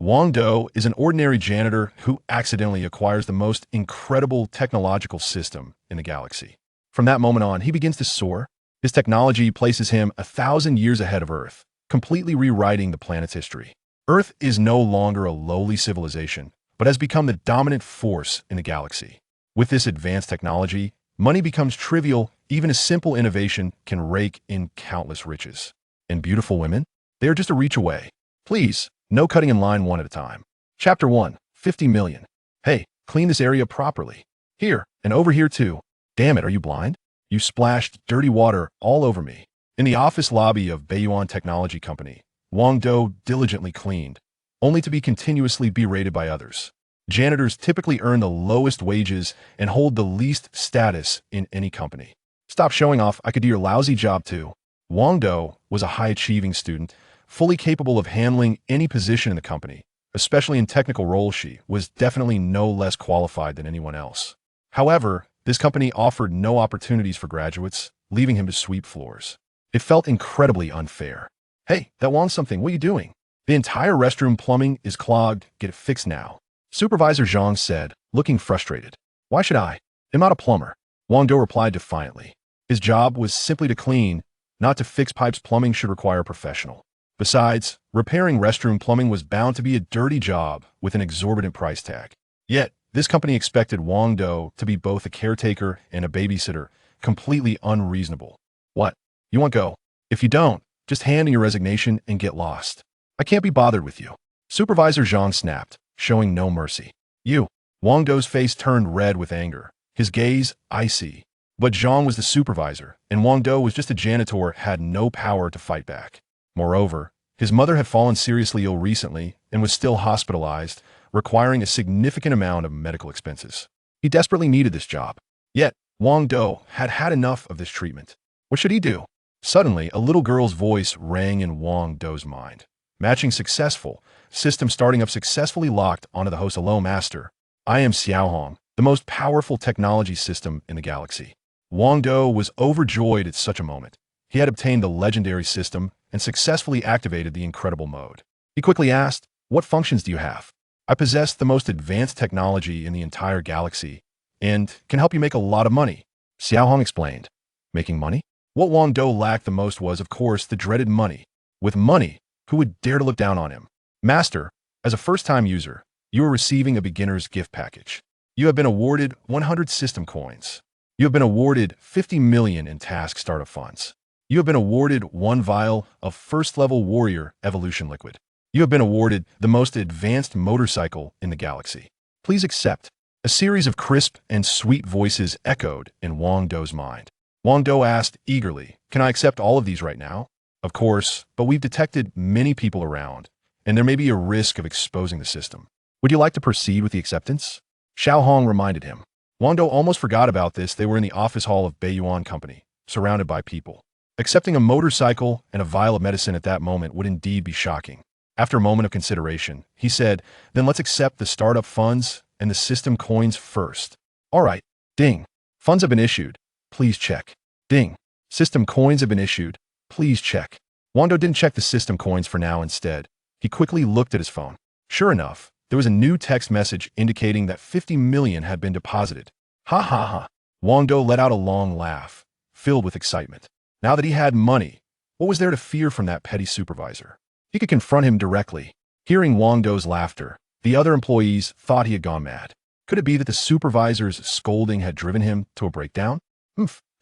Wang Dou is an ordinary janitor who accidentally acquires the most incredible technological system in the galaxy. From that moment on, he begins to soar. His technology places him 1,000 years ahead of Earth, completely rewriting the planet's history. Earth is no longer a lowly civilization, but has become the dominant force in the galaxy. With this advanced technology, money becomes trivial. Even a simple innovation can rake in countless riches. And beautiful women? They are just a reach away. Please, no cutting in line one at a time. Chapter 1, 50 million. Hey, clean this area properly. Here, and over here too. Damn it, are you blind? You splashed dirty water all over me. In the office lobby of Baiyuan Technology Company, Wang Dou diligently cleaned, only to be continuously berated by others. Janitors typically earn the lowest wages and hold the least status in any company. Stop showing off, I could do your lousy job too. Wang Dou was a high-achieving student, fully capable of handling any position in the company, especially in technical roles. She was definitely no less qualified than anyone else. However, this company offered no opportunities for graduates, leaving him to sweep floors. It felt incredibly unfair. Hey, that wants something. What are you doing? The entire restroom plumbing is clogged. Get it fixed now. Supervisor Zhang said, looking frustrated. Why should I? I'm not a plumber. Wang Dou replied defiantly. His job was simply to clean, not to fix pipes. Plumbing should require a professional. Besides, repairing restroom plumbing was bound to be a dirty job with an exorbitant price tag. Yet, this company expected Wang Dou to be both a caretaker and a babysitter, completely unreasonable. What? You want go? If you don't, just hand in your resignation and get lost. I can't be bothered with you. Supervisor Zhang snapped, showing no mercy. You. Wang Dou's face turned red with anger, his gaze icy. But Zhang was the supervisor, and Wang Dou was just a janitor, had no power to fight back. Moreover, his mother had fallen seriously ill recently and was still hospitalized, requiring a significant amount of medical expenses. He desperately needed this job. Yet, Wang Dou had had enough of this treatment. What should he do? Suddenly, a little girl's voice rang in Wang Dou's mind. Matching successful. System starting up successfully locked onto the host. Hello, Master. I am Xiaohong, the most powerful technology system in the galaxy. Wang Dou was overjoyed at such a moment. He had obtained the legendary system and successfully activated the incredible mode. He quickly asked, what functions do you have? I possess the most advanced technology in the entire galaxy and can help you make a lot of money. Xiaohong explained. Making money? What Wang Dou lacked the most was, of course, the dreaded money. With money, who would dare to look down on him? Master, as a first-time user, you are receiving a beginner's gift package. You have been awarded 100 system coins. You have been awarded 50 million in task startup funds. You have been awarded 1 vial of first-level warrior evolution liquid. You have been awarded the most advanced motorcycle in the galaxy. Please accept. A series of crisp and sweet voices echoed in Wang Dou's mind. Wang Dou asked eagerly, can I accept all of these right now? Of course, but we've detected many people around, and there may be a risk of exposing the system. Would you like to proceed with the acceptance? Xiaohong reminded him. Wang Dou almost forgot about this. They were in the office hall of Baiyuan Company, surrounded by people. Accepting a motorcycle and a vial of medicine at that moment would indeed be shocking. After a moment of consideration, he said, then let's accept the startup funds and the system coins first. All right. Ding. Funds have been issued. Please check. Ding. System coins have been issued. Please check. Wang Dou didn't check the system coins for now. Instead, he quickly looked at his phone. Sure enough, there was a new text message indicating that 50 million had been deposited. Ha ha ha. Wang Dou let out a long laugh, filled with excitement. Now that he had money, what was there to fear from that petty supervisor? He could confront him directly. Hearing Wang Dou's laughter, the other employees thought he had gone mad. Could it be that the supervisor's scolding had driven him to a breakdown?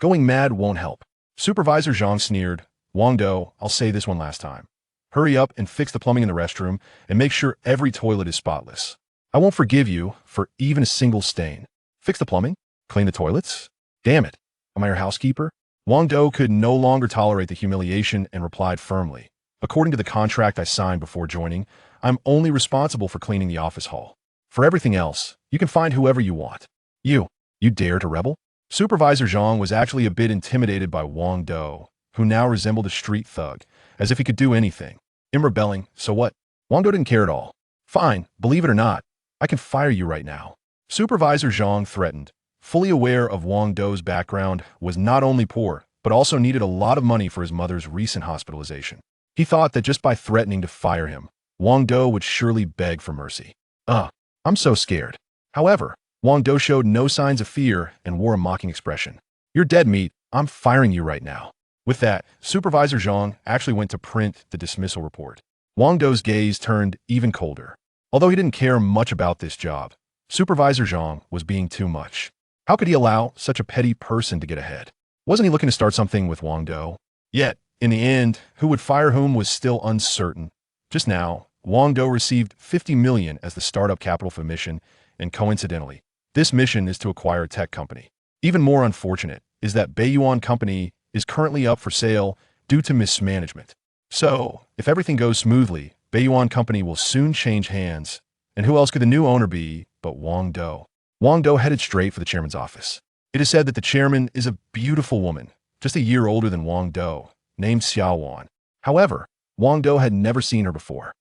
Going mad won't help. Supervisor Zhang sneered. Wang Dou, I'll say this one last time. Hurry up and fix the plumbing in the restroom and make sure every toilet is spotless. I won't forgive you for even a single stain. Fix the plumbing? Clean the toilets? Damn it. Am I your housekeeper? Wang Dou could no longer tolerate the humiliation and replied firmly. According to the contract I signed before joining, I'm only responsible for cleaning the office hall. For everything else, you can find whoever you want. You dare to rebel? Supervisor Zhang was actually a bit intimidated by Wang Dou, who now resembled a street thug, as if he could do anything. I'm rebelling, so what? Wang Dou didn't care at all. Fine, believe it or not, I can fire you right now. Supervisor Zhang threatened, fully aware of Wang Dou's background, was not only poor, but also needed a lot of money for his mother's recent hospitalization. He thought that just by threatening to fire him, Wang Dou would surely beg for mercy. I'm so scared. However, Wang Dou showed no signs of fear and wore a mocking expression. You're dead meat. I'm firing you right now. With that, Supervisor Zhang actually went to print the dismissal report. Wang Dou's gaze turned even colder. Although he didn't care much about this job, Supervisor Zhang was being too much. How could he allow such a petty person to get ahead? Wasn't he looking to start something with Wang Dou? Yet, in the end, who would fire whom was still uncertain. Just now, Wang Dou received 50 million as the startup capital for the mission, and coincidentally, this mission is to acquire a tech company. Even more unfortunate is that Beiyuan Company is currently up for sale due to mismanagement. So, if everything goes smoothly, Beiyuan Company will soon change hands. And who else could the new owner be but Wang Dou? Wang Dou headed straight for the chairman's office. It is said that the chairman is a beautiful woman, just a year older than Wang Dou, named Xiaowan. However, Wang Dou had never seen her before.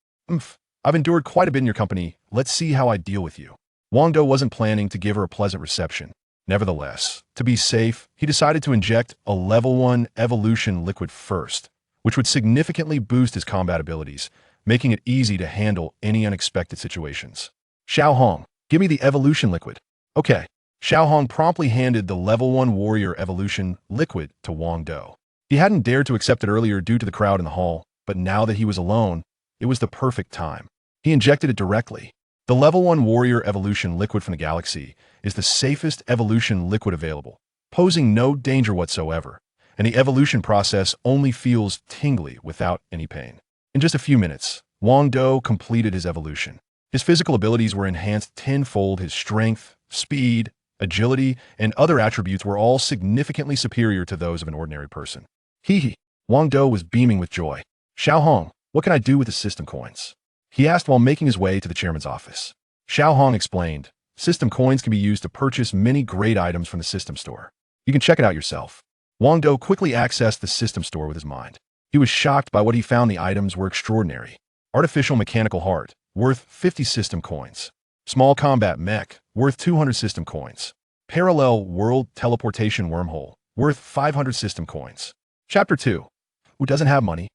I've endured quite a bit in your company. Let's see how I deal with you. Wang Dou wasn't planning to give her a pleasant reception. Nevertheless, to be safe, he decided to inject a level 1 evolution liquid first, which would significantly boost his combat abilities, making it easy to handle any unexpected situations. Xiao Hong, give me the evolution liquid. Okay. Xiao Hong promptly handed the level 1 warrior evolution liquid to Wang Dou. He hadn't dared to accept it earlier due to the crowd in the hall, but now that he was alone, it was the perfect time. He injected it directly. The level 1 warrior evolution liquid from the galaxy is the safest evolution liquid available, posing no danger whatsoever, and the evolution process only feels tingly without any pain. In just a few minutes, Wang Dou completed his evolution. His physical abilities were enhanced tenfold. His strength, speed, agility, and other attributes were all significantly superior to those of an ordinary person. Wang Dou was beaming with joy. Xiao Hong, what can I do with the system coins? He asked while making his way to the chairman's office. Xiao Hong explained, system coins can be used to purchase many great items from the system store. You can check it out yourself. Wang Dou quickly accessed the system store with his mind. He was shocked by what he found. The items were extraordinary. Artificial mechanical heart, worth 50 system coins. Small combat mech, worth 200 system coins. Parallel world teleportation wormhole, worth 500 system coins. Chapter 2. Who doesn't have money?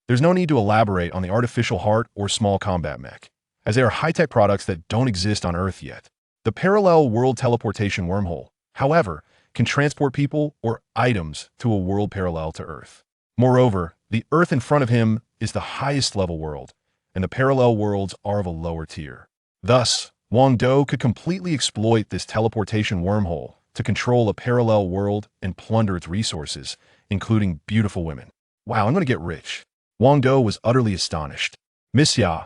There's no need to elaborate on the artificial heart or small combat mech, as they are high-tech products that don't exist on Earth yet. The parallel world teleportation wormhole, however, can transport people or items to a world parallel to Earth. Moreover, the Earth in front of him is the highest level world, and the parallel worlds are of a lower tier. Thus, Wang Dou could completely exploit this teleportation wormhole to control a parallel world and plunder its resources, including beautiful women. Wow, I'm going to get rich. Wang Dou was utterly astonished. Miss Ya,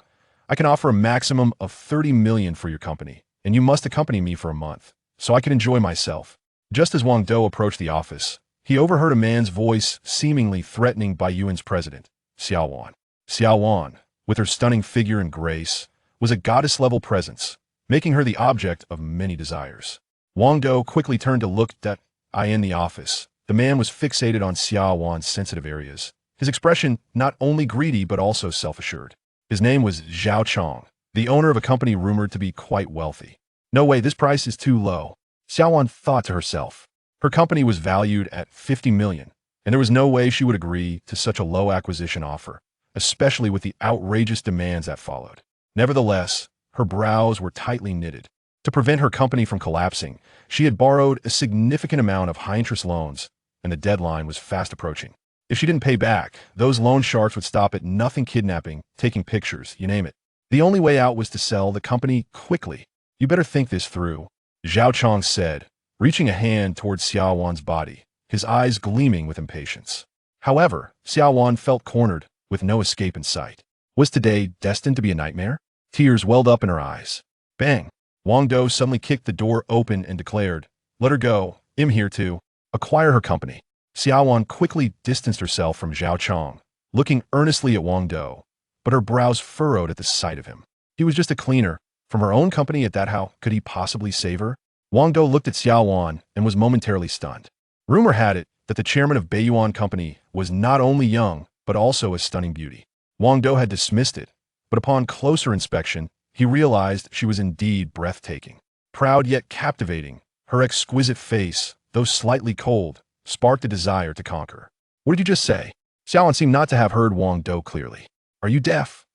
I can offer a maximum of 30 million for your company, and you must accompany me for a month, so I can enjoy myself. Just as Wang Dou approached the office, he overheard a man's voice seemingly threatening by Yuan's president, Xiaowan. Xiaowan, with her stunning figure and grace, was a goddess-level presence, making her the object of many desires. Wang Dou quickly turned to look at in the office. The man was fixated on Xiaowan's sensitive areas, his expression not only greedy but also self-assured. His name was Zhao Chong, the owner of a company rumored to be quite wealthy. No way, this price is too low. Xiaowan thought to herself. Her company was valued at 50 million, and there was no way she would agree to such a low acquisition offer, especially with the outrageous demands that followed. Nevertheless, her brows were tightly knitted. To prevent her company from collapsing, she had borrowed a significant amount of high-interest loans, and the deadline was fast approaching. If she didn't pay back, those loan sharks would stop at nothing: kidnapping, taking pictures, you name it. The only way out was to sell the company quickly. You better think this through, Zhao Chong said, reaching a hand towards Xiaowan's body, his eyes gleaming with impatience. However, Xiaowan felt cornered, with no escape in sight. Was today destined to be a nightmare? Tears welled up in her eyes. Bang! Wang Dou suddenly kicked the door open and declared, "Let her go. I'm here to acquire her company." Xiaowan quickly distanced herself from Zhao Chong, looking earnestly at Wang Dou, but her brows furrowed at the sight of him. He was just a cleaner from her own company. At that, how could he possibly save her? Wang Dou looked at Xiaowan and was momentarily stunned. Rumor had it that the chairman of Beiyuan Company was not only young, but also a stunning beauty. Wang Dou had dismissed it, but upon closer inspection, he realized she was indeed breathtaking. Proud yet captivating, her exquisite face, though slightly cold, sparked a desire to conquer. What did you just say? Xiaowan seemed not to have heard Wang Dou clearly. Are you deaf?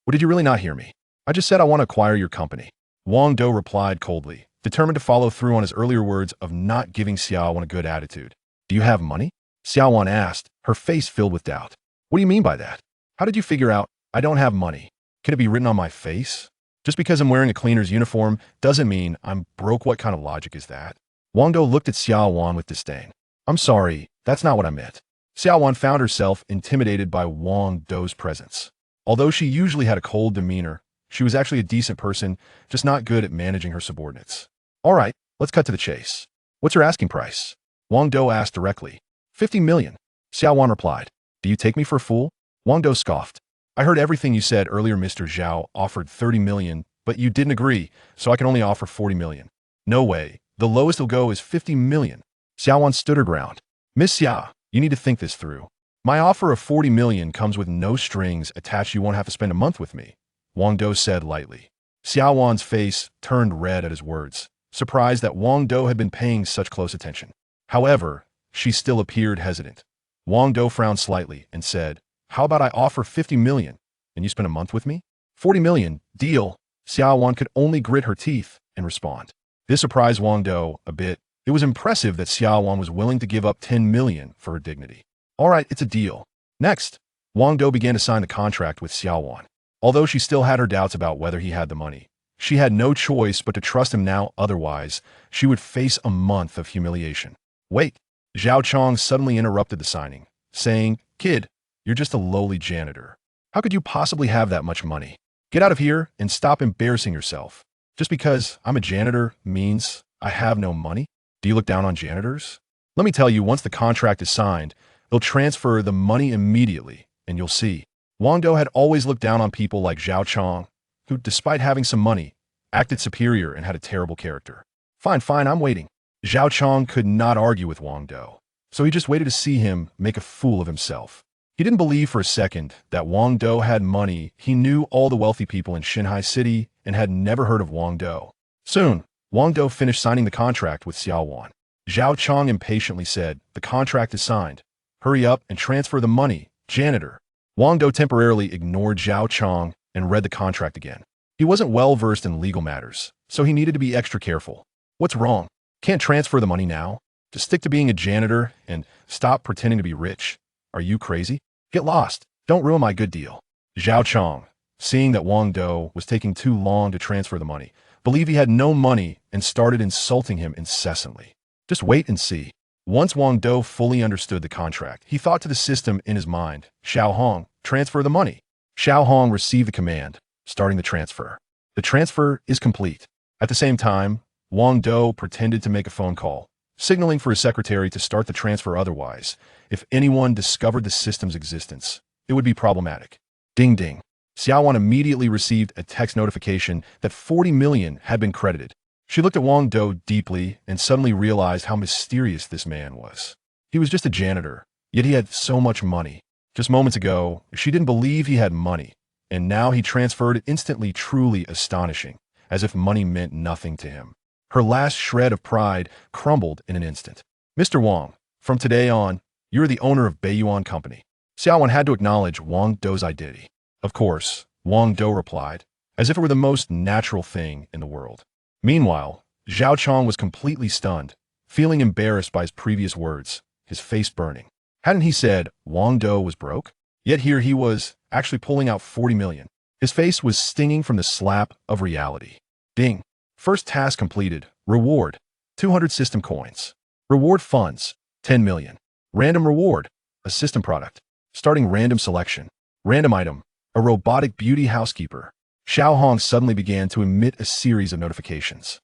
Or did you really not hear me? I just said I want to acquire your company. Wang Dou replied coldly, determined to follow through on his earlier words of not giving Xiaowan a good attitude. Do you have money? Xiaowan asked, her face filled with doubt. What do you mean by that? How did you figure out I don't have money? Can it be written on my face? Just because I'm wearing a cleaner's uniform doesn't mean I'm broke. What kind of logic is that? Wang Dou looked at Xiaowan with disdain. I'm sorry, that's not what I meant. Xiaowan found herself intimidated by Wang Dou's presence. Although she usually had a cold demeanor, she was actually a decent person, just not good at managing her subordinates. All right, let's cut to the chase. What's your asking price? Wang Dou asked directly. 50 million. Xiaowan replied. Do you take me for a fool? Wang Dou scoffed. I heard everything you said earlier. Mr. Zhao offered 30 million, but you didn't agree, so I can only offer 40 million. No way. The lowest he'll go is 50 million. Xiaowan stood her ground. Miss Xia, you need to think this through. My offer of 40 million comes with no strings attached. You won't have to spend a month with me, Wang Dou said lightly. Xiaowan's face turned red at his words, surprised that Wang Dou had been paying such close attention. However, she still appeared hesitant. Wang Dou frowned slightly and said, how about I offer 50 million and you spend a month with me? 40 million, deal. Xiaowan could only grit her teeth and respond. This surprised Wang Dou a bit. It was impressive that Xiaowan was willing to give up 10 million for her dignity. All right, it's a deal. Next, Wang Dou began to sign the contract with Xiaowan. Although she still had her doubts about whether he had the money, she had no choice but to trust him now, otherwise she would face a month of humiliation. Wait, Zhao Chong suddenly interrupted the signing, saying, Kid, you're just a lowly janitor. How could you possibly have that much money? Get out of here and stop embarrassing yourself. Just because I'm a janitor means I have no money? Do you look down on janitors? Let me tell you, once the contract is signed, they'll transfer the money immediately, and you'll see. Wang Dou had always looked down on people like Zhao Chong, who, despite having some money, acted superior and had a terrible character. Fine, I'm waiting. Zhao Chong could not argue with Wang Dou, so he just waited to see him make a fool of himself. He didn't believe for a second that Wang Dou had money. He knew all the wealthy people in Shanghai City and had never heard of Wang Dou. Soon, Wang Dou finished signing the contract with Xiaowan. Zhao Chong impatiently said, the contract is signed. Hurry up and transfer the money, janitor. Wang Dou temporarily ignored Zhao Chong and read the contract again. He wasn't well versed in legal matters, so he needed to be extra careful. What's wrong? Can't transfer the money now? Just stick to being a janitor and stop pretending to be rich. Are you crazy? Get lost. Don't ruin my good deal. Zhao Chong, seeing that Wang Dou was taking too long to transfer the money, believed he had no money and started insulting him incessantly. Just wait and see. Once Wang Dou fully understood the contract, he thought to the system in his mind, Xiao Hong, transfer the money. Xiao Hong received the command, starting the transfer. The transfer is complete. At the same time, Wang Dou pretended to make a phone call, signaling for his secretary to start the transfer. Otherwise, if anyone discovered the system's existence, it would be problematic. Ding ding. Xiaowan immediately received a text notification that 40 million had been credited. She looked at Wang Dou deeply and suddenly realized how mysterious this man was. He was just a janitor, yet he had so much money. Just moments ago, she didn't believe he had money, and now he transferred it instantly. Truly astonishing, as if money meant nothing to him. Her last shred of pride crumbled in an instant. Mr. Wang, from today on, you're the owner of Beiyuan Company. Xiaowan had to acknowledge Wang Dou's identity. Of course, Wang Dou replied, as if it were the most natural thing in the world. Meanwhile, Zhao Chong was completely stunned, feeling embarrassed by his previous words, his face burning. Hadn't he said Wang Dou was broke? Yet here he was, actually pulling out 40 million. His face was stinging from the slap of reality. Ding. First task completed. Reward, 200 system coins. Reward funds, 10 million. Random reward, a system product. Starting random selection. Random item, a robotic beauty housekeeper. Xiao Hong suddenly began to emit a series of notifications.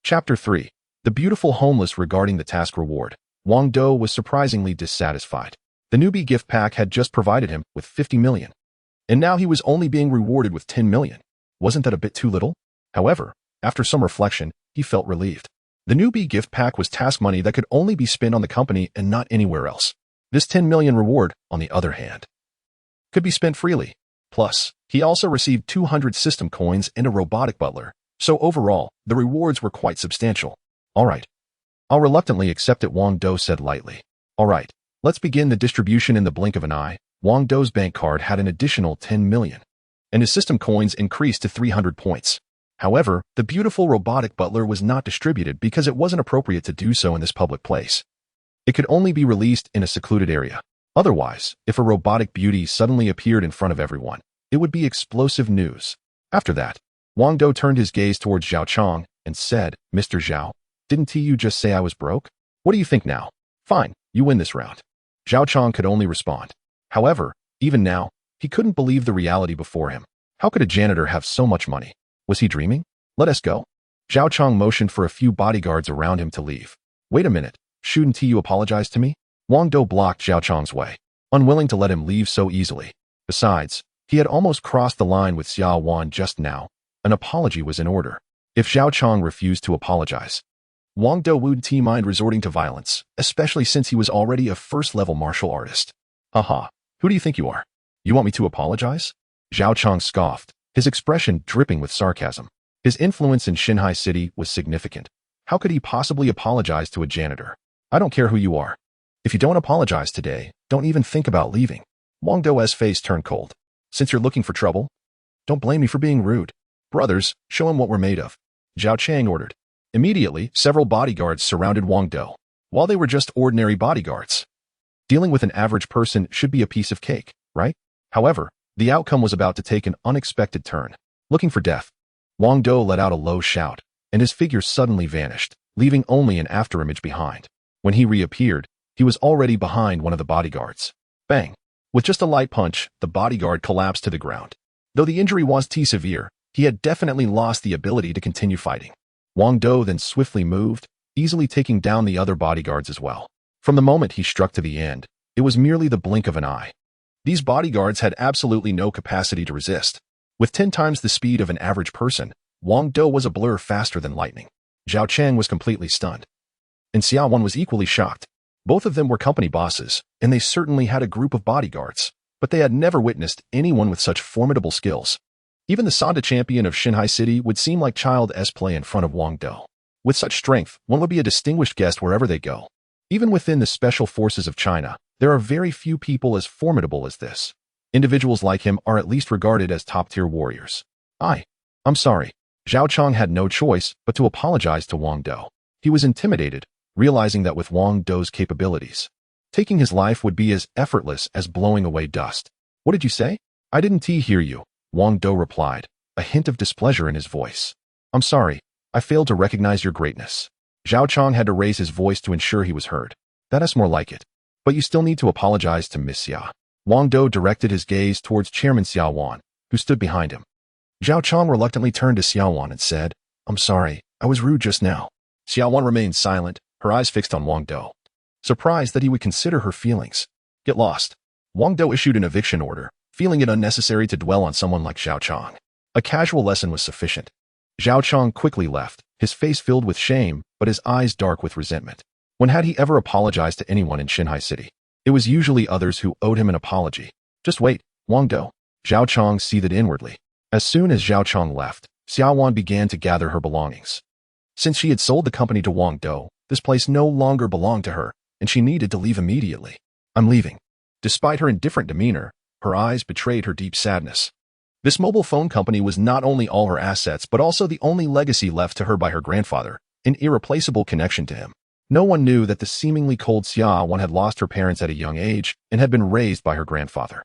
Chapter 3. The beautiful homeless. Regarding the task reward, Wang Dou was surprisingly dissatisfied. The newbie gift pack had just provided him with 50 million. And now he was only being rewarded with 10 million. Wasn't that a bit too little? However, after some reflection, he felt relieved. The newbie gift pack was task money that could only be spent on the company and not anywhere else. This 10 million reward, on the other hand, could be spent freely. Plus, he also received 200 system coins and a robotic butler, so overall, the rewards were quite substantial. All right. I'll reluctantly accept it, Wang Dou said lightly. All right, let's begin the distribution. In the blink of an eye, Wang Dou's bank card had an additional 10 million. and his system coins increased to 300 points. However, the beautiful robotic butler was not distributed because it wasn't appropriate to do so in this public place. It could only be released in a secluded area. Otherwise, if a robotic beauty suddenly appeared in front of everyone, it would be explosive news. After that, Wang Dou turned his gaze towards Zhao Chang and said, "Mr. Zhao, didn't you just say I was broke? What do you think now? Fine, you win this round." Zhao Chang could only respond. However, even now, he couldn't believe the reality before him. How could a janitor have so much money? Was he dreaming? "Let us go." Zhao Chang motioned for a few bodyguards around him to leave. "Wait a minute, shouldn't you apologize to me?" Wang Dou blocked Zhao Chang's way, unwilling to let him leave so easily. Besides, he had almost crossed the line with Xiao Wan just now. An apology was in order. If Zhao Chang refused to apologize, Wang Dou wouldn't mind resorting to violence, especially since he was already a first-level martial artist. "Haha, who do you think you are? You want me to apologize?" Zhao Chang scoffed, his expression dripping with sarcasm. His influence in Shanghai City was significant. How could he possibly apologize to a janitor? "I don't care who you are. If you don't apologize today, don't even think about leaving." Wang Dou's face turned cold. "Since you're looking for trouble, don't blame me for being rude. Brothers, show him what we're made of," Zhao Chang ordered. Immediately, several bodyguards surrounded Wang Dou. While they were just ordinary bodyguards, dealing with an average person should be a piece of cake, right? However, the outcome was about to take an unexpected turn. Looking for death, Wang Dou let out a low shout, and his figure suddenly vanished, leaving only an afterimage behind. When he reappeared, he was already behind one of the bodyguards. Bang! With just a light punch, the bodyguard collapsed to the ground. Though the injury was too severe, he had definitely lost the ability to continue fighting. Wang Dou then swiftly moved, easily taking down the other bodyguards as well. From the moment he struck to the end, it was merely the blink of an eye. These bodyguards had absolutely no capacity to resist. With 10 times the speed of an average person, Wang Dou was a blur faster than lightning. Zhao Chang was completely stunned, and Xiao Wan was equally shocked. Both of them were company bosses, and they certainly had a group of bodyguards, but they had never witnessed anyone with such formidable skills. Even the Sanda champion of Shanghai City would seem like child's play in front of Wang Dou. With such strength, one would be a distinguished guest wherever they go. Even within the special forces of China, there are very few people as formidable as this. Individuals like him are at least regarded as top-tier warriors. I'm sorry. Zhao Chang had no choice but to apologize to Wang Dou. He was intimidated, realizing that with Wang Dou's capabilities, taking his life would be as effortless as blowing away dust. "What did you say?" "I didn't hear you," Wang Dou replied, a hint of displeasure in his voice. "I'm sorry, I failed to recognize your greatness." Zhao Chang had to raise his voice to ensure he was heard. "That's more like it. But you still need to apologize to Miss Xia." Wang Dou directed his gaze towards Chairman Xiao Wan, who stood behind him. Zhao Chang reluctantly turned to Xiao Wan and said, "I'm sorry, I was rude just now." Xiao Wan remained silent, her eyes fixed on Wang Dou, surprised that he would consider her feelings. "Get lost." Wang Dou issued an eviction order, feeling it unnecessary to dwell on someone like Zhao Chang. A casual lesson was sufficient. Zhao Chang quickly left, his face filled with shame, but his eyes dark with resentment. When had he ever apologized to anyone in Shanghai City? It was usually others who owed him an apology. "Just wait, Wang Dou." Zhao Chang seethed inwardly. As soon as Zhao Chang left, Xiao Wan began to gather her belongings. Since she had sold the company to Wang Dou, this place no longer belonged to her, and she needed to leave immediately. "I'm leaving." Despite her indifferent demeanor, her eyes betrayed her deep sadness. This mobile phone company was not only all her assets but also the only legacy left to her by her grandfather, an irreplaceable connection to him. No one knew that the seemingly cold Xia Wan had lost her parents at a young age and had been raised by her grandfather.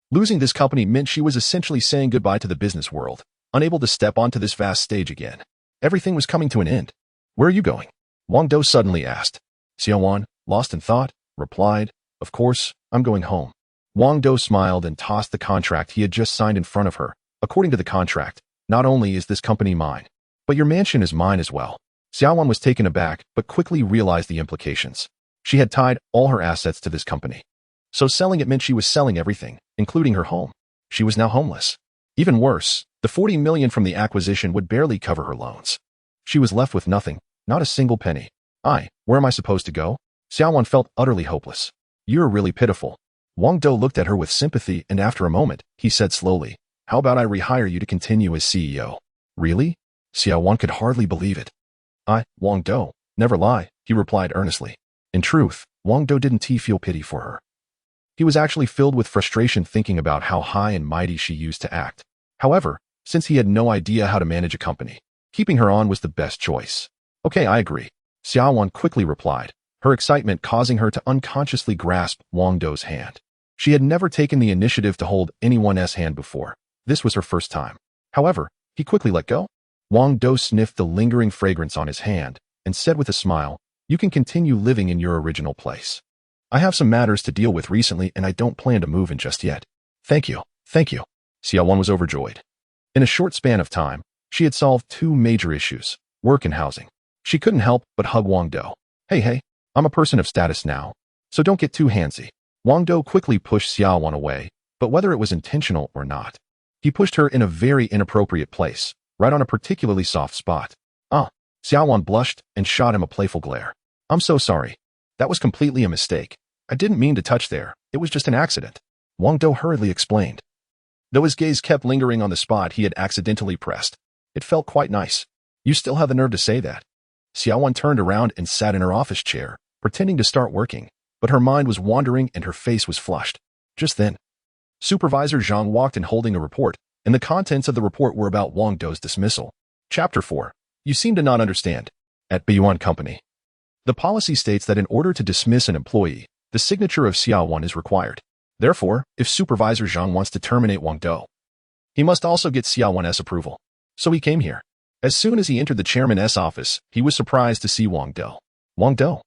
Losing this company meant she was essentially saying goodbye to the business world, unable to step onto this vast stage again. Everything was coming to an end. "Where are you going?" Wang Dou suddenly asked. Xiao Wan, lost in thought, replied, "Of course, I'm going home." Wang Dou smiled and tossed the contract he had just signed in front of her. "According to the contract, not only is this company mine, but your mansion is mine as well." Xiao Wan was taken aback, but quickly realized the implications. She had tied all her assets to this company. So selling it meant she was selling everything, including her home. She was now homeless. Even worse, the 40 million from the acquisition would barely cover her loans. She was left with nothing, not a single penny. Where am I supposed to go?" Xiao Wan felt utterly hopeless. "You're really pitiful." Wang Dou looked at her with sympathy, and after a moment, he said slowly, "How about I rehire you to continue as CEO?" "Really?" Xiao Wan could hardly believe it. Wang Dou, never lie," he replied earnestly. In truth, Wang Dou didn't feel pity for her. He was actually filled with frustration thinking about how high and mighty she used to act. However, since he had no idea how to manage a company, keeping her on was the best choice. Okay, I agree. Xiaowan quickly replied, her excitement causing her to unconsciously grasp Wang Dou's hand. She had never taken the initiative to hold anyone's hand before. This was her first time. However, he quickly let go. Wang Dou sniffed the lingering fragrance on his hand and said with a smile, "You can continue living in your original place. I have some matters to deal with recently and I don't plan to move in just yet." Thank you. Xiaowan was overjoyed. In a short span of time, she had solved two major issues, work and housing. She couldn't help but hug Wang Dou. Hey, I'm a person of status now, so don't get too handsy. Wang Dou quickly pushed Xiaowan away, but whether it was intentional or not, he pushed her in a very inappropriate place, right on a particularly soft spot. Xiaowan blushed and shot him a playful glare. "I'm so sorry. That was completely a mistake. I didn't mean to touch there. It was just an accident," Wang Dou hurriedly explained. Though his gaze kept lingering on the spot he had accidentally pressed, it felt quite nice. "You still have the nerve to say that?" Xiaowan turned around and sat in her office chair, pretending to start working, but her mind was wandering and her face was flushed. Just then, Supervisor Zhang walked in holding a report, and the contents of the report were about Wang Dou's dismissal. Chapter 4. You seem to not understand. At B1 Company, the policy states that in order to dismiss an employee, the signature of Xiaowan is required. Therefore, if Supervisor Zhang wants to terminate Wang Dou, he must also get Xiaowan's approval. So he came here. As soon as he entered the chairman's office, he was surprised to see Wang Dou. "Wang Dou,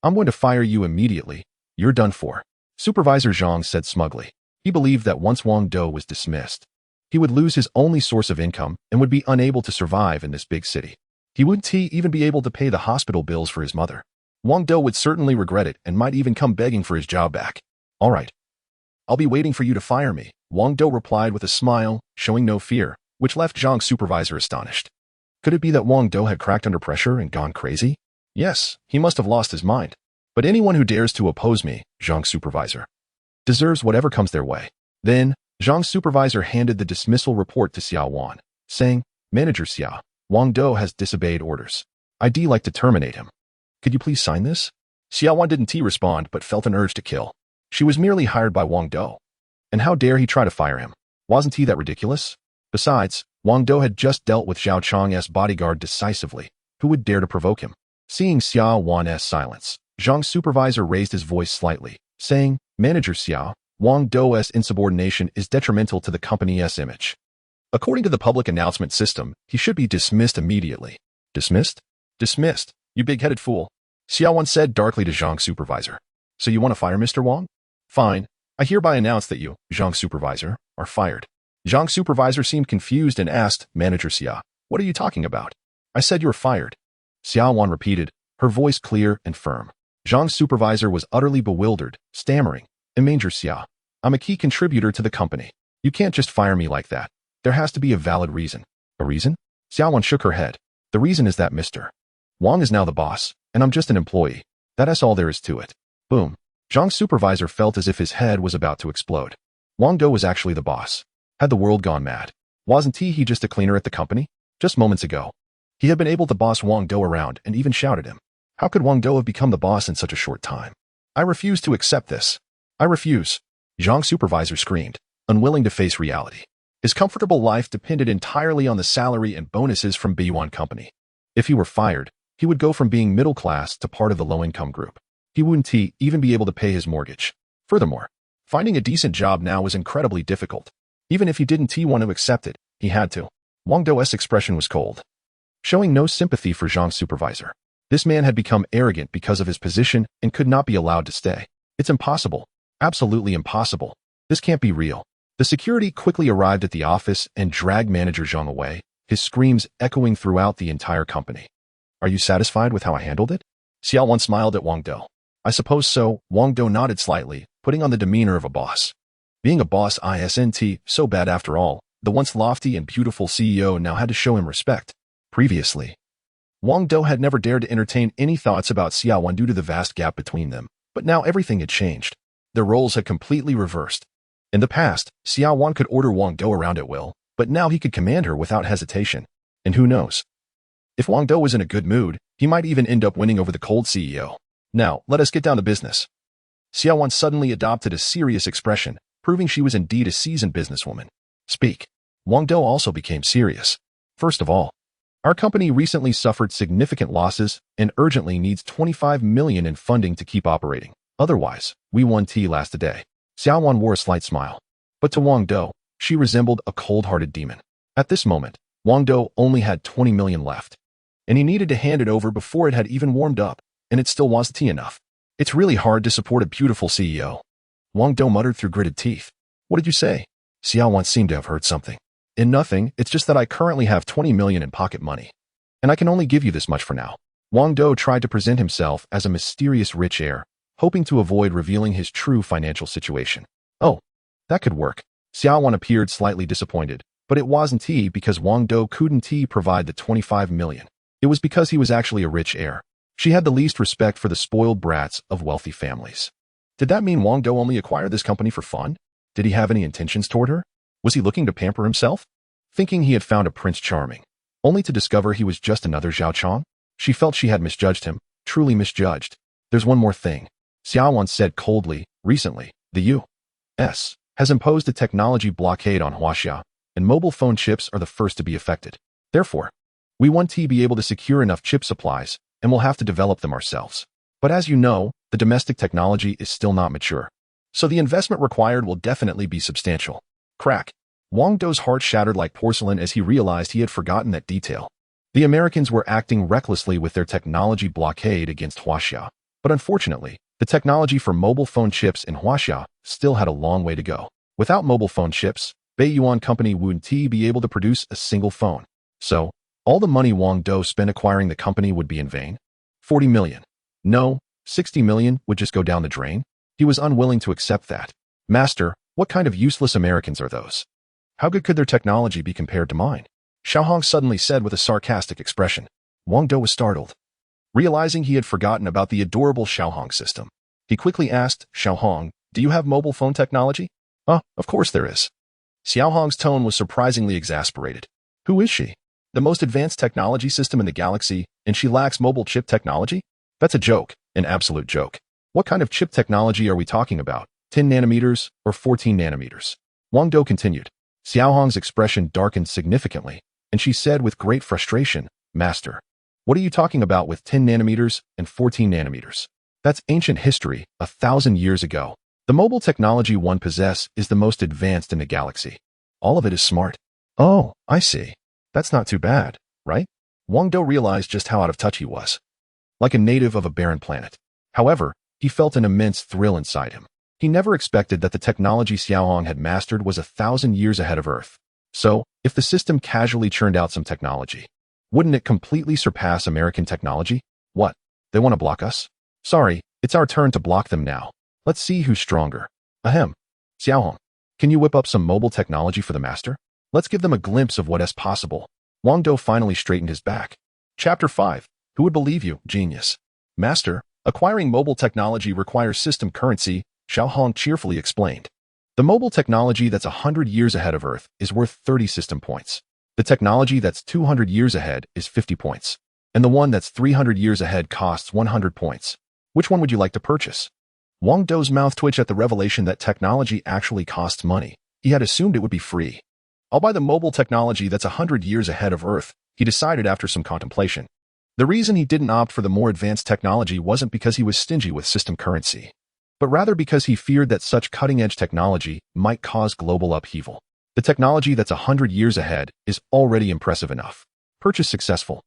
I'm going to fire you immediately. You're done for," Supervisor Zhang said smugly. He believed that once Wang Dou was dismissed, he would lose his only source of income and would be unable to survive in this big city. He wouldn't even be able to pay the hospital bills for his mother. Wang Dou would certainly regret it and might even come begging for his job back. "All right. I'll be waiting for you to fire me," Wang Dou replied with a smile, showing no fear, which left Zhang's supervisor astonished. Could it be that Wang Dou had cracked under pressure and gone crazy? Yes, he must have lost his mind. But anyone who dares to oppose me, Zhang's supervisor, deserves whatever comes their way. Then, Zhang's supervisor handed the dismissal report to Xiaowan, saying, "Manager Xia, Wang Dou has disobeyed orders. I'd like to terminate him. Could you please sign this?" Xiaowan didn't respond but felt an urge to kill. She was merely hired by Wang Dou. And how dare he try to fire him? Wasn't he that ridiculous? Besides, Wang Dou had just dealt with Zhao Chang's bodyguard decisively. Who would dare to provoke him? Seeing Xiaowan's silence, Zhang's supervisor raised his voice slightly, saying, "Manager Xia, Wang Dou's insubordination is detrimental to the company's image. According to the public announcement system, he should be dismissed immediately." "Dismissed? Dismissed, you big-headed fool," Xiaowan said darkly to Zhang's supervisor. "So you want to fire Mr. Wang? Fine. I hereby announce that you, Zhang's supervisor, are fired." Zhang's supervisor seemed confused and asked, "Manager Xia, what are you talking about?" "I said you're fired," Xiaowan repeated, her voice clear and firm. Zhang's supervisor was utterly bewildered, stammering, "Manager Xia, I'm a key contributor to the company. You can't just fire me like that. There has to be a valid reason." "A reason?" Xiaowan shook her head. "The reason is that Mr. Wang is now the boss, and I'm just an employee. That's all there is to it." Boom. Zhang's supervisor felt as if his head was about to explode. Wang Dou was actually the boss. Had the world gone mad? Wasn't he just a cleaner at the company? Just moments ago, he had been able to boss Wang Dou around and even shout at him. How could Wang Dou have become the boss in such a short time? "I refuse to accept this. I refuse," Zhang's supervisor screamed, unwilling to face reality. His comfortable life depended entirely on the salary and bonuses from B1 Company. If he were fired, he would go from being middle class to part of the low-income group. He wouldn't even be able to pay his mortgage. Furthermore, finding a decent job now was incredibly difficult. Even if he didn't want to accept it, he had to. Wang Dou's expression was cold, showing no sympathy for Zhang's supervisor. This man had become arrogant because of his position and could not be allowed to stay. "It's impossible. Absolutely impossible. This can't be real." The security quickly arrived at the office and dragged Manager Zhang away, his screams echoing throughout the entire company. "Are you satisfied with how I handled it?" Xiaowan smiled at Wang Dou. "I suppose so." Wang Dou nodded slightly, putting on the demeanor of a boss. Being a boss isn't so bad after all. The once lofty and beautiful CEO now had to show him respect. Previously, Wang Dou had never dared to entertain any thoughts about Xiaowan due to the vast gap between them, but now everything had changed. Their roles had completely reversed. In the past, Xiaowan could order Wang Dou around at will, but now he could command her without hesitation. And who knows? If Wang Dou was in a good mood, he might even end up winning over the cold CEO. "Now, let us get down to business." Xiaowan suddenly adopted a serious expression, proving she was indeed a seasoned businesswoman. "Speak." Wang Dou also became serious. First of all, our company recently suffered significant losses and urgently needs 25 million in funding to keep operating. Otherwise, we won't last a day. Xiaowan wore a slight smile. But to Wang Dou, she resembled a cold-hearted demon. At this moment, Wang Dou only had 20 million left, and he needed to hand it over before it had even warmed up, and it still wasn't enough. It's really hard to support a beautiful CEO. Wang Dou muttered through gritted teeth. What did you say? Xiaowan seemed to have heard something. In nothing, it's just that I currently have 20 million in pocket money, and I can only give you this much for now. Wang Dou tried to present himself as a mysterious rich heir, hoping to avoid revealing his true financial situation. Oh, that could work. Xiaowan appeared slightly disappointed, but it wasn't because Wang Dou couldn't provide the 25 million. It was because he was actually a rich heir. She had the least respect for the spoiled brats of wealthy families. Did that mean Wang Dou only acquired this company for fun? Did he have any intentions toward her? Was he looking to pamper himself? Thinking he had found a Prince Charming, only to discover he was just another Zhao Chong? She felt she had misjudged him, truly misjudged. There's one more thing. Xiaowan said coldly, recently, the U.S. has imposed a technology blockade on Huaxia, and mobile phone chips are the first to be affected. Therefore, we want to be able to secure enough chip supplies, and we'll have to develop them ourselves. But as you know, the domestic technology is still not mature. So the investment required will definitely be substantial. Crack. Wang Dou's heart shattered like porcelain as he realized he had forgotten that detail. The Americans were acting recklessly with their technology blockade against Huaxia. But unfortunately, the technology for mobile phone chips in Huaxia still had a long way to go. Without mobile phone chips, Beiyuan Company wouldn't be able to produce a single phone. So, all the money Wang Dou spent acquiring the company would be in vain? 40 million. No, 60 million would just go down the drain? He was unwilling to accept that. Master, what kind of useless Americans are those? How good could their technology be compared to mine? Xiaohong suddenly said with a sarcastic expression. Wang Dou was startled, realizing he had forgotten about the adorable Xiaohong system. He quickly asked, Xiaohong, do you have mobile phone technology? Of course there is. Xiaohong's tone was surprisingly exasperated. Who is she? The most advanced technology system in the galaxy, and she lacks mobile chip technology? That's a joke, an absolute joke. What kind of chip technology are we talking about? 10 nanometers or 14 nanometers? Wang Dou continued. Xiaohong's expression darkened significantly, and she said with great frustration, Master, what are you talking about with 10 nanometers and 14 nanometers? That's ancient history, 1,000 years ago. The mobile technology one possesses is the most advanced in the galaxy. All of it is smart. Oh, I see. That's not too bad, right? Wang Dou realized just how out of touch he was. Like a native of a barren planet. However, he felt an immense thrill inside him. He never expected that the technology Xiaohong had mastered was 1,000 years ahead of Earth. So, if the system casually churned out some technology, wouldn't it completely surpass American technology? What? They want to block us? Sorry, it's our turn to block them now. Let's see who's stronger. Ahem. Xiaohong, can you whip up some mobile technology for the master? Let's give them a glimpse of what is possible. Wang Dou finally straightened his back. Chapter 5. Who would believe you, genius? Master, acquiring mobile technology requires system currency, Xiaohong cheerfully explained. The mobile technology that's 100 years ahead of Earth is worth 30 system points. The technology that's 200 years ahead is 50 points. And the one that's 300 years ahead costs 100 points. Which one would you like to purchase? Wang Dou's mouth twitched at the revelation that technology actually costs money. He had assumed it would be free. I'll buy the mobile technology that's 100 years ahead of Earth, he decided after some contemplation. The reason he didn't opt for the more advanced technology wasn't because he was stingy with system currency, but rather because he feared that such cutting-edge technology might cause global upheaval. The technology that's 100 years ahead is already impressive enough. Purchase successful.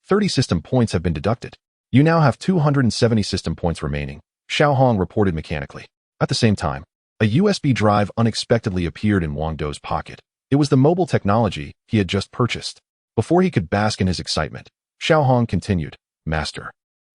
30 system points have been deducted. You now have 270 system points remaining, Xiaohong reported mechanically. At the same time, a USB drive unexpectedly appeared in Wang Dou's pocket. It was the mobile technology he had just purchased. Before he could bask in his excitement, Xiaohong continued, Master,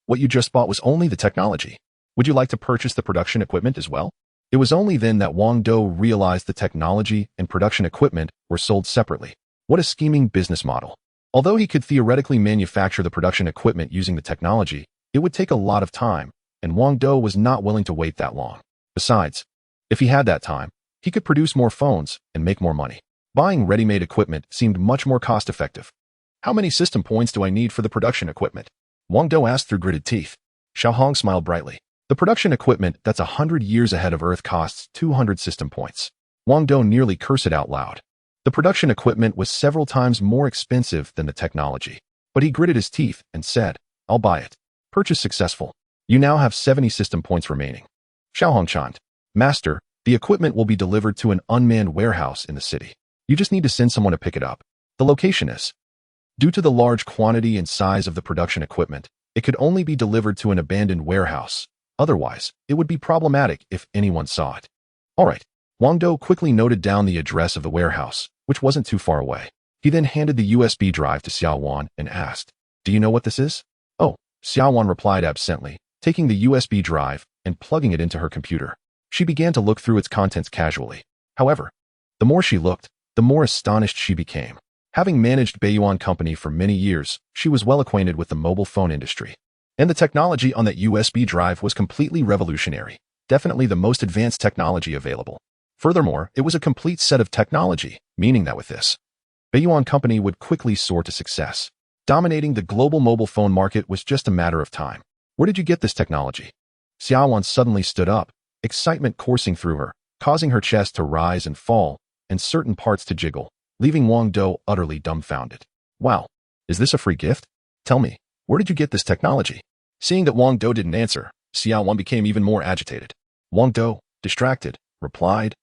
what you just bought was only the technology. Would you like to purchase the production equipment as well? It was only then that Wang Dou realized the technology and production equipment were sold separately. What a scheming business model. Although he could theoretically manufacture the production equipment using the technology, it would take a lot of time, and Wang Dou was not willing to wait that long. Besides, if he had that time, he could produce more phones and make more money. Buying ready-made equipment seemed much more cost-effective. How many system points do I need for the production equipment? Wang Dou asked through gritted teeth. Xiaohong smiled brightly. The production equipment that's 100 years ahead of Earth costs 200 system points. Wang Dou nearly cursed out loud. The production equipment was several times more expensive than the technology. But he gritted his teeth and said, "I'll buy it. Purchase successful. You now have 70 system points remaining." Xiaohong chimed, "Master, the equipment will be delivered to an unmanned warehouse in the city. You just need to send someone to pick it up. The location is." Due to the large quantity and size of the production equipment, it could only be delivered to an abandoned warehouse. Otherwise, it would be problematic if anyone saw it. All right. Wang Dou quickly noted down the address of the warehouse, which wasn't too far away. He then handed the USB drive to Xiaowan and asked, "Do you know what this is?" "Oh," Xiaowan replied absently, taking the USB drive and plugging it into her computer. She began to look through its contents casually. However, the more she looked, the more astonished she became. Having managed Baiyuan Company for many years, she was well acquainted with the mobile phone industry. And the technology on that USB drive was completely revolutionary, definitely the most advanced technology available. Furthermore, it was a complete set of technology, meaning that with this, Baiyuan Company would quickly soar to success. Dominating the global mobile phone market was just a matter of time. "Where did you get this technology?" Xiaowan suddenly stood up, excitement coursing through her, causing her chest to rise and fall, and certain parts to jiggle, leaving Wang Dou utterly dumbfounded. "Wow, is this a free gift? Tell me, where did you get this technology?" Seeing that Wang Dou didn't answer, Xiaowan became even more agitated. Wang Dou, distracted, replied,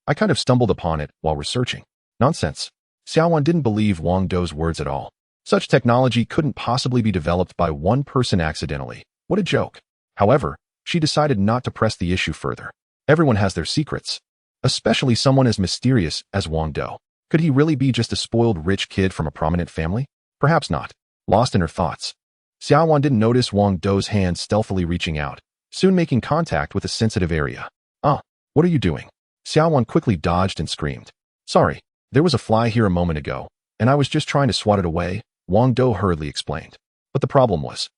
"I kind of stumbled upon it while researching." Nonsense. Xiaowan didn't believe Wang Dou's words at all. Such technology couldn't possibly be developed by one person accidentally. What a joke. However, she decided not to press the issue further. Everyone has their secrets, especially someone as mysterious as Wang Dou. Could he really be just a spoiled rich kid from a prominent family? Perhaps not. Lost in her thoughts, Xiaowan didn't notice Wang Dou's hand stealthily reaching out, soon making contact with a sensitive area. "Ah, what are you doing?" Xiaowan quickly dodged and screamed. "Sorry, there was a fly here a moment ago, and I was just trying to swat it away," Wang Dou hurriedly explained. But the problem was,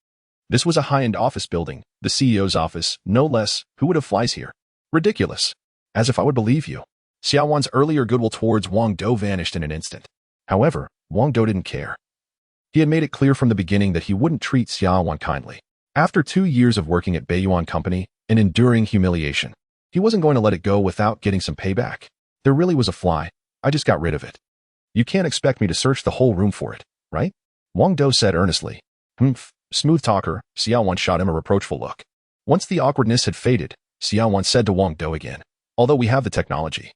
this was a high-end office building, the CEO's office, no less. Who would have flies here? Ridiculous. As if I would believe you. Xiaowan's earlier goodwill towards Wang Dou vanished in an instant. However, Wang Dou didn't care. He had made it clear from the beginning that he wouldn't treat Xiaowan kindly. After 2 years of working at Baiyuan Company and enduring humiliation, he wasn't going to let it go without getting some payback. There really was a fly. I just got rid of it. You can't expect me to search the whole room for it, right? Wang Dou said earnestly. "Humph, smooth talker." Xiaowan shot him a reproachful look. Once the awkwardness had faded, Xiaowan said to Wang Dou again, "Although we have the technology,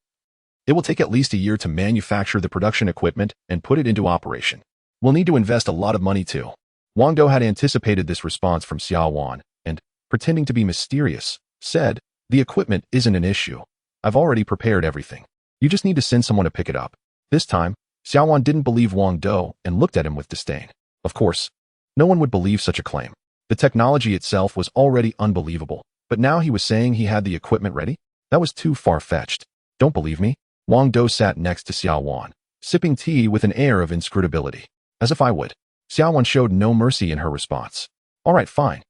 it will take at least a year to manufacture the production equipment and put it into operation. We'll need to invest a lot of money too." Wang Dou had anticipated this response from Xiaowan and, pretending to be mysterious, said, "The equipment isn't an issue. I've already prepared everything. You just need to send someone to pick it up." This time, Xiaowan didn't believe Wang Dou and looked at him with disdain. Of course, no one would believe such a claim. The technology itself was already unbelievable, but now he was saying he had the equipment ready? That was too far-fetched. "Don't believe me?" Wang Dou sat next to Xiaowan, sipping tea with an air of inscrutability. "As if I would." Xiaowan showed no mercy in her response. "All right, fine."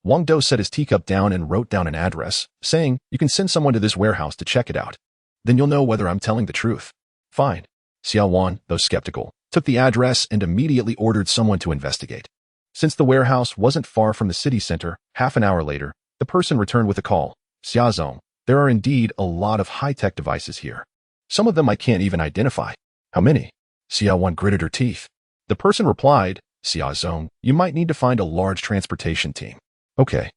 Wang Dou set his teacup down and wrote down an address, saying, "You can send someone to this warehouse to check it out. Then you'll know whether I'm telling the truth." "Fine." Xiaowan, though skeptical, took the address and immediately ordered someone to investigate. Since the warehouse wasn't far from the city center, half an hour later, the person returned with a call. "Xiazong, there are indeed a lot of high-tech devices here. Some of them I can't even identify." "How many?" Xiaowan gritted her teeth. The person replied, "Xiazong, you might need to find a large transportation team." "Okay.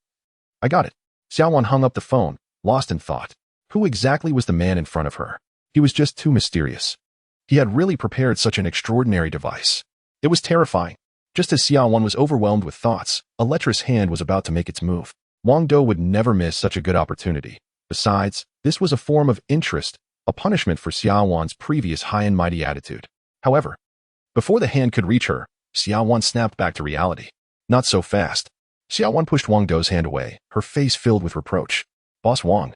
I got it." Xiaowan hung up the phone, lost in thought. Who exactly was the man in front of her? He was just too mysterious. He had really prepared such an extraordinary device. It was terrifying. Just as Xiaowan was overwhelmed with thoughts, a lecherous hand was about to make its move. Wang Dou would never miss such a good opportunity. Besides, this was a form of interest, a punishment for Xiaowan's previous high and mighty attitude. However, before the hand could reach her, Xiaowan snapped back to reality. "Not so fast." Xiaowan pushed Wang Dou's hand away, her face filled with reproach. "Boss Wang,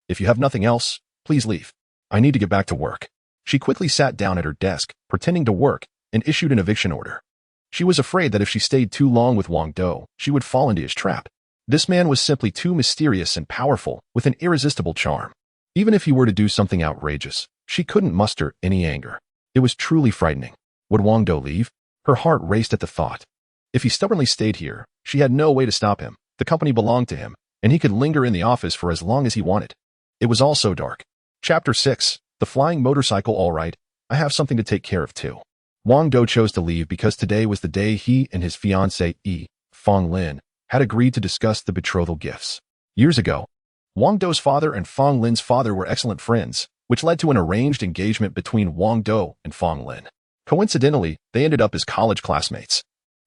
if you have nothing else, please leave. I need to get back to work." She quickly sat down at her desk, pretending to work, and issued an eviction order. She was afraid that if she stayed too long with Wang Dou, she would fall into his trap. This man was simply too mysterious and powerful, with an irresistible charm. Even if he were to do something outrageous, she couldn't muster any anger. It was truly frightening. Would Wang Dou leave? Her heart raced at the thought. If he stubbornly stayed here, she had no way to stop him. The company belonged to him, and he could linger in the office for as long as he wanted. It was all so dark. Chapter 6. The flying motorcycle, all right. I have something to take care of too. Wang Dou chose to leave because today was the day he and his fiancée, Fong Lin, had agreed to discuss the betrothal gifts. Years ago, Wang Dou's father and Fong Lin's father were excellent friends, which led to an arranged engagement between Wang Dou and Fong Lin. Coincidentally, they ended up as college classmates,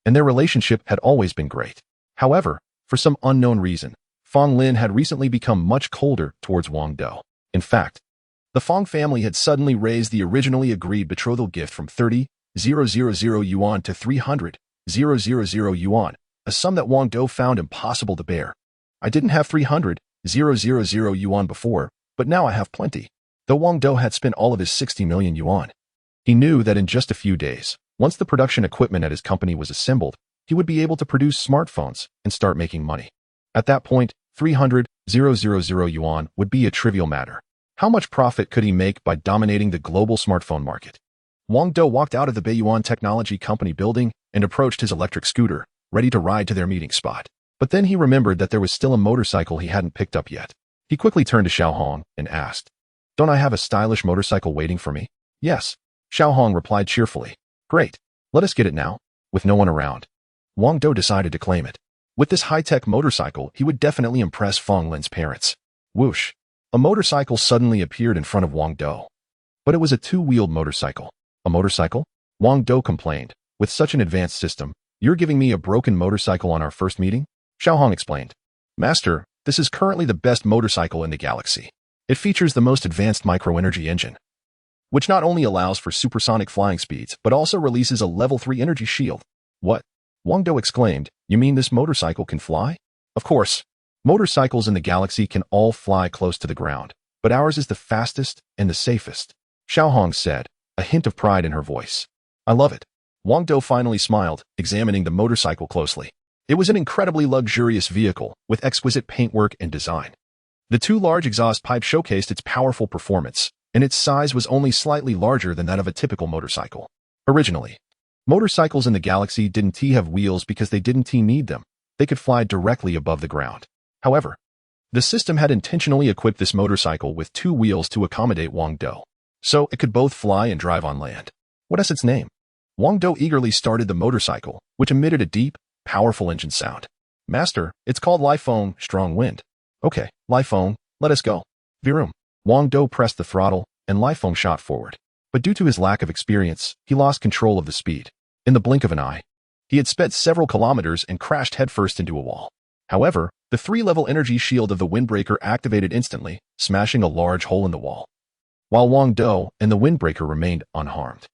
and their relationship had always been great. However, for some unknown reason, Fong Lin had recently become much colder towards Wang Dou. In fact, the Fong family had suddenly raised the originally agreed betrothal gift from 30,000 yuan to 300,000 yuan, a sum that Wang Dou found impossible to bear. I didn't have 300,000 yuan before, but now I have plenty. Though Wang Dou had spent all of his 60 million yuan, he knew that in just a few days, once the production equipment at his company was assembled, he would be able to produce smartphones and start making money. At that point, 300,000 yuan would be a trivial matter. How much profit could he make by dominating the global smartphone market? Wang Dou walked out of the Beiyuan Technology Company building and approached his electric scooter, ready to ride to their meeting spot. But then he remembered that there was still a motorcycle he hadn't picked up yet. He quickly turned to Xiaohong and asked, "Don't I have a stylish motorcycle waiting for me?" "Yes," Xiaohong replied cheerfully. "Great. Let us get it now." With no one around, Wang Dou decided to claim it. With this high-tech motorcycle, he would definitely impress Fong Lin's parents. Whoosh! A motorcycle suddenly appeared in front of Wang Dou. But it was a two-wheeled motorcycle. "A motorcycle?" Wang Dou complained. "With such an advanced system, you're giving me a broken motorcycle on our first meeting?" Xiaohong explained. "Master, this is currently the best motorcycle in the galaxy. It features the most advanced microenergy engine, which not only allows for supersonic flying speeds, but also releases a level 3 energy shield." "What?" Wang Dou exclaimed. "You mean this motorcycle can fly?" "Of course. Motorcycles in the galaxy can all fly close to the ground, but ours is the fastest and the safest," Xiaohong said, a hint of pride in her voice. "I love it." Wang Dou finally smiled, examining the motorcycle closely. It was an incredibly luxurious vehicle with exquisite paintwork and design. The two large exhaust pipes showcased its powerful performance, and its size was only slightly larger than that of a typical motorcycle. Originally, motorcycles in the galaxy didn't have wheels because they didn't need them. They could fly directly above the ground. However, the system had intentionally equipped this motorcycle with two wheels to accommodate Wang Dou, so it could both fly and drive on land. "What is its name?" Wang Dou eagerly started the motorcycle, which emitted a deep, powerful engine sound. "Master, it's called Lifeng Strong Wind." "Okay, Lifeng, let us go." Virum. Wang Dou pressed the throttle, and Lifeng shot forward. But due to his lack of experience, he lost control of the speed. In the blink of an eye, he had sped several kilometers and crashed headfirst into a wall. However, the 3-level energy shield of the windbreaker activated instantly, smashing a large hole in the wall, while Wang Dou and the windbreaker remained unharmed.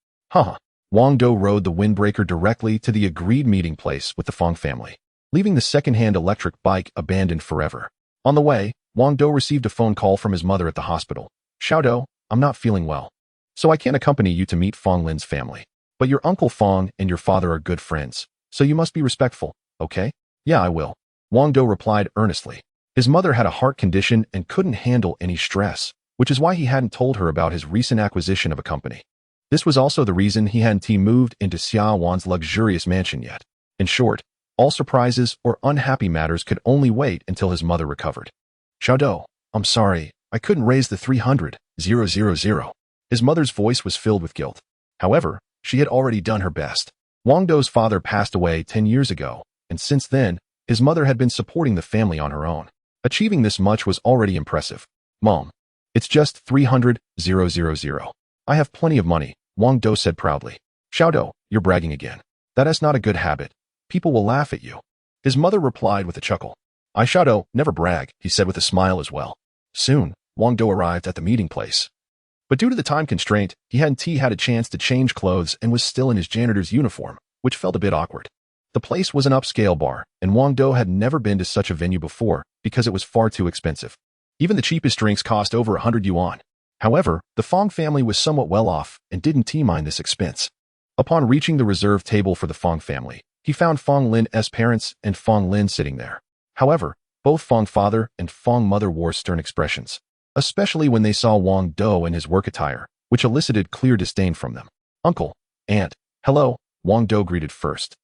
Wang Dou rode the windbreaker directly to the agreed meeting place with the Fong family, leaving the second-hand electric bike abandoned forever. On the way, Wang Dou received a phone call from his mother at the hospital. "Xiao Dou, I'm not feeling well, so I can't accompany you to meet Fong Lin's family. But your Uncle Fong and your father are good friends, so you must be respectful, okay?" "Yeah, I will," Wang Dou replied earnestly. His mother had a heart condition and couldn't handle any stress, which is why he hadn't told her about his recent acquisition of a company. This was also the reason he hadn't moved into Xia Wan's luxurious mansion yet. In short, all surprises or unhappy matters could only wait until his mother recovered. "Xiao Dou, I'm sorry, I couldn't raise the 300,000. His mother's voice was filled with guilt. However, she had already done her best. Wang Dou's father passed away 10 years ago, and since then, his mother had been supporting the family on her own. Achieving this much was already impressive. "Mom, it's just 300,000. I have plenty of money," Wang Dou said proudly. "Xiao Dou, you're bragging again. That is not a good habit. People will laugh at you." His mother replied with a chuckle. "I, Xiao Dou, never brag," he said with a smile as well. Soon, Wang Dou arrived at the meeting place. But due to the time constraint, he hadn't had a chance to change clothes and was still in his janitor's uniform, which felt a bit awkward. The place was an upscale bar, and Wang Dou had never been to such a venue before because it was far too expensive. Even the cheapest drinks cost over 100 yuan. However, the Fong family was somewhat well off and didn't mind this expense. Upon reaching the reserved table for the Fong family, he found Fong Lin's parents and Fong Lin sitting there. However, both Fong father and Fong mother wore stern expressions, especially when they saw Wang Dou in his work attire, which elicited clear disdain from them. "Uncle, aunt, hello," Wang Dou greeted first.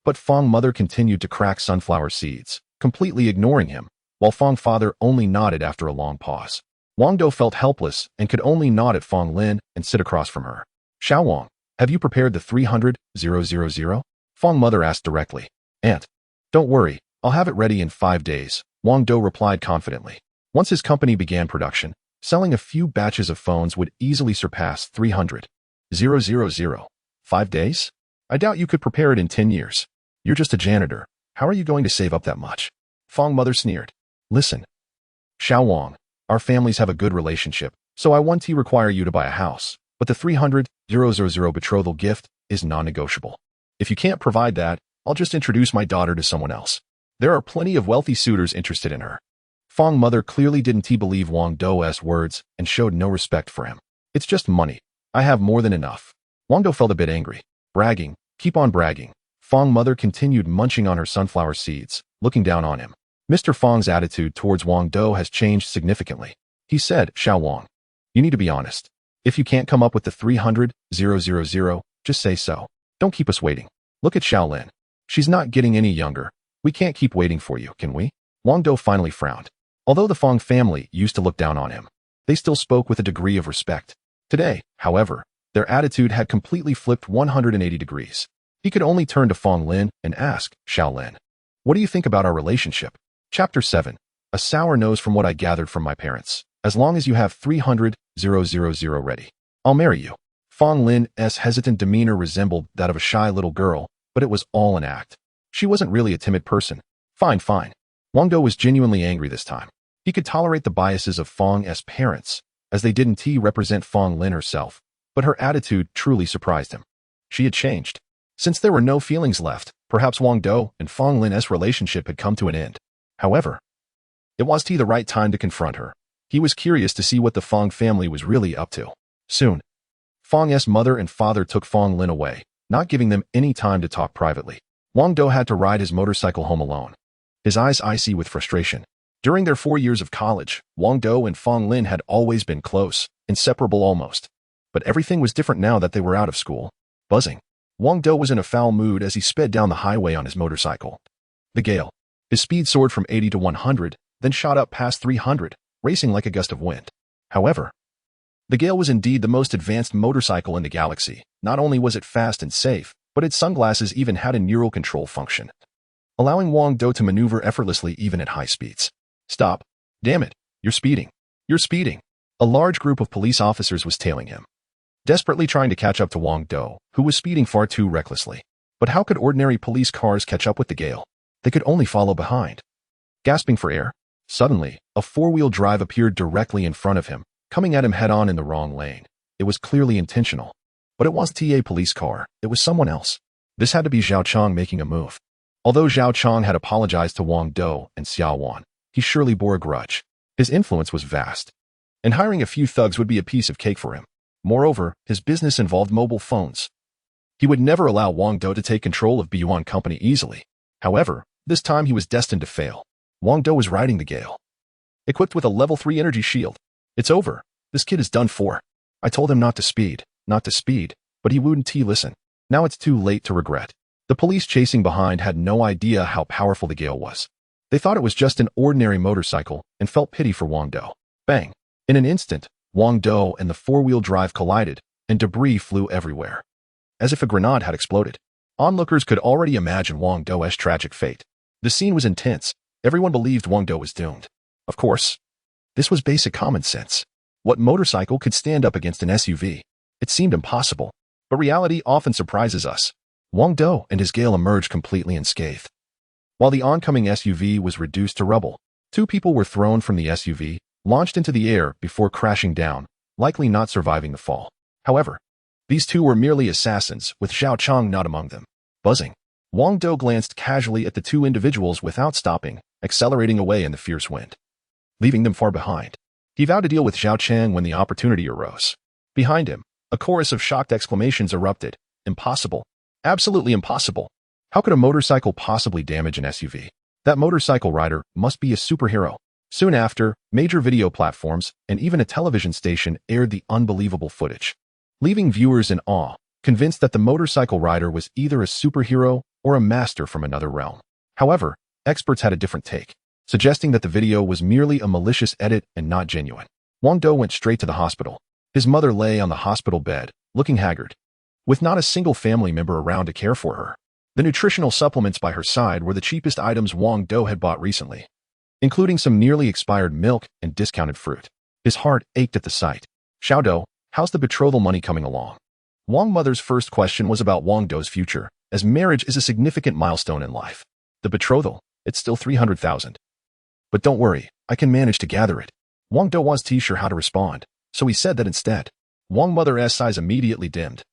But Fong mother continued to crack sunflower seeds, completely ignoring him, while Fong father only nodded after a long pause. Wang Dou felt helpless and could only nod at Fong Lin and sit across from her. Xiao Wang, have you prepared the 300,000? Fong mother asked directly. Aunt, don't worry, I'll have it ready in 5 days, Wang Dou replied confidently. Once his company began production, selling a few batches of phones would easily surpass 300,000. 5 days? I doubt you could prepare it in 10 years. You're just a janitor. How are you going to save up that much? Fong mother sneered. Listen, Xiao Wang, our families have a good relationship, so I want to require you to buy a house, but the 300,000 betrothal gift is non-negotiable. If you can't provide that, I'll just introduce my daughter to someone else. There are plenty of wealthy suitors interested in her. Fong mother clearly didn't believe Wang Dou's words and showed no respect for him. It's just money. I have more than enough. Wang Dou felt a bit angry. Bragging, keep on bragging. Fong mother continued munching on her sunflower seeds, looking down on him. Mr. Fong's attitude towards Wang Dou has changed significantly. He said, Xiao Wang, you need to be honest. If you can't come up with the 300,000, just say so. Don't keep us waiting. Look at Xiao Lin. She's not getting any younger. We can't keep waiting for you, can we? Wang Dou finally frowned. Although the Fong family used to look down on him, they still spoke with a degree of respect. Today, however, their attitude had completely flipped 180 degrees. He could only turn to Fong Lin and ask, Xiao Lin, what do you think about our relationship? Chapter 7. A sour nose from what I gathered from my parents. As long as you have 300,000 ready, I'll marry you. Fong Lin's hesitant demeanor resembled that of a shy little girl, but it was all an act. She wasn't really a timid person. Fine. Wang Dou was genuinely angry this time. He could tolerate the biases of Fong's parents, as they didn't represent Fong Lin herself, but her attitude truly surprised him. She had changed. Since there were no feelings left, perhaps Wang Dou and Fong Lin's relationship had come to an end. However, it was the right time to confront her. He was curious to see what the Fong family was really up to. Soon, Fong's mother and father took Fong Lin away, not giving them any time to talk privately. Wang Dou had to ride his motorcycle home alone, his eyes icy with frustration. During their 4 years of college, Wang Dou and Fong Lin had always been close, inseparable almost. But everything was different now that they were out of school. Buzzing, Wang Dou was in a foul mood as he sped down the highway on his motorcycle. The gale. His speed soared from 80 to 100, then shot up past 300, racing like a gust of wind. However, the Gale was indeed the most advanced motorcycle in the galaxy. Not only was it fast and safe, but its sunglasses even had a neural control function, allowing Wang Dou to maneuver effortlessly even at high speeds. Stop. Damn it. You're speeding. You're speeding. A large group of police officers was tailing him, desperately trying to catch up to Wang Dou, who was speeding far too recklessly. But how could ordinary police cars catch up with the Gale? They could only follow behind. Gasping for air, suddenly, a four-wheel drive appeared directly in front of him, coming at him head-on in the wrong lane. It was clearly intentional. But it wasn't a police car. It was someone else. This had to be Zhao Chong making a move. Although Zhao Chong had apologized to Wang Dou and Xiao Wan, he surely bore a grudge. His influence was vast, and hiring a few thugs would be a piece of cake for him. Moreover, his business involved mobile phones. He would never allow Wang Dou to take control of Biyuan Company easily. However, this time he was destined to fail. Wang Dou was riding the Gale, equipped with a level 3 energy shield. It's over. This kid is done for. I told him not to speed, but he wouldn't listen. Now it's too late to regret. The police chasing behind had no idea how powerful the Gale was. They thought it was just an ordinary motorcycle and felt pity for Wang Dou. Bang! In an instant, Wang Dou and the four-wheel drive collided, and debris flew everywhere, as if a grenade had exploded. Onlookers could already imagine Wang Dou's tragic fate. The scene was intense. Everyone believed Wang Dou was doomed. Of course, this was basic common sense. What motorcycle could stand up against an SUV? It seemed impossible. But reality often surprises us. Wang Dou and his Gale emerged completely unscathed. While the oncoming SUV was reduced to rubble, 2 people were thrown from the SUV, launched into the air before crashing down, likely not surviving the fall. However, these 2 were merely assassins, with Zhao Chong not among them. Buzzing, Wang Dou glanced casually at the 2 individuals without stopping, accelerating away in the fierce wind, leaving them far behind. He vowed to deal with Zhao Chang when the opportunity arose. Behind him, a chorus of shocked exclamations erupted. Impossible. Absolutely impossible. How could a motorcycle possibly damage an SUV? That motorcycle rider must be a superhero. Soon after, major video platforms and even a television station aired the unbelievable footage, leaving viewers in awe, convinced that the motorcycle rider was either a superhero or a master from another realm. However, experts had a different take, suggesting that the video was merely a malicious edit and not genuine. Wang Dou went straight to the hospital. His mother lay on the hospital bed, looking haggard, with not a single family member around to care for her. The nutritional supplements by her side were the cheapest items Wang Dou had bought recently, including some nearly expired milk and discounted fruit. His heart ached at the sight. Xiao Dou, how's the betrothal money coming along? Wang Mother's first question was about Wang Dou's future, as marriage is a significant milestone in life. The betrothal, it's still 300,000. But don't worry, I can manage to gather it. Wang Dou wasn't sure how to respond, so he said that instead. Wang Mother's eyes immediately dimmed.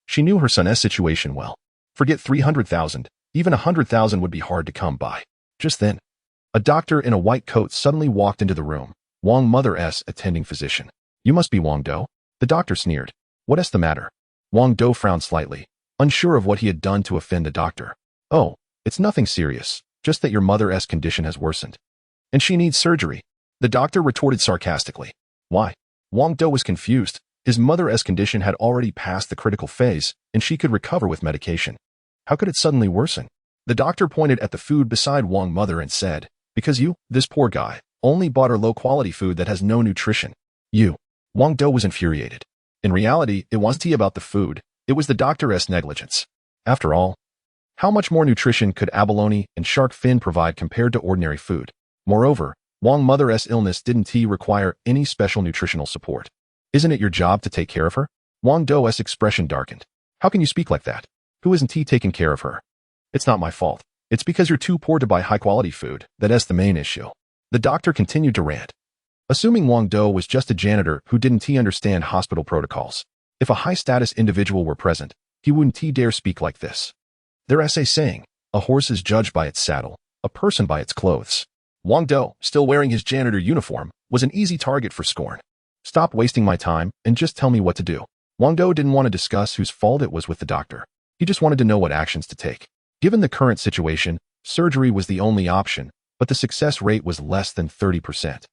She knew her son's situation well. Forget 300,000, even 100,000 would be hard to come by. Just then, a doctor in a white coat suddenly walked into the room. Wang Mother's attending physician. You must be Wang Dou. The doctor sneered. What's the matter? Wang Dou frowned slightly, unsure of what he had done to offend the doctor. Oh, it's nothing serious, just that your mother's condition has worsened. And she needs surgery. The doctor retorted sarcastically. Why? Wang Dou was confused. His mother's condition had already passed the critical phase, and she could recover with medication. How could it suddenly worsen? The doctor pointed at the food beside Wang Mother and said, because you, this poor guy, only bought her low-quality food that has no nutrition. You. Wang Dou was infuriated. In reality, it wasn't about the food. It was the doctor's negligence. After all, how much more nutrition could abalone and shark fin provide compared to ordinary food? Moreover, Wang Mother's illness didn't require any special nutritional support. Isn't it your job to take care of her? Wang Dou's expression darkened. How can you speak like that? Who isn't taking care of her? It's not my fault. It's because you're too poor to buy high-quality food. That's the main issue. The doctor continued to rant. Assuming Wang Dou was just a janitor who didn't understand hospital protocols. If a high-status individual were present, he wouldn't dare speak like this. There's a saying, a horse is judged by its saddle, a person by its clothes. Wang Dou, still wearing his janitor uniform, was an easy target for scorn. Stop wasting my time and just tell me what to do. Wang Dou didn't want to discuss whose fault it was with the doctor. He just wanted to know what actions to take. Given the current situation, surgery was the only option, but the success rate was less than 30%.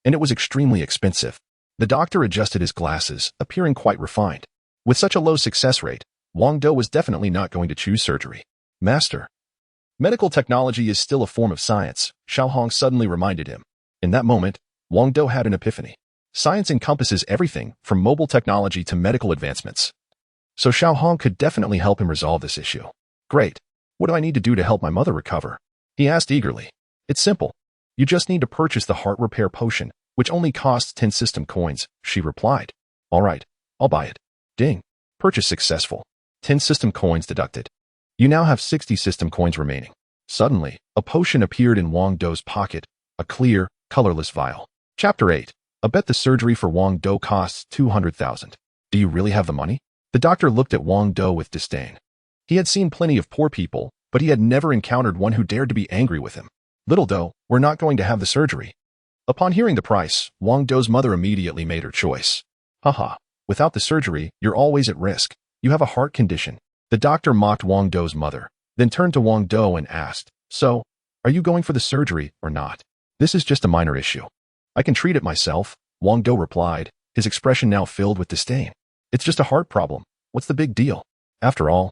And it was extremely expensive. The doctor adjusted his glasses, appearing quite refined. With such a low success rate, Wang Dou was definitely not going to choose surgery. Master. Medical technology is still a form of science, Xiao Hong suddenly reminded him. In that moment, Wang Dou had an epiphany. Science encompasses everything from mobile technology to medical advancements. So Xiao Hong could definitely help him resolve this issue. Great. What do I need to do to help my mother recover? He asked eagerly. It's simple. You just need to purchase the heart repair potion, which only costs 10 system coins, she replied. All right, I'll buy it. Ding. Purchase successful. 10 system coins deducted. You now have 60 system coins remaining. Suddenly, a potion appeared in Wang Dou's pocket, a clear, colorless vial. Chapter 8. I bet the surgery for Wang Dou costs 200,000. Do you really have the money? The doctor looked at Wang Dou with disdain. He had seen plenty of poor people, but he had never encountered one who dared to be angry with him. Little Dou, we're not going to have the surgery. Upon hearing the price, Wang Dou's mother immediately made her choice. Haha, without the surgery, you're always at risk. You have a heart condition. The doctor mocked Wang Dou's mother, then turned to Wang Dou and asked, so, are you going for the surgery or not? This is just a minor issue. I can treat it myself, Wang Dou replied, his expression now filled with disdain. It's just a heart problem. What's the big deal? After all,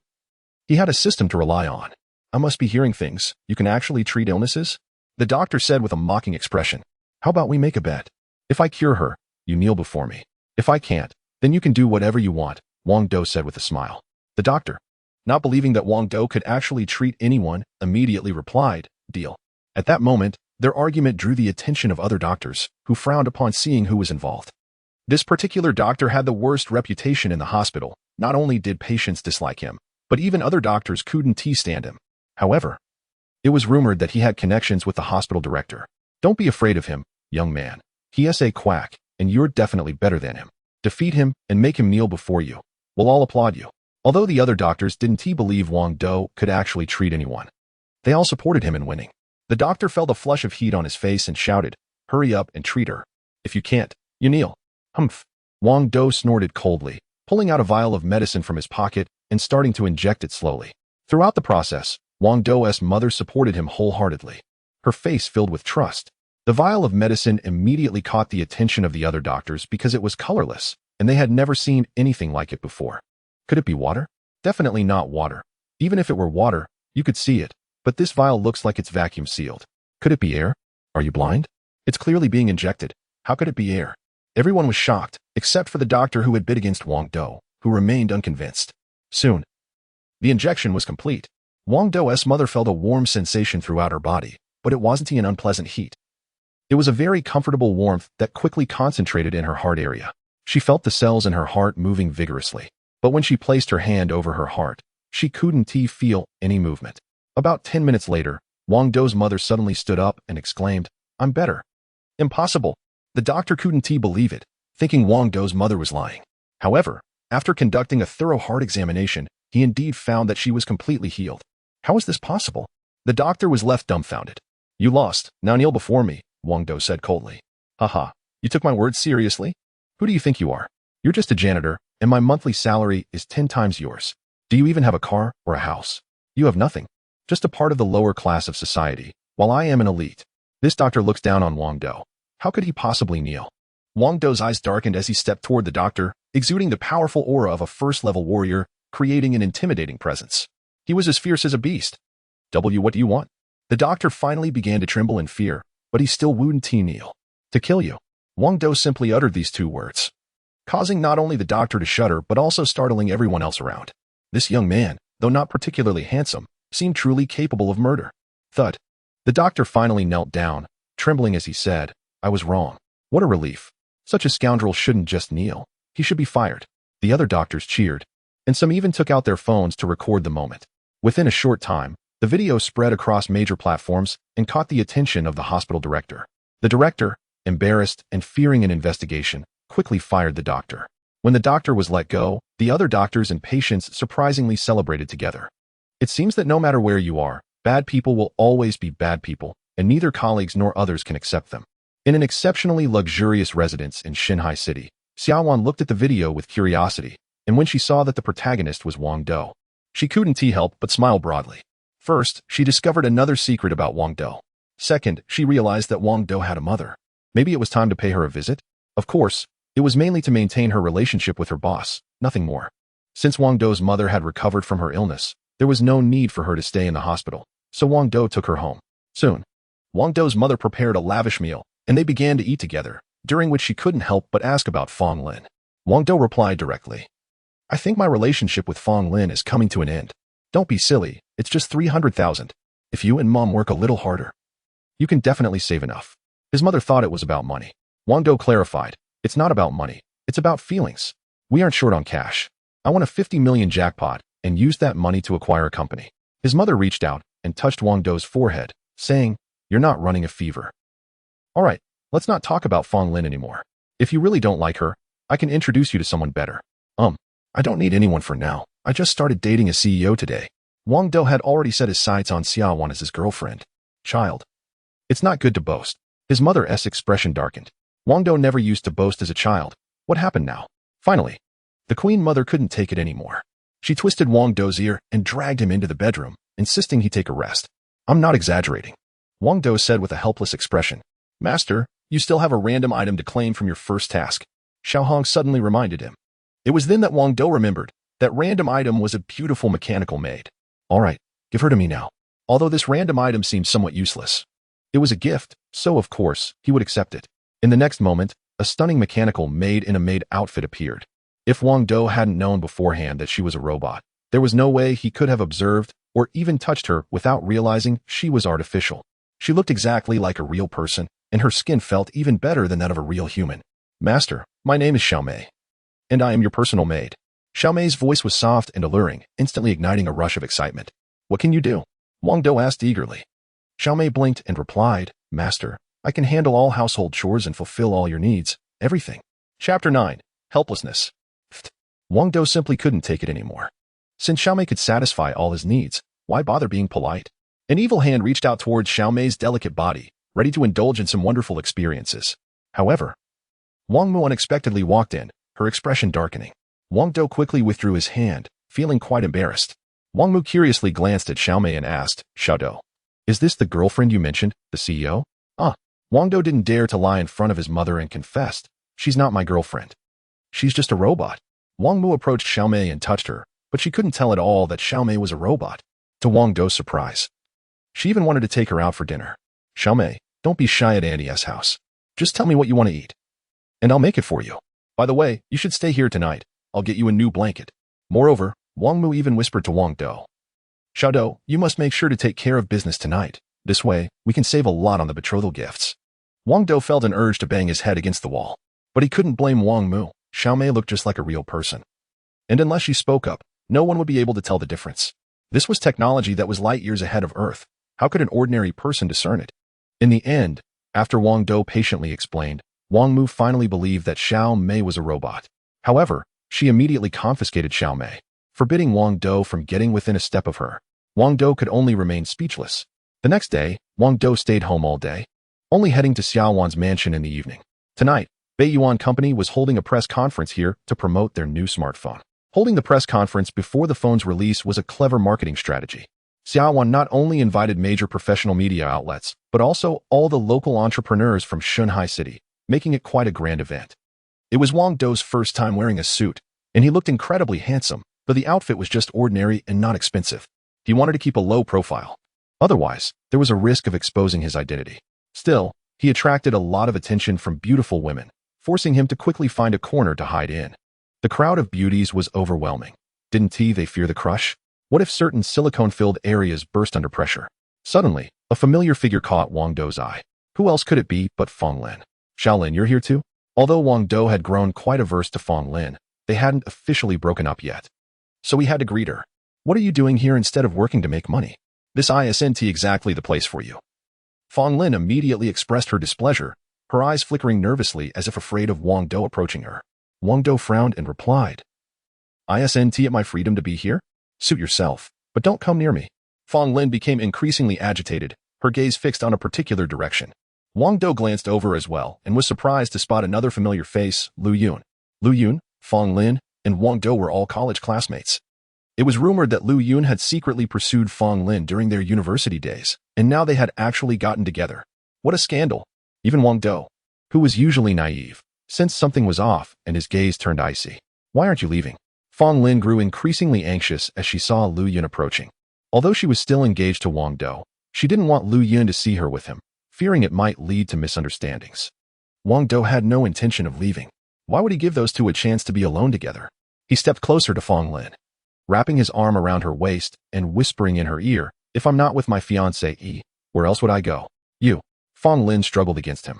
he had a system to rely on. I must be hearing things. You can actually treat illnesses? The doctor said with a mocking expression. How about we make a bet? If I cure her, you kneel before me. If I can't, then you can do whatever you want, Wang Dou said with a smile. The doctor, not believing that Wang Dou could actually treat anyone, immediately replied, deal. At that moment, their argument drew the attention of other doctors, who frowned upon seeing who was involved. This particular doctor had the worst reputation in the hospital. Not only did patients dislike him, but even other doctors couldn't stand him. However, it was rumored that he had connections with the hospital director. Don't be afraid of him, young man. He is a quack, and you're definitely better than him. Defeat him and make him kneel before you. We'll all applaud you. Although the other doctors didn't believe Wang Dou could actually treat anyone, they all supported him in winning. The doctor felt a flush of heat on his face and shouted, hurry up and treat her. If you can't, you kneel. Humph. Wang Dou snorted coldly, pulling out a vial of medicine from his pocket and starting to inject it slowly. Throughout the process, Wang Dou's mother supported him wholeheartedly, her face filled with trust. The vial of medicine immediately caught the attention of the other doctors because it was colorless, and they had never seen anything like it before. Could it be water? Definitely not water. Even if it were water, you could see it, but this vial looks like it's vacuum sealed. Could it be air? Are you blind? It's clearly being injected. How could it be air? Everyone was shocked, except for the doctor who had bid against Wang Dou, who remained unconvinced. Soon, the injection was complete. Wang Dou's mother felt a warm sensation throughout her body, but it wasn't an unpleasant heat. It was a very comfortable warmth that quickly concentrated in her heart area. She felt the cells in her heart moving vigorously, but when she placed her hand over her heart, she couldn't feel any movement. About 10 minutes later, Wang Dou's mother suddenly stood up and exclaimed, "I'm better." Impossible. The doctor couldn't believe it, thinking Wang Dou's mother was lying. However, after conducting a thorough heart examination, he indeed found that she was completely healed. How is this possible? The doctor was left dumbfounded. "You lost. Now kneel before me," Wang Dou said coldly. "Haha, you took my words seriously? Who do you think you are? You're just a janitor, and my monthly salary is 10 times yours. Do you even have a car or a house? You have nothing. Just a part of the lower class of society, while I am an elite." This doctor looks down on Wang Dou. How could he possibly kneel? Wang Dou's eyes darkened as he stepped toward the doctor, exuding the powerful aura of a first-level warrior, creating an intimidating presence. He was as fierce as a beast. What do you want?" The doctor finally began to tremble in fear, but he still wouldn't kneel. "To kill you." Wang Dou simply uttered these 2 words, causing not only the doctor to shudder but also startling everyone else around. This young man, though not particularly handsome, seemed truly capable of murder. Thud. The doctor finally knelt down, trembling as he said, "I was wrong." What a relief. Such a scoundrel shouldn't just kneel. He should be fired. The other doctors cheered, and some even took out their phones to record the moment. Within a short time, the video spread across major platforms and caught the attention of the hospital director. The director, embarrassed and fearing an investigation, quickly fired the doctor. When the doctor was let go, the other doctors and patients surprisingly celebrated together. It seems that no matter where you are, bad people will always be bad people, and neither colleagues nor others can accept them. In an exceptionally luxurious residence in Shanghai City, Xiaowan looked at the video with curiosity, and when she saw that the protagonist was Wang Dou, she couldn't help but smile broadly. First, she discovered another secret about Wang Dou. Second, she realized that Wang Dou had a mother. Maybe it was time to pay her a visit? Of course, it was mainly to maintain her relationship with her boss, nothing more. Since Wang Dou's mother had recovered from her illness, there was no need for her to stay in the hospital, so Wang Dou took her home. Soon, Wang Dou's mother prepared a lavish meal, and they began to eat together, during which she couldn't help but ask about Fong Lin. Wang Dou replied directly, "I think my relationship with Fong Lin is coming to an end. Don't be silly, it's just 300,000. If you and Mom work a little harder, you can definitely save enough." His mother thought it was about money. Wang Dou clarified, "It's not about money, it's about feelings. We aren't short on cash. I want a 50 million jackpot and use that money to acquire a company." His mother reached out and touched Wang Dou's forehead, saying, "You're not running a fever. All right, let's not talk about Fong Lin anymore. If you really don't like her, I can introduce you to someone better." I don't need anyone for now. I just started dating a CEO today." Wang Dou had already set his sights on Xiaowan as his girlfriend. Child. It's not good to boast. His mother's expression darkened. Wang Dou never used to boast as a child. What happened now? Finally, the queen mother couldn't take it anymore. She twisted Wang Dou's ear and dragged him into the bedroom, insisting he take a rest. "I'm not exaggerating," Wang Dou said with a helpless expression. "Master, you still have a random item to claim from your first task," Xiao Hong suddenly reminded him. It was then that Wang Dou remembered that random item was a beautiful mechanical maid. "All right, give her to me now." Although this random item seemed somewhat useless, it was a gift, so of course, he would accept it. In the next moment, a stunning mechanical maid in a maid outfit appeared. If Wang Dou hadn't known beforehand that she was a robot, there was no way he could have observed or even touched her without realizing she was artificial. She looked exactly like a real person, and her skin felt even better than that of a real human. "Master, my name is Xiaomei, and I am your personal maid." Xiaomei's voice was soft and alluring, instantly igniting a rush of excitement. "What can you do?" Wang Dou asked eagerly. Xiaomei blinked and replied, "Master, I can handle all household chores and fulfill all your needs, everything." Chapter 9. Helplessness. Wang Dou simply couldn't take it anymore. Since Xiaomei could satisfy all his needs, why bother being polite? An evil hand reached out towards Xiaomei's delicate body, ready to indulge in some wonderful experiences. However, Wang Mu unexpectedly walked in, her expression darkening. Wang Dou quickly withdrew his hand, feeling quite embarrassed. Wang Mu curiously glanced at Xiaomei and asked, "Xiao Dou, is this the girlfriend you mentioned, the CEO?" Wang Dou didn't dare to lie in front of his mother and confessed, "She's not my girlfriend. She's just a robot." Wang Mu approached Xiaomei and touched her, but she couldn't tell at all that Xiaomei was a robot. To Wang Dou's surprise, she even wanted to take her out for dinner. "Xiaomei, don't be shy at Auntie's house. Just tell me what you want to eat." And I'll make it for you. By the way, you should stay here tonight. I'll get you a new blanket. Moreover, Wang Mu even whispered to Wang Dou. Xiao Dou, you must make sure to take care of business tonight. This way, we can save a lot on the betrothal gifts. Wang Dou felt an urge to bang his head against the wall. But he couldn't blame Wang Mu. Xiao Mei looked just like a real person. And unless she spoke up, no one would be able to tell the difference. This was technology that was light years ahead of Earth. How could an ordinary person discern it? In the end, after Wang Dou patiently explained, Wang Mu finally believed that Xiao Mei was a robot. However, she immediately confiscated Xiao Mei, forbidding Wang Dou from getting within a step of her. Wang Dou could only remain speechless. The next day, Wang Dou stayed home all day, only heading to Xiao Wan's mansion in the evening. Tonight, Beiyuan Company was holding a press conference here to promote their new smartphone. Holding the press conference before the phone's release was a clever marketing strategy. Xiao Wan not only invited major professional media outlets, but also all the local entrepreneurs from Shunhai City, making it quite a grand event. It was Wang Dou's first time wearing a suit, and he looked incredibly handsome, but the outfit was just ordinary and not expensive. He wanted to keep a low profile. Otherwise, there was a risk of exposing his identity. Still, he attracted a lot of attention from beautiful women, forcing him to quickly find a corner to hide in. The crowd of beauties was overwhelming. Didn't they fear the crush? What if certain silicone-filled areas burst under pressure? Suddenly, a familiar figure caught Wang Dou's eye. Who else could it be but Fong Lin? Xiaolin, you're here too? Although Wang Dou had grown quite averse to Fong Lin, they hadn't officially broken up yet. So he had to greet her. What are you doing here instead of working to make money? This isn't exactly the place for you. Fong Lin immediately expressed her displeasure, her eyes flickering nervously as if afraid of Wang Dou approaching her. Wang Dou frowned and replied, "Isn't it my freedom to be here? Suit yourself, but don't come near me." Fong Lin became increasingly agitated, her gaze fixed on a particular direction. Wang Dou glanced over as well and was surprised to spot another familiar face, Lu Yun. Lu Yun, Fong Lin, and Wang Dou were all college classmates. It was rumored that Lu Yun had secretly pursued Fong Lin during their university days, and now they had actually gotten together. What a scandal! Even Wang Dou, who was usually naive, sensed something was off and his gaze turned icy. Why aren't you leaving? Fong Lin grew increasingly anxious as she saw Lu Yun approaching. Although she was still engaged to Wang Dou, she didn't want Lu Yun to see her with him, fearing it might lead to misunderstandings. Wang Dou had no intention of leaving. Why would he give those two a chance to be alone together? He stepped closer to Fong Lin, wrapping his arm around her waist and whispering in her ear, "If I'm not with my fiancé, where else would I go?" "You." Fong Lin struggled against him.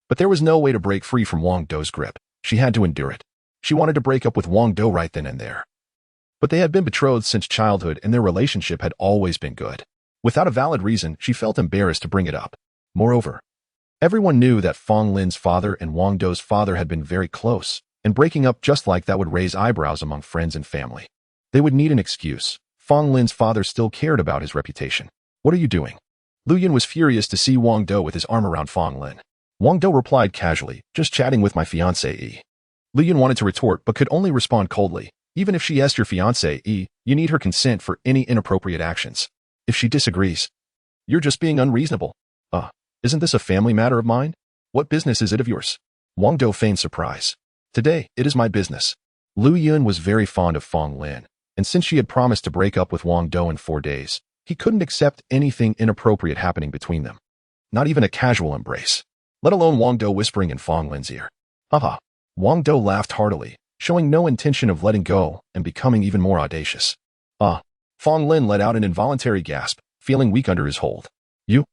But there was no way to break free from Wang Dou's grip. She had to endure it. She wanted to break up with Wang Dou right then and there. But they had been betrothed since childhood and their relationship had always been good. Without a valid reason, she felt embarrassed to bring it up. Moreover, everyone knew that Fong Lin's father and Wang Dou's father had been very close, and breaking up just like that would raise eyebrows among friends and family. They would need an excuse. Fong Lin's father still cared about his reputation. "What are you doing?" Lu Yun was furious to see Wang Dou with his arm around Fong Lin. Wang Dou replied casually, "Just chatting with my fiancée." Lu Yun wanted to retort but could only respond coldly. Even if she asked your fiancée, you need her consent for any inappropriate actions. If she disagrees, you're just being unreasonable. Isn't this a family matter of mine? What business is it of yours? Wang Dou feigned surprise. Today, it is my business. Lu Yun was very fond of Fong Lin, and since she had promised to break up with Wang Dou in 4 days, he couldn't accept anything inappropriate happening between them. Not even a casual embrace, let alone Wang Dou whispering in Fong Lin's ear. Haha. Wang Dou laughed heartily, showing no intention of letting go and becoming even more audacious. Fong Lin let out an involuntary gasp, feeling weak under his hold. You.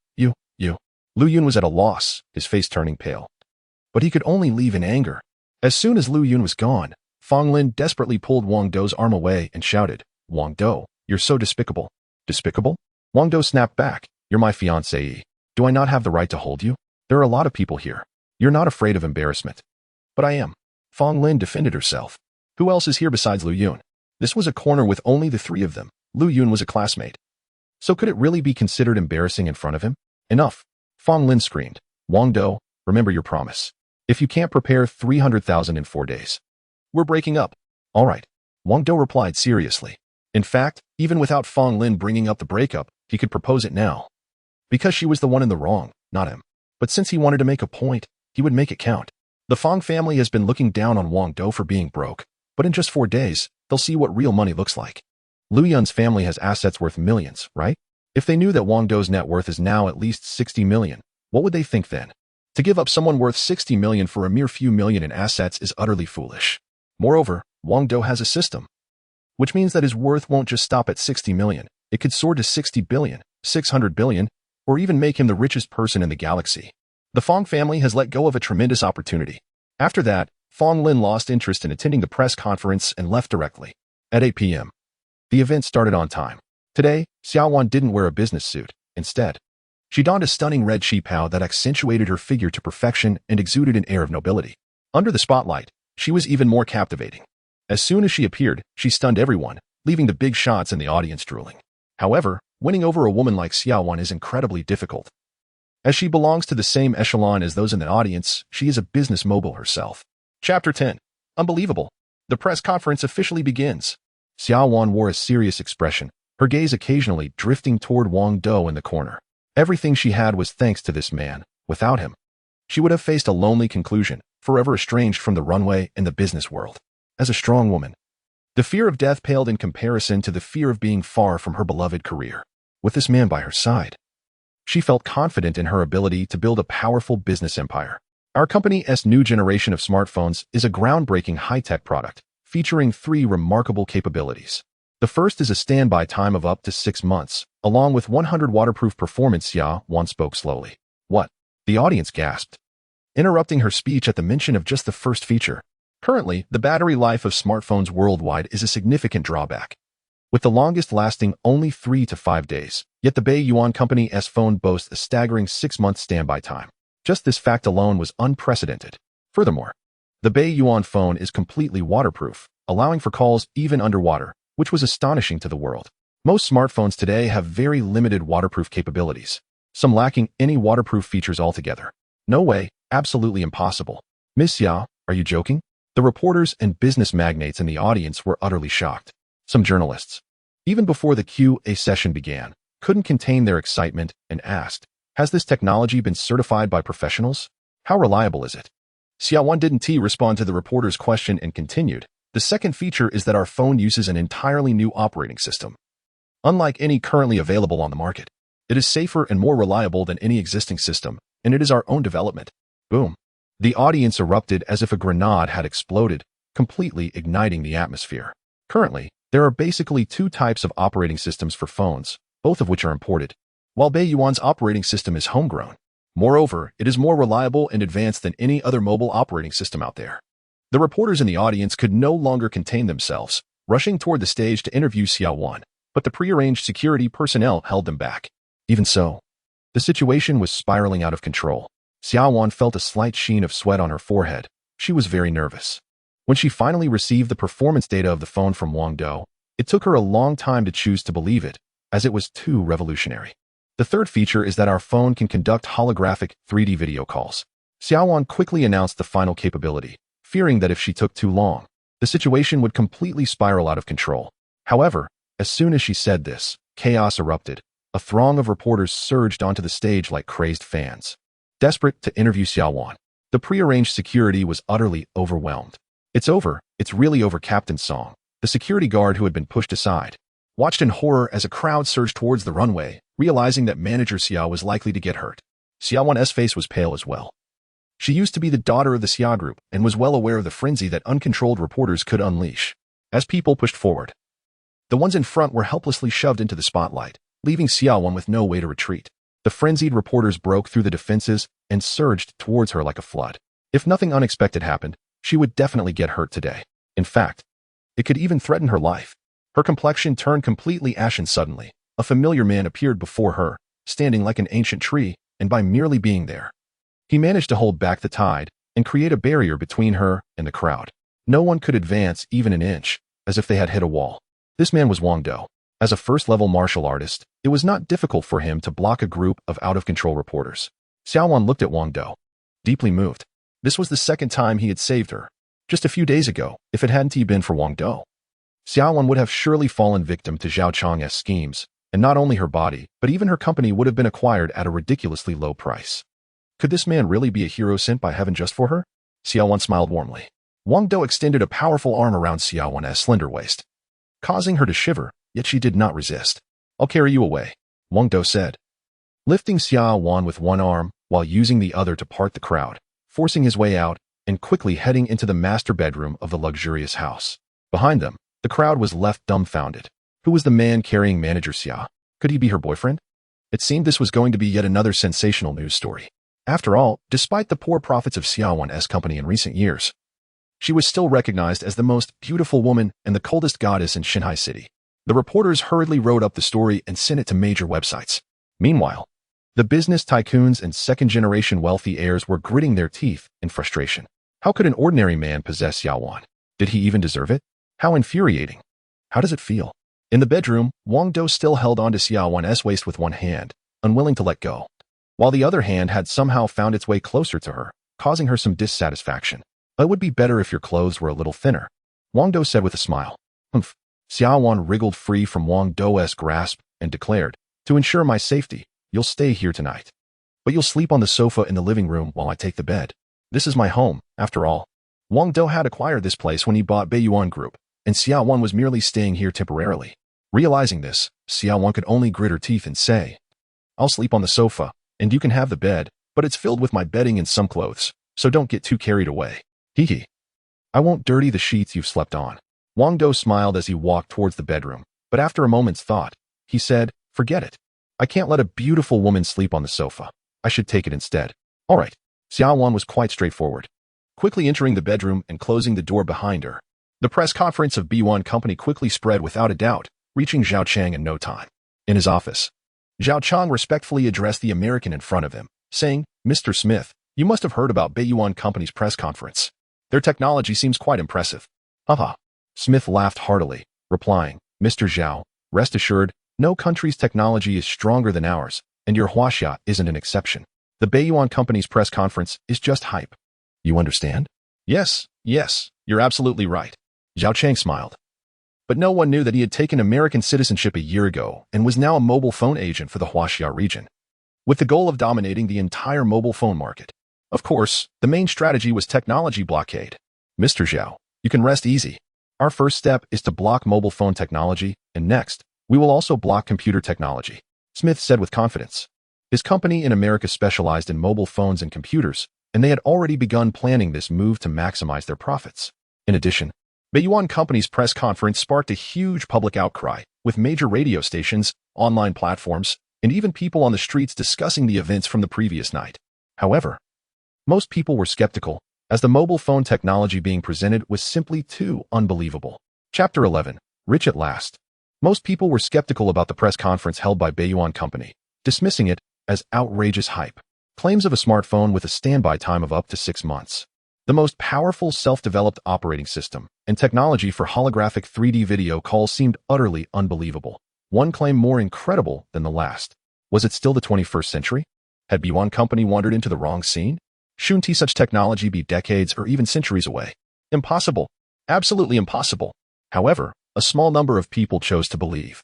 Lu Yun was at a loss, his face turning pale. But he could only leave in anger. As soon as Lu Yun was gone, Fong Lin desperately pulled Wang Dou's arm away and shouted, "Wang Dou, you're so despicable." "Despicable?" Wang Dou snapped back. "You're my fiancée. Do I not have the right to hold you? There are a lot of people here. You're not afraid of embarrassment." "But I am." Fong Lin defended herself. "Who else is here besides Lu Yun?" This was a corner with only the 3 of them. Lu Yun was a classmate. So could it really be considered embarrassing in front of him? "Enough." Fong Lin screamed. "Wang Dou, remember your promise. If you can't prepare 300,000 in 4 days, we're breaking up." "All right." Wang Dou replied seriously. In fact, even without Fong Lin bringing up the breakup, he could propose it now. Because she was the one in the wrong, not him. But since he wanted to make a point, he would make it count. The Fong family has been looking down on Wang Dou for being broke, but in just 4 days, they'll see what real money looks like. Lu Yun's family has assets worth millions, right? If they knew that Wang Dou's net worth is now at least 60 million, what would they think then? To give up someone worth 60 million for a mere few million in assets is utterly foolish. Moreover, Wang Dou has a system, which means that his worth won't just stop at 60 million. It could soar to 60 billion, 600 billion, or even make him the richest person in the galaxy. The Fong family has let go of a tremendous opportunity. After that, Fong Lin lost interest in attending the press conference and left directly. At 8 p.m., the event started on time. Today, Xiaowan didn't wear a business suit. Instead, she donned a stunning red qipao that accentuated her figure to perfection and exuded an air of nobility. Under the spotlight, she was even more captivating. As soon as she appeared, she stunned everyone, leaving the big shots and the audience drooling. However, winning over a woman like Xiaowan is incredibly difficult. As she belongs to the same echelon as those in the audience, she is a business mogul herself. Chapter 10. Unbelievable. The press conference officially begins. Xiaowan wore a serious expression, her gaze occasionally drifting toward Wang Dou in the corner. Everything she had was thanks to this man. Without him, she would have faced a lonely conclusion, forever estranged from the runway and the business world. As a strong woman, the fear of death paled in comparison to the fear of being far from her beloved career. With this man by her side, she felt confident in her ability to build a powerful business empire. Our company's new generation of smartphones is a groundbreaking high-tech product, featuring 3 remarkable capabilities. The first is a standby time of up to 6 months, along with 100 waterproof performance. Xiaowan spoke slowly. What? The audience gasped, interrupting her speech at the mention of just the first feature. Currently, the battery life of smartphones worldwide is a significant drawback, with the longest lasting only 3 to 5 days. Yet the Baiyuan Company's phone boasts a staggering 6-month standby time. Just this fact alone was unprecedented. Furthermore, the Baiyuan phone is completely waterproof, allowing for calls even underwater, which was astonishing to the world. Most smartphones today have very limited waterproof capabilities, some lacking any waterproof features altogether. No way, absolutely impossible. Miss Xiao, are you joking? The reporters and business magnates in the audience were utterly shocked. Some journalists, even before the Q&A session began, couldn't contain their excitement and asked, has this technology been certified by professionals? How reliable is it? Xiaowan didn't respond to the reporter's question and continued. The second feature is that our phone uses an entirely new operating system. Unlike any currently available on the market, it is safer and more reliable than any existing system, and it is our own development. Boom. The audience erupted as if a grenade had exploded, completely igniting the atmosphere. Currently, there are basically 2 types of operating systems for phones, both of which are imported, while Baiyuan's operating system is homegrown. Moreover, it is more reliable and advanced than any other mobile operating system out there. The reporters in the audience could no longer contain themselves, rushing toward the stage to interview Xiaowan, but the prearranged security personnel held them back. Even so, the situation was spiraling out of control. Xiaowan felt a slight sheen of sweat on her forehead. She was very nervous. When she finally received the performance data of the phone from Wang Dou, it took her a long time to choose to believe it, as it was too revolutionary. The third feature is that our phone can conduct holographic 3D video calls. Xiaowan quickly announced the final capability, fearing that if she took too long, the situation would completely spiral out of control. However, as soon as she said this, chaos erupted. A throng of reporters surged onto the stage like crazed fans, desperate to interview Xiaowan. The prearranged security was utterly overwhelmed. It's over, it's really over. Captain Song, the security guard who had been pushed aside, watched in horror as a crowd surged towards the runway, realizing that Manager Xiao was likely to get hurt. Xiaowan's face was pale as well. She used to be the daughter of the Xia group and was well aware of the frenzy that uncontrolled reporters could unleash. As people pushed forward, the ones in front were helplessly shoved into the spotlight, leaving Xiaowan with no way to retreat. The frenzied reporters broke through the defenses and surged towards her like a flood. If nothing unexpected happened, she would definitely get hurt today. In fact, it could even threaten her life. Her complexion turned completely ashen suddenly. A familiar man appeared before her, standing like an ancient tree, and by merely being there, he managed to hold back the tide and create a barrier between her and the crowd. No one could advance even an inch, as if they had hit a wall. This man was Wang Dou. As a first-level martial artist, it was not difficult for him to block a group of out-of-control reporters. Xiaowan looked at Wang Dou, deeply moved. This was the second time he had saved her. Just a few days ago, if it hadn't been for Wang Dou, Xiaowan would have surely fallen victim to Zhao Chang's schemes, and not only her body, but even her company would have been acquired at a ridiculously low price. Could this man really be a hero sent by heaven just for her? Xiaowan smiled warmly. Wang Dou extended a powerful arm around Xiaowan's slender waist, causing her to shiver, yet she did not resist. I'll carry you away, Wang Dou said. Lifting Xiaowan with one arm, while using the other to part the crowd, forcing his way out and quickly heading into the master bedroom of the luxurious house. Behind them, the crowd was left dumbfounded. Who was the man carrying manager Xia? Could he be her boyfriend? It seemed this was going to be yet another sensational news story. After all, despite the poor profits of Xiaowan's company in recent years, she was still recognized as the most beautiful woman and the coldest goddess in Shanghai City. The reporters hurriedly wrote up the story and sent it to major websites. Meanwhile, the business tycoons and second-generation wealthy heirs were gritting their teeth in frustration. How could an ordinary man possess Xiaowan? Did he even deserve it? How infuriating. How does it feel? In the bedroom, Wang Dou still held onto Xiaowan's waist with one hand, unwilling to let go, while the other hand had somehow found its way closer to her, causing her some dissatisfaction. It would be better if your clothes were a little thinner, Wang Dou said with a smile. Humph. Xiaowan wriggled free from Wang Dou's grasp and declared, to ensure my safety, you'll stay here tonight. But you'll sleep on the sofa in the living room while I take the bed. This is my home, after all. Wang Dou had acquired this place when he bought Beiyuan Group, and Xiaowan was merely staying here temporarily. Realizing this, Xiaowan could only grit her teeth and say, I'll sleep on the sofa, and you can have the bed, but it's filled with my bedding and some clothes, so don't get too carried away. Hee hee. I won't dirty the sheets you've slept on. Wang Dou smiled as he walked towards the bedroom, but after a moment's thought, he said, forget it. I can't let a beautiful woman sleep on the sofa. I should take it instead. All right. Xiaowan was quite straightforward, quickly entering the bedroom and closing the door behind her. The press conference of B1 Company quickly spread without a doubt, reaching Zhao Chang in no time. In his office, Zhao Chang respectfully addressed the American in front of him, saying, Mr. Smith, you must have heard about Beiyuan Company's press conference. Their technology seems quite impressive. Haha. Smith laughed heartily, replying, Mr. Zhao, rest assured, no country's technology is stronger than ours, and your Huaxia isn't an exception. The Beiyuan Company's press conference is just hype. You understand? Yes, you're absolutely right. Zhao Chang smiled. But no one knew that he had taken American citizenship a year ago and was now a mobile phone agent for the Huaxia region, with the goal of dominating the entire mobile phone market. Of course, the main strategy was technology blockade. Mr. Zhao, you can rest easy. Our first step is to block mobile phone technology, and next, we will also block computer technology, Smith said with confidence. His company in America specialized in mobile phones and computers, and they had already begun planning this move to maximize their profits. In addition, Beiyuan Company's press conference sparked a huge public outcry, with major radio stations, online platforms, and even people on the streets discussing the events from the previous night. However, most people were skeptical, as the mobile phone technology being presented was simply too unbelievable. Chapter 11. Rich at last. Most people were skeptical about the press conference held by Beiyuan Company, dismissing it as outrageous hype. Claims of a smartphone with a standby time of up to 6 months. The most powerful self-developed operating system and technology for holographic 3D video calls seemed utterly unbelievable. One claim more incredible than the last. Was it still the 21st century? Had Beiyuan Company wandered into the wrong scene? Shouldn't such technology be decades or even centuries away? Impossible. Absolutely impossible. However, a small number of people chose to believe,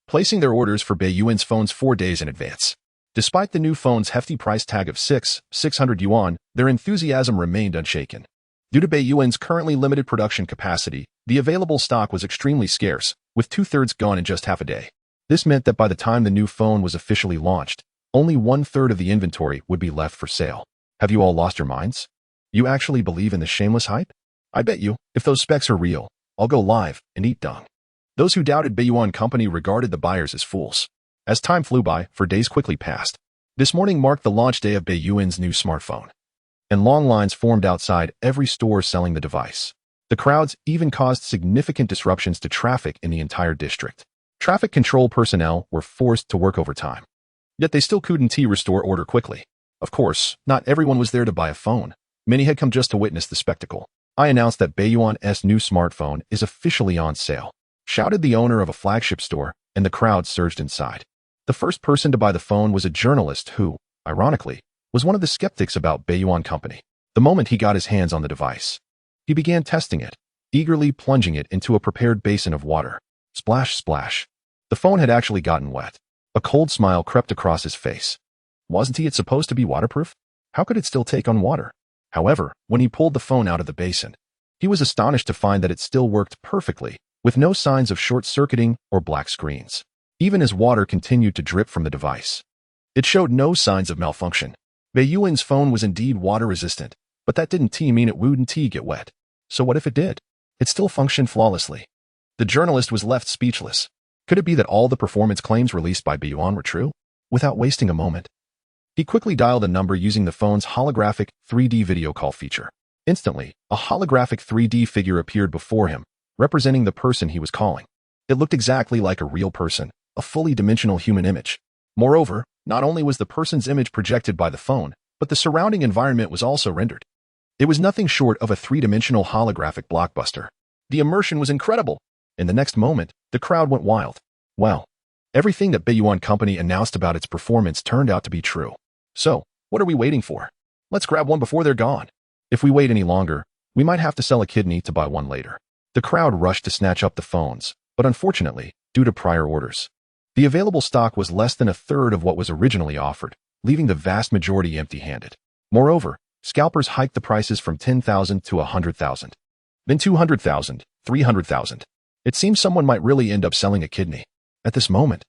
placing their orders for Beiyuan's phones 4 days in advance. Despite the new phone's hefty price tag of 600 yuan, their enthusiasm remained unshaken. Due to Beiyuan's currently limited production capacity, the available stock was extremely scarce, with 2/3 gone in just half a day. This meant that by the time the new phone was officially launched, only 1/3 of the inventory would be left for sale. Have you all lost your minds? You actually believe in the shameless hype? I bet you, if those specs are real, I'll go live and eat dung. Those who doubted Beiyuan Company regarded the buyers as fools. As time flew by, for days quickly passed. This morning marked the launch day of Beiyuan's new smartphone, and long lines formed outside every store selling the device. The crowds even caused significant disruptions to traffic in the entire district. Traffic control personnel were forced to work overtime. Yet they still couldn't restore order quickly. Of course, not everyone was there to buy a phone. Many had come just to witness the spectacle. I announced that Beiyuan's new smartphone is officially on sale, shouted the owner of a flagship store, and the crowd surged inside. The first person to buy the phone was a journalist who, ironically, was one of the skeptics about Beiyuan Company. The moment he got his hands on the device, he began testing it, eagerly plunging it into a prepared basin of water. Splash, splash. The phone had actually gotten wet. A cold smile crept across his face. Wasn't it supposed to be waterproof? How could it still take on water? However, when he pulled the phone out of the basin, he was astonished to find that it still worked perfectly, with no signs of short-circuiting or black screens. Even as water continued to drip from the device, it showed no signs of malfunction. Bei Yuan's phone was indeed water-resistant, but that didn't mean it wouldn't get wet. So what if it did? It still functioned flawlessly. The journalist was left speechless. Could it be that all the performance claims released by Bei Yuan were true? Without wasting a moment, he quickly dialed a number using the phone's holographic 3D video call feature. Instantly, a holographic 3D figure appeared before him, representing the person he was calling. It looked exactly like a real person, a fully dimensional human image. Moreover, not only was the person's image projected by the phone, but the surrounding environment was also rendered. It was nothing short of a three-dimensional holographic blockbuster. The immersion was incredible. In the next moment, the crowd went wild. Well, everything that Bei Yuan Company announced about its performance turned out to be true. So, what are we waiting for? Let's grab one before they're gone. If we wait any longer, we might have to sell a kidney to buy one later. The crowd rushed to snatch up the phones, but unfortunately, due to prior orders, the available stock was less than a third of what was originally offered, leaving the vast majority empty-handed. Moreover, scalpers hiked the prices from 10,000 to 100,000. Then 200,000, 300,000. It seems someone might really end up selling a kidney. At this moment,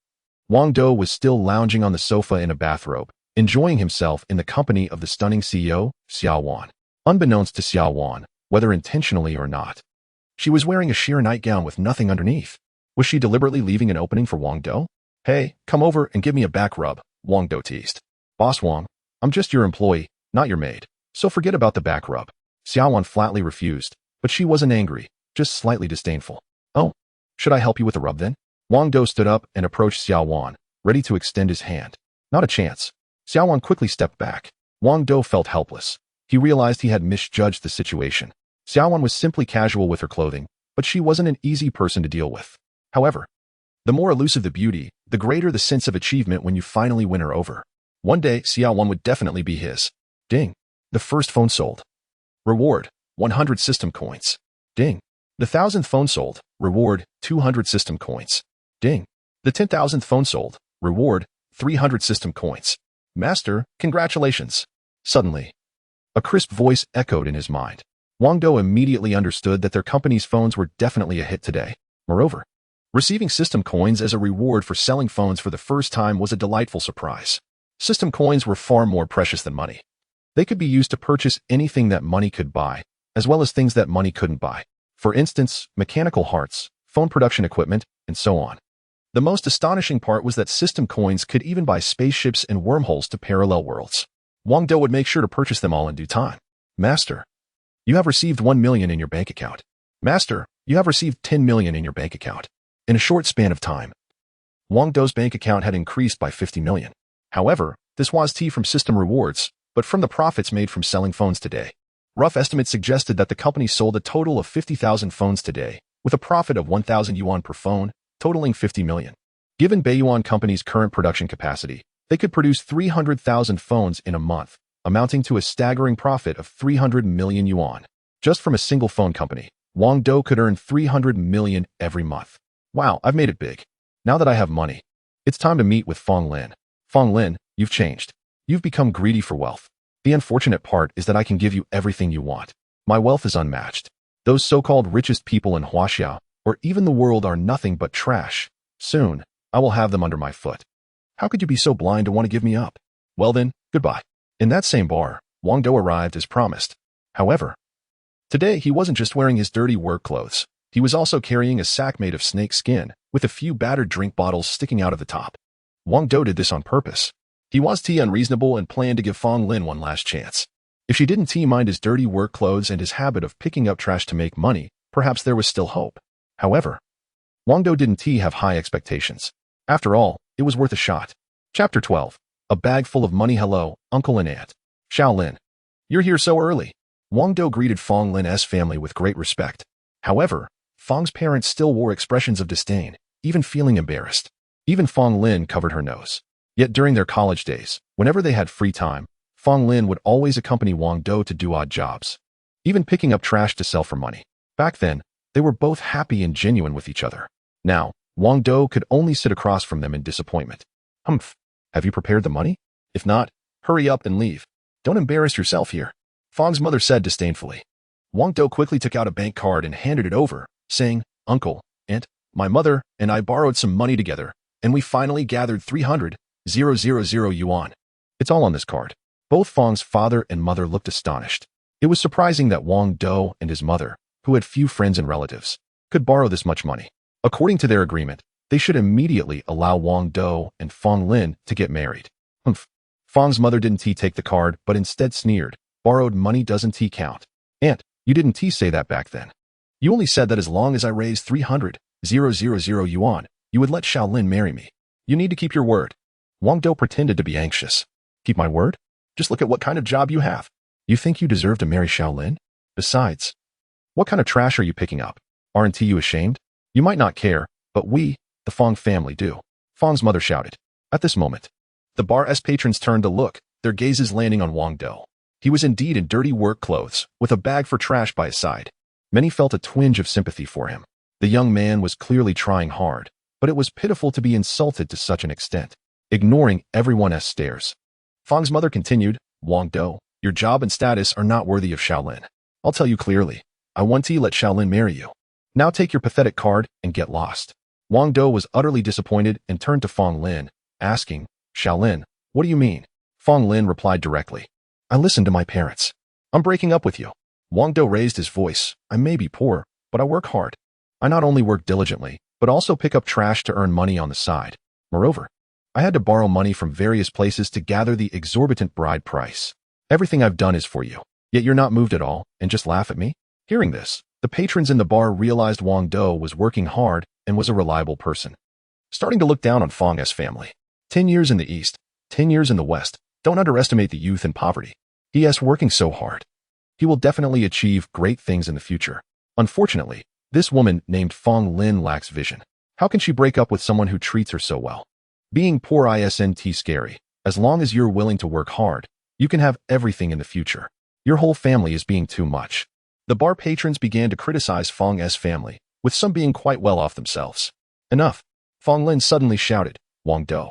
Wang Dou was still lounging on the sofa in a bathrobe, enjoying himself in the company of the stunning CEO, Xiao Wan. Unbeknownst to Xiao Wan, whether intentionally or not, she was wearing a sheer nightgown with nothing underneath. Was she deliberately leaving an opening for Wang Dou? Hey, come over and give me a back rub, Wang Dou teased. Boss Wang, I'm just your employee, not your maid, so forget about the back rub. Xiao Wan flatly refused, but she wasn't angry, just slightly disdainful. Oh, should I help you with the rub then? Wang Dou stood up and approached Xiao Wan, ready to extend his hand. Not a chance. Xiao Wan quickly stepped back. Wang Dou felt helpless. He realized he had misjudged the situation. Xiao Wan was simply casual with her clothing, but she wasn't an easy person to deal with. However, the more elusive the beauty, the greater the sense of achievement when you finally win her over. One day, Xiao Wan would definitely be his. Ding. The first phone sold. Reward, 100 system coins. Ding. The 1,000th phone sold. Reward, 200 system coins. Ding. The 10,000th phone sold. Reward, 300 system coins. Master, congratulations. Suddenly, a crisp voice echoed in his mind. Wang Dou immediately understood that their company's phones were definitely a hit today. Moreover, receiving system coins as a reward for selling phones for the first time was a delightful surprise. System coins were far more precious than money. They could be used to purchase anything that money could buy, as well as things that money couldn't buy. For instance, mechanical hearts, phone production equipment, and so on. The most astonishing part was that system coins could even buy spaceships and wormholes to parallel worlds. Wang Dou would make sure to purchase them all in due time. Master, you have received 1 million in your bank account. Master, you have received 10 million in your bank account. In a short span of time, Wang Dou's bank account had increased by 50 million. However, this was from system rewards, but from the profits made from selling phones today. Rough estimates suggested that the company sold a total of 50,000 phones today, with a profit of 1,000 yuan per phone, totaling 50 million. Given Bei Yuan Company's current production capacity, they could produce 300,000 phones in a month, amounting to a staggering profit of 300 million yuan. Just from a single phone company, Wang Dou could earn 300 million every month. Wow, I've made it big. Now that I have money, it's time to meet with Fong Lin. Fong Lin, you've changed. You've become greedy for wealth. The unfortunate part is that I can give you everything you want. My wealth is unmatched. Those so-called richest people in Huaxiao, or even the world, are nothing but trash. Soon, I will have them under my foot. How could you be so blind to want to give me up? Well then, goodbye. In that same bar, Wang Dou arrived as promised. However, today he wasn't just wearing his dirty work clothes. He was also carrying a sack made of snake skin, with a few battered drink bottles sticking out of the top. Wang Dou did this on purpose. He was unreasonable and planned to give Fong Lin one last chance. If she didn't mind his dirty work clothes and his habit of picking up trash to make money, perhaps there was still hope. However, Wang Dou didn't have high expectations. After all, it was worth a shot. Chapter 12. A bag full of money. Hello, uncle and aunt. Xiao Lin. You're here so early. Wang Dou greeted Fong Lin's family with great respect. However, Fong's parents still wore expressions of disdain, even feeling embarrassed. Even Fong Lin covered her nose. Yet during their college days, whenever they had free time, Fong Lin would always accompany Wang Dou to do odd jobs, even picking up trash to sell for money. Back then, they were both happy and genuine with each other. Now, Wang Dou could only sit across from them in disappointment. Humph, have you prepared the money? If not, hurry up and leave. Don't embarrass yourself here, Fong's mother said disdainfully. Wang Dou quickly took out a bank card and handed it over, saying, Uncle, Aunt, my mother and I borrowed some money together, and we finally gathered 300,000 yuan. It's all on this card. Both Fang's father and mother looked astonished. It was surprising that Wang Dou and his mother, who had few friends and relatives, could borrow this much money. According to their agreement, they should immediately allow Wang Dou and Fang Lin to get married. Humph. Fang's mother didn't take the card, but instead sneered. Borrowed money doesn't count. Aunt, you didn't say that back then. You only said that as long as I raised 300,000 yuan, you would let Xiaolin marry me. You need to keep your word. Wang Dou pretended to be anxious. Keep my word? Just look at what kind of job you have. You think you deserve to marry Xiaolin? Besides, what kind of trash are you picking up? Aren't you ashamed? You might not care, but we, the Fang family, do. Fang's mother shouted. At this moment, the bar's patrons turned to look, their gazes landing on Wang Dou. He was indeed in dirty work clothes, with a bag for trash by his side. Many felt a twinge of sympathy for him. The young man was clearly trying hard, but it was pitiful to be insulted to such an extent, ignoring everyone's stares. Fang's mother continued, Wang Dou, your job and status are not worthy of Xiaolin. I'll tell you clearly, I want to let Xiaolin marry you. Now take your pathetic card and get lost. Wang Dou was utterly disappointed and turned to Fang Lin, asking, Xiaolin, what do you mean? Fang Lin replied directly, I listened to my parents. I'm breaking up with you. Wang Dou raised his voice, I may be poor, but I work hard. I not only work diligently, but also pick up trash to earn money on the side. Moreover, I had to borrow money from various places to gather the exorbitant bride price. Everything I've done is for you, yet you're not moved at all and just laugh at me? Hearing this, the patrons in the bar realized Wang Dou was working hard and was a reliable person. Starting to look down on Fang's family. 10 years in the East, 10 years in the West. Don't underestimate the youth in poverty. He is working so hard. He will definitely achieve great things in the future. Unfortunately, this woman named Fang Lin lacks vision. How can she break up with someone who treats her so well? Being poor isn't scary. As long as you're willing to work hard, you can have everything in the future. Your whole family is being too much. The bar patrons began to criticize Fang's family, with some being quite well off themselves. Enough. Fang Lin suddenly shouted, Wang Dou.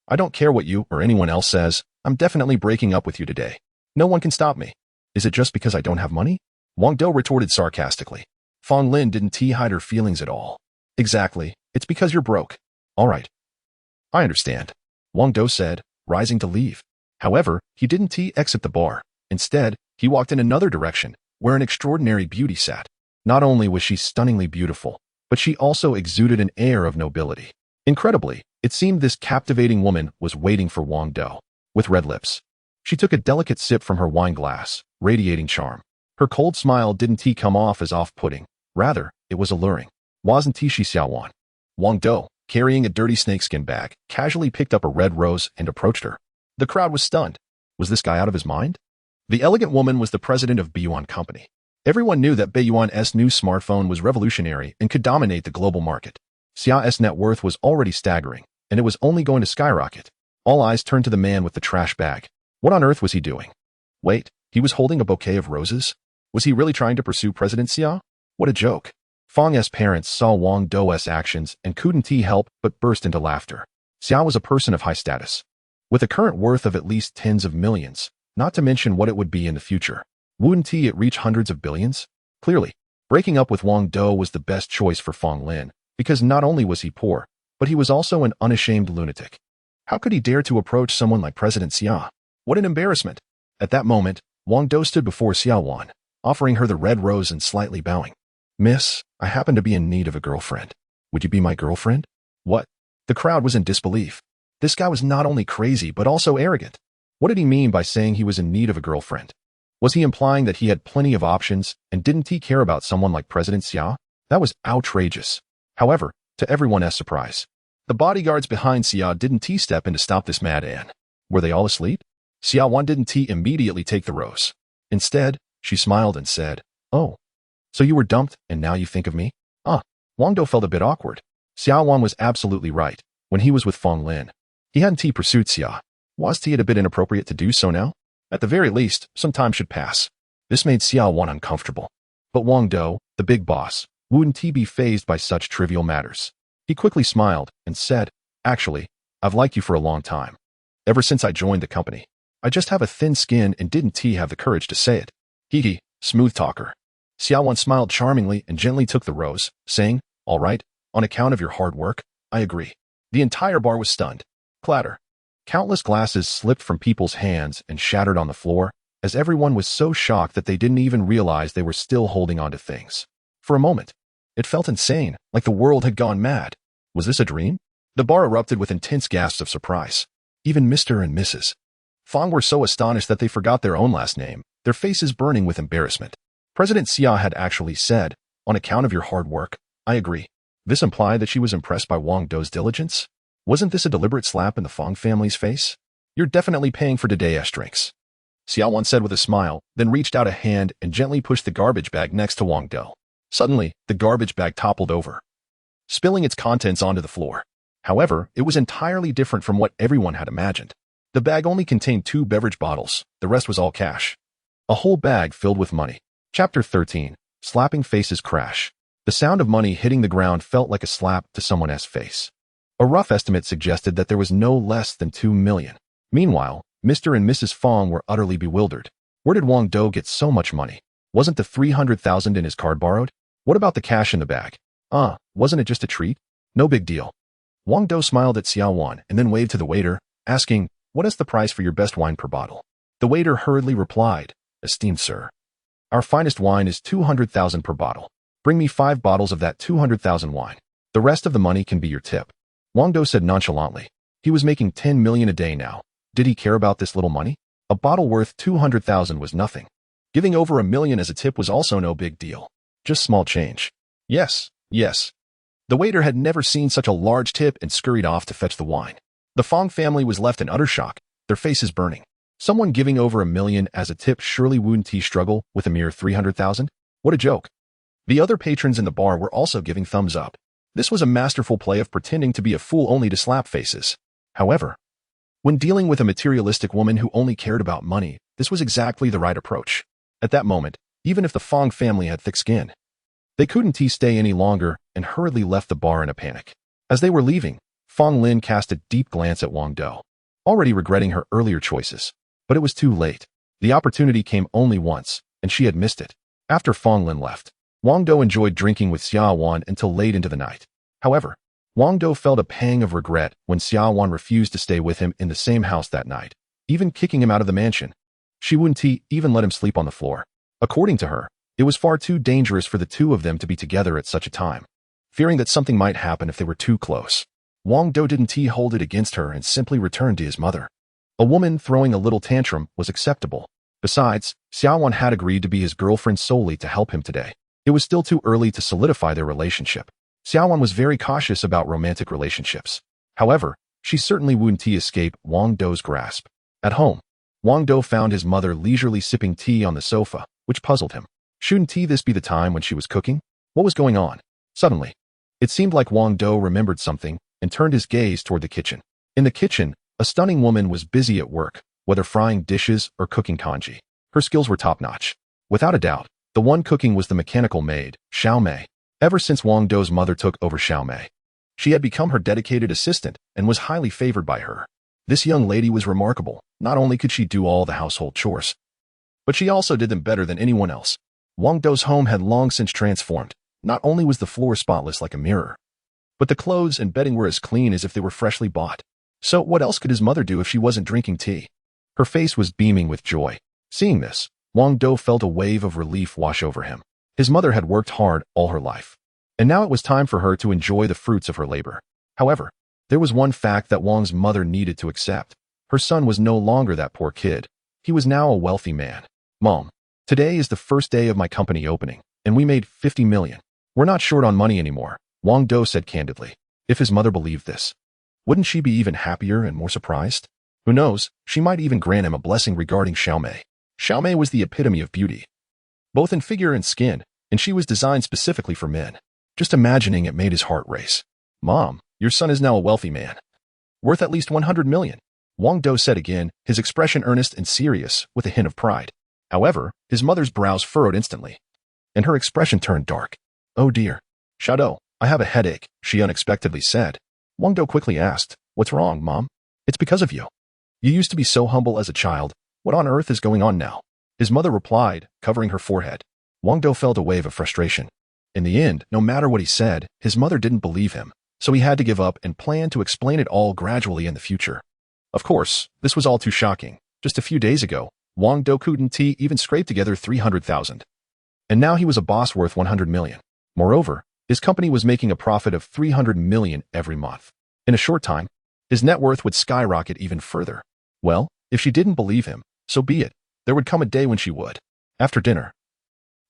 I don't care what you or anyone else says, I'm definitely breaking up with you today. No one can stop me. Is it just because I don't have money? Wang Dou retorted sarcastically. Fang Lin didn't hide her feelings at all. Exactly, it's because you're broke. All right. I understand, Wang Dou said, rising to leave. However, he didn't exit the bar. Instead, he walked in another direction, where an extraordinary beauty sat. Not only was she stunningly beautiful, but she also exuded an air of nobility. Incredibly, it seemed this captivating woman was waiting for Wang Dou. With red lips, she took a delicate sip from her wine glass, radiating charm. Her cold smile didn't come off as off-putting. Rather, it was alluring. Wasn't she Xiaowan? Wang Dou, carrying a dirty snakeskin bag, casually picked up a red rose and approached her. The crowd was stunned. Was this guy out of his mind? The elegant woman was the president of Beiyuan Company. Everyone knew that Beiyuan's new smartphone was revolutionary and could dominate the global market. Xia's net worth was already staggering, and it was only going to skyrocket. All eyes turned to the man with the trash bag. What on earth was he doing? Wait, he was holding a bouquet of roses? Was he really trying to pursue President Xia? What a joke. Fang's parents saw Wang Dou's actions and couldn't help but burst into laughter. Xia was a person of high status, with a current worth of at least tens of millions, not to mention what it would be in the future. Wouldn't it reach hundreds of billions? Clearly, breaking up with Wang Dou was the best choice for Fang Lin, because not only was he poor, but he was also an unashamed lunatic. How could he dare to approach someone like President Xia? What an embarrassment. At that moment, Wang Dou stood before Xiaowan, offering her the red rose and slightly bowing. Miss, I happen to be in need of a girlfriend. Would you be my girlfriend? What? The crowd was in disbelief. This guy was not only crazy, but also arrogant. What did he mean by saying he was in need of a girlfriend? Was he implying that he had plenty of options and didn't he care about someone like President Xia? That was outrageous. However, to everyone's surprise, the bodyguards behind Xia didn't step in to stop this madman. Were they all asleep? Xiaowan didn't immediately take the rose. Instead, she smiled and said, Oh, so you were dumped and now you think of me? Wang Dou felt a bit awkward. Xiaowan was absolutely right. When he was with Fang Lin, he hadn't pursued Xia. Was it a bit inappropriate to do so now? At the very least, some time should pass. This made Xiaowan uncomfortable. But Wang Dou, the big boss, wouldn't be fazed by such trivial matters. He quickly smiled and said, Actually, I've liked you for a long time. Ever since I joined the company. I just have a thin skin and didn't have the courage to say it. Hee, smooth talker. Xiaowan smiled charmingly and gently took the rose, saying, All right, on account of your hard work, I agree. The entire bar was stunned. Clatter. Countless glasses slipped from people's hands and shattered on the floor, as everyone was so shocked that they didn't even realize they were still holding on to things. For a moment, it felt insane, like the world had gone mad. Was this a dream? The bar erupted with intense gasps of surprise. Even Mr. and Mrs. Fong were so astonished that they forgot their own last name, their faces burning with embarrassment. President Xia had actually said, "On account of your hard work, I agree." This implied that she was impressed by Wang Dou's diligence? Wasn't this a deliberate slap in the Fong family's face? "You're definitely paying for today's drinks," Xiaowan said with a smile, then reached out a hand and gently pushed the garbage bag next to Wang Dou. Suddenly, the garbage bag toppled over, spilling its contents onto the floor. However, it was entirely different from what everyone had imagined. The bag only contained 2 beverage bottles, the rest was all cash. A whole bag filled with money. Chapter 13. Slapping Faces Crash. The sound of money hitting the ground felt like a slap to someone's face. A rough estimate suggested that there was no less than 2 million. Meanwhile, Mr. and Mrs. Fong were utterly bewildered. Where did Wang Dou get so much money? Wasn't the 300,000 in his card borrowed? What about the cash in the bag? Wasn't it just a treat? No big deal. Wang Dou smiled at Xiaowan and then waved to the waiter, asking, "What is the price for your best wine per bottle?" The waiter hurriedly replied, "Esteemed sir, our finest wine is 200,000 per bottle. Bring me 5 bottles of that 200,000 wine. The rest of the money can be your tip." Wang Dou said nonchalantly. He was making 10 million a day now. Did he care about this little money? A bottle worth 200,000 was nothing. Giving over 1 million as a tip was also no big deal. Just small change. Yes. The waiter had never seen such a large tip and scurried off to fetch the wine. The Fong family was left in utter shock, their faces burning. Someone giving over 1 million as a tip surely wouldn't struggle with a mere 300,000? What a joke. The other patrons in the bar were also giving thumbs up. This was a masterful play of pretending to be a fool only to slap faces. However, when dealing with a materialistic woman who only cared about money, this was exactly the right approach. At that moment, even if the Fong family had thick skin, they couldn't stay any longer and hurriedly left the bar in a panic. As they were leaving, Fong Lin cast a deep glance at Wang Dou, already regretting her earlier choices. But it was too late. The opportunity came only once, and she had missed it. After Fong Lin left, Wang Dou enjoyed drinking with Xiaowan until late into the night. However, Wang Dou felt a pang of regret when Xiaowan refused to stay with him in the same house that night, even kicking him out of the mansion. She wouldn't even let him sleep on the floor. According to her, it was far too dangerous for the two of them to be together at such a time. Fearing that something might happen if they were too close, Wang Dou didn't hold it against her and simply returned to his mother. A woman throwing a little tantrum was acceptable. Besides, Xiaowan had agreed to be his girlfriend solely to help him today. It was still too early to solidify their relationship. Xiaowan was very cautious about romantic relationships. However, she certainly wouldn't escape Wang Dou's grasp. At home, Wang Dou found his mother leisurely sipping tea on the sofa, which puzzled him. Shouldn't this be the time when she was cooking? What was going on? Suddenly, it seemed like Wang Dou remembered something and turned his gaze toward the kitchen. In the kitchen, a stunning woman was busy at work, whether frying dishes or cooking congee. Her skills were top-notch. Without a doubt, the one cooking was the mechanical maid, Xiao Mei. Ever since Wang Dou's mother took over Xiao Mei, she had become her dedicated assistant and was highly favored by her. This young lady was remarkable. Not only could she do all the household chores, but she also did them better than anyone else. Wang Dou's home had long since transformed. Not only was the floor spotless like a mirror, but the clothes and bedding were as clean as if they were freshly bought. So what else could his mother do if she wasn't drinking tea? Her face was beaming with joy. Seeing this, Wang Dou felt a wave of relief wash over him. His mother had worked hard all her life, and now it was time for her to enjoy the fruits of her labor. However, there was one fact that Wang's mother needed to accept. Her son was no longer that poor kid. He was now a wealthy man. "Mom, today is the first day of my company opening, and we made 50 million. We're not short on money anymore," Wang Dou said candidly. If his mother believed this, wouldn't she be even happier and more surprised? Who knows, she might even grant him a blessing regarding Xiao Mei. Xiao Mei was the epitome of beauty, both in figure and skin, and she was designed specifically for men. Just imagining it made his heart race. "Mom, your son is now a wealthy man, worth at least 100 million, Wang Dou said again, his expression earnest and serious, with a hint of pride. However, his mother's brows furrowed instantly, and her expression turned dark. "Oh dear. Shadow, I have a headache," she unexpectedly said. Wang Dou quickly asked, "What's wrong, Mom?" "It's because of you. You used to be so humble as a child. What on earth is going on now?" His mother replied, covering her forehead. Wang Dou felt a wave of frustration. In the end, no matter what he said, his mother didn't believe him, so he had to give up and plan to explain it all gradually in the future. Of course, this was all too shocking. Just a few days ago, Wang Dou couldn't even scrape together 300,000. And now he was a boss worth 100 million. Moreover, his company was making a profit of 300 million every month. In a short time, his net worth would skyrocket even further. Well, if she didn't believe him, so be it. There would come a day when she would. After dinner,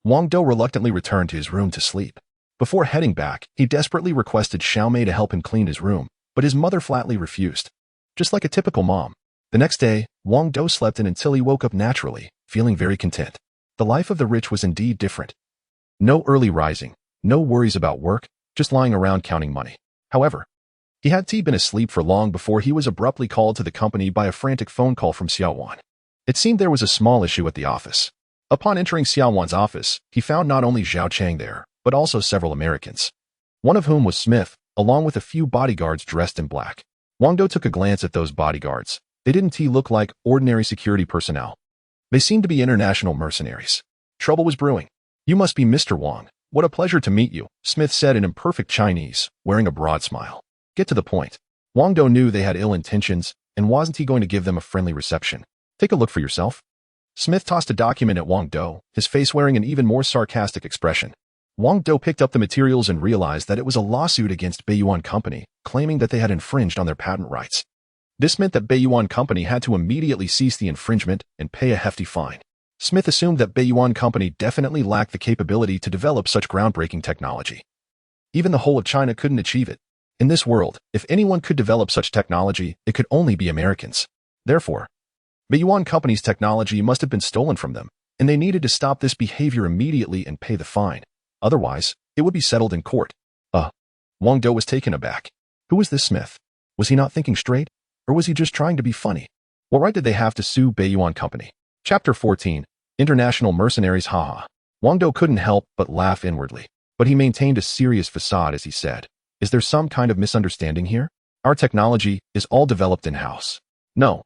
Wang Dou reluctantly returned to his room to sleep. Before heading back, he desperately requested Xiaomei to help him clean his room, but his mother flatly refused. Just like a typical mom. The next day, Wang Dou slept in until he woke up naturally, feeling very content. The life of the rich was indeed different. No early rising, no worries about work, just lying around counting money. However, he had been asleep for long before he was abruptly called to the company by a frantic phone call from Xiaowan. It seemed there was a small issue at the office. Upon entering Xiaowan's office, he found not only Zhao Chang there, but also several Americans. One of whom was Smith, along with a few bodyguards dressed in black. Wang Dou took a glance at those bodyguards. They didn't look like ordinary security personnel. They seemed to be international mercenaries. Trouble was brewing. "You must be Mr. Wang. What a pleasure to meet you," Smith said in imperfect Chinese, wearing a broad smile. Get to the point. Wang Dou knew they had ill intentions, and wasn't he going to give them a friendly reception? Take a look for yourself. Smith tossed a document at Wang Dou, his face wearing an even more sarcastic expression. Wang Dou picked up the materials and realized that it was a lawsuit against Beiyuan Company, claiming that they had infringed on their patent rights. This meant that Beiyuan Company had to immediately cease the infringement and pay a hefty fine. Smith assumed that Beiyuan Company definitely lacked the capability to develop such groundbreaking technology. Even the whole of China couldn't achieve it. In this world, if anyone could develop such technology, it could only be Americans. Therefore, Beiyuan Company's technology must have been stolen from them, and they needed to stop this behavior immediately and pay the fine. Otherwise, it would be settled in court. Wang Dou was taken aback. Who was this Smith? Was he not thinking straight? Or was he just trying to be funny? What right did they have to sue Beiyuan Company? Chapter 14. International Mercenaries. Haha. Wang Dou couldn't help but laugh inwardly, but he maintained a serious facade as he said, "Is there some kind of misunderstanding here? Our technology is all developed in-house." No,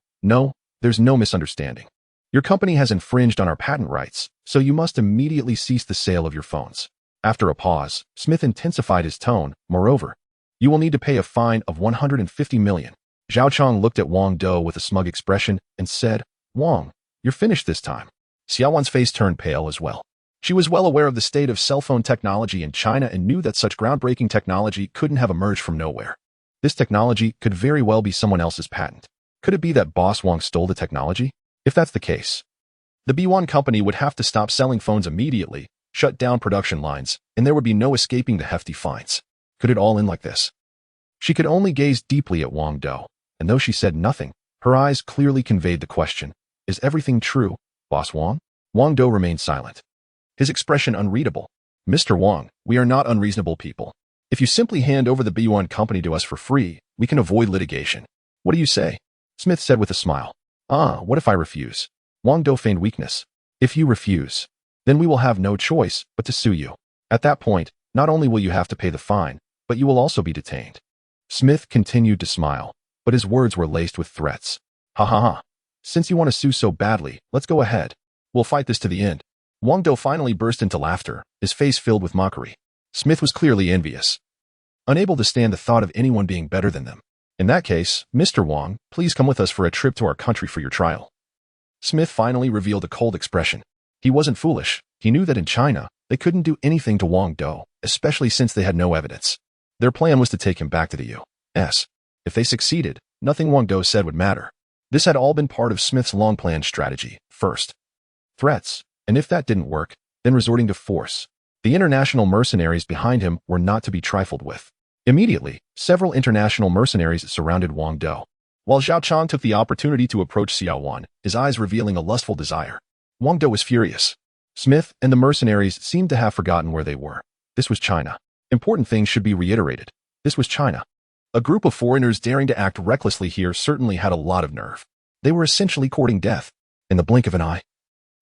there's no misunderstanding. Your company has infringed on our patent rights, so you must immediately cease the sale of your phones. After a pause, Smith intensified his tone. Moreover, you will need to pay a fine of 150 million. Zhao Chang looked at Wang Dou with a smug expression and said, "Wang, you're finished this time." Xiaowan's face turned pale as well. She was well aware of the state of cell phone technology in China and knew that such groundbreaking technology couldn't have emerged from nowhere. This technology could very well be someone else's patent. Could it be that Boss Wang stole the technology? If that's the case, the Beiyuan Company would have to stop selling phones immediately, shut down production lines, and there would be no escaping the hefty fines. Could it all end like this? She could only gaze deeply at Wang Dou, and though she said nothing, her eyes clearly conveyed the question, "Is everything true, Boss Wang?" Wang Dou remained silent, his expression unreadable. "Mr. Wang, we are not unreasonable people. If you simply hand over the Beiyuan Company to us for free, we can avoid litigation. What do you say?" Smith said with a smile. What if I refuse?" Wang Dou feigned weakness. "If you refuse, then we will have no choice but to sue you. At that point, not only will you have to pay the fine, but you will also be detained." Smith continued to smile, but his words were laced with threats. Ha ha ha. "Since you want to sue so badly, let's go ahead. We'll fight this to the end." Wang Dou finally burst into laughter, his face filled with mockery. Smith was clearly envious, unable to stand the thought of anyone being better than them. "In that case, Mr. Wang, please come with us for a trip to our country for your trial." Smith finally revealed a cold expression. He wasn't foolish. He knew that in China, they couldn't do anything to Wang Dou, especially since they had no evidence. Their plan was to take him back to the U.S. If they succeeded, nothing Wang Dou said would matter. This had all been part of Smith's long-planned strategy. First, threats, and if that didn't work, then resorting to force. The international mercenaries behind him were not to be trifled with. Immediately, several international mercenaries surrounded Wang Dou, while Zhao Chang took the opportunity to approach Xiaowan, his eyes revealing a lustful desire. Wang Dou was furious. Smith and the mercenaries seemed to have forgotten where they were. This was China. Important things should be reiterated. This was China. A group of foreigners daring to act recklessly here certainly had a lot of nerve. They were essentially courting death. In the blink of an eye,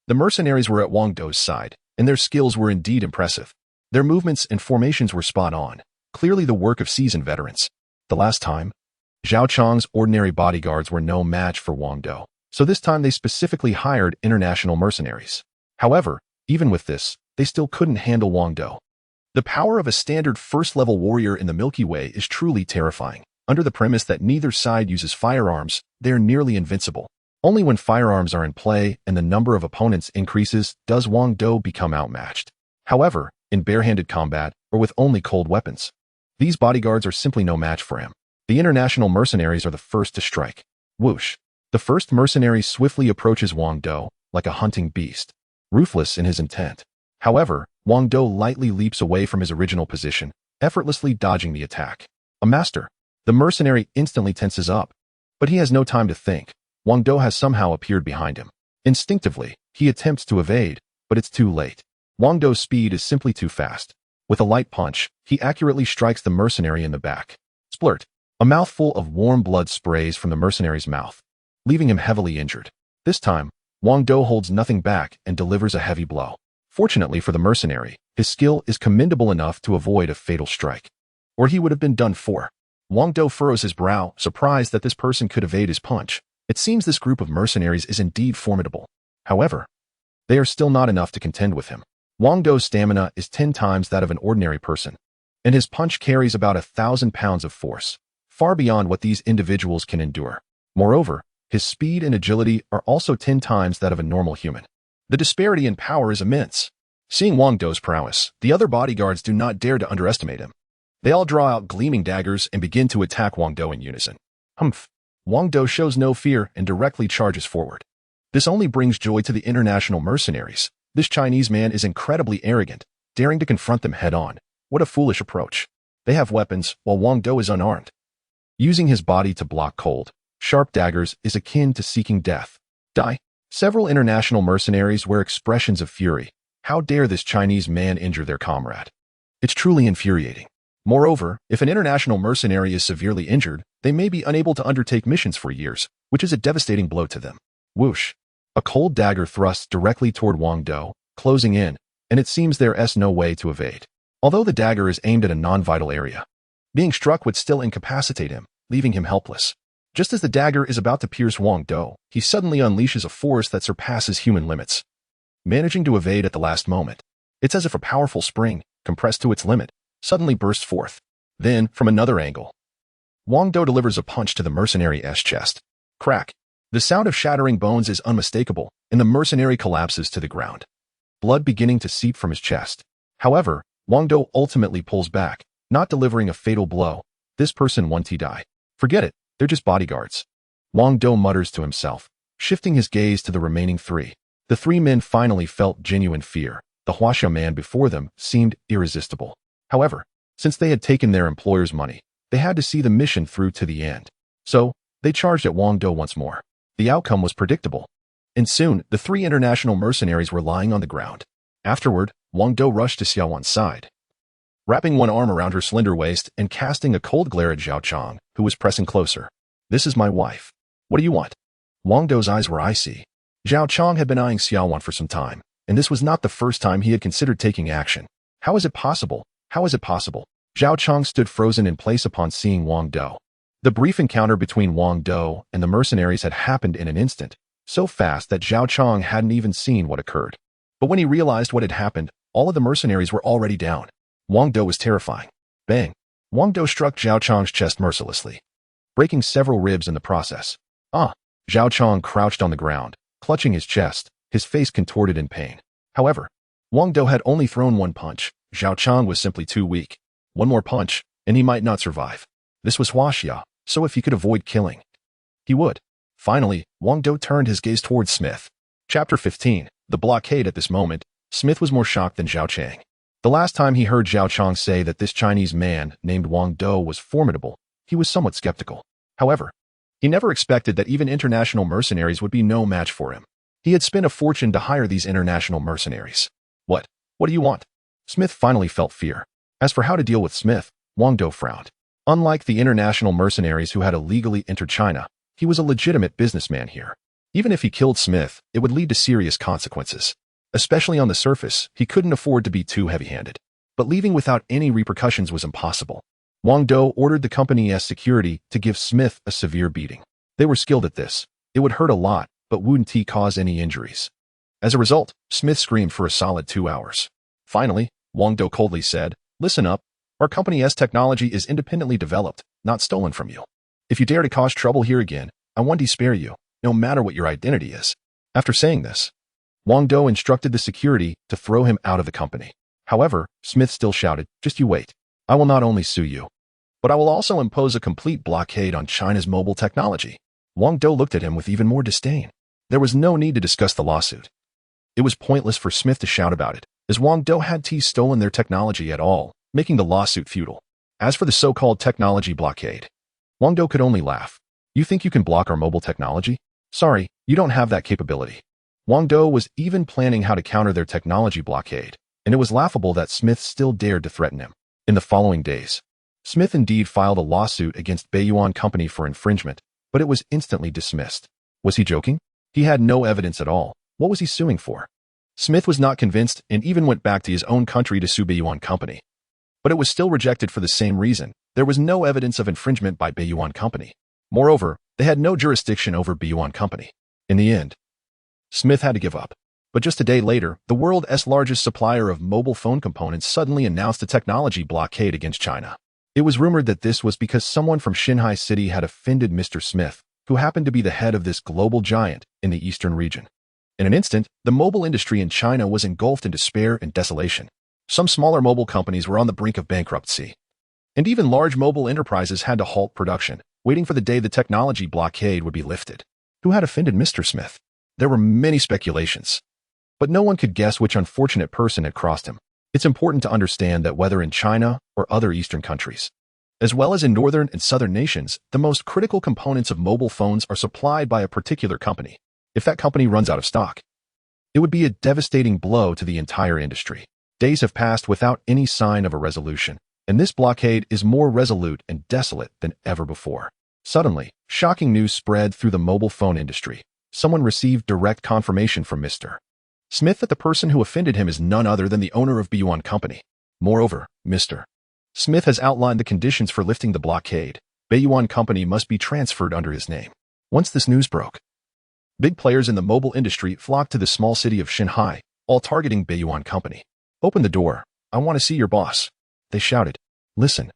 the mercenaries were at Wang Dou's side, and their skills were indeed impressive. Their movements and formations were spot on, clearly the work of seasoned veterans. The last time, Zhao Chang's ordinary bodyguards were no match for Wang Dou, so this time they specifically hired international mercenaries. However, even with this, they still couldn't handle Wang Dou. The power of a standard first-level warrior in the Milky Way is truly terrifying. Under the premise that neither side uses firearms, they are nearly invincible. Only when firearms are in play and the number of opponents increases does Wang Dou become outmatched. However, in barehanded combat, or with only cold weapons, these bodyguards are simply no match for him. The international mercenaries are the first to strike. Whoosh! The first mercenary swiftly approaches Wang Dou, like a hunting beast, ruthless in his intent. However, Wang Dou lightly leaps away from his original position, effortlessly dodging the attack. A master. The mercenary instantly tenses up, but he has no time to think. Wang Dou has somehow appeared behind him. Instinctively, he attempts to evade, but it's too late. Wang Dou's speed is simply too fast. With a light punch, he accurately strikes the mercenary in the back. Splurt! A mouthful of warm blood sprays from the mercenary's mouth, leaving him heavily injured. This time, Wang Dou holds nothing back and delivers a heavy blow. Fortunately for the mercenary, his skill is commendable enough to avoid a fatal strike, or he would have been done for. Wang Dou furrows his brow, surprised that this person could evade his punch. It seems this group of mercenaries is indeed formidable. However, they are still not enough to contend with him. Wang Dou's stamina is 10 times that of an ordinary person, and his punch carries about 1,000 pounds of force, far beyond what these individuals can endure. Moreover, his speed and agility are also 10 times that of a normal human. The disparity in power is immense. Seeing Wang Dou's prowess, the other bodyguards do not dare to underestimate him. They all draw out gleaming daggers and begin to attack Wang Dou in unison. Humph! Wang Dou shows no fear and directly charges forward. This only brings joy to the international mercenaries. This Chinese man is incredibly arrogant, daring to confront them head-on. What a foolish approach. They have weapons, while Wang Dou is unarmed. Using his body to block cold, sharp daggers is akin to seeking death. Die. Several international mercenaries wear expressions of fury. How dare this Chinese man injure their comrade? It's truly infuriating. Moreover, if an international mercenary is severely injured, they may be unable to undertake missions for years, which is a devastating blow to them. Whoosh! A cold dagger thrusts directly toward Wang Dou, closing in, and it seems there's no way to evade. Although the dagger is aimed at a non-vital area, being struck would still incapacitate him, leaving him helpless. Just as the dagger is about to pierce Wang Dou, he suddenly unleashes a force that surpasses human limits. Managing to evade at the last moment, it's as if a powerful spring, compressed to its limit, suddenly bursts forth. Then, from another angle, Wang Dou delivers a punch to the mercenary's chest. Crack! The sound of shattering bones is unmistakable, and the mercenary collapses to the ground, blood beginning to seep from his chest. However, Wang Dou ultimately pulls back, not delivering a fatal blow. This person won't die. Forget it, they're just bodyguards. Wang Dou mutters to himself, shifting his gaze to the remaining three. The three men finally felt genuine fear. The Huaxia man before them seemed irresistible. However, since they had taken their employer's money, they had to see the mission through to the end. So, they charged at Wang Dou once more. The outcome was predictable, and soon the three international mercenaries were lying on the ground. Afterward, Wang Dou rushed to Xiaowan's side, wrapping one arm around her slender waist and casting a cold glare at Zhao Chong, who was pressing closer. "This is my wife. What do you want?" Wang Dou's eyes were icy. Zhao Chong had been eyeing Xiaowan for some time, and this was not the first time he had considered taking action. How is it possible? How is it possible? Zhao Chong stood frozen in place upon seeing Wang Dou. The brief encounter between Wang Dou and the mercenaries had happened in an instant, so fast that Zhao Chong hadn't even seen what occurred. But when he realized what had happened, all of the mercenaries were already down. Wang Dou was terrifying. Bang! Wang Dou struck Zhao Chong's chest mercilessly, breaking several ribs in the process. Ah! Zhao Chong crouched on the ground, clutching his chest, his face contorted in pain. However, Wang Dou had only thrown one punch. Zhao Chong was simply too weak. One more punch, and he might not survive. This was Huaxia, so if he could avoid killing, he would. Finally, Wang Dou turned his gaze towards Smith. Chapter 15. The blockade. At this moment, Smith was more shocked than Zhao Chang. The last time he heard Zhao Chong say that this Chinese man named Wang Dou was formidable, he was somewhat skeptical. However, he never expected that even international mercenaries would be no match for him. He had spent a fortune to hire these international mercenaries. What do you want? Smith finally felt fear. As for how to deal with Smith, Wang Dou frowned. Unlike the international mercenaries who had illegally entered China, he was a legitimate businessman here. Even if he killed Smith, it would lead to serious consequences. Especially on the surface, he couldn't afford to be too heavy-handed. But leaving without any repercussions was impossible. Wang Dou ordered the company's security to give Smith a severe beating. They were skilled at this. It would hurt a lot, but wouldn't cause any injuries. As a result, Smith screamed for a solid 2 hours. Finally, Wang Dou coldly said, "Listen up, Our company's technology is independently developed, not stolen from you. If you dare to cause trouble here again, I won't spare you, no matter what your identity is." After saying this, Wang Dou instructed the security to throw him out of the company. However, Smith still shouted, "Just you wait. I will not only sue you, but I will also impose a complete blockade on China's mobile technology." Wang Dou looked at him with even more disdain. There was no need to discuss the lawsuit. It was pointless for Smith to shout about it, as Wang Dou hadn't stolen their technology at all, making the lawsuit futile. As for the so-called technology blockade, Wang Dou could only laugh. "You think you can block our mobile technology? Sorry, you don't have that capability." Wang Dou was even planning how to counter their technology blockade, and it was laughable that Smith still dared to threaten him. In the following days, Smith indeed filed a lawsuit against Baiyuan Company for infringement, but it was instantly dismissed. Was he joking? He had no evidence at all. What was he suing for? Smith was not convinced and even went back to his own country to sue Baiyuan Company. But it was still rejected for the same reason. There was no evidence of infringement by Baiyuan Company. Moreover, they had no jurisdiction over Baiyuan Company. In the end, Smith had to give up. But just a day later, the world's largest supplier of mobile phone components suddenly announced a technology blockade against China. It was rumored that this was because someone from Shanghai City had offended Mr. Smith, who happened to be the head of this global giant in the eastern region. In an instant, the mobile industry in China was engulfed in despair and desolation. Some smaller mobile companies were on the brink of bankruptcy. And even large mobile enterprises had to halt production, waiting for the day the technology blockade would be lifted. Who had offended Mr. Smith? There were many speculations, but no one could guess which unfortunate person had crossed him. It's important to understand that whether in China or other Eastern countries, as well as in northern and southern nations, the most critical components of mobile phones are supplied by a particular company. If that company runs out of stock, it would be a devastating blow to the entire industry. Days have passed without any sign of a resolution, and this blockade is more resolute and desolate than ever before. Suddenly, shocking news spread through the mobile phone industry. Someone received direct confirmation from Mr. Smith that the person who offended him is none other than the owner of Baiyuan Company. Moreover, Mr. Smith has outlined the conditions for lifting the blockade. Baiyuan Company must be transferred under his name. Once this news broke, big players in the mobile industry flocked to the small city of Shanghai, all targeting Baiyuan Company. "Open the door. I want to see your boss," they shouted. "Listen,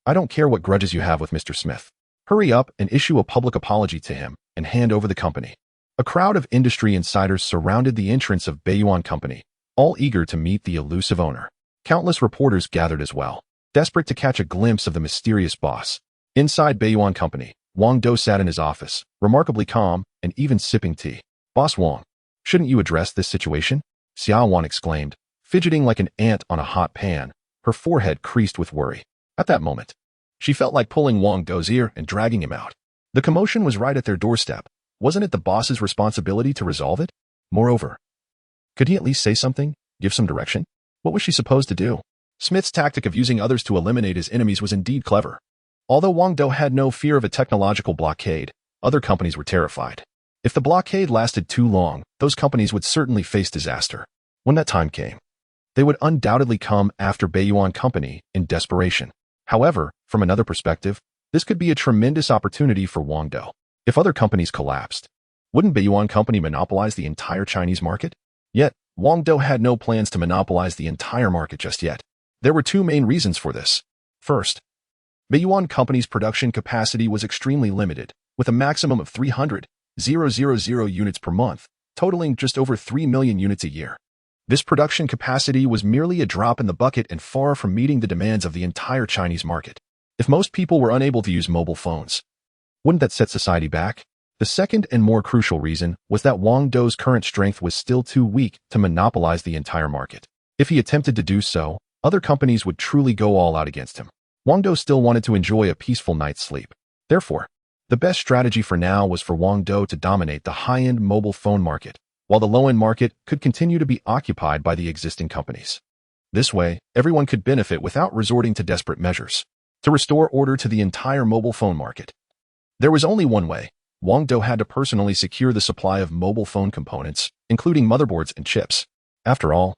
I don't care what grudges you have with Mr. Smith. Hurry up and issue a public apology to him and hand over the company." A crowd of industry insiders surrounded the entrance of Baiyuan Company, all eager to meet the elusive owner. Countless reporters gathered as well, desperate to catch a glimpse of the mysterious boss. Inside Baiyuan Company, Wang Dou sat in his office, remarkably calm and even sipping tea. "Boss Wang, shouldn't you address this situation?" Xia Wan exclaimed, fidgeting like an ant on a hot pan, her forehead creased with worry. At that moment, she felt like pulling Wang Dou's ear and dragging him out. The commotion was right at their doorstep. Wasn't it the boss's responsibility to resolve it? Moreover, could he at least say something, give some direction? What was she supposed to do? Smith's tactic of using others to eliminate his enemies was indeed clever. Although Wang Dou had no fear of a technological blockade, other companies were terrified. If the blockade lasted too long, those companies would certainly face disaster. When that time came, they would undoubtedly come after Baiyuan Company in desperation. However, from another perspective, this could be a tremendous opportunity for Wang Dou. If other companies collapsed, wouldn't Baiyuan Company monopolize the entire Chinese market? Yet, Wang Dou had no plans to monopolize the entire market just yet. There were two main reasons for this. First, Baiyuan Company's production capacity was extremely limited, with a maximum of 300,000 units per month, totaling just over 3 million units a year. This production capacity was merely a drop in the bucket and far from meeting the demands of the entire Chinese market. If most people were unable to use mobile phones, wouldn't that set society back? The second and more crucial reason was that Wang Dou's current strength was still too weak to monopolize the entire market. If he attempted to do so, other companies would truly go all out against him. Wang Dou still wanted to enjoy a peaceful night's sleep. Therefore, the best strategy for now was for Wang Dou to dominate the high-end mobile phone market, while the low-end market could continue to be occupied by the existing companies. This way, everyone could benefit without resorting to desperate measures to restore order to the entire mobile phone market. There was only one way. Wang Dou had to personally secure the supply of mobile phone components, including motherboards and chips. After all,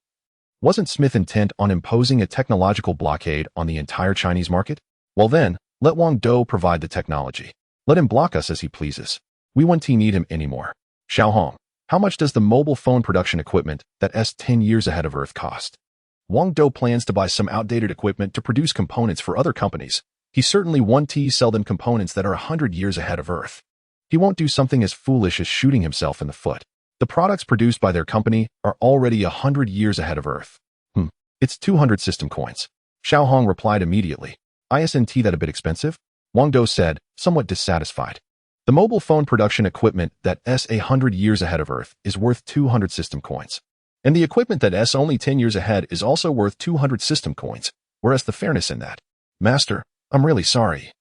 wasn't Smith intent on imposing a technological blockade on the entire Chinese market? Well then, let Wang Dou provide the technology. Let him block us as he pleases. We won't need him anymore. Xiaohong, how much does the mobile phone production equipment that's 10 years ahead of Earth cost? Wang Dou plans to buy some outdated equipment to produce components for other companies. He certainly won't sell them components that are 100 years ahead of Earth. He won't do something as foolish as shooting himself in the foot. The products produced by their company are already 100 years ahead of Earth. It's 200 system coins. Xiao Hong replied immediately. Isn't that a bit expensive? Wang Dou said, somewhat dissatisfied. The mobile phone production equipment that's 100 years ahead of Earth is worth 200 system coins. And the equipment that's only 10 years ahead is also worth 200 system coins. Where's the fairness in that? Master, I'm really sorry.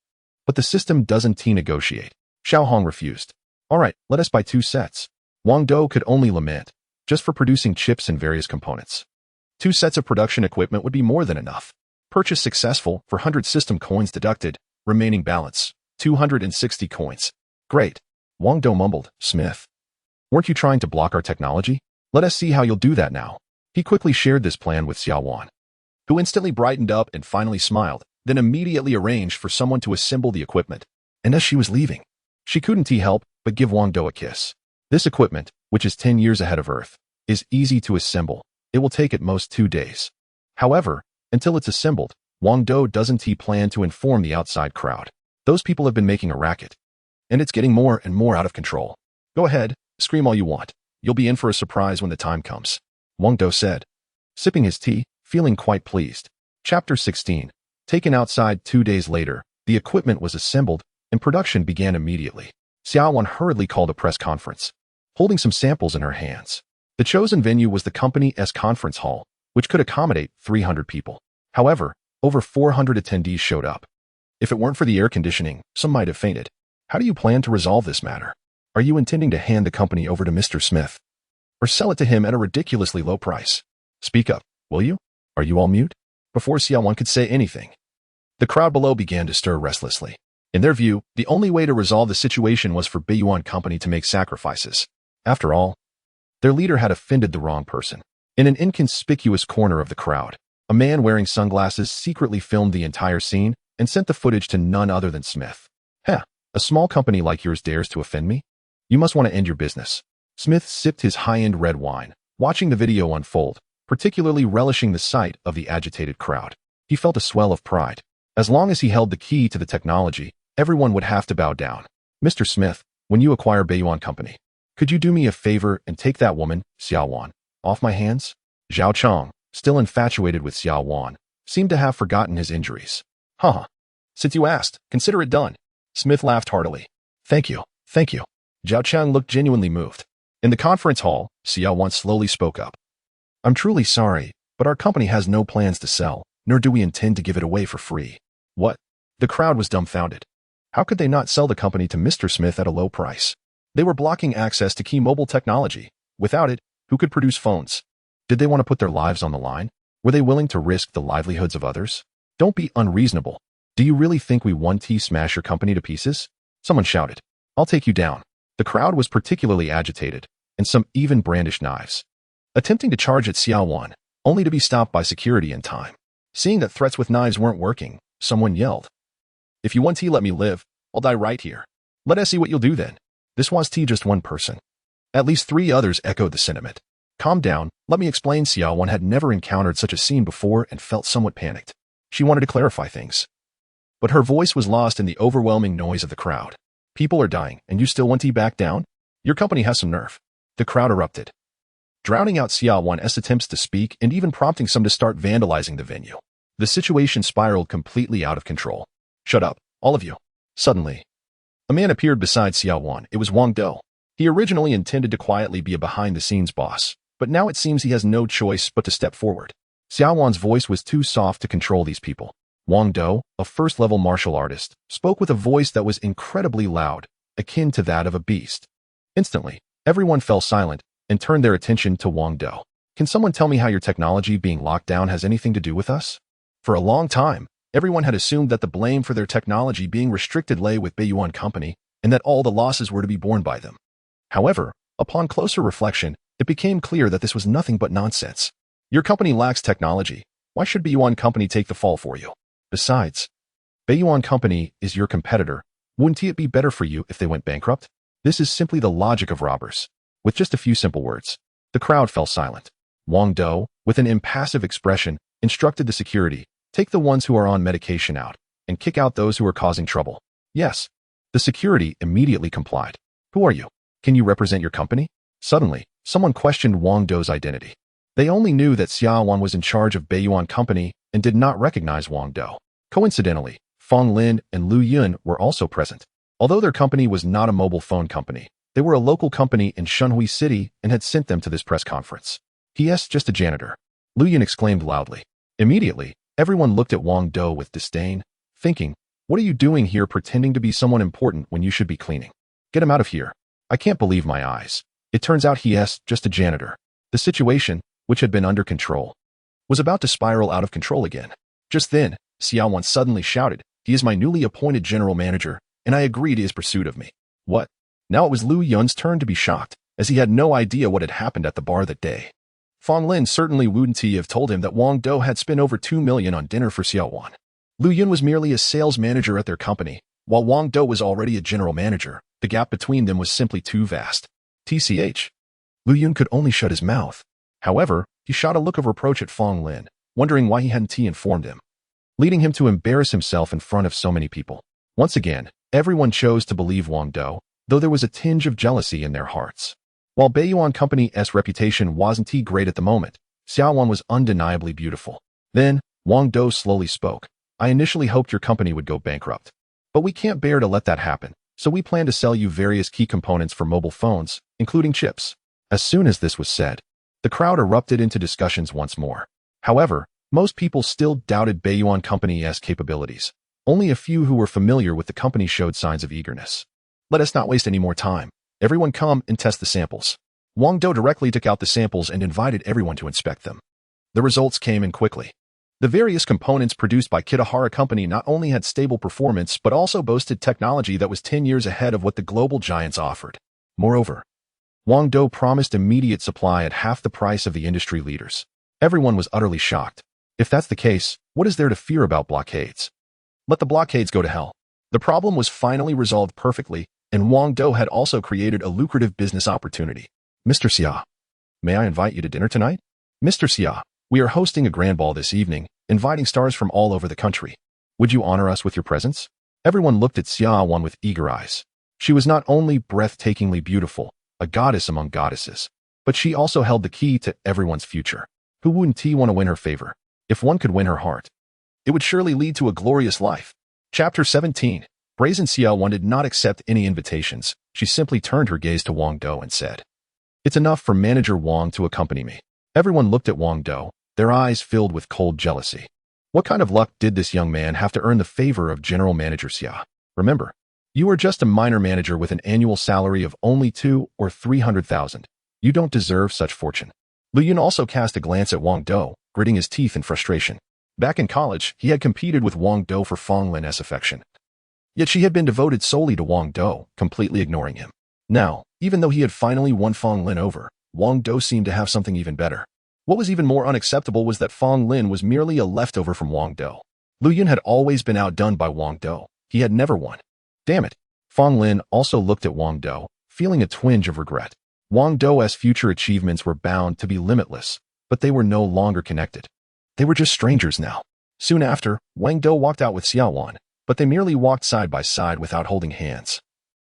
But the system doesn't negotiate. Xiao Hong refused. All right, let us buy 2 sets. Wang Dou could only lament, just for producing chips and various components. 2 sets of production equipment would be more than enough. Purchase successful for 100 system coins deducted. Remaining balance, 260 coins. Great. Wang Dou mumbled, Smith. Weren't you trying to block our technology? Let us see how you'll do that now. He quickly shared this plan with Xiao Wan, who instantly brightened up and finally smiled, then immediately arranged for someone to assemble the equipment. And as she was leaving, she couldn't help but give Wang Dou a kiss. This equipment, which is 10 years ahead of Earth, is easy to assemble. It will take at most 2 days. However, until it's assembled, Wang Dou doesn't plan to inform the outside crowd. Those people have been making a racket, and it's getting more and more out of control. Go ahead, scream all you want. You'll be in for a surprise when the time comes, Wang Dou said, sipping his tea, feeling quite pleased. Chapter 16. Taken outside 2 days later, the equipment was assembled, and production began immediately. Xiao Wan hurriedly called a press conference, holding some samples in her hands. The chosen venue was the company's conference hall, which could accommodate 300 people. However, over 400 attendees showed up. If it weren't for the air conditioning, some might have fainted. How do you plan to resolve this matter? Are you intending to hand the company over to Mr. Smith? Or sell it to him at a ridiculously low price? Speak up, will you? Are you all mute? Before Xiao Wan could say anything, the crowd below began to stir restlessly. In their view, the only way to resolve the situation was for Beiyuan Company to make sacrifices. After all, their leader had offended the wrong person. In an inconspicuous corner of the crowd, a man wearing sunglasses secretly filmed the entire scene and sent the footage to none other than Smith. A small company like yours dares to offend me? You must want to end your business. Smith sipped his high-end red wine, watching the video unfold, particularly relishing the sight of the agitated crowd. He felt a swell of pride. As long as he held the key to the technology, everyone would have to bow down. Mr. Smith, when you acquire Beiyuan Company, could you do me a favor and take that woman, Xiao Wan, off my hands? Zhao Chong, still infatuated with Xiao Wan, seemed to have forgotten his injuries. Since you asked, consider it done. Smith laughed heartily. Thank you. Zhao Chang looked genuinely moved. In the conference hall, Xiao Wan slowly spoke up. I'm truly sorry, but our company has no plans to sell, nor do we intend to give it away for free. What? The crowd was dumbfounded. How could they not sell the company to Mr. Smith at a low price? They were blocking access to key mobile technology. Without it, who could produce phones? Did they want to put their lives on the line? Were they willing to risk the livelihoods of others? Don't be unreasonable. Do you really think we want to smash your company to pieces? Someone shouted. I'll take you down. The crowd was particularly agitated, and some even brandished knives, attempting to charge at Xiao Wan, only to be stopped by security in time. Seeing that threats with knives weren't working, someone yelled, If you want to let me live, I'll die right here. Let us see what you'll do then. This was just one person. At least 3 others echoed the sentiment. Calm down, let me explain. Xiao Wan had never encountered such a scene before and felt somewhat panicked. She wanted to clarify things, but her voice was lost in the overwhelming noise of the crowd. People are dying, and you still want to back down? Your company has some nerve. The crowd erupted, drowning out Xiao Wan's attempts to speak and even prompting some to start vandalizing the venue. The situation spiraled completely out of control. Shut up, all of you. Suddenly, a man appeared beside Xiao Wan. It was Wang Dou. He originally intended to quietly be a behind-the-scenes boss, but now it seems he has no choice but to step forward. Xiao Wan's voice was too soft to control these people. Wang Dou, a first-level martial artist, spoke with a voice that was incredibly loud, akin to that of a beast. Instantly, everyone fell silent and turned their attention to Wang Dou. Can someone tell me how your technology being locked down has anything to do with us? For a long time, everyone had assumed that the blame for their technology being restricted lay with Beiyuan Company and that all the losses were to be borne by them. However, upon closer reflection, it became clear that this was nothing but nonsense. Your company lacks technology. Why should Beiyuan Company take the fall for you? Besides, Beiyuan Company is your competitor. Wouldn't it be better for you if they went bankrupt? This is simply the logic of robbers. With just a few simple words, the crowd fell silent. Wang Dou, with an impassive expression, instructed the security, take the ones who are on medication out, and kick out those who are causing trouble. Yes. The security immediately complied. Who are you? Can you represent your company? Suddenly, someone questioned Wang Dou's identity. They only knew that Xia Wan was in charge of Beiyuan Company and did not recognize Wang Dou. Coincidentally, Fong Lin and Lu Yun were also present. Although their company was not a mobile phone company, they were a local company in Shunhui City and had sent them to this press conference. He.S. just a janitor. Lu Yun exclaimed loudly. Immediately, everyone looked at Wang Dou with disdain, thinking, what are you doing here pretending to be someone important when you should be cleaning? Get him out of here. I can't believe my eyes. It turns out he.s. just a janitor. The situation, which had been under control, was about to spiral out of control again. Just then, Xia Wan suddenly shouted, he is my newly appointed general manager, and I agree to his pursuit of me. What? Now it was Lu Yun's turn to be shocked, as he had no idea what had happened at the bar that day. Fong Lin certainly wouldn't have told him that Wang Dou had spent over 2 million on dinner for Xia Wan. Lu Yun was merely a sales manager at their company, while Wang Dou was already a general manager. The gap between them was simply too vast. TCH. Lu Yun could only shut his mouth. However, he shot a look of reproach at Fong Lin, wondering why he hadn't informed him, leading him to embarrass himself in front of so many people. Once again, everyone chose to believe Wang Dou, though there was a tinge of jealousy in their hearts. While Beiyuan Company's reputation wasn't great at the moment, Xia Wan was undeniably beautiful. Then, Wang Dou slowly spoke. I initially hoped your company would go bankrupt. But we can't bear to let that happen, so we plan to sell you various key components for mobile phones, including chips. As soon as this was said, the crowd erupted into discussions once more. However, most people still doubted Beiyuan Company's capabilities. Only a few who were familiar with the company showed signs of eagerness. Let us not waste any more time. Everyone come and test the samples. Wang Dou directly took out the samples and invited everyone to inspect them. The results came in quickly. The various components produced by Kitahara Company not only had stable performance but also boasted technology that was 10 years ahead of what the global giants offered. Moreover, Wang Dou promised immediate supply at half the price of the industry leaders. Everyone was utterly shocked. If that's the case, what is there to fear about blockades? Let the blockades go to hell. The problem was finally resolved perfectly, and Wang Dou had also created a lucrative business opportunity. Mr. Xia, may I invite you to dinner tonight? Mr. Xia, we are hosting a grand ball this evening, inviting stars from all over the country. Would you honor us with your presence? Everyone looked at Xia Wan with eager eyes. She was not only breathtakingly beautiful, a goddess among goddesses, but she also held the key to everyone's future. Who wouldn't want to win her favor? If one could win her heart, it would surely lead to a glorious life. Chapter 17. Brazen Xia Wan did not accept any invitations. She simply turned her gaze to Wang Dou and said, it's enough for Manager Wang to accompany me. Everyone looked at Wang Dou, their eyes filled with cold jealousy. What kind of luck did this young man have to earn the favor of General Manager Xia? Remember, you are just a minor manager with an annual salary of only 2 or 300,000. You don't deserve such fortune. Lu Yun also cast a glance at Wang Dou, gritting his teeth in frustration. Back in college, he had competed with Wang Dou for Fong Lin's affection. Yet she had been devoted solely to Wang Dou, completely ignoring him. Now, even though he had finally won Fong Lin over, Wang Dou seemed to have something even better. What was even more unacceptable was that Fong Lin was merely a leftover from Wang Dou. Lu Yun had always been outdone by Wang Dou. He had never won. Damn it. Fong Lin also looked at Wang Dou, feeling a twinge of regret. Wang Dou's future achievements were bound to be limitless, but they were no longer connected. They were just strangers now. Soon after, Wang Dou walked out with Xia Wan, but they merely walked side by side without holding hands.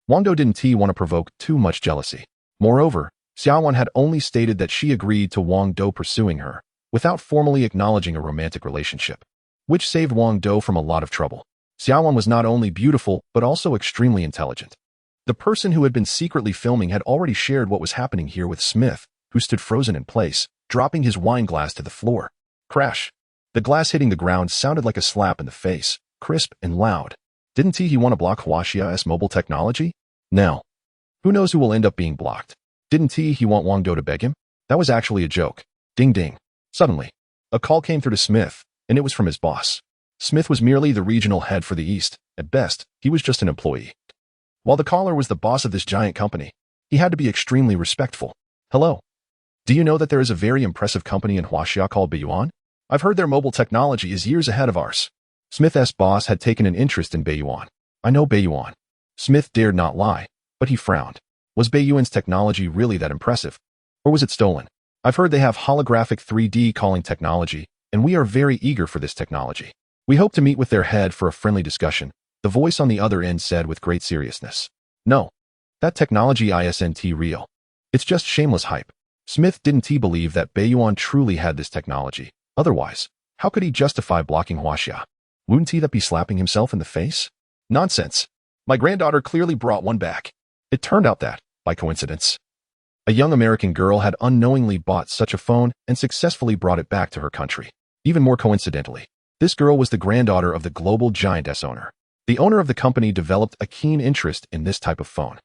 Wang Dou didn't want to provoke too much jealousy. Moreover, Xia Wan had only stated that she agreed to Wang Dou pursuing her, without formally acknowledging a romantic relationship, which saved Wang Dou from a lot of trouble. Xia Wan was not only beautiful, but also extremely intelligent. The person who had been secretly filming had already shared what was happening here with Smith, who stood frozen in place, dropping his wine glass to the floor. Crash. The glass hitting the ground sounded like a slap in the face, crisp and loud. Didn't he want to block Huaxia's mobile technology? Now, who knows who will end up being blocked? Didn't he want Wang Dou to beg him? That was actually a joke. Ding ding. Suddenly, a call came through to Smith, and it was from his boss. Smith was merely the regional head for the East. At best, he was just an employee. While the caller was the boss of this giant company, he had to be extremely respectful. Hello. Do you know that there is a very impressive company in Huaxia called Beiyuan? I've heard their mobile technology is years ahead of ours. Smith's boss had taken an interest in Beiyuan. I know Beiyuan. Smith dared not lie, but he frowned. Was Beiyuan's technology really that impressive? Or was it stolen? I've heard they have holographic 3D calling technology, and we are very eager for this technology. We hope to meet with their head for a friendly discussion, the voice on the other end said with great seriousness. No. That technology isn't real. It's just shameless hype. Smith didn't believe that Baiyuan truly had this technology. Otherwise, how could he justify blocking Huaxia? Wouldn't he be slapping himself in the face? Nonsense. My granddaughter clearly brought one back. It turned out that, by coincidence, a young American girl had unknowingly bought such a phone and successfully brought it back to her country. Even more coincidentally, this girl was the granddaughter of the global giantess owner. The owner of the company developed a keen interest in this type of phone.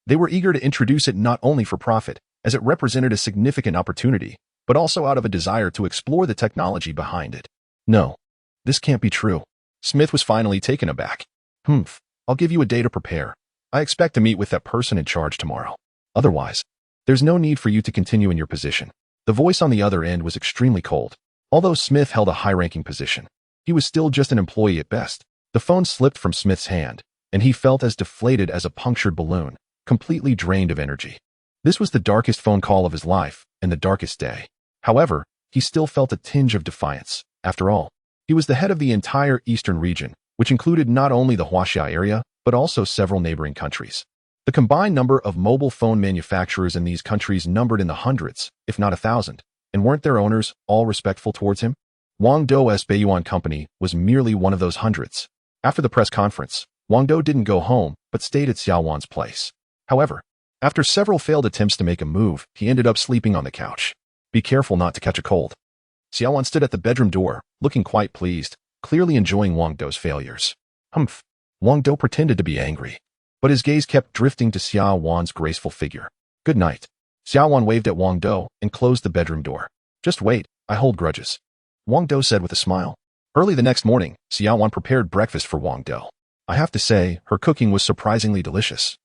They were eager to introduce it not only for profit, as it represented a significant opportunity, but also out of a desire to explore the technology behind it. No, this can't be true. Smith was finally taken aback. I'll give you a day to prepare. I expect to meet with that person in charge tomorrow. Otherwise, there's no need for you to continue in your position. The voice on the other end was extremely cold. Although Smith held a high-ranking position, he was still just an employee at best. The phone slipped from Smith's hand, and he felt as deflated as a punctured balloon, completely drained of energy. This was the darkest phone call of his life, and the darkest day. However, he still felt a tinge of defiance. After all, he was the head of the entire eastern region, which included not only the Huaxia area, but also several neighboring countries. The combined number of mobile phone manufacturers in these countries numbered in the hundreds, if not 1,000, and weren't their owners all respectful towards him? Wang Dou's Baiyuan company was merely one of those hundreds. After the press conference, Wang Dou didn't go home, but stayed at Xiaowan's place. However, after several failed attempts to make a move, he ended up sleeping on the couch. Be careful not to catch a cold. Xiaowan stood at the bedroom door, looking quite pleased, clearly enjoying Wang Dou's failures. Wang Dou pretended to be angry, but his gaze kept drifting to Xiaowan's graceful figure. Good night. Xiaowan waved at Wang Dou and closed the bedroom door. Just wait, I hold grudges. Wang Dou said with a smile. Early the next morning, Xiaowan prepared breakfast for Wang Dou. I have to say, her cooking was surprisingly delicious,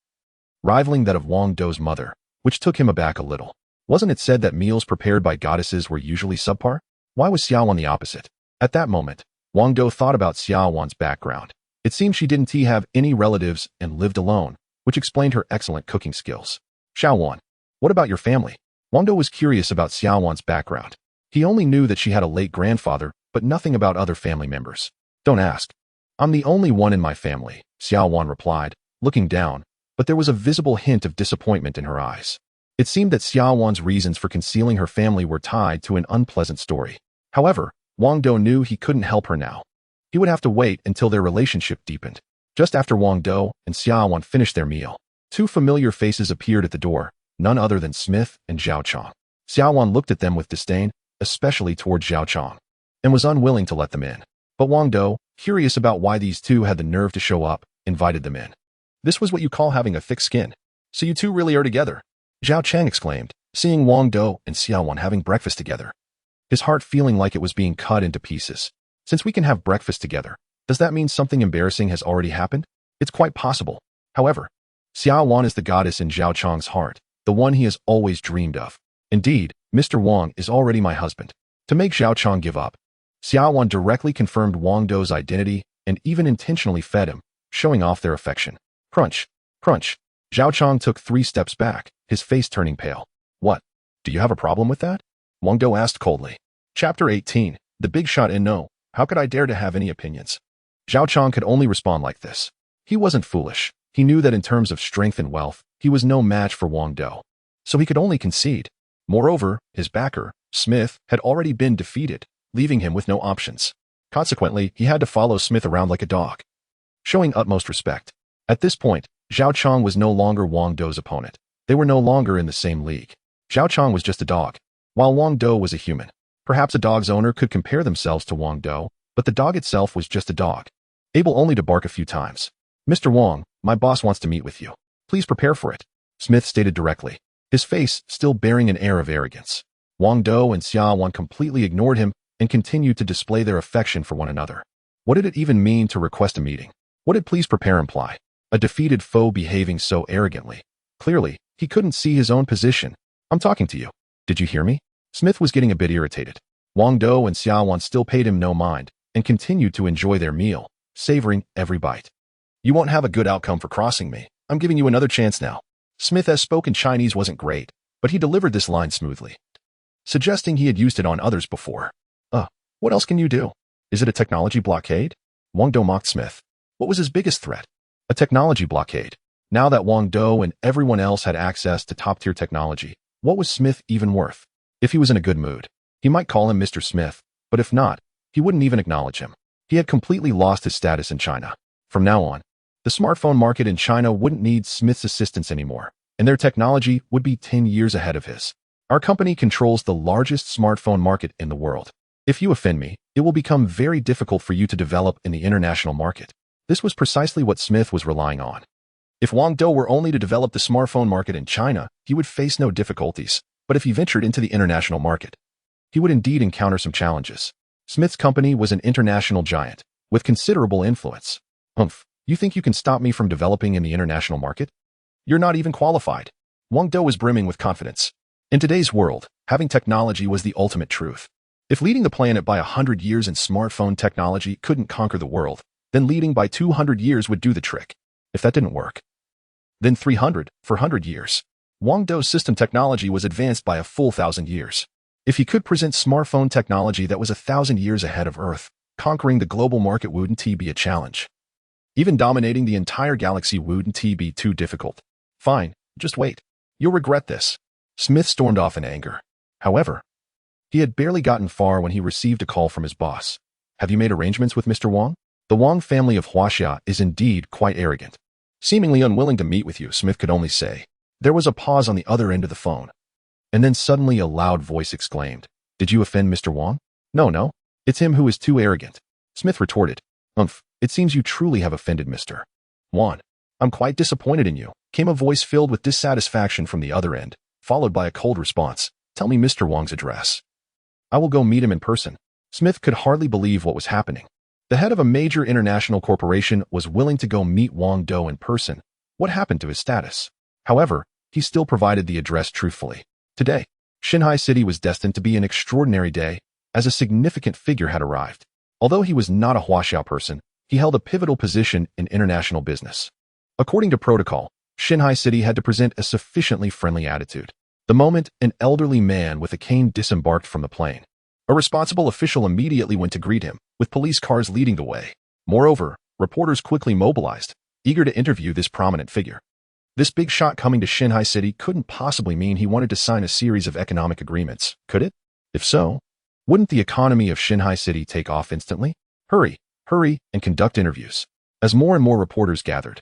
rivaling that of Wang Dou's mother, which took him aback a little. Wasn't it said that meals prepared by goddesses were usually subpar? Why was Xiaowan the opposite? At that moment, Wang Dou thought about Xiaowan's background. It seemed she didn't have any relatives and lived alone, which explained her excellent cooking skills. Xiaowan, what about your family? Wang Dou was curious about Xiaowan's background. He only knew that she had a late grandfather, but nothing about other family members. Don't ask. I'm the only one in my family, Xiaowan replied, looking down, but there was a visible hint of disappointment in her eyes. It seemed that Xiaowan's reasons for concealing her family were tied to an unpleasant story. However, Wang Dou knew he couldn't help her now. He would have to wait until their relationship deepened. Just after Wang Dou and Xiaowan finished their meal, two familiar faces appeared at the door, none other than Smith and Zhao Chong. Xiaowan looked at them with disdain, especially toward Zhao Chong, and was unwilling to let them in. But Wang Dou, curious about why these two had the nerve to show up, invited them in. This was what you call having a thick skin. So you two really are together, Zhao Chang exclaimed, seeing Wang Dou and Xiaowan having breakfast together, his heart feeling like it was being cut into pieces. Since we can have breakfast together, does that mean something embarrassing has already happened? It's quite possible. However, Xiaowan is the goddess in Zhao Chang's heart, the one he has always dreamed of. Indeed, Mr. Wang is already my husband. To make Zhao Chang give up, Xiaowan directly confirmed Wang Dou's identity and even intentionally fed him, showing off their affection. Crunch, crunch. Zhao Chang took 3 steps back, his face turning pale. What? Do you have a problem with that? Wang Dou asked coldly. Chapter 18, The Big Shot in No. How could I dare to have any opinions? Zhao Chang could only respond like this. He wasn't foolish. He knew that in terms of strength and wealth, he was no match for Wang Dou. So he could only concede. Moreover, his backer, Smith, had already been defeated, leaving him with no options. Consequently, he had to follow Smith around like a dog, showing utmost respect. At this point, Zhao Chang was no longer Wang Dou's opponent. They were no longer in the same league. Zhao Chang was just a dog, while Wang Dou was a human. Perhaps a dog's owner could compare themselves to Wang Dou, but the dog itself was just a dog, able only to bark a few times. Mr. Wang, my boss wants to meet with you. Please prepare for it, Smith stated directly, his face still bearing an air of arrogance. Wang Dou and Xiaowan completely ignored him and continued to display their affection for one another. What did it even mean to request a meeting? What did please prepare imply? A defeated foe behaving so arrogantly. Clearly, he couldn't see his own position. I'm talking to you. Did you hear me? Smith was getting a bit irritated. Wang Dou and Xiaowan still paid him no mind and continued to enjoy their meal, savoring every bite. You won't have a good outcome for crossing me. I'm giving you another chance now. Smith's spoken Chinese wasn't great, but he delivered this line smoothly. suggesting he had used it on others before. What else can you do? Is it a technology blockade? Wang Dou mocked Smith. What was his biggest threat? A technology blockade. Now that Wang Dou and everyone else had access to top-tier technology, what was Smith even worth? If he was in a good mood, he might call him Mr. Smith, but if not, he wouldn't even acknowledge him. He had completely lost his status in China. From now on, the smartphone market in China wouldn't need Smith's assistance anymore, and their technology would be 10 years ahead of his. Our company controls the largest smartphone market in the world. If you offend me, it will become very difficult for you to develop in the international market. This was precisely what Smith was relying on. If Wang Dou were only to develop the smartphone market in China, he would face no difficulties. But if he ventured into the international market, he would indeed encounter some challenges. Smith's company was an international giant, with considerable influence. You think you can stop me from developing in the international market? You're not even qualified. Wang Dou was brimming with confidence. In today's world, having technology was the ultimate truth. If leading the planet by 100 years in smartphone technology couldn't conquer the world, then leading by 200 years would do the trick. If that didn't work, then 300 for 100 years. Wang Dou's system technology was advanced by a full 1,000 years. If he could present smartphone technology that was 1,000 years ahead of Earth, conquering the global market wouldn't be a challenge. Even dominating the entire galaxy wouldn't be too difficult. Fine, just wait. You'll regret this. Smith stormed off in anger. However, he had barely gotten far when he received a call from his boss. Have you made arrangements with Mr. Wang? The Wang family of Huaxia is indeed quite arrogant. Seemingly unwilling to meet with you, Smith could only say. There was a pause on the other end of the phone. And then suddenly a loud voice exclaimed, "Did you offend Mr. Wang?" No, it's him who is too arrogant. Smith retorted, It seems you truly have offended Mr. Wang. I'm quite disappointed in you," came a voice filled with dissatisfaction from the other end, followed by a cold response. "Tell me Mr. Wang's address. I will go meet him in person." Smith could hardly believe what was happening. The head of a major international corporation was willing to go meet Wang Dou in person. What happened to his status? However, he still provided the address truthfully. Today, Shanghai City was destined to be an extraordinary day, as a significant figure had arrived. Although he was not a Huaxia person, he held a pivotal position in international business. According to protocol, Shanghai City had to present a sufficiently friendly attitude. The moment an elderly man with a cane disembarked from the plane, a responsible official immediately went to greet him, with police cars leading the way. Moreover, reporters quickly mobilized, eager to interview this prominent figure. This big shot coming to Shanghai City couldn't possibly mean he wanted to sign a series of economic agreements, could it? If so, wouldn't the economy of Shanghai City take off instantly? Hurry, and conduct interviews. As more and more reporters gathered,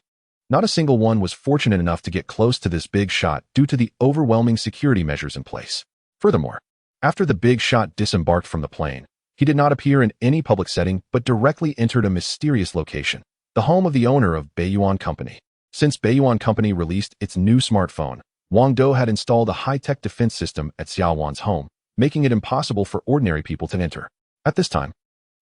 not a single one was fortunate enough to get close to this big shot due to the overwhelming security measures in place. Furthermore, after the big shot disembarked from the plane, he did not appear in any public setting but directly entered a mysterious location, the home of the owner of Beiyuan Company. Since Beiyuan Company released its new smartphone, Wang Dou had installed a high-tech defense system at Xiaowan's home, making it impossible for ordinary people to enter. At this time,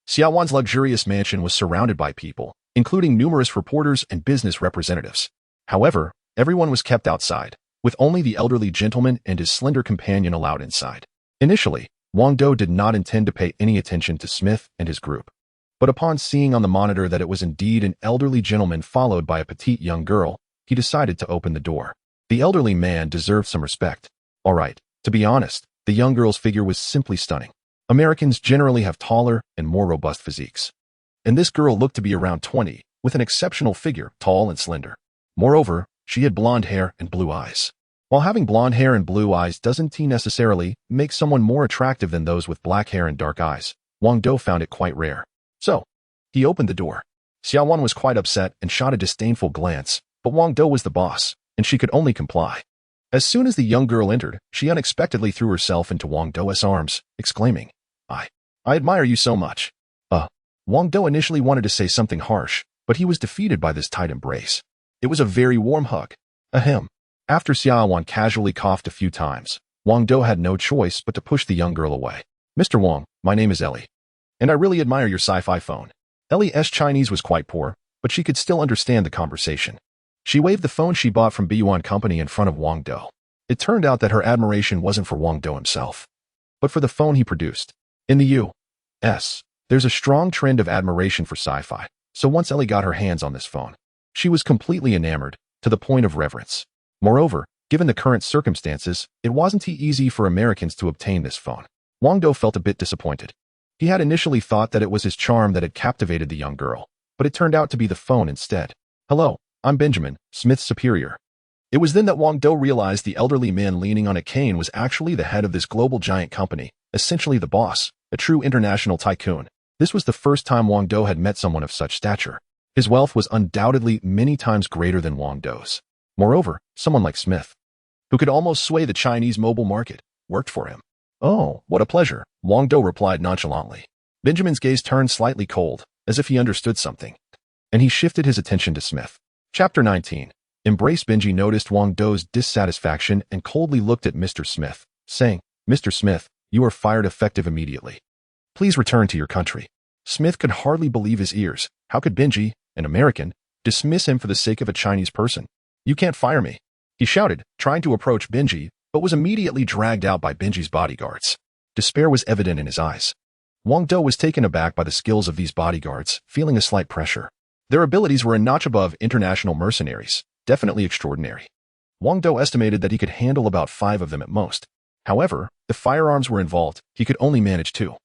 Xiaowan's luxurious mansion was surrounded by people, including numerous reporters and business representatives. However, everyone was kept outside, with only the elderly gentleman and his slender companion allowed inside. Initially, Wang Dou did not intend to pay any attention to Smith and his group. But upon seeing on the monitor that it was indeed an elderly gentleman followed by a petite young girl, he decided to open the door. The elderly man deserved some respect. All right, to be honest, the young girl's figure was simply stunning. Americans generally have taller and more robust physiques. And this girl looked to be around 20, with an exceptional figure, tall and slender. Moreover, she had blonde hair and blue eyes. While having blonde hair and blue eyes doesn't necessarily make someone more attractive than those with black hair and dark eyes, Wang Dou found it quite rare. So, he opened the door. Xiaowan was quite upset and shot a disdainful glance, but Wang Dou was the boss, and she could only comply. As soon as the young girl entered, she unexpectedly threw herself into Wang Dou's arms, exclaiming, I admire you so much." Wang Dou initially wanted to say something harsh, but he was defeated by this tight embrace. It was a very warm hug. Ahem. After Xiaowan casually coughed a few times, Wang Dou had no choice but to push the young girl away. "Mr. Wang, my name is Ellie, and I really admire your sci-fi phone." Ellie's Chinese was quite poor, but she could still understand the conversation. She waved the phone she bought from Beiyuan Company in front of Wang Dou. It turned out that her admiration wasn't for Wang Dou himself, but for the phone he produced. In the U.S., there's a strong trend of admiration for sci-fi, so once Ellie got her hands on this phone, she was completely enamored, to the point of reverence. Moreover, Given the current circumstances, it wasn't easy for Americans to obtain this phone. Wang Dou felt a bit disappointed. He had initially thought that it was his charm that had captivated the young girl, but it turned out to be the phone instead. "Hello, I'm Benjamin, Smith's superior." It was then that Wang Dou realized the elderly man leaning on a cane was actually the head of this global giant company, essentially the boss, a true international tycoon. This was the first time Wang Dou had met someone of such stature. His wealth was undoubtedly many times greater than Wang Dou's. Moreover, someone like Smith, who could almost sway the Chinese mobile market, worked for him. "Oh, what a pleasure," Wang Dou replied nonchalantly. Benjamin's gaze turned slightly cold, as if he understood something, and he shifted his attention to Smith. Chapter 19. Embrace. Benji noticed Wang Dou's dissatisfaction and coldly looked at Mr. Smith, saying, "Mr. Smith, you are fired effective immediately. Please return to your country." Smith could hardly believe his ears. How could Benji, an American, dismiss him for the sake of a Chinese person? "You can't fire me," he shouted, trying to approach Benji, but was immediately dragged out by Benji's bodyguards. Despair was evident in his eyes. Wang Dou was taken aback by the skills of these bodyguards, feeling a slight pressure. Their abilities were a notch above international mercenaries, definitely extraordinary. Wang Dou estimated that he could handle about 5 of them at most. However, if firearms were involved, he could only manage 2.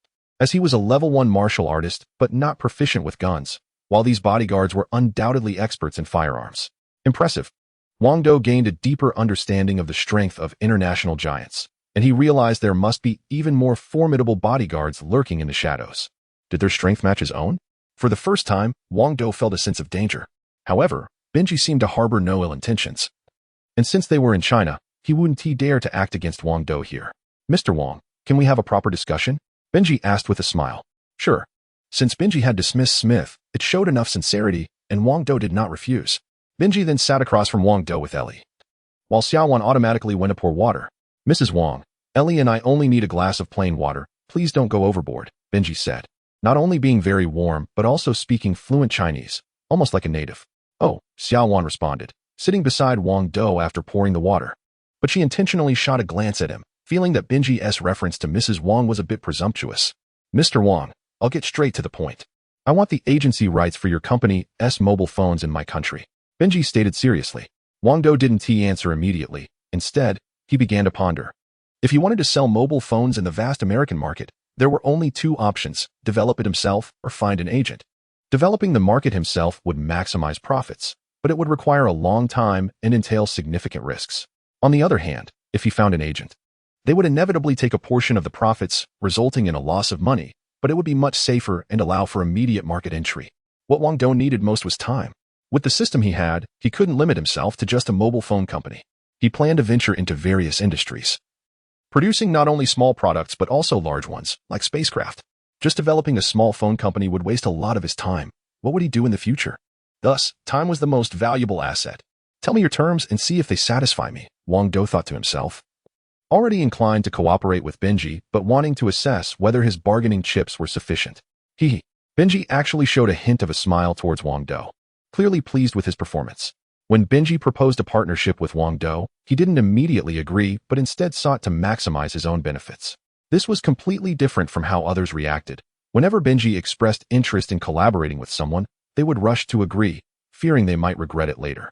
As he was a level 1 martial artist, but not proficient with guns, while these bodyguards were undoubtedly experts in firearms. Impressive. Wang Dou gained a deeper understanding of the strength of international giants, and he realized there must be even more formidable bodyguards lurking in the shadows. Did their strength match his own? For the first time, Wang Dou felt a sense of danger. However, Benji seemed to harbor no ill intentions. And since they were in China, he wouldn't dare to act against Wang Dou here. "Mr. Wang, can we have a proper discussion?" Benji asked with a smile. "Sure." Since Benji had dismissed Smith, it showed enough sincerity, and Wang Dou did not refuse. Benji then sat across from Wang Dou with Ellie, while Xiaowan automatically went to pour water. "Mrs. Wang, Ellie and I only need a glass of plain water. Please don't go overboard," Benji said, not only being very warm, but also speaking fluent Chinese, almost like a native. "Oh," Xiaowan responded, sitting beside Wang Dou after pouring the water. But she intentionally shot a glance at him, feeling that Benji's reference to Mrs. Wang was a bit presumptuous. "Mr. Wang, I'll get straight to the point. I want the agency rights for your company's mobile phones in my country," Benji stated seriously. Wang Dou didn't answer immediately. Instead, he began to ponder. If he wanted to sell mobile phones in the vast American market, there were only 2 options: develop it himself or find an agent. Developing the market himself would maximize profits, but it would require a long time and entail significant risks. On the other hand, if he found an agent, they would inevitably take a portion of the profits, resulting in a loss of money, but it would be much safer and allow for immediate market entry. What Wang Dou needed most was time. With the system he had, he couldn't limit himself to just a mobile phone company. He planned to venture into various industries, producing not only small products but also large ones, like spacecraft. Just developing a small phone company would waste a lot of his time. What would he do in the future? Thus, time was the most valuable asset. "Tell me your terms and see if they satisfy me," Wang Dou thought to himself. Already inclined to cooperate with Benji, but wanting to assess whether his bargaining chips were sufficient. Benji actually showed a hint of a smile towards Wang Dou, clearly pleased with his performance. When Benji proposed a partnership with Wang Dou, he didn't immediately agree, but instead sought to maximize his own benefits. This was completely different from how others reacted. Whenever Benji expressed interest in collaborating with someone, they would rush to agree, fearing they might regret it later.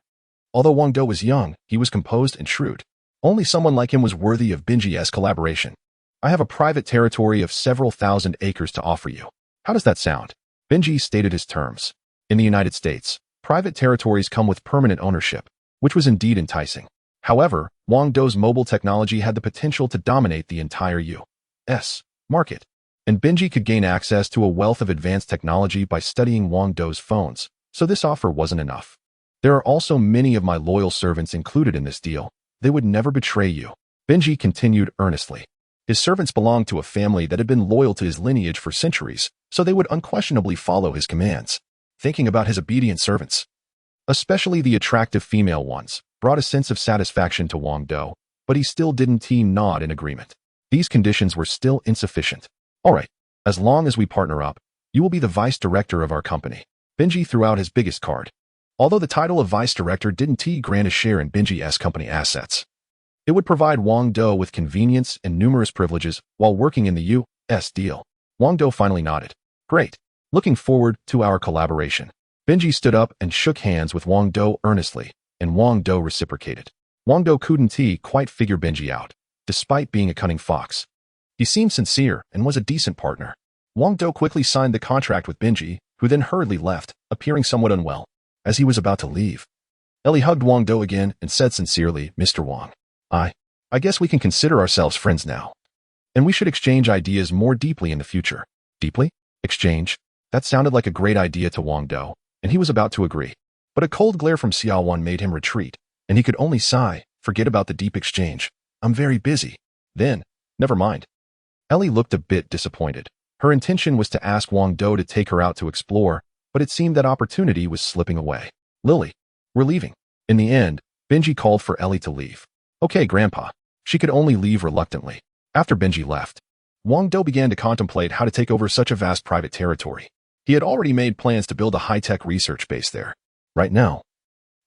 Although Wang Dou was young, he was composed and shrewd. Only someone like him was worthy of Benji's collaboration. "I have a private territory of several thousand acres to offer you. How does that sound?" Benji stated his terms. In the United States, private territories come with permanent ownership, which was indeed enticing. However, Wang Dou's mobile technology had the potential to dominate the entire U.S. market, and Benji could gain access to a wealth of advanced technology by studying Wang Dou's phones, so this offer wasn't enough. "There are also many of my loyal servants included in this deal. They would never betray you," Benji continued earnestly. His servants belonged to a family that had been loyal to his lineage for centuries, so they would unquestionably follow his commands. Thinking about his obedient servants, especially the attractive female ones, brought a sense of satisfaction to Wang Dou, but he still didn't nod in agreement. These conditions were still insufficient. "All right, as long as we partner up, you will be the vice director of our company." Benji threw out his biggest card. Although the title of vice director didn't grant a share in Benji's company assets, it would provide Wang Dou with convenience and numerous privileges while working in the U.S. deal. Wang Dou finally nodded. "Great. Looking forward to our collaboration." Benji stood up and shook hands with Wang Dou earnestly, and Wang Dou reciprocated. Wang Dou couldn't quite figure Benji out, despite being a cunning fox. He seemed sincere and was a decent partner. Wang Dou quickly signed the contract with Benji, who then hurriedly left, appearing somewhat unwell. As he was about to leave, Ellie hugged Wang Dou again and said sincerely, "Mr. Wang, I guess we can consider ourselves friends now. And we should exchange ideas more deeply in the future." Deeply? Exchange? That sounded like a great idea to Wang Dou, and he was about to agree. But a cold glare from Xiaowan made him retreat, and he could only sigh, "Forget about the deep exchange. I'm very busy." Then, never mind. Ellie looked a bit disappointed. Her intention was to ask Wang Dou to take her out to explore, but it seemed that opportunity was slipping away. "Lily, we're leaving." In the end, Benji called for Ellie to leave. "Okay, Grandpa." She could only leave reluctantly. After Benji left, Wang Dou began to contemplate how to take over such a vast private territory. He had already made plans to build a high-tech research base there. Right now,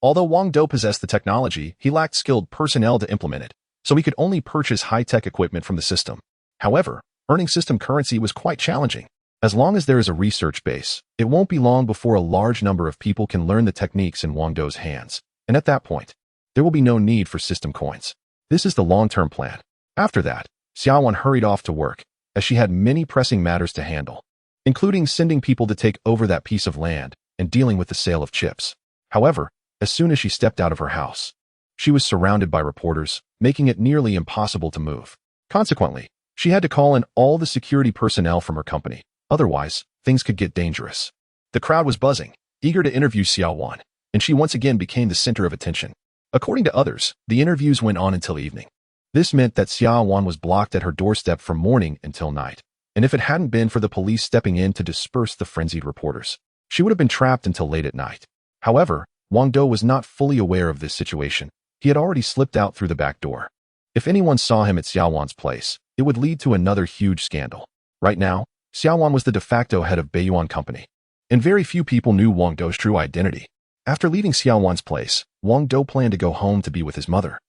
although Wang Dou possessed the technology, he lacked skilled personnel to implement it, so he could only purchase high-tech equipment from the system. However, earning system currency was quite challenging. As long as there is a research base, it won't be long before a large number of people can learn the techniques in Wang Dou's hands, and at that point, there will be no need for system coins. This is the long-term plan. After that, Xiaowan hurried off to work, as she had many pressing matters to handle, including sending people to take over that piece of land and dealing with the sale of chips. However, as soon as she stepped out of her house, she was surrounded by reporters, making it nearly impossible to move. Consequently, she had to call in all the security personnel from her company. Otherwise, things could get dangerous. The crowd was buzzing, eager to interview Xiaowan, and she once again became the center of attention. According to others, the interviews went on until evening. This meant that Xiaowan was blocked at her doorstep from morning until night, and if it hadn't been for the police stepping in to disperse the frenzied reporters, she would have been trapped until late at night. However, Wang Dou was not fully aware of this situation. He had already slipped out through the back door. If anyone saw him at Xiaowan's place, it would lead to another huge scandal. Right now, Xiaowan was the de facto head of Beiyuan Company, and very few people knew Wang Dou's true identity. After leaving Xiaowan's place, Wang Dou planned to go home to be with his mother.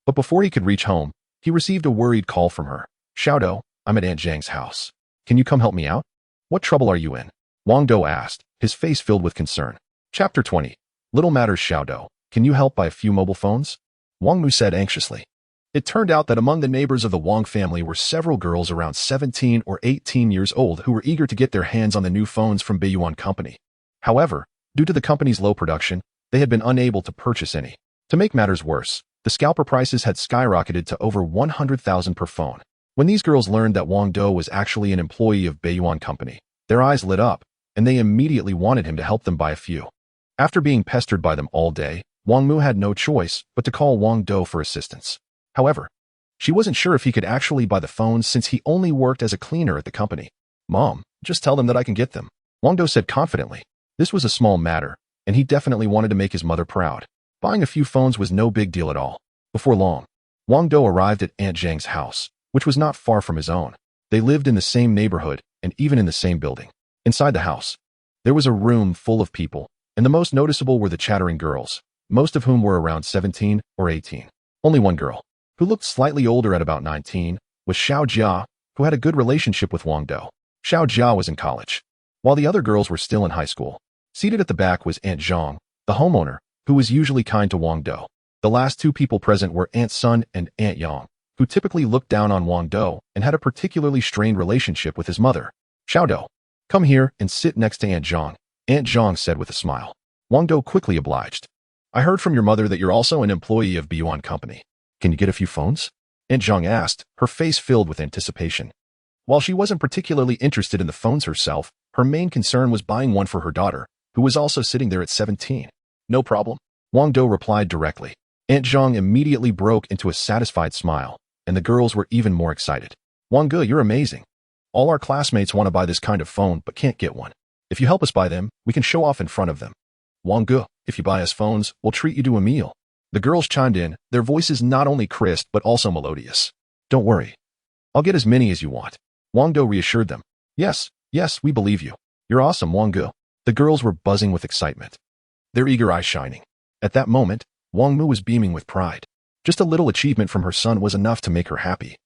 But before he could reach home, he received a worried call from her. "Xiaodou, I'm at Aunt Zhang's house. Can you come help me out?" "What trouble are you in?" Wang Dou asked, his face filled with concern. Chapter 20. Little matters, Xiaodou. Can you help buy a few mobile phones? Wang Mu said anxiously. It turned out that among the neighbors of the Wang family were several girls around 17 or 18 years old who were eager to get their hands on the new phones from Beiyuan Company. However, due to the company's low production, they had been unable to purchase any. To make matters worse, the scalper prices had skyrocketed to over 100,000 per phone. When these girls learned that Wang Dou was actually an employee of Beiyuan Company, their eyes lit up, and they immediately wanted him to help them buy a few. After being pestered by them all day, Wang Mu had no choice but to call Wang Dou for assistance. However, she wasn't sure if he could actually buy the phones since he only worked as a cleaner at the company. "Mom, just tell them that I can get them," Wang Dou said confidently. This was a small matter, and he definitely wanted to make his mother proud. Buying a few phones was no big deal at all. Before long, Wang Dou arrived at Aunt Zhang's house, which was not far from his own. They lived in the same neighborhood and even in the same building. Inside the house, there was a room full of people, and the most noticeable were the chattering girls, most of whom were around 17 or 18. Only one girl, who looked slightly older at about 19, was Xiao Jia, who had a good relationship with Wang Dou. Xiao Jia was in college, while the other girls were still in high school. Seated at the back was Aunt Zhang, the homeowner, who was usually kind to Wang Dou. The last two people present were Aunt Sun and Aunt Yang, who typically looked down on Wang Dou and had a particularly strained relationship with his mother. "Xiaodou, come here and sit next to Aunt Zhang," Aunt Zhang said with a smile. Wang Dou quickly obliged. "I heard from your mother that you're also an employee of Beiyuan Company. Can you get a few phones?" Aunt Zhang asked, her face filled with anticipation. While she wasn't particularly interested in the phones herself, her main concern was buying one for her daughter, who was also sitting there at 17. "No problem," Wang Dou replied directly. Aunt Zhang immediately broke into a satisfied smile, and the girls were even more excited. "Wang Ge, you're amazing. All our classmates want to buy this kind of phone but can't get one. If you help us buy them, we can show off in front of them. Wang Ge, if you buy us phones, we'll treat you to a meal." The girls chimed in, their voices not only crisp but also melodious. "Don't worry. I'll get as many as you want." Wang Dou reassured them. Yes, we believe you. You're awesome, Wang Ge." The girls were buzzing with excitement, their eager eyes shining. At that moment, Wang Mu was beaming with pride. Just a little achievement from her son was enough to make her happy.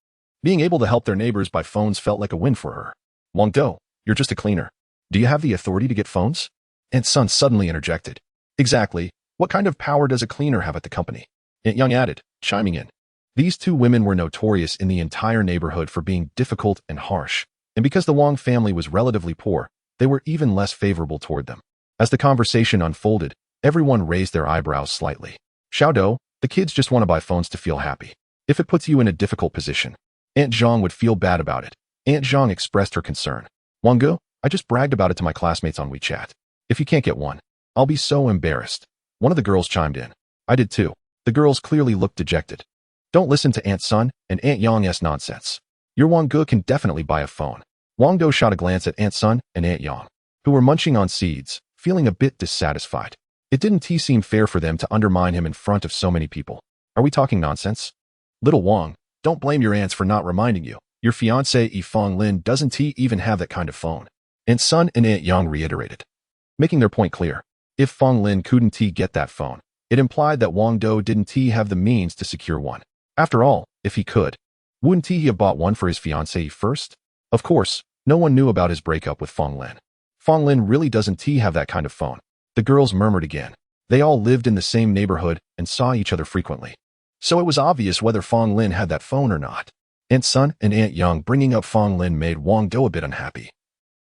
Being able to help their neighbors buy phones felt like a win for her. "Wang Dou, you're just a cleaner. Do you have the authority to get phones?" Aunt Sun suddenly interjected. "Exactly. What kind of power does a cleaner have at the company?" Aunt Young added, chiming in. These two women were notorious in the entire neighborhood for being difficult and harsh, and because the Wang family was relatively poor, they were even less favorable toward them. As the conversation unfolded, everyone raised their eyebrows slightly. Xiao Dou, the kids just want to buy phones to feel happy. If it puts you in a difficult position, Aunt Zhang would feel bad about it. Aunt Zhang expressed her concern. Wang Dou, I just bragged about it to my classmates on WeChat. If you can't get one, I'll be so embarrassed. One of the girls chimed in. I did too. The girls clearly looked dejected. Don't listen to Aunt Sun and Aunt Yang's nonsense. Your Wang Ge can definitely buy a phone. Wang Dou shot a glance at Aunt Sun and Aunt Yang, who were munching on seeds, feeling a bit dissatisfied. It didn't seem fair for them to undermine him in front of so many people. Are we talking nonsense? Little Wang, don't blame your aunts for not reminding you. Your fiancé Yifeng Lin doesn't even have that kind of phone. Aunt Sun and Aunt Yang reiterated, making their point clear. If Feng Lin couldn't get that phone, it implied that Wang Dou didn't have the means to secure one. After all, if he could, wouldn't he have bought one for his fiancée first? Of course, no one knew about his breakup with Feng Lin. Feng Lin really doesn't have that kind of phone. The girls murmured again. They all lived in the same neighborhood and saw each other frequently. So it was obvious whether Feng Lin had that phone or not. Aunt Sun and Aunt Yang bringing up Feng Lin made Wang Dou a bit unhappy.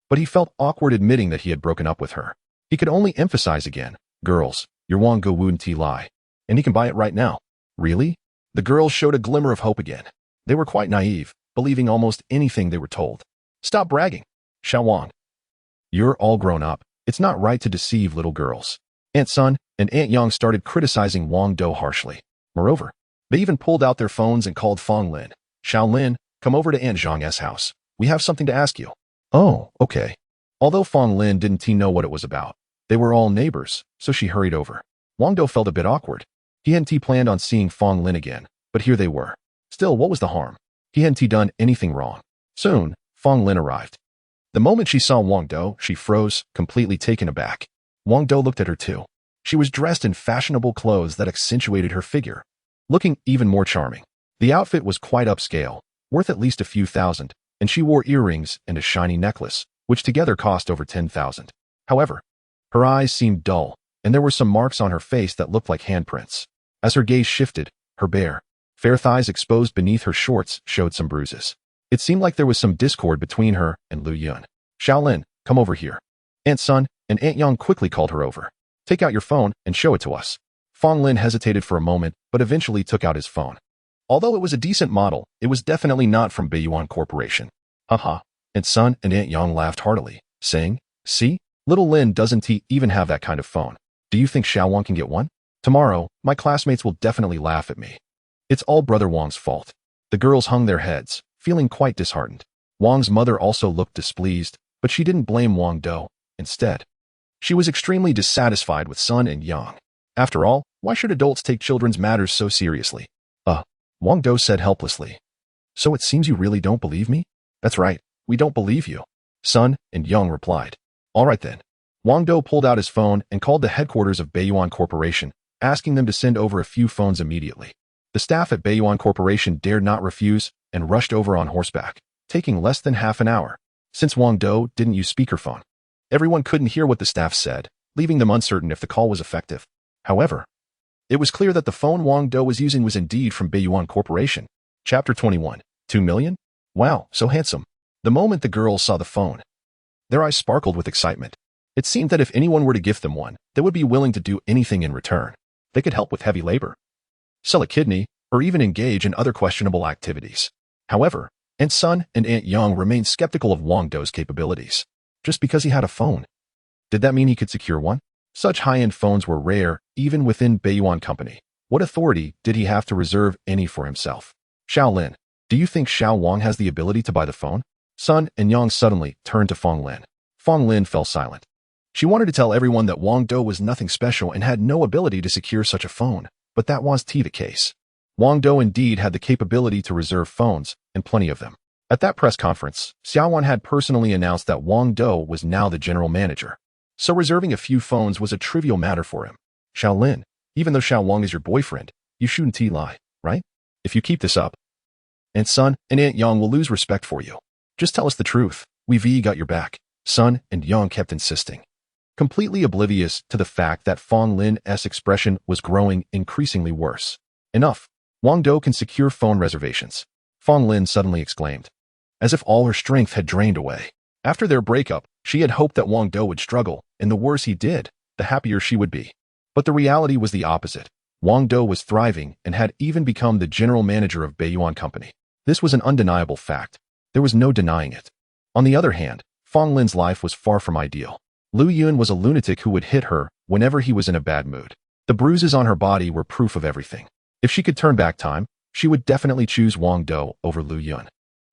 But he felt awkward admitting that he had broken up with her. He could only emphasize again, girls, your Wang Ge wouldn't lie. And he can buy it right now. Really? The girls showed a glimmer of hope again. They were quite naive, believing almost anything they were told. Stop bragging. Xiao Wang. You're all grown up. It's not right to deceive little girls. Aunt Sun and Aunt Yang started criticizing Wang Dou harshly. Moreover, they even pulled out their phones and called Feng Lin. Xiao Lin, come over to Aunt Zhang's house. We have something to ask you. Oh, okay. Although Feng Lin didn't know what it was about, they were all neighbors, so she hurried over. Wang Dou felt a bit awkward. He hadn't planned on seeing Feng Lin again, but here they were. Still, what was the harm? He hadn't done anything wrong. Soon, Feng Lin arrived. The moment she saw Wang Dou, she froze, completely taken aback. Wang Dou looked at her too. She was dressed in fashionable clothes that accentuated her figure, looking even more charming. The outfit was quite upscale, worth at least a few thousand, and she wore earrings and a shiny necklace, which together cost over 10,000. However, her eyes seemed dull, and there were some marks on her face that looked like handprints. As her gaze shifted, her bare, fair thighs exposed beneath her shorts showed some bruises. It seemed like there was some discord between her and Lu Yun. Xiao Lin, come over here. Aunt Sun and Aunt Yang quickly called her over. Take out your phone and show it to us. Feng Lin hesitated for a moment, but eventually took out his phone. Although it was a decent model, it was definitely not from Beiyuan Corporation. Haha. Aunt Sun and Aunt Yang laughed heartily, saying, see, little Lin doesn't even have that kind of phone. Do you think Xiao Wang can get one? Tomorrow, my classmates will definitely laugh at me. It's all Brother Wang's fault. The girls hung their heads, feeling quite disheartened. Wang's mother also looked displeased, but she didn't blame Wang Dou. Instead, she was extremely dissatisfied with Sun and Yang. After all, why should adults take children's matters so seriously? Wang Dou said helplessly. So it seems you really don't believe me? That's right, we don't believe you. Sun and Yang replied. All right then. Wang Dou pulled out his phone and called the headquarters of Beiyuan Corporation, asking them to send over a few phones immediately. The staff at Beiyuan Corporation dared not refuse and rushed over on horseback, taking less than half an hour. Since Wang Dou didn't use speakerphone, everyone couldn't hear what the staff said, leaving them uncertain if the call was effective. However, it was clear that the phone Wang Dou was using was indeed from Beiyuan Corporation. Chapter 21. 2 million? Wow, so handsome. The moment the girls saw the phone, their eyes sparkled with excitement. It seemed that if anyone were to gift them one, they would be willing to do anything in return. They could help with heavy labor, sell a kidney, or even engage in other questionable activities. However, Aunt Sun and Aunt Yang remained skeptical of Wang Dou's capabilities. Just because he had a phone, did that mean he could secure one? Such high-end phones were rare, even within Beiyuan Company. What authority did he have to reserve any for himself? Xiao Lin, do you think Xiao Wang has the ability to buy the phone? Sun and Yang suddenly turned to Feng Lin. Feng Lin fell silent. She wanted to tell everyone that Wang Dou was nothing special and had no ability to secure such a phone, but that was the case. Wang Dou indeed had the capability to reserve phones, and plenty of them. At that press conference, Xiaowan had personally announced that Wang Dou was now the general manager. So reserving a few phones was a trivial matter for him. Xiao Lin, even though Xiao Wang is your boyfriend, you shouldn't lie, right? If you keep this up, Aunt Sun and Aunt Yang will lose respect for you. Just tell us the truth. We've got your back. Sun and Yang kept insisting, completely oblivious to the fact that Feng Lin's expression was growing increasingly worse. Enough. Wang Dou can secure phone reservations, Fong Lin suddenly exclaimed, as if all her strength had drained away. After their breakup, she had hoped that Wang Dou would struggle, and the worse he did, the happier she would be. But the reality was the opposite. Wang Dou was thriving and had even become the general manager of Beiyuan Company. This was an undeniable fact. There was no denying it. On the other hand, Fong Lin's life was far from ideal. Lu Yun was a lunatic who would hit her whenever he was in a bad mood. The bruises on her body were proof of everything. If she could turn back time, she would definitely choose Wang Dou over Lu Yun.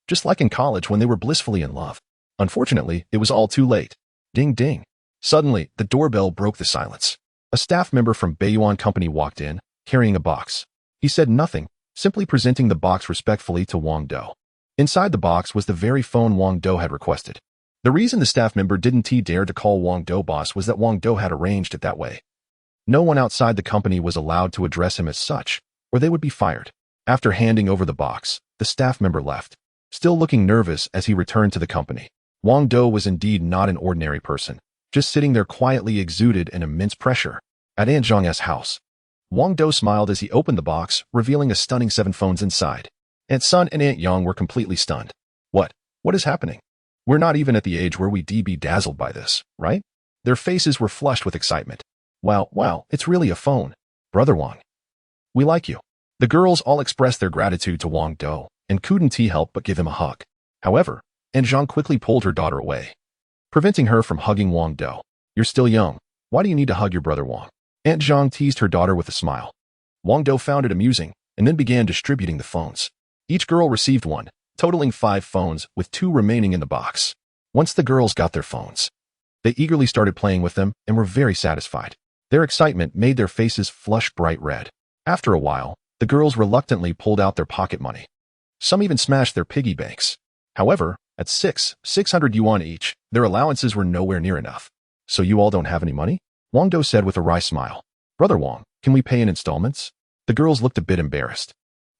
Just like in college when they were blissfully in love. Unfortunately, it was all too late. Ding ding. Suddenly, the doorbell broke the silence. A staff member from Beiyuan Company walked in, carrying a box. He said nothing, simply presenting the box respectfully to Wang Dou. Inside the box was the very phone Wang Dou had requested. The reason the staff member didn't dare to call Wang Dou boss was that Wang Dou had arranged it that way. No one outside the company was allowed to address him as such, or they would be fired. After handing over the box, the staff member left, still looking nervous as he returned to the company. Wang Dou was indeed not an ordinary person. Just sitting there quietly exuded an immense pressure. At Aunt Zhang's house, Wang Dou smiled as he opened the box, revealing a stunning 7 phones inside. Aunt Sun and Aunt Yang were completely stunned. What is happening? We're not even at the age where we'd be dazzled by this, right? Their faces were flushed with excitement. Wow, it's really a phone. Brother Wang. We like you. The girls all expressed their gratitude to Wang Dou and couldn't help but give him a hug. However, Aunt Zhang quickly pulled her daughter away, preventing her from hugging Wang Dou. You're still young. Why do you need to hug your brother Wang? Aunt Zhang teased her daughter with a smile. Wang Dou found it amusing and then began distributing the phones. Each girl received one, totaling 5 phones with 2 remaining in the box. Once the girls got their phones, they eagerly started playing with them and were very satisfied. Their excitement made their faces flush bright red. After a while, the girls reluctantly pulled out their pocket money. Some even smashed their piggy banks. However, at 600 yuan each, their allowances were nowhere near enough. So you all don't have any money? Wang Dou said with a wry smile. Brother Wang, can we pay in installments? The girls looked a bit embarrassed,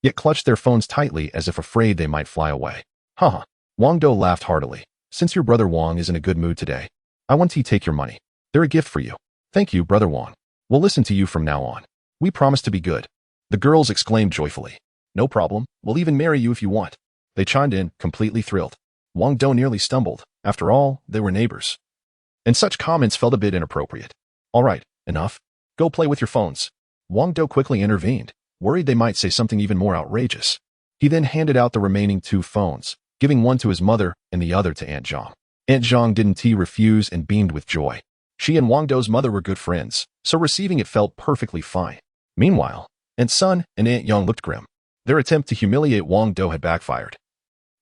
yet clutched their phones tightly as if afraid they might fly away. Haha. Wang Dou laughed heartily. Since your brother Wang is in a good mood today, I want to take your money. They're a gift for you. Thank you, Brother Wang. We'll listen to you from now on. We promise to be good. The girls exclaimed joyfully. No problem. We'll even marry you if you want. They chimed in, completely thrilled. Wang Dou nearly stumbled. After all, they were neighbors. And such comments felt a bit inappropriate. All right, enough. Go play with your phones. Wang Dou quickly intervened, worried they might say something even more outrageous. He then handed out the remaining 2 phones, giving one to his mother and the other to Aunt Zhang. Aunt Zhang didn't refuse and beamed with joy. She and Wang Dou's mother were good friends, so receiving it felt perfectly fine. Meanwhile, Aunt Sun and Aunt Yang looked grim. Their attempt to humiliate Wang Dou had backfired,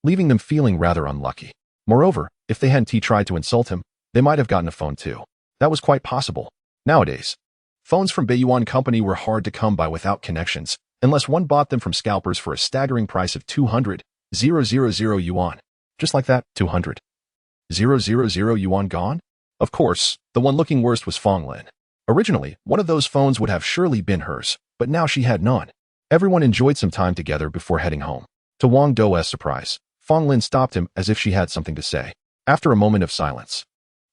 leaving them feeling rather unlucky. Moreover, if they hadn't tried to insult him, they might have gotten a phone too. That was quite possible. Nowadays, phones from Beiyuan Company were hard to come by without connections, unless one bought them from scalpers for a staggering price of 200,000 yuan. Just like that, 200,000 yuan gone? Of course, the one looking worst was Fong Lin. Originally, one of those phones would have surely been hers, but now she had none. Everyone enjoyed some time together before heading home. To Wang Dou's surprise, Fong Lin stopped him as if she had something to say. After a moment of silence,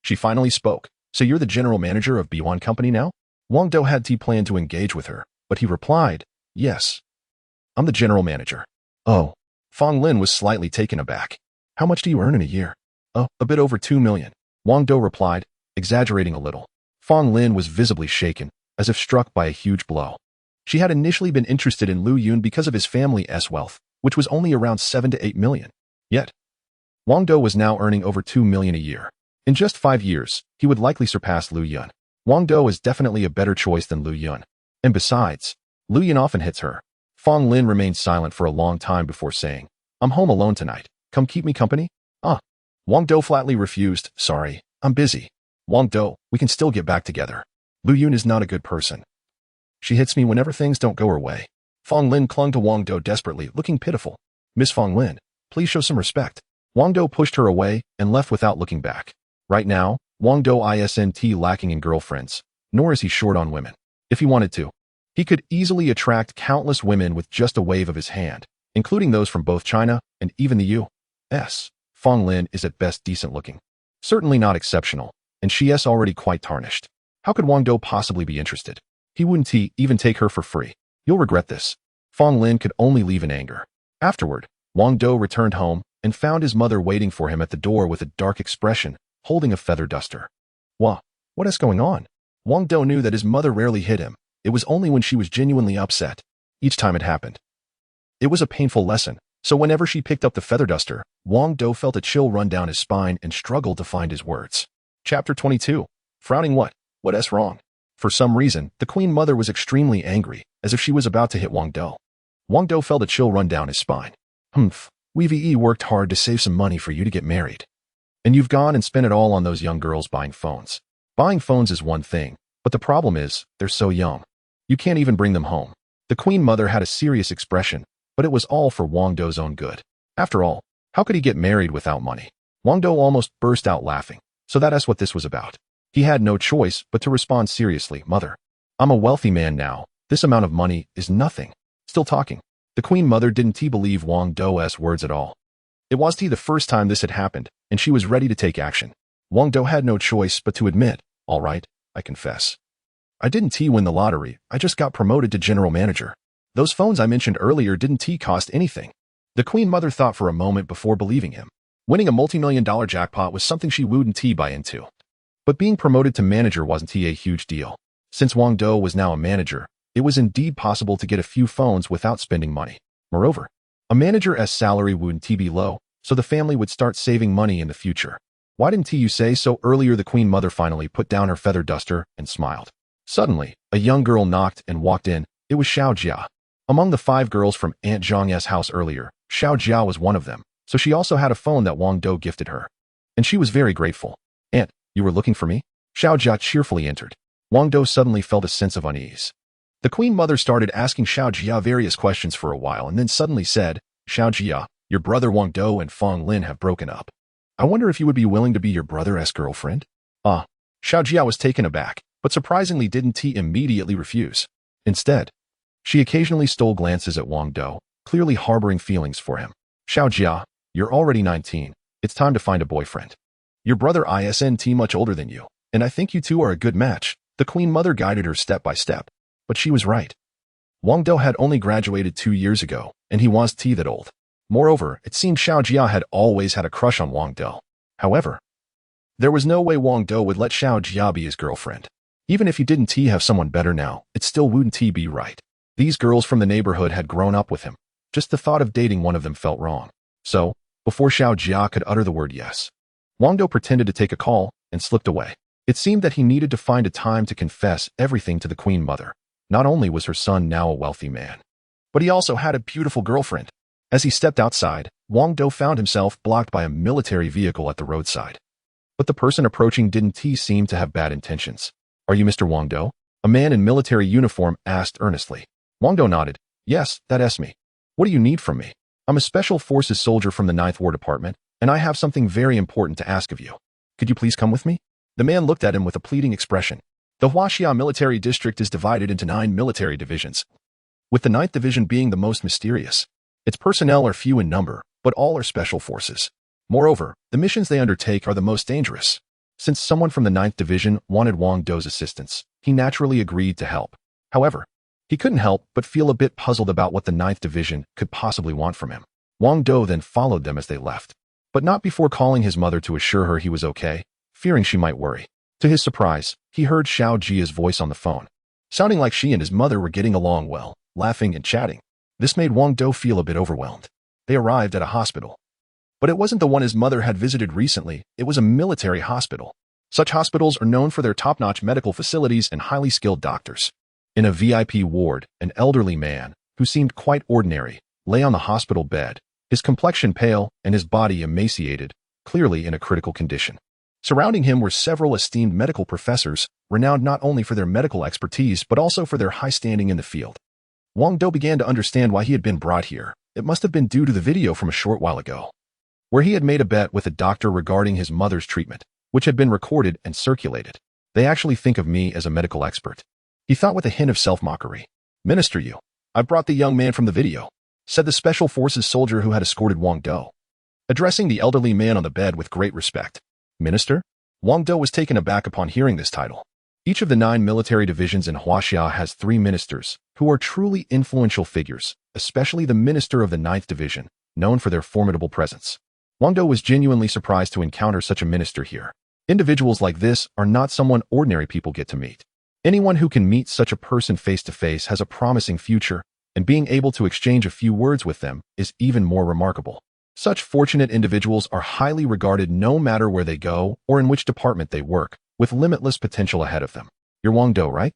she finally spoke. So you're the general manager of Beiyuan Company now? Wang Dou had planned to engage with her, but he replied, yes. I'm the general manager. Oh. Fong Lin was slightly taken aback. How much do you earn in a year? Oh, a bit over 2 million. Wang Dou replied, exaggerating a little. Fong Lin was visibly shaken, as if struck by a huge blow. She had initially been interested in Lu Yun because of his family's wealth, which was only around 7 to 8 million. Yet, Wang Dou was now earning over 2 million a year. In just 5 years, he would likely surpass Lu Yun. Wang Dou is definitely a better choice than Lu Yun. And besides, Lu Yun often hits her. Fong Lin remained silent for a long time before saying, I'm home alone tonight. Come keep me company? Wang Dou flatly refused. Sorry, I'm busy. Wang Dou, we can still get back together. Lu Yun is not a good person. She hits me whenever things don't go her way. Fong Lin clung to Wang Dou desperately, looking pitiful. Miss Fong Lin, please show some respect. Wang Dou pushed her away and left without looking back. Right now, Wang Dou isn't lacking in girlfriends, nor is he short on women. If he wanted to, he could easily attract countless women with just a wave of his hand, including those from both China and even the U.S. Fong Lin is at best decent looking. Certainly not exceptional, and she is already quite tarnished. How could Wang Dou possibly be interested? He wouldn't even take her for free. You'll regret this. Fong Lin could only leave in anger. Afterward, Wang Dou returned home and found his mother waiting for him at the door with a dark expression, holding a feather duster. What is going on? Wang Dou knew that his mother rarely hit him. It was only when she was genuinely upset. Each time it happened. It was a painful lesson, so whenever she picked up the feather duster, Wang Dou felt a chill run down his spine and struggled to find his words. Chapter 22. Frowning what? What's wrong? For some reason, the Queen Mother was extremely angry, as if she was about to hit Wang Dou. Wang Dou felt a chill run down his spine. We worked hard to save some money for you to get married. And you've gone and spent it all on those young girls buying phones. Buying phones is one thing, but the problem is, they're so young. You can't even bring them home. The Queen Mother had a serious expression, but it was all for Wang Dou's own good. After all, how could he get married without money? Wang Dou almost burst out laughing. So that's what this was about. He had no choice but to respond seriously. Mother, I'm a wealthy man now. This amount of money is nothing. Still talking. The Queen Mother didn't believe Wang Dou's words at all. It was the first time this had happened, and she was ready to take action. Wang Dou had no choice but to admit, all right, I confess. I didn't win the lottery, I just got promoted to general manager. Those phones I mentioned earlier didn't cost anything. The Queen Mother thought for a moment before believing him. Winning a multi-million-dollar jackpot was something she wouldn't buy into. But being promoted to manager wasn't a huge deal. Since Wang Dou was now a manager, it was indeed possible to get a few phones without spending money. Moreover, a manager's salary wouldn't be low, so the family would start saving money in the future. Why didn't you say so earlier? The Queen Mother finally put down her feather duster and smiled. Suddenly, a young girl knocked and walked in. It was Xiao Jia. Among the 5 girls from Aunt Zhang's house earlier, Xiao Jia was one of them, so she also had a phone that Wang Dou gifted her. And she was very grateful. Aunt, you were looking for me? Xiao Jia cheerfully entered. Wang Dou suddenly felt a sense of unease. The Queen Mother started asking Xiao Jia various questions for a while and then suddenly said, Xiao Jia, your brother Wang Dou and Fong Lin have broken up. I wonder if you would be willing to be your brother's girlfriend? Xiao Jia was taken aback, but surprisingly didn't immediately refuse. Instead, she occasionally stole glances at Wang Dou, clearly harboring feelings for him. Xiao Jia, you're already 19. It's time to find a boyfriend. Your brother isn't much older than you, and I think you two are a good match. The Queen Mother guided her step by step, but she was right. Wang Dou had only graduated 2 years ago, and he was that old. Moreover, it seemed Xiao Jia had always had a crush on Wang Dou. However, there was no way Wang Dou would let Xiao Jia be his girlfriend. Even if he didn't have someone better now, it still wouldn't be right. These girls from the neighborhood had grown up with him. Just the thought of dating one of them felt wrong. So, before Xiao Jia could utter the word yes, Wang Dou pretended to take a call and slipped away. It seemed that he needed to find a time to confess everything to the Queen Mother. Not only was her son now a wealthy man, but he also had a beautiful girlfriend. As he stepped outside, Wang Dou found himself blocked by a military vehicle at the roadside. But the person approaching didn't seem to have bad intentions. Are you Mr. Wang Dou? A man in military uniform asked earnestly. Wang Dou nodded. Yes, that's me. What do you need from me? I'm a special forces soldier from the 9th War Department, and I have something very important to ask of you. Could you please come with me? The man looked at him with a pleading expression. The Huaxia military district is divided into 9 military divisions, with the 9th division being the most mysterious. Its personnel are few in number, but all are special forces. Moreover, the missions they undertake are the most dangerous. Since someone from the 9th division wanted Wang Dou's assistance, he naturally agreed to help. However, he couldn't help but feel a bit puzzled about what the 9th division could possibly want from him. Wang Dou then followed them as they left, but not before calling his mother to assure her he was okay, fearing she might worry. To his surprise, he heard Xiao Jia's voice on the phone, sounding like she and his mother were getting along well, laughing and chatting. This made Wang Dou feel a bit overwhelmed. They arrived at a hospital. But it wasn't the one his mother had visited recently, it was a military hospital. Such hospitals are known for their top-notch medical facilities and highly skilled doctors. In a VIP ward, an elderly man, who seemed quite ordinary, lay on the hospital bed, his complexion pale and his body emaciated, clearly in a critical condition. Surrounding him were several esteemed medical professors, renowned not only for their medical expertise but also for their high standing in the field. Wang Dou began to understand why he had been brought here. It must have been due to the video from a short while ago, where he had made a bet with a doctor regarding his mother's treatment, which had been recorded and circulated. They actually think of me as a medical expert. He thought with a hint of self-mockery. Minister you, I brought the young man from the video, said the special forces soldier who had escorted Wang Dou, addressing the elderly man on the bed with great respect. Minister? Wang Dou was taken aback upon hearing this title. Each of the 9 military divisions in Huaxia has 3 ministers, who are truly influential figures, especially the minister of the 9th Division, known for their formidable presence. Wang Dou was genuinely surprised to encounter such a minister here. Individuals like this are not someone ordinary people get to meet. Anyone who can meet such a person face to face has a promising future, and being able to exchange a few words with them is even more remarkable. Such fortunate individuals are highly regarded no matter where they go or in which department they work, with limitless potential ahead of them. You're Wang Dou, right?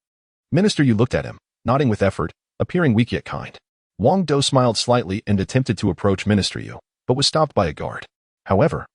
Minister Yu looked at him, nodding with effort, appearing weak yet kind. Wang Dou smiled slightly and attempted to approach Minister Yu, but was stopped by a guard. However,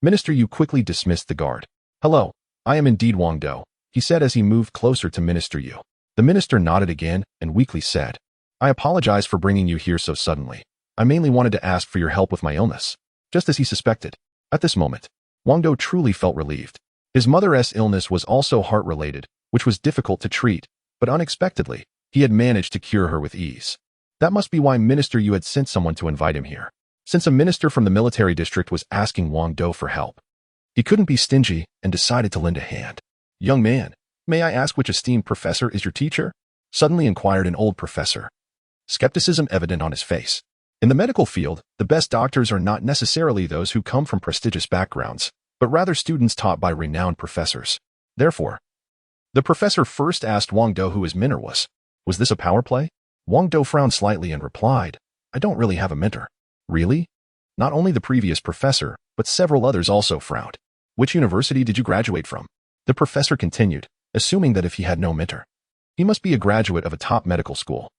Minister Yu quickly dismissed the guard. Hello, I am indeed Wang Dou, he said as he moved closer to Minister Yu. The minister nodded again and weakly said, I apologize for bringing you here so suddenly. I mainly wanted to ask for your help with my illness. Just as he suspected. At this moment, Wang Dou truly felt relieved. His mother's illness was also heart-related, which was difficult to treat, but unexpectedly, he had managed to cure her with ease. That must be why Minister Yu had sent someone to invite him here. Since a minister from the military district was asking Wang Dou for help, he couldn't be stingy and decided to lend a hand. Young man, may I ask which esteemed professor is your teacher? Suddenly inquired an old professor. Skepticism evident on his face. In the medical field, the best doctors are not necessarily those who come from prestigious backgrounds, but rather students taught by renowned professors. Therefore, the professor first asked Wang Dou who his mentor was. Was this a power play? Wang Dou frowned slightly and replied, I don't really have a mentor. Really? Not only the previous professor, but several others also frowned. Which university did you graduate from? The professor continued, assuming that if he had no mentor, he must be a graduate of a top medical school.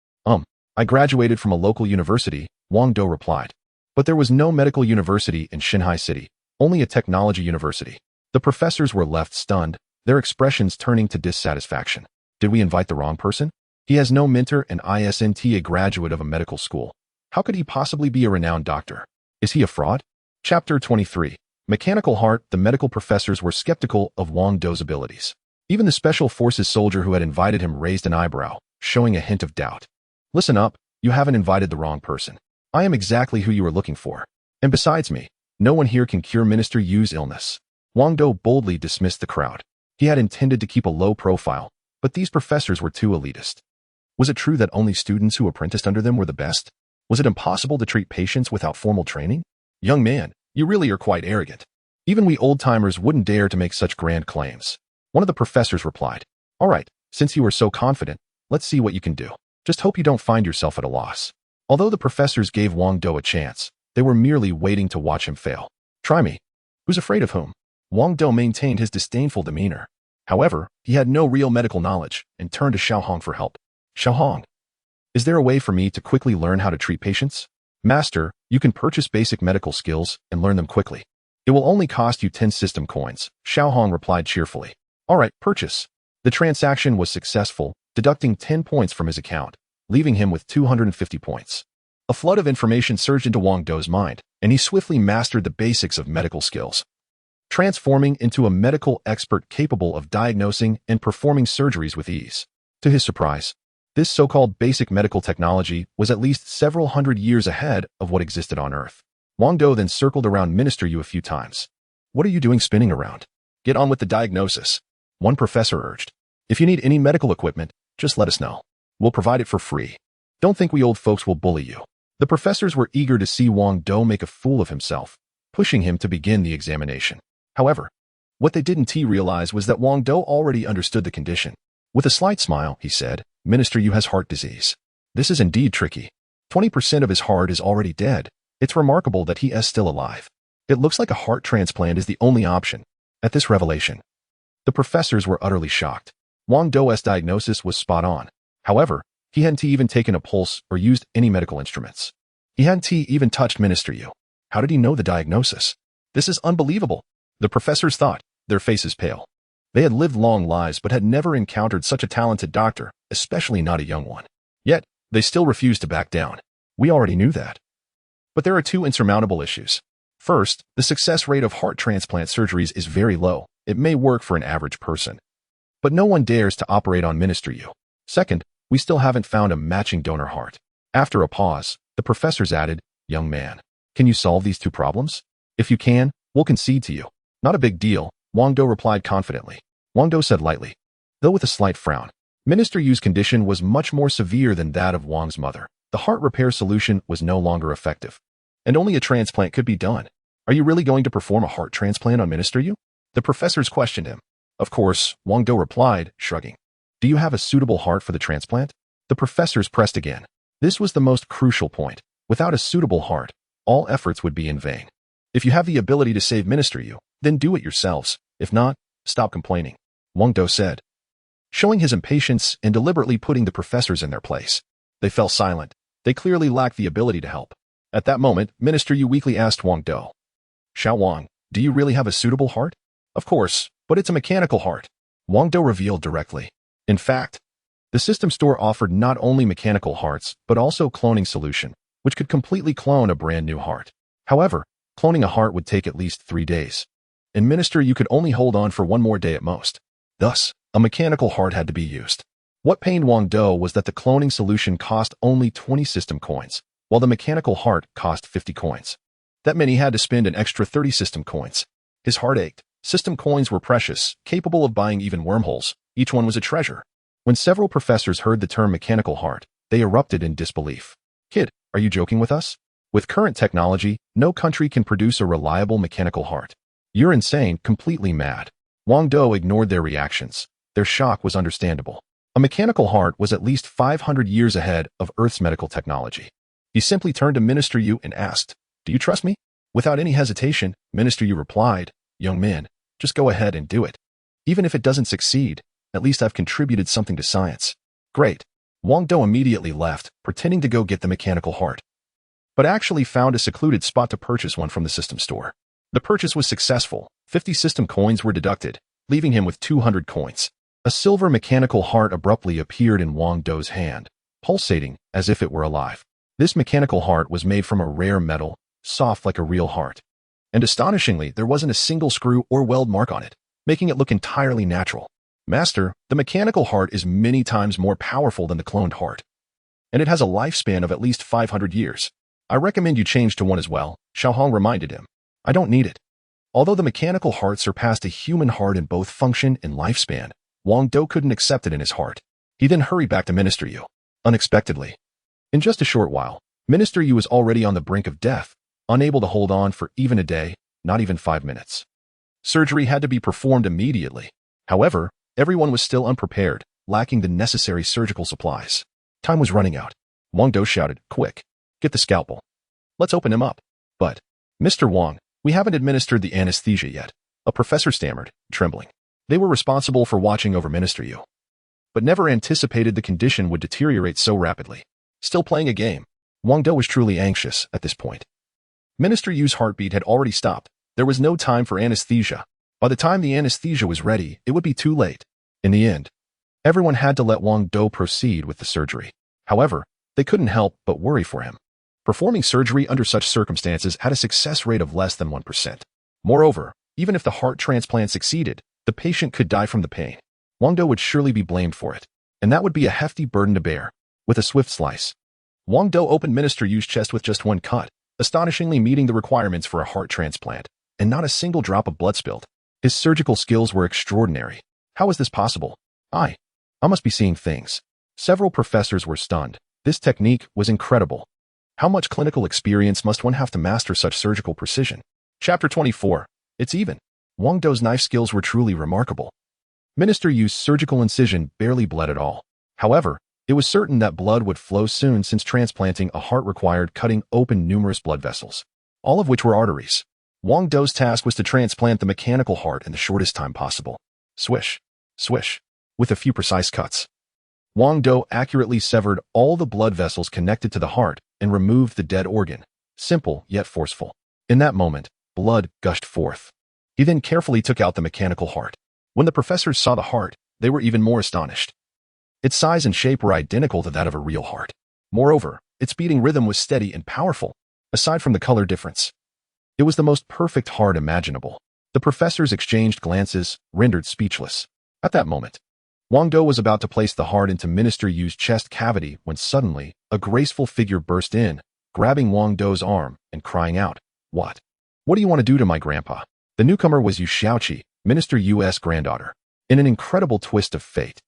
I graduated from a local university, Wang Dou replied. But there was no medical university in Shanghai City, only a technology university. The professors were left stunned, their expressions turning to dissatisfaction. Did we invite the wrong person? He has no mentor and isn't a graduate of a medical school. How could he possibly be a renowned doctor? Is he a fraud? Chapter 23. Mechanical Heart. The medical professors were skeptical of Wang Dou's abilities. Even the special forces soldier who had invited him raised an eyebrow, showing a hint of doubt. Listen up, you haven't invited the wrong person. I am exactly who you were looking for. And besides me, no one here can cure Minister Yu's illness. Wang Dou boldly dismissed the crowd. He had intended to keep a low profile, but these professors were too elitist. Was it true that only students who apprenticed under them were the best? Was it impossible to treat patients without formal training? Young man, you really are quite arrogant. Even we old-timers wouldn't dare to make such grand claims. One of the professors replied, All right, since you are so confident, let's see what you can do. Just hope you don't find yourself at a loss. Although the professors gave Wang Dou a chance, they were merely waiting to watch him fail. Try me. Who's afraid of whom? Wang Dou maintained his disdainful demeanor. However, he had no real medical knowledge and turned to Xiaohong for help. Xiaohong, is there a way for me to quickly learn how to treat patients? Master, you can purchase basic medical skills and learn them quickly. It will only cost you 10 system coins, Xiaohong replied cheerfully. All right, purchase. The transaction was successful, deducting 10 points from his account, leaving him with 250 points. A flood of information surged into Wang Dou's mind, and he swiftly mastered the basics of medical skills, transforming into a medical expert capable of diagnosing and performing surgeries with ease. To his surprise, this so-called basic medical technology was at least several hundred years ahead of what existed on Earth. Wang Dou then circled around Minister Yu a few times. What are you doing spinning around? Get on with the diagnosis, one professor urged. If you need any medical equipment, just let us know. We'll provide it for free. Don't think we old folks will bully you. The professors were eager to see Wang Dou make a fool of himself, pushing him to begin the examination. However, what they didn't realize was that Wang Dou already understood the condition. With a slight smile, he said, Minister Yu has heart disease. This is indeed tricky. 20% of his heart is already dead. It's remarkable that he is still alive. It looks like a heart transplant is the only option. At this revelation, the professors were utterly shocked. Wang Dou's diagnosis was spot on. However, he hadn't even taken a pulse or used any medical instruments. He hadn't even touched Minister Yu. How did he know the diagnosis? This is unbelievable. The professors thought, their faces pale. They had lived long lives but had never encountered such a talented doctor, especially not a young one. Yet, they still refused to back down. We already knew that. But there are two insurmountable issues. First, the success rate of heart transplant surgeries is very low. It may work for an average person, but no one dares to operate on Minister Yu. Second, we still haven't found a matching donor heart. After a pause, the professors added, Young man, can you solve these two problems? If you can, we'll concede to you. Not a big deal, Wang Dou replied confidently. Wang Dou said lightly, though with a slight frown. Minister Yu's condition was much more severe than that of Wang's mother. The heart repair solution was no longer effective, and only a transplant could be done. Are you really going to perform a heart transplant on Minister Yu? The professors questioned him. Of course, Wang Dou replied, shrugging. Do you have a suitable heart for the transplant? The professors pressed again. This was the most crucial point. Without a suitable heart, all efforts would be in vain. If you have the ability to save Minister Yu, then do it yourselves. If not, stop complaining, Wang Dou said, showing his impatience and deliberately putting the professors in their place. They fell silent. They clearly lacked the ability to help. At that moment, Minister Yu weakly asked Wang Dou, Xiao Wang, do you really have a suitable heart? Of course, but it's a mechanical heart, Wang Dou revealed directly. In fact, the system store offered not only mechanical hearts, but also cloning solution, which could completely clone a brand new heart. However, cloning a heart would take at least 3 days. And Minister Yu could only hold on for 1 more day at most. Thus, a mechanical heart had to be used. What pained Wang Dou was that the cloning solution cost only 20 system coins, while the mechanical heart cost 50 coins. That meant he had to spend an extra 30 system coins. His heart ached. System coins were precious, capable of buying even wormholes. Each one was a treasure. When several professors heard the term mechanical heart, they erupted in disbelief. Kid, are you joking with us? With current technology, no country can produce a reliable mechanical heart. You're insane, completely mad. Wang Dou ignored their reactions. Their shock was understandable. A mechanical heart was at least 500 years ahead of Earth's medical technology. He simply turned to Minister Yu and asked, Do you trust me? Without any hesitation, Minister Yu replied, Young man, just go ahead and do it. Even if it doesn't succeed, at least I've contributed something to science. Great. Wang Dou immediately left, pretending to go get the mechanical heart, but actually found a secluded spot to purchase one from the system store. The purchase was successful. 50 system coins were deducted, leaving him with 200 coins. A silver mechanical heart abruptly appeared in Wang Dou's hand, pulsating as if it were alive. This mechanical heart was made from a rare metal, soft like a real heart. And astonishingly, there wasn't a single screw or weld mark on it, making it look entirely natural. Master, the mechanical heart is many times more powerful than the cloned heart, and it has a lifespan of at least 500 years. I recommend you change to one as well, Xiaohong reminded him. I don't need it. Although the mechanical heart surpassed a human heart in both function and lifespan, Wang Dou couldn't accept it in his heart. He then hurried back to Minister Yu. Unexpectedly, in just a short while, Minister Yu was already on the brink of death, unable to hold on for even a day, not even 5 minutes. Surgery had to be performed immediately. However, everyone was still unprepared, lacking the necessary surgical supplies. Time was running out. Wang Dou shouted, Quick, get the scalpel. Let's open him up. But, Mr. Wang, we haven't administered the anesthesia yet, a professor stammered, trembling. They were responsible for watching over Minister Yu, but never anticipated the condition would deteriorate so rapidly. Still playing a game. Wang Dou was truly anxious at this point. Minister Yu's heartbeat had already stopped. There was no time for anesthesia. By the time the anesthesia was ready, it would be too late. In the end, everyone had to let Wang Dou proceed with the surgery. However, they couldn't help but worry for him. Performing surgery under such circumstances had a success rate of less than 1%. Moreover, even if the heart transplant succeeded, the patient could die from the pain. Wang Dou would surely be blamed for it, and that would be a hefty burden to bear. With a swift slice, Wang Dou opened Minister Yu's chest with just one cut, astonishingly meeting the requirements for a heart transplant, and not a single drop of blood spilled. His surgical skills were extraordinary. How is this possible? I must be seeing things. Several professors were stunned. This technique was incredible. How much clinical experience must one have to master such surgical precision? Chapter 24. It's even. Wang Dou's knife skills were truly remarkable. Minister Yu's surgical incision barely bled at all. However, it was certain that blood would flow soon since transplanting a heart required cutting open numerous blood vessels, all of which were arteries. Wang Dou's task was to transplant the mechanical heart in the shortest time possible. Swish, swish, with a few precise cuts. Wang Dou accurately severed all the blood vessels connected to the heart and removed the dead organ. Simple yet forceful. In that moment, blood gushed forth. He then carefully took out the mechanical heart. When the professors saw the heart, they were even more astonished. Its size and shape were identical to that of a real heart. Moreover, its beating rhythm was steady and powerful, aside from the color difference. It was the most perfect heart imaginable. The professors exchanged glances, rendered speechless. At that moment, Wang Dou was about to place the heart into Minister Yu's chest cavity when suddenly, a graceful figure burst in, grabbing Wang Dou's arm and crying out, What? What do you want to do to my grandpa? The newcomer was Yu Xiaoqi, Minister Yu's granddaughter. In an incredible twist of fate,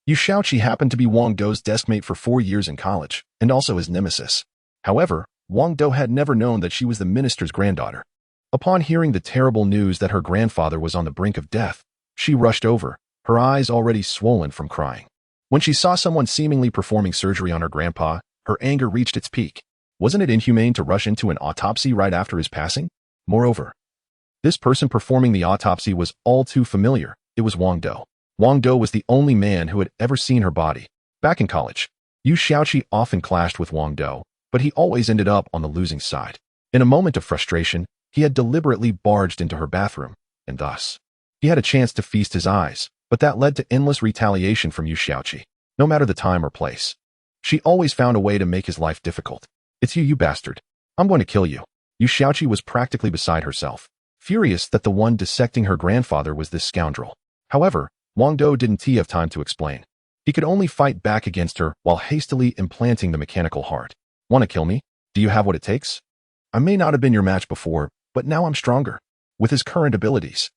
Yu Shaoqi happened to be Wang Dou's deskmate for 4 years in college, and also his nemesis. However, Wang Dou had never known that she was the minister's granddaughter. Upon hearing the terrible news that her grandfather was on the brink of death, she rushed over, her eyes already swollen from crying. When she saw someone seemingly performing surgery on her grandpa, her anger reached its peak. Wasn't it inhumane to rush into an autopsy right after his passing? Moreover, this person performing the autopsy was all too familiar. It was Wang Dou. Wang Dou was the only man who had ever seen her body. Back in college, Yu Shaoqi often clashed with Wang Dou, but he always ended up on the losing side. In a moment of frustration, he had deliberately barged into her bathroom, and thus, he had a chance to feast his eyes, but that led to endless retaliation from Yu Shaoqi. No matter the time or place, she always found a way to make his life difficult. It's you bastard. I'm going to kill you. Yu Shaoqi was practically beside herself, furious that the one dissecting her grandfather was this scoundrel. However, Wang Dou didn't have time to explain. He could only fight back against her while hastily implanting the mechanical heart. Want to kill me? Do you have what it takes? I may not have been your match before, but now I'm stronger. With his current abilities,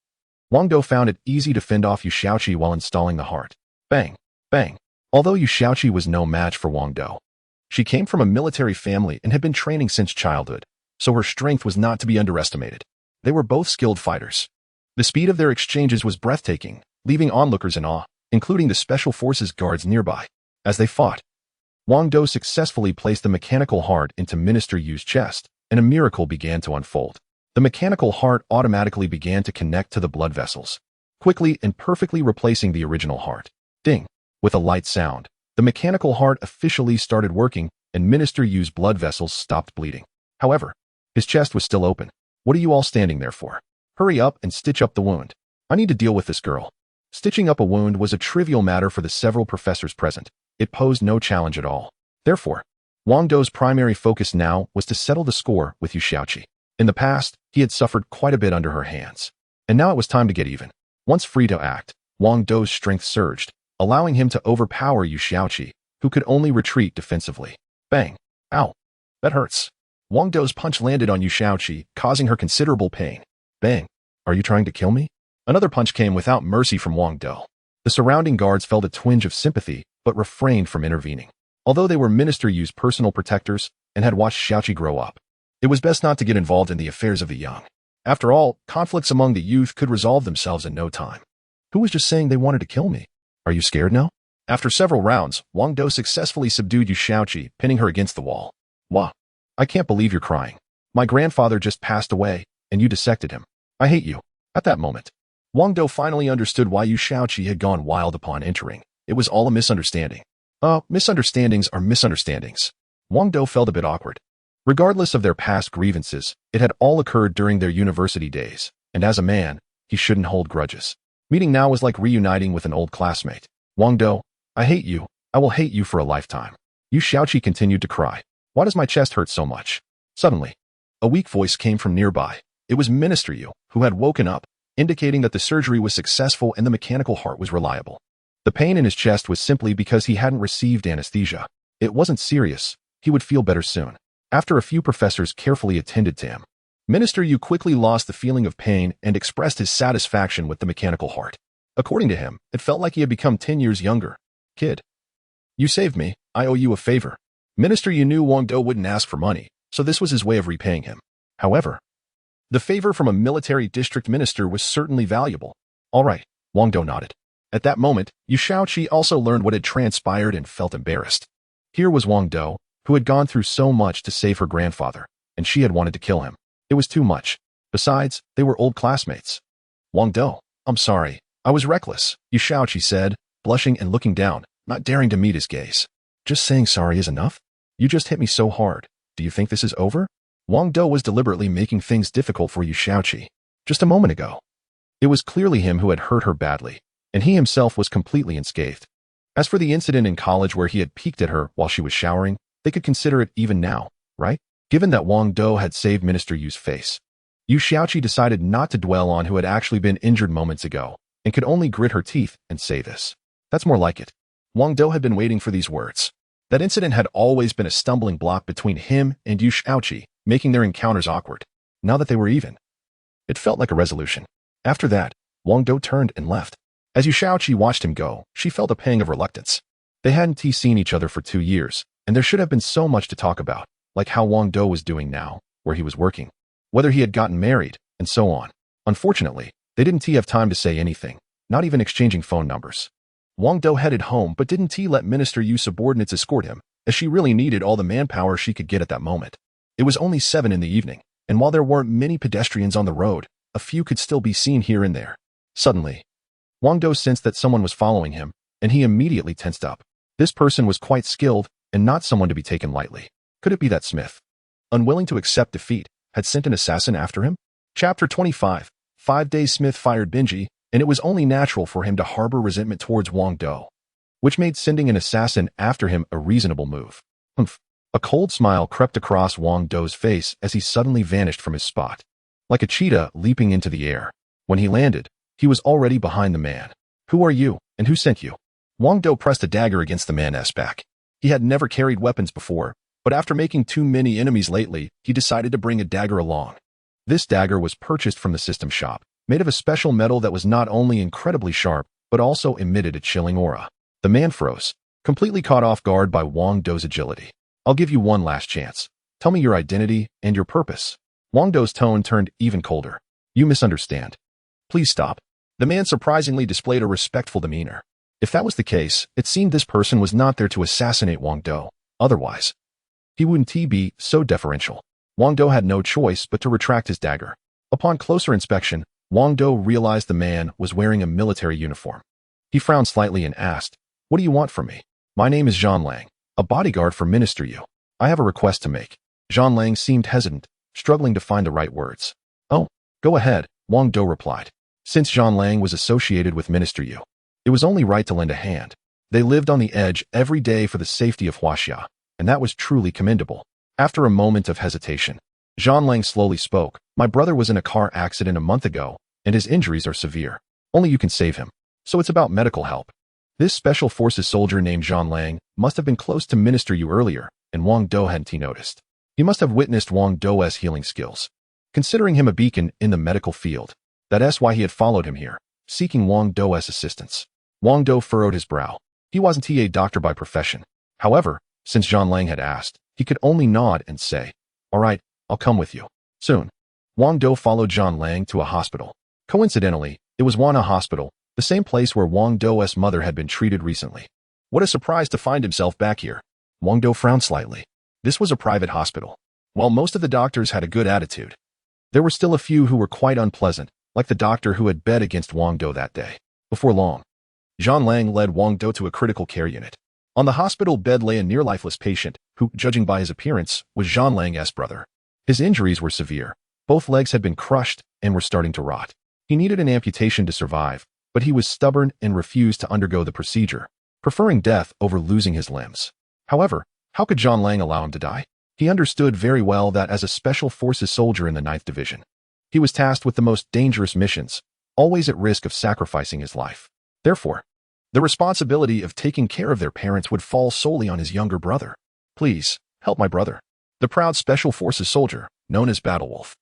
Wang Dou found it easy to fend off Yu Shaoqi while installing the heart. Bang, bang. Although Yu Shaoqi was no match for Wang Dou, she came from a military family and had been training since childhood, so her strength was not to be underestimated. They were both skilled fighters. The speed of their exchanges was breathtaking, leaving onlookers in awe, including the Special Forces guards nearby. As they fought, Wang Dou successfully placed the mechanical heart into Minister Yu's chest, and a miracle began to unfold. The mechanical heart automatically began to connect to the blood vessels, quickly and perfectly replacing the original heart. Ding! With a light sound, the mechanical heart officially started working, and Minister Yu's blood vessels stopped bleeding. However, his chest was still open. What are you all standing there for? Hurry up and stitch up the wound. I need to deal with this girl. Stitching up a wound was a trivial matter for the several professors present. It posed no challenge at all. Therefore, Wang Dou's primary focus now was to settle the score with Yu Shaoqi. In the past, he had suffered quite a bit under her hands, and now it was time to get even. Once free to act, Wang Dou's strength surged, allowing him to overpower Yu Shaoqi, who could only retreat defensively. Bang! Ow! That hurts. Wang Dou's punch landed on Yu Shaoqi, causing her considerable pain. Bang! Are you trying to kill me? Another punch came without mercy from Wang Dou. The surrounding guards felt a twinge of sympathy, but refrained from intervening. Although they were Minister Yu's personal protectors and had watched Shaoqi grow up, it was best not to get involved in the affairs of the young. After all, conflicts among the youth could resolve themselves in no time. Who was just saying they wanted to kill me? Are you scared now? After several rounds, Wang Dou successfully subdued Yu Shaoqi, pinning her against the wall. Wah! I can't believe you're crying. My grandfather just passed away, and you dissected him. I hate you. At that moment, Wang Dou finally understood why Yu Shaoqi had gone wild upon entering. It was all a misunderstanding. Misunderstandings are misunderstandings. Wang Dou felt a bit awkward. Regardless of their past grievances, it had all occurred during their university days, and as a man, he shouldn't hold grudges. Meeting now was like reuniting with an old classmate. Wang Dou, I hate you. I will hate you for a lifetime. Yu Shaoqi continued to cry. Why does my chest hurt so much? Suddenly, a weak voice came from nearby. It was Minister Yu, who had woken up, indicating that the surgery was successful and the mechanical heart was reliable. The pain in his chest was simply because he hadn't received anesthesia. It wasn't serious. He would feel better soon. After a few professors carefully attended to him, Minister Yu quickly lost the feeling of pain and expressed his satisfaction with the mechanical heart. According to him, it felt like he had become 10 years younger. Kid, you saved me. I owe you a favor. Minister Yu knew Wang Dou wouldn't ask for money, so this was his way of repaying him. However, the favor from a military district minister was certainly valuable. All right, Wang Dou nodded. At that moment, Yu Shaoqi also learned what had transpired and felt embarrassed. Here was Wang Dou, who had gone through so much to save her grandfather, and she had wanted to kill him. It was too much. Besides, they were old classmates. Wang Dou, I'm sorry. I was reckless, Yu Shaoqi said, blushing and looking down, not daring to meet his gaze. Just saying sorry is enough? You just hit me so hard. Do you think this is over? Wang Dou was deliberately making things difficult for Yu Shaoqi. Just a moment ago, it was clearly him who had hurt her badly, and he himself was completely unscathed. As for the incident in college where he had peeked at her while she was showering, they could consider it even now, right? Given that Wang Dou had saved Minister Yu's face, Yu Shaoqi decided not to dwell on who had actually been injured moments ago, and could only grit her teeth and say this. That's more like it. Wang Dou had been waiting for these words. That incident had always been a stumbling block between him and Yu Shaoqi, making their encounters awkward. Now that they were even, it felt like a resolution. After that, Wang Dou turned and left. As Yu Shaoqi watched him go, she felt a pang of reluctance. They hadn't seen each other for 2 years, and there should have been so much to talk about, like how Wang Dou was doing now, where he was working, whether he had gotten married, and so on. Unfortunately, they didn't have time to say anything, not even exchanging phone numbers. Wang Dou headed home but didn't let Minister Yu's subordinates escort him, as she really needed all the manpower she could get at that moment. It was only 7 in the evening, and while there weren't many pedestrians on the road, a few could still be seen here and there. Suddenly, Wang Dou sensed that someone was following him, and he immediately tensed up. This person was quite skilled, and not someone to be taken lightly. Could it be that Smith, unwilling to accept defeat, had sent an assassin after him? Chapter 25. 5 days Smith fired Benji, and it was only natural for him to harbor resentment towards Wang Dou, which made sending an assassin after him a reasonable move. Humph. A cold smile crept across Wang Dou's face as he suddenly vanished from his spot, like a cheetah leaping into the air. When he landed, he was already behind the man. Who are you, and who sent you? Wang Dou pressed a dagger against the man's back. He had never carried weapons before, but after making too many enemies lately, he decided to bring a dagger along. This dagger was purchased from the system shop, made of a special metal that was not only incredibly sharp, but also emitted a chilling aura. The man froze, completely caught off guard by Wang Dou's agility. I'll give you one last chance. Tell me your identity and your purpose. Wang Dou's tone turned even colder. You misunderstand. Please stop. The man surprisingly displayed a respectful demeanor. If that was the case, it seemed this person was not there to assassinate Wang Dou. Otherwise, he wouldn't be so deferential. Wang Dou had no choice but to retract his dagger. Upon closer inspection, Wang Dou realized the man was wearing a military uniform. He frowned slightly and asked, "What do you want from me?" "My name is Zhang Lang, a bodyguard for Minister Yu. I have a request to make." Zhang Lang seemed hesitant, struggling to find the right words. "Oh, go ahead," Wang Dou replied. Since Zhang Lang was associated with Minister Yu, it was only right to lend a hand. They lived on the edge every day for the safety of Huaxia, and that was truly commendable. After a moment of hesitation, Zhang Lang slowly spoke. "My brother was in a car accident a month ago, and his injuries are severe. Only you can save him. So it's about medical help." This special forces soldier named Zhang Lang must have been close to Minister Yu earlier, and Wang Dou hadn't noticed. He must have witnessed Wang Dou's healing skills, considering him a beacon in the medical field. That's why he had followed him here, seeking Wang Dou's assistance. Wang Dou furrowed his brow. He wasn't a doctor by profession. However, since Zhang Lang had asked, he could only nod and say, "All right, I'll come with you." Soon, Wang Dou followed Zhang Lang to a hospital. Coincidentally, it was Wana Hospital, the same place where Wang Dou's mother had been treated recently. What a surprise to find himself back here. Wang Dou frowned slightly. This was a private hospital. While most of the doctors had a good attitude, there were still a few who were quite unpleasant, like the doctor who had bet against Wang Dou that day. Before long, Zhang Lang led Wang Dou to a critical care unit. On the hospital bed lay a near-lifeless patient, who, judging by his appearance, was Zhang Lang's brother. His injuries were severe. Both legs had been crushed and were starting to rot. He needed an amputation to survive, but he was stubborn and refused to undergo the procedure, preferring death over losing his limbs. However, how could Zhang Lang allow him to die? He understood very well that as a special forces soldier in the 9th Division, he was tasked with the most dangerous missions, always at risk of sacrificing his life. Therefore, the responsibility of taking care of their parents would fall solely on his younger brother. "Please, help my brother." The proud Special Forces soldier, known as Battlewolf,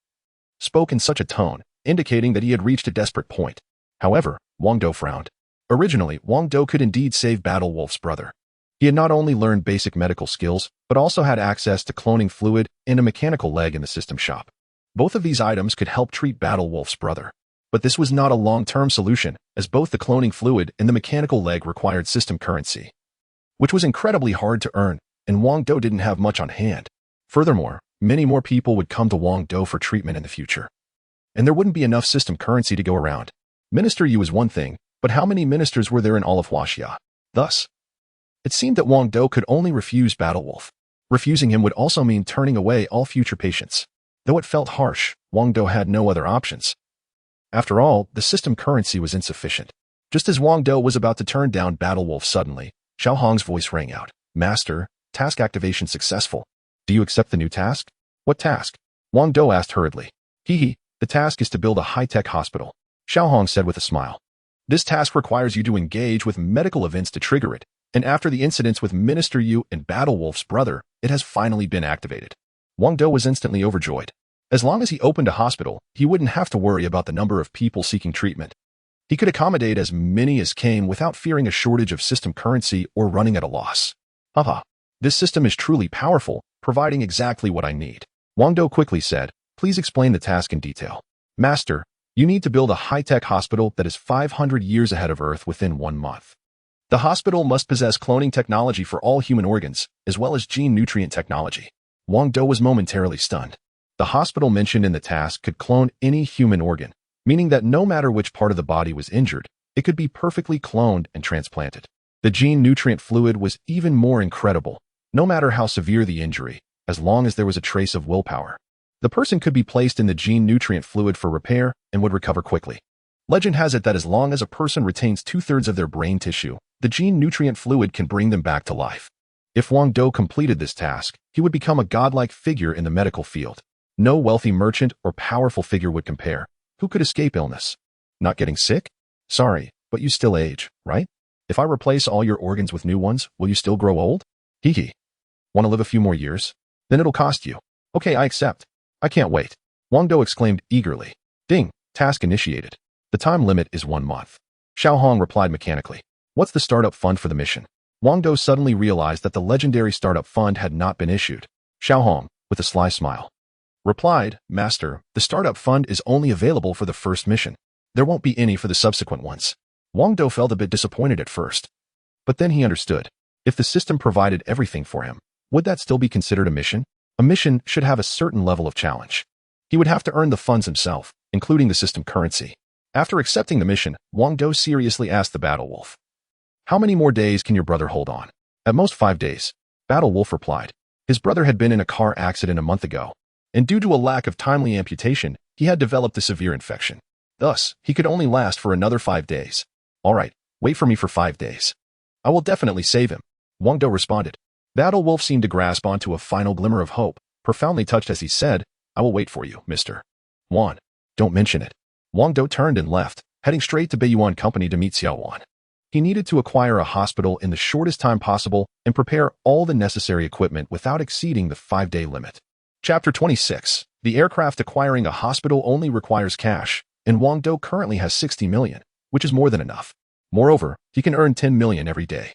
spoke in such a tone, indicating that he had reached a desperate point. However, Wang Dou frowned. Originally, Wang Dou could indeed save Battlewolf's brother. He had not only learned basic medical skills, but also had access to cloning fluid and a mechanical leg in the system shop. Both of these items could help treat Battlewolf's brother. But this was not a long-term solution, as both the cloning fluid and the mechanical leg required system currency, which was incredibly hard to earn, and Wang Dou didn't have much on hand. Furthermore, many more people would come to Wang Dou for treatment in the future, and there wouldn't be enough system currency to go around. Minister Yu was one thing, but how many ministers were there in all of Huaxia? Thus, it seemed that Wang Dou could only refuse Battlewolf. Refusing him would also mean turning away all future patients. Though it felt harsh, Wang Dou had no other options. After all, the system currency was insufficient. Just as Wang Dou was about to turn down Battlewolf suddenly, Xiao Hong's voice rang out. "Master, task activation successful. Do you accept the new task?" "What task?" Wang Dou asked hurriedly. The task is to build a high-tech hospital," Xiao Hong said with a smile. "This task requires you to engage with medical events to trigger it, and after the incidents with Minister Yu and Battlewolf's brother, it has finally been activated." Wang Dou was instantly overjoyed. As long as he opened a hospital, he wouldn't have to worry about the number of people seeking treatment. He could accommodate as many as came without fearing a shortage of system currency or running at a loss. Haha, this system is truly powerful, providing exactly what I need. Wang Dou quickly said, please explain the task in detail. Master, you need to build a high-tech hospital that is 500 years ahead of Earth within 1 month. The hospital must possess cloning technology for all human organs, as well as gene nutrient technology. Wang Dou was momentarily stunned. The hospital mentioned in the task could clone any human organ, meaning that no matter which part of the body was injured, it could be perfectly cloned and transplanted. The gene nutrient fluid was even more incredible, no matter how severe the injury, as long as there was a trace of willpower. The person could be placed in the gene nutrient fluid for repair and would recover quickly. Legend has it that as long as a person retains 2/3 of their brain tissue, the gene nutrient fluid can bring them back to life. If Wang Dou completed this task, he would become a godlike figure in the medical field. No wealthy merchant or powerful figure would compare. Who could escape illness? Not getting sick? Sorry, but you still age, right? If I replace all your organs with new ones, will you still grow old? Hee hee. Want to live a few more years? Then it'll cost you. Okay, I accept. I can't wait. Wang Dou exclaimed eagerly. Ding, task initiated. The time limit is 1 month. Xiao Hong replied mechanically. What's the startup fund for the mission? Wang Dou suddenly realized that the legendary startup fund had not been issued. Xiao Hong, with a sly smile, replied, Master, the startup fund is only available for the first mission. There won't be any for the subsequent ones. Wang Dou felt a bit disappointed at first. But then he understood. If the system provided everything for him, would that still be considered a mission? A mission should have a certain level of challenge. He would have to earn the funds himself, including the system currency. After accepting the mission, Wang Dou seriously asked the Battle Wolf, how many more days can your brother hold on? At most 5 days. Battle Wolf replied. His brother had been in a car accident a month ago, and due to a lack of timely amputation, he had developed a severe infection. Thus, he could only last for another 5 days. All right, wait for me for 5 days. I will definitely save him, Wang Dou responded. Battle Wolf seemed to grasp onto a final glimmer of hope, profoundly touched as he said, I will wait for you, Mr. Wan. Don't mention it. Wang Dou turned and left, heading straight to Beiyuan Company to meet Xiao Wan. He needed to acquire a hospital in the shortest time possible and prepare all the necessary equipment without exceeding the 5-day limit. Chapter 26. The aircraft acquiring a hospital only requires cash, and Wang Dou currently has 60 million, which is more than enough. Moreover, he can earn 10 million every day.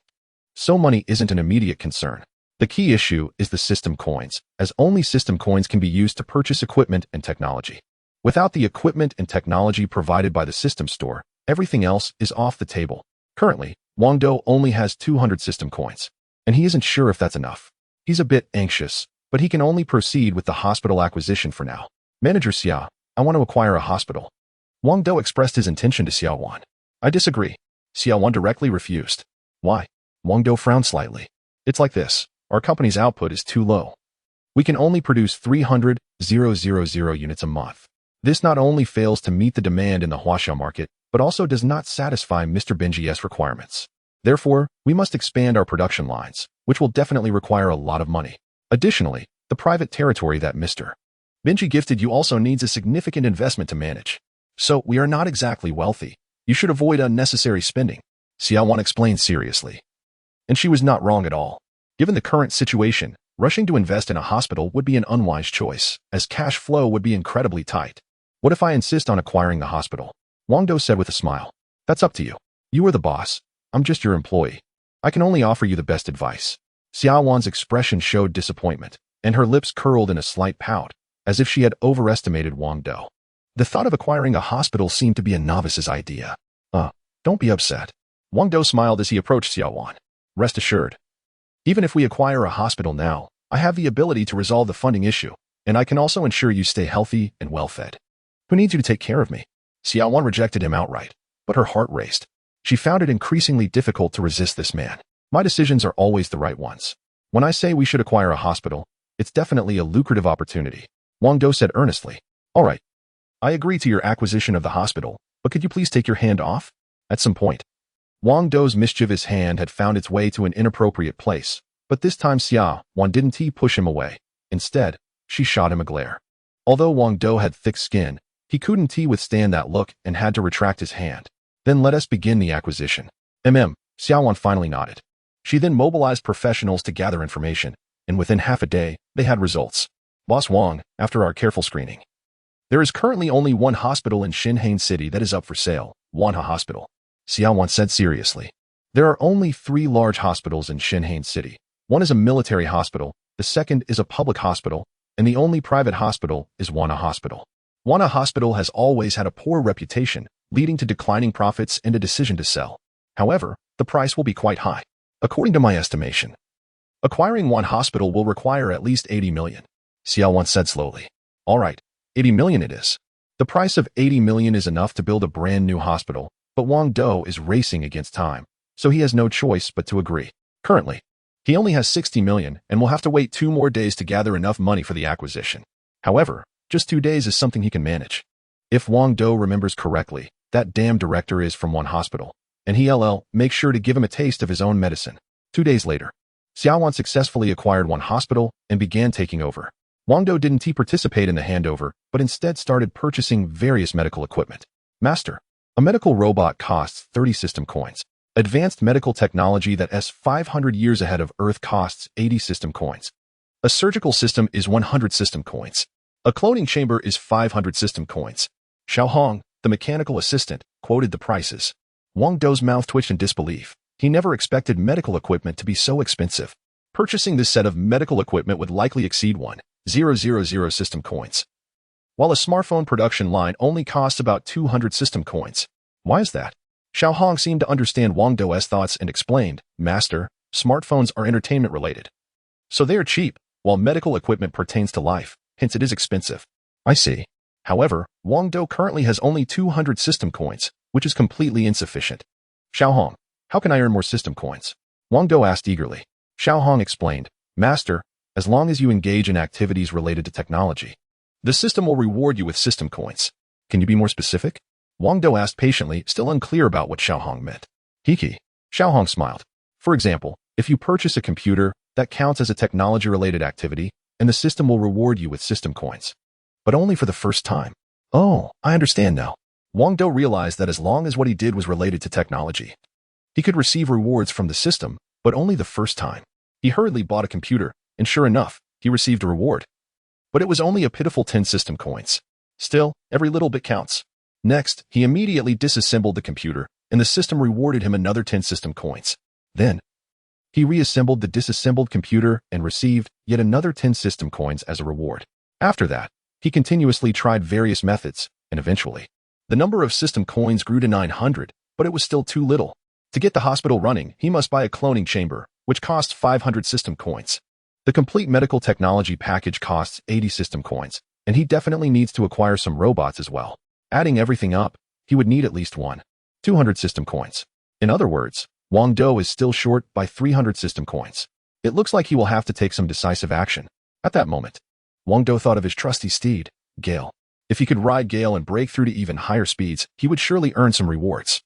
So money isn't an immediate concern. The key issue is the system coins, as only system coins can be used to purchase equipment and technology. Without the equipment and technology provided by the system store, everything else is off the table. Currently, Wang Dou only has 200 system coins, and he isn't sure if that's enough. He's a bit anxious, but he can only proceed with the hospital acquisition for now. Manager Xia, I want to acquire a hospital. Wang Dou expressed his intention to Xiao Wan. I disagree. Xiao Wan directly refused. Why? Wang Dou frowned slightly. It's like this. Our company's output is too low. We can only produce 300,000 units a month. This not only fails to meet the demand in the Huaxia market, but also does not satisfy Mr. Benji's requirements. Therefore, we must expand our production lines, which will definitely require a lot of money. Additionally, the private territory that Mr. Benji gifted you also needs a significant investment to manage. So, we are not exactly wealthy. You should avoid unnecessary spending, Xiao Wan explained seriously. And she was not wrong at all. Given the current situation, rushing to invest in a hospital would be an unwise choice, as cash flow would be incredibly tight. What if I insist on acquiring the hospital? Wang Dou said with a smile. That's up to you. You are the boss. I'm just your employee. I can only offer you the best advice. Xiao Wan's expression showed disappointment, and her lips curled in a slight pout, as if she had overestimated Wang Dou. The thought of acquiring a hospital seemed to be a novice's idea. Don't be upset. Wang Dou smiled as he approached Xiao Wan. Rest assured. Even if we acquire a hospital now, I have the ability to resolve the funding issue, and I can also ensure you stay healthy and well-fed. Who needs you to take care of me? Xiao Wan rejected him outright, but her heart raced. She found it increasingly difficult to resist this man. My decisions are always the right ones. When I say we should acquire a hospital, it's definitely a lucrative opportunity, Wang Dou said earnestly. All right. I agree to your acquisition of the hospital, but could you please take your hand off? At some point. Wang Dou's mischievous hand had found its way to an inappropriate place, but this time Xiao Wan didn't push him away. Instead, she shot him a glare. Although Wang Dou had thick skin, he couldn't withstand that look and had to retract his hand. Then let us begin the acquisition. Xiao Wan finally nodded. She then mobilized professionals to gather information, and within half a day, they had results. Boss Wang, after our careful screening, there is currently only one hospital in Xinhane City that is up for sale, Wanha Hospital. Xiao said seriously. There are only 3 large hospitals in Xinhane City. One is a military hospital, the second is a public hospital, and the only private hospital is Wanha Hospital. Wanha Hospital has always had a poor reputation, leading to declining profits and a decision to sell. However, the price will be quite high. According to my estimation, acquiring one hospital will require at least 80 million. Xiao said slowly. All right, 80 million it is. The price of 80 million is enough to build a brand new hospital, but Wang Dou is racing against time, so he has no choice but to agree. Currently, he only has 60 million and will have to wait 2 more days to gather enough money for the acquisition. However, just 2 days is something he can manage. If Wang Dou remembers correctly, that damn director is from one hospital, and he'll make sure to give him a taste of his own medicine. 2 days later, Xiao successfully acquired one hospital and began taking over. Wang Dou didn't participate in the handover, but instead started purchasing various medical equipment. Master, a medical robot costs 30 system coins. Advanced medical technology that is 500 years ahead of Earth costs 80 system coins. A surgical system is 100 system coins. A cloning chamber is 500 system coins. Xiaohong, the mechanical assistant, quoted the prices. Wang Dou's mouth twitched in disbelief. He never expected medical equipment to be so expensive. Purchasing this set of medical equipment would likely exceed 1,000 system coins, while a smartphone production line only costs about 200 system coins. Why is that? Xiaohong seemed to understand Wang Dou's thoughts and explained, Master, smartphones are entertainment related, so they are cheap, while medical equipment pertains to life, hence it is expensive. I see. However, Wang Dou currently has only 200 system coins, which is completely insufficient. Xiaohong, how can I earn more system coins? Wang Dou asked eagerly. Xiaohong explained, Master, as long as you engage in activities related to technology, the system will reward you with system coins. Can you be more specific? Wang Dou asked patiently, still unclear about what Xiaohong meant. Hiki. Xiaohong smiled. For example, if you purchase a computer, that counts as a technology-related activity, and the system will reward you with system coins. But only for the first time. Oh, I understand now. Wang Dou realized that as long as what he did was related to technology, he could receive rewards from the system, but only the first time. He hurriedly bought a computer, and sure enough, he received a reward. But it was only a pitiful 10 system coins. Still, every little bit counts. Next, he immediately disassembled the computer, and the system rewarded him another 10 system coins. Then, he reassembled the disassembled computer and received yet another 10 system coins as a reward. After that, he continuously tried various methods, and eventually, the number of system coins grew to 900, but it was still too little. To get the hospital running, he must buy a cloning chamber, which costs 500 system coins. The complete medical technology package costs 80 system coins, and he definitely needs to acquire some robots as well. Adding everything up, he would need at least 200 system coins. In other words, Wang Dou is still short by 300 system coins. It looks like he will have to take some decisive action. At that moment, Wang Dou thought of his trusty steed, Gale. If he could ride Gale and break through to even higher speeds, he would surely earn some rewards.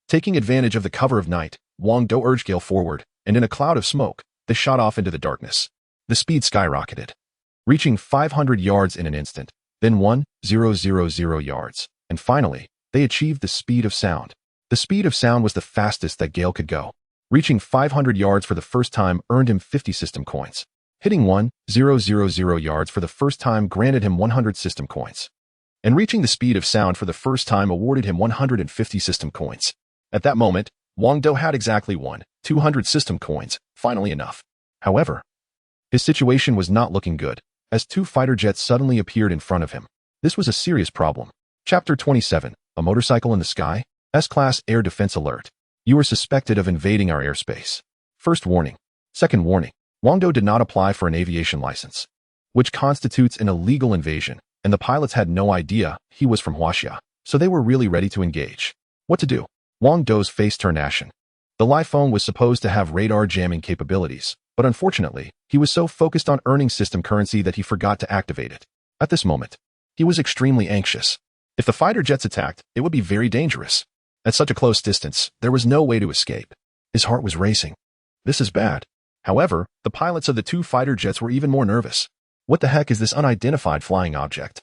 Taking advantage of the cover of night, Wang Dou urged Gale forward, and in a cloud of smoke, they shot off into the darkness. The speed skyrocketed, reaching 500 yards in an instant, then 1,000 yards, and finally, they achieved the speed of sound. The speed of sound was the fastest that Gale could go. Reaching 500 yards for the first time earned him 50 system coins. Hitting 1,000 yards for the first time granted him 100 system coins. And reaching the speed of sound for the first time awarded him 150 system coins. At that moment, Wang Dou had exactly 200 system coins, finally enough. However, his situation was not looking good, as 2 fighter jets suddenly appeared in front of him. This was a serious problem. Chapter 27, A Motorcycle in the Sky? S-Class Air Defense Alert. You are suspected of invading our airspace. First warning. Second warning. Wang Dou did not apply for an aviation license, which constitutes an illegal invasion, and the pilots had no idea he was from Huaxia, so they were really ready to engage. What to do? Wang Dou's face turned ashen. The live phone was supposed to have radar jamming capabilities, but unfortunately, he was so focused on earning system currency that he forgot to activate it. At this moment, he was extremely anxious. If the fighter jets attacked, it would be very dangerous. At such a close distance, there was no way to escape. His heart was racing. This is bad. However, the pilots of the 2 fighter jets were even more nervous. What the heck is this unidentified flying object?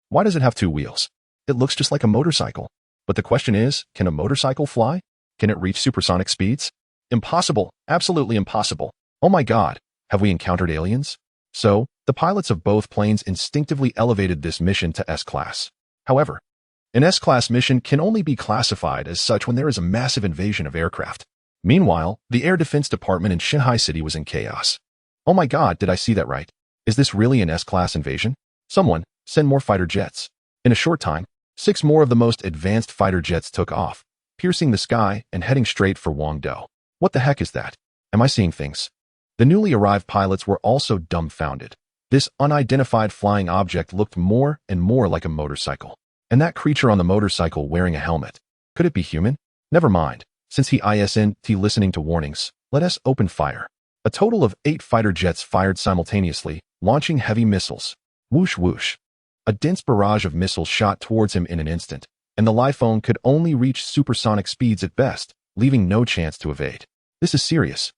Why does it have 2 wheels? It looks just like a motorcycle. But the question is, can a motorcycle fly? Can it reach supersonic speeds? Impossible. Absolutely impossible. Oh my God, have we encountered aliens? So, the pilots of both planes instinctively elevated this mission to S-Class. However, An S-class mission can only be classified as such when there is a massive invasion of aircraft. Meanwhile, the Air Defense Department in Shanghai City was in chaos. Oh my god, did I see that right? Is this really an S-class invasion? Someone, send more fighter jets. In a short time, 6 more of the most advanced fighter jets took off, piercing the sky and heading straight for Wang Dou. What the heck is that? Am I seeing things? The newly arrived pilots were also dumbfounded. This unidentified flying object looked more and more like a motorcycle. And that creature on the motorcycle wearing a helmet. Could it be human? Never mind. Since he isn't listening to warnings, let us open fire. A total of 8 fighter jets fired simultaneously, launching heavy missiles. Whoosh whoosh. A dense barrage of missiles shot towards him in an instant, and the Liphone could only reach supersonic speeds at best, leaving no chance to evade. This is serious.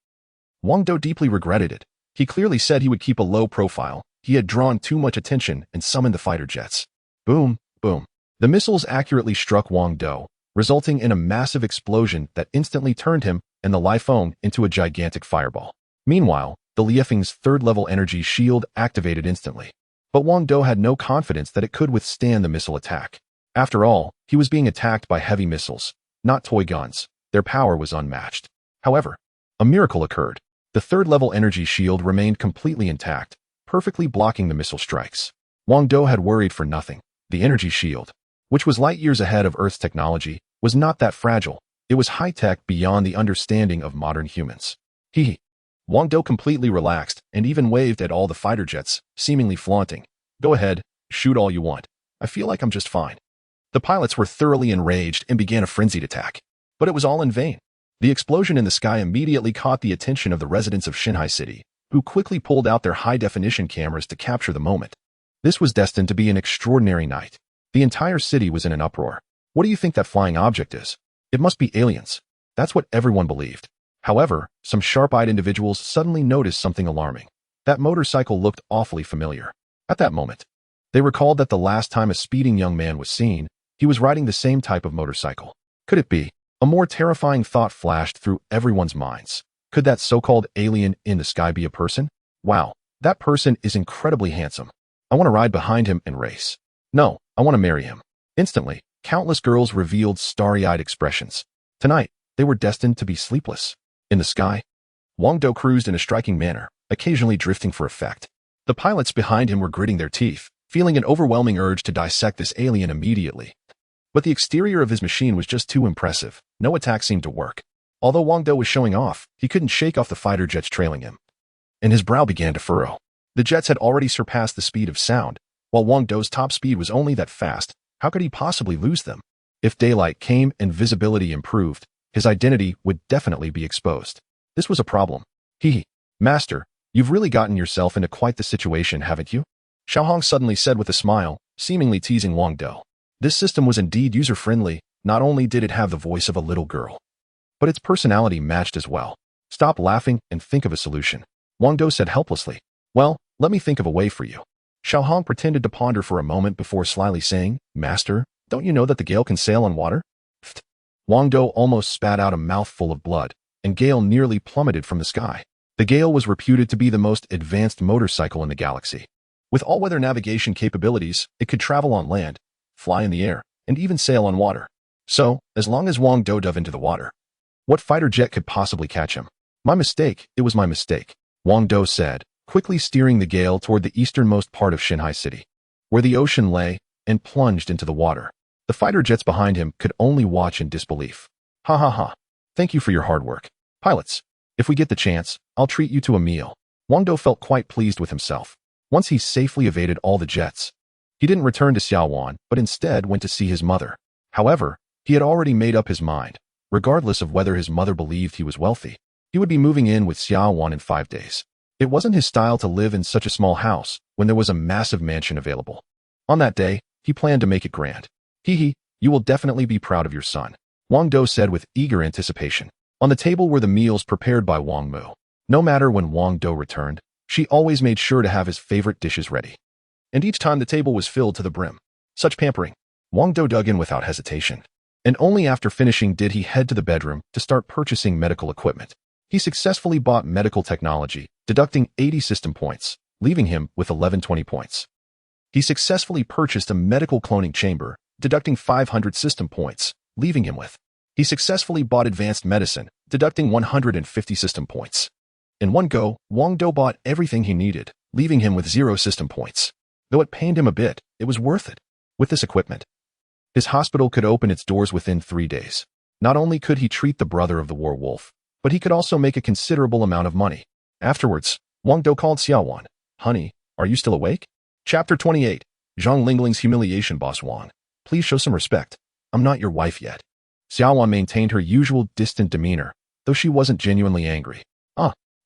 Wang Dou deeply regretted it. He clearly said he would keep a low profile. He had drawn too much attention and summoned the fighter jets. Boom, boom. The missiles accurately struck Wang Dou, resulting in a massive explosion that instantly turned him and the Liphone into a gigantic fireball. Meanwhile, the Liefeng's third-level energy shield activated instantly. But Wang Dou had no confidence that it could withstand the missile attack. After all, he was being attacked by heavy missiles, not toy guns. Their power was unmatched. However, a miracle occurred. The third-level energy shield remained completely intact, perfectly blocking the missile strikes. Wang Dou had worried for nothing. The energy shield, which was light years ahead of Earth's technology, was not that fragile. It was high-tech beyond the understanding of modern humans. Wang Dou completely relaxed and even waved at all the fighter jets, seemingly flaunting. Go ahead, shoot all you want. I feel like I'm just fine. The pilots were thoroughly enraged and began a frenzied attack. But it was all in vain. The explosion in the sky immediately caught the attention of the residents of Shanghai City, who quickly pulled out their high-definition cameras to capture the moment. This was destined to be an extraordinary night. The entire city was in an uproar. What do you think that flying object is? It must be aliens. That's what everyone believed. However, some sharp-eyed individuals suddenly noticed something alarming. That motorcycle looked awfully familiar. At that moment, they recalled that the last time a speeding young man was seen, he was riding the same type of motorcycle. Could it be? A more terrifying thought flashed through everyone's minds. Could that so-called alien in the sky be a person? Wow, that person is incredibly handsome. I want to ride behind him and race. No, I want to marry him. Instantly, countless girls revealed starry-eyed expressions. Tonight, they were destined to be sleepless. In the sky, Wang Dou cruised in a striking manner, occasionally drifting for effect. The pilots behind him were gritting their teeth, feeling an overwhelming urge to dissect this alien immediately. But the exterior of his machine was just too impressive. No attack seemed to work. Although Wang Dou was showing off, he couldn't shake off the fighter jets trailing him. And his brow began to furrow. The jets had already surpassed the speed of sound, while Wang Dou's top speed was only that fast. How could he possibly lose them? If daylight came and visibility improved, his identity would definitely be exposed. This was a problem. Master, you've really gotten yourself into quite the situation, haven't you? Xiaohong suddenly said with a smile, seemingly teasing Wang Dou. This system was indeed user-friendly. Not only did it have the voice of a little girl, but its personality matched as well. Stop laughing and think of a solution. Wang Dou said helplessly. Well, let me think of a way for you. Xiaohong pretended to ponder for a moment before slyly saying, Master, don't you know that the Gale can sail on water? Pfft. Wang Dou almost spat out a mouthful of blood, and Gale nearly plummeted from the sky. The Gale was reputed to be the most advanced motorcycle in the galaxy. With all-weather navigation capabilities, it could travel on land, fly in the air, and even sail on water. So, as long as Wang Dou dove into the water, what fighter jet could possibly catch him? My mistake, it was my mistake, Wang Dou said, quickly steering the Gale toward the easternmost part of Shanghai City, where the ocean lay, and plunged into the water. The fighter jets behind him could only watch in disbelief. Ha ha ha. Thank you for your hard work. Pilots, if we get the chance, I'll treat you to a meal. Wang Dou felt quite pleased with himself. Once he safely evaded all the jets, he didn't return to Xiaowan, but instead went to see his mother. However, he had already made up his mind. Regardless of whether his mother believed he was wealthy, he would be moving in with Xiaowan in 5 days. It wasn't his style to live in such a small house when there was a massive mansion available. On that day, he planned to make it grand. You will definitely be proud of your son, Wang Dou said with eager anticipation. On the table were the meals prepared by Wang Mu. No matter when Wang Dou returned, she always made sure to have his favorite dishes ready. And each time the table was filled to the brim. Such pampering. Wang Dou dug in without hesitation. And only after finishing did he head to the bedroom to start purchasing medical equipment. He successfully bought medical technology, deducting 80 system points, leaving him with 1120 points. He successfully purchased a medical cloning chamber, deducting 500 system points, leaving him with. He successfully bought advanced medicine, deducting 150 system points. In one go, Wang Dou bought everything he needed, leaving him with 0 system points. Though it pained him a bit, it was worth it. With this equipment, his hospital could open its doors within 3 days. Not only could he treat the brother of the werewolf, but he could also make a considerable amount of money. Afterwards, Wang Dou called Xiaowan. Honey, are you still awake? Chapter 28. Zhang Lingling's humiliation. Boss Wang, please show some respect. I'm not your wife yet. Xiaowan maintained her usual distant demeanor, though she wasn't genuinely angry.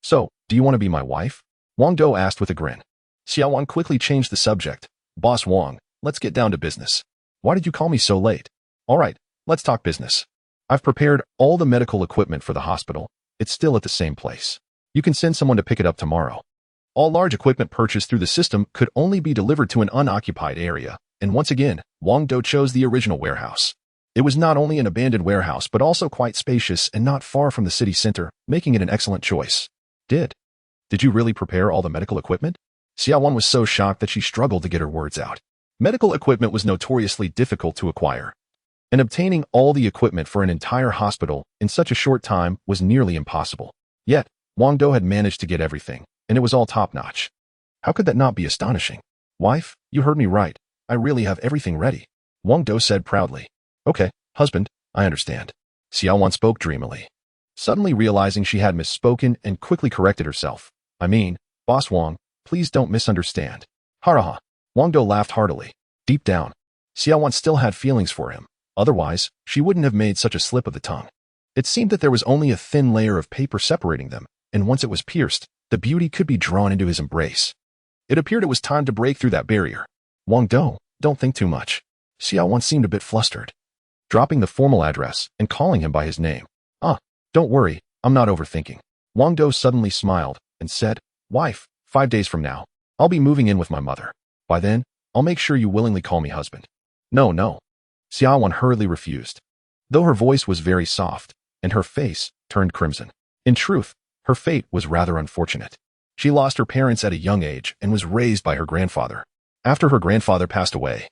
So, do you want to be my wife? Wang Dou asked with a grin. Xiaowan quickly changed the subject. Boss Wang, let's get down to business. Why did you call me so late? All right, let's talk business. I've prepared all the medical equipment for the hospital. It's still at the same place. You can send someone to pick it up tomorrow. All large equipment purchased through the system could only be delivered to an unoccupied area, and once again, Wang Dou chose the original warehouse. It was not only an abandoned warehouse but also quite spacious and not far from the city center, making it an excellent choice. Did you really prepare all the medical equipment? Xiaowan was so shocked that she struggled to get her words out. Medical equipment was notoriously difficult to acquire, and obtaining all the equipment for an entire hospital in such a short time was nearly impossible. Yet, Wang Dou had managed to get everything, and it was all top-notch. How could that not be astonishing? Wife, you heard me right. I really have everything ready, Wang Dou said proudly. Okay, husband, I understand. Xiaowan spoke dreamily, suddenly realizing she had misspoken and quickly corrected herself. I mean, Boss Wang, please don't misunderstand. Haraha. Wang Dou laughed heartily. Deep down, Xiaowan still had feelings for him. Otherwise, she wouldn't have made such a slip of the tongue. It seemed that there was only a thin layer of paper separating them, and once it was pierced, the beauty could be drawn into his embrace. It appeared it was time to break through that barrier. Wang Dou, don't think too much. Xiaowan seemed a bit flustered, dropping the formal address and calling him by his name. Don't worry, I'm not overthinking. Wang Dou suddenly smiled and said, Wife, 5 days from now, I'll be moving in with my mother. By then, I'll make sure you willingly call me husband. No. Xiaowan hurriedly refused, though her voice was very soft, and her face turned crimson. In truth, her fate was rather unfortunate. She lost her parents at a young age and was raised by her grandfather. After her grandfather passed away,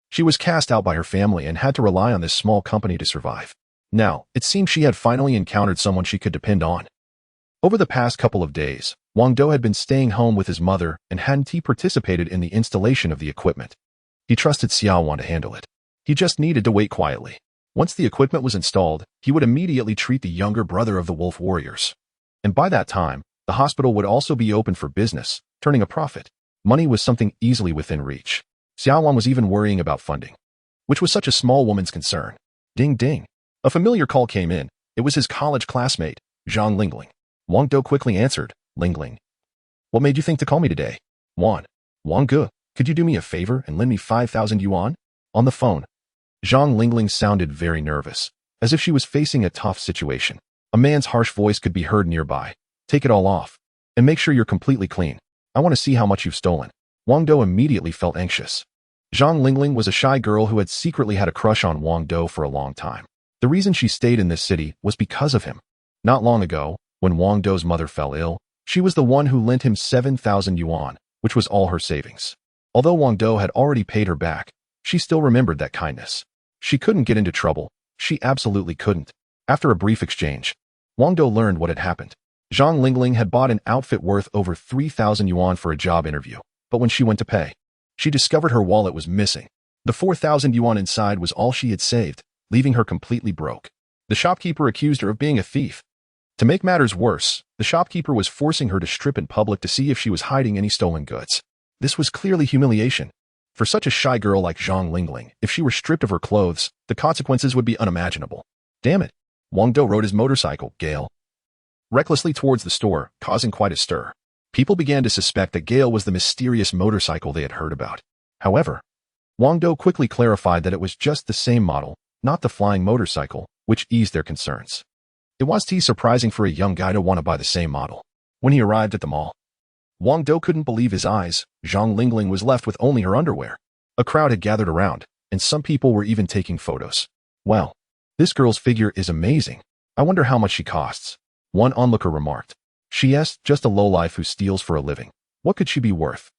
she was cast out by her family and had to rely on this small company to survive. Now, it seemed she had finally encountered someone she could depend on. Over the past couple of days, Wang Dou had been staying home with his mother and hadn't participated in the installation of the equipment. He trusted Xiaowan to handle it. He just needed to wait quietly. Once the equipment was installed, he would immediately treat the younger brother of the wolf warriors. And by that time, the hospital would also be open for business, turning a profit. Money was something easily within reach. Xiaowan was even worrying about funding, which was such a small woman's concern. Ding ding. A familiar call came in. It was his college classmate, Zhang Lingling. Wang Dou quickly answered, Lingling. What made you think to call me today? Wang Ge, could you do me a favor and lend me 5,000 yuan? On the phone, Zhang Lingling sounded very nervous, as if she was facing a tough situation. A man's harsh voice could be heard nearby. Take it all off, and make sure you're completely clean. I want to see how much you've stolen. Wang Dou immediately felt anxious. Zhang Lingling was a shy girl who had secretly had a crush on Wang Dou for a long time. The reason she stayed in this city was because of him. Not long ago, when Wang Dou's mother fell ill, she was the one who lent him 7,000 yuan, which was all her savings. Although Wang Dou had already paid her back, she still remembered that kindness. She couldn't get into trouble. She absolutely couldn't. After a brief exchange, Wang Dou learned what had happened. Zhang Lingling had bought an outfit worth over 3,000 yuan for a job interview, but when she went to pay, she discovered her wallet was missing. The 4,000 yuan inside was all she had saved, leaving her completely broke. The shopkeeper accused her of being a thief. To make matters worse, the shopkeeper was forcing her to strip in public to see if she was hiding any stolen goods. This was clearly humiliation. For such a shy girl like Zhang Lingling, if she were stripped of her clothes, the consequences would be unimaginable. Damn it. Wang Dou rode his motorcycle, Gale, recklessly towards the store, causing quite a stir. People began to suspect that Gale was the mysterious motorcycle they had heard about. However, Wang Dou quickly clarified that it was just the same model, not the flying motorcycle, which eased their concerns. It was surprising for a young guy to want to buy the same model. When he arrived at the mall, Wang Dou couldn't believe his eyes. Zhang Lingling was left with only her underwear. A crowd had gathered around, and some people were even taking photos. Well, this girl's figure is amazing. I wonder how much she costs. One onlooker remarked. She's just a lowlife who steals for a living. What could she be worth?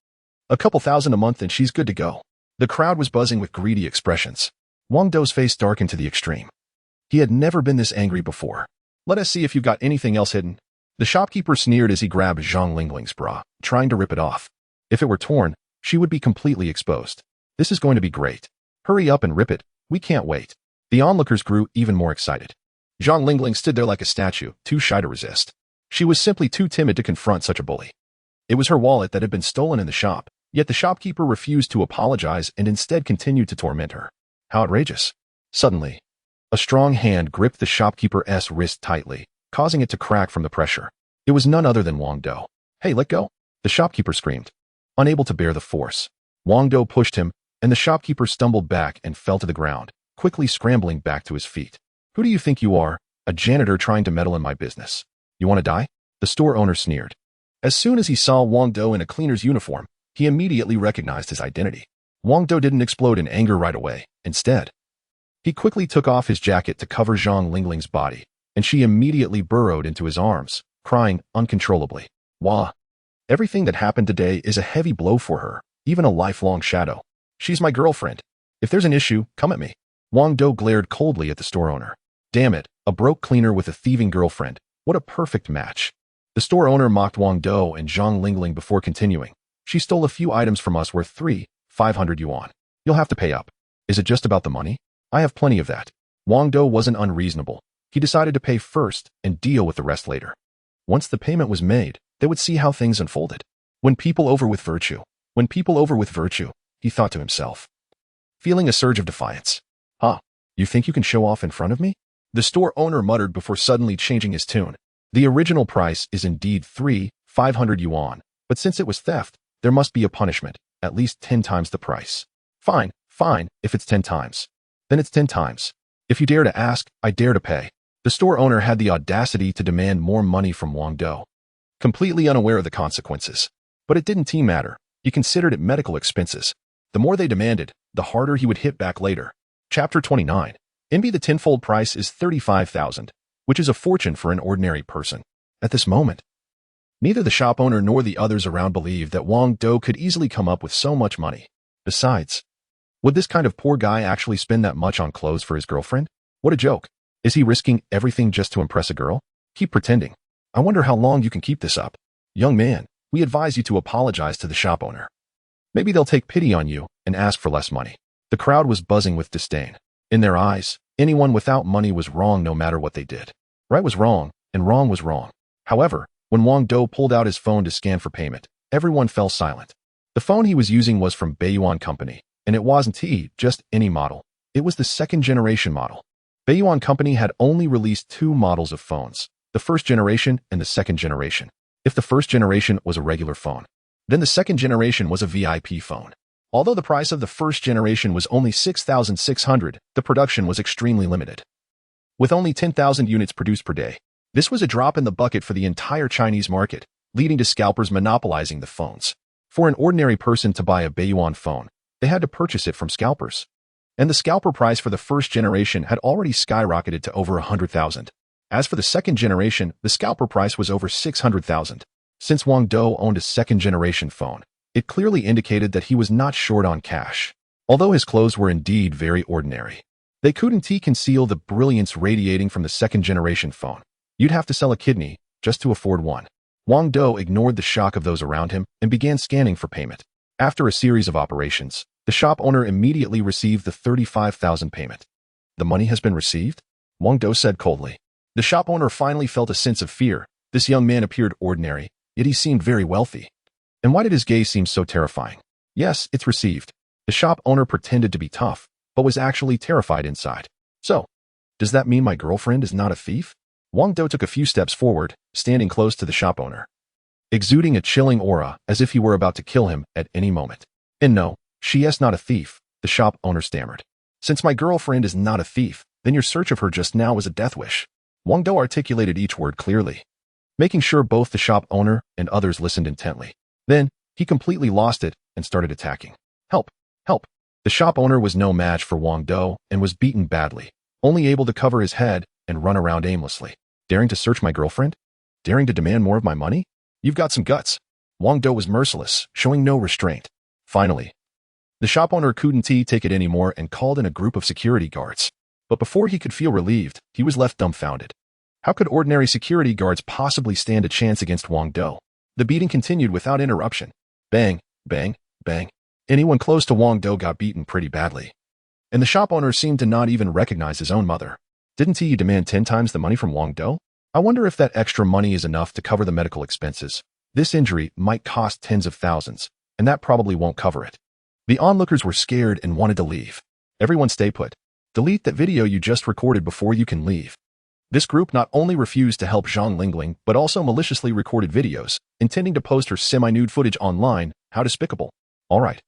A couple thousand a month and she's good to go. The crowd was buzzing with greedy expressions. Wang Dou's face darkened to the extreme. He had never been this angry before. Let us see if you've got anything else hidden. The shopkeeper sneered as he grabbed Zhang Lingling's bra, trying to rip it off. If it were torn, she would be completely exposed. This is going to be great. Hurry up and rip it. We can't wait. The onlookers grew even more excited. Zhang Lingling stood there like a statue, too shy to resist. She was simply too timid to confront such a bully. It was her wallet that had been stolen in the shop, yet the shopkeeper refused to apologize and instead continued to torment her. How outrageous. Suddenly, a strong hand gripped the shopkeeper's wrist tightly, causing it to crack from the pressure. It was none other than Wang Dou. Hey, let go! The shopkeeper screamed. Unable to bear the force, Wang Dou pushed him, and the shopkeeper stumbled back and fell to the ground, quickly scrambling back to his feet. Who do you think you are? A janitor trying to meddle in my business. You want to die? The store owner sneered. As soon as he saw Wang Dou in a cleaner's uniform, he immediately recognized his identity. Wang Dou didn't explode in anger right away. Instead, he quickly took off his jacket to cover Zhang Lingling's body, and she immediately burrowed into his arms, crying uncontrollably. Wah! Everything that happened today is a heavy blow for her, even a lifelong shadow. She's my girlfriend. If there's an issue, come at me. Wang Dou glared coldly at the store owner. Damn it, a broke cleaner with a thieving girlfriend. What a perfect match. The store owner mocked Wang Dou and Zhang Lingling before continuing. She stole a few items from us worth 500 yuan. You'll have to pay up. Is it just about the money? I have plenty of that. Wang Dou wasn't unreasonable. He decided to pay first and deal with the rest later. Once the payment was made, they would see how things unfolded. When people over with virtue, he thought to himself, feeling a surge of defiance. Huh, you think you can show off in front of me? The store owner muttered before suddenly changing his tune. The original price is indeed 500 yuan, but since it was theft, there must be a punishment, at least 10 times the price. Fine, if it's 10 times. Then it's 10 times. If you dare to ask, I dare to pay. The store owner had the audacity to demand more money from Wang Dou, completely unaware of the consequences. But it didn't matter. He considered it medical expenses. The more they demanded, the harder he would hit back later. Chapter 29. Envy. The tenfold price is 35,000, which is a fortune for an ordinary person. At this moment, neither the shop owner nor the others around believed that Wang Dou could easily come up with so much money. Besides, would this kind of poor guy actually spend that much on clothes for his girlfriend? What a joke. Is he risking everything just to impress a girl? Keep pretending. I wonder how long you can keep this up. Young man, we advise you to apologize to the shop owner. Maybe they'll take pity on you and ask for less money. The crowd was buzzing with disdain. In their eyes, anyone without money was wrong no matter what they did. Right was wrong, and wrong was wrong. However, when Wang Dou pulled out his phone to scan for payment, everyone fell silent. The phone he was using was from Beiyuan Company, and it wasn't just any model. It was the second-generation model. Beiyuan Company had only released 2 models of phones, the first generation and the second generation. If the first generation was a regular phone, then the second generation was a VIP phone. Although the price of the first generation was only 6,600, the production was extremely limited. With only 10,000 units produced per day, this was a drop in the bucket for the entire Chinese market, leading to scalpers monopolizing the phones. For an ordinary person to buy a Beiyuan phone, they had to purchase it from scalpers. And the scalper price for the first generation had already skyrocketed to over 100,000. As for the second generation, the scalper price was over 600,000. Since Wang Dou owned a second-generation phone, it clearly indicated that he was not short on cash. Although his clothes were indeed very ordinary, they couldn't conceal the brilliance radiating from the second-generation phone. You'd have to sell a kidney just to afford one. Wang Dou ignored the shock of those around him and began scanning for payment. After a series of operations, the shop owner immediately received the 35,000 payment. The money has been received? Wang Dou said coldly. The shop owner finally felt a sense of fear. This young man appeared ordinary, yet he seemed very wealthy. And why did his gaze seem so terrifying? Yes, it's received. The shop owner pretended to be tough, but was actually terrified inside. So, does that mean my girlfriend is not a thief? Wang Dou took a few steps forward, standing close to the shop owner, exuding a chilling aura as if he were about to kill him at any moment. And no, she is not a thief, the shop owner stammered. Since my girlfriend is not a thief, then your search of her just now was a death wish. Wang Dou articulated each word clearly, making sure both the shop owner and others listened intently. Then, he completely lost it and started attacking. Help! Help! The shop owner was no match for Wang Dou and was beaten badly, only able to cover his head and run around aimlessly. Daring to search my girlfriend? Daring to demand more of my money? You've got some guts. Wang Dou was merciless, showing no restraint. Finally, The shop owner couldn't take it anymore and called in a group of security guards. But before he could feel relieved, he was left dumbfounded. How could ordinary security guards possibly stand a chance against Wang Dou? The beating continued without interruption. Bang, bang, bang. Anyone close to Wang Dou got beaten pretty badly. And the shop owner seemed to not even recognize his own mother. Didn't he demand 10 times the money from Wang Dou? I wonder if that extra money is enough to cover the medical expenses. This injury might cost tens of thousands, and that probably won't cover it. The onlookers were scared and wanted to leave. Everyone stay put. Delete that video you just recorded before you can leave. This group not only refused to help Zhang Lingling, but also maliciously recorded videos, intending to post her semi-nude footage online. How despicable. All right,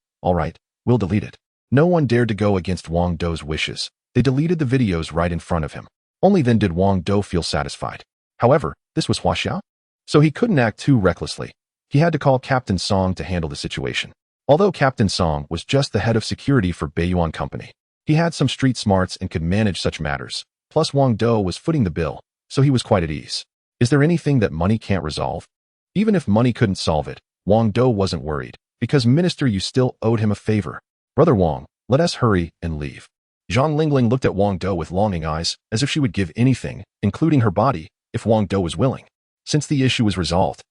we'll delete it. No one dared to go against Wang Dou's wishes. They deleted the videos right in front of him. Only then did Wang Dou feel satisfied. However, this was Huaxiao, so he couldn't act too recklessly. He had to call Captain Song to handle the situation. Although Captain Song was just the head of security for Beiyuan Company, he had some street smarts and could manage such matters. Plus Wang Dou was footing the bill, so he was quite at ease. Is there anything that money can't resolve? Even if money couldn't solve it, Wang Dou wasn't worried, because Minister Yu still owed him a favor. Brother Wang, let us hurry and leave. Zhang Lingling looked at Wang Dou with longing eyes, as if she would give anything, including her body, if Wang Dou was willing. Since the issue was resolved,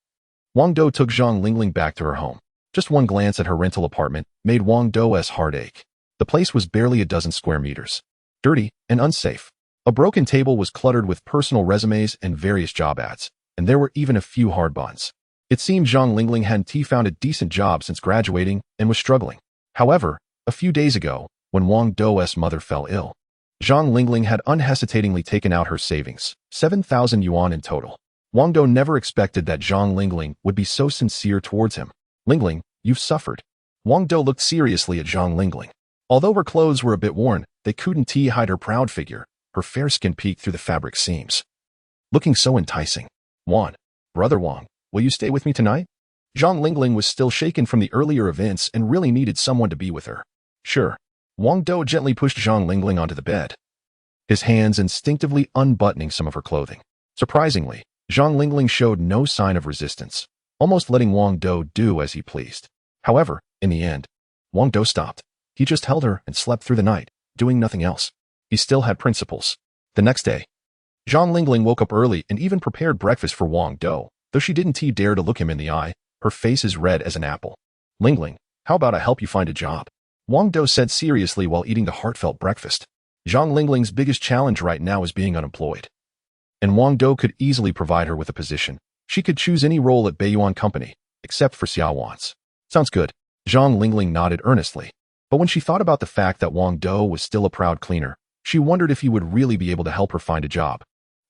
Wang Dou took Zhang Lingling back to her home. Just one glance at her rental apartment made Wang Dou's heart ache. The place was barely a dozen square meters. Dirty and unsafe. A broken table was cluttered with personal resumes and various job ads, and there were even a few hard buns. It seemed Zhang Lingling hadn't found a decent job since graduating and was struggling. However, a few days ago, when Wang Dou's mother fell ill, Zhang Lingling had unhesitatingly taken out her savings, 7,000 yuan in total. Wang Dou never expected that Zhang Lingling would be so sincere towards him. Lingling, you've suffered. Wang Dou looked seriously at Zhang Lingling. Although her clothes were a bit worn, they couldn't hide her proud figure. Her fair skin peeked through the fabric seams, looking so enticing. Brother Wang, will you stay with me tonight? Zhang Lingling was still shaken from the earlier events and really needed someone to be with her. Sure. Wang Dou gently pushed Zhang Lingling onto the bed, his hands instinctively unbuttoning some of her clothing. Surprisingly, Zhang Lingling showed no sign of resistance, almost letting Wang Dou do as he pleased. However, in the end, Wang Dou stopped. He just held her and slept through the night, doing nothing else. He still had principles. The next day, Zhang Lingling woke up early and even prepared breakfast for Wang Dou. Though she didn't dare to look him in the eye, her face is red as an apple. Lingling, how about I help you find a job? Wang Dou said seriously while eating the heartfelt breakfast. Zhang Lingling's biggest challenge right now is being unemployed. And Wang Dou could easily provide her with a position. She could choose any role at Beiyuan Company, except for Xiao Wan's. Sounds good. Zhang Lingling nodded earnestly. But when she thought about the fact that Wang Dou was still a proud cleaner, she wondered if he would really be able to help her find a job.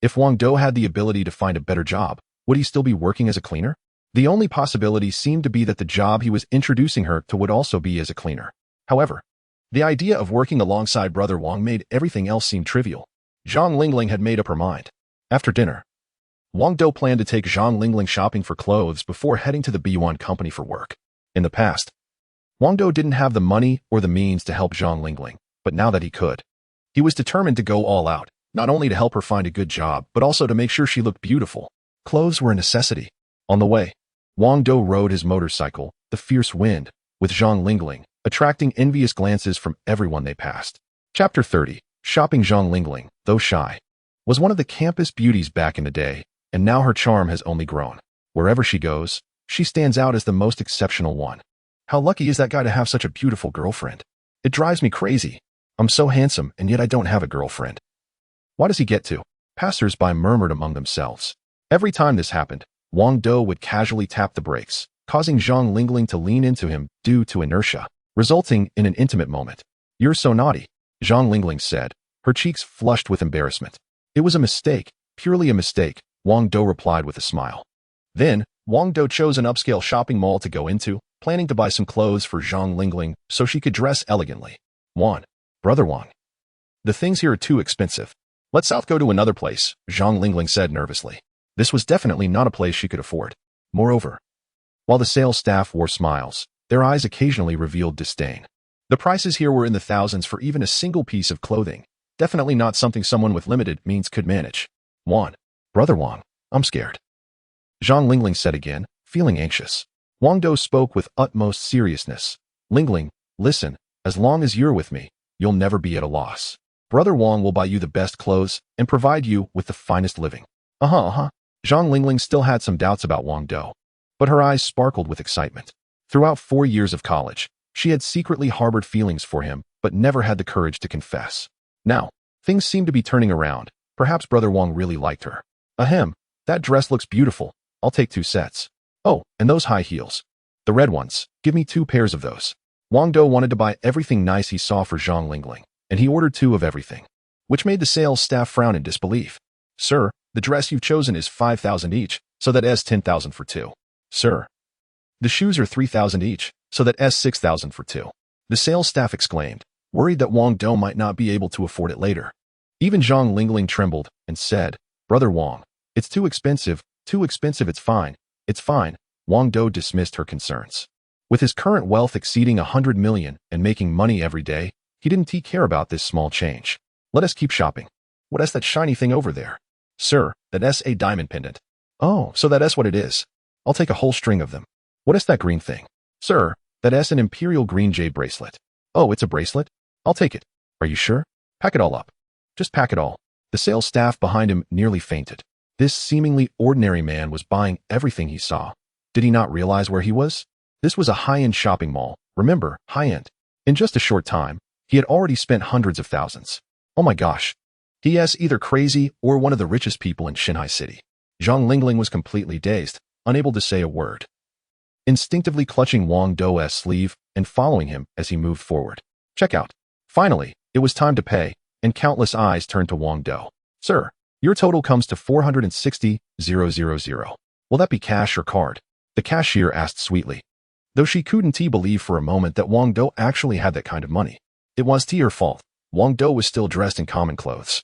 If Wang Dou had the ability to find a better job, would he still be working as a cleaner? The only possibility seemed to be that the job he was introducing her to would also be as a cleaner. However, the idea of working alongside Brother Wang made everything else seem trivial. Zhang Lingling had made up her mind. After dinner, Wang Dou planned to take Zhang Lingling shopping for clothes before heading to the Beiyuan Company for work. In the past, Wang Dou didn't have the money or the means to help Zhang Lingling, but now that he could, he was determined to go all out, not only to help her find a good job, but also to make sure she looked beautiful. Clothes were a necessity. On the way, Wang Dou rode his motorcycle, the fierce wind, with Zhang Lingling, attracting envious glances from everyone they passed. Chapter 30. Shopping. Zhang Lingling, though shy, was one of the campus beauties back in the day, and now her charm has only grown. Wherever she goes, she stands out as the most exceptional one. How lucky is that guy to have such a beautiful girlfriend? It drives me crazy. I'm so handsome, and yet I don't have a girlfriend. Why does he get to? Passers-by murmured among themselves. Every time this happened, Wang Dou would casually tap the brakes, causing Zhang Lingling to lean into him due to inertia, resulting in an intimate moment. You're so naughty, Zhang Lingling said, her cheeks flushed with embarrassment. It was a mistake, purely a mistake, Wang Dou replied with a smile. Then, Wang Dou chose an upscale shopping mall to go into, planning to buy some clothes for Zhang Lingling so she could dress elegantly. Brother Wang, the things here are too expensive. Let's south go to another place, Zhang Lingling said nervously. This was definitely not a place she could afford. Moreover, while the sales staff wore smiles, their eyes occasionally revealed disdain. The prices here were in the thousands for even a single piece of clothing. Definitely not something someone with limited means could manage. Brother Wang, I'm scared, Zhang Lingling said again, feeling anxious. Wang Dou spoke with utmost seriousness. Lingling, Listen, as long as you're with me, you'll never be at a loss. Brother Wang will buy you the best clothes and provide you with the finest living. Zhang Lingling still had some doubts about Wang Dou, but her eyes sparkled with excitement. Throughout 4 years of college, she had secretly harbored feelings for him, but never had the courage to confess. Now, things seemed to be turning around. Perhaps Brother Wang really liked her. Ahem, that dress looks beautiful. I'll take 2 sets. Oh, and those high heels. The red ones, give me 2 pairs of those. Wang Dou wanted to buy everything nice he saw for Zhang Lingling, and he ordered 2 of everything, which made the sales staff frown in disbelief. Sir, the dress you've chosen is 5,000 each, so that's 10,000 for 2. Sir, the shoes are 3,000 each, so that's 6,000 for 2. The sales staff exclaimed, worried that Wang Dou might not be able to afford it later. Even Zhang Lingling trembled and said, Brother Wang, it's too expensive, it's fine. It's fine. Wang Dou dismissed her concerns. With his current wealth exceeding 100 million and making money every day, he didn't care about this small change. Let us keep shopping. What is that shiny thing over there? Sir, that's a diamond pendant. Oh, so that's what it is. I'll take a whole string of them. What is that green thing? Sir, that's an imperial green jade bracelet. Oh, it's a bracelet? I'll take it. Are you sure? Pack it all up. Just pack it all. The sales staff behind him nearly fainted. This seemingly ordinary man was buying everything he saw. Did he not realize where he was? This was a high-end shopping mall. Remember, high-end. In just a short time, he had already spent hundreds of thousands. Oh my gosh. He is either crazy or one of the richest people in Shanghai City. Zhang Lingling was completely dazed, unable to say a word. Instinctively clutching Wang Dou's sleeve and following him as he moved forward. Check out. Finally, it was time to pay, and countless eyes turned to Wang Dou. Sir, your total comes to 460,000. Will that be cash or card? The cashier asked sweetly. Though she couldn't believe for a moment that Wang Dou actually had that kind of money. It was her fault. Wang Dou was still dressed in common clothes.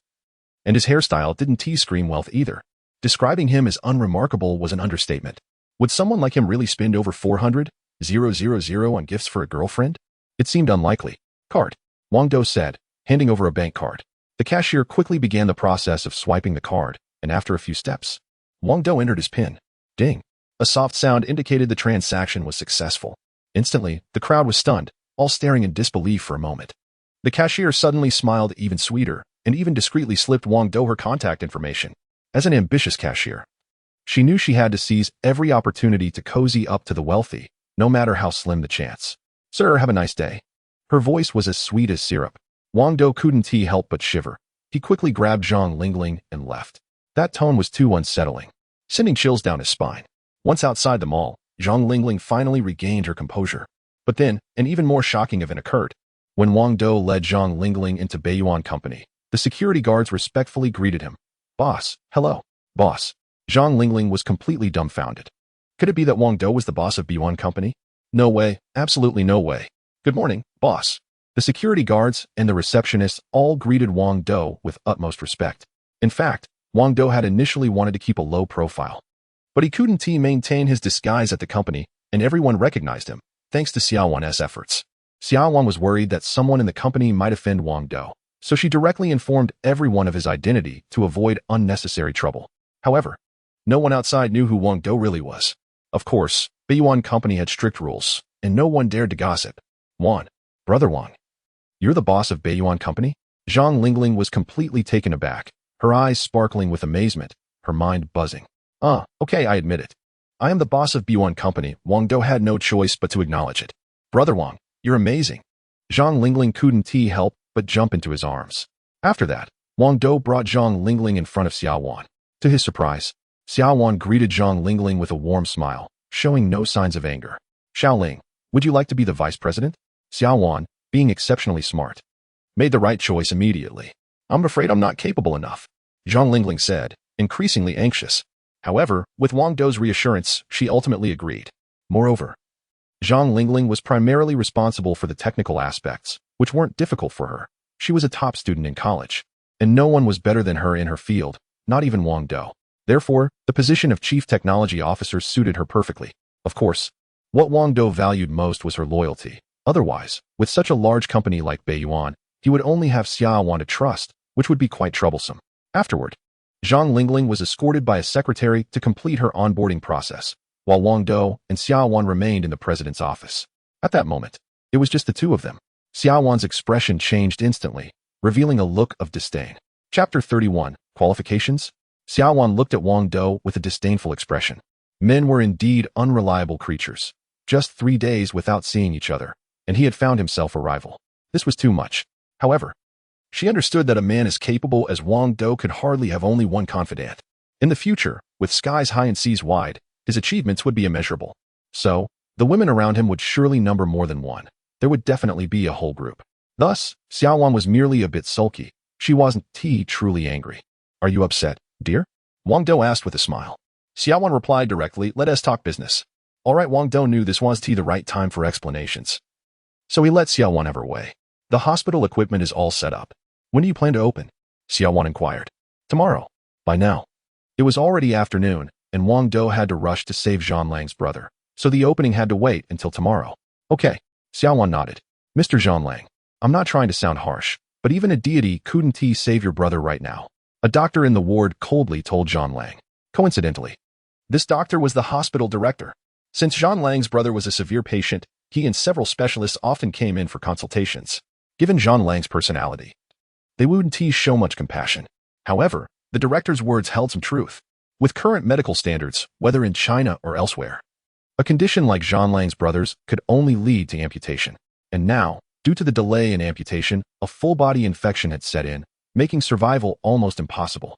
And his hairstyle didn't scream wealth either. Describing him as unremarkable was an understatement. Would someone like him really spend over 400,000 on gifts for a girlfriend? It seemed unlikely. Card, Wang Dou said, handing over a bank card. The cashier quickly began the process of swiping the card, and after a few steps, Wang Dou entered his PIN. Ding. A soft sound indicated the transaction was successful. Instantly, the crowd was stunned, all staring in disbelief for a moment. The cashier suddenly smiled even sweeter, and even discreetly slipped Wang Dou her contact information. As an ambitious cashier, she knew she had to seize every opportunity to cozy up to the wealthy, no matter how slim the chance. Sir, have a nice day. Her voice was as sweet as syrup. Wang Dou couldn't help but shiver. He quickly grabbed Zhang Lingling and left. That tone was too unsettling, sending chills down his spine. Once outside the mall, Zhang Lingling finally regained her composure. But then, an even more shocking event occurred. When Wang Dou led Zhang Lingling into Beiyuan Company, the security guards respectfully greeted him. Boss, hello. Boss. Zhang Lingling was completely dumbfounded. Could it be that Wang Dou was the boss of Beiyuan Company? No way, absolutely no way. Good morning, boss. The security guards and the receptionists all greeted Wang Dou with utmost respect. In fact, Wang Dou had initially wanted to keep a low profile. But he couldn't maintain his disguise at the company, and everyone recognized him, thanks to Xiaowan's efforts. Xiaowan was worried that someone in the company might offend Wang Dou, so she directly informed everyone of his identity to avoid unnecessary trouble. However, no one outside knew who Wang Dou really was. Of course, Beiyuan Company had strict rules, and no one dared to gossip. Wang, Brother Wang, you're the boss of Beiyuan Company? Zhang Lingling was completely taken aback, her eyes sparkling with amazement, her mind buzzing. Okay, I admit it. I am the boss of Beiyuan Company. Wang Dou had no choice but to acknowledge it. Brother Wang, you're amazing. Zhang Lingling couldn't help but jump into his arms. After that, Wang Dou brought Zhang Lingling in front of Xiaowan. To his surprise, Xiaowan greeted Zhang Lingling with a warm smile, showing no signs of anger. Xiaoling, would you like to be the vice president? Xiaowan, being exceptionally smart, made the right choice immediately. I'm afraid I'm not capable enough, Zhang Lingling said, increasingly anxious. However, with Wang Dou's reassurance, she ultimately agreed. Moreover, Zhang Lingling was primarily responsible for the technical aspects, which weren't difficult for her. She was a top student in college, and no one was better than her in her field, not even Wang Dou. Therefore, the position of chief technology officer suited her perfectly. Of course, what Wang Dou valued most was her loyalty. Otherwise, with such a large company like Beiyuan, he would only have Xiaowan to trust, which would be quite troublesome. Afterward, Zhang Lingling was escorted by a secretary to complete her onboarding process, while Wang Dou and Xiaowan remained in the president's office. At that moment, It was just the two of them. Xiaowan's expression changed instantly, revealing a look of disdain. Chapter 31, Qualifications? Xiaowan looked at Wang Dou with a disdainful expression. Men were indeed unreliable creatures. Just 3 days without seeing each other, and he had found himself a rival. This was too much. However, she understood that a man as capable as Wang Dou could hardly have only one confidant. In the future, with skies high and seas wide, his achievements would be immeasurable. So, the women around him would surely number more than one. There would definitely be a whole group. Thus, Xiaowan was merely a bit sulky. She wasn't truly angry. Are you upset, dear? Wang Dou asked with a smile. Xiaowan replied directly, let us talk business. Alright, Wang Dou knew this was the right time for explanations. So he let Xiaowan have her way. The hospital equipment is all set up. When do you plan to open? Xiaowan inquired. Tomorrow. By now. It was already afternoon, and Wang Dou had to rush to save Zhanlang's brother, so the opening had to wait until tomorrow. Okay. Xiaowan nodded. Mr. Zhanlang, I'm not trying to sound harsh, but even a deity couldn't save your brother right now. A doctor in the ward coldly told Zhanlang. Coincidentally, this doctor was the hospital director. Since Zhanlang's brother was a severe patient, he and several specialists often came in for consultations. Given Zhanlang's personality, they wouldn't show much compassion. However, the director's words held some truth. With current medical standards, whether in China or elsewhere, a condition like Zhanlang's brother's could only lead to amputation. And now, due to the delay in amputation, a full-body infection had set in, making survival almost impossible.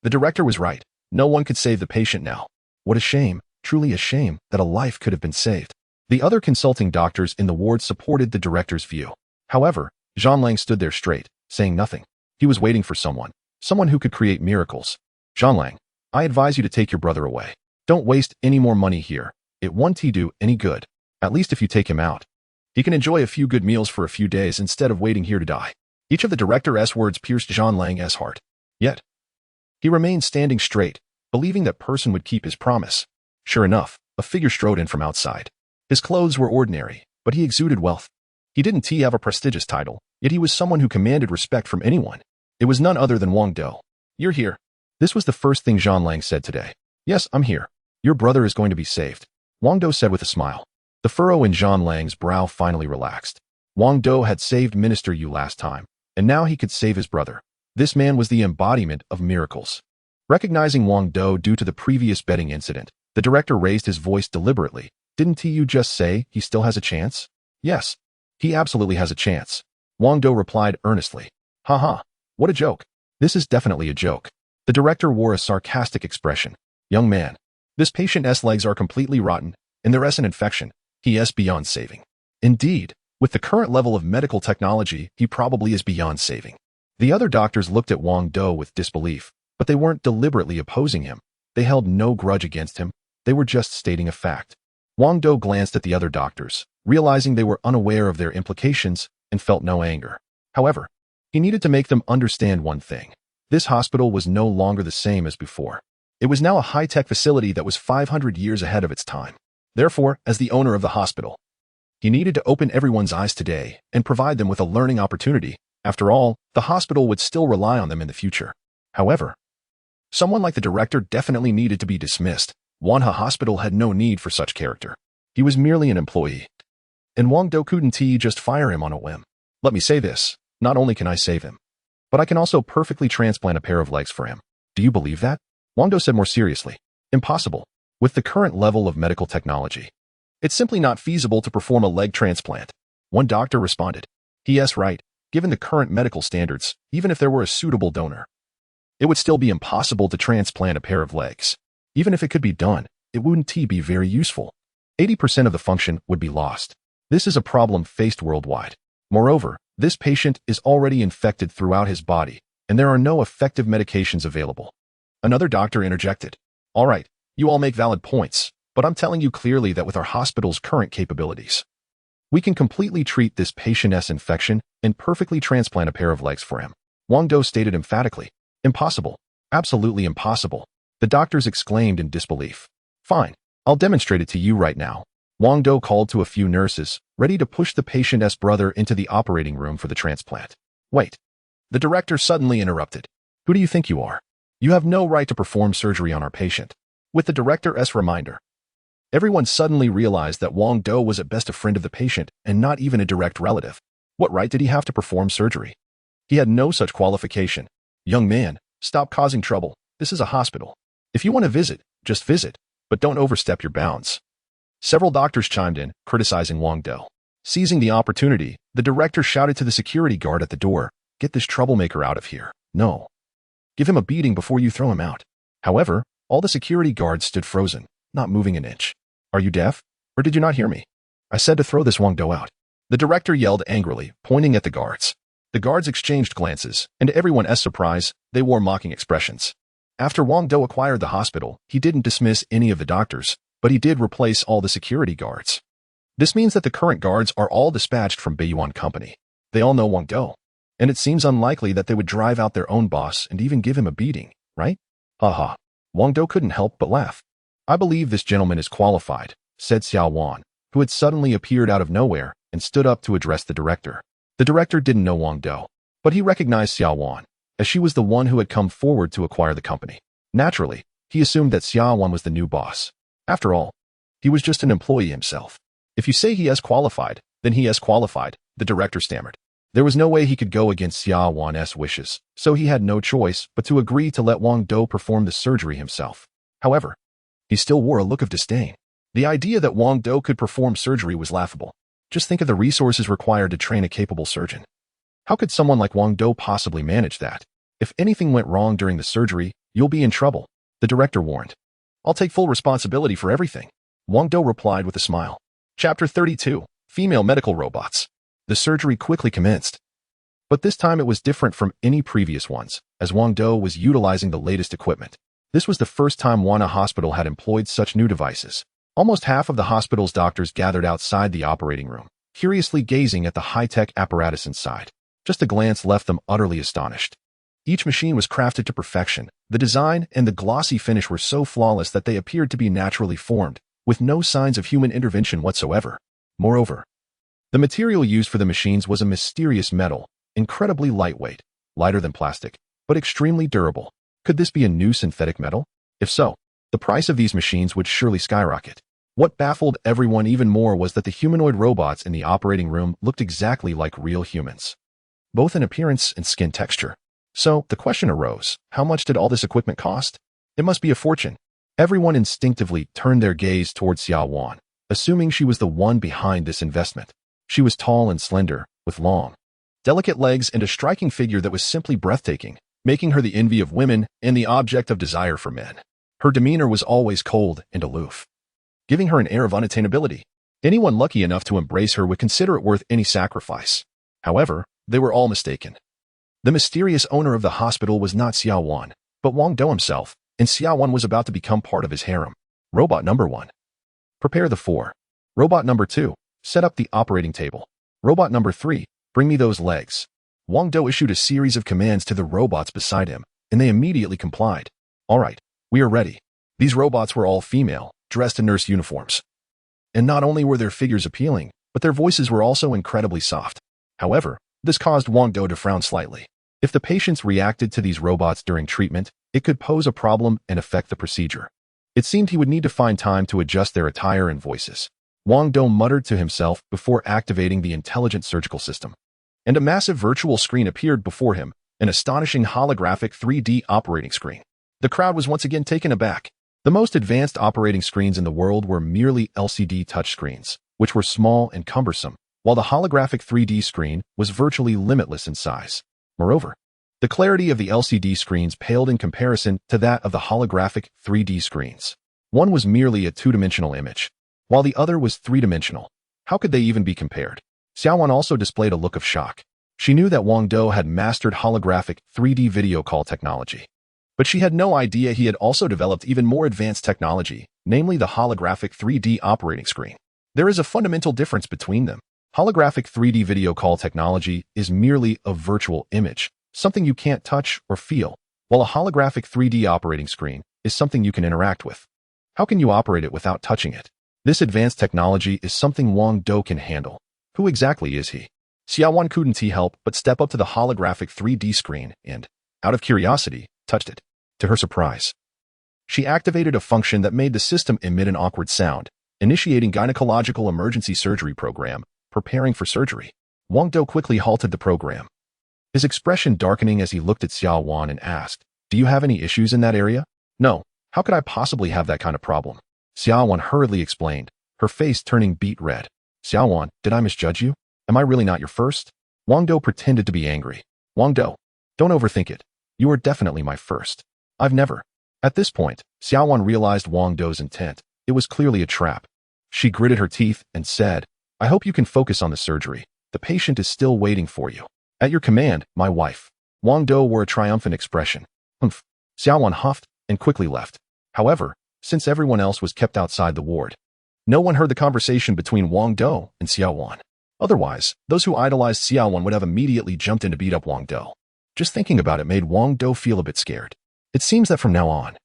The director was right. No one could save the patient now. What a shame, truly a shame, that a life could have been saved. The other consulting doctors in the ward supported the director's view. However, Zhanlang stood there straight, saying nothing. He was waiting for someone who could create miracles. Zhanlang, I advise you to take your brother away. Don't waste any more money here. It won't do any good. At least if you take him out, he can enjoy a few good meals for a few days instead of waiting here to die. Each of the director's words pierced Zhanlang's heart. Yet, he remained standing straight, believing that person would keep his promise. Sure enough, a figure strode in from outside. His clothes were ordinary, but he exuded wealth. He didn't have a prestigious title, yet he was someone who commanded respect from anyone. It was none other than Wang Dou. You're here. This was the first thing Zhanlang said today. Yes, I'm here. Your brother is going to be saved. Wang Dou said with a smile. The furrow in Zhanlang's brow finally relaxed. Wang Dou had saved Minister Yu last time, and now he could save his brother. This man was the embodiment of miracles. Recognizing Wang Dou due to the previous betting incident, the director raised his voice deliberately. Didn't you just say he still has a chance? Yes, he absolutely has a chance. Wang Dou replied earnestly. Haha, what a joke. This is definitely a joke. The director wore a sarcastic expression. Young man, this patient's legs are completely rotten, and there is an infection. He is beyond saving. Indeed, with the current level of medical technology, he probably is beyond saving. The other doctors looked at Wang Dou with disbelief, but they weren't deliberately opposing him. They held no grudge against him. They were just stating a fact. Wang Dou glanced at the other doctors, realizing they were unaware of their implications, and felt no anger. However, he needed to make them understand one thing. This hospital was no longer the same as before. It was now a high-tech facility that was 500 years ahead of its time. Therefore, as the owner of the hospital, he needed to open everyone's eyes today and provide them with a learning opportunity. After all, the hospital would still rely on them in the future. However, someone like the director definitely needed to be dismissed. Wanha Hospital had no need for such character. He was merely an employee. And Wang Dou couldn't just fire him on a whim. Let me say this, not only can I save him, but I can also perfectly transplant a pair of legs for him. Do you believe that? Wang Dou said more seriously. Impossible. With the current level of medical technology, it's simply not feasible to perform a leg transplant. One doctor responded. Yes, right. Given the current medical standards, even if there were a suitable donor, it would still be impossible to transplant a pair of legs. Even if it could be done, it wouldn't be very useful. 80% of the function would be lost. This is a problem faced worldwide. Moreover, this patient is already infected throughout his body, and there are no effective medications available. Another doctor interjected. All right, you all make valid points, but I'm telling you clearly that with our hospital's current capabilities, we can completely treat this patient's infection and perfectly transplant a pair of legs for him. Wang Dou stated emphatically. Impossible. Absolutely impossible. The doctors exclaimed in disbelief. Fine, I'll demonstrate it to you right now. Wang Dou called to a few nurses, ready to push the patient's brother into the operating room for the transplant. Wait. The director suddenly interrupted. Who do you think you are? You have no right to perform surgery on our patient. With the director's reminder, Everyone suddenly realized that Wang Dou was at best a friend of the patient and not even a direct relative. What right did he have to perform surgery? He had no such qualification. Young man, stop causing trouble. This is a hospital. If you want to visit, just visit, but don't overstep your bounds. Several doctors chimed in, criticizing Wang Dou. Seizing the opportunity, the director shouted to the security guard at the door, "Get this troublemaker out of here. No. Give him a beating before you throw him out." However, all the security guards stood frozen, not moving an inch. "Are you deaf? Or did you not hear me? I said to throw this Wang Dou out." The director yelled angrily, pointing at the guards. The guards exchanged glances, and to everyone's surprise, they wore mocking expressions. After Wang Dou acquired the hospital, he didn't dismiss any of the doctors, but he did replace all the security guards. This means that the current guards are all dispatched from Beiyuan Company. They all know Wang Dou, and it seems unlikely that they would drive out their own boss and even give him a beating, right? Haha. Wang Dou couldn't help but laugh. "I believe this gentleman is qualified," said Xiao Wan, who had suddenly appeared out of nowhere and stood up to address the director. The director didn't know Wang Dou, but he recognized Xiao Wan, as she was the one who had come forward to acquire the company. Naturally, he assumed that Xiao Wan was the new boss. After all, he was just an employee himself. "If you say he is qualified, then he is qualified," the director stammered. There was no way he could go against Xiao Wan's wishes, so he had no choice but to agree to let Wang Dou perform the surgery himself. However, he still wore a look of disdain. The idea that Wang Dou could perform surgery was laughable. Just think of the resources required to train a capable surgeon. How could someone like Wang Dou possibly manage that? "If anything went wrong during the surgery, you'll be in trouble," the director warned. "I'll take full responsibility for everything," Wang Dou replied with a smile. Chapter 32, Female Medical Robots. The surgery quickly commenced. But this time it was different from any previous ones, as Wang Dou was utilizing the latest equipment. This was the first time Wana Hospital had employed such new devices. Almost half of the hospital's doctors gathered outside the operating room, curiously gazing at the high-tech apparatus inside. Just a glance left them utterly astonished. Each machine was crafted to perfection. The design and the glossy finish were so flawless that they appeared to be naturally formed, with no signs of human intervention whatsoever. Moreover, the material used for the machines was a mysterious metal, incredibly lightweight, lighter than plastic, but extremely durable. Could this be a new synthetic metal? If so, the price of these machines would surely skyrocket. What baffled everyone even more was that the humanoid robots in the operating room looked exactly like real humans, both in appearance and skin texture. So, the question arose, how much did all this equipment cost? It must be a fortune. Everyone instinctively turned their gaze towards Xiao Wan, assuming she was the one behind this investment. She was tall and slender, with long, delicate legs and a striking figure that was simply breathtaking, making her the envy of women and the object of desire for men. Her demeanor was always cold and aloof, giving her an air of unattainability. Anyone lucky enough to embrace her would consider it worth any sacrifice. However, they were all mistaken. The mysterious owner of the hospital was not Xiao Wan, but Wang Dou himself, and Xiao Wan was about to become part of his harem. Robot number 1. Prepare the 4. Robot number 2. Set up the operating table. Robot number 3. Bring me those legs. Wang Dou issued a series of commands to the robots beside him, and they immediately complied. All right, we are ready. These robots were all female, dressed in nurse uniforms. And not only were their figures appealing, but their voices were also incredibly soft. However, this caused Wang Dou to frown slightly. If the patients reacted to these robots during treatment, it could pose a problem and affect the procedure. It seemed he would need to find time to adjust their attire and voices. Wang Dou muttered to himself before activating the intelligent surgical system. And a massive virtual screen appeared before him, an astonishing holographic 3D operating screen. The crowd was once again taken aback. The most advanced operating screens in the world were merely LCD touchscreens, which were small and cumbersome, while the holographic 3D screen was virtually limitless in size. Moreover, the clarity of the LCD screens paled in comparison to that of the holographic 3D screens. One was merely a two-dimensional image, while the other was three-dimensional. How could they even be compared? Xiao Wan also displayed a look of shock. She knew that Wang Dou had mastered holographic 3D video call technology, but she had no idea he had also developed even more advanced technology, namely the holographic 3D operating screen. There is a fundamental difference between them. Holographic 3D video call technology is merely a virtual image, something you can't touch or feel, while a holographic 3D operating screen is something you can interact with. How can you operate it without touching it? This advanced technology is something Wang Dou can handle. Who exactly is he? Xiao Wan couldn't help but step up to the holographic 3D screen and, out of curiosity, touched it. To her surprise, she activated a function that made the system emit an awkward sound, Initiating gynecological emergency surgery program, preparing for surgery. Wang Dou quickly halted the program, his expression darkening as he looked at Xiao Wan and asked, "Do you have any issues in that area?" "No. How could I possibly have that kind of problem?" Xiao Wan hurriedly explained, her face turning beet red. "Xiao Wan, did I misjudge you? Am I really not your first?" Wang Dou pretended to be angry. "Wang Dou, don't overthink it. You are definitely my first. I've never." At this point, Xiao Wan realized Wang Dou's intent. It was clearly a trap. She gritted her teeth and said, "I hope you can focus on the surgery. The patient is still waiting for you." "At your command, my wife." Wang Dou wore a triumphant expression. "Humph." Xiao Wan huffed and quickly left. However, since everyone else was kept outside the ward, no one heard the conversation between Wang Dou and Xiao Wan. Otherwise, those who idolized Xiao Wan would have immediately jumped in to beat up Wang Dou. Just thinking about it made Wang Dou feel a bit scared. It seems that from now on,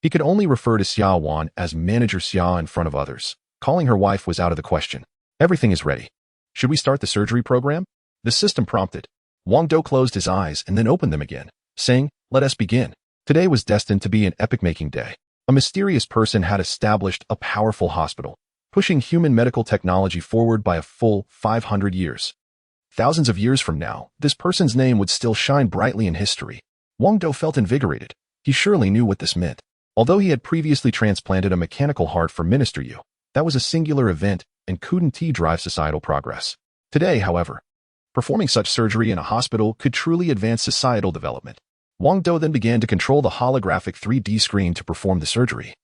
he could only refer to Xiao Wan as Manager Xia in front of others. Calling her wife was out of the question. "Everything is ready. Should we start the surgery program?" The system prompted. Wang Dou closed his eyes and then opened them again, saying, "Let us begin." Today was destined to be an epic-making day. A mysterious person had established a powerful hospital, pushing human medical technology forward by a full 500 years. Thousands of years from now, this person's name would still shine brightly in history. Wang Dou felt invigorated. He surely knew what this meant. Although he had previously transplanted a mechanical heart for Minister Yu, that was a singular event and couldn't drive societal progress. Today, however, performing such surgery in a hospital could truly advance societal development. Wang Dou then began to control the holographic 3D screen to perform the surgery.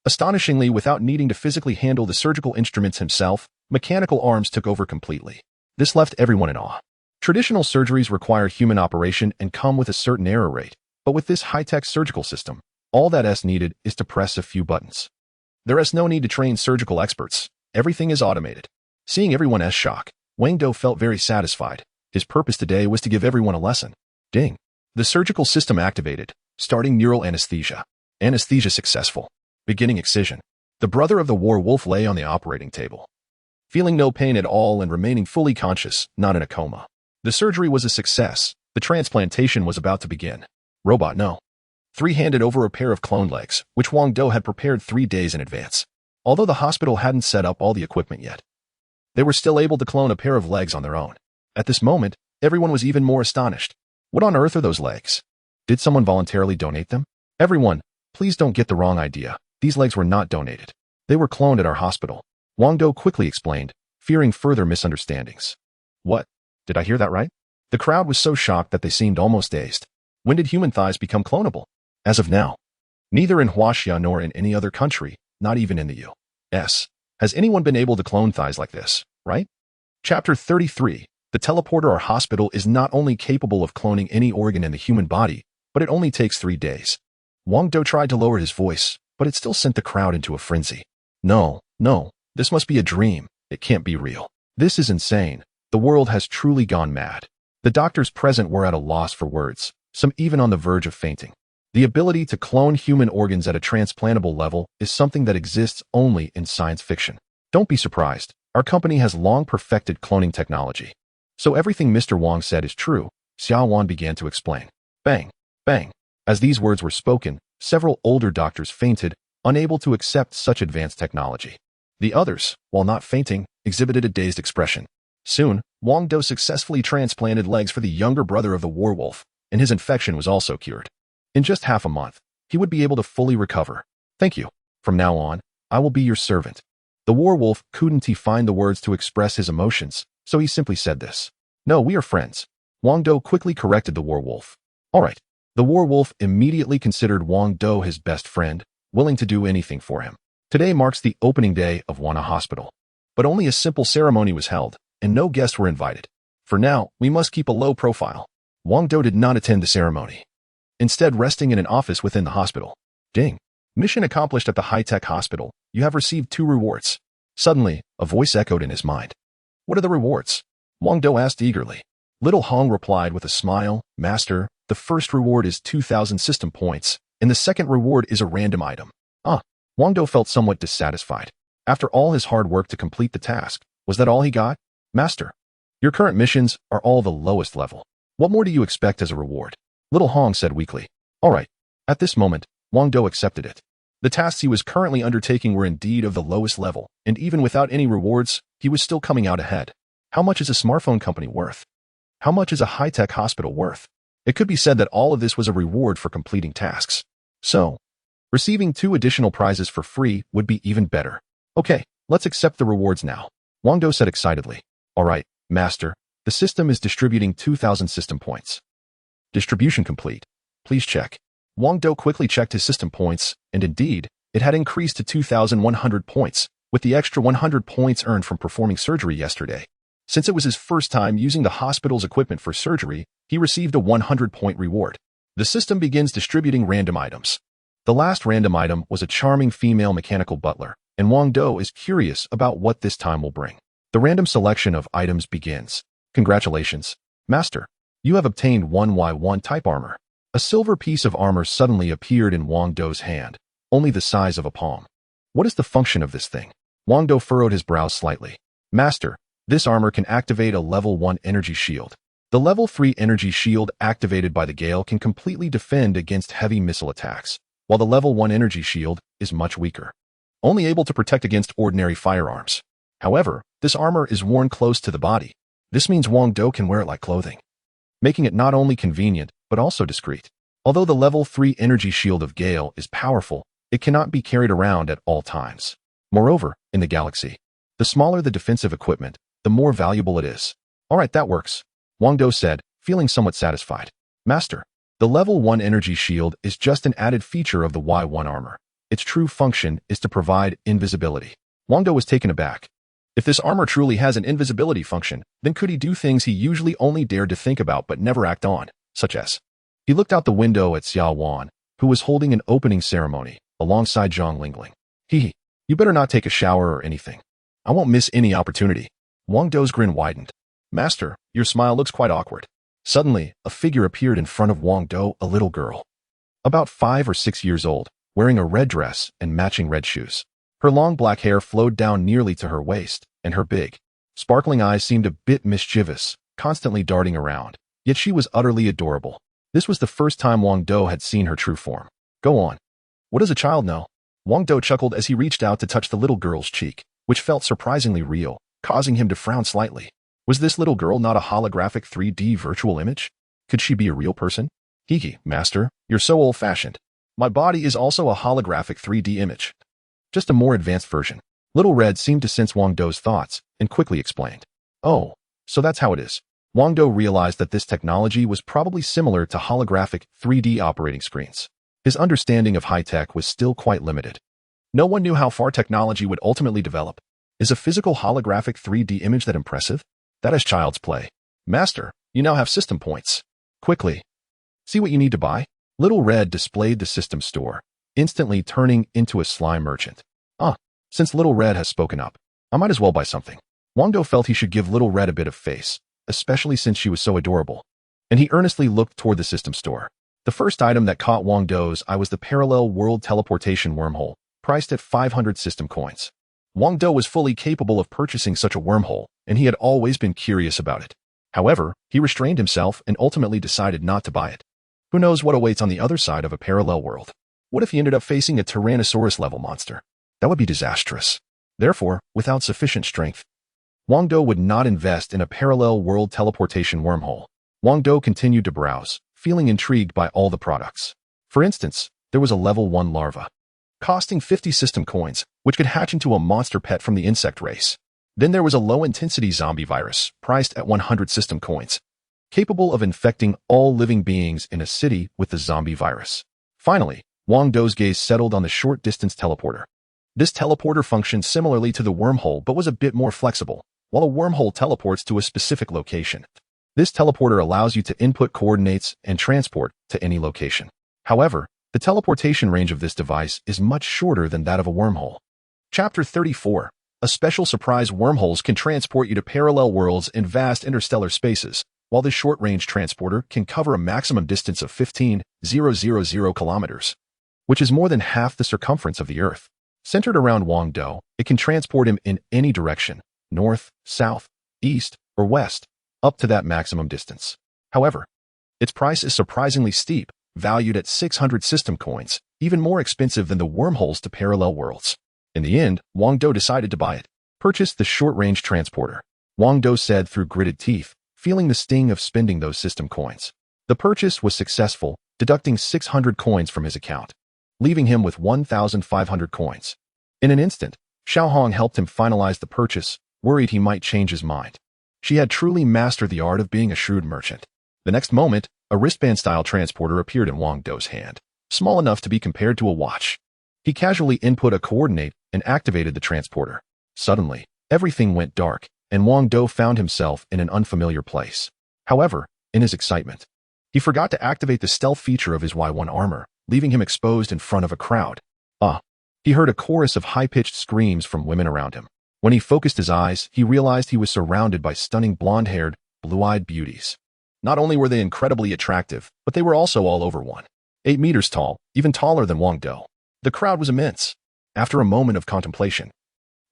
Astonishingly, without needing to physically handle the surgical instruments himself, mechanical arms took over completely. This left everyone in awe. Traditional surgeries require human operation and come with a certain error rate, but with this high-tech surgical system, all that is needed is to press a few buttons. There is no need to train surgical experts. Everything is automated. Seeing everyone's shock, Wang Dou felt very satisfied. His purpose today was to give everyone a lesson. Ding. The surgical system activated, starting neural anesthesia. Anesthesia successful. Beginning excision. The brother of the war wolf lay on the operating table, feeling no pain at all and remaining fully conscious, not in a coma. The surgery was a success. The transplantation was about to begin. Robot no. 3 handed over a pair of clone legs, which Wang Dou had prepared 3 days in advance. Although the hospital hadn't set up all the equipment yet, they were still able to clone a pair of legs on their own. At this moment, everyone was even more astonished. What on earth are those legs? Did someone voluntarily donate them? Everyone, please don't get the wrong idea. These legs were not donated. They were cloned at our hospital. Wang Dou quickly explained, fearing further misunderstandings. What? Did I hear that right? The crowd was so shocked that they seemed almost dazed. When did human thighs become clonable? As of now, neither in Huaxia nor in any other country, not even in the U.S., has anyone been able to clone thighs like this, right? Chapter 33. The teleporter or hospital is not only capable of cloning any organ in the human body, but it only takes 3 days. Wang Dou tried to lower his voice, but it still sent the crowd into a frenzy. No, this must be a dream. It can't be real. This is insane. The world has truly gone mad. The doctors present were at a loss for words, some even on the verge of fainting. The ability to clone human organs at a transplantable level is something that exists only in science fiction. Don't be surprised. Our company has long perfected cloning technology. So everything Mr. Wang said is true. Xiao Wan began to explain. Bang, bang. As these words were spoken, several older doctors fainted, unable to accept such advanced technology. The others, while not fainting, exhibited a dazed expression. Soon, Wang Dou successfully transplanted legs for the younger brother of the werewolf, and his infection was also cured. In just half a month, he would be able to fully recover. Thank you. From now on, I will be your servant. The werewolf couldn't find the words to express his emotions, so he simply said this. No, we are friends. Wang Dou quickly corrected the werewolf. All right. The werewolf immediately considered Wang Dou his best friend, willing to do anything for him. Today marks the opening day of Wana Hospital. But only a simple ceremony was held, and no guests were invited. For now, we must keep a low profile. Wang Dou did not attend the ceremony, instead resting in an office within the hospital. Ding. Mission accomplished at the high-tech hospital. You have received 2 rewards. Suddenly, a voice echoed in his mind. What are the rewards? Wang Dou asked eagerly. Little Hong replied with a smile, Master, the first reward is 2,000 system points, and the second reward is a random item. Wang Dou felt somewhat dissatisfied. After all his hard work to complete the task, was that all he got? Master, your current missions are all the lowest level. What more do you expect as a reward? Little Hong said weakly. All right. At this moment, Wang Dou accepted it. The tasks he was currently undertaking were indeed of the lowest level, and even without any rewards, he was still coming out ahead. How much is a smartphone company worth? How much is a high-tech hospital worth? It could be said that all of this was a reward for completing tasks. So, receiving 2 additional prizes for free would be even better. Okay, let's accept the rewards now, Wang Dou said excitedly. All right, Master, the system is distributing 2,000 system points. Distribution complete. Please check. Wang Dou quickly checked his system points, and indeed, it had increased to 2,100 points, with the extra 100 points earned from performing surgery yesterday. Since it was his first time using the hospital's equipment for surgery, he received a 100-point reward. The system begins distributing random items. The last random item was a charming female mechanical butler, and Wang Dou is curious about what this time will bring. The random selection of items begins. Congratulations, Master. You have obtained 1Y1 type armor. A silver piece of armor suddenly appeared in Wang Dou's hand, only the size of a palm. What is the function of this thing? Wang Dou furrowed his brows slightly. Master, this armor can activate a level 1 energy shield. The level 3 energy shield activated by the gale can completely defend against heavy missile attacks, while the level 1 energy shield is much weaker, only able to protect against ordinary firearms. However, this armor is worn close to the body. This means Wang Dou can wear it like clothing, making it not only convenient, but also discreet. Although the level 3 energy shield of Gale is powerful, it cannot be carried around at all times. Moreover, in the galaxy, the smaller the defensive equipment, the more valuable it is. All right, that works, Wang Dou said, feeling somewhat satisfied. Master, the level 1 energy shield is just an added feature of the Y1 armor. Its true function is to provide invisibility. Wang Dou was taken aback. If this armor truly has an invisibility function, then could he do things he usually only dared to think about but never act on, such as... He looked out the window at Xiao Wan, who was holding an opening ceremony, alongside Zhang Lingling. You better not take a shower or anything. I won't miss any opportunity. Wang Dou's grin widened. Master, your smile looks quite awkward. Suddenly, a figure appeared in front of Wang Dou, a little girl. About 5 or 6 years old, wearing a red dress and matching red shoes. Her long black hair flowed down nearly to her waist, and her big, sparkling eyes seemed a bit mischievous, constantly darting around. Yet she was utterly adorable. This was the first time Wang Dou had seen her true form. Go on. What does a child know? Wang Dou chuckled as he reached out to touch the little girl's cheek, which felt surprisingly real, causing him to frown slightly. Was this little girl not a holographic 3D virtual image? Could she be a real person? Master, you're so old-fashioned. My body is also a holographic 3D image. Just a more advanced version. Little Red seemed to sense Wang Dou's thoughts and quickly explained. Oh, so that's how it is. Wang Dou realized that this technology was probably similar to holographic 3D operating screens. His understanding of high-tech was still quite limited. No one knew how far technology would ultimately develop. Is a physical holographic 3D image that impressive? That is child's play. Master, you now have system points. Quickly. See what you need to buy? Little Red displayed the system store, instantly turning into a slime merchant. Since Little Red has spoken up, I might as well buy something. Wang Dou felt he should give Little Red a bit of face, especially since she was so adorable, and he earnestly looked toward the system store. The first item that caught Wang Dou's eye was the parallel world teleportation wormhole, priced at 500 system coins. Wang Dou was fully capable of purchasing such a wormhole, and he had always been curious about it. However, he restrained himself and ultimately decided not to buy it. Who knows what awaits on the other side of a parallel world? What if he ended up facing a Tyrannosaurus-level monster? That would be disastrous. Therefore, without sufficient strength, Wang Dou would not invest in a parallel world teleportation wormhole. Wang Dou continued to browse, feeling intrigued by all the products. For instance, there was a level 1 larva, costing 50 system coins, which could hatch into a monster pet from the insect race. Then there was a low-intensity zombie virus, priced at 100 system coins, capable of infecting all living beings in a city with the zombie virus. Finally, Wang Dou's gaze settled on the short-distance teleporter. This teleporter functioned similarly to the wormhole but was a bit more flexible. While a wormhole teleports to a specific location, this teleporter allows you to input coordinates and transport to any location. However, the teleportation range of this device is much shorter than that of a wormhole. Chapter 34. A special surprise wormholes can transport you to parallel worlds in vast interstellar spaces, while this short-range transporter can cover a maximum distance of 15,000 kilometers, which is more than half the circumference of the Earth. Centered around Wang Dou, it can transport him in any direction, north, south, east, or west, up to that maximum distance. However, its price is surprisingly steep, valued at 600 system coins, even more expensive than the wormholes to parallel worlds. In the end, Wang Dou decided to buy it. Purchased the short-range transporter. Wang Dou said through gritted teeth, feeling the sting of spending those system coins. The purchase was successful, deducting 600 coins from his account, leaving him with 1,500 coins. In an instant, Xiaohong helped him finalize the purchase, worried he might change his mind. She had truly mastered the art of being a shrewd merchant. The next moment, a wristband-style transporter appeared in Wang Dou's hand, small enough to be compared to a watch. He casually input a coordinate and activated the transporter. Suddenly, everything went dark, and Wang Dou found himself in an unfamiliar place. However, in his excitement, he forgot to activate the stealth feature of his Y1 armor, leaving him exposed in front of a crowd. He heard a chorus of high-pitched screams from women around him. When he focused his eyes, he realized he was surrounded by stunning blonde-haired, blue-eyed beauties. Not only were they incredibly attractive, but they were also all over 1.8 meters tall, even taller than Wang Dou. The crowd was immense. After a moment of contemplation,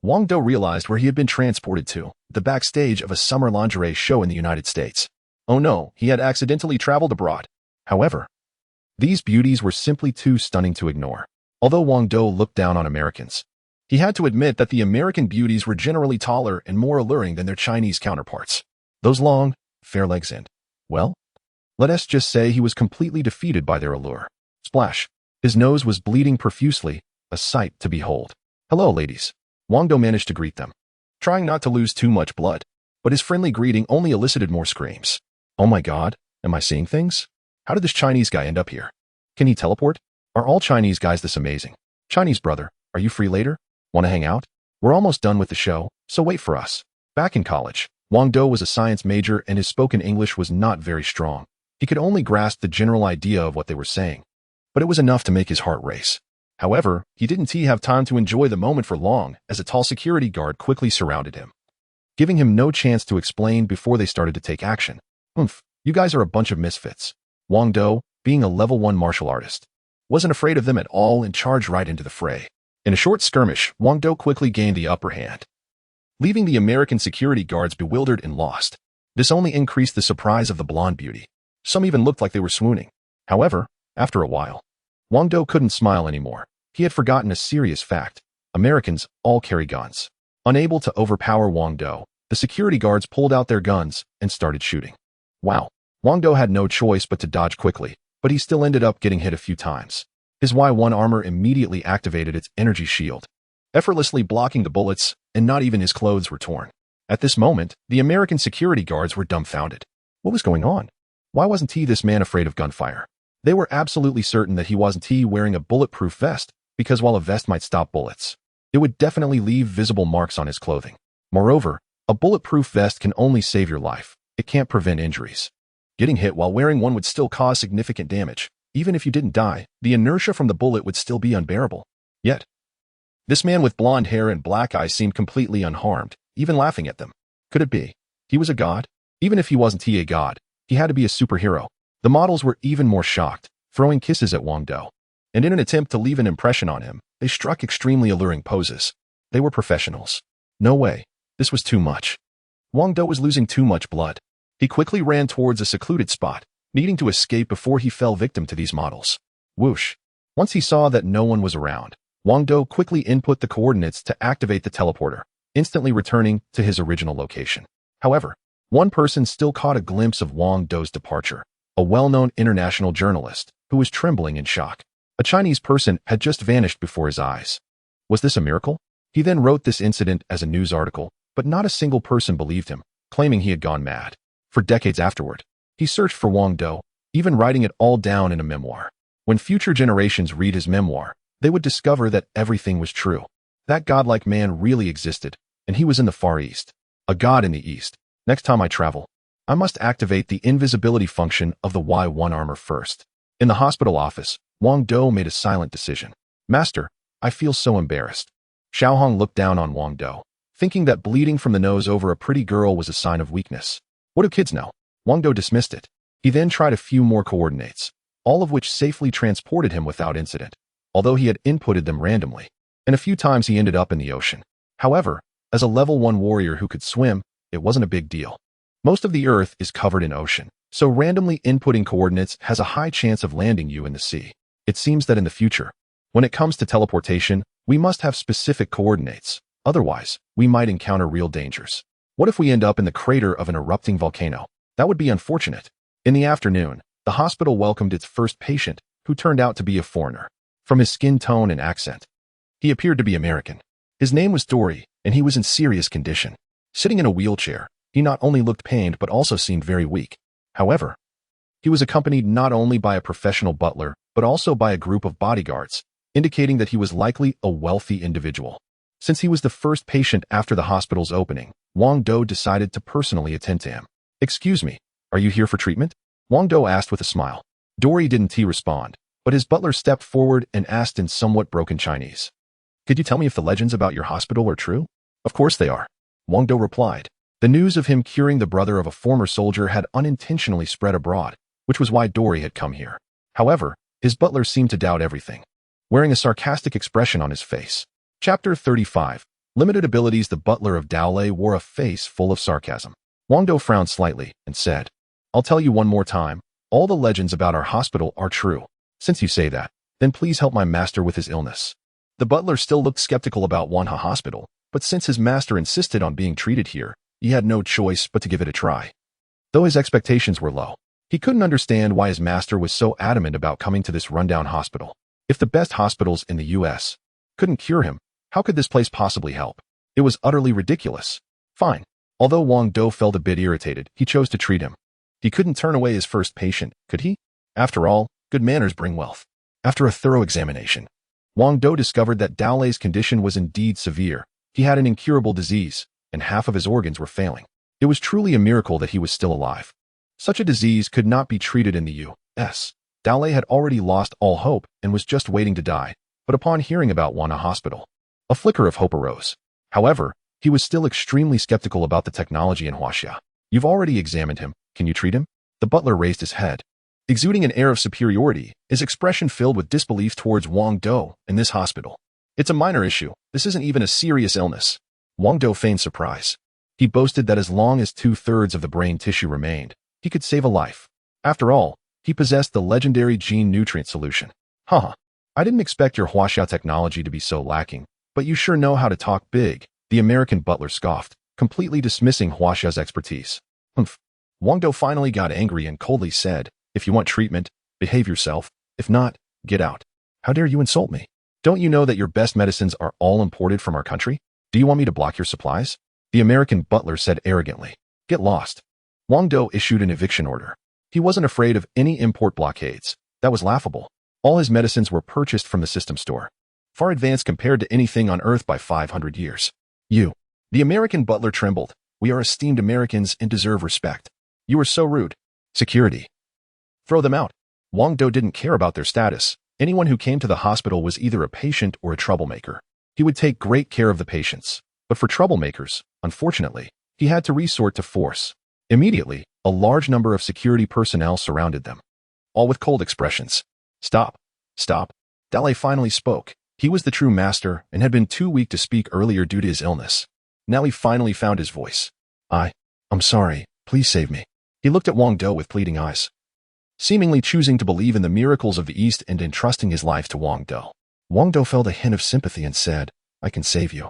Wang Dou realized where he had been transported to, the backstage of a summer lingerie show in the United States. Oh no, he had accidentally traveled abroad. However, these beauties were simply too stunning to ignore. Although Wang Dou looked down on Americans, he had to admit that the American beauties were generally taller and more alluring than their Chinese counterparts. Those long, fair legs and, well, let us just say he was completely defeated by their allure. Splash. His nose was bleeding profusely, a sight to behold. Hello, ladies. Wang Dou managed to greet them, trying not to lose too much blood, but his friendly greeting only elicited more screams. Oh my god, am I seeing things? How did this Chinese guy end up here? Can he teleport? Are all Chinese guys this amazing? Chinese brother, are you free later? Want to hang out? We're almost done with the show, so wait for us. Back in college, Wang Dou was a science major and his spoken English was not very strong. He could only grasp the general idea of what they were saying, but it was enough to make his heart race. However, he didn't have time to enjoy the moment for long as a tall security guard quickly surrounded him, giving him no chance to explain before they started to take action. You guys are a bunch of misfits. Wang Dou, being a level 1 martial artist, wasn't afraid of them at all and charged right into the fray. In a short skirmish, Wang Dou quickly gained the upper hand, leaving the American security guards bewildered and lost. This only increased the surprise of the blonde beauty. Some even looked like they were swooning. However, after a while, Wang Dou couldn't smile anymore. He had forgotten a serious fact. Americans all carry guns. Unable to overpower Wang Dou, the security guards pulled out their guns and started shooting. Wow. Wang Dou had no choice but to dodge quickly, but he still ended up getting hit a few times. His Y1 armor immediately activated its energy shield, effortlessly blocking the bullets, and not even his clothes were torn. At this moment, the American security guards were dumbfounded. What was going on? Why wasn't this man afraid of gunfire? They were absolutely certain that he wasn't wearing a bulletproof vest, because while a vest might stop bullets, it would definitely leave visible marks on his clothing. Moreover, a bulletproof vest can only save your life. It can't prevent injuries. Getting hit while wearing one would still cause significant damage. Even if you didn't die, the inertia from the bullet would still be unbearable. Yet, this man with blonde hair and black eyes seemed completely unharmed, even laughing at them. Could it be? He was a god? Even if he wasn't a god, he had to be a superhero. The models were even more shocked, throwing kisses at Wang Dou. And in an attempt to leave an impression on him, they struck extremely alluring poses. They were professionals. No way. This was too much. Wang Dou was losing too much blood. He quickly ran towards a secluded spot, needing to escape before he fell victim to these models. Whoosh. Once he saw that no one was around, Wang Dou quickly input the coordinates to activate the teleporter, instantly returning to his original location. However, one person still caught a glimpse of Wang Dou's departure, a well-known international journalist who was trembling in shock. A Chinese person had just vanished before his eyes. Was this a miracle? He then wrote this incident as a news article, but not a single person believed him, claiming he had gone mad. For decades afterward, he searched for Wang Dou, even writing it all down in a memoir. When future generations read his memoir, they would discover that everything was true. That godlike man really existed, and he was in the Far East. A god in the East. Next time I travel, I must activate the invisibility function of the Y1 armor first. In the hospital office, Wang Dou made a silent decision. Master, I feel so embarrassed. Xiaohong looked down on Wang Dou, thinking that bleeding from the nose over a pretty girl was a sign of weakness. What do kids know? Wang Dou dismissed it. He then tried a few more coordinates, all of which safely transported him without incident, although he had inputted them randomly, and a few times he ended up in the ocean. However, as a level 1 warrior who could swim, it wasn't a big deal. Most of the Earth is covered in ocean, So randomly inputting coordinates has a high chance of landing you in the sea. It seems that in the future, when it comes to teleportation, we must have specific coordinates. Otherwise, we might encounter real dangers. What if we end up in the crater of an erupting volcano? That would be unfortunate. In the afternoon, the hospital welcomed its first patient, who turned out to be a foreigner. From his skin tone and accent, he appeared to be American. His name was Dory, and he was in serious condition. Sitting in a wheelchair, he not only looked pained but also seemed very weak. However, he was accompanied not only by a professional butler, but also by a group of bodyguards, indicating that he was likely a wealthy individual. Since he was the first patient after the hospital's opening, Wang Dou decided to personally attend to him. "Excuse me, are you here for treatment?" Wang Dou asked with a smile. Dory didn't respond, but his butler stepped forward and asked in somewhat broken Chinese. "Could you tell me if the legends about your hospital are true?" "Of course they are," Wang Dou replied. The news of him curing the brother of a former soldier had unintentionally spread abroad, which was why Dory had come here. However, his butler seemed to doubt everything, wearing a sarcastic expression on his face. Chapter 35. Limited abilities. The butler of Dowley wore a face full of sarcasm. Wang Dou frowned slightly and said, "I'll tell you one more time, all the legends about our hospital are true. Since you say that, then please help my master with his illness." The butler still looked skeptical about Wanha Hospital, but since his master insisted on being treated here, he had no choice but to give it a try. Though his expectations were low, he couldn't understand why his master was so adamant about coming to this rundown hospital. If the best hospitals in the US couldn't cure him, how could this place possibly help? It was utterly ridiculous. Fine. Although Wang Dou felt a bit irritated, he chose to treat him. He couldn't turn away his first patient, could he? After all, good manners bring wealth. After a thorough examination, Wang Dou discovered that Dowley's condition was indeed severe. He had an incurable disease, and half of his organs were failing. It was truly a miracle that he was still alive. Such a disease could not be treated in the U.S. Dowley had already lost all hope and was just waiting to die, but upon hearing about Wanha Hospital, a flicker of hope arose. However, he was still extremely skeptical about the technology in Huaxia. "You've already examined him. Can you treat him?" The butler raised his head, exuding an air of superiority, his expression filled with disbelief towards Wang Dou and this hospital. "It's a minor issue. This isn't even a serious illness." Wang Dou feigned surprise. He boasted that as long as 2/3 of the brain tissue remained, he could save a life. After all, he possessed the legendary gene nutrient solution. "Haha, I didn't expect your Huaxia technology to be so lacking, but you sure know how to talk big," the American butler scoffed, completely dismissing Huaxia's expertise. "Humph." Wang Dou finally got angry and coldly said, "If you want treatment, behave yourself. If not, get out. How dare you insult me? Don't you know that your best medicines are all imported from our country? Do you want me to block your supplies?" The American butler said arrogantly. "Get lost." Wang Dou issued an eviction order. He wasn't afraid of any import blockades. That was laughable. All his medicines were purchased from the system store, far advanced compared to anything on Earth by 500 years. "You." The American butler trembled. "We are esteemed Americans and deserve respect. You are so rude." "Security. Throw them out." Wang Dou didn't care about their status. Anyone who came to the hospital was either a patient or a troublemaker. He would take great care of the patients, but for troublemakers, unfortunately, he had to resort to force. Immediately, a large number of security personnel surrounded them, all with cold expressions. "Stop. Stop." Dowley finally spoke. He was the true master and had been too weak to speak earlier due to his illness. Now he finally found his voice. I'm sorry. Please save me." He looked at Wang Dou with pleading eyes, seemingly choosing to believe in the miracles of the East and entrusting his life to Wang Dou. Wang Dou felt a hint of sympathy and said, "I can save you.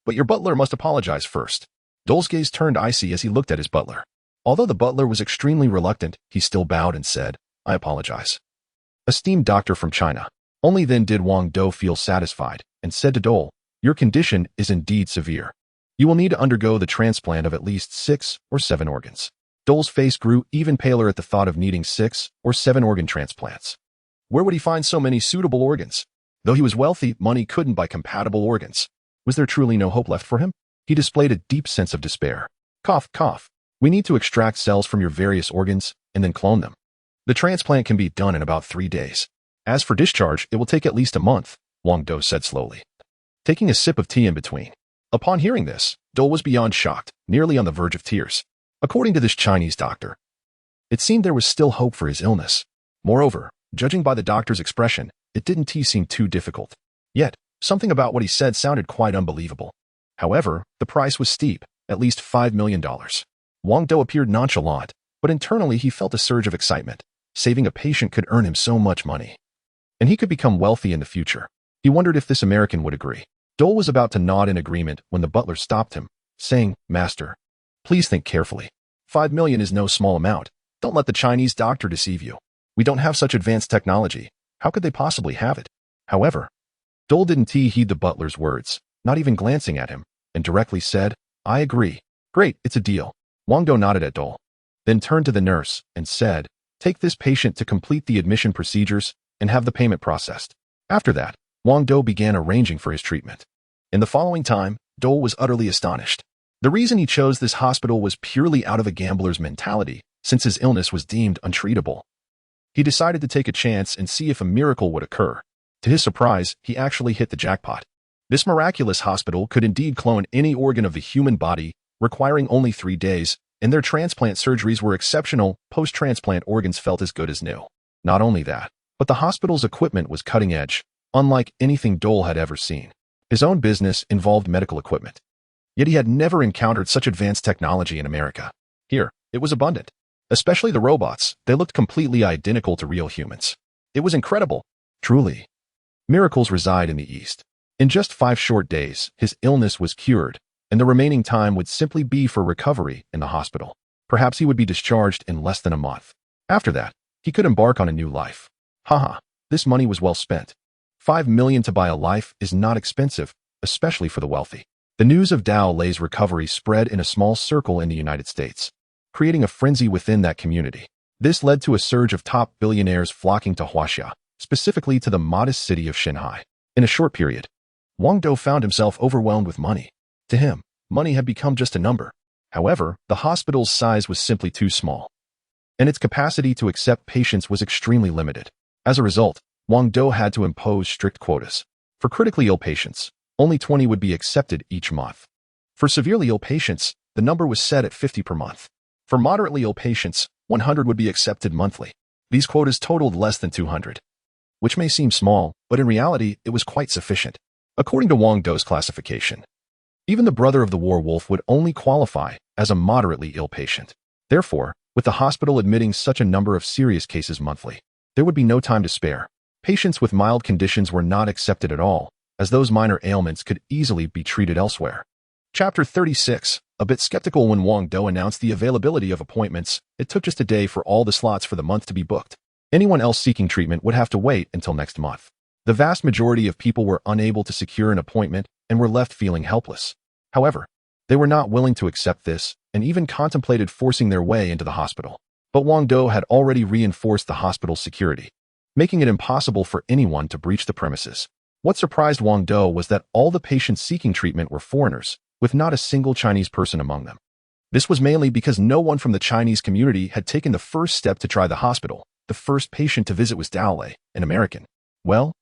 But your butler must apologize first." Dou's gaze turned icy as he looked at his butler. Although the butler was extremely reluctant, he still bowed and said, "I apologize." Esteemed doctor from China. Only then did Wang Dou feel satisfied and said to Dou, "Your condition is indeed severe. You will need to undergo the transplant of at least 6 or 7 organs." Dou's face grew even paler at the thought of needing 6 or 7 organ transplants. Where would he find so many suitable organs? Though he was wealthy, money couldn't buy compatible organs. Was there truly no hope left for him? He displayed a deep sense of despair. "Cough, cough. We need to extract cells from your various organs and then clone them. The transplant can be done in about 3 days. As for discharge, it will take at least a month," Wang Dou said slowly, taking a sip of tea in between. Upon hearing this, Dou was beyond shocked, nearly on the verge of tears. According to this Chinese doctor, it seemed there was still hope for his illness. Moreover, judging by the doctor's expression, it didn't seem too difficult. Yet, something about what he said sounded quite unbelievable. However, the price was steep, at least $5 million. Wang Dou appeared nonchalant. But internally, he felt a surge of excitement. Saving a patient could earn him so much money. And he could become wealthy in the future. He wondered if this American would agree. Dou was about to nod in agreement when the butler stopped him, saying, "Master, please think carefully. 5 million is no small amount. Don't let the Chinese doctor deceive you. We don't have such advanced technology. How could they possibly have it?" However, Dou didn't heed the butler's words, not even glancing at him, and directly said, "I agree. Great, it's a deal." Wang Dou nodded at Dou, then turned to the nurse and said, "Take this patient to complete the admission procedures and have the payment processed." After that, Wang Dou began arranging for his treatment. In the following time, Dou was utterly astonished. The reason he chose this hospital was purely out of a gambler's mentality, since his illness was deemed untreatable. He decided to take a chance and see if a miracle would occur. To his surprise, he actually hit the jackpot. This miraculous hospital could indeed clone any organ of the human body, requiring only 3 days, and their transplant surgeries were exceptional. Post-transplant organs felt as good as new. Not only that, but the hospital's equipment was cutting edge, unlike anything Dou had ever seen. His own business involved medical equipment. Yet he had never encountered such advanced technology in America. Here, it was abundant. Especially the robots, they looked completely identical to real humans. It was incredible. Truly. Miracles reside in the East. In just 5 short days, his illness was cured, and the remaining time would simply be for recovery in the hospital. Perhaps he would be discharged in less than a month. After that, he could embark on a new life. Haha, this money was well spent. 5 million to buy a life is not expensive, especially for the wealthy. The news of Dou Lei's recovery spread in a small circle in the United States, creating a frenzy within that community. This led to a surge of top billionaires flocking to Huaxia, specifically to the modest city of Shanghai. In a short period, Wang Dou found himself overwhelmed with money. To him, money had become just a number. However, the hospital's size was simply too small, and its capacity to accept patients was extremely limited. As a result, Wang Dou had to impose strict quotas. For critically ill patients, only 20 would be accepted each month. For severely ill patients, the number was set at 50 per month. For moderately ill patients, 100 would be accepted monthly. These quotas totaled less than 200, which may seem small, but in reality, it was quite sufficient. According to Wang Dou's classification, even the brother of the war wolf would only qualify as a moderately ill patient. Therefore, with the hospital admitting such a number of serious cases monthly, there would be no time to spare. Patients with mild conditions were not accepted at all, as those minor ailments could easily be treated elsewhere. Chapter 36. A bit skeptical when Wang Dou announced the availability of appointments, it took just a day for all the slots for the month to be booked. Anyone else seeking treatment would have to wait until next month. The vast majority of people were unable to secure an appointment and were left feeling helpless. However, they were not willing to accept this and even contemplated forcing their way into the hospital. But Wang Dou had already reinforced the hospital's security, making it impossible for anyone to breach the premises. What surprised Wang Dou was that all the patients seeking treatment were foreigners, with not a single Chinese person among them. This was mainly because no one from the Chinese community had taken the first step to try the hospital. The first patient to visit was Dou Lei, an American. Well,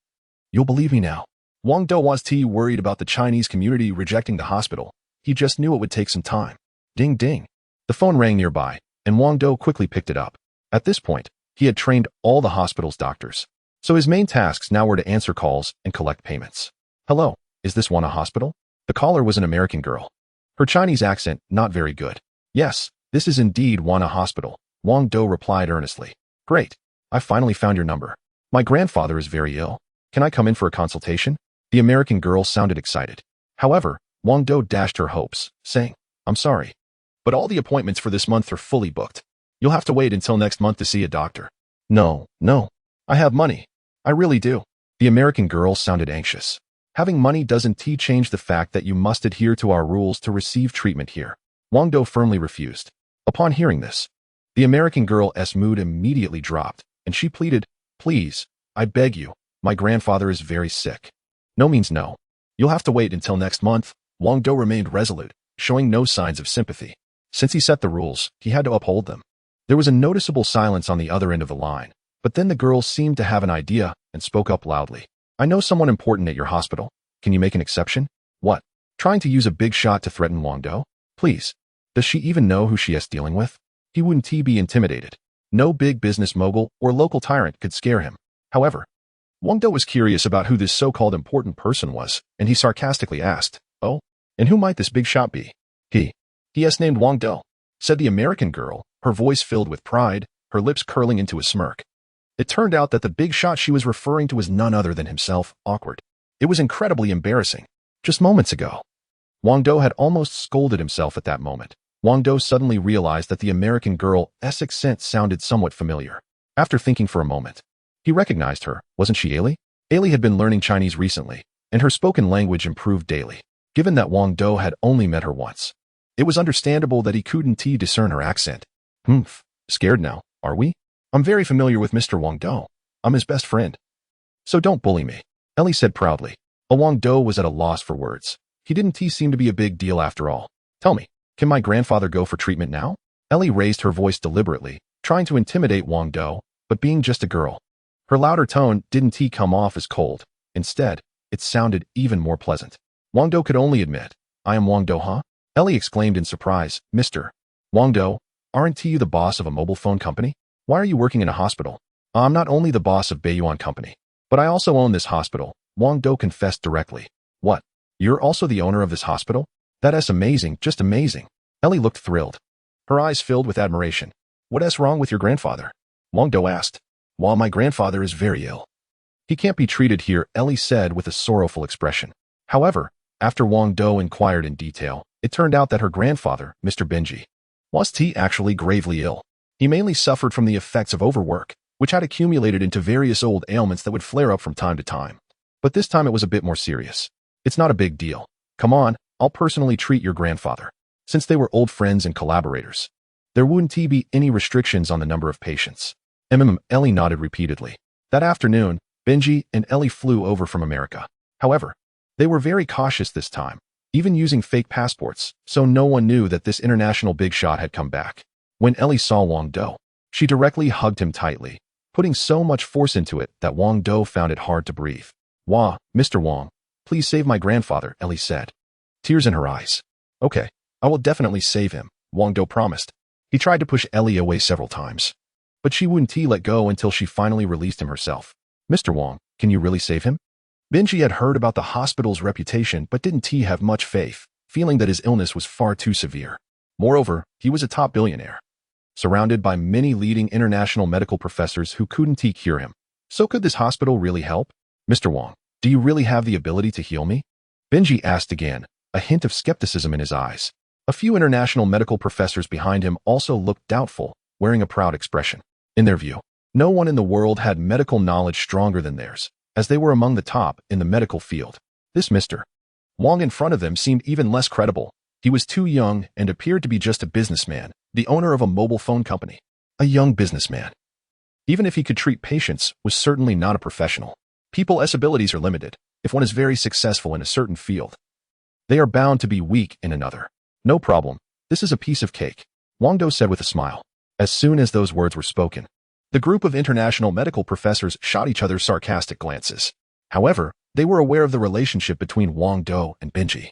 you'll believe me now. Wang Dou was worried about the Chinese community rejecting the hospital. He just knew it would take some time. Ding ding. The phone rang nearby, and Wang Dou quickly picked it up. At this point, he had trained all the hospital's doctors, so his main tasks now were to answer calls and collect payments. "Hello, is this Wana Hospital?" The caller was an American girl. Her Chinese accent not very good. "Yes, this is indeed Wana Hospital," Wang Dou replied earnestly. "Great, I finally found your number. My grandfather is very ill. Can I come in for a consultation?" The American girl sounded excited. However, Wang Dou dashed her hopes, saying, "I'm sorry, but all the appointments for this month are fully booked. You'll have to wait until next month to see a doctor." No, I have money. I really do." The American girl sounded anxious. "Having money doesn't change the fact that you must adhere to our rules to receive treatment here." Wang Dou firmly refused. Upon hearing this, the American girl's mood immediately dropped, and she pleaded, "Please, I beg you, my grandfather is very sick." "No means no. You'll have to wait until next month." Wang Dou remained resolute, showing no signs of sympathy. Since he set the rules, he had to uphold them. There was a noticeable silence on the other end of the line, but then the girl seemed to have an idea and spoke up loudly. "I know someone important at your hospital. Can you make an exception?" "What? Trying to use a big shot to threaten Wang Dou? Please. Does she even know who she is dealing with?" He wouldn't be intimidated. No big business mogul or local tyrant could scare him. However, Wang Dou was curious about who this so-called important person was, and he sarcastically asked, "Oh, and who might this big shot be?" He is named Wang Dou," said the American girl, her voice filled with pride, her lips curling into a smirk. It turned out that the big shot she was referring to was none other than himself. Awkward. It was incredibly embarrassing. Just moments ago, Wang Dou had almost scolded himself at that moment. Wang Dou suddenly realized that the American girl's accent sounded somewhat familiar. After thinking for a moment, he recognized her. Wasn't she Ailey? Ailey had been learning Chinese recently, and her spoken language improved daily. Given that Wang Dou had only met her once, it was understandable that he couldn't discern her accent. Scared now, are we? I'm very familiar with Mr. Wang Dou. I'm his best friend. So don't bully me, Ellie said proudly. Wang Dou was at a loss for words. He didn't seem to be a big deal after all. Tell me, can my grandfather go for treatment now? Ellie raised her voice deliberately, trying to intimidate Wang Dou, but being just a girl. Her louder tone didn't come off as cold. Instead, it sounded even more pleasant. Wang Dou could only admit, I am Wang Dou, huh? Ellie exclaimed in surprise, Mr. Wang Dou, aren't you the boss of a mobile phone company? Why are you working in a hospital? I'm not only the boss of Beiyuan Company, but I also own this hospital, Wang Dou confessed directly. What? You're also the owner of this hospital? That's amazing, just amazing. Ellie looked thrilled. Her eyes filled with admiration. What's wrong with your grandfather? Wang Dou asked. Well, my grandfather is very ill. He can't be treated here, Ellie said with a sorrowful expression. However, after Wang Dou inquired in detail, it turned out that her grandfather, Mr. Benji, was actually gravely ill. He mainly suffered from the effects of overwork, which had accumulated into various old ailments that would flare up from time to time. But this time it was a bit more serious. It's not a big deal. Come on, I'll personally treat your grandfather. Since they were old friends and collaborators, there wouldn't be any restrictions on the number of patients. Ellie nodded repeatedly. That afternoon, Benji and Ellie flew over from America. However, they were very cautious this time, even using fake passports, so no one knew that this international big shot had come back. When Ellie saw Wang Dou, she directly hugged him tightly, putting so much force into it that Wang Dou found it hard to breathe. Wah, Mr. Wang, please save my grandfather, Ellie said, tears in her eyes. Okay, I will definitely save him, Wang Dou promised. He tried to push Ellie away several times, but she wouldn't let go until she finally released him herself. Mr. Wang, can you really save him? Benji had heard about the hospital's reputation but didn't have much faith, feeling that his illness was far too severe. Moreover, he was a top billionaire, surrounded by many leading international medical professors who couldn't cure him. So could this hospital really help? Mr. Wang, do you really have the ability to heal me? Benji asked again, a hint of skepticism in his eyes. A few international medical professors behind him also looked doubtful, wearing a proud expression. In their view, no one in the world had medical knowledge stronger than theirs, as they were among the top in the medical field. This Mr. Wang in front of them seemed even less credible. He was too young and appeared to be just a businessman, the owner of a mobile phone company. A young businessman. Even if he could treat patients, was certainly not a professional. People's abilities are limited. If one is very successful in a certain field, they are bound to be weak in another. No problem. This is a piece of cake, Wang Dou said with a smile. As soon as those words were spoken, the group of international medical professors shot each other sarcastic glances. However, they were aware of the relationship between Wang Dou and Benji,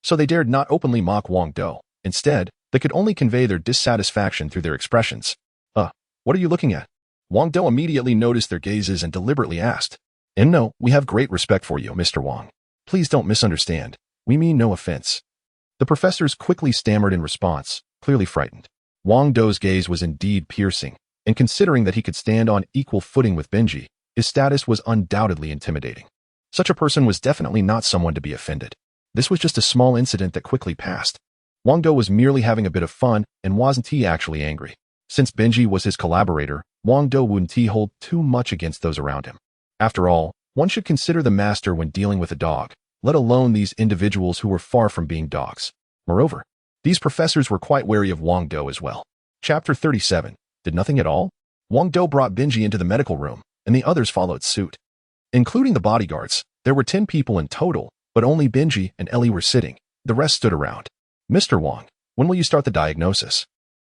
so they dared not openly mock Wang Dou. Instead, they could only convey their dissatisfaction through their expressions. What are you looking at? Wang Dou immediately noticed their gazes and deliberately asked. And no, we have great respect for you, Mr. Wang. Please don't misunderstand. We mean no offense. The professors quickly stammered in response, clearly frightened. Wang Dou's gaze was indeed piercing, and considering that he could stand on equal footing with Benji, his status was undoubtedly intimidating. Such a person was definitely not someone to be offended. This was just a small incident that quickly passed. Wang Dou was merely having a bit of fun and wasn't actually angry. Since Benji was his collaborator, Wang Dou wouldn't hold too much against those around him. After all, one should consider the master when dealing with a dog, let alone these individuals who were far from being dogs. Moreover, these professors were quite wary of Wang Dou as well. Chapter 37. Did nothing at all? Wang Dou brought Benji into the medical room, and the others followed suit. Including the bodyguards, there were 10 people in total, but only Benji and Ellie were sitting. The rest stood around. Mr. Wang, when will you start the diagnosis?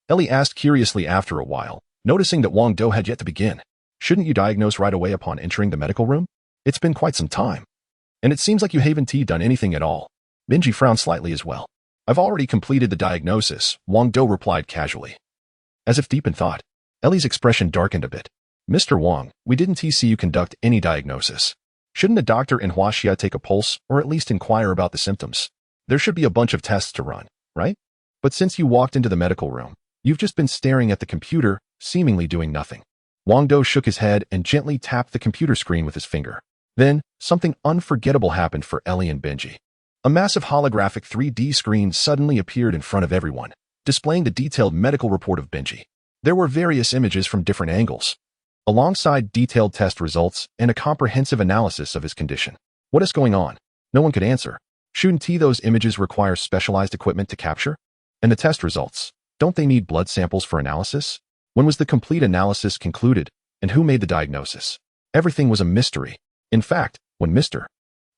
Ellie asked curiously after a while, noticing that Wang Dou had yet to begin. Shouldn't you diagnose right away upon entering the medical room? It's been quite some time. And it seems like you haven't done anything at all. Benji frowned slightly as well. I've already completed the diagnosis, Wang Dou replied casually. As if deep in thought, Ellie's expression darkened a bit. Mr. Wang, we didn't see you conduct any diagnosis. Shouldn't a doctor in Huaxia take a pulse or at least inquire about the symptoms? There should be a bunch of tests to run, right? But since you walked into the medical room, You've just been staring at the computer, seemingly doing nothing. Wang Dou shook his head and gently tapped the computer screen with his finger. Then, something unforgettable happened for Ellie and Benji. A massive holographic 3D screen suddenly appeared in front of everyone, displaying the detailed medical report of Benji. There were various images from different angles, alongside detailed test results and a comprehensive analysis of his condition. What is going on? No one could answer. Shouldn't those images require specialized equipment to capture? And the test results, don't they need blood samples for analysis? When was the complete analysis concluded, and who made the diagnosis? Everything was a mystery. In fact, when Mr.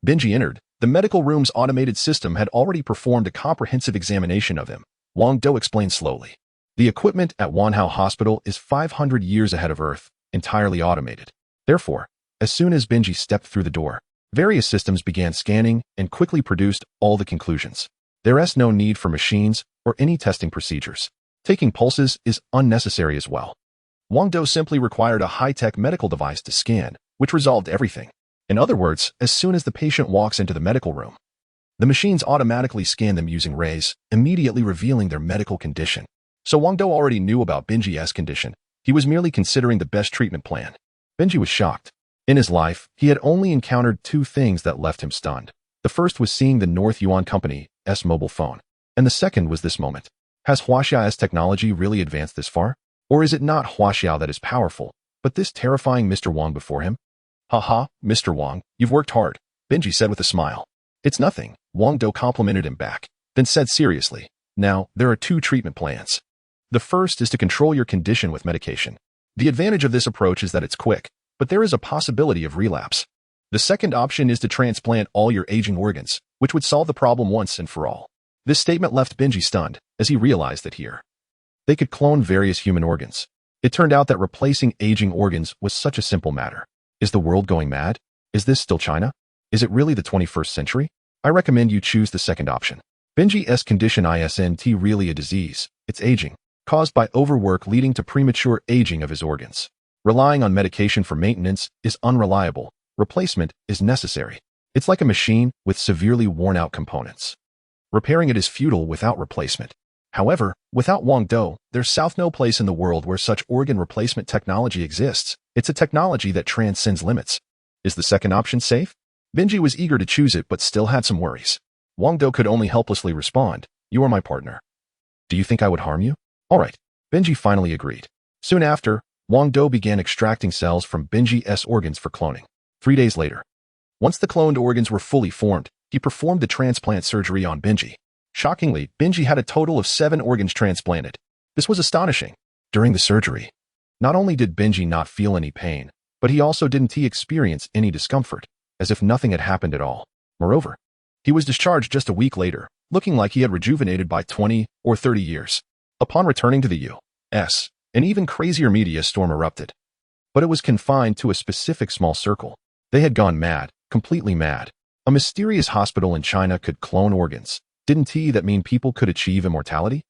Benji entered, the medical room's automated system had already performed a comprehensive examination of him. Wang Dou explained slowly. The equipment at Wanhao Hospital is 500 years ahead of Earth, entirely automated. Therefore, as soon as Benji stepped through the door, various systems began scanning and quickly produced all the conclusions. There is no need for machines or any testing procedures. Taking pulses is unnecessary as well. Wang Dou simply required a high-tech medical device to scan, which resolved everything. In other words, as soon as the patient walks into the medical room, the machines automatically scan them using rays, immediately revealing their medical condition. So Wang Dou already knew about Benji's condition. He was merely considering the best treatment plan. Benji was shocked. In his life, he had only encountered two things that left him stunned. The first was seeing the North Yuan Company's mobile phone, and the second was this moment. Has Huaxiao's technology really advanced this far? Or is it not Huaxiao that is powerful, but this terrifying Mr. Wang before him? Haha, Mr. Wang, you've worked hard, Benji said with a smile. It's nothing, Wang Dou complimented him back, then said seriously, now, there are two treatment plans. The first is to control your condition with medication. The advantage of this approach is that it's quick, but there is a possibility of relapse. The second option is to transplant all your aging organs, which would solve the problem once and for all. This statement left Benji stunned, as he realized that here they could clone various human organs. It turned out that replacing aging organs was such a simple matter. Is the world going mad? Is this still China? Is it really the 21st century? I recommend you choose the second option. Benji's condition isn't really a disease, it's aging, caused by overwork leading to premature aging of his organs. Relying on medication for maintenance is unreliable. Replacement is necessary. It's like a machine with severely worn-out components. Repairing it is futile without replacement. However, without Wang Dou, there's no place in the world where such organ replacement technology exists. It's a technology that transcends limits. Is the second option safe? Benji was eager to choose it but still had some worries. Wang Dou could only helplessly respond, "You are my partner. Do you think I would harm you?" All right. Benji finally agreed. Soon after, Wang Dou began extracting cells from Benji's organs for cloning. 3 days later, once the cloned organs were fully formed, he performed the transplant surgery on Benji. Shockingly, Benji had a total of 7 organs transplanted. This was astonishing. During the surgery, not only did Benji not feel any pain, but he also didn't experience any discomfort, as if nothing had happened at all. Moreover, he was discharged just a week later, looking like he had rejuvenated by 20 or 30 years. Upon returning to the U.S., an even crazier media storm erupted. But it was confined to a specific small circle. They had gone mad, completely mad. A mysterious hospital in China could clone organs. Didn't that mean people could achieve immortality?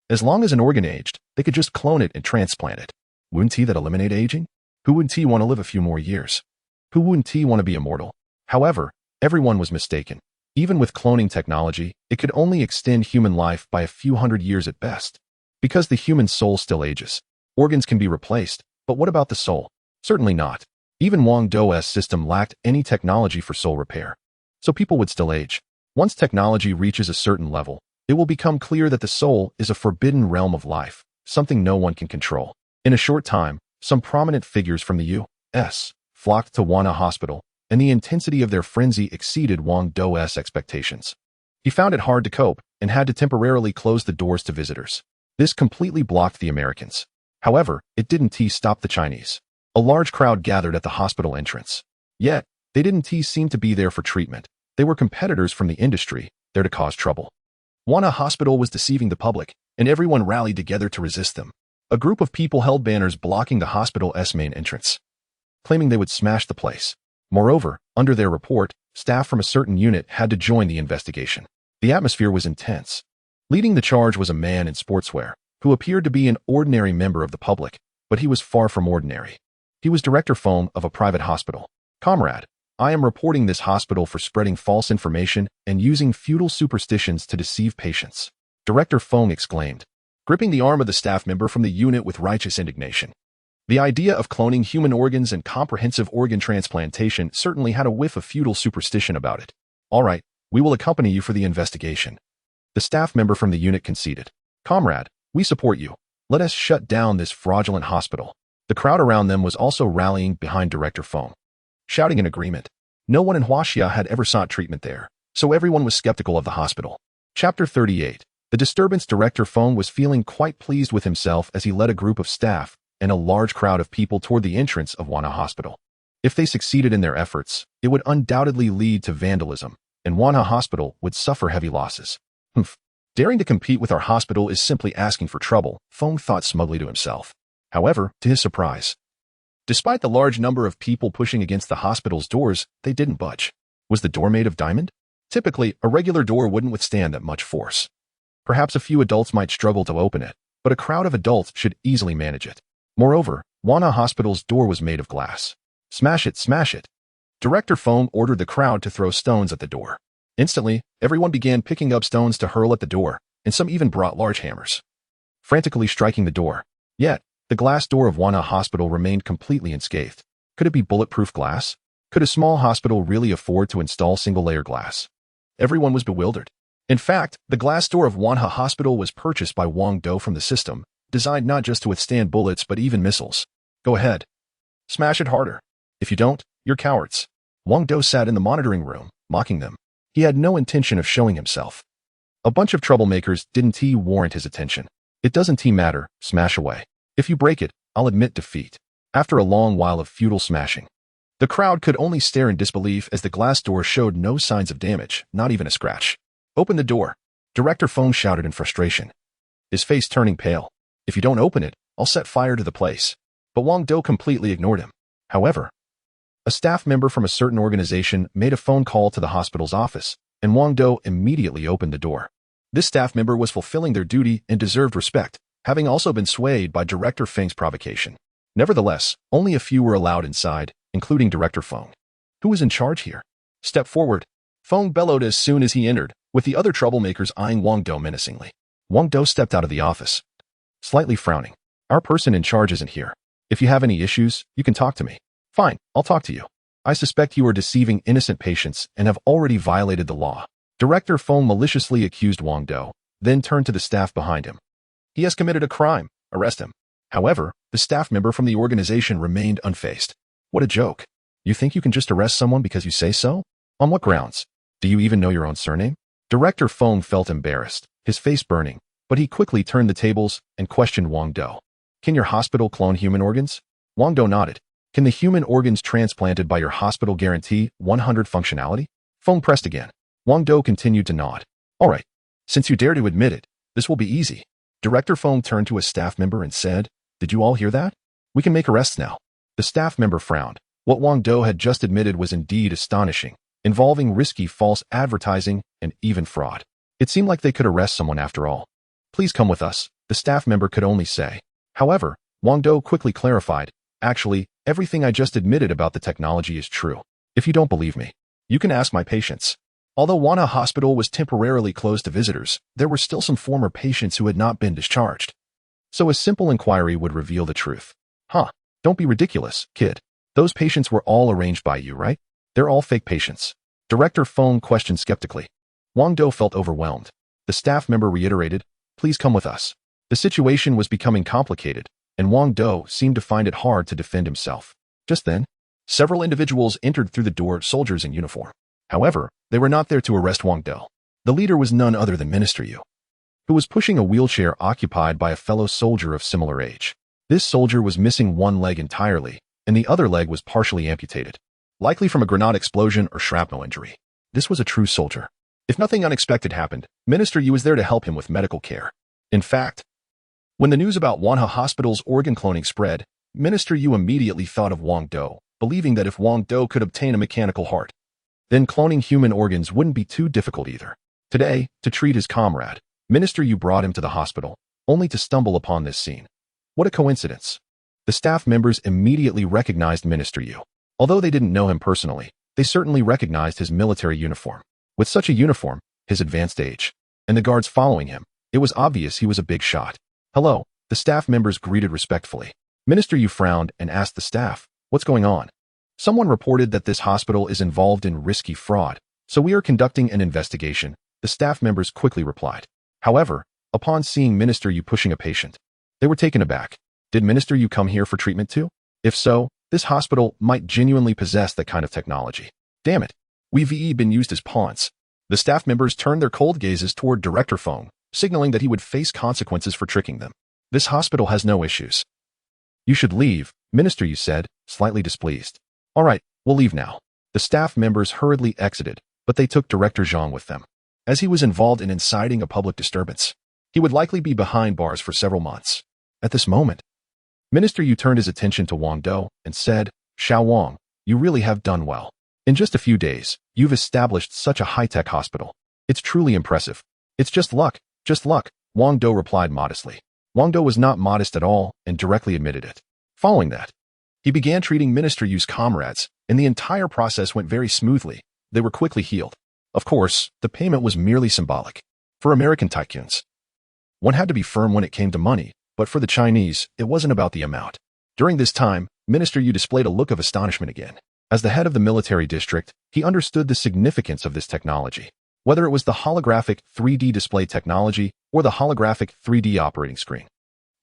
As long as an organ aged, they could just clone it and transplant it. Wouldn't that eliminate aging? Who wouldn't want to live a few more years? Who wouldn't want to be immortal? However, everyone was mistaken. Even with cloning technology, it could only extend human life by a few hundred years at best. Because the human soul still ages. Organs can be replaced, but what about the soul? Certainly not. Even Wang Dou's system lacked any technology for soul repair. So people would still age. Once technology reaches a certain level, it will become clear that the soul is a forbidden realm of life, something no one can control. In a short time, some prominent figures from the U.S. flocked to Wanhao Hospital, and the intensity of their frenzy exceeded Wang Dou's expectations. He found it hard to cope and had to temporarily close the doors to visitors. This completely blocked the Americans. However, it didn't stop the Chinese. A large crowd gathered at the hospital entrance. Yet, they didn't seem to be there for treatment. They were competitors from the industry, there to cause trouble. Wanhao Hospital was deceiving the public, and everyone rallied together to resist them. A group of people held banners blocking the hospital's main entrance, claiming they would smash the place. Moreover, under their report, staff from a certain unit had to join the investigation. The atmosphere was intense. Leading the charge was a man in sportswear, who appeared to be an ordinary member of the public, but he was far from ordinary. He was Director Feng of a private hospital. "Comrade, I am reporting this hospital for spreading false information and using feudal superstitions to deceive patients," Director Feng exclaimed. gripping the arm of the staff member from the unit with righteous indignation. The idea of cloning human organs and comprehensive organ transplantation certainly had a whiff of feudal superstition about it. All right, we will accompany you for the investigation. The staff member from the unit conceded. Comrade, we support you. Let us shut down this fraudulent hospital. The crowd around them was also rallying behind Director Feng, shouting in agreement. No one in Huaxia had ever sought treatment there, so everyone was skeptical of the hospital. Chapter 38. The disturbance. Director Feng was feeling quite pleased with himself as he led a group of staff and a large crowd of people toward the entrance of Wanha Hospital. If they succeeded in their efforts, it would undoubtedly lead to vandalism, and Wanha Hospital would suffer heavy losses. Daring to compete with our hospital is simply asking for trouble, Feng thought smugly to himself. However, to his surprise, despite the large number of people pushing against the hospital's doors, they didn't budge. Was the door made of diamond? Typically, a regular door wouldn't withstand that much force. Perhaps a few adults might struggle to open it, but a crowd of adults should easily manage it. Moreover, Wanha Hospital's door was made of glass. Smash it, smash it. Director Feng ordered the crowd to throw stones at the door. Instantly, everyone began picking up stones to hurl at the door, and some even brought large hammers, frantically striking the door. Yet, the glass door of Wanha Hospital remained completely unscathed. Could it be bulletproof glass? Could a small hospital really afford to install single-layer glass? Everyone was bewildered. In fact, the glass door of Wanha Hospital was purchased by Wang Dou from the system, designed not just to withstand bullets but even missiles. Go ahead. Smash it harder. If you don't, you're cowards. Wang Dou sat in the monitoring room, mocking them. He had no intention of showing himself. A bunch of troublemakers didn't warrant his attention. It doesn't matter, smash away. If you break it, I'll admit defeat. After a long while of futile smashing, the crowd could only stare in disbelief as the glass door showed no signs of damage, not even a scratch. Open the door. Director Feng shouted in frustration, his face turning pale. If you don't open it, I'll set fire to the place. But Wang Dou completely ignored him. However, a staff member from a certain organization made a phone call to the hospital's office, and Wang Dou immediately opened the door. This staff member was fulfilling their duty and deserved respect, having also been swayed by Director Feng's provocation. Nevertheless, only a few were allowed inside, including Director Feng. Who was in charge here? Step forward. Feng bellowed as soon as he entered, with the other troublemakers eyeing Wang Dou menacingly. Wang Dou stepped out of the office, slightly frowning. Our person in charge isn't here. If you have any issues, you can talk to me. Fine, I'll talk to you. I suspect you are deceiving innocent patients and have already violated the law. Director Feng maliciously accused Wang Dou, then turned to the staff behind him. He has committed a crime. Arrest him. However, the staff member from the organization remained unfazed. What a joke. You think you can just arrest someone because you say so? On what grounds? Do you even know your own surname? Director Feng felt embarrassed, his face burning, but he quickly turned the tables and questioned Wang Dou. Can your hospital clone human organs? Wang Dou nodded. Can the human organs transplanted by your hospital guarantee 100 functionality? Feng pressed again. Wang Dou continued to nod. All right. Since you dare to admit it, this will be easy. Director Feng turned to a staff member and said, Did you all hear that? We can make arrests now. The staff member frowned. What Wang Dou had just admitted was indeed astonishing, involving risky false advertising and even fraud. It seemed like they could arrest someone after all. Please come with us, the staff member could only say. However, Wang Dou quickly clarified, Actually, everything I just admitted about the technology is true. If you don't believe me, you can ask my patients. Although Wanha Hospital was temporarily closed to visitors, there were still some former patients who had not been discharged. So a simple inquiry would reveal the truth. Don't be ridiculous, kid. Those patients were all arranged by you, right? They're all fake patients. Director Feng questioned skeptically. Wang Dou felt overwhelmed. The staff member reiterated, Please come with us. The situation was becoming complicated, and Wang Dou seemed to find it hard to defend himself. Just then, several individuals entered through the door, soldiers in uniform. However, they were not there to arrest Wang Dou. The leader was none other than Minister Yu, who was pushing a wheelchair occupied by a fellow soldier of similar age. This soldier was missing one leg entirely, and the other leg was partially amputated, likely from a grenade explosion or shrapnel injury. This was a true soldier. If nothing unexpected happened, Minister Yu was there to help him with medical care. In fact, when the news about Wanha Hospital's organ cloning spread, Minister Yu immediately thought of Wang Dou, believing that if Wang Dou could obtain a mechanical heart, then cloning human organs wouldn't be too difficult either. Today, to treat his comrade, Minister Yu brought him to the hospital, only to stumble upon this scene. What a coincidence. The staff members immediately recognized Minister Yu. Although they didn't know him personally, they certainly recognized his military uniform. With such a uniform, his advanced age, and the guards following him, it was obvious he was a big shot. Hello, the staff members greeted respectfully. Minister Yu frowned and asked the staff, what's going on? Someone reported that this hospital is involved in risky fraud, so we are conducting an investigation, the staff members quickly replied. However, upon seeing Minister Yu pushing a patient, they were taken aback. Did Minister Yu come here for treatment too? If so, this hospital might genuinely possess that kind of technology. Damn it, we've been used as pawns. The staff members turned their cold gazes toward Director Feng, signaling that he would face consequences for tricking them. This hospital has no issues. You should leave, Minister Yu said, slightly displeased. All right, we'll leave now. The staff members hurriedly exited, but they took Director Zhang with them. As he was involved in inciting a public disturbance, he would likely be behind bars for several months. At this moment, Minister Yu turned his attention to Wang Dou and said, Xiao Wang, you really have done well. In just a few days, you've established such a high-tech hospital. It's truly impressive. It's just luck, Wang Dou replied modestly. Wang Dou was not modest at all and directly admitted it. Following that, he began treating Minister Yu's comrades, and the entire process went very smoothly. They were quickly healed. Of course, the payment was merely symbolic. For American tycoons, one had to be firm when it came to money, but for the Chinese, it wasn't about the amount. During this time, Minister Yu displayed a look of astonishment again. As the head of the military district, he understood the significance of this technology. Whether it was the holographic 3D display technology or the holographic 3D operating screen,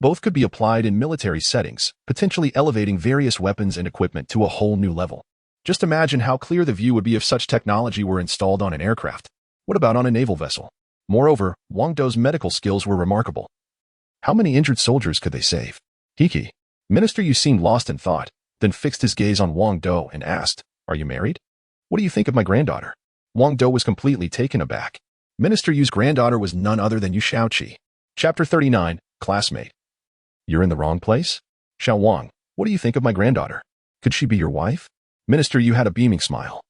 both could be applied in military settings, potentially elevating various weapons and equipment to a whole new level. Just imagine how clear the view would be if such technology were installed on an aircraft. What about on a naval vessel? Moreover, Wang Dou's medical skills were remarkable. How many injured soldiers could they save? Hiki. Minister Yu seemed lost in thought, then fixed his gaze on Wang Dou and asked, Are you married? What do you think of my granddaughter? Wang Dou was completely taken aback. Minister Yu's granddaughter was none other than Yu Xiaoqi. Chapter 39, Classmate. You're in the wrong place? Xiao Wang, what do you think of my granddaughter? Could she be your wife? Minister Yu had a beaming smile.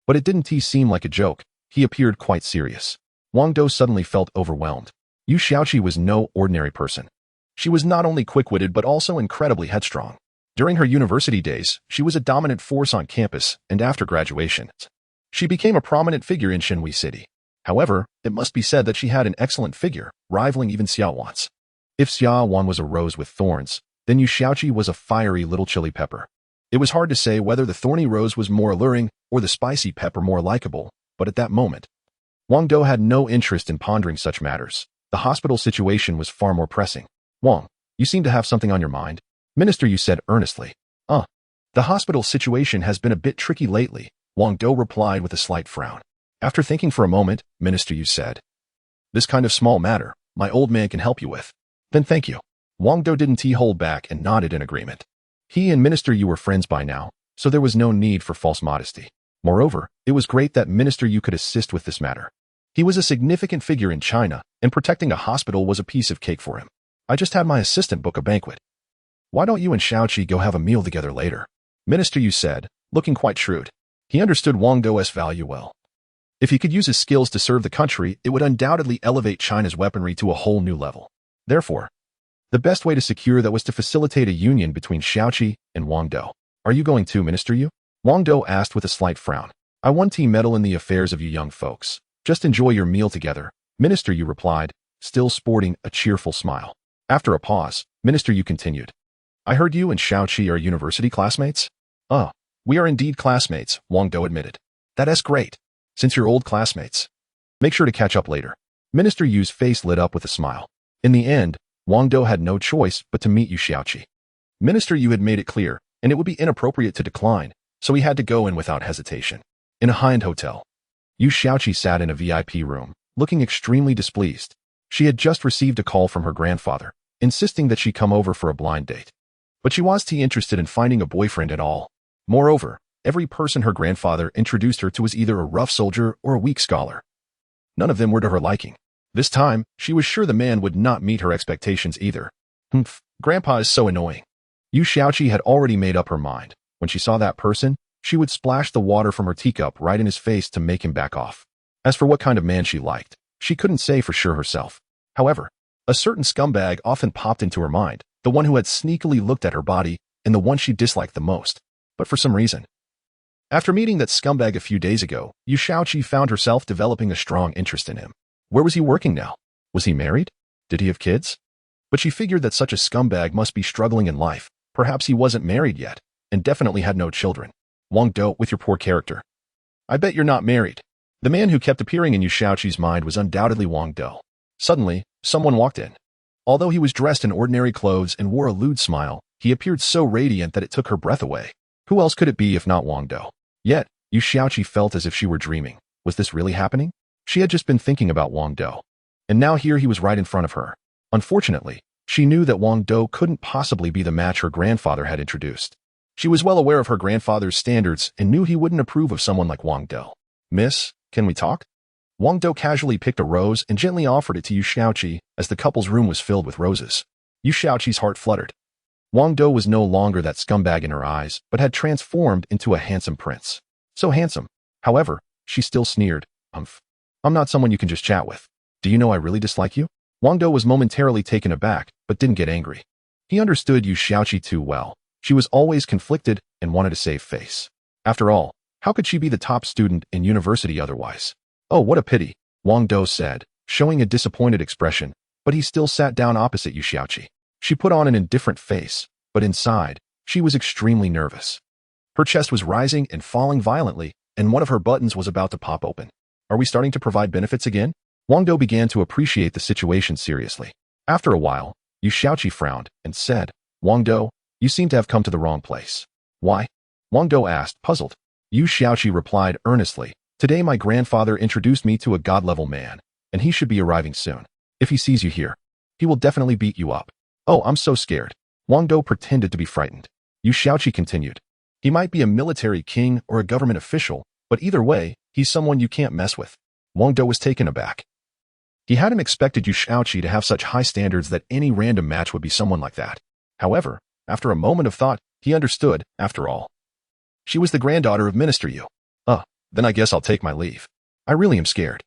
But it didn't seem like a joke. He appeared quite serious. Wang Dou suddenly felt overwhelmed. Yu Xiaoqi was no ordinary person. She was not only quick-witted but also incredibly headstrong. During her university days, she was a dominant force on campus, and after graduation, she became a prominent figure in Shenhui City. However, it must be said that she had an excellent figure, rivaling even Xiao Wan's. If Xiao Wan was a rose with thorns, then Yu Xiaoqi was a fiery little chili pepper. It was hard to say whether the thorny rose was more alluring or the spicy pepper more likable, but at that moment, Wang Dou had no interest in pondering such matters. The hospital situation was far more pressing. Wang, you seem to have something on your mind. Minister Yu said earnestly. The hospital situation has been a bit tricky lately, Wang Dou replied with a slight frown. After thinking for a moment, Minister Yu said, This kind of small matter, my old man can help you with. Then thank you. Wang Dou didn't hold back and nodded in agreement. He and Minister Yu were friends by now, so there was no need for false modesty. Moreover, it was great that Minister Yu could assist with this matter. He was a significant figure in China, and protecting a hospital was a piece of cake for him. I just had my assistant book a banquet. Why don't you and Xiaoqi go have a meal together later? Minister Yu said, looking quite shrewd. He understood Wang Dou's value well. If he could use his skills to serve the country, it would undoubtedly elevate China's weaponry to a whole new level. Therefore, the best way to secure that was to facilitate a union between Xiaoqi and Wang Dou. Are you going too, Minister Yu? Wang Dou asked with a slight frown. I won't meddle in the affairs of you young folks. Just enjoy your meal together, Minister Yu replied, still sporting a cheerful smile. After a pause, Minister Yu continued. I heard you and Xiaoqi are university classmates? We are indeed classmates, Wang Dou admitted. That's great. Since you're old classmates, make sure to catch up later. Minister Yu's face lit up with a smile. In the end, Wang Dou had no choice but to meet Yu Xiaoqi. Minister Yu had made it clear, and it would be inappropriate to decline, so he had to go in without hesitation. In a high-end hotel, Yu Xiaoqi sat in a VIP room, looking extremely displeased. She had just received a call from her grandfather, insisting that she come over for a blind date. But she wasn't interested in finding a boyfriend at all. Moreover, every person her grandfather introduced her to was either a rough soldier or a weak scholar. None of them were to her liking. This time, she was sure the man would not meet her expectations either. Grandpa is so annoying. Yu Xiaoqi had already made up her mind. When she saw that person, she would splash the water from her teacup right in his face to make him back off. As for what kind of man she liked, she couldn't say for sure herself. However, a certain scumbag often popped into her mind, the one who had sneakily looked at her body and the one she disliked the most. But for some reason, after meeting that scumbag a few days ago, Yu Xiaoqi found herself developing a strong interest in him. Where was he working now? Was he married? Did he have kids? But she figured that such a scumbag must be struggling in life. Perhaps he wasn't married yet, and definitely had no children. Wang Dou, with your poor character. I bet you're not married. The man who kept appearing in Yu Shaoqi's mind was undoubtedly Wang Dou. Suddenly, someone walked in. Although he was dressed in ordinary clothes and wore a lewd smile, he appeared so radiant that it took her breath away. Who else could it be if not Wang Dou? Yet, Yu Shaoqi felt as if she were dreaming. Was this really happening? She had just been thinking about Wang Dou. And now here he was right in front of her. Unfortunately, she knew that Wang Dou couldn't possibly be the match her grandfather had introduced. She was well aware of her grandfather's standards and knew he wouldn't approve of someone like Wang Dou. Miss, can we talk? Wang Dou casually picked a rose and gently offered it to Yu Shaoqi as the couple's room was filled with roses. Yu Shaoqi's heart fluttered. Wang Dou was no longer that scumbag in her eyes, but had transformed into a handsome prince. So handsome. However, she still sneered. I'm not someone you can just chat with. Do you know I really dislike you? Wang Dou was momentarily taken aback, but didn't get angry. He understood Yu Shaoqi too well. She was always conflicted and wanted to save face. After all, how could she be the top student in university otherwise? Oh, what a pity, Wang Dou said, showing a disappointed expression, but he still sat down opposite Yu Shaoqi. She put on an indifferent face, but inside, she was extremely nervous. Her chest was rising and falling violently, and one of her buttons was about to pop open. Are we starting to provide benefits again? Wang Dou began to appreciate the situation seriously. After a while, Yu Shaoqi frowned and said, Wang Dou, you seem to have come to the wrong place. Why? Wang Dou asked, puzzled. Yu Shaoqi replied earnestly, today my grandfather introduced me to a god-level man, and he should be arriving soon. If he sees you here, he will definitely beat you up. Oh, I'm so scared. Wang Dou pretended to be frightened. Yu Shaoqi continued. He might be a military king or a government official, but either way, he's someone you can't mess with. Wang Dou was taken aback. He hadn't expected Yu Shaoqi to have such high standards that any random match would be someone like that. However, after a moment of thought, he understood, after all. She was the granddaughter of Minister Yu. Then I guess I'll take my leave. I really am scared.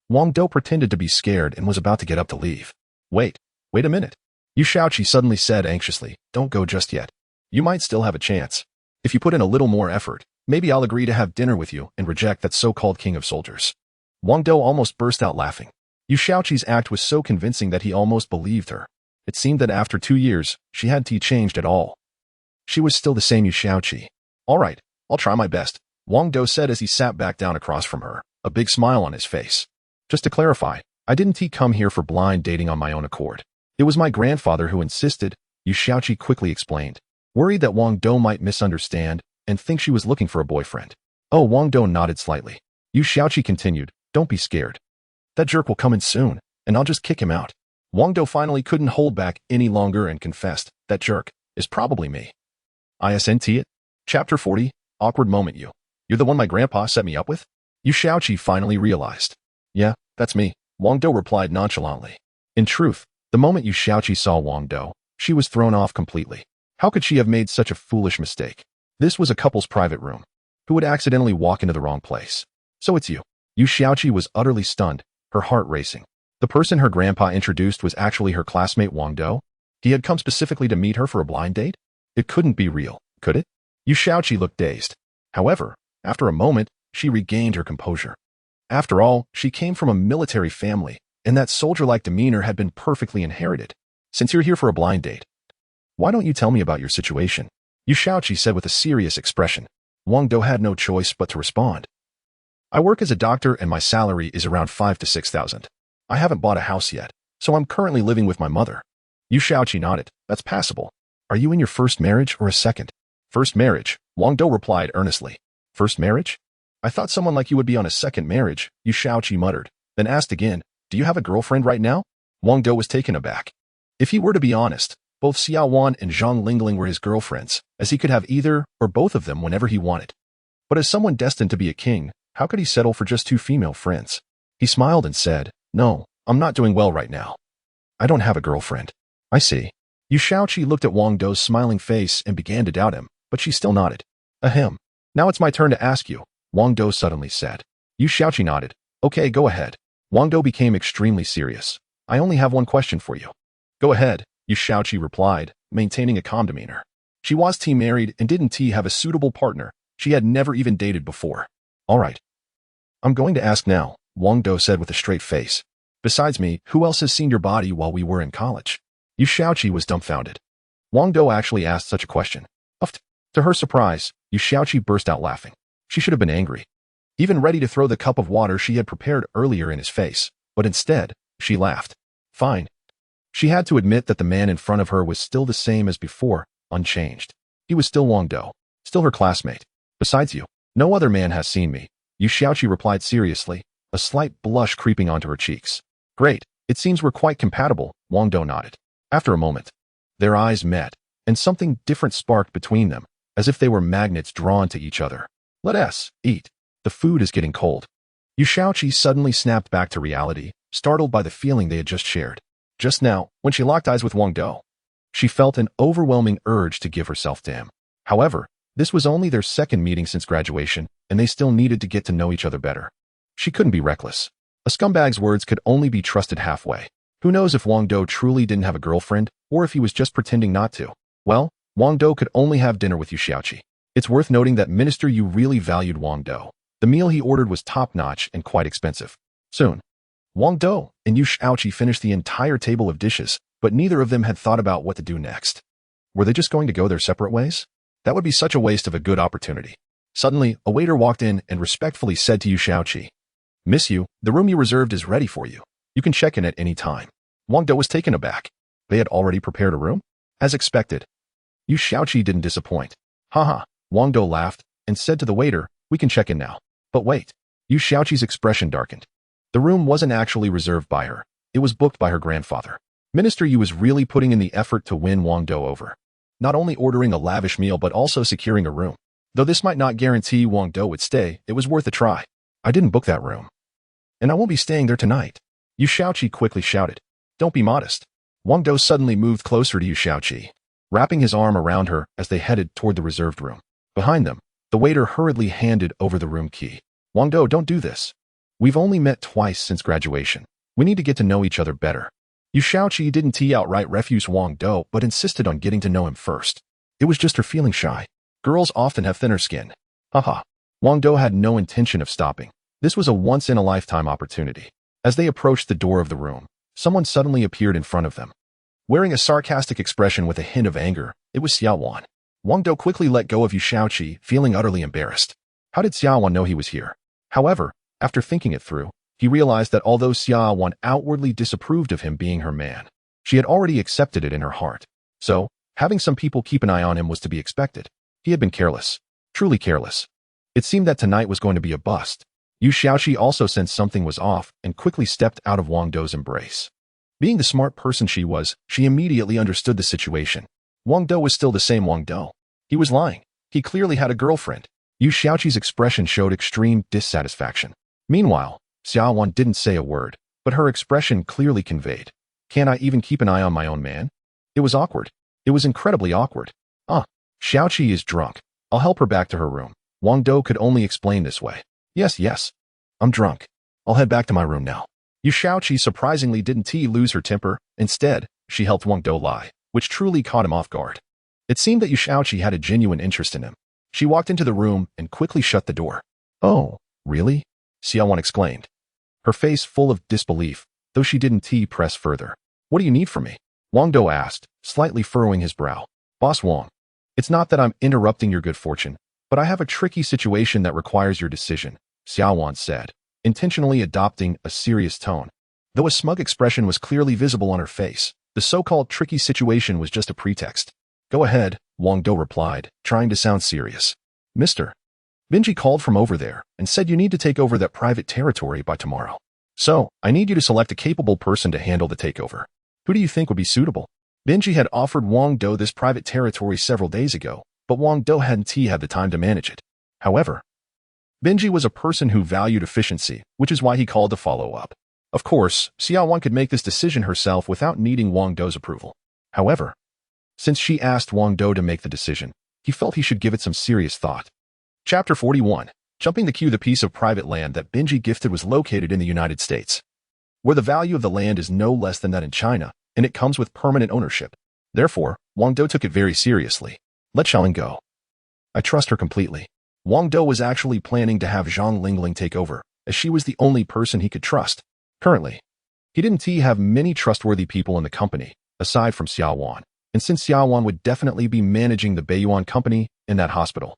Wang Dou pretended to be scared and was about to get up to leave. Wait a minute. Yu Shaoqi suddenly said anxiously, don't go just yet. You might still have a chance. If you put in a little more effort, maybe I'll agree to have dinner with you and reject that so-called king of soldiers. Wang Dou almost burst out laughing. Yu Shaoqi's act was so convincing that he almost believed her. It seemed that after 2 years, she hadn't changed at all. She was still the same Yu Shaoqi. All right, I'll try my best, Wang Dou said as he sat back down across from her, a big smile on his face. Just to clarify, I didn't come here for blind dating on my own accord. It was my grandfather who insisted, Yu Shaoqi quickly explained, worried that Wang Dou might misunderstand and think she was looking for a boyfriend. Oh, Wang Dou nodded slightly. Yu Shaoqi continued, don't be scared. That jerk will come in soon, and I'll just kick him out. Wang Dou finally couldn't hold back any longer and confessed, that jerk is probably me. Isn't it? Chapter 40, Awkward Moment. You're the one my grandpa set me up with? Yu Shaoqi finally realized. Yeah, that's me, Wang Dou replied nonchalantly. In truth, the moment Yu Shaoqi saw Wang Dou, she was thrown off completely. How could she have made such a foolish mistake? This was a couple's private room. Who would accidentally walk into the wrong place? So it's you. Yu Shaoqi was utterly stunned, her heart racing. The person her grandpa introduced was actually her classmate Wang Dou? He had come specifically to meet her for a blind date? It couldn't be real, could it? Yu Shaoqi looked dazed. However, after a moment, she regained her composure. After all, she came from a military family, and that soldier-like demeanor had been perfectly inherited. Since you're here for a blind date, why don't you tell me about your situation? Yu Shaoqi said with a serious expression. Wang Dou had no choice but to respond. I work as a doctor and my salary is around 5,000 to 6,000. I haven't bought a house yet, so I'm currently living with my mother. Yu Shaoqi nodded. That's passable. Are you in your first marriage or a second? First marriage, Wang Dou replied earnestly. First marriage? I thought someone like you would be on a second marriage, Yu Shaoqi muttered, then asked again, do you have a girlfriend right now? Wang Dou was taken aback. If he were to be honest, both Xiao Wan and Zhang Lingling were his girlfriends, as he could have either or both of them whenever he wanted. But as someone destined to be a king, how could he settle for just 2 female friends? He smiled and said, no, I'm not doing well right now. I don't have a girlfriend. I see. Yu Shaoqi looked at Wang Dou's smiling face and began to doubt him, but she still nodded. Ahem. Now it's my turn to ask you, Wang Dou suddenly said. Yu Shaoqi nodded. Okay, go ahead. Wang Dou became extremely serious. I only have one question for you. Go ahead, Yu Shaoqi replied, maintaining a calm demeanor. She was married and didn't have a suitable partner. She had never even dated before. All right. I'm going to ask now, Wang Dou said with a straight face. Besides me, who else has seen your body while we were in college? Yu Xiaoqi was dumbfounded. Wang Dou actually asked such a question. Uffed. To her surprise, Yu Xiaoqi burst out laughing. She should have been angry, even ready to throw the cup of water she had prepared earlier in his face, but instead, she laughed. Fine. She had to admit that the man in front of her was still the same as before, unchanged. He was still Wang Dou, still her classmate. Besides you, no other man has seen me, Yu Xiaoqi replied seriously, a slight blush creeping onto her cheeks. Great, it seems we're quite compatible, Wang Dou nodded. After a moment, their eyes met, and something different sparked between them, as if they were magnets drawn to each other. Let us eat. The food is getting cold. Yu Xiaoqi suddenly snapped back to reality, startled by the feeling they had just shared. Just now, when she locked eyes with Wang Dou, she felt an overwhelming urge to give herself to him. However, this was only their second meeting since graduation, and they still needed to get to know each other better. She couldn't be reckless. A scumbag's words could only be trusted halfway. Who knows if Wang Dou truly didn't have a girlfriend, or if he was just pretending not to. Well, Wang Dou could only have dinner with Yu Xiaoqi. It's worth noting that Minister Yu really valued Wang Dou. The meal he ordered was top-notch and quite expensive. Soon, Wang Dou and Yu Xiaoqi finished the entire table of dishes, but neither of them had thought about what to do next. Were they just going to go their separate ways? That would be such a waste of a good opportunity. Suddenly, a waiter walked in and respectfully said to Yu Xiaoqi, Miss Yu, the room you reserved is ready for you. You can check in at any time. Wang Dou was taken aback. They had already prepared a room? As expected. Yu Xiaoqi didn't disappoint. Haha, Wang Dou laughed and said to the waiter, we can check in now. But wait. Yu Xiaoqi's expression darkened. The room wasn't actually reserved by her. It was booked by her grandfather. Minister Yu was really putting in the effort to win Wang Dou over. Not only ordering a lavish meal but also securing a room. Though this might not guarantee Wang Dou would stay, it was worth a try. I didn't book that room. And I won't be staying there tonight. Yu Xiaoqi quickly shouted. Don't be modest. Wang Dou suddenly moved closer to Yu Xiaoqi, wrapping his arm around her as they headed toward the reserved room. Behind them, the waiter hurriedly handed over the room key. Wang Dou, don't do this. We've only met twice since graduation. We need to get to know each other better. Yu Xiaoqi didn't outright refuse Wang Dou, but insisted on getting to know him first. It was just her feeling shy. Girls often have thinner skin. Haha. Wang Dou had no intention of stopping. This was a once-in-a-lifetime opportunity. As they approached the door of the room, someone suddenly appeared in front of them. Wearing a sarcastic expression with a hint of anger, it was Xiaowan. Wang Dou quickly let go of Yu Xiaoqi, feeling utterly embarrassed. How did Xiaowan know he was here? However, after thinking it through, he realized that although Xiaowan outwardly disapproved of him being her man, she had already accepted it in her heart. So, having some people keep an eye on him was to be expected. He had been careless. Truly careless. It seemed that tonight was going to be a bust. Yu Xiaoqi also sensed something was off and quickly stepped out of Wang Dou's embrace. Being the smart person she was, she immediately understood the situation. Wang Dou was still the same Wang Dou. He was lying. He clearly had a girlfriend. Yu Xiaoqi's expression showed extreme dissatisfaction. Meanwhile, Xiaowan didn't say a word, but her expression clearly conveyed, can't I even keep an eye on my own man? It was awkward. It was incredibly awkward. Xiaoqi is drunk. I'll help her back to her room. Wang Dou could only explain this way. Yes. I'm drunk. I'll head back to my room now. Yu Xiaoqi surprisingly didn't lose her temper. Instead, she helped Wang Dou lie, which truly caught him off guard. It seemed that Yu Xiaoqi had a genuine interest in him. She walked into the room and quickly shut the door. Oh, really? Xiaowan exclaimed, her face full of disbelief, though she didn't press further. What do you need from me? Wang Dou asked, slightly furrowing his brow. Boss Wang, it's not that I'm interrupting your good fortune, but I have a tricky situation that requires your decision, Xiaowan said, intentionally adopting a serious tone. Though a smug expression was clearly visible on her face, the so-called tricky situation was just a pretext. Go ahead, Wang Dou replied, trying to sound serious. Mr. Benji called from over there and said you need to take over that private territory by tomorrow. So, I need you to select a capable person to handle the takeover. Who do you think would be suitable? Benji had offered Wang Dou this private territory several days ago, but Wang Dou hadn't had the time to manage it. However, Benji was a person who valued efficiency, which is why he called to follow up. Of course, Xiaowan could make this decision herself without needing Wang Dou's approval. However, since she asked Wang Dou to make the decision, he felt he should give it some serious thought. Chapter 41. Jumping the queue. The piece of private land that Benji gifted was located in the United States, where the value of the land is no less than that in China, and it comes with permanent ownership. Therefore, Wang Dou took it very seriously. Let Xiaoling go. I trust her completely. Wang Dou was actually planning to have Zhang Lingling take over, as she was the only person he could trust. Currently, he didn't have many trustworthy people in the company, aside from Xiao Wan. And since Xiao Wan would definitely be managing the Beiyuan company in that hospital,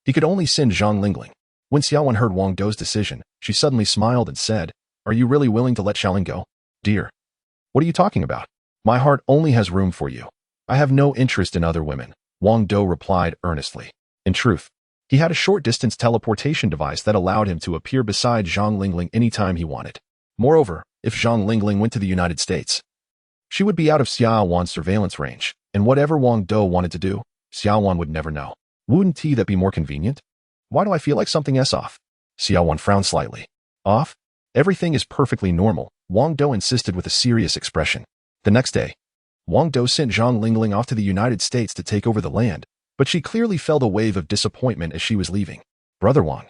he could only send Zhang Lingling. When Xiao Wan heard Wang Dou's decision, she suddenly smiled and said, "Are you really willing to let Xiaoling go?" "Dear, what are you talking about? My heart only has room for you. I have no interest in other women," Wang Dou replied earnestly. In truth, he had a short-distance teleportation device that allowed him to appear beside Zhang Lingling anytime he wanted. Moreover, if Zhang Lingling went to the United States, she would be out of Xiao Wan's surveillance range, and whatever Wang Dou wanted to do, Xiao Wan would never know. Wouldn't that be more convenient? Why do I feel like something's off? Xiao Wan frowned slightly. Off? Everything is perfectly normal, Wang Dou insisted with a serious expression. The next day, Wang Dou sent Zhang Lingling off to the United States to take over the land, but she clearly felt a wave of disappointment as she was leaving. "Brother Wang,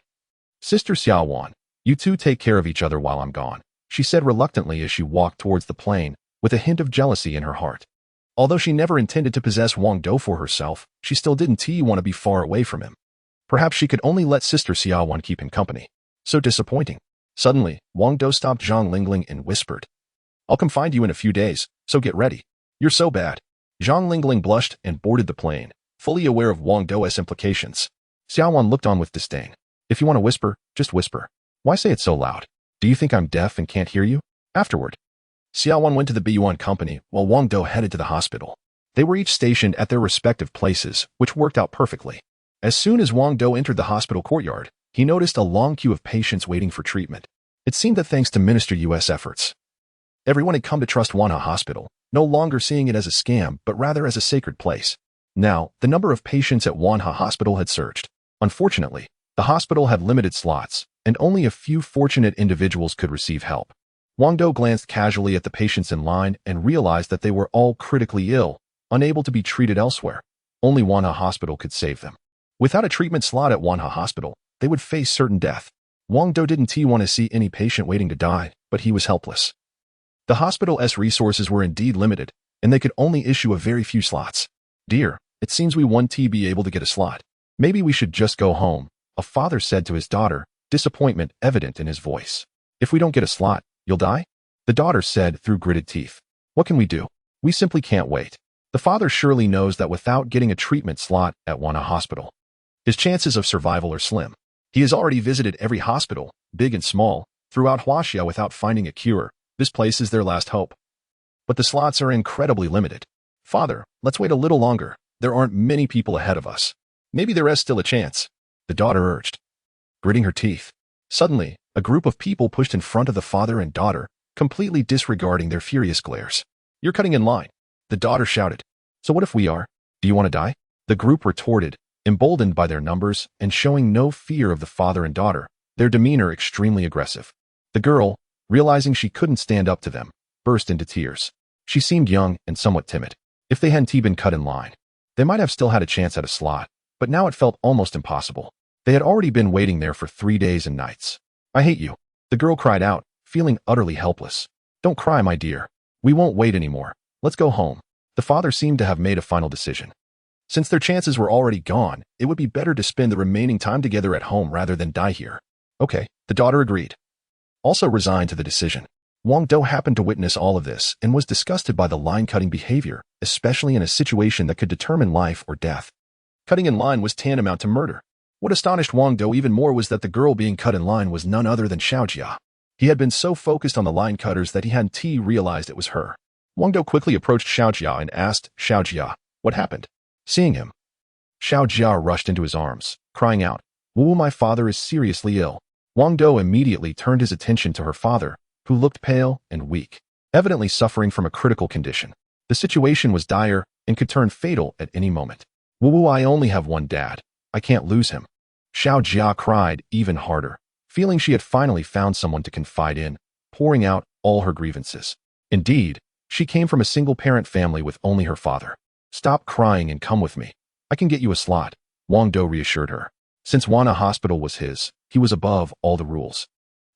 Sister Xiao Wan, you two take care of each other while I'm gone," she said reluctantly as she walked towards the plane, with a hint of jealousy in her heart. Although she never intended to possess Wang Dou for herself, she still didn't want to be far away from him. Perhaps she could only let Sister Xiao Wan keep him company. So disappointing. Suddenly, Wang Dou stopped Zhang Lingling and whispered, "I'll come find you in a few days, so get ready." "You're so bad." Zhang Lingling blushed and boarded the plane, fully aware of Wang Dou's implications. Xiao Wan looked on with disdain. "If you want to whisper, just whisper. Why say it so loud? Do you think I'm deaf and can't hear you?" Afterward, Xiao Wan went to the Beiyuan company while Wang Dou headed to the hospital. They were each stationed at their respective places, which worked out perfectly. As soon as Wang Dou entered the hospital courtyard, he noticed a long queue of patients waiting for treatment. It seemed that thanks to Minister U.S. efforts, everyone had come to trust Wanha Hospital, no longer seeing it as a scam, but rather as a sacred place. Now, the number of patients at Wanha Hospital had surged. Unfortunately, the hospital had limited slots, and only a few fortunate individuals could receive help. Wang Dou glanced casually at the patients in line and realized that they were all critically ill, unable to be treated elsewhere. Only Wanha Hospital could save them. Without a treatment slot at Wanha Hospital, they would face certain death. Wang Dou didn't want to see any patient waiting to die, but he was helpless. The hospital's resources were indeed limited, and they could only issue a very few slots. "Dear, it seems we won't be able to get a slot. Maybe we should just go home," a father said to his daughter, disappointment evident in his voice. "If we don't get a slot, you'll die?" the daughter said through gritted teeth. "What can we do? We simply can't wait." The father surely knows that without getting a treatment slot at Wanha Hospital, his chances of survival are slim. He has already visited every hospital, big and small, throughout Huaxia without finding a cure. This place is their last hope. But the slots are incredibly limited. "Father, let's wait a little longer. There aren't many people ahead of us. Maybe there is still a chance," the daughter urged, gritting her teeth. Suddenly, a group of people pushed in front of the father and daughter, completely disregarding their furious glares. "You're cutting in line," the daughter shouted. "So what if we are? Do you want to die?" The group retorted, emboldened by their numbers and showing no fear of the father and daughter, their demeanor extremely aggressive. The girl, realizing she couldn't stand up to them, burst into tears. She seemed young and somewhat timid. If they hadn't been cut in line, they might have still had a chance at a slot, but now it felt almost impossible. They had already been waiting there for 3 days and nights. "I hate you," the girl cried out, feeling utterly helpless. "Don't cry, my dear. We won't wait anymore. Let's go home." The father seemed to have made a final decision. Since their chances were already gone, it would be better to spend the remaining time together at home rather than die here. "Okay," the daughter agreed. Also resigned to the decision, Wang Dou happened to witness all of this and was disgusted by the line-cutting behavior, especially in a situation that could determine life or death. Cutting in line was tantamount to murder. What astonished Wang Dou even more was that the girl being cut in line was none other than Xiaojia. He had been so focused on the line cutters that he hadn't realized it was her. Wang Dou quickly approached Xiaojia and asked Xiaojia, "What happened?" Seeing him, Xiaojia rushed into his arms, crying out, "Wu, my father is seriously ill." Wang Dou immediately turned his attention to her father, who looked pale and weak, evidently suffering from a critical condition. The situation was dire and could turn fatal at any moment. "Wu, I only have one dad. I can't lose him." Xiaojia cried even harder, feeling she had finally found someone to confide in, pouring out all her grievances. Indeed, she came from a single-parent family with only her father. "Stop crying and come with me. I can get you a slot," Wang Dou reassured her. Since Wanha Hospital was his, he was above all the rules.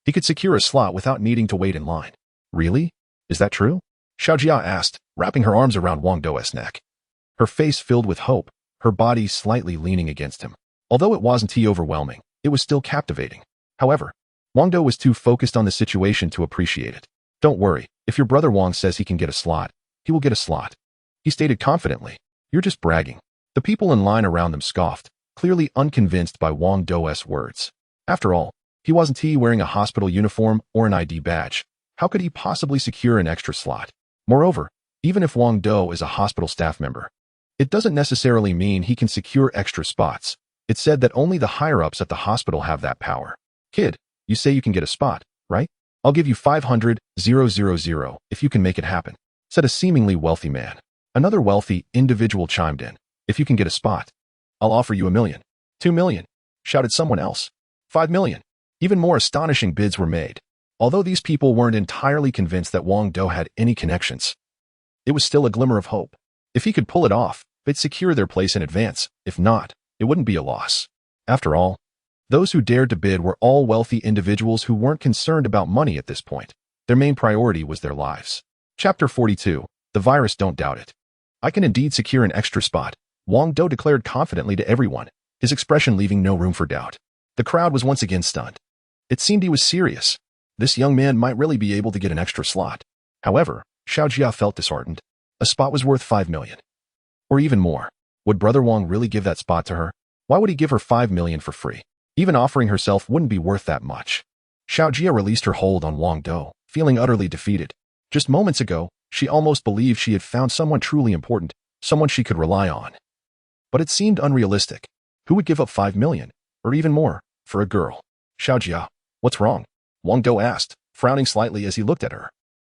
He could secure a slot without needing to wait in line. "Really? Is that true?" Xiaojia asked, wrapping her arms around Wang Dou's neck. Her face filled with hope, her body slightly leaning against him. Although it wasn't overwhelming, it was still captivating. However, Wang Dou was too focused on the situation to appreciate it. "Don't worry, if your brother Wang says he can get a slot, he will get a slot. He stated confidently. You're just bragging. The people in line around them scoffed, clearly unconvinced by Wang Dou's words. After all, he wasn't wearing a hospital uniform or an ID badge. How could he possibly secure an extra slot? Moreover, even if Wang Dou is a hospital staff member, it doesn't necessarily mean he can secure extra spots. It's said that only the higher-ups at the hospital have that power. Kid, you say you can get a spot, right? I'll give you 500,000 if you can make it happen, said a seemingly wealthy man. Another wealthy individual chimed in. If you can get a spot, I'll offer you 1 million. 2 million, shouted someone else. 5 million. Even more astonishing bids were made. Although these people weren't entirely convinced that Wang Dou had any connections, it was still a glimmer of hope. If he could pull it off, they'd secure their place in advance. If not, it wouldn't be a loss. After all, those who dared to bid were all wealthy individuals who weren't concerned about money at this point. Their main priority was their lives. Chapter 42. The virus, don't doubt it. I can indeed secure an extra spot, Wang Dou declared confidently to everyone, his expression leaving no room for doubt. The crowd was once again stunned. It seemed he was serious. This young man might really be able to get an extra slot. However, Xiao Jia felt disheartened. A spot was worth 5 million. Or even more. Would Brother Wang really give that spot to her? Why would he give her 5 million for free? Even offering herself wouldn't be worth that much. Xiao Jia released her hold on Wang Dou, feeling utterly defeated. Just moments ago, she almost believed she had found someone truly important, someone she could rely on. But it seemed unrealistic. Who would give up 5 million, or even more, for a girl? Xiao Jia, what's wrong? Wang Dou asked, frowning slightly as he looked at her.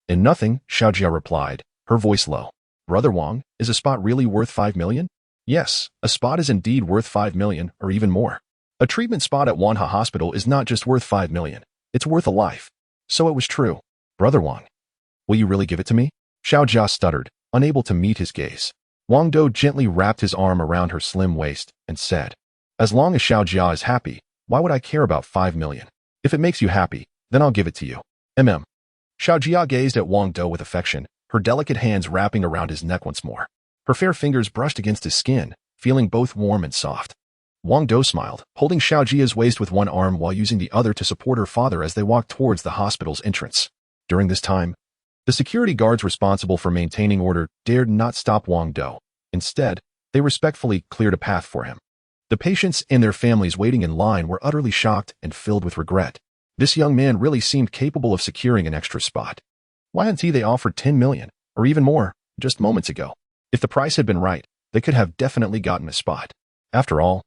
In nothing, Xiao Jia replied, her voice low. Brother Wang, is a spot really worth 5 million? Yes, a spot is indeed worth 5 million, or even more. A treatment spot at Wanha Hospital is not just worth 5 million, it's worth a life. So it was true. Brother Wang, will you really give it to me? Xiao Jia stuttered, unable to meet his gaze. Wang Dou gently wrapped his arm around her slim waist and said, as long as Xiao Jia is happy, why would I care about 5 million? If it makes you happy, then I'll give it to you. Xiao Jia gazed at Wang Dou with affection, her delicate hands wrapping around his neck once more. Her fair fingers brushed against his skin, feeling both warm and soft. Wang Dou smiled, holding Xiao Jia's waist with one arm while using the other to support her father as they walked towards the hospital's entrance. During this time, the security guards responsible for maintaining order dared not stop Wang Dou. Instead, they respectfully cleared a path for him. The patients and their families waiting in line were utterly shocked and filled with regret. This young man really seemed capable of securing an extra spot. Why hadn't they offered 10 million, or even more, just moments ago? If the price had been right, they could have definitely gotten a spot. After all,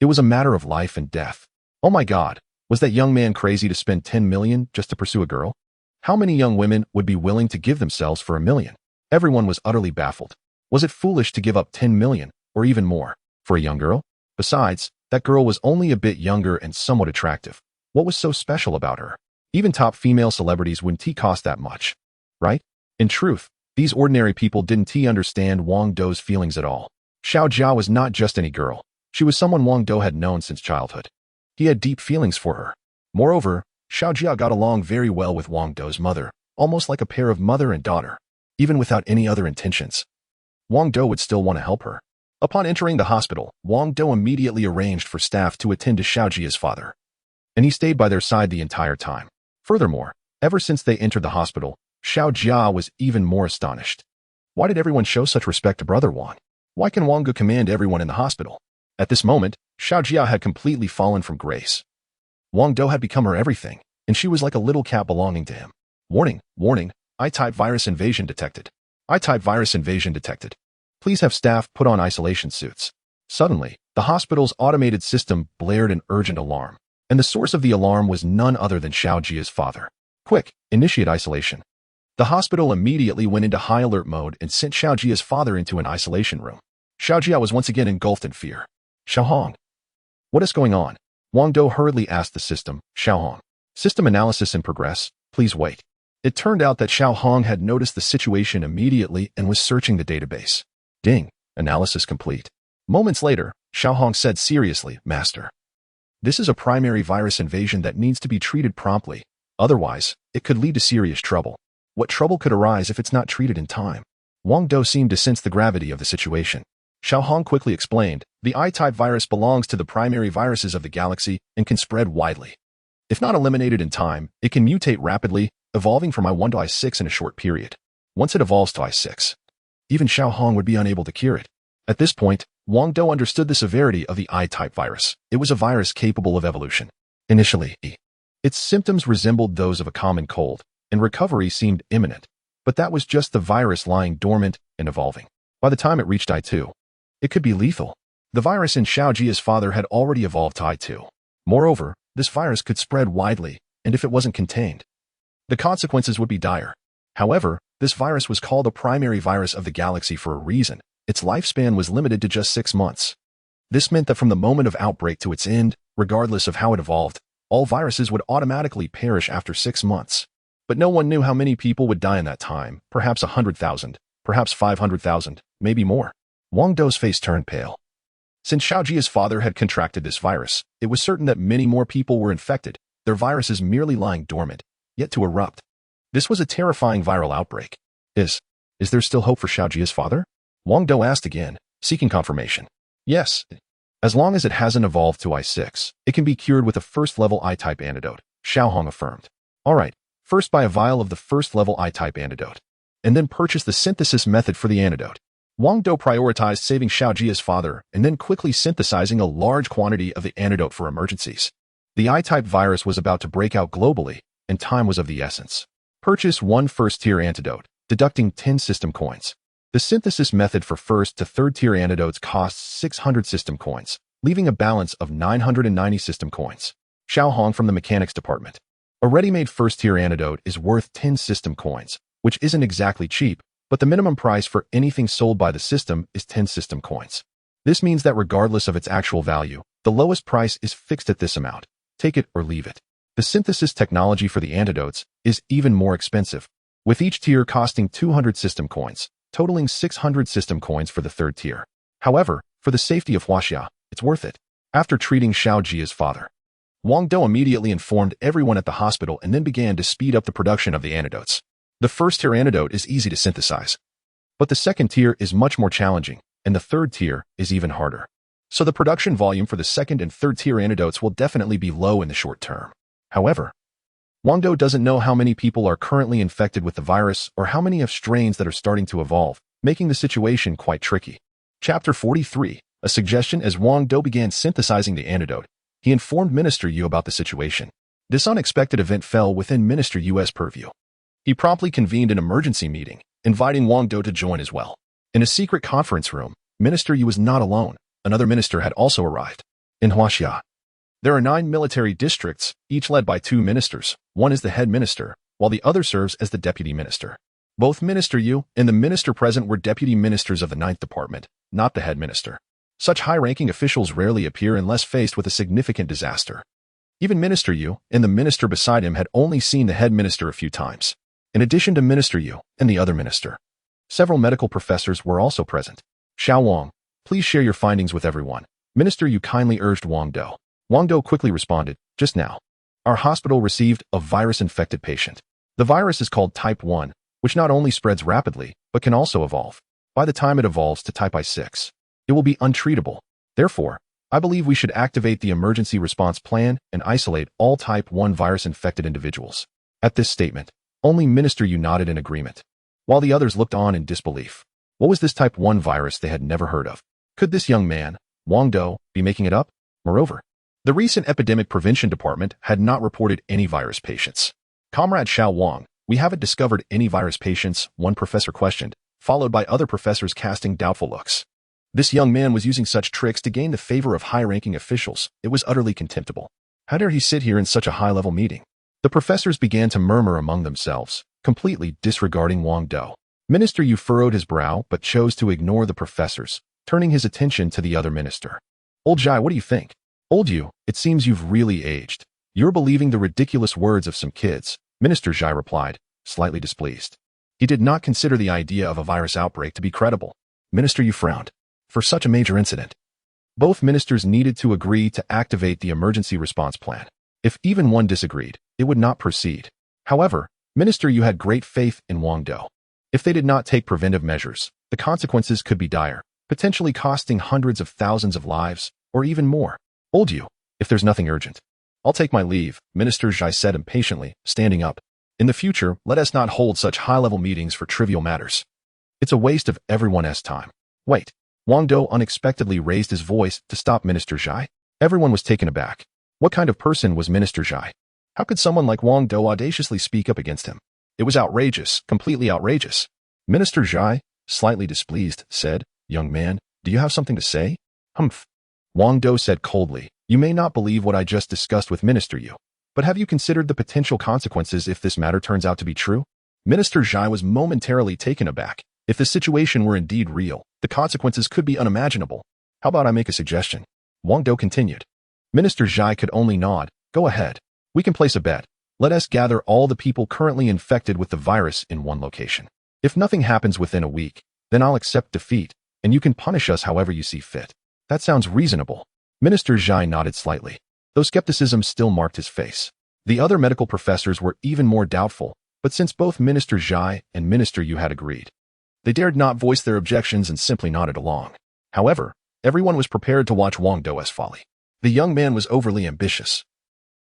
it was a matter of life and death. Oh my God, was that young man crazy to spend 10 million just to pursue a girl? How many young women would be willing to give themselves for 1 million? Everyone was utterly baffled. Was it foolish to give up 10 million, or even more, for a young girl? Besides, that girl was only a bit younger and somewhat attractive. What was so special about her? Even top female celebrities wouldn't cost that much, right? In truth, these ordinary people didn't understand Wang Dou's feelings at all. Xiao Jia was not just any girl. She was someone Wang Dou had known since childhood. He had deep feelings for her. Moreover, Xiao Jia got along very well with Wang Dou's mother, almost like a pair of mother and daughter. Even without any other intentions, Wang Dou would still want to help her. Upon entering the hospital, Wang Dou immediately arranged for staff to attend to Xiao Jia's father, and he stayed by their side the entire time. Furthermore, ever since they entered the hospital, Xiao Jia was even more astonished. Why did everyone show such respect to Brother Wang? Why can Wang Dou command everyone in the hospital? At this moment, Xiao Jia had completely fallen from grace. Wang Dou had become her everything, and she was like a little cat belonging to him. Warning, warning, I-type virus invasion detected. I-type virus invasion detected. Please have staff put on isolation suits. Suddenly, the hospital's automated system blared an urgent alarm, and the source of the alarm was none other than Xiao Jia's father. Quick, initiate isolation. The hospital immediately went into high alert mode and sent Xiao Jia's father into an isolation room. Xiao Jia was once again engulfed in fear. Xiao Hong, what is going on? Wang Dou hurriedly asked the system. Xiao Hong, system analysis in progress, please wait. It turned out that Xiao Hong had noticed the situation immediately and was searching the database. Ding, analysis complete. Moments later, Xiao Hong said seriously, Master, this is a primary virus invasion that needs to be treated promptly. Otherwise, it could lead to serious trouble. What trouble could arise if it's not treated in time? Wang Dou seemed to sense the gravity of the situation. Xiao Hong quickly explained, the I-type virus belongs to the primary viruses of the galaxy and can spread widely. If not eliminated in time, it can mutate rapidly, evolving from I1 to I6 in a short period. Once it evolves to I6, even Xiao Hong would be unable to cure it. At this point, Wang Dou understood the severity of the I-type virus. It was a virus capable of evolution. Initially, its symptoms resembled those of a common cold, and recovery seemed imminent. But that was just the virus lying dormant and evolving. By the time it reached I-2, it could be lethal. The virus in Xiao Jia's father had already evolved to I-2. Moreover, this virus could spread widely, and if it wasn't contained, the consequences would be dire. However, this virus was called a primary virus of the galaxy for a reason. Its lifespan was limited to just 6 months. This meant that from the moment of outbreak to its end, regardless of how it evolved, all viruses would automatically perish after 6 months. But no one knew how many people would die in that time, perhaps 100,000, perhaps 500,000, maybe more. Wang Dou's face turned pale. Since Xiao Jia's father had contracted this virus, it was certain that many more people were infected, their viruses merely lying dormant, yet to erupt. This was a terrifying viral outbreak. Is there still hope for Xiao Jia's father? Wang Dou asked again, seeking confirmation. Yes. As long as it hasn't evolved to I-6, it can be cured with a first-level I-type antidote, Xiao Hong affirmed. All right, first buy a vial of the first-level I-type antidote, and then purchase the synthesis method for the antidote. Wang Dou prioritized saving Xiao Jia's father and then quickly synthesizing a large quantity of the antidote for emergencies. The I-type virus was about to break out globally, and time was of the essence. Purchase 1 first-tier antidote, deducting 10 system coins. The synthesis method for first to third-tier antidotes costs 600 system coins, leaving a balance of 990 system coins. Xiao Hong from the mechanics department. A ready-made first-tier antidote is worth 10 system coins, which isn't exactly cheap, but the minimum price for anything sold by the system is 10 system coins. This means that regardless of its actual value, the lowest price is fixed at this amount. Take it or leave it. The synthesis technology for the antidotes is even more expensive, with each tier costing 200 system coins, totaling 600 system coins for the third tier. However, for the safety of Huaxia, it's worth it. After treating Xiao Jia's father, Wang Dou immediately informed everyone at the hospital and then began to speed up the production of the antidotes. The first-tier antidote is easy to synthesize, but the second tier is much more challenging, and the third tier is even harder. So the production volume for the second and third-tier antidotes will definitely be low in the short term. However, Wang Dou doesn't know how many people are currently infected with the virus or how many of strains that are starting to evolve, making the situation quite tricky. Chapter 43, a suggestion. As Wang Dou began synthesizing the antidote, he informed Minister Yu about the situation. This unexpected event fell within Minister Yu's purview. He promptly convened an emergency meeting, inviting Wang Dou to join as well. In a secret conference room, Minister Yu was not alone. Another minister had also arrived. In Huaxia, there are 9 military districts, each led by 2 ministers. One is the head minister, while the other serves as the deputy minister. Both Minister Yu and the minister present were deputy ministers of the 9th department, not the head minister. Such high-ranking officials rarely appear unless faced with a significant disaster. Even Minister Yu and the minister beside him had only seen the head minister a few times. In addition to Minister Yu and the other minister, several medical professors were also present. Xiao Wang, please share your findings with everyone. Minister Yu kindly urged Wang Dou. Wang Dou quickly responded, just now, our hospital received a virus-infected patient. The virus is called Type 1, which not only spreads rapidly, but can also evolve. By the time it evolves to Type I6, it will be untreatable. Therefore, I believe we should activate the emergency response plan and isolate all Type 1 virus-infected individuals. At this statement, only Minister Yu nodded in agreement, while the others looked on in disbelief. What was this Type 1 virus they had never heard of? Could this young man, Wang Dou, be making it up? Moreover, the recent Epidemic Prevention Department had not reported any virus patients. Comrade Xiao Wang, we haven't discovered any virus patients, one professor questioned, followed by other professors casting doubtful looks. This young man was using such tricks to gain the favor of high-ranking officials. It was utterly contemptible. How dare he sit here in such a high-level meeting? The professors began to murmur among themselves, completely disregarding Wang Dou. Minister Yu furrowed his brow but chose to ignore the professors, turning his attention to the other minister. Old Jai, what do you think? Old Yu, it seems you've really aged. You're believing the ridiculous words of some kids, Minister Jai replied, slightly displeased. He did not consider the idea of a virus outbreak to be credible. Minister Yu frowned. For such a major incident, both ministers needed to agree to activate the emergency response plan. If even one disagreed, it would not proceed. However, Minister Yu had great faith in Wang Dou. If they did not take preventive measures, the consequences could be dire, potentially costing hundreds of thousands of lives, or even more. Old Yu, if there's nothing urgent, I'll take my leave, Minister Jai said impatiently, standing up. In the future, let us not hold such high-level meetings for trivial matters. It's a waste of everyone's time. Wait. Wang Dou unexpectedly raised his voice to stop Minister Zhai. Everyone was taken aback. What kind of person was Minister Zhai? How could someone like Wang Dou audaciously speak up against him? It was outrageous, completely outrageous. Minister Zhai, slightly displeased, said, "Young man, do you have something to say?" "Humph." Wang Dou said coldly, "You may not believe what I just discussed with Minister Yu, but have you considered the potential consequences if this matter turns out to be true?" Minister Zhai was momentarily taken aback. If the situation were indeed real, the consequences could be unimaginable. "How about I make a suggestion?" Wang Dou continued. Minister Zhai could only nod. "Go ahead. We can place a bet. Let us gather all the people currently infected with the virus in one location. If nothing happens within a week, then I'll accept defeat, and you can punish us however you see fit." "That sounds reasonable." Minister Zhai nodded slightly, though skepticism still marked his face. The other medical professors were even more doubtful, but since both Minister Zhai and Minister Yu had agreed, they dared not voice their objections and simply nodded along. However, everyone was prepared to watch Wang Dou's folly. The young man was overly ambitious,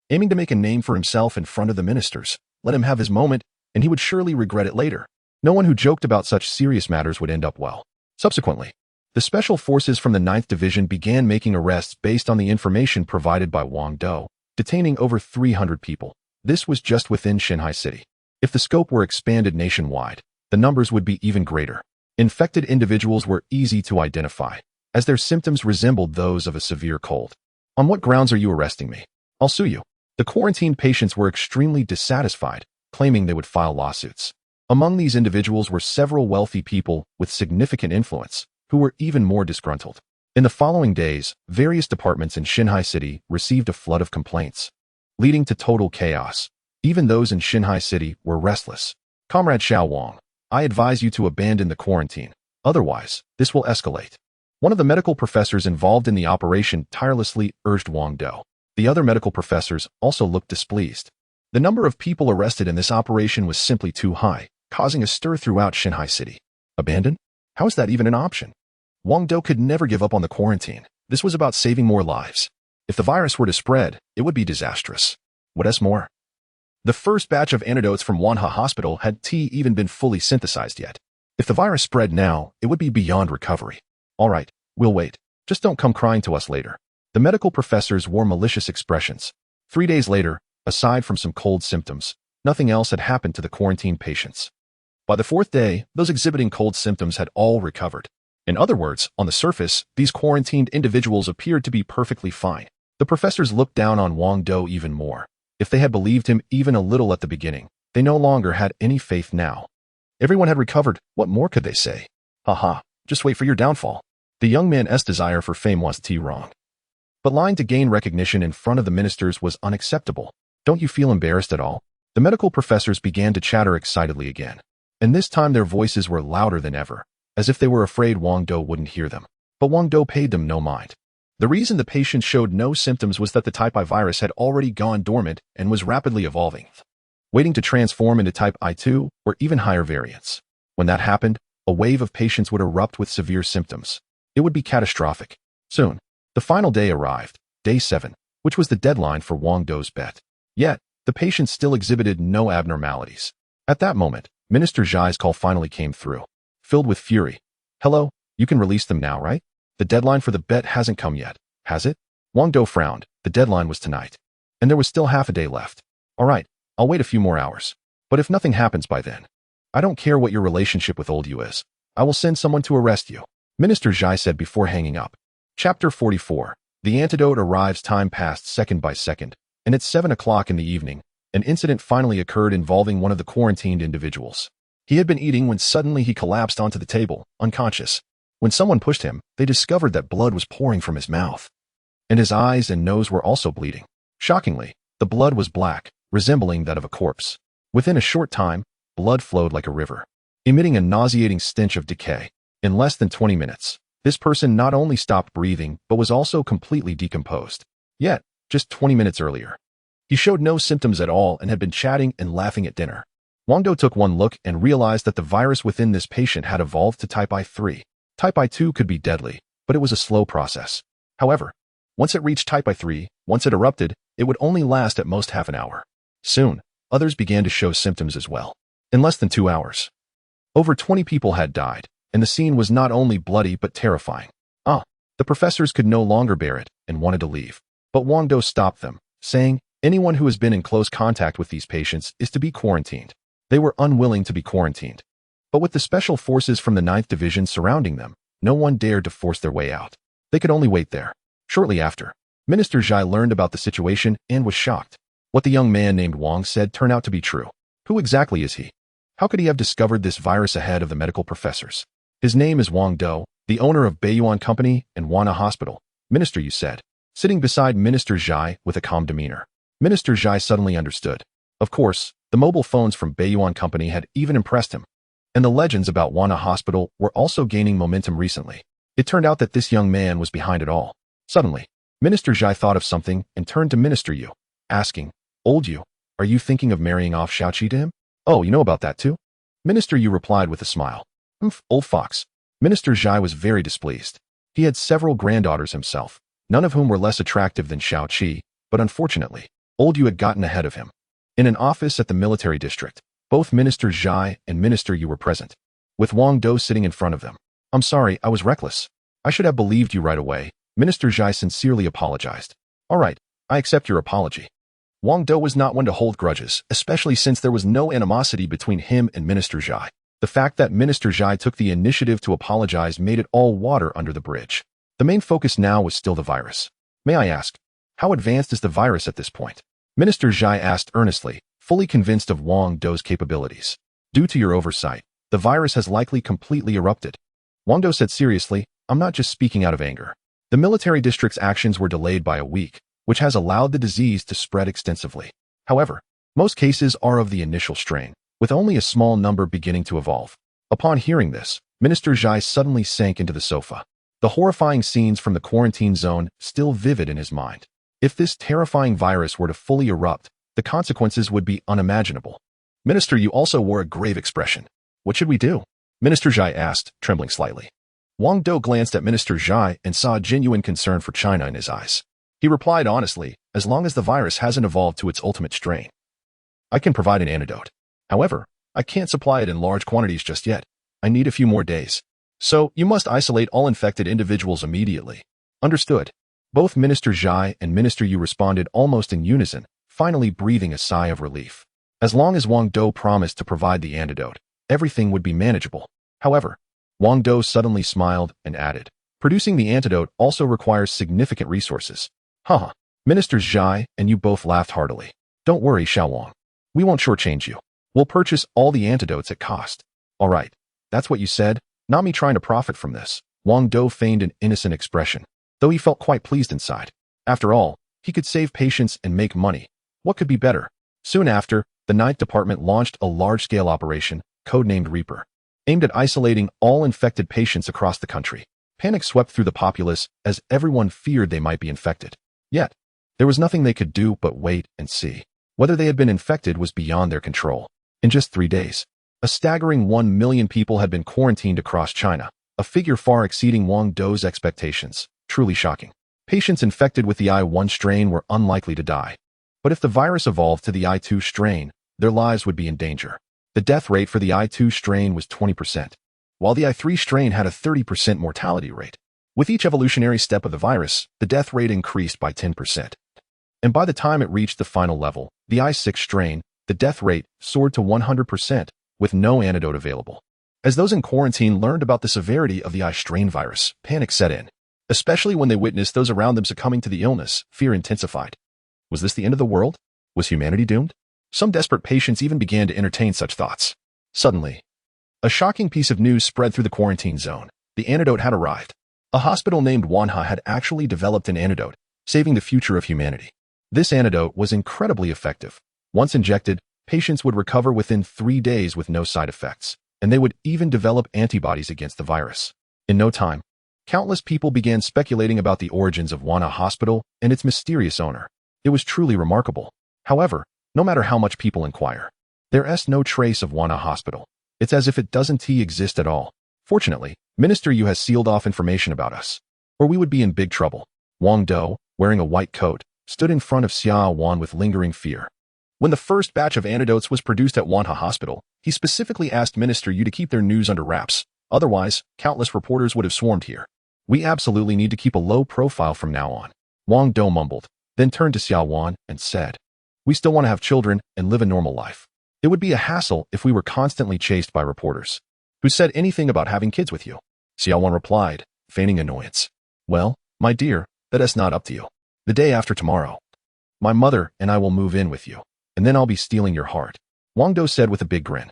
aiming to make a name for himself in front of the ministers. Let him have his moment, and he would surely regret it later. No one who joked about such serious matters would end up well. Subsequently, the special forces from the 9th Division began making arrests based on the information provided by Wang Dou, detaining over 300 people. This was just within Shanghai City. If the scope were expanded nationwide, the numbers would be even greater. Infected individuals were easy to identify, as their symptoms resembled those of a severe cold. "On what grounds are you arresting me? I'll sue you." The quarantined patients were extremely dissatisfied, claiming they would file lawsuits. Among these individuals were several wealthy people with significant influence, who were even more disgruntled. In the following days, various departments in Shanghai City received a flood of complaints, leading to total chaos. Even those in Shanghai City were restless. "Comrade Xiao Wang, I advise you to abandon the quarantine. Otherwise, this will escalate." One of the medical professors involved in the operation tirelessly urged Wang Dou. The other medical professors also looked displeased. The number of people arrested in this operation was simply too high, causing a stir throughout Shanghai City. Abandon? How is that even an option? Wang Dou could never give up on the quarantine. This was about saving more lives. If the virus were to spread, it would be disastrous. What else more? The first batch of antidotes from Wanhe Hospital hadn't even been fully synthesized yet. If the virus spread now, it would be beyond recovery. "All right, we'll wait. Just don't come crying to us later." The medical professors wore malicious expressions. 3 days later, aside from some cold symptoms, nothing else had happened to the quarantined patients. By the 4th day, those exhibiting cold symptoms had all recovered. In other words, on the surface, these quarantined individuals appeared to be perfectly fine. The professors looked down on Wang Dou even more. If they had believed him even a little at the beginning, they no longer had any faith now. Everyone had recovered. What more could they say? Haha, just wait for your downfall. The young man's desire for fame was wrong. But lying to gain recognition in front of the ministers was unacceptable. "Don't you feel embarrassed at all?" The medical professors began to chatter excitedly again. And this time their voices were louder than ever, as if they were afraid Wang Dou wouldn't hear them. But Wang Dou paid them no mind. The reason the patients showed no symptoms was that the type I virus had already gone dormant and was rapidly evolving, waiting to transform into type I2 or even higher variants. When that happened, a wave of patients would erupt with severe symptoms. It would be catastrophic. Soon, the final day arrived, day 7, which was the deadline for Wang Dou's bet. Yet, the patients still exhibited no abnormalities. At that moment, Minister Zhai's call finally came through. Filled with fury. "Hello, you can release them now, right? The deadline for the bet hasn't come yet, has it?" Wang Dou frowned. The deadline was tonight, and there was still half a day left. "All right, I'll wait a few more hours. But if nothing happens by then, I don't care what your relationship with old you is. I will send someone to arrest you," Minister Zhai said before hanging up. Chapter 44. The antidote arrives. Time passed second by second, and at 7 o'clock in the evening, an incident finally occurred involving one of the quarantined individuals. He had been eating when suddenly he collapsed onto the table, unconscious. When someone pushed him, they discovered that blood was pouring from his mouth, and his eyes and nose were also bleeding. Shockingly, the blood was black, resembling that of a corpse. Within a short time, blood flowed like a river, emitting a nauseating stench of decay. In less than 20 minutes, this person not only stopped breathing, but was also completely decomposed. Yet, just 20 minutes earlier, he showed no symptoms at all and had been chatting and laughing at dinner. Wang Dou took one look and realized that the virus within this patient had evolved to type I3. Type I2 could be deadly, but it was a slow process. However, once it reached type I3, once it erupted, it would only last at most half an hour. Soon, others began to show symptoms as well. In less than 2 hours, Over 20 people had died, and the scene was not only bloody but terrifying. The professors could no longer bear it and wanted to leave. But Wang Dou stopped them, saying, anyone who has been in close contact with these patients is to be quarantined. They were unwilling to be quarantined. But with the special forces from the 9th Division surrounding them, no one dared to force their way out. They could only wait there. Shortly after, Minister Zhai learned about the situation and was shocked. What the young man named Wang said turned out to be true. Who exactly is he? How could he have discovered this virus ahead of the medical professors? His name is Wang Dou, the owner of Beiyuan Company and Wana Hospital. Minister, you said, sitting beside Minister Zhai with a calm demeanor. Minister Zhai suddenly understood. Of course, the mobile phones from Beiyuan Company had even impressed him. And the legends about Wana Hospital were also gaining momentum recently. It turned out that this young man was behind it all. Suddenly, Minister Zhai thought of something and turned to Minister Yu, asking, Old Yu, are you thinking of marrying off Xiaoqi to him? Oh, you know about that too? Minister Yu replied with a smile. Old fox. Minister Zhai was very displeased. He had several granddaughters himself, none of whom were less attractive than Xiaoqi, but unfortunately, Old Yu had gotten ahead of him. In an office at the military district, both Minister Zhai and Minister Yu were present, with Wang Dou sitting in front of them. I'm sorry, I was reckless. I should have believed you right away. Minister Zhai sincerely apologized. All right, I accept your apology. Wang Dou was not one to hold grudges, especially since there was no animosity between him and Minister Zhai. The fact that Minister Zhai took the initiative to apologize made it all water under the bridge. The main focus now was still the virus. May I ask, how advanced is the virus at this point? Minister Zhai asked earnestly, fully convinced of Wang Dou's capabilities. Due to your oversight, the virus has likely completely erupted. Wang Dou said seriously, I'm not just speaking out of anger. The military district's actions were delayed by a week, which has allowed the disease to spread extensively. However, most cases are of the initial strain, with only a small number beginning to evolve. Upon hearing this, Minister Zhai suddenly sank into the sofa. The horrifying scenes from the quarantine zone still vivid in his mind. If this terrifying virus were to fully erupt, the consequences would be unimaginable. Minister, you also wore a grave expression. What should we do? Minister Zhai asked, trembling slightly. Wang Dou glanced at Minister Zhai and saw a genuine concern for China in his eyes. He replied honestly, as long as the virus hasn't evolved to its ultimate strain. I can provide an antidote. However, I can't supply it in large quantities just yet. I need a few more days. So, you must isolate all infected individuals immediately. Understood. Both Minister Zhai and Minister Yu responded almost in unison, finally breathing a sigh of relief. As long as Wang Dou promised to provide the antidote, everything would be manageable. However, Wang Dou suddenly smiled and added, producing the antidote also requires significant resources. Haha. Ministers Zhai and you both laughed heartily. Don't worry, Xiao Wang. We won't shortchange you. We'll purchase all the antidotes at cost. All right. That's what you said, not me trying to profit from this. Wang Dou feigned an innocent expression, though he felt quite pleased inside. After all, he could save patients and make money. What could be better? Soon after, the 9th Department launched a large-scale operation, codenamed Reaper, aimed at isolating all infected patients across the country. Panic swept through the populace as everyone feared they might be infected. Yet, there was nothing they could do but wait and see. Whether they had been infected was beyond their control. In just 3 days, a staggering 1 million people had been quarantined across China, a figure far exceeding Wang Dou's expectations. Truly shocking. Patients infected with the I-1 strain were unlikely to die. But if the virus evolved to the I-2 strain, their lives would be in danger. The death rate for the I-2 strain was 20%, while the I-3 strain had a 30% mortality rate. With each evolutionary step of the virus, the death rate increased by 10%. And by the time it reached the final level, the I-6 strain, the death rate soared to 100%, with no antidote available. As those in quarantine learned about the severity of the I-strain virus, panic set in. Especially when they witnessed those around them succumbing to the illness, fear intensified. Was this the end of the world? Was humanity doomed? Some desperate patients even began to entertain such thoughts. Suddenly, a shocking piece of news spread through the quarantine zone. The antidote had arrived. A hospital named Wanha had actually developed an antidote, saving the future of humanity. This antidote was incredibly effective. Once injected, patients would recover within 3 days with no side effects, and they would even develop antibodies against the virus. In no time, countless people began speculating about the origins of Wana Hospital and its mysterious owner. It was truly remarkable. However, no matter how much people inquire, there is no trace of Wana Hospital. It's as if it doesn't exist at all. Fortunately, Minister Yu has sealed off information about us, or we would be in big trouble. Wang Dou, wearing a white coat, stood in front of Xia Wan with lingering fear. When the first batch of antidotes was produced at Wanha Hospital, he specifically asked Minister Yu to keep their news under wraps. Otherwise, countless reporters would have swarmed here. We absolutely need to keep a low profile from now on. Wang Dou mumbled, then turned to Xiao Wan and said, we still want to have children and live a normal life. It would be a hassle if we were constantly chased by reporters. Who said anything about having kids with you? Xiao Wan replied, feigning annoyance. Well, my dear, that is not up to you. The day after tomorrow, my mother and I will move in with you, and then I'll be stealing your heart. Wang Dou said with a big grin.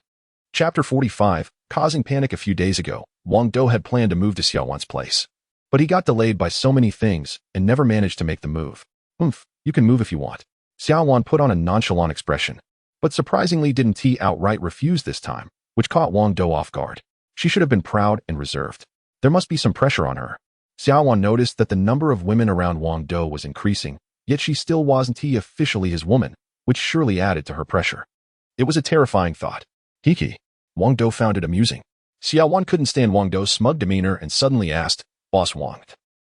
Chapter 45, causing panic a few days ago, Wang Dou had planned to move to Xiao Wan's place. But he got delayed by so many things and never managed to make the move. You can move if you want. Xiao Wan put on a nonchalant expression, but surprisingly didn't he outright refuse this time, which caught Wang Dou off guard. She should have been proud and reserved. There must be some pressure on her. Xiao Wan noticed that the number of women around Wang Dou was increasing, yet she still wasn't officially his woman, which surely added to her pressure. It was a terrifying thought. Hiki. Wang Dou found it amusing. Xiao Wan couldn't stand Wang Dou's smug demeanor and suddenly asked, Boss Wang,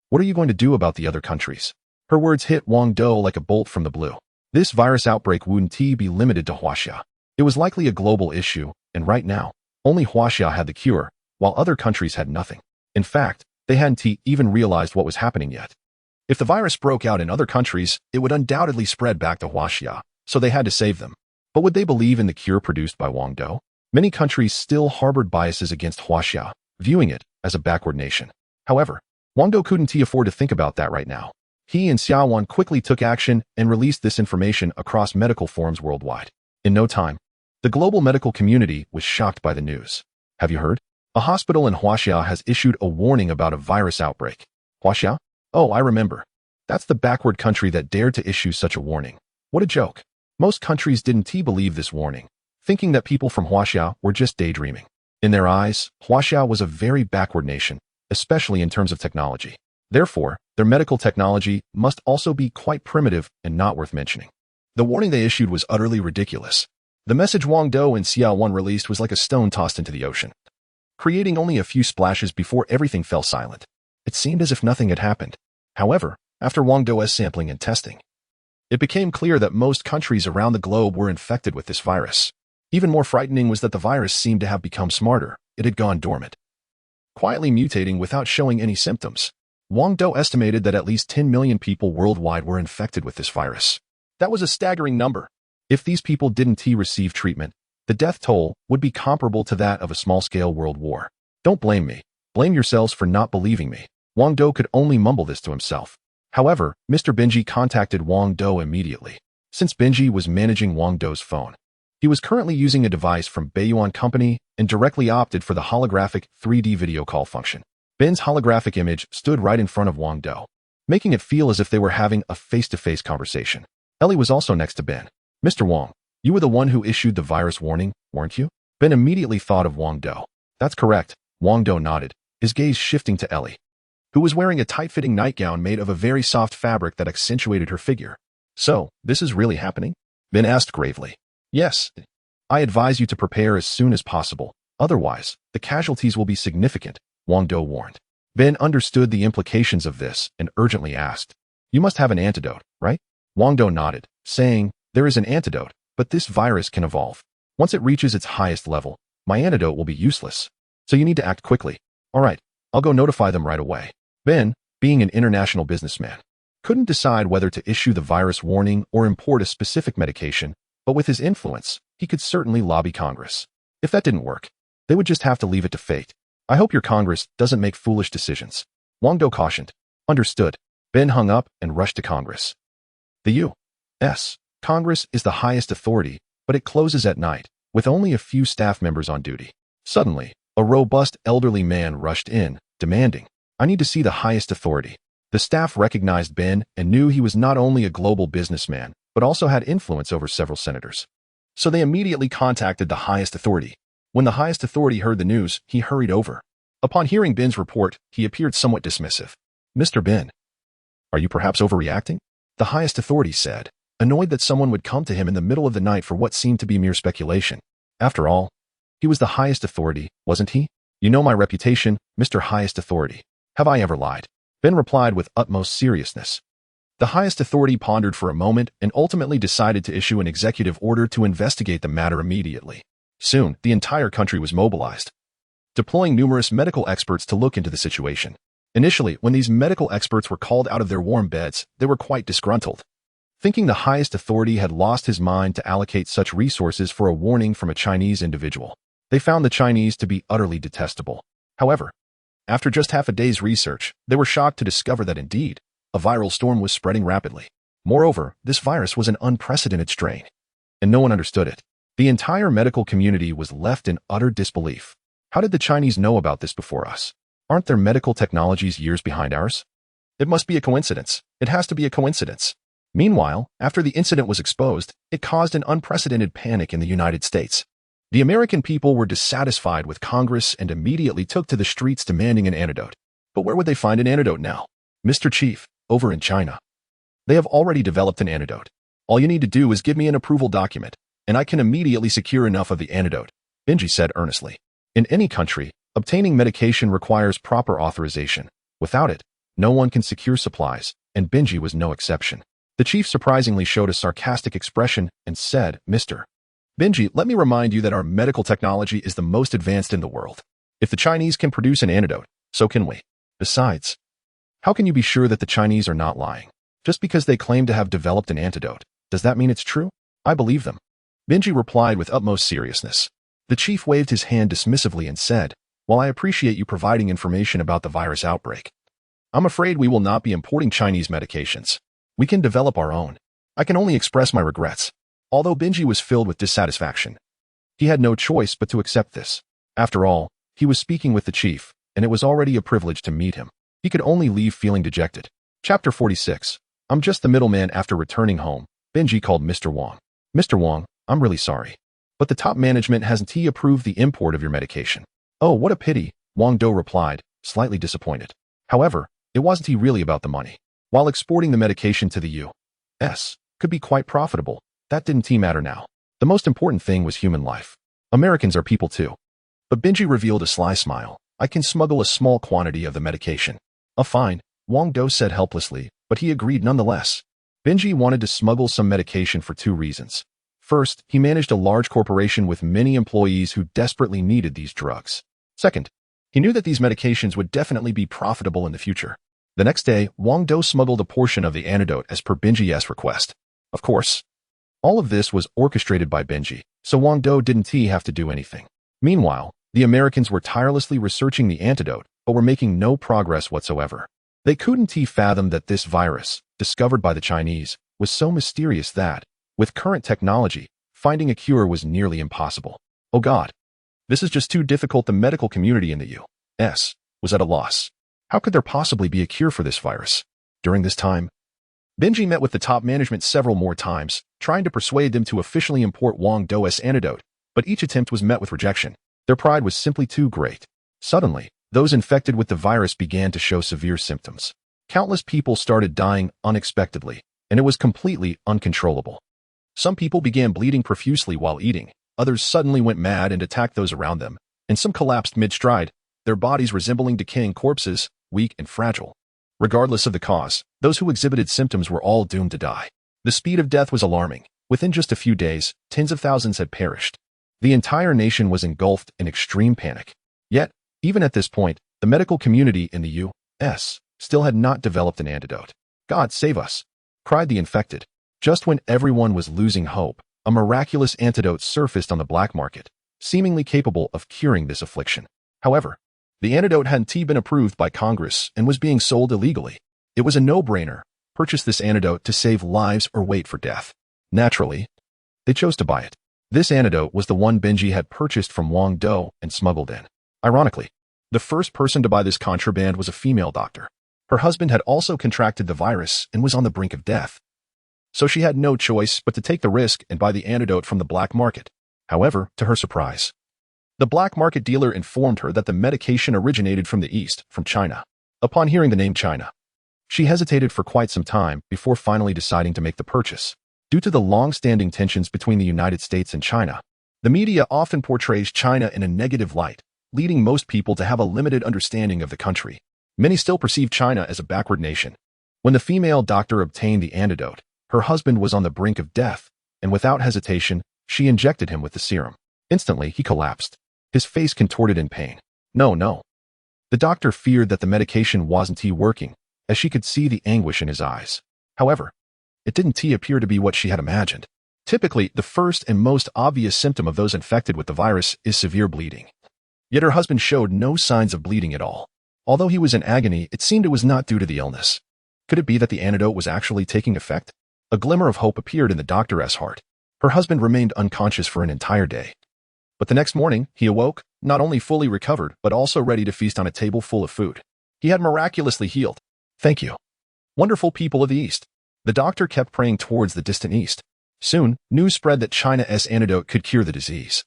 what are you going to do about the other countries? Her words hit Wang Dou like a bolt from the blue. This virus outbreak wouldn't be limited to Huaxia. It was likely a global issue, and right now, only Huaxia had the cure, while other countries had nothing. In fact, they hadn't even realized what was happening yet. If the virus broke out in other countries, it would undoubtedly spread back to Huaxia, so they had to save them. But would they believe in the cure produced by Wang Dou? Many countries still harbored biases against Huaxia, viewing it as a backward nation. However, Wang Dou couldn't afford to think about that right now. He and Xiao Wan quickly took action and released this information across medical forums worldwide. In no time, the global medical community was shocked by the news. Have you heard? A hospital in Huaxia has issued a warning about a virus outbreak. Huaxia? Oh, I remember. That's the backward country that dared to issue such a warning. What a joke. Most countries didn't believe this warning, thinking that people from Huaxia were just daydreaming. In their eyes, Huaxia was a very backward nation, especially in terms of technology. Therefore, their medical technology must also be quite primitive and not worth mentioning. The warning they issued was utterly ridiculous. The message Wang Dou and Xiao Wan released was like a stone tossed into the ocean, creating only a few splashes before everything fell silent. It seemed as if nothing had happened. However, after Wang Dou's sampling and testing, it became clear that most countries around the globe were infected with this virus. Even more frightening was that the virus seemed to have become smarter. It had gone dormant, quietly mutating without showing any symptoms. Wang Dou estimated that at least 10 million people worldwide were infected with this virus. That was a staggering number. If these people didn't receive treatment, the death toll would be comparable to that of a small-scale world war. Don't blame me. Blame yourselves for not believing me. Wang Dou could only mumble this to himself. However, Mr. Benji contacted Wang Dou immediately. Since Benji was managing Wang Dou's phone, he was currently using a device from Beiyuan Company and directly opted for the holographic 3D video call function. Ben's holographic image stood right in front of Wang Dou, making it feel as if they were having a face-to-face conversation. Ellie was also next to Ben. Mr. Wang, you were the one who issued the virus warning, weren't you? Ben immediately thought of Wang Dou. That's correct. Wang Dou nodded, his gaze shifting to Ellie, who was wearing a tight-fitting nightgown made of a very soft fabric that accentuated her figure. So, this is really happening? Ben asked gravely. Yes. I advise you to prepare as soon as possible. Otherwise, the casualties will be significant, Wang Dou warned. Ben understood the implications of this and urgently asked, you must have an antidote, right? Wang Dou nodded, saying, there is an antidote, but this virus can evolve. Once it reaches its highest level, my antidote will be useless. So you need to act quickly. All right, I'll go notify them right away. Ben, being an international businessman, couldn't decide whether to issue the virus warning or import a specific medication, but with his influence, he could certainly lobby Congress. If that didn't work, they would just have to leave it to fate. I hope your Congress doesn't make foolish decisions. Wang Dou cautioned. Understood. Ben hung up and rushed to Congress. The U.S. Congress is the highest authority, but it closes at night, with only a few staff members on duty. Suddenly, a robust elderly man rushed in, demanding, I need to see the highest authority. The staff recognized Ben and knew he was not only a global businessman, but also had influence over several senators. So they immediately contacted the highest authority. When the highest authority heard the news, he hurried over. Upon hearing Ben's report, he appeared somewhat dismissive. Mr. Ben, are you perhaps overreacting? The highest authority said, annoyed that someone would come to him in the middle of the night for what seemed to be mere speculation. After all, he was the highest authority, wasn't he? You know my reputation, Mr. Highest Authority. Have I ever lied? Ben replied with utmost seriousness. The highest authority pondered for a moment and ultimately decided to issue an executive order to investigate the matter immediately. Soon, the entire country was mobilized, deploying numerous medical experts to look into the situation. Initially, when these medical experts were called out of their warm beds, they were quite disgruntled, thinking the highest authority had lost his mind to allocate such resources for a warning from a Chinese individual. They found the Chinese to be utterly detestable. However, after just half a day's research, they were shocked to discover that indeed, a viral storm was spreading rapidly. Moreover, this virus was an unprecedented strain, and no one understood it. The entire medical community was left in utter disbelief. How did the Chinese know about this before us? Aren't their medical technologies years behind ours? It must be a coincidence. It has to be a coincidence. Meanwhile, after the incident was exposed, it caused an unprecedented panic in the United States. The American people were dissatisfied with Congress and immediately took to the streets demanding an antidote. But where would they find an antidote now? Mr. Chief, over in China, they have already developed an antidote. All you need to do is give me an approval document, and I can immediately secure enough of the antidote, Benji said earnestly. In any country, obtaining medication requires proper authorization. Without it, no one can secure supplies, and Benji was no exception. The chief surprisingly showed a sarcastic expression and said, Mr. Benji, let me remind you that our medical technology is the most advanced in the world. If the Chinese can produce an antidote, so can we. Besides, how can you be sure that the Chinese are not lying? Just because they claim to have developed an antidote, does that mean it's true? I believe them. Benji replied with utmost seriousness. The chief waved his hand dismissively and said, While I appreciate you providing information about the virus outbreak, I'm afraid we will not be importing Chinese medications. We can develop our own. I can only express my regrets. Although Benji was filled with dissatisfaction, he had no choice but to accept this. After all, he was speaking with the chief, and it was already a privilege to meet him. He could only leave feeling dejected. Chapter 46. I'm just the middleman. After returning home, Benji called Mr. Wang. Mr. Wang, I'm really sorry, but the top management hasn't approved the import of your medication. Oh, what a pity, Wang Dou replied, slightly disappointed. However, it wasn't really about the money. While exporting the medication to the U.S. could be quite profitable, that didn't matter now. The most important thing was human life. Americans are people too. But Benji revealed a sly smile. I can smuggle a small quantity of the medication. Fine, Wang Dou said helplessly, but he agreed nonetheless. Benji wanted to smuggle some medication for two reasons. First, he managed a large corporation with many employees who desperately needed these drugs. Second, he knew that these medications would definitely be profitable in the future. The next day, Wang Dou smuggled a portion of the antidote as per Benji's request. Of course, all of this was orchestrated by Benji, so Wang Dou didn't have to do anything. Meanwhile, the Americans were tirelessly researching the antidote, but were making no progress whatsoever. They couldn't fathom that this virus, discovered by the Chinese, was so mysterious that, with current technology, finding a cure was nearly impossible. Oh God, this is just too difficult. The medical community in the U.S. was at a loss. How could there possibly be a cure for this virus? During this time, Benji met with the top management several more times, trying to persuade them to officially import Wang Dou's antidote, but each attempt was met with rejection. Their pride was simply too great. Suddenly, those infected with the virus began to show severe symptoms. Countless people started dying unexpectedly, and it was completely uncontrollable. Some people began bleeding profusely while eating, others suddenly went mad and attacked those around them, and some collapsed mid-stride, their bodies resembling decaying corpses, weak and fragile. Regardless of the cause, those who exhibited symptoms were all doomed to die. The speed of death was alarming. Within just a few days, tens of thousands had perished. The entire nation was engulfed in extreme panic. Yet, even at this point, the medical community in the U.S. still had not developed an antidote. God save us, cried the infected. Just when everyone was losing hope, a miraculous antidote surfaced on the black market, seemingly capable of curing this affliction. However, the antidote hadn't been approved by Congress and was being sold illegally. It was a no-brainer. Purchase this antidote to save lives or wait for death. Naturally, they chose to buy it. This antidote was the one Benji had purchased from Wang Dou and smuggled in. Ironically, the first person to buy this contraband was a female doctor. Her husband had also contracted the virus and was on the brink of death. So she had no choice but to take the risk and buy the antidote from the black market. However, to her surprise, the black market dealer informed her that the medication originated from the East, from China. Upon hearing the name China, she hesitated for quite some time before finally deciding to make the purchase. Due to the long-standing tensions between the United States and China, the media often portrays China in a negative light, leading most people to have a limited understanding of the country. Many still perceive China as a backward nation. When the female doctor obtained the antidote, her husband was on the brink of death, and without hesitation, she injected him with the serum. Instantly, he collapsed, his face contorted in pain. No. The doctor feared that the medication wasn't working, as she could see the anguish in his eyes. However, it didn't appear to be what she had imagined. Typically, the first and most obvious symptom of those infected with the virus is severe bleeding. Yet her husband showed no signs of bleeding at all. Although he was in agony, it seemed it was not due to the illness. Could it be that the antidote was actually taking effect? A glimmer of hope appeared in the doctor's heart. Her husband remained unconscious for an entire day. But the next morning, he awoke, not only fully recovered, but also ready to feast on a table full of food. He had miraculously healed. Thank you, wonderful people of the East. The doctor kept praying towards the distant East. Soon, news spread that China's antidote could cure the disease,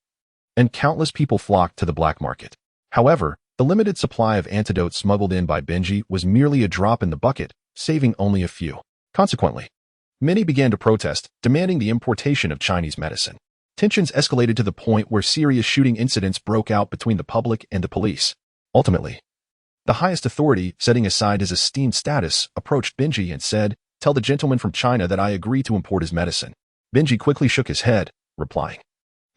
and countless people flocked to the black market. However, the limited supply of antidotes smuggled in by Benji was merely a drop in the bucket, saving only a few. Consequently, many began to protest, demanding the importation of Chinese medicine. Tensions escalated to the point where serious shooting incidents broke out between the public and the police. Ultimately, the highest authority, setting aside his esteemed status, approached Benji and said, "Tell the gentleman from China that I agree to import his medicine." Benji quickly shook his head, replying,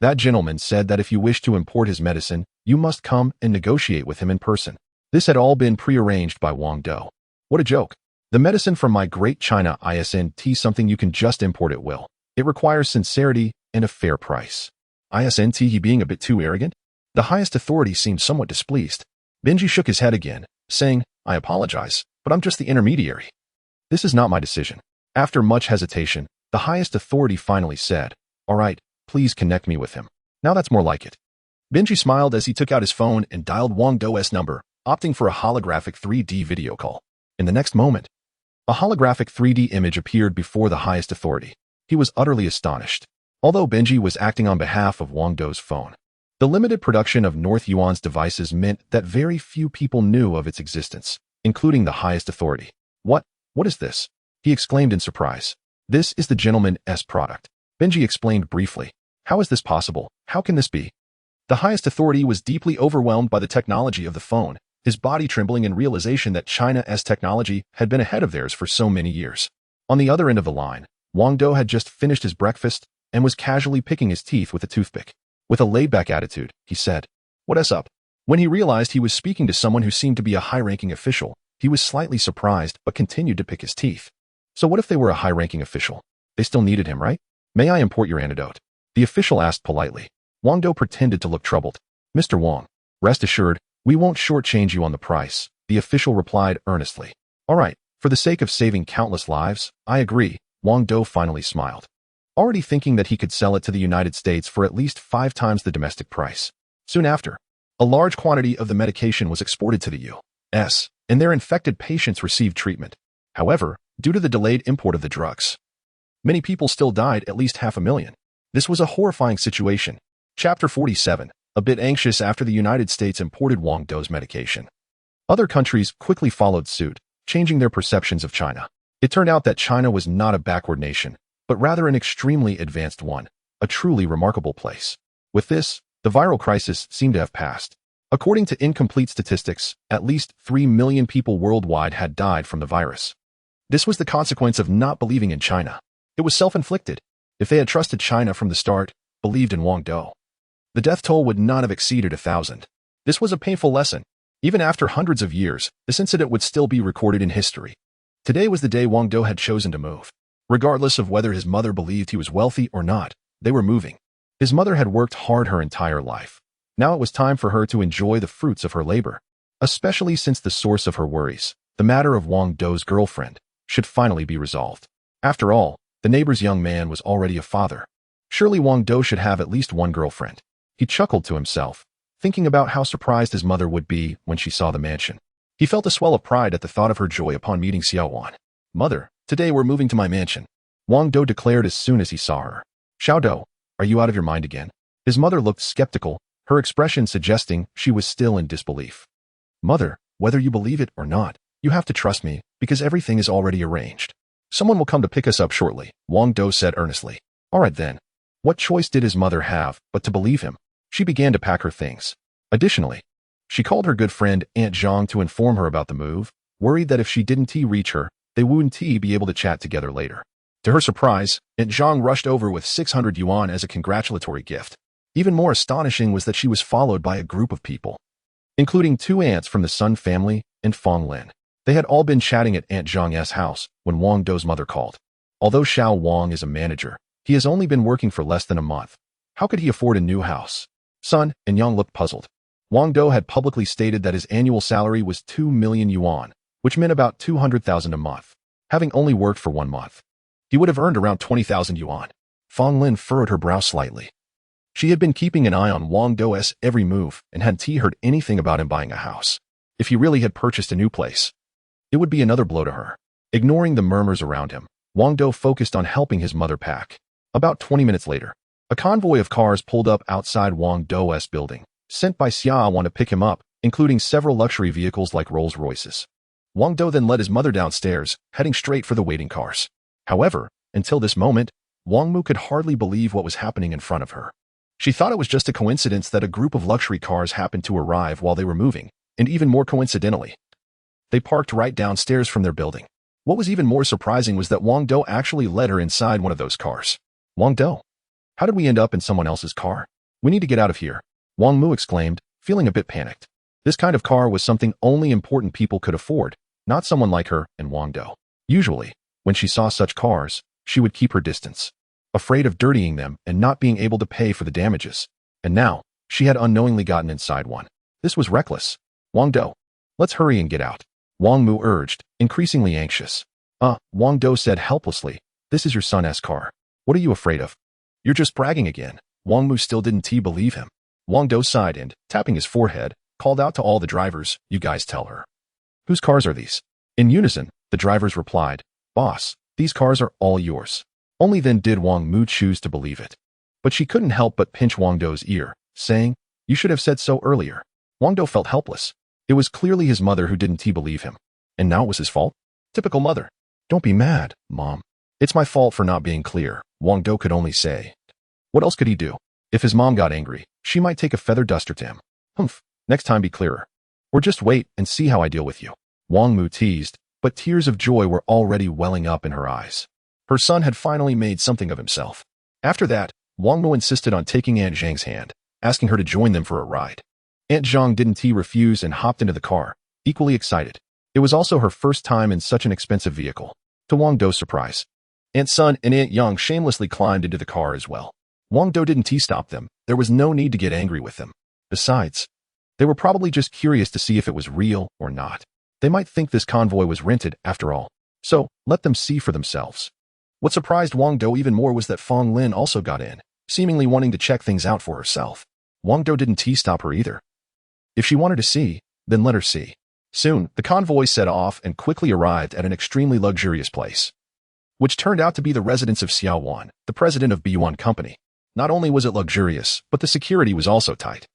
"That gentleman said that if you wish to import his medicine, you must come and negotiate with him in person." This had all been prearranged by Wang Dou. What a joke. The medicine from my great China isn't something you can just import at will. It requires sincerity and a fair price. Isn't he being a bit too arrogant? The highest authority seemed somewhat displeased. Benji shook his head again, saying, "I apologize, but I'm just the intermediary. This is not my decision." After much hesitation, the highest authority finally said, "All right, please connect me with him." Now that's more like it. Benji smiled as he took out his phone and dialed Wang Dou's number, opting for a holographic 3D video call. In the next moment, a holographic 3D image appeared before the highest authority. He was utterly astonished. Although Benji was acting on behalf of Wang Dou's phone, the limited production of North Yuan's devices meant that very few people knew of its existence, including the highest authority. What is this?" he exclaimed in surprise. "This is the gentleman's product." Benji explained briefly. "How is this possible? How can this be?" The highest authority was deeply overwhelmed by the technology of the phone, his body trembling in realization that China's technology had been ahead of theirs for so many years. On the other end of the line, Wang Dou had just finished his breakfast and was casually picking his teeth with a toothpick. With a laid-back attitude, he said, "What's up?" When he realized he was speaking to someone who seemed to be a high-ranking official, he was slightly surprised but continued to pick his teeth. So what if they were a high-ranking official? They still needed him, right? "May I import your antidote?" the official asked politely. Wang Dou pretended to look troubled. "Mr. Wang, rest assured, we won't shortchange you on the price," the official replied earnestly. "All right, for the sake of saving countless lives, I agree," Wang Dou finally smiled, already thinking that he could sell it to the United States for at least 5 times the domestic price. Soon after, a large quantity of the medication was exported to the U.S., and their infected patients received treatment. However, due to the delayed import of the drugs, many people still died, at least 500,000. This was a horrifying situation. Chapter 47, a bit anxious after the United States imported Wang Dou's medication. Other countries quickly followed suit, changing their perceptions of China. It turned out that China was not a backward nation, but rather an extremely advanced one, a truly remarkable place. With this, the viral crisis seemed to have passed. According to incomplete statistics, at least 3 million people worldwide had died from the virus. This was the consequence of not believing in China. It was self-inflicted. If they had trusted China from the start, believed in Wang Dou, the death toll would not have exceeded 1,000. This was a painful lesson. Even after hundreds of years, this incident would still be recorded in history. Today was the day Wang Dou had chosen to move. Regardless of whether his mother believed he was wealthy or not, they were moving. His mother had worked hard her entire life. Now it was time for her to enjoy the fruits of her labor, especially since the source of her worries, the matter of Wang Dou's girlfriend, should finally be resolved. After all, the neighbor's young man was already a father. Surely Wang Dou should have at least one girlfriend. He chuckled to himself, thinking about how surprised his mother would be when she saw the mansion. He felt a swell of pride at the thought of her joy upon meeting Xiaowan. "Mother, today we're moving to my mansion," Wang Dou declared as soon as he saw her. "Xiao Dou, are you out of your mind again?" His mother looked skeptical, her expression suggesting she was still in disbelief. "Mother, whether you believe it or not, you have to trust me, because everything is already arranged. Someone will come to pick us up shortly," Wang Dou said earnestly. "All right then." What choice did his mother have but to believe him? She began to pack her things. Additionally, she called her good friend Aunt Zhang to inform her about the move, worried that if she didn't reach her, they wouldn't be able to chat together later. To her surprise, Aunt Zhang rushed over with 600 yuan as a congratulatory gift. Even more astonishing was that she was followed by a group of people, including 2 aunts from the Sun family and Fong Lin. They had all been chatting at Aunt Zhang's house when Wang Dou's mother called. Although Xiao Wang is a manager, he has only been working for less than a month. How could he afford a new house? Sun and Yang looked puzzled. Wang Dou had publicly stated that his annual salary was 2 million yuan, which meant about 200,000 a month. Having only worked for 1 month, he would have earned around 20,000 yuan. Fong Lin furrowed her brow slightly. She had been keeping an eye on Wang Dou's every move and hadn't heard anything about him buying a house. If he really had purchased a new place, it would be another blow to her. Ignoring the murmurs around him, Wang Dou focused on helping his mother pack. About 20 minutes later, a convoy of cars pulled up outside Wang Dou's building, sent by Xia Wan to pick him up, including several luxury vehicles like Rolls-Royces. Wang Dou then led his mother downstairs, heading straight for the waiting cars. However, until this moment, Wang Mu could hardly believe what was happening in front of her. She thought it was just a coincidence that a group of luxury cars happened to arrive while they were moving, and even more coincidentally, they parked right downstairs from their building. What was even more surprising was that Wang Dou actually led her inside one of those cars. Wang Dou, how did we end up in someone else's car? We need to get out of here, Wang Mu exclaimed, feeling a bit panicked. This kind of car was something only important people could afford, not someone like her and Wang Dou. Usually, when she saw such cars, she would keep her distance, afraid of dirtying them and not being able to pay for the damages. And now, she had unknowingly gotten inside one. This was reckless. Wang Dou, let's hurry and get out, Wang Mu urged, increasingly anxious. Wang Dou said helplessly, this is your son's car. What are you afraid of? You're just bragging again. Wang Mu still didn't believe him. Wang Dou sighed and, tapping his forehead, called out to all the drivers, you guys tell her. Whose cars are these? In unison, the drivers replied, boss, these cars are all yours. Only then did Wang Mu choose to believe it. But she couldn't help but pinch Wang Dou's ear, saying, you should have said so earlier. Wang Dou felt helpless. It was clearly his mother who didn't believe him. And now it was his fault? Typical mother. Don't be mad, Mom. It's my fault for not being clear, Wang Dou could only say. What else could he do? If his mom got angry, she might take a feather duster to him. Humph, next time be clearer. Or just wait and see how I deal with you. Wang Mu teased, but tears of joy were already welling up in her eyes. Her son had finally made something of himself. After that, Wang Mu insisted on taking Aunt Zhang's hand, asking her to join them for a ride. Aunt Zhang didn't refuse and hopped into the car, equally excited. It was also her first time in such an expensive vehicle. To Wang Dou's surprise, Aunt Sun and Aunt Yang shamelessly climbed into the car as well. Wang Dou didn't stop them. There was no need to get angry with them. Besides, they were probably just curious to see if it was real or not. They might think this convoy was rented after all. So, let them see for themselves. What surprised Wang Dou even more was that Fong Lin also got in, seemingly wanting to check things out for herself. Wang Dou didn't stop her either. If she wanted to see, then let her see. Soon, the convoy set off and quickly arrived at an extremely luxurious place, which turned out to be the residence of Xiao Wan, the president of B1 Company. Not only was it luxurious, but the security was also tight.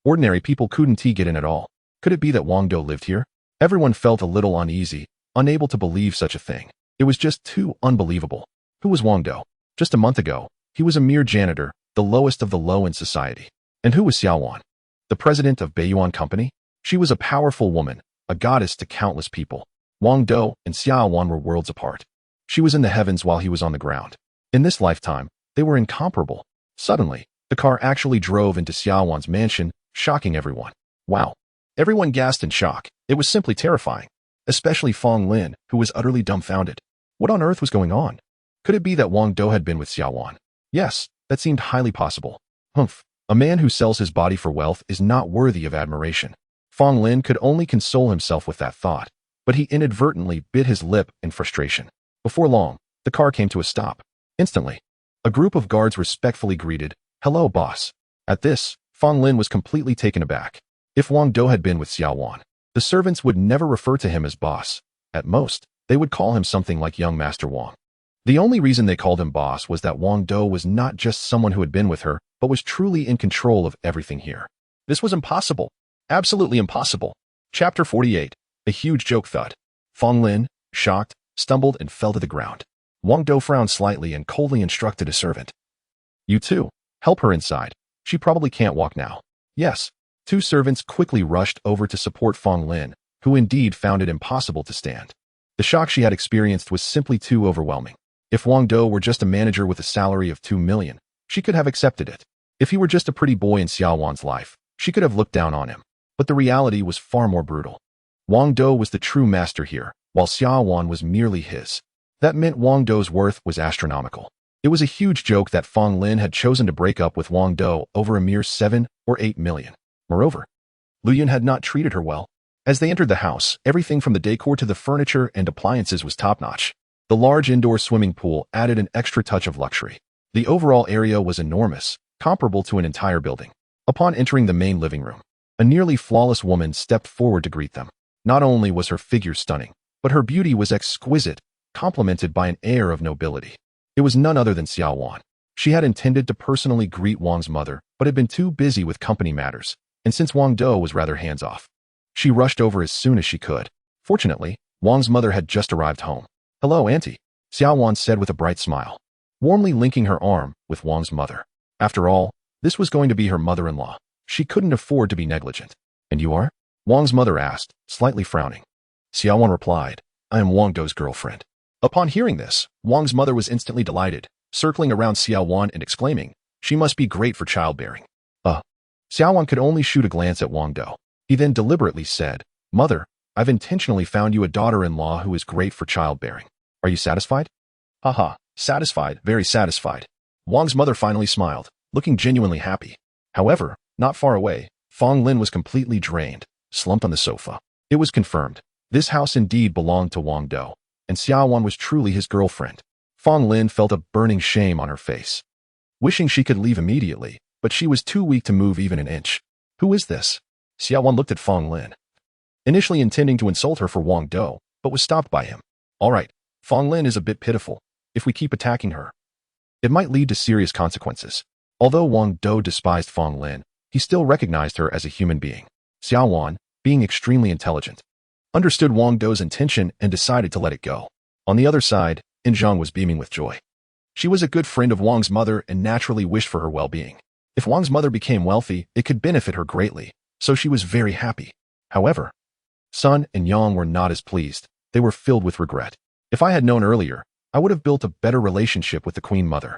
Ordinary people couldn't get in at all. Could it be that Wang Dou lived here? Everyone felt a little uneasy, unable to believe such a thing. It was just too unbelievable. Who was Wang Dou? Just a month ago, he was a mere janitor, the lowest of the low in society. And who was Xiao Wan? The president of Beiyuan Company? She was a powerful woman, a goddess to countless people. Wang Dou and Xiao Wan were worlds apart. She was in the heavens while he was on the ground. In this lifetime, they were incomparable. Suddenly, the car actually drove into Xiao Wan's mansion, shocking everyone. Wow. Everyone gasped in shock. It was simply terrifying. Especially Fong Lin, who was utterly dumbfounded. What on earth was going on? Could it be that Wang Dou had been with Xiao Wan? Yes, that seemed highly possible. Humph. A man who sells his body for wealth is not worthy of admiration. Fong Lin could only console himself with that thought, but he inadvertently bit his lip in frustration. Before long, the car came to a stop. Instantly, a group of guards respectfully greeted, "Hello, boss." At this, Fong Lin was completely taken aback. If Wang Dou had been with Xiao Wan, the servants would never refer to him as boss. At most, they would call him something like young Master Wang. The only reason they called him boss was that Wang Dou was not just someone who had been with her, but was truly in control of everything here. This was impossible. Absolutely impossible. Chapter 48. A huge joke thud. Fong Lin, shocked, stumbled and fell to the ground. Wang Dou frowned slightly and coldly instructed a servant. "You too. Help her inside. She probably can't walk now." Yes. Two servants quickly rushed over to support Fong Lin, who indeed found it impossible to stand. The shock she had experienced was simply too overwhelming. If Wang Dou were just a manager with a salary of 2 million, she could have accepted it. If he were just a pretty boy in Xiaowan's life, she could have looked down on him. But the reality was far more brutal. Wang Dou was the true master here, while Xiaowan was merely his. That meant Wang Dou's worth was astronomical. It was a huge joke that Fang Lin had chosen to break up with Wang Dou over a mere 7 or 8 million. Moreover, Lu Yun had not treated her well. As they entered the house, everything from the decor to the furniture and appliances was top-notch. The large indoor swimming pool added an extra touch of luxury. The overall area was enormous, comparable to an entire building. Upon entering the main living room, a nearly flawless woman stepped forward to greet them. Not only was her figure stunning, but her beauty was exquisite, complemented by an air of nobility. It was none other than Xiaowan. She had intended to personally greet Wang's mother, but had been too busy with company matters, and since Wang Dou was rather hands-off, she rushed over as soon as she could. Fortunately, Wang's mother had just arrived home. "Hello, Auntie," Xiaowan said with a bright smile, warmly linking her arm with Wang's mother. After all, this was going to be her mother-in-law. She couldn't afford to be negligent. "And you are?" Wang's mother asked, slightly frowning. Xiaowan replied, "I am Wang Dou's girlfriend." Upon hearing this, Wang's mother was instantly delighted, circling around Xiaowan and exclaiming, "She must be great for childbearing." Xiaowan could only shoot a glance at Wang Dou. He then deliberately said, "Mother, I've intentionally found you a daughter-in-law who is great for childbearing. Are you satisfied?" "Haha, satisfied, very satisfied." Wang's mother finally smiled, looking genuinely happy. However, not far away, Fang Lin was completely drained, slumped on the sofa. It was confirmed. This house indeed belonged to Wang Dou, and Xiaowan was truly his girlfriend. Fang Lin felt a burning shame on her face, wishing she could leave immediately, but she was too weak to move even an inch. "Who is this?" Xiaowan looked at Fang Lin, initially intending to insult her for Wang Dou, but was stopped by him. "All right, Fang Lin is a bit pitiful. If we keep attacking her, it might lead to serious consequences." Although Wang Dou despised Fang Lin, he still recognized her as a human being. Xiaowan, being extremely intelligent, understood Wang Dou's intention and decided to let it go. On the other side, Inzhang was beaming with joy. She was a good friend of Wang's mother and naturally wished for her well-being. If Wang's mother became wealthy, it could benefit her greatly, so she was very happy. However, Sun and Yang were not as pleased. They were filled with regret. "If I had known earlier, I would have built a better relationship with the Queen Mother.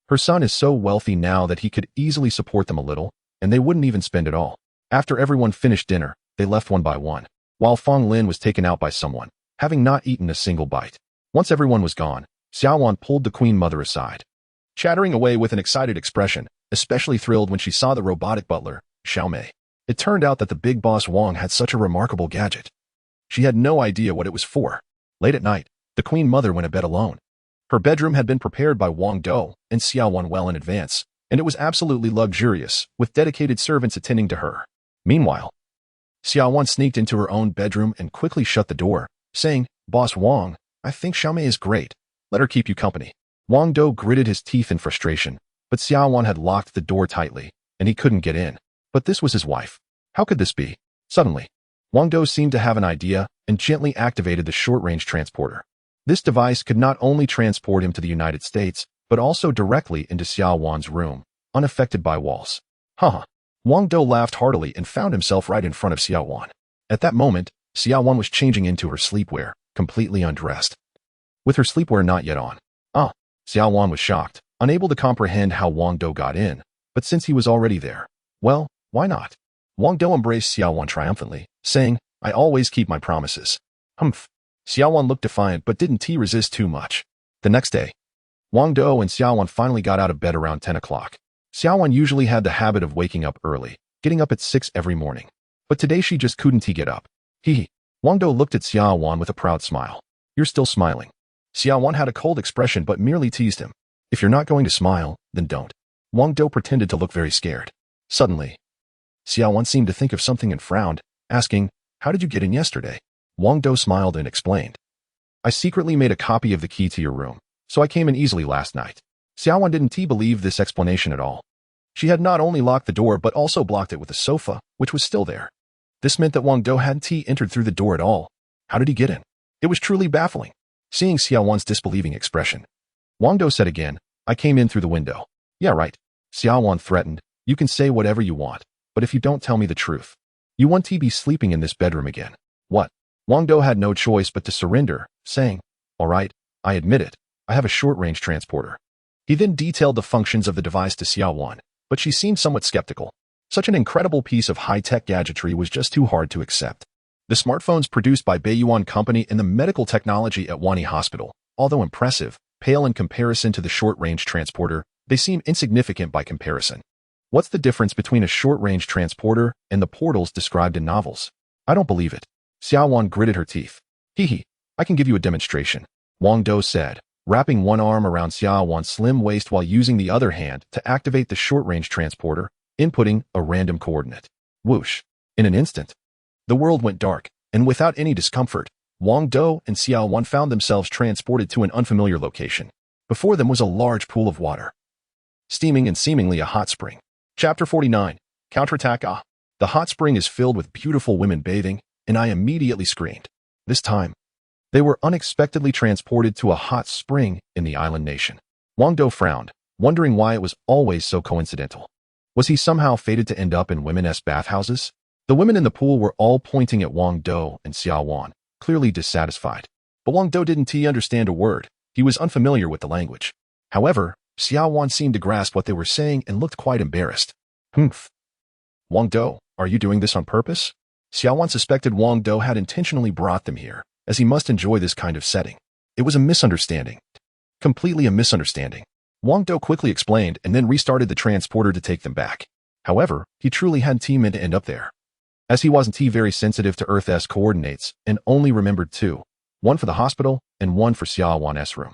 Her son is so wealthy now that he could easily support them a little, and they wouldn't even spend it all." After everyone finished dinner, they left one by one, while Fang Lin was taken out by someone, having not eaten a single bite. Once everyone was gone, Xiaowan pulled the Queen Mother aside, chattering away with an excited expression, especially thrilled when she saw the robotic butler, Xiaomei. It turned out that the big boss Wang had such a remarkable gadget. She had no idea what it was for. Late at night, the Queen Mother went to bed alone. Her bedroom had been prepared by Wang Dou and Xiaowan well in advance, and it was absolutely luxurious, with dedicated servants attending to her. Meanwhile, Xiaowan sneaked into her own bedroom and quickly shut the door, saying, "Boss Wang, I think Xiaomei is great. Let her keep you company." Wang Dou gritted his teeth in frustration, but Xiaowan had locked the door tightly, and he couldn't get in. But this was his wife. How could this be? Suddenly, Wang Dou seemed to have an idea and gently activated the short-range transporter. This device could not only transport him to the United States, but also directly into Xiaowan's room, unaffected by walls. Haha. Wang Dou laughed heartily and found himself right in front of Xiaowan. At that moment, Xiaowan was changing into her sleepwear, completely undressed, with her sleepwear not yet on. Xiaowan was shocked, unable to comprehend how Wang Dou got in, but since he was already there, well, why not? Wang Dou embraced Xiaowan triumphantly, saying, "I always keep my promises." Humph. Xiaowan looked defiant but didn't resist too much. The next day, Wang Dou and Xiaowan finally got out of bed around 10 o'clock. Xiaowan usually had the habit of waking up early, getting up at 6 every morning. But today she just couldn't get up. Wang Dou looked at Xiaowan with a proud smile. "You're still smiling." Xiaowan had a cold expression but merely teased him. "If you're not going to smile, then don't." Wang Dou pretended to look very scared. Suddenly, Xiaowan seemed to think of something and frowned, asking, "How did you get in yesterday?" Wang Dou smiled and explained, "I secretly made a copy of the key to your room, so I came in easily last night." Xiaowan didn't believe this explanation at all. She had not only locked the door but also blocked it with a sofa, which was still there. This meant that Wang Dou hadn't entered through the door at all. How did he get in? It was truly baffling. Seeing Xiaowan's disbelieving expression, Wang Dou said again, "I came in through the window." "Yeah, right." Xiaowan threatened, "You can say whatever you want, but if you don't tell me the truth, you won't be sleeping in this bedroom again." What? Wang Dou had no choice but to surrender, saying, "All right, I admit it, I have a short-range transporter." He then detailed the functions of the device to Xiaowan, but she seemed somewhat skeptical. Such an incredible piece of high-tech gadgetry was just too hard to accept. The smartphones produced by Beiyuan Company and the medical technology at Wani Hospital, although impressive, pale in comparison to the short-range transporter, they seem insignificant by comparison. What's the difference between a short-range transporter and the portals described in novels? I don't believe it. Xiaowan gritted her teeth. Hee, I can give you a demonstration, Wang Dou said, wrapping one arm around Xiaowan's slim waist while using the other hand to activate the short-range transporter, inputting a random coordinate. Whoosh. In an instant, the world went dark, and without any discomfort, Wang Dou and Xiaowan found themselves transported to an unfamiliar location. Before them was a large pool of water, steaming and seemingly a hot spring. Chapter 49. Counterattack. The hot spring is filled with beautiful women bathing, and I immediately screamed. This time, they were unexpectedly transported to a hot spring in the island nation. Wang Dou frowned, wondering why it was always so coincidental. Was he somehow fated to end up in women's bathhouses? The women in the pool were all pointing at Wang Dou and Xiaowan, clearly dissatisfied. But Wang Dou didn't understand a word. He was unfamiliar with the language. However, Xiaowan seemed to grasp what they were saying and looked quite embarrassed. Humph. Wang Dou, are you doing this on purpose? Xiaowan suspected Wang Dou had intentionally brought them here, as he must enjoy this kind of setting. It was a misunderstanding. Completely a misunderstanding. Wang Dou quickly explained and then restarted the transporter to take them back. However, he truly hadn't meant to end up there, as he wasn't very sensitive to Earth's coordinates and only remembered two, one for the hospital and one for Xiaowan's room.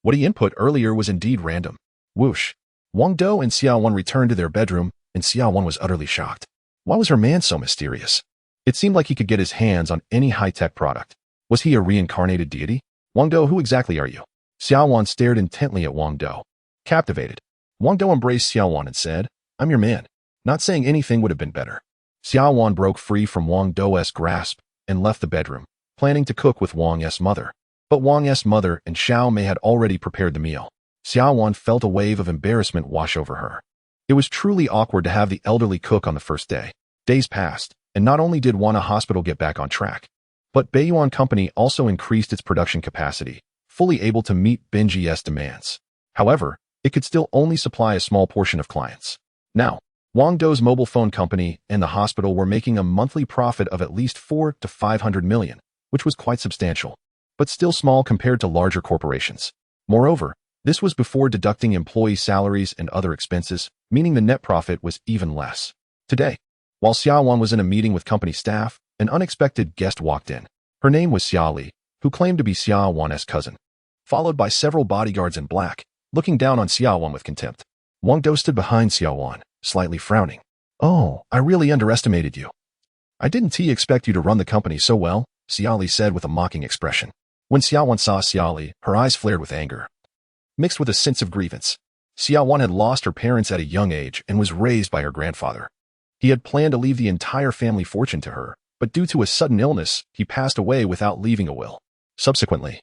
What he input earlier was indeed random. Whoosh. Wang Dou and Xiaowan returned to their bedroom, and Xiaowan was utterly shocked. Why was her man so mysterious? It seemed like he could get his hands on any high-tech product. Was he a reincarnated deity? Wang Dou, who exactly are you? Xiaowan stared intently at Wang Dou. Captivated, Wang Dou embraced Xiaowan and said, "I'm your man." Not saying anything would have been better. Xiaowan broke free from Wang Dou's grasp and left the bedroom, planning to cook with Wang's mother. But Wang's mother and Xiao Mei had already prepared the meal. Xiaowan felt a wave of embarrassment wash over her. It was truly awkward to have the elderly cook on the first day. Days passed, and not only did Wana Hospital get back on track, but Beiyuan Company also increased its production capacity, fully able to meet Benji's demands. However, it could still only supply a small portion of clients. Now, Wang Dou's mobile phone company and the hospital were making a monthly profit of at least 400 to 500 million, which was quite substantial, but still small compared to larger corporations. Moreover, this was before deducting employee salaries and other expenses, meaning the net profit was even less. Today, while Xiaowan was in a meeting with company staff, an unexpected guest walked in. Her name was Xiaoli, who claimed to be Xiaowan's cousin, followed by several bodyguards in black, looking down on Xiaowan with contempt. Wang Dou stood behind Xiaowan, slightly frowning. "Oh, I really underestimated you. I didn't expect you to run the company so well," Xiaoli said with a mocking expression. When Xiaowan saw Xiaoli, her eyes flared with anger, mixed with a sense of grievance. Xiaowan had lost her parents at a young age and was raised by her grandfather. He had planned to leave the entire family fortune to her, but due to a sudden illness, he passed away without leaving a will. Subsequently,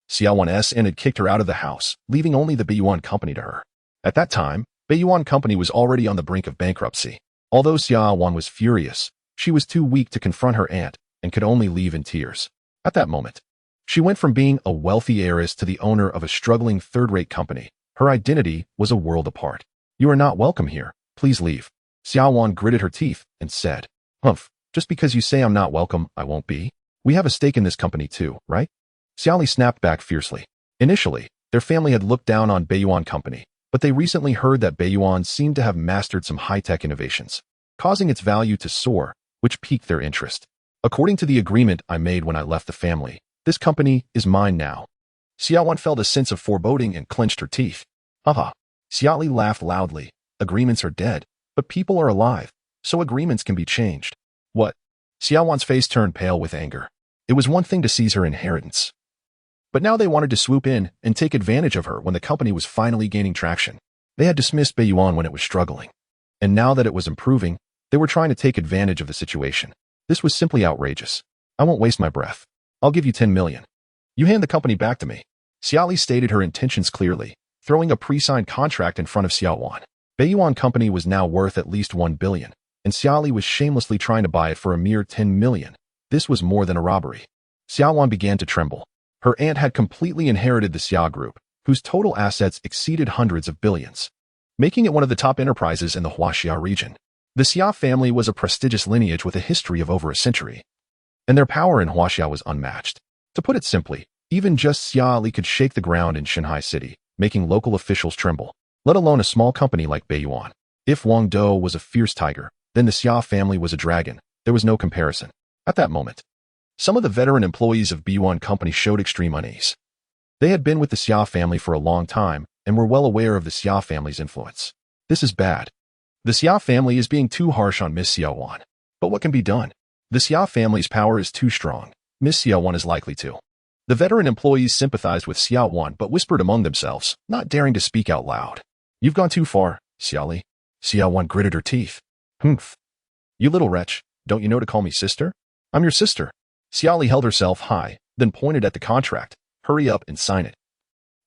Xiaowan's aunt had kicked her out of the house, leaving only the Beiyuan Company to her. At that time, Beiyuan Company was already on the brink of bankruptcy. Although Xiaowan was furious, she was too weak to confront her aunt and could only leave in tears. At that moment, she went from being a wealthy heiress to the owner of a struggling third-rate company. Her identity was a world apart. "You are not welcome here. Please leave." Xiaowan gritted her teeth and said, "Humph, just because you say I'm not welcome, I won't be. We have a stake in this company too, right?" Xiaoli snapped back fiercely. Initially, their family had looked down on Beiyuan Company, but they recently heard that Beiyuan seemed to have mastered some high-tech innovations, causing its value to soar, which piqued their interest. "According to the agreement I made when I left the family, this company is mine now." Xiaowan felt a sense of foreboding and clenched her teeth. Haha. Xiaoli laughed loudly. "Agreements are dead, but people are alive, so agreements can be changed." "What?" Xiaowan's face turned pale with anger. It was one thing to seize her inheritance, but now they wanted to swoop in and take advantage of her when the company was finally gaining traction. They had dismissed Beiyuan when it was struggling, and now that it was improving, they were trying to take advantage of the situation. This was simply outrageous. "I won't waste my breath. I'll give you 10 million. You hand the company back to me." Xiaoli stated her intentions clearly, throwing a pre-signed contract in front of Xiaowan. Beiyuan Company was now worth at least 1 billion, and Xiaoli was shamelessly trying to buy it for a mere 10 million. This was more than a robbery. Xiaowan began to tremble. Her aunt had completely inherited the Xia Group, whose total assets exceeded hundreds of billions, making it one of the top enterprises in the Huaxia region. The Xia family was a prestigious lineage with a history of over a century, and their power in Huaxia was unmatched. To put it simply, even just Xia Li could shake the ground in Shanghai City, making local officials tremble, let alone a small company like Beiyuan. If Wang Dou was a fierce tiger, then the Xia family was a dragon. There was no comparison. At that moment, some of the veteran employees of B1 Company showed extreme unease. They had been with the Xia family for a long time and were well aware of the Xia family's influence. This is bad. The Xia family is being too harsh on Miss Xiaowan. But what can be done? The Xia family's power is too strong. Miss Xiaowan is likely to. The veteran employees sympathized with Xiaowan but whispered among themselves, not daring to speak out loud. You've gone too far, Xiaoli. Xiaowan gritted her teeth. Humph. You little wretch, don't you know to call me sister? I'm your sister. Xiaoli held herself high, then pointed at the contract. Hurry up and sign it,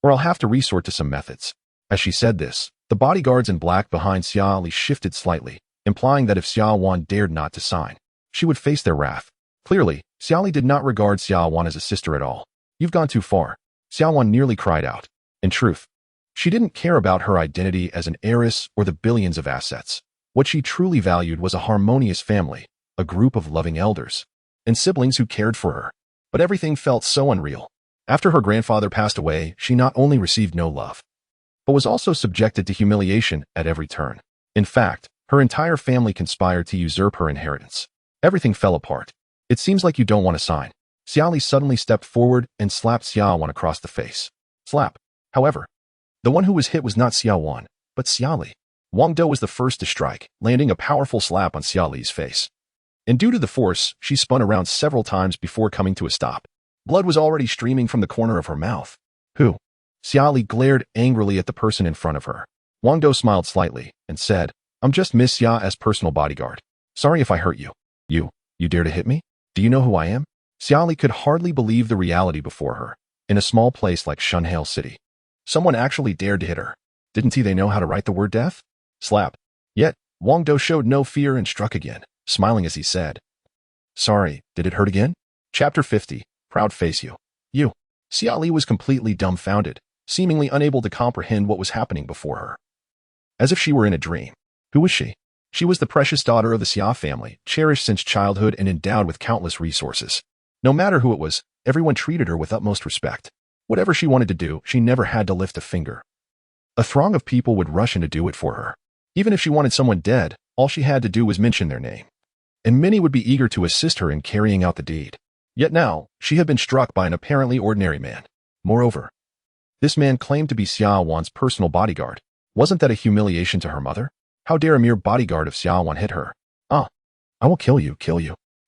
or I'll have to resort to some methods. As she said this, the bodyguards in black behind Xiaoli shifted slightly, implying that if Xiaowan dared not to sign, she would face their wrath. Clearly, Xiaoli did not regard Xiaowan as a sister at all. You've gone too far. Xiaowan nearly cried out. In truth, she didn't care about her identity as an heiress or the billions of assets. What she truly valued was a harmonious family, a group of loving elders, and siblings who cared for her. But everything felt so unreal. After her grandfather passed away, she not only received no love, but was also subjected to humiliation at every turn. In fact, her entire family conspired to usurp her inheritance. Everything fell apart. It seems like you don't want to sign. Xiaoli suddenly stepped forward and slapped Xiaowan across the face. Slap. However, the one who was hit was not Xiaowan, but Xiaoli. Wang Dou was the first to strike, landing a powerful slap on Xiaoli's face. And due to the force, she spun around several times before coming to a stop. Blood was already streaming from the corner of her mouth. Who? Xiaoli glared angrily at the person in front of her. Wang Dou smiled slightly and said, I'm just Miss Xia's personal bodyguard. Sorry if I hurt you. You dare to hit me? Do you know who I am? Xiaoli could hardly believe the reality before her. In a small place like Shunhale City, someone actually dared to hit her. Didn't they know how to write the word death? Slap. Yet, Wang Dou showed no fear and struck again, smiling as he said, Sorry, did it hurt again? Chapter 50. Proud face you. You. Xiaoli was completely dumbfounded, seemingly unable to comprehend what was happening before her. As if she were in a dream. Who was she? She was the precious daughter of the Xia family, cherished since childhood and endowed with countless resources. No matter who it was, everyone treated her with utmost respect. Whatever she wanted to do, she never had to lift a finger. A throng of people would rush in to do it for her. Even if she wanted someone dead, all she had to do was mention their name. And many would be eager to assist her in carrying out the deed. Yet now, she had been struck by an apparently ordinary man. Moreover, this man claimed to be Xiaowan's personal bodyguard. Wasn't that a humiliation to her mother? How dare a mere bodyguard of Xiaowan hit her? Ah, I will kill you.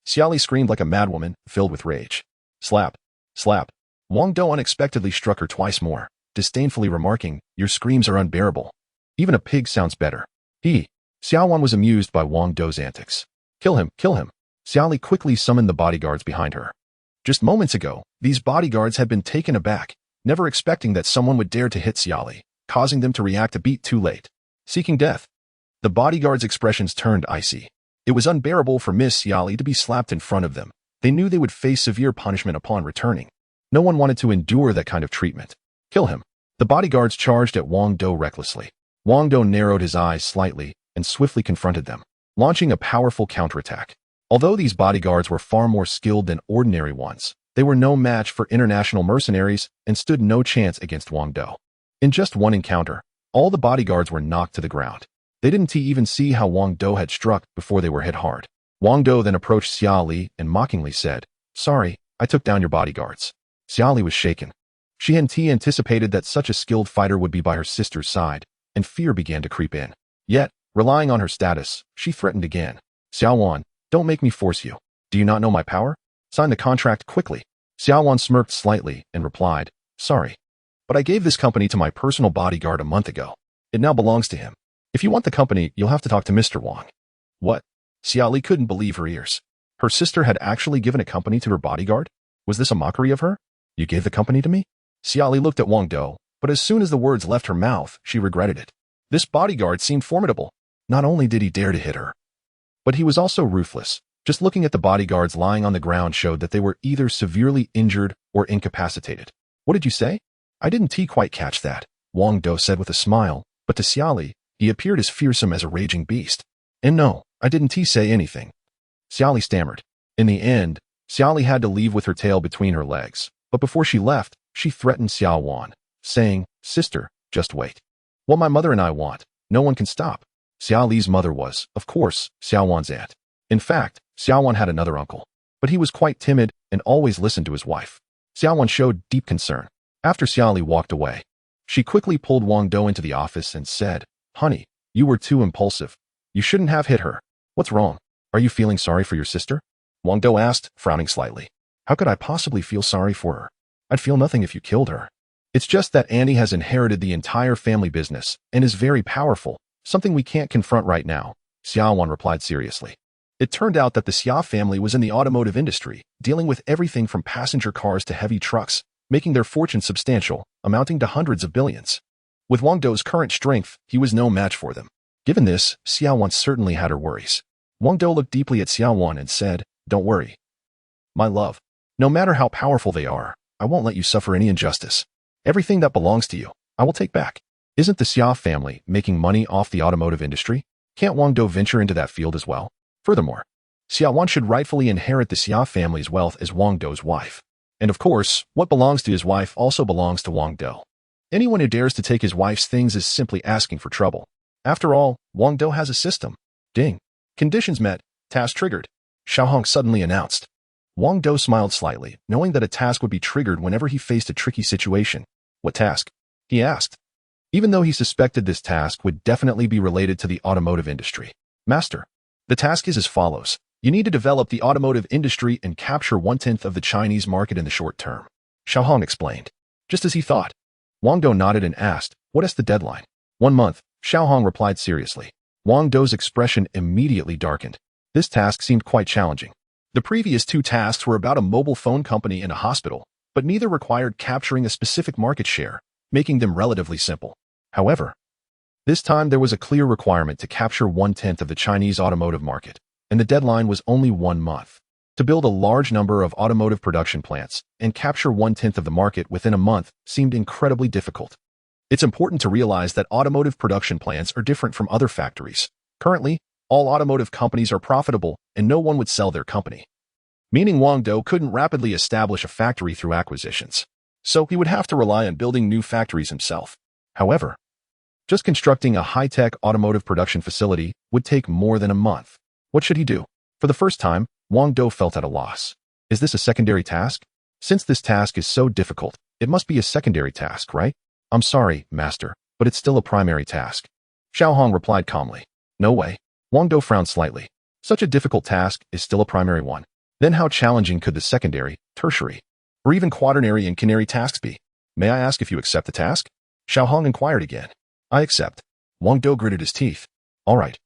Xiaoli screamed like a madwoman, filled with rage. Slap. Slap. Wang Dou unexpectedly struck her twice more, disdainfully remarking, Your screams are unbearable. Even a pig sounds better. Xiaowan was amused by Wang Dou's antics. Kill him. Xiaoli quickly summoned the bodyguards behind her. Just moments ago, these bodyguards had been taken aback, never expecting that someone would dare to hit Xiaoli, causing them to react a beat too late. Seeking death. The bodyguards' expressions turned icy. It was unbearable for Miss Xiaoli to be slapped in front of them. They knew they would face severe punishment upon returning. No one wanted to endure that kind of treatment. Kill him. The bodyguards charged at Wang Dou recklessly. Wang Dou narrowed his eyes slightly and swiftly confronted them, launching a powerful counterattack. Although these bodyguards were far more skilled than ordinary ones, they were no match for international mercenaries and stood no chance against Wang Dou. In just one encounter, all the bodyguards were knocked to the ground. They didn't even see how Wang Dou had struck before they were hit hard. Wang Dou then approached Xiaoli and mockingly said, Sorry, I took down your bodyguards. Xiaoli was shaken. She hadn't anticipated that such a skilled fighter would be by her sister's side, and fear began to creep in. Yet, relying on her status, she threatened again. Xiaowan, don't make me force you. Do you not know my power? Sign the contract quickly. Xiaowan smirked slightly and replied, Sorry, but I gave this company to my personal bodyguard a month ago. It now belongs to him. If you want the company, you'll have to talk to Mr. Wang. What? Xiaoli couldn't believe her ears. Her sister had actually given a company to her bodyguard? Was this a mockery of her? You gave the company to me? Xiaoli looked at Wang Dou, but as soon as the words left her mouth, she regretted it. This bodyguard seemed formidable. Not only did he dare to hit her, but he was also ruthless. Just looking at the bodyguards lying on the ground showed that they were either severely injured or incapacitated. What did you say? I didn't quite catch that, Wang Dou said with a smile, but to Xiaoli, he appeared as fearsome as a raging beast. And no, I didn't say anything. Xiaoli stammered. In the end, Xiaoli had to leave with her tail between her legs, but before she left, she threatened Xiao Wan, saying, "Sister, just wait. What my mother and I want, no one can stop." Xiaoli's mother was, of course, Xiao Wan's aunt. In fact, Xiao Wan had another uncle, but he was quite timid and always listened to his wife. Xiao Wan showed deep concern. After Xiaoli walked away, she quickly pulled Wang Dou into the office and said, "Honey, you were too impulsive. You shouldn't have hit her. What's wrong? Are you feeling sorry for your sister?" Wang Dou asked, frowning slightly. "How could I possibly feel sorry for her? I'd feel nothing if you killed her. It's just that Andy has inherited the entire family business and is very powerful, something we can't confront right now," Xiao Wan replied seriously. It turned out that the Xia family was in the automotive industry, dealing with everything from passenger cars to heavy trucks, making their fortune substantial, amounting to hundreds of billions. With Wang Dou's current strength, he was no match for them. Given this, Xiao Wan certainly had her worries. Wang Dou looked deeply at Xiao Wan and said, "Don't worry, my love. No matter how powerful they are, I won't let you suffer any injustice. Everything that belongs to you, I will take back." Isn't the Xia family making money off the automotive industry? Can't Wang Dou venture into that field as well? Furthermore, Xiao Wan should rightfully inherit the Xia family's wealth as Wang Dou's wife. And of course, what belongs to his wife also belongs to Wang Dou. Anyone who dares to take his wife's things is simply asking for trouble. After all, Wang Dou has a system. Ding. Conditions met. Task triggered. Xiao Hong suddenly announced. Wang Dou smiled slightly, knowing that a task would be triggered whenever he faced a tricky situation. What task? He asked. Even though he suspected this task would definitely be related to the automotive industry. Master, the task is as follows. You need to develop the automotive industry and capture 1/10 of the Chinese market in the short term. Xiao Hong explained. Just as he thought. Wang Dou nodded and asked, "What is the deadline?" 1 month, Xiao Hong replied seriously. Wang Dou's expression immediately darkened. This task seemed quite challenging. The previous 2 tasks were about a mobile phone company and a hospital, but neither required capturing a specific market share, making them relatively simple. However, this time there was a clear requirement to capture 1/10 of the Chinese automotive market, and the deadline was only 1 month. To build a large number of automotive production plants and capture 1/10 of the market within a month seemed incredibly difficult. It's important to realize that automotive production plants are different from other factories. Currently, all automotive companies are profitable and no one would sell their company. Meaning Wang Dou couldn't rapidly establish a factory through acquisitions. So he would have to rely on building new factories himself. However, just constructing a high-tech automotive production facility would take more than a month. What should he do? For the first time, Wang Dou felt at a loss. Is this a secondary task? Since this task is so difficult, it must be a secondary task, right? I'm sorry, master, but it's still a primary task. Xiao Hong replied calmly. No way. Wang Dou frowned slightly. Such a difficult task is still a primary one. Then how challenging could the secondary, tertiary, or even quaternary and canary tasks be? May I ask if you accept the task? Xiao Hong inquired again. I accept. Wang Dou gritted his teeth. All right.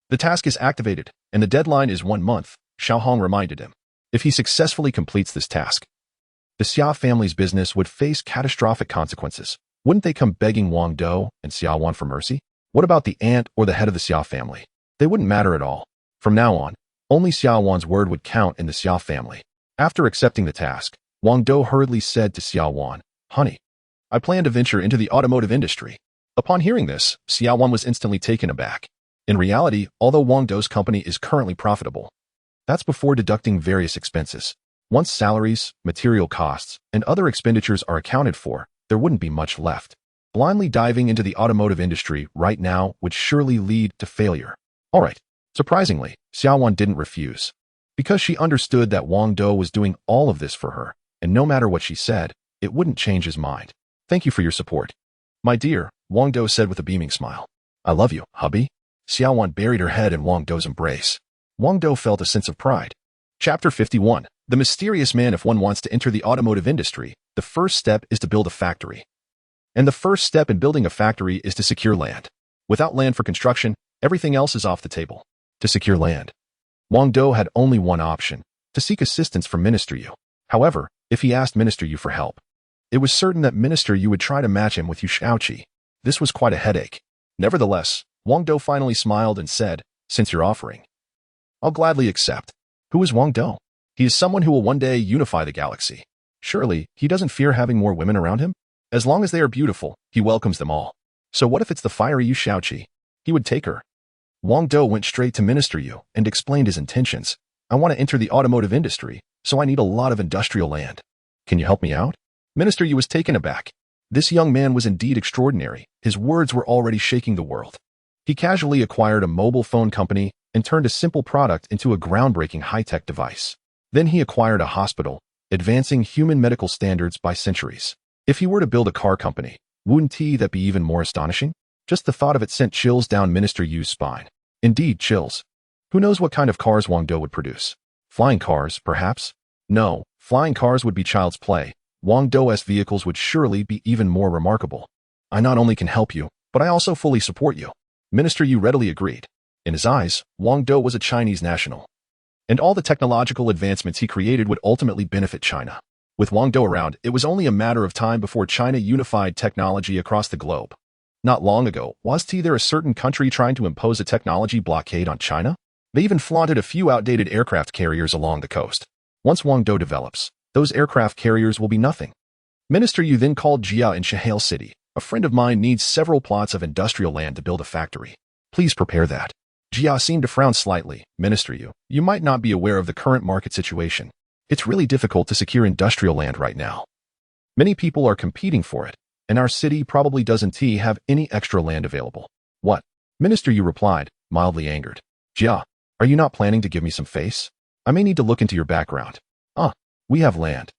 The task is activated, and the deadline is 1 month, Xiao Hong reminded him. If he successfully completes this task, the Xia family's business would face catastrophic consequences. Wouldn't they come begging Wang Dou and Xiao Wan for mercy? What about the aunt or the head of the Xia family? They wouldn't matter at all. From now on, only Xiao Wan's word would count in the Xia family. After accepting the task, Wang Dou hurriedly said to Xiao Wan, Honey, I plan to venture into the automotive industry. Upon hearing this, Xiao Wan was instantly taken aback. In reality, although Wang Dou's company is currently profitable, that's before deducting various expenses. Once salaries, material costs, and other expenditures are accounted for, there wouldn't be much left. Blindly diving into the automotive industry right now would surely lead to failure. All right. Surprisingly, Xiao Wan didn't refuse. Because she understood that Wang Dou was doing all of this for her, and no matter what she said, it wouldn't change his mind. Thank you for your support. My dear, Wang Dou said with a beaming smile. I love you, hubby. Xiao Wan buried her head in Wang Dou's embrace. Wang Dou felt a sense of pride. Chapter 51. The mysterious man. If one wants to enter the automotive industry, the first step is to build a factory. And the first step in building a factory is to secure land. Without land for construction, everything else is off the table. To secure land, Wang Dou had only one option, to seek assistance from Minister Yu. However, if he asked Minister Yu for help, it was certain that Minister Yu would try to match him with Yu Shaoqi. This was quite a headache. Nevertheless, Wang Dou finally smiled and said, Since you're offering, I'll gladly accept. Who is Wang Dou? He is someone who will one day unify the galaxy. Surely, he doesn't fear having more women around him? As long as they are beautiful, he welcomes them all. So what if it's the fiery Yu Shaoqi? He would take her. Wang Dou went straight to Minister Yu and explained his intentions. I want to enter the automotive industry, so I need a lot of industrial land. Can you help me out? Minister Yu was taken aback. This young man was indeed extraordinary. His words were already shaking the world. He casually acquired a mobile phone company and turned a simple product into a groundbreaking high-tech device. Then he acquired a hospital, advancing human medical standards by centuries. If he were to build a car company, wouldn't that be even more astonishing? Just the thought of it sent chills down Minister Yu's spine. Indeed, chills. Who knows what kind of cars Wang Dou would produce? Flying cars, perhaps? No, flying cars would be child's play. Wang Dou's vehicles would surely be even more remarkable. I not only can help you, but I also fully support you. Minister Yu readily agreed. In his eyes, Wang Dou was a Chinese national. And all the technological advancements he created would ultimately benefit China. With Wang Dou around, it was only a matter of time before China unified technology across the globe. Not long ago, wasn't there a certain country trying to impose a technology blockade on China? They even flaunted a few outdated aircraft carriers along the coast. Once Wang Dou develops, those aircraft carriers will be nothing. Minister Yu then called Jia in Shahale City. A friend of mine needs several plots of industrial land to build a factory. Please prepare that. Jia seemed to frown slightly. Minister Yu, you might not be aware of the current market situation. It's really difficult to secure industrial land right now. Many people are competing for it, and our city probably doesn't have any extra land available. What? Minister Yu replied, mildly angered. Jia, are you not planning to give me some face? I may need to look into your background. We have land.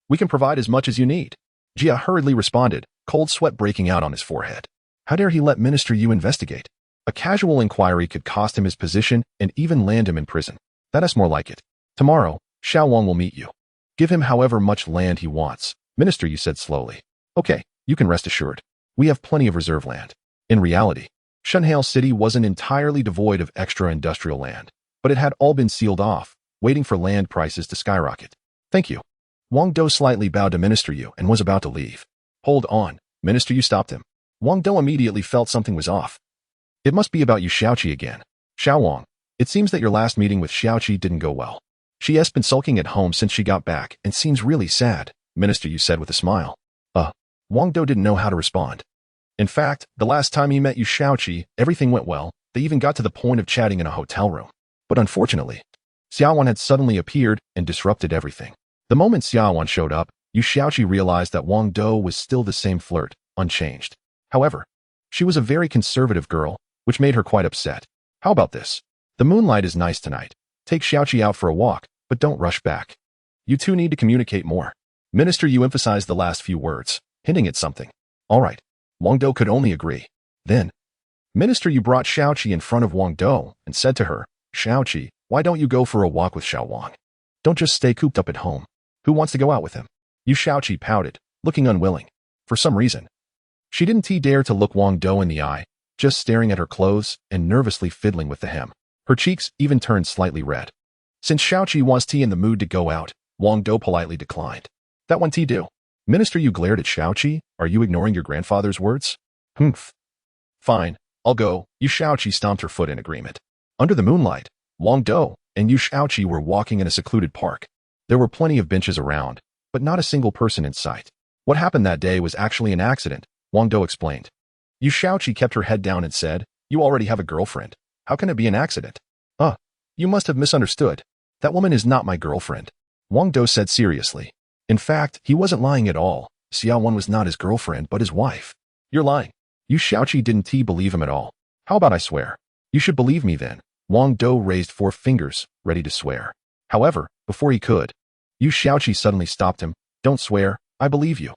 We can provide as much as you need. Jia hurriedly responded, cold sweat breaking out on his forehead. How dare he let Minister Yu investigate? A casual inquiry could cost him his position and even land him in prison. That's more like it. Tomorrow, Xiao Wang will meet you. Give him however much land he wants. Minister Yu said slowly. Okay, you can rest assured. We have plenty of reserve land. In reality, Shunhale City wasn't entirely devoid of extra industrial land, but it had all been sealed off, waiting for land prices to skyrocket. Thank you. Wang Dou slightly bowed to Minister Yu and was about to leave. Hold on. Minister Yu stopped him. Wang Dou immediately felt something was off. It must be about Yu Shaoqi again. Xiao Wang, it seems that your last meeting with Shaoqi didn't go well. She has been sulking at home since she got back and seems really sad, Minister Yu said with a smile. Wang Dou didn't know how to respond. In fact, the last time he met Yu Shaoqi, everything went well. They even got to the point of chatting in a hotel room. But unfortunately, Xiaowan had suddenly appeared and disrupted everything. The moment Xiaowan showed up, Yu Shaoqi realized that Wang Dou was still the same flirt, unchanged. However, she was a very conservative girl, which made her quite upset. How about this? The moonlight is nice tonight. Take Shaoqi out for a walk, but don't rush back. You two need to communicate more. Minister Yu emphasized the last few words, hinting at something. All right. Wang Dou could only agree. Then, Minister Yu brought Shaoqi in front of Wang Dou and said to her, Shaoqi, why don't you go for a walk with Xiao Wang? Don't just stay cooped up at home. Who wants to go out with him? Yu Shaoqi pouted, looking unwilling. For some reason, she didn't dare to look Wang Dou in the eye, just staring at her clothes and nervously fiddling with the hem. Her cheeks even turned slightly red. Since Shaoqi was in the mood to go out, Wang Dou politely declined. That won't do. Minister Yu glared at Shaoqi. Are you ignoring your grandfather's words? Humph. Fine, I'll go. Yu Shaoqi stomped her foot in agreement. Under the moonlight, Wang Dou and Yu Shaoqi were walking in a secluded park. There were plenty of benches around, but not a single person in sight. What happened that day was actually an accident, Wang Dou explained. Yu Shaoqi kept her head down and said, You already have a girlfriend. How can it be an accident? You must have misunderstood. That woman is not my girlfriend, Wang Dou said seriously. In fact, he wasn't lying at all. Xiaowan was not his girlfriend, but his wife. You're lying. Yu Shaoqi didn't believe him at all. How about I swear? You should believe me then. Wang Dou raised 4 fingers, ready to swear. However, before he could, Yu Shaoqi suddenly stopped him. Don't swear, I believe you.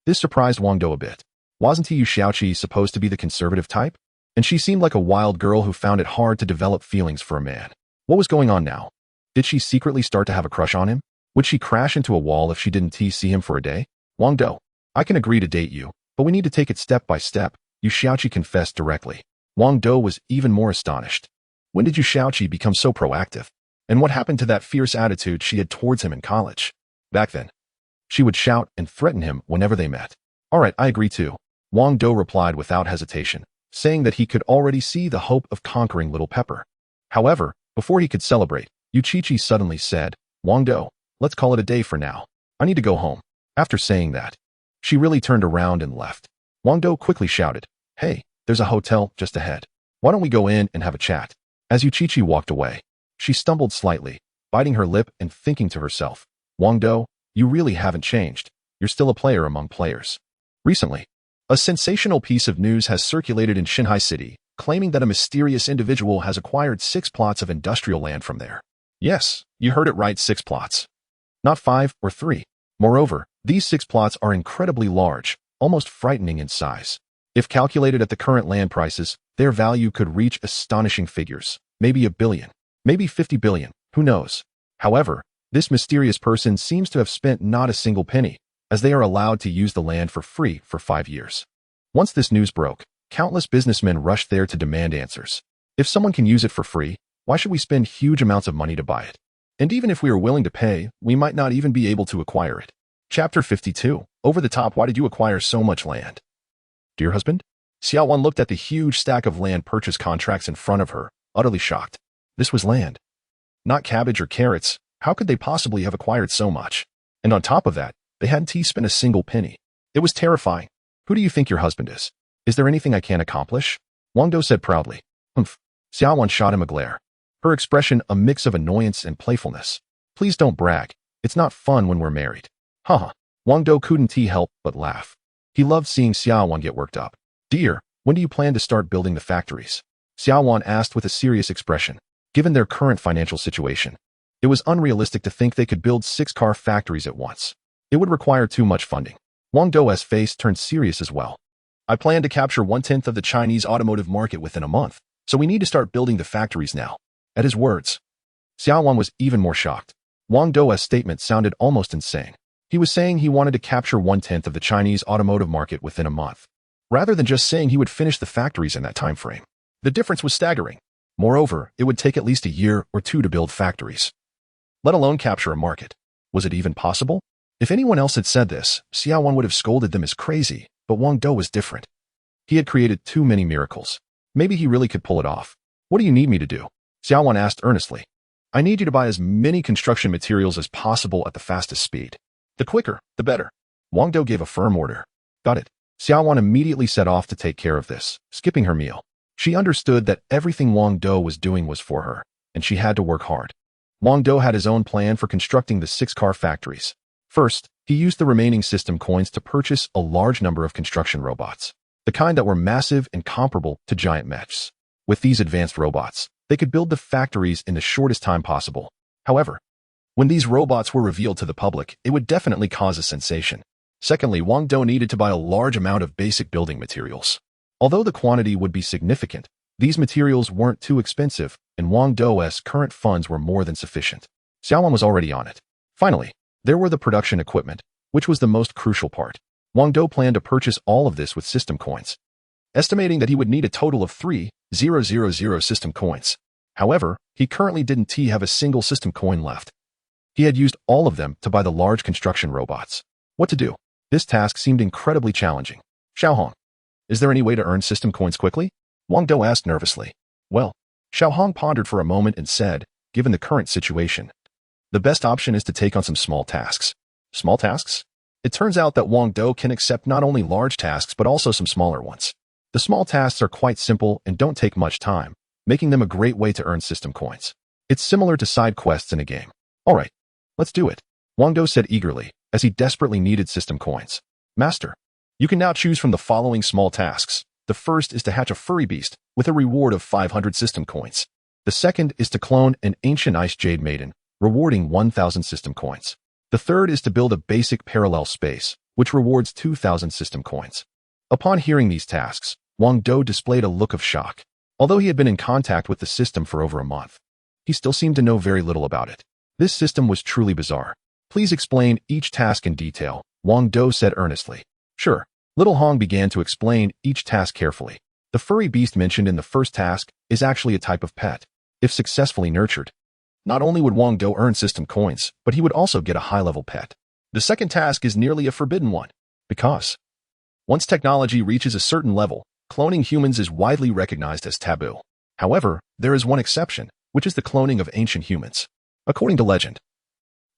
This surprised Wang Dou a bit. Wasn't Yu Shaoqi supposed to be the conservative type? And she seemed like a wild girl who found it hard to develop feelings for a man. What was going on now? Did she secretly start to have a crush on him? Would she crash into a wall if she didn't see him for a day? Wang Dou, I can agree to date you, but we need to take it step by step, Yu Shaoqi confessed directly. Wang Dou was even more astonished. When did Yu Shaoqi become so proactive? And what happened to that fierce attitude she had towards him in college? Back then, she would shout and threaten him whenever they met. All right, I agree too. Wang Dou replied without hesitation, saying that he could already see the hope of conquering Little Pepper. However, before he could celebrate, Yuchichi suddenly said, Wang Dou, let's call it a day for now. I need to go home. After saying that, she really turned around and left. Wang Dou quickly shouted, Hey, there's a hotel just ahead. Why don't we go in and have a chat? As Yuchichi walked away, she stumbled slightly, biting her lip and thinking to herself, Wang Dou, you really haven't changed. You're still a player among players. Recently, a sensational piece of news has circulated in Shanghai City, claiming that a mysterious individual has acquired 6 plots of industrial land from there. Yes, you heard it right, 6 plots. Not 5 or 3. Moreover, these 6 plots are incredibly large, almost frightening in size. If calculated at the current land prices, their value could reach astonishing figures. Maybe 1 billion. Maybe 50 billion. Who knows? However, this mysterious person seems to have spent not a single penny, as they are allowed to use the land for free for 5 years. Once this news broke, countless businessmen rushed there to demand answers. If someone can use it for free, why should we spend huge amounts of money to buy it? And even if we are willing to pay, we might not even be able to acquire it. Chapter 52. Over the top, why did you acquire so much land? Dear husband? Xiaowan looked at the huge stack of land purchase contracts in front of her, utterly shocked. This was land. Not cabbage or carrots. How could they possibly have acquired so much? And on top of that, they hadn't spent a single penny. It was terrifying. Who do you think your husband is? Is there anything I can't accomplish? Wang Dou said proudly. Humph. Xiaowan shot him a glare. Her expression a mix of annoyance and playfulness. Please don't brag. It's not fun when we're married. Haha. Wang Dou couldn't help but laugh. He loved seeing Xiaowan get worked up. Dear, when do you plan to start building the factories? Xiaowan asked with a serious expression. Given their current financial situation, it was unrealistic to think they could build 6 car factories at once. It would require too much funding. Wang Dou's face turned serious as well. I plan to capture 1/10 of the Chinese automotive market within a month, so we need to start building the factories now. At his words, Xiaowan was even more shocked. Wang Dou's statement sounded almost insane. He was saying he wanted to capture 1/10 of the Chinese automotive market within a month, rather than just saying he would finish the factories in that time frame. The difference was staggering. Moreover, it would take at least a year or 2 to build factories, let alone capture a market. Was it even possible? If anyone else had said this, Xiaowan would have scolded them as crazy, but Wang Dou was different. He had created too many miracles. Maybe he really could pull it off. What do you need me to do? Xiaowan asked earnestly. I need you to buy as many construction materials as possible at the fastest speed. The quicker, the better. Wang Dou gave a firm order. Got it. Xiaowan immediately set off to take care of this, skipping her meal. She understood that everything Wang Dou was doing was for her, and she had to work hard. Wang Dou had his own plan for constructing the 6 car factories. First, he used the remaining system coins to purchase a large number of construction robots, the kind that were massive and comparable to giant mechs. With these advanced robots, they could build the factories in the shortest time possible. However, when these robots were revealed to the public, it would definitely cause a sensation. Secondly, Wang Dou needed to buy a large amount of basic building materials. Although the quantity would be significant, these materials weren't too expensive, and Wang Dou's current funds were more than sufficient. Xiaowan was already on it. Finally, there were the production equipment, which was the most crucial part. Wang Dou planned to purchase all of this with system coins, estimating that he would need a total of 3,000 system coins. However, he currently didn't have a single system coin left. He had used all of them to buy the large construction robots. What to do? This task seemed incredibly challenging. Xiaohong, is there any way to earn system coins quickly? Wang Dou asked nervously. Well, Xiaohong pondered for a moment and said, given the current situation, the best option is to take on some small tasks. Small tasks? It turns out that Wang Dou can accept not only large tasks but also some smaller ones. The small tasks are quite simple and don't take much time, making them a great way to earn system coins. It's similar to side quests in a game. All right, let's do it, Wang Dou said eagerly, as he desperately needed system coins. Master, you can now choose from the following small tasks. The first is to hatch a furry beast with a reward of 500 system coins. The second is to clone an ancient ice jade maiden, rewarding 1,000 system coins. The third is to build a basic parallel space, which rewards 2,000 system coins. Upon hearing these tasks, Wang Dou displayed a look of shock. Although he had been in contact with the system for over a month, he still seemed to know very little about it. This system was truly bizarre. Please explain each task in detail, Wang Dou said earnestly. Sure. Little Hong began to explain each task carefully. The furry beast mentioned in the first task is actually a type of pet. If successfully nurtured, not only would Wang Dou earn system coins, but he would also get a high-level pet. The second task is nearly a forbidden one, because once technology reaches a certain level, cloning humans is widely recognized as taboo. However, there is one exception, which is the cloning of ancient humans. According to legend,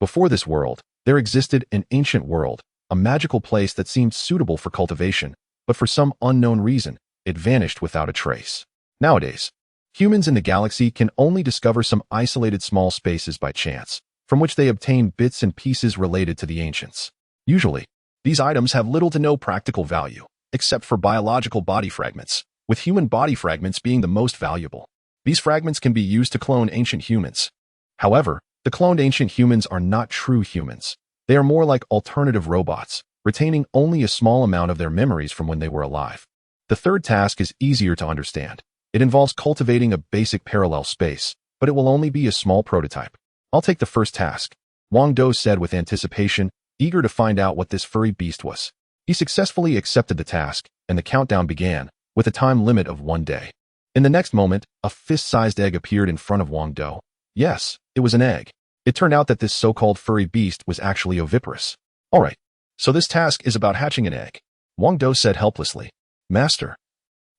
before this world, there existed an ancient world, a magical place that seemed suitable for cultivation, but for some unknown reason, it vanished without a trace. Nowadays, humans in the galaxy can only discover some isolated small spaces by chance, from which they obtain bits and pieces related to the ancients. Usually, these items have little to no practical value, except for biological body fragments, with human body fragments being the most valuable. These fragments can be used to clone ancient humans. However, the cloned ancient humans are not true humans. They are more like alternative robots, retaining only a small amount of their memories from when they were alive. The third task is easier to understand. It involves cultivating a basic parallel space, but it will only be a small prototype. I'll take the first task, Wang Dou said with anticipation, eager to find out what this furry beast was. He successfully accepted the task, and the countdown began, with a time limit of 1 day. In the next moment, a fist-sized egg appeared in front of Wang Dou. Yes, it was an egg. It turned out that this so-called furry beast was actually oviparous. Alright, so this task is about hatching an egg. Wang Dou said helplessly. Master,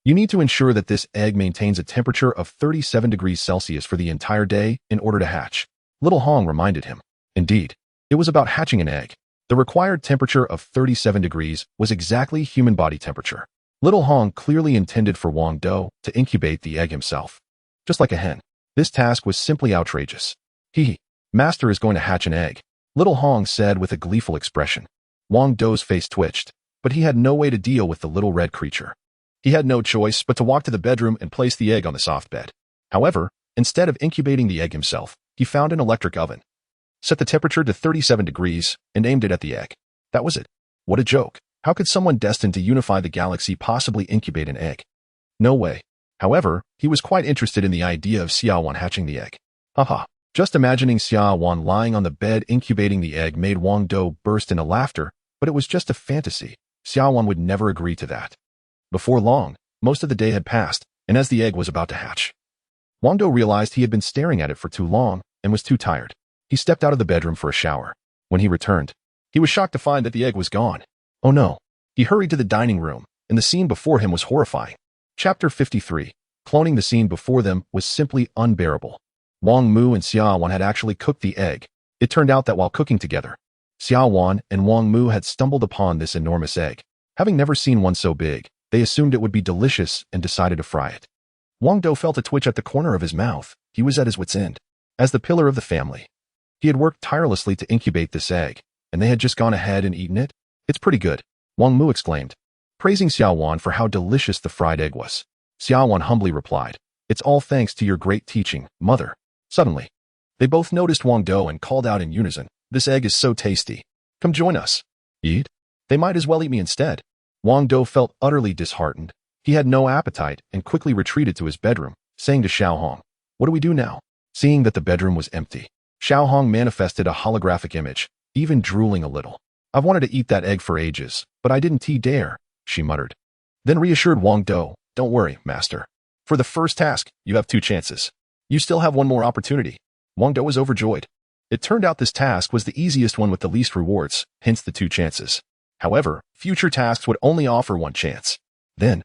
you need to ensure that this egg maintains a temperature of 37 degrees Celsius for the entire day in order to hatch. Little Hong reminded him. Indeed, it was about hatching an egg. The required temperature of 37 degrees was exactly human body temperature. Little Hong clearly intended for Wang Dou to incubate the egg himself. Just like a hen, this task was simply outrageous. Master is going to hatch an egg, Little Hong said with a gleeful expression. Wang Dou's face twitched, but he had no way to deal with the little red creature. He had no choice but to walk to the bedroom and place the egg on the soft bed. However, instead of incubating the egg himself, he found an electric oven, set the temperature to 37 degrees, and aimed it at the egg. That was it. What a joke. How could someone destined to unify the galaxy possibly incubate an egg? No way. However, he was quite interested in the idea of Xiaowan hatching the egg. Haha. Just imagining Xiaowan lying on the bed incubating the egg made Wang Dou burst into laughter, but it was just a fantasy. Xiaowan would never agree to that. Before long, most of the day had passed, and as the egg was about to hatch, Wang Dou realized he had been staring at it for too long and was too tired. He stepped out of the bedroom for a shower. When he returned, he was shocked to find that the egg was gone. Oh no. He hurried to the dining room, and the scene before him was horrifying. Chapter 53. Cloning. The scene before them was simply unbearable. Wang Mu and Xiaowan had actually cooked the egg. It turned out that while cooking together, Xiaowan and Wang Mu had stumbled upon this enormous egg. Having never seen one so big, they assumed it would be delicious and decided to fry it. Wang Dou felt a twitch at the corner of his mouth. He was at his wit's end. As the pillar of the family, he had worked tirelessly to incubate this egg, and they had just gone ahead and eaten it? It's pretty good, Wang Mu exclaimed, praising Xiaowan for how delicious the fried egg was. Xiaowan humbly replied, It's all thanks to your great teaching, mother. Suddenly, they both noticed Wang Dou and called out in unison, This egg is so tasty. Come join us. Eat? They might as well eat me instead. Wang Dou felt utterly disheartened. He had no appetite and quickly retreated to his bedroom, saying to Xiao Hong, What do we do now? Seeing that the bedroom was empty, Xiao Hong manifested a holographic image, even drooling a little. I've wanted to eat that egg for ages, but I didn't dare, she muttered. Then reassured Wang Dou, Don't worry, master. For the first task, you have 2 chances. You still have one more opportunity. Wang Dou was overjoyed. It turned out this task was the easiest one with the least rewards, hence the 2 chances. However, future tasks would only offer 1 chance. Then,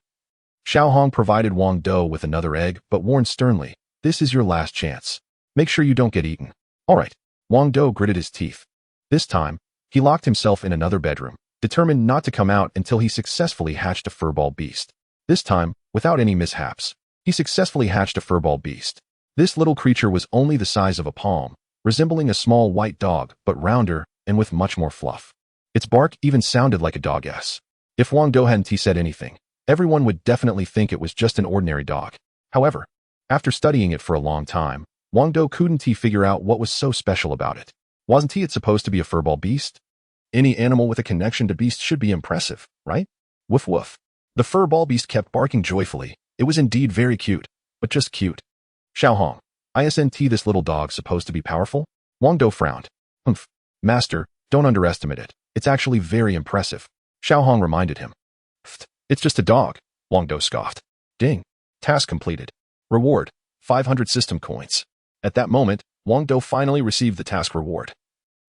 Xiao Hong provided Wang Dou with another egg, but warned sternly, This is your last chance. Make sure you don't get eaten. Alright. Wang Dou gritted his teeth. This time, he locked himself in another bedroom, determined not to come out until he successfully hatched a furball beast. This time, without any mishaps, he successfully hatched a furball beast. This little creature was only the size of a palm, resembling a small white dog, but rounder and with much more fluff. Its bark even sounded like a dog's. If Wang Dou hadn't said anything, everyone would definitely think it was just an ordinary dog. However, after studying it for a long time, Wang Dou couldn't figure out what was so special about it. Wasn't it supposed to be a furball beast? Any animal with a connection to beasts should be impressive, right? Woof woof. The furball beast kept barking joyfully. It was indeed very cute, but just cute. Xiao Hong, isn't this little dog supposed to be powerful? Wang Dou frowned. Humph. Master, don't underestimate it. It's actually very impressive. Xiao Hong reminded him. It's just a dog, Wang Dou scoffed. Ding. Task completed. Reward, 500 system coins. At that moment, Wang Dou finally received the task reward,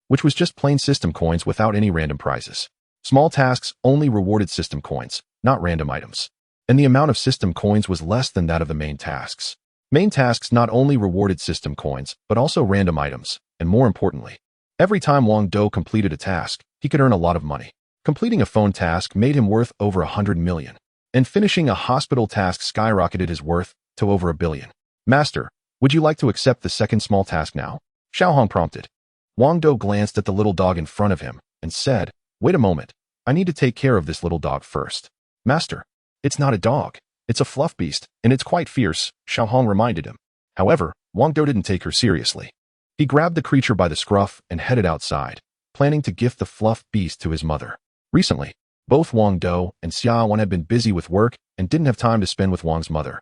which was just plain system coins without any random prizes. Small tasks only rewarded system coins, not random items. And the amount of system coins was less than that of the main tasks. Main tasks not only rewarded system coins, but also random items, And more importantly, every time Wang Dou completed a task, he could earn a lot of money. Completing a phone task made him worth over 100 million, and finishing a hospital task skyrocketed his worth to over 1 billion. Master, would you like to accept the second small task now? Xiaohong prompted. Wang Dou glanced at the little dog in front of him and said, wait a moment, I need to take care of this little dog first. Master, it's not a dog, it's a fluff beast, and it's quite fierce, Xiaohong reminded him. However, Wang Dou didn't take her seriously. He grabbed the creature by the scruff and headed outside, planning to gift the fluff beast to his mother. Recently, both Wang Dou and Xiaowan had been busy with work and didn't have time to spend with Wang's mother.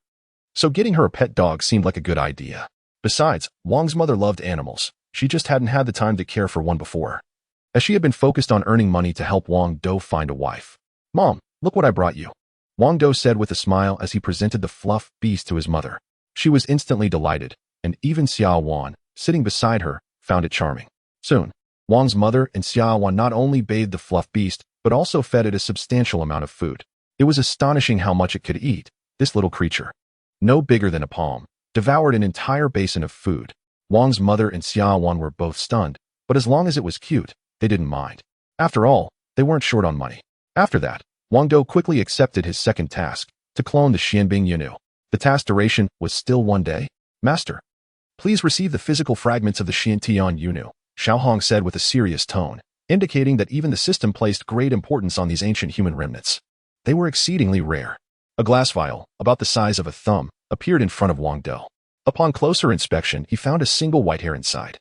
So getting her a pet dog seemed like a good idea. Besides, Wang's mother loved animals. She just hadn't had the time to care for one before, as she had been focused on earning money to help Wang Dou find a wife. Mom, look what I brought you, Wang Dou said with a smile as he presented the fluff beast to his mother. She was instantly delighted, and even Xiaowan, sitting beside her, found it charming. Soon, Wang's mother and Xiaowan not only bathed the fluff beast, but also fed it a substantial amount of food. It was astonishing how much it could eat. This little creature, no bigger than a palm, devoured an entire basin of food. Wang's mother and Xiaowan were both stunned, but as long as it was cute, they didn't mind. After all, they weren't short on money. After that, Wang Dou quickly accepted his second task, to clone the Xianbing Yunu. The task duration was still 1 day. Master, please receive the physical fragments of the Xiantian Yunu, Xiaohong said with a serious tone, indicating that even the system placed great importance on these ancient human remnants. They were exceedingly rare. A glass vial, about the size of a thumb, appeared in front of Wang Dou. Upon closer inspection, he found a single white hair inside.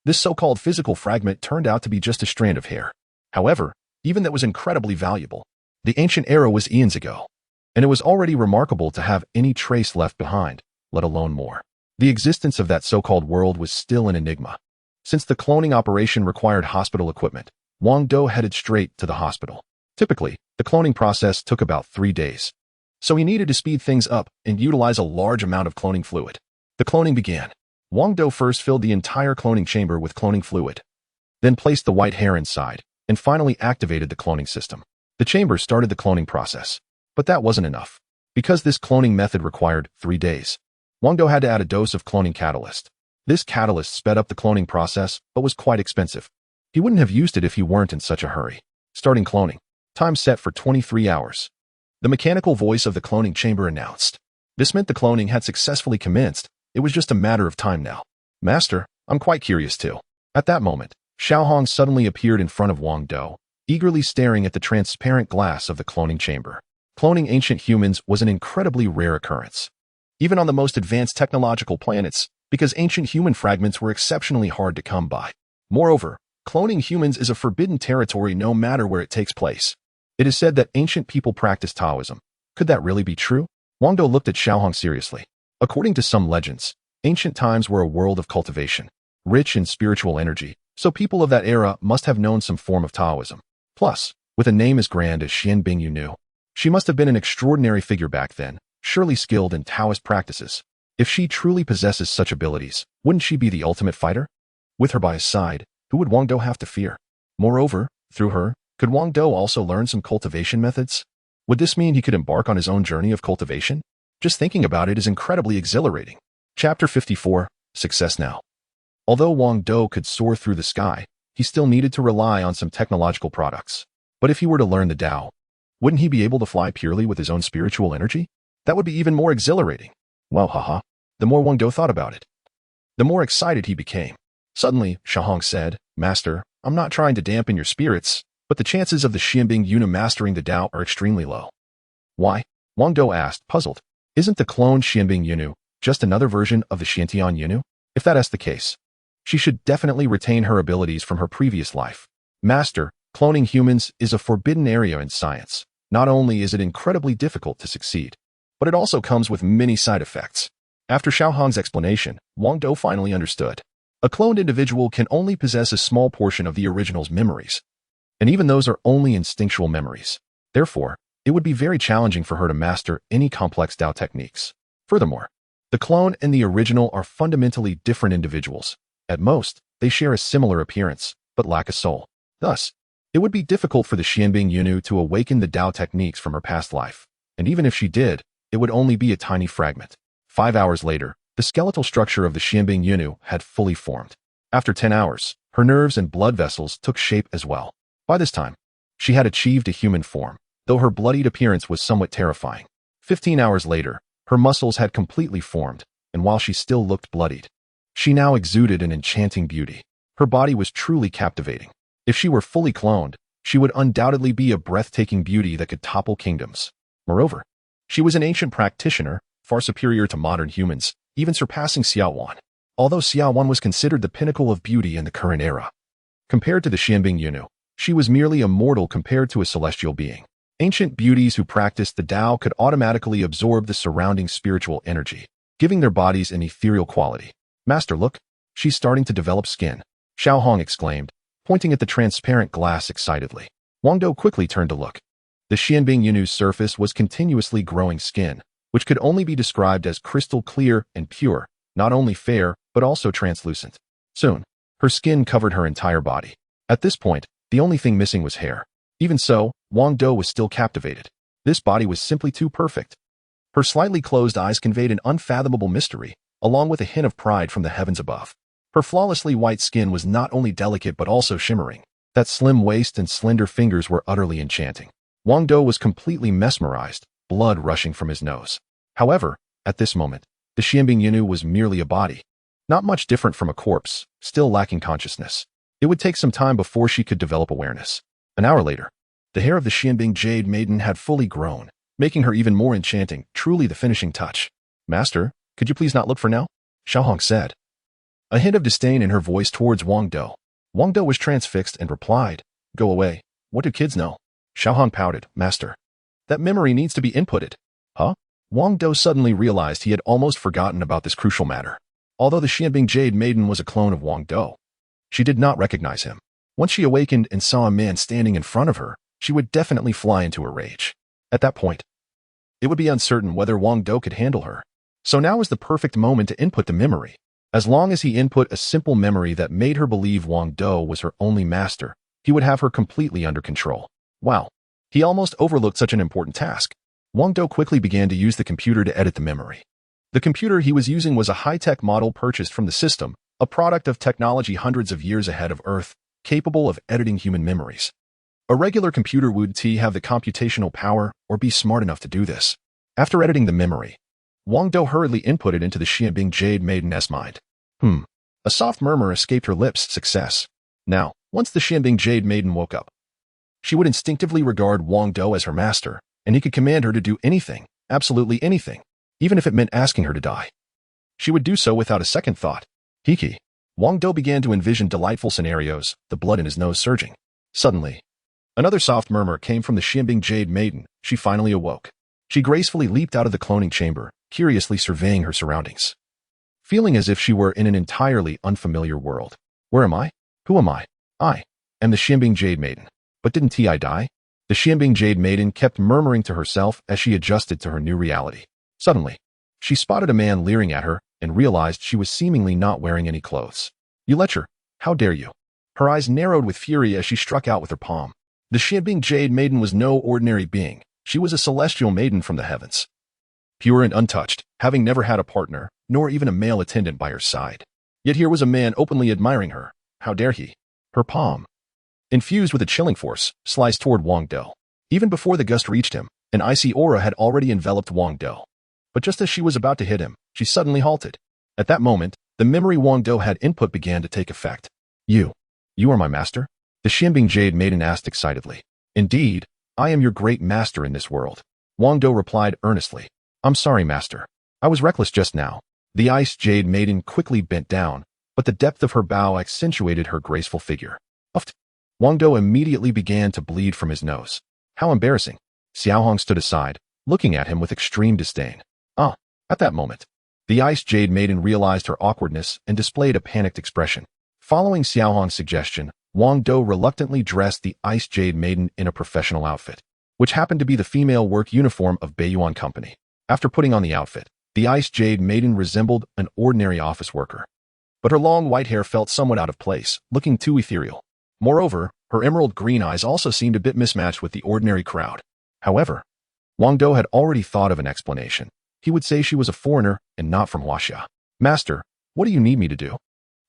This so-called physical fragment turned out to be just a strand of hair. However, even that was incredibly valuable. The ancient era was eons ago, and it was already remarkable to have any trace left behind, let alone more. The existence of that so-called world was still an enigma. Since the cloning operation required hospital equipment, Wang Dou headed straight to the hospital. Typically, the cloning process took about 3 days, so he needed to speed things up and utilize a large amount of cloning fluid. The cloning began. Wang Dou first filled the entire cloning chamber with cloning fluid, then placed the white hair inside, and finally activated the cloning system. The chamber started the cloning process, but that wasn't enough. Because this cloning method required 3 days, Wang Dou had to add a dose of cloning catalyst. This catalyst sped up the cloning process, but was quite expensive. He wouldn't have used it if he weren't in such a hurry. Starting cloning. Time set for 23 hours. The mechanical voice of the cloning chamber announced. This meant the cloning had successfully commenced. It was just a matter of time now. Master, I'm quite curious too. At that moment, Xiaohong suddenly appeared in front of Wang Dou, eagerly staring at the transparent glass of the cloning chamber. Cloning ancient humans was an incredibly rare occurrence, even on the most advanced technological planets, because ancient human fragments were exceptionally hard to come by. Moreover, cloning humans is a forbidden territory no matter where it takes place. It is said that ancient people practice Taoism. Could that really be true? Wang Dou looked at Xiaohong seriously. According to some legends, ancient times were a world of cultivation, rich in spiritual energy, so people of that era must have known some form of Taoism. Plus, with a name as grand as Xianbing Yunu, she must have been an extraordinary figure back then, surely skilled in Taoist practices. If she truly possesses such abilities, wouldn't she be the ultimate fighter? With her by his side, who would Wang Dou have to fear? Moreover, through her, could Wang Dou also learn some cultivation methods? Would this mean he could embark on his own journey of cultivation? Just thinking about it is incredibly exhilarating. Chapter 54, Success Now. Although Wang Dou could soar through the sky, he still needed to rely on some technological products. But if he were to learn the Tao, wouldn't he be able to fly purely with his own spiritual energy? That would be even more exhilarating. Well, haha. The more Wang Dou thought about it, the more excited he became. Suddenly, Xiaohong said, Master, I'm not trying to dampen your spirits, but the chances of the Xianbing Yuna mastering the Tao are extremely low. Why? Wang Dou asked, puzzled. Isn't the cloned Xianbing Yunu just another version of the Xiantian Yunu? If that is the case, she should definitely retain her abilities from her previous life. Master, cloning humans is a forbidden area in science. Not only is it incredibly difficult to succeed, but it also comes with many side effects. After Xiaohong's explanation, Wang Dou finally understood. A cloned individual can only possess a small portion of the original's memories, and even those are only instinctual memories. Therefore, it would be very challenging for her to master any complex Tao techniques. Furthermore, the clone and the original are fundamentally different individuals. At most, they share a similar appearance, but lack a soul. Thus, it would be difficult for the Xianbing Yunu to awaken the Tao techniques from her past life, and even if she did, it would only be a tiny fragment. 5 hours later, the skeletal structure of the Xianbing Yunu had fully formed. After 10 hours, her nerves and blood vessels took shape as well. By this time, she had achieved a human form, though her bloodied appearance was somewhat terrifying. 15 hours later, her muscles had completely formed, and while she still looked bloodied, she now exuded an enchanting beauty. Her body was truly captivating. If she were fully cloned, she would undoubtedly be a breathtaking beauty that could topple kingdoms. Moreover, she was an ancient practitioner, far superior to modern humans, even surpassing Xiao Wan. Although Xiao Wan was considered the pinnacle of beauty in the current era, compared to the Xianbing Yunu, she was merely a mortal compared to a celestial being. Ancient beauties who practiced the Tao could automatically absorb the surrounding spiritual energy, giving their bodies an ethereal quality. Master, look, she's starting to develop skin, Xiao Hong exclaimed, pointing at the transparent glass excitedly. Wang Dou quickly turned to look. The Xianbing Yunu's surface was continuously growing skin, which could only be described as crystal clear and pure, not only fair, but also translucent. Soon, her skin covered her entire body. At this point, the only thing missing was hair. Even so, Wang Dou was still captivated. This body was simply too perfect. Her slightly closed eyes conveyed an unfathomable mystery, along with a hint of pride from the heavens above. Her flawlessly white skin was not only delicate but also shimmering. That slim waist and slender fingers were utterly enchanting. Wang Dou was completely mesmerized, blood rushing from his nose. However, at this moment, the Xianbing Yunu was merely a body, not much different from a corpse, still lacking consciousness. It would take some time before she could develop awareness. An hour later, the hair of the Xianbing Jade Maiden had fully grown, making her even more enchanting, truly the finishing touch. Master, could you please not look for now? Xiao Hong said, a hint of disdain in her voice towards Wang Dou. Wang Dou was transfixed and replied, Go away. What do kids know? Xiao Hong pouted, Master, that memory needs to be inputted. Huh? Wang Dou suddenly realized he had almost forgotten about this crucial matter. Although the Xianbing Jade Maiden was a clone of Wang Dou, she did not recognize him. Once she awakened and saw a man standing in front of her, she would definitely fly into a rage. At that point, it would be uncertain whether Wang Dou could handle her. So now was the perfect moment to input the memory. As long as he input a simple memory that made her believe Wang Dou was her only master, he would have her completely under control. Wow, he almost overlooked such an important task. Wang Dou quickly began to use the computer to edit the memory. The computer he was using was a high-tech model purchased from the system, a product of technology hundreds of years ahead of Earth, capable of editing human memories. A regular computer would have the computational power or be smart enough to do this. After editing the memory, Wang Dou hurriedly inputted into the Xianbing Jade Maiden's mind. A soft murmur escaped her lips. Success. Now, once the Xianbing Jade Maiden woke up, she would instinctively regard Wang Dou as her master, and he could command her to do anything, absolutely anything, even if it meant asking her to die. She would do so without a second thought. Hiki. Wang Dou began to envision delightful scenarios, the blood in his nose surging. Suddenly, another soft murmur came from the Xianbing Jade Maiden. She finally awoke. She gracefully leaped out of the cloning chamber, curiously surveying her surroundings, feeling as if she were in an entirely unfamiliar world. Where am I? Who am I? I am the Xianbing Jade Maiden. But didn't I die? The Xianbing Jade Maiden kept murmuring to herself as she adjusted to her new reality. Suddenly, she spotted a man leering at her and realized she was seemingly not wearing any clothes. You lecher, how dare you? Her eyes narrowed with fury as she struck out with her palm. The Xianbing Jade Maiden was no ordinary being. She was a celestial maiden from the heavens, pure and untouched, having never had a partner, nor even a male attendant by her side. Yet here was a man openly admiring her. How dare he? Her palm, infused with a chilling force, sliced toward Wang Dou. Even before the gust reached him, an icy aura had already enveloped Wang Dou. But just as she was about to hit him, she suddenly halted. At that moment, the memory Wang Dou had input began to take effect. You are my master? The Xianbing Jade Maiden asked excitedly. Indeed, I am your great master in this world. Wang Dou replied earnestly. I'm sorry, master. I was reckless just now. The Ice Jade Maiden quickly bent down, but the depth of her bow accentuated her graceful figure. Uft. Wang Dou immediately began to bleed from his nose. How embarrassing. Xiao Hong stood aside, looking at him with extreme disdain. At that moment, the Ice Jade Maiden realized her awkwardness and displayed a panicked expression. Following Xiao Hong's suggestion, Wang Dou reluctantly dressed the Ice Jade Maiden in a professional outfit, which happened to be the female work uniform of Beiyuan Company. After putting on the outfit, the Ice Jade Maiden resembled an ordinary office worker. But her long white hair felt somewhat out of place, looking too ethereal. Moreover, her emerald green eyes also seemed a bit mismatched with the ordinary crowd. However, Wang Dou had already thought of an explanation. He would say she was a foreigner and not from Huaxia. Master, what do you need me to do?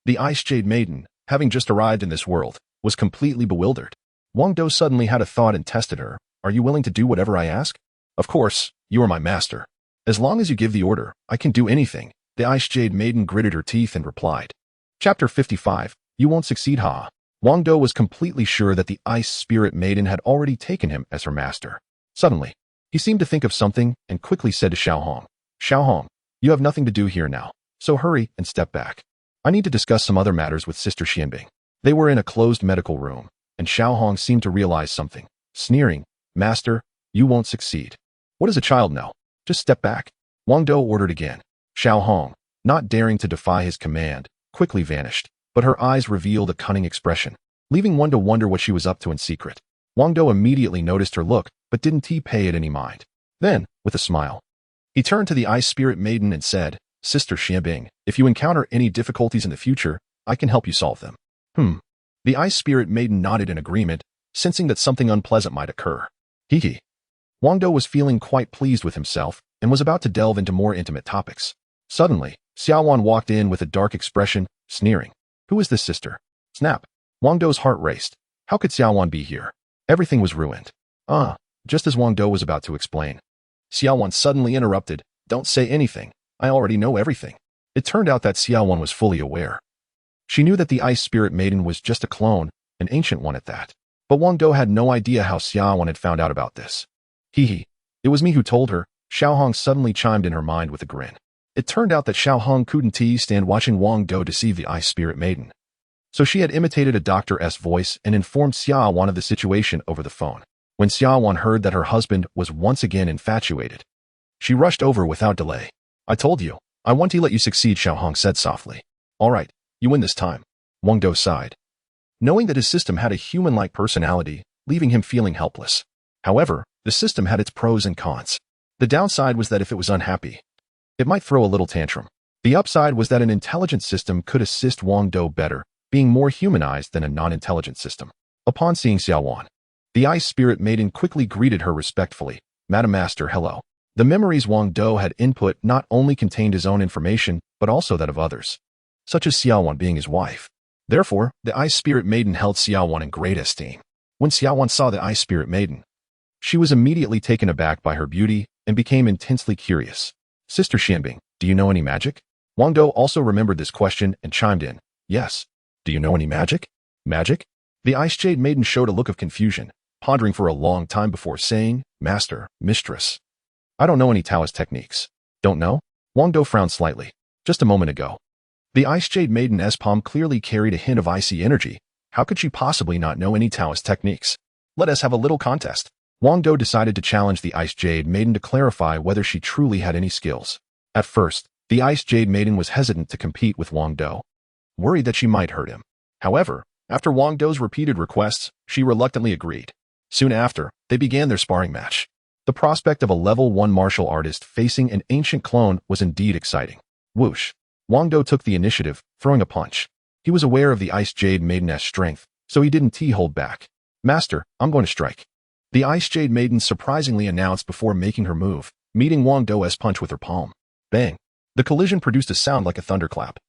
The Ice Jade Maiden, having just arrived in this world, was completely bewildered. Wang Dou suddenly had a thought and tested her. Are you willing to do whatever I ask? Of course, you are my master. As long as you give the order, I can do anything. The Ice Jade Maiden gritted her teeth and replied. Chapter 55. You won't succeed, ha. Wang Dou was completely sure that the Ice Spirit Maiden had already taken him as her master. Suddenly, he seemed to think of something and quickly said to Xiaohong, Xiaohong, you have nothing to do here now, so hurry and step back. I need to discuss some other matters with Sister Xianbing. They were in a closed medical room, and Xiaohong seemed to realize something, sneering, Master, you won't succeed. What does a child know? Just step back. Wang Dou ordered again. Xiaohong, not daring to defy his command, quickly vanished, but her eyes revealed a cunning expression, leaving one to wonder what she was up to in secret. Wang Dou immediately noticed her look, but didn't pay it any mind. Then, with a smile, he turned to the Ice Spirit Maiden and said, Sister Xianbing, if you encounter any difficulties in the future, I can help you solve them. The Ice Spirit Maiden nodded in agreement, sensing that something unpleasant might occur. Hee. Wang Dou was feeling quite pleased with himself and was about to delve into more intimate topics. Suddenly, Xiaowan walked in with a dark expression, sneering. Who is this sister? Snap. Wang Dou's heart raced. How could Xiaowan be here? Everything was ruined. Just as Wang Dou was about to explain, Xiaowan suddenly interrupted. Don't say anything. I already know everything. It turned out that Xiaowan was fully aware. She knew that the Ice Spirit Maiden was just a clone, an ancient one at that. But Wang Dou had no idea how Xiaowan had found out about this. It was me who told her. Xiaohong suddenly chimed in her mind with a grin. It turned out that Xiaohong couldn't stand watching Wang Dou deceive the Ice Spirit Maiden. So she had imitated a doctor's voice and informed Xiaowan of the situation over the phone. When Xiaowan heard that her husband was once again infatuated, she rushed over without delay. I told you, I want to let you succeed, Xiaohong said softly. All right, you win this time. Wang Dou sighed, knowing that his system had a human-like personality, leaving him feeling helpless. However, the system had its pros and cons. The downside was that if it was unhappy, it might throw a little tantrum. The upside was that an intelligent system could assist Wang Dou better, being more humanized than a non-intelligent system. Upon seeing Xiaowan, the Ice Spirit Maiden quickly greeted her respectfully. Madam Master, hello. The memories Wang Dou had input not only contained his own information, but also that of others, such as Xiaowan being his wife. Therefore, the Ice Spirit Maiden held Xiaowan in great esteem. When Xiaowan saw the Ice Spirit Maiden, she was immediately taken aback by her beauty and became intensely curious. Sister Xianbing, do you know any magic? Wang Dou also remembered this question and chimed in. Yes. Do you know any magic? Magic? The Ice Jade Maiden showed a look of confusion, pondering for a long time before saying, Master, Mistress. I don't know any Taoist techniques. Don't know? Wang Dou frowned slightly. Just a moment ago, the Ice Jade Maiden's palm clearly carried a hint of icy energy. How could she possibly not know any Taoist techniques? Let us have a little contest. Wang Dou decided to challenge the Ice Jade Maiden to clarify whether she truly had any skills. At first, the Ice Jade Maiden was hesitant to compete with Wang Dou, worried that she might hurt him. However, after Wang Dou's repeated requests, she reluctantly agreed. Soon after, they began their sparring match. The prospect of a level 1 martial artist facing an ancient clone was indeed exciting. Whoosh! Wang Dou took the initiative, throwing a punch. He was aware of the Ice Jade Maiden's strength, so he didn't hold back. Master, I'm going to strike. The Ice Jade Maiden surprisingly announced before making her move, meeting Wang Dou's punch with her palm. Bang! The collision produced a sound like a thunderclap.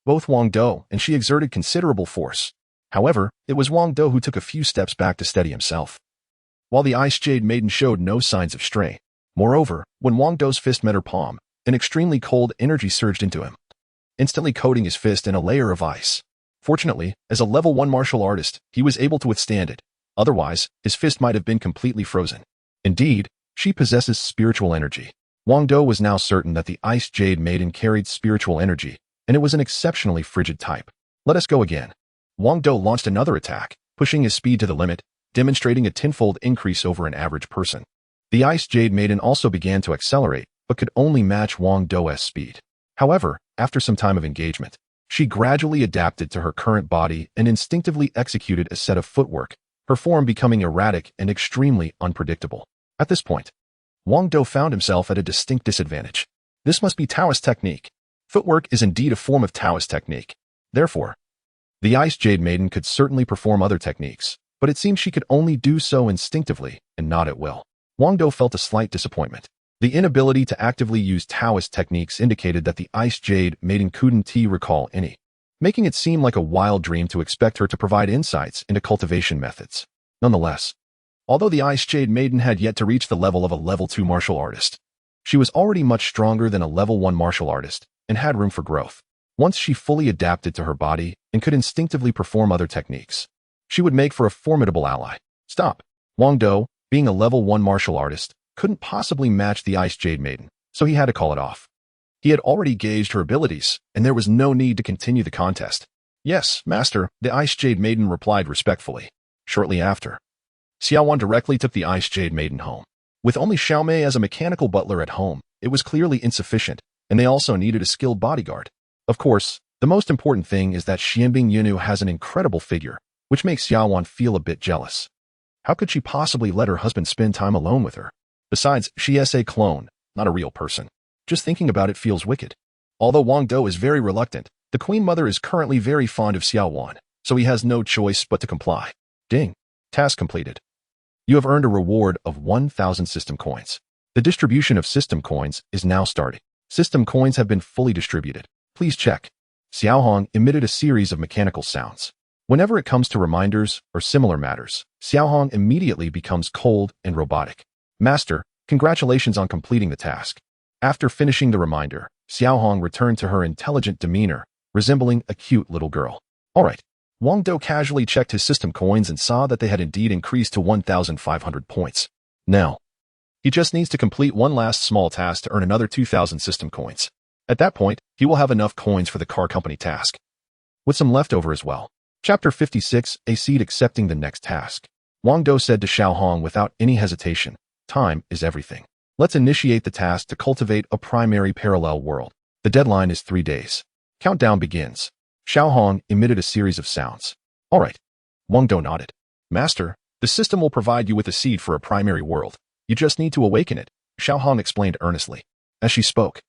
Both Wang Dou and she exerted considerable force. However, it was Wang Dou who took a few steps back to steady himself, while the Ice Jade Maiden showed no signs of strain. Moreover, when Wang Dou's fist met her palm, an extremely cold energy surged into him, instantly coating his fist in a layer of ice. Fortunately, as a level 1 martial artist, he was able to withstand it. Otherwise, his fist might have been completely frozen. Indeed, she possesses spiritual energy. Wang Dou was now certain that the Ice Jade Maiden carried spiritual energy, and it was an exceptionally frigid type. Let us go again. Wang Dou launched another attack, pushing his speed to the limit, demonstrating a tenfold increase over an average person. The Ice Jade Maiden also began to accelerate, but could only match Wang Dou's speed. However, after some time of engagement, she gradually adapted to her current body and instinctively executed a set of footwork, her form becoming erratic and extremely unpredictable. At this point, Wang Dou found himself at a distinct disadvantage. This must be Taoist technique. Footwork is indeed a form of Taoist technique. Therefore, the Ice Jade Maiden could certainly perform other techniques, but it seemed she could only do so instinctively and not at will. Wang Dou felt a slight disappointment. The inability to actively use Taoist techniques indicated that the Ice Jade Maiden couldn't recall any. making it seem like a wild dream to expect her to provide insights into cultivation methods. Nonetheless, although the Ice Jade Maiden had yet to reach the level of a level 2 martial artist, she was already much stronger than a level 1 martial artist and had room for growth. Once she fully adapted to her body and could instinctively perform other techniques, she would make for a formidable ally. Stop. Wang Dou, being a level 1 martial artist, couldn't possibly match the Ice Jade Maiden, so he had to call it off. He had already gauged her abilities, and there was no need to continue the contest. Yes, master, the Ice Jade Maiden replied respectfully. Shortly after, Xiaowan directly took the Ice Jade Maiden home. With only Xiaomei as a mechanical butler at home, it was clearly insufficient, and they also needed a skilled bodyguard. Of course, the most important thing is that Xianbing Yunu has an incredible figure, which makes Xiaowan feel a bit jealous. How could she possibly let her husband spend time alone with her? Besides, she is a clone, not a real person. Just thinking about it feels wicked. Although Wang Dou is very reluctant, the Queen Mother is currently very fond of Xiaowan, so he has no choice but to comply. Ding. Task completed. You have earned a reward of 1,000 system coins. The distribution of system coins is now starting. System coins have been fully distributed. Please check. Xiaohong emitted a series of mechanical sounds. Whenever it comes to reminders or similar matters, Xiaohong immediately becomes cold and robotic. Master, congratulations on completing the task. After finishing the reminder, Xiaohong returned to her intelligent demeanor, resembling a cute little girl. All right. Wang Dou casually checked his system coins and saw that they had indeed increased to 1,500 points. Now, he just needs to complete one last small task to earn another 2,000 system coins. At that point, he will have enough coins for the car company task, with some leftover as well. Chapter 56, A Seed Accepting the Next Task. Wang Dou said to Xiaohong without any hesitation, time is everything. Let's initiate the task to cultivate a primary parallel world. The deadline is 3 days. Countdown begins. Xiaohong emitted a series of sounds. All right. Wang Dou nodded. Master, the system will provide you with a seed for a primary world. You just need to awaken it, Xiaohong explained earnestly. As she spoke,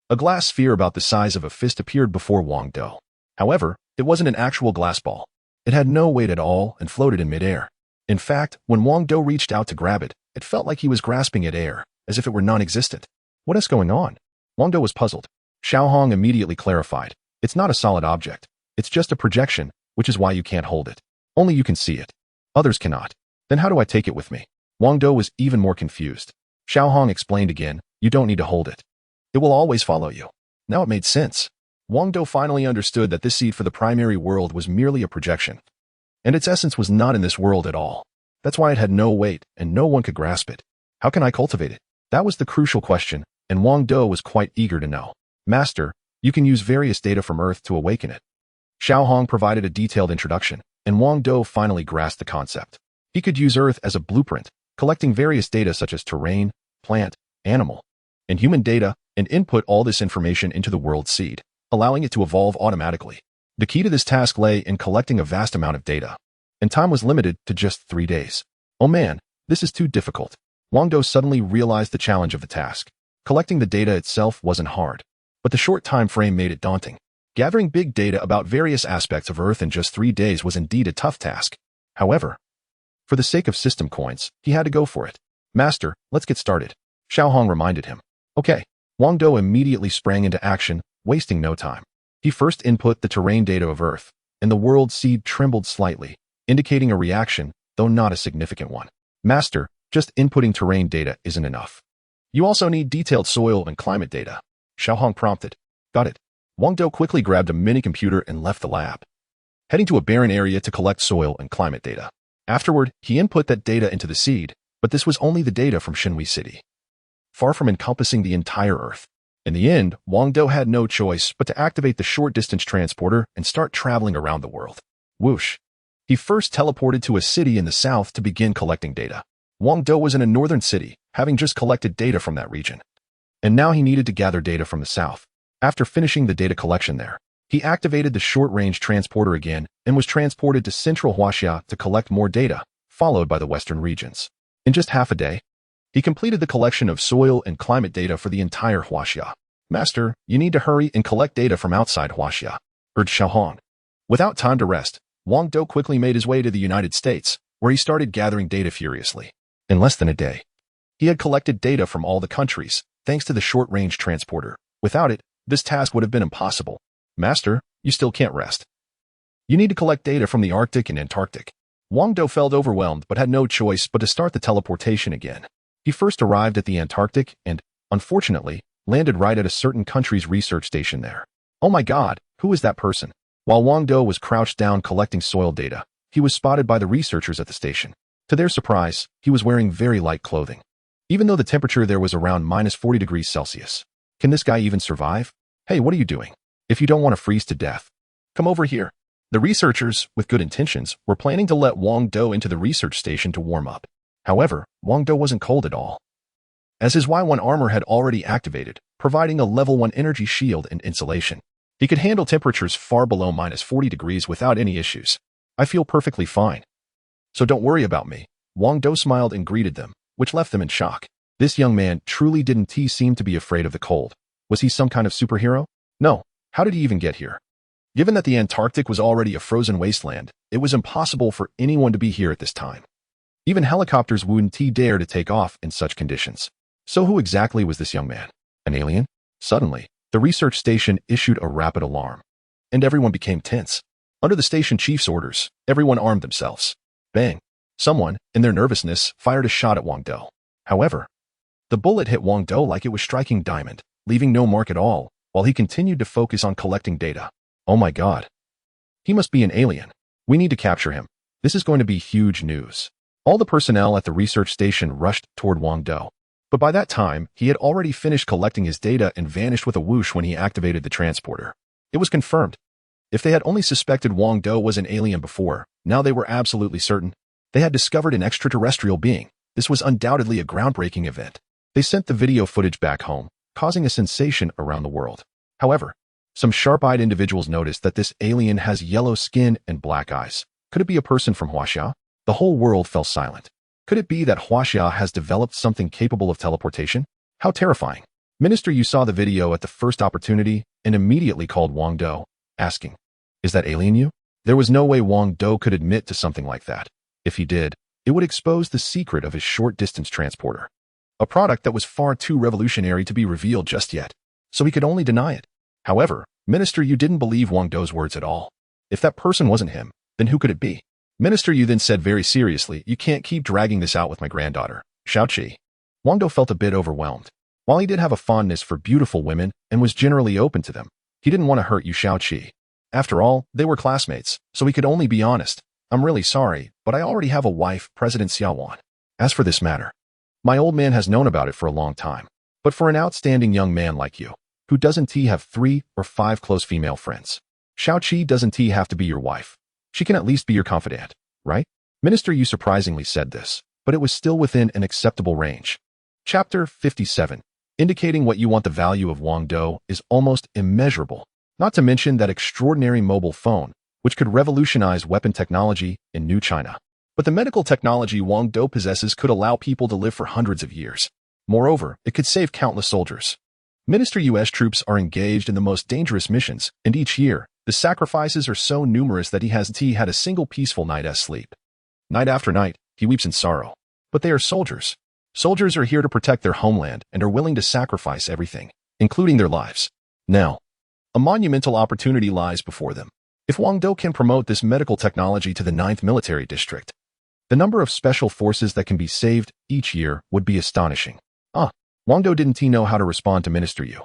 a glass sphere about the size of a fist appeared before Wang Dou. However, it wasn't an actual glass ball. It had no weight at all and floated in midair. In fact, when Wang Dou reached out to grab it, it felt like he was grasping at air, as if it were non-existent. What is going on? Wang Dou was puzzled. Xiaohong immediately clarified. It's not a solid object. It's just a projection, which is why you can't hold it. Only you can see it. Others cannot. Then how do I take it with me? Wang Dou was even more confused. Xiaohong explained again, you don't need to hold it. It will always follow you. Now it made sense. Wang Dou finally understood that this seed for the primary world was merely a projection, and its essence was not in this world at all. That's why it had no weight, and no one could grasp it. How can I cultivate it? That was the crucial question, and Wang Dou was quite eager to know. Master, you can use various data from Earth to awaken it. Xiaohong provided a detailed introduction, and Wang Dou finally grasped the concept. He could use Earth as a blueprint, collecting various data such as terrain, plant, animal, and human data, and input all this information into the world seed, allowing it to evolve automatically. The key to this task lay in collecting a vast amount of data, and time was limited to just 3 days. Oh man, this is too difficult. Wang Dou suddenly realized the challenge of the task. Collecting the data itself wasn't hard, but the short time frame made it daunting. Gathering big data about various aspects of Earth in just 3 days was indeed a tough task. However, for the sake of system coins, he had to go for it. Master, let's get started. Xiaohong reminded him. Okay. Wang Dou immediately sprang into action, wasting no time. He first input the terrain data of Earth, and the world seed trembled slightly, indicating a reaction, though not a significant one. Master, just inputting terrain data isn't enough. You also need detailed soil and climate data. Xiaohong prompted. Got it. Wang Dou quickly grabbed a mini-computer and left the lab, heading to a barren area to collect soil and climate data. Afterward, he input that data into the seed, but this was only the data from Shenhui City, far from encompassing the entire Earth. In the end, Wang Dou had no choice but to activate the short-distance transporter and start traveling around the world. Whoosh. He first teleported to a city in the south to begin collecting data. Wang Dou was in a northern city, having just collected data from that region, and now he needed to gather data from the south. After finishing the data collection there, he activated the short-range transporter again and was transported to central Huaxia to collect more data, followed by the western regions. In just half a day, he completed the collection of soil and climate data for the entire Huaxia. Master, you need to hurry and collect data from outside Huaxia, urged Xiaohong. Without time to rest, Wang Dou quickly made his way to the United States, where he started gathering data furiously. In less than a day, he had collected data from all the countries, thanks to the short-range transporter. Without it, this task would have been impossible. Master, You still can't rest. You need to collect data from the Arctic and Antarctic. Wang Dou felt overwhelmed but had no choice but to start the teleportation again. He first arrived at the Antarctic and, unfortunately, landed right at a certain country's research station there. Oh my god, who is that person? While Wang Dou was crouched down collecting soil data, he was spotted by the researchers at the station. To their surprise, he was wearing very light clothing. Even though the temperature there was around -40 degrees Celsius. Can this guy even survive? Hey, what are you doing? If you don't want to freeze to death, come over here. The researchers, with good intentions, were planning to let Wang Dou into the research station to warm up. However, Wang Dou wasn't cold at all, as his Y1 armor had already activated, providing a level 1 energy shield and insulation. He could handle temperatures far below -40 degrees without any issues. I feel perfectly fine. So don't worry about me. Wang Dou smiled and greeted them, which left them in shock. This young man truly didn't seem to be afraid of the cold. Was he some kind of superhero? No. How did he even get here? Given that the Antarctic was already a frozen wasteland, it was impossible for anyone to be here at this time. Even helicopters wouldn't dare to take off in such conditions. So who exactly was this young man? An alien? Suddenly, the research station issued a rapid alarm, and everyone became tense. Under the station chief's orders, everyone armed themselves. Bang! Someone, in their nervousness, fired a shot at Wang Dou. However, the bullet hit Wang Dou like it was striking diamond, leaving no mark at all, while he continued to focus on collecting data. Oh my god. He must be an alien. We need to capture him. This is going to be huge news. All the personnel at the research station rushed toward Wang Dou. But by that time, he had already finished collecting his data and vanished with a whoosh when he activated the transporter. It was confirmed. If they had only suspected Wang Dou was an alien before, now they were absolutely certain. They had discovered an extraterrestrial being. This was undoubtedly a groundbreaking event. They sent the video footage back home, causing a sensation around the world. However, some sharp-eyed individuals noticed that this alien has yellow skin and black eyes. Could it be a person from Huaxia? The whole world fell silent. Could it be that Huaxia has developed something capable of teleportation? How terrifying. Minister Yu saw the video at the first opportunity and immediately called Wang Dou, asking, "Is that alien you?" There was no way Wang Dou could admit to something like that. If he did, it would expose the secret of his short-distance transporter. A product that was far too revolutionary to be revealed just yet, so he could only deny it. However, Minister Yu didn't believe Wang Dou's words at all. If that person wasn't him, then who could it be? Minister Yu then said very seriously, "You can't keep dragging this out with my granddaughter, Xiaoqi." Wang Dou felt a bit overwhelmed. While he did have a fondness for beautiful women and was generally open to them, he didn't want to hurt Yu Xiaoqi. After all, they were classmates, so he could only be honest. "I'm really sorry, but I already have a wife, President Xiaowan. As for this matter, my old man has known about it for a long time. But for an outstanding young man like you, who doesn't have 3 or 5 close female friends, Xiaoqi doesn't have to be your wife. She can at least be your confidant, right?" Minister Yu surprisingly said this, but it was still within an acceptable range. Chapter 57. Indicating what you want. The value of Wang Dou is almost immeasurable, not to mention that extraordinary mobile phone, which could revolutionize weapon technology in New China. But the medical technology Wang Dou possesses could allow people to live for hundreds of years. Moreover, it could save countless soldiers. Minister Yu's troops are engaged in the most dangerous missions, and each year, the sacrifices are so numerous that he hasn't had a single peaceful night's sleep. Night after night, he weeps in sorrow. But they are soldiers. Soldiers are here to protect their homeland and are willing to sacrifice everything, including their lives. Now, a monumental opportunity lies before them. If Wang Dou can promote this medical technology to the 9th Military District, the number of special forces that can be saved each year would be astonishing. Wang Dou didn't know how to respond to Minister Yu,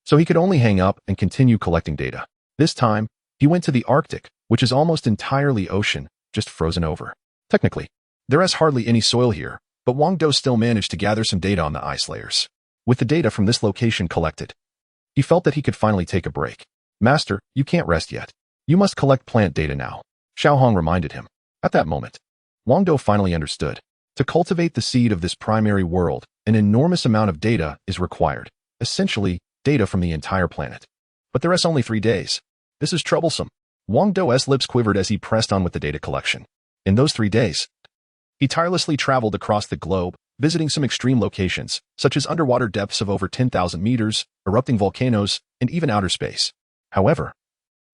so he could only hang up and continue collecting data. This time, he went to the Arctic, which is almost entirely ocean, just frozen over. Technically, there is hardly any soil here, but Wang Dou still managed to gather some data on the ice layers. With the data from this location collected, he felt that he could finally take a break. "Master, you can't rest yet. You must collect plant data now," Xiao Hong reminded him. At that moment, Wang Dou finally understood. To cultivate the seed of this primary world, an enormous amount of data is required, essentially, data from the entire planet. But there is only 3 days. This is troublesome. Wang Dou's lips quivered as he pressed on with the data collection. In those 3 days, he tirelessly traveled across the globe, visiting some extreme locations, such as underwater depths of over 10,000 meters, erupting volcanoes, and even outer space. However,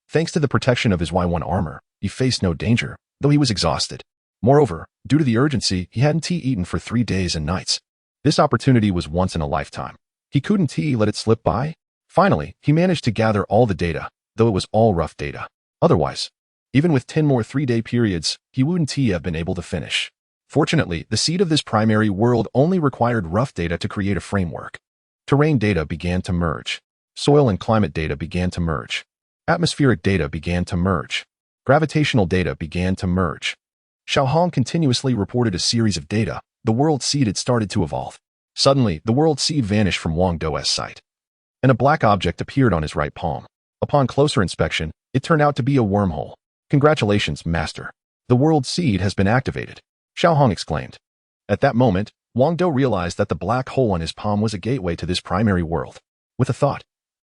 thanks to the protection of his Y1 armor, he faced no danger, though he was exhausted. Moreover, due to the urgency, he hadn't eaten for 3 days and nights. This opportunity was once in a lifetime. He couldn't let it slip by. Finally, he managed to gather all the data, though it was all rough data. Otherwise, even with 10 more 3-day periods, he wouldn't have been able to finish. Fortunately, the seed of this primary world only required rough data to create a framework. Terrain data began to merge. Soil and climate data began to merge. Atmospheric data began to merge. Gravitational data began to merge. Xiaohong continuously reported a series of data. The world seed had started to evolve. Suddenly, the world seed vanished from Wang Dou's sight, and a black object appeared on his right palm. Upon closer inspection, it turned out to be a wormhole. Congratulations, Master. The world seed has been activated, Xiaohong exclaimed. At that moment, Wang Dou realized that the black hole on his palm was a gateway to this primary world. With a thought,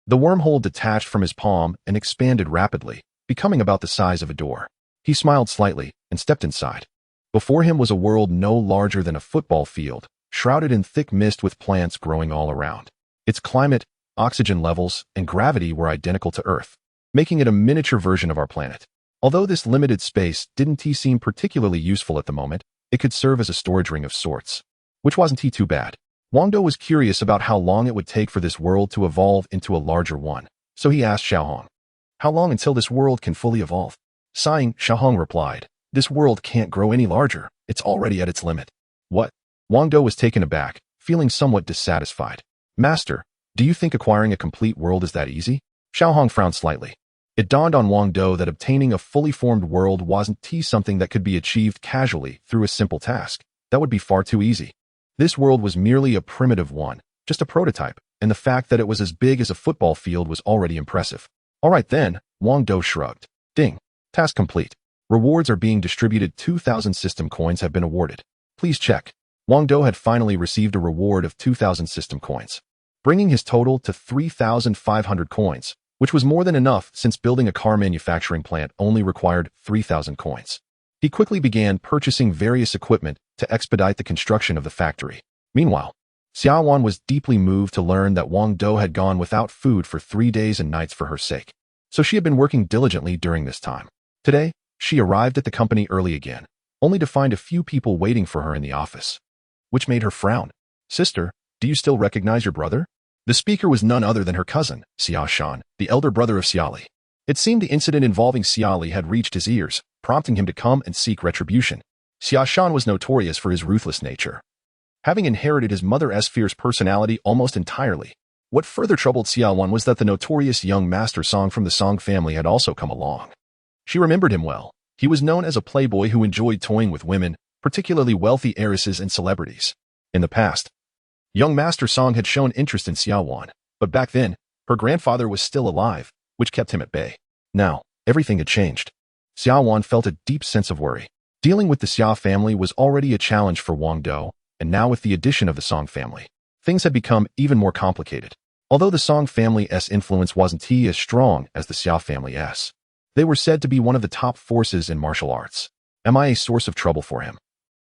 the wormhole detached from his palm and expanded rapidly, becoming about the size of a door. He smiled slightly and stepped inside. Before him was a world no larger than a football field, shrouded in thick mist with plants growing all around. Its climate, oxygen levels, and gravity were identical to Earth, making it a miniature version of our planet. Although this limited space didn't seem particularly useful at the moment, it could serve as a storage ring of sorts, which wasn't too bad. Wang Dou was curious about how long it would take for this world to evolve into a larger one, so he asked Xiaohong, "How long until this world can fully evolve?" Sighing, Xiaohong replied, "This world can't grow any larger. It's already at its limit." What? Wang Dou was taken aback, feeling somewhat dissatisfied. "Master, do you think acquiring a complete world is that easy?" Xiaohong frowned slightly. It dawned on Wang Dou that obtaining a fully formed world wasn't something that could be achieved casually through a simple task. That would be far too easy. This world was merely a primitive one, just a prototype, and the fact that it was as big as a football field was already impressive. All right then, Wang Dou shrugged. Ding. Task complete. Rewards are being distributed. 2,000 system coins have been awarded. Please check. Wang Dou had finally received a reward of 2,000 system coins, bringing his total to 3,500 coins, which was more than enough since building a car manufacturing plant only required 3,000 coins. He quickly began purchasing various equipment to expedite the construction of the factory. Meanwhile, Xiaowan was deeply moved to learn that Wang Dou had gone without food for 3 days and nights for her sake. So she had been working diligently during this time. Today, she arrived at the company early again, only to find a few people waiting for her in the office, which made her frown. "Sister, do you still recognize your brother?" The speaker was none other than her cousin, Xia Shan, the elder brother of Xiali. It seemed the incident involving Xiali had reached his ears, prompting him to come and seek retribution. Xia Shan was notorious for his ruthless nature, having inherited his mother's fierce personality almost entirely. What further troubled Xiaowan was that the notorious young master Song from the Song family had also come along. She remembered him well. He was known as a playboy who enjoyed toying with women, particularly wealthy heiresses and celebrities. In the past, young Master Song had shown interest in Xiaowan, but back then, her grandfather was still alive, which kept him at bay. Now, everything had changed. Xiaowan felt a deep sense of worry. Dealing with the Xia family was already a challenge for Wang Dou, and now with the addition of the Song family, things had become even more complicated. Although the Song family's influence wasn't as strong as the Xia family's, they were said to be one of the top forces in martial arts. Am I a source of trouble for him?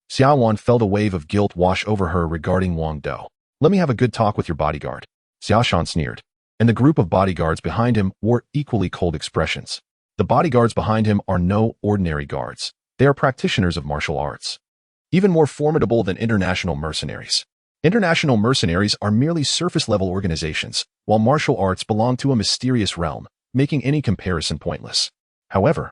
Xiaowan felt a wave of guilt wash over her regarding Wang Dou. "Let me have a good talk with your bodyguard," Xiaoshan sneered, and the group of bodyguards behind him wore equally cold expressions. The bodyguards behind him are no ordinary guards. They are practitioners of martial arts, even more formidable than international mercenaries. International mercenaries are merely surface-level organizations, while martial arts belong to a mysterious realm, making any comparison pointless. However,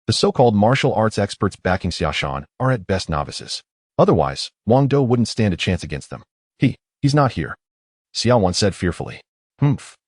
the so-called martial arts experts backing Xiaoshan are at best novices. Otherwise, Wang Dou wouldn't stand a chance against them. He's not here," Xiaowan said fearfully.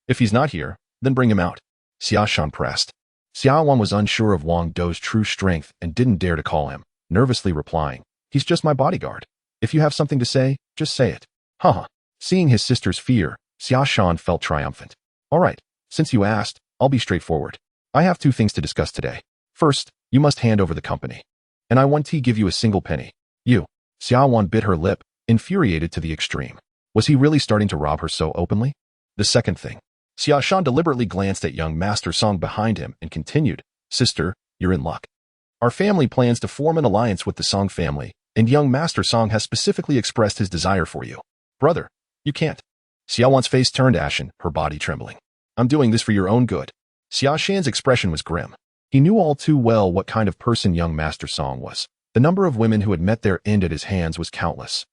If he's not here, then bring him out," Xiaoshan pressed. Xiaowan was unsure of Wang Dou's true strength and didn't dare to call him, nervously replying, "He's just my bodyguard. If you have something to say, just say it." Haha. Seeing his sister's fear, Xiaoshan felt triumphant. "All right, since you asked, I'll be straightforward. I have 2 things to discuss today. First, you must hand over the company, and I won't give you a single penny." "You?" Xiaowan bit her lip, infuriated to the extreme. Was he really starting to rob her so openly? "The second thing." Xiaoshan deliberately glanced at young Master Song behind him and continued, "Sister, you're in luck. Our family plans to form an alliance with the Song family, and young Master Song has specifically expressed his desire for you. Brother, you can't." Xiaowan's face turned ashen, her body trembling. "I'm doing this for your own good." Xiaoshan's expression was grim. He knew all too well what kind of person young Master Song was. The number of women who had met their end at his hands was countless,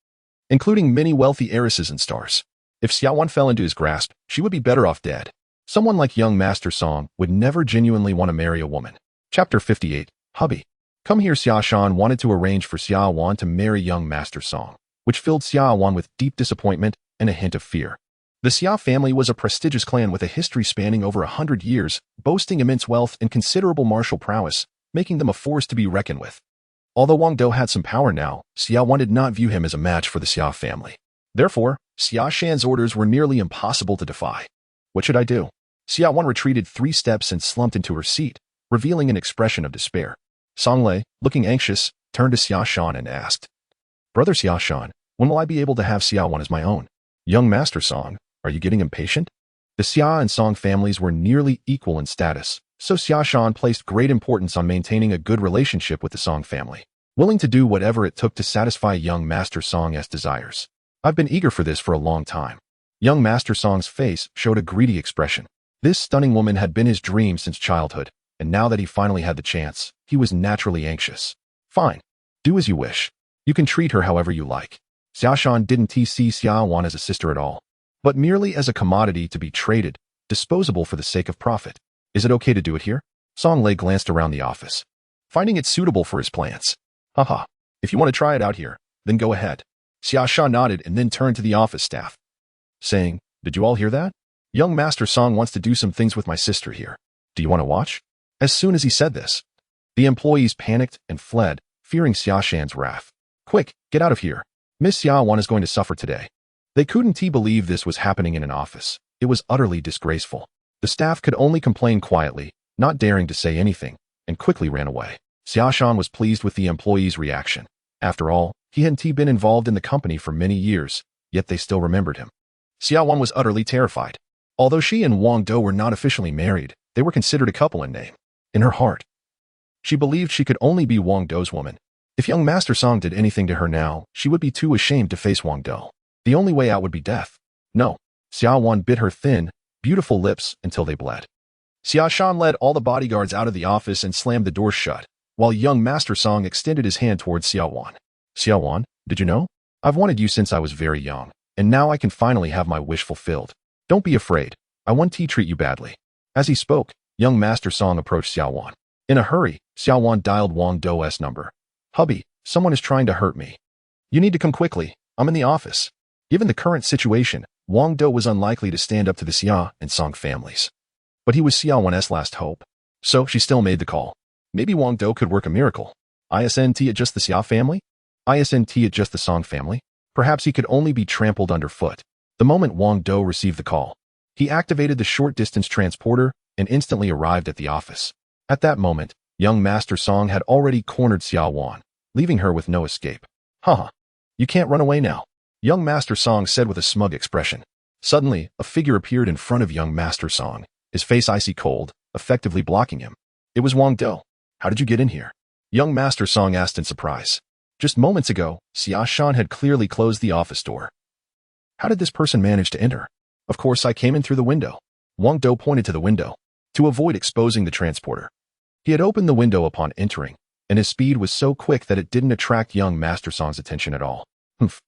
including many wealthy heiresses and stars. If Xiaowan fell into his grasp, she would be better off dead. Someone like young Master Song would never genuinely want to marry a woman. Chapter 58. Hubby. Come here. Xia Shan wanted to arrange for Xia Wan to marry young Master Song, which filled Xia Wan with deep disappointment and a hint of fear. The Xia family was a prestigious clan with a history spanning over 100 years, boasting immense wealth and considerable martial prowess, making them a force to be reckoned with. Although Wang Dou had some power now, Xia Wan did not view him as a match for the Xia family. Therefore, Xia Shan's orders were nearly impossible to defy. What should I do? Xia Wan retreated 3 steps and slumped into her seat, revealing an expression of despair. Song Lei, looking anxious, turned to Xia Shan and asked, Brother Xia Shan, when will I be able to have Xia Wan as my own? Young Master Song, are you getting impatient? The Xia and Song families were nearly equal in status, so Xia Shan placed great importance on maintaining a good relationship with the Song family, willing to do whatever it took to satisfy young Master Song's desires. I've been eager for this for a long time. Young Master Song's face showed a greedy expression. This stunning woman had been his dream since childhood, and now that he finally had the chance, he was naturally anxious. Fine. Do as you wish. You can treat her however you like. Xia Shan didn't see Xia Wan as a sister at all, but merely as a commodity to be traded, disposable for the sake of profit. Is it okay to do it here? Song Lei glanced around the office, finding it suitable for his plans. Haha. If you want to try it out here, then go ahead. Xia Shan nodded and then turned to the office staff, saying, Did you all hear that? Young Master Song wants to do some things with my sister here. Do you want to watch? As soon as he said this, the employees panicked and fled, fearing Xia Shan's wrath. Quick, get out of here. Miss Xia Wan is going to suffer today. They couldn't believe this was happening in an office. It was utterly disgraceful. The staff could only complain quietly, not daring to say anything, and quickly ran away. Xia Shan was pleased with the employees' reaction. After all, he hadn't been involved in the company for many years, yet they still remembered him. Xia Wan was utterly terrified. Although she and Wang Dou were not officially married, they were considered a couple in name. In her heart, she believed she could only be Wang Dou's woman. If young Master Song did anything to her now, she would be too ashamed to face Wang Dou. The only way out would be death. No. Xia Wan bit her thin, beautiful lips until they bled. Xia Shan led all the bodyguards out of the office and slammed the door shut, while young Master Song extended his hand towards Xia Wan. Xia Wan, did you know? I've wanted you since I was very young, and now I can finally have my wish fulfilled. Don't be afraid. I won't treat you badly. As he spoke, young Master Song approached Xia Wan. In a hurry, Xia Wan dialed Wang Dou's number. Hubby, someone is trying to hurt me. You need to come quickly. I'm in the office. Given the current situation, Wang Dou was unlikely to stand up to the Xia and Song families. But he was Xia Wan's last hope. So she still made the call. Maybe Wang Dou could work a miracle. Isn't it just the Xia family? Isn't it just the Song family? Perhaps he could only be trampled underfoot. The moment Wang Dou received the call, he activated the short-distance transporter and instantly arrived at the office. At that moment, young Master Song had already cornered Xia Wan, leaving her with no escape. Haha. You can't run away now, young Master Song said with a smug expression. Suddenly, a figure appeared in front of young Master Song, his face icy cold, effectively blocking him. It was Wang Dou. How did you get in here? Young Master Song asked in surprise. Just moments ago, Xia Shan had clearly closed the office door. How did this person manage to enter? Of course, I came in through the window. Wang Dou pointed to the window, to avoid exposing the transporter. He had opened the window upon entering, and his speed was so quick that it didn't attract young Master Song's attention at all. Humph.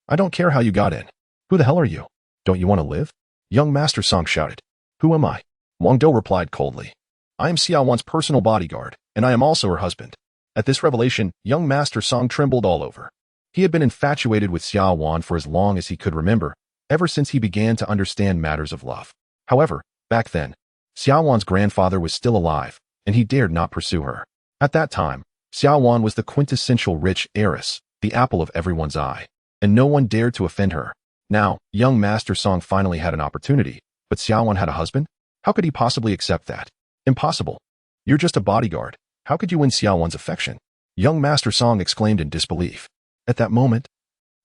I don't care how you got in. Who the hell are you? Don't you want to live? Young Master Song shouted. Who am I? Wang Dou replied coldly. I am Xia Wan's personal bodyguard, and I am also her husband. At this revelation, young Master Song trembled all over. He had been infatuated with Xia Wan for as long as he could remember, ever since he began to understand matters of love. However, back then, Xia Wan's grandfather was still alive, and he dared not pursue her. At that time, Xia Wan was the quintessential rich heiress, the apple of everyone's eye, and no one dared to offend her. Now, young Master Song finally had an opportunity, but Xia Wan had a husband? How could he possibly accept that? Impossible. You're just a bodyguard. How could you win Xia Wan's affection? Young Master Song exclaimed in disbelief. At that moment,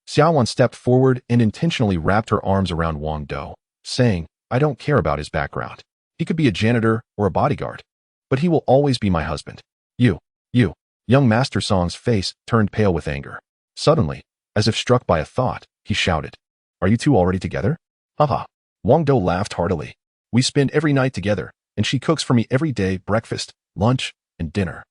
Xia Wan stepped forward and intentionally wrapped her arms around Wang Dou, saying, I don't care about his background. He could be a janitor or a bodyguard, but he will always be my husband. You. Young Master Song's face turned pale with anger. Suddenly, as if struck by a thought, he shouted, Are you two already together? Haha. Wang Dou laughed heartily. We spend every night together, and she cooks for me every day breakfast, lunch, and dinner.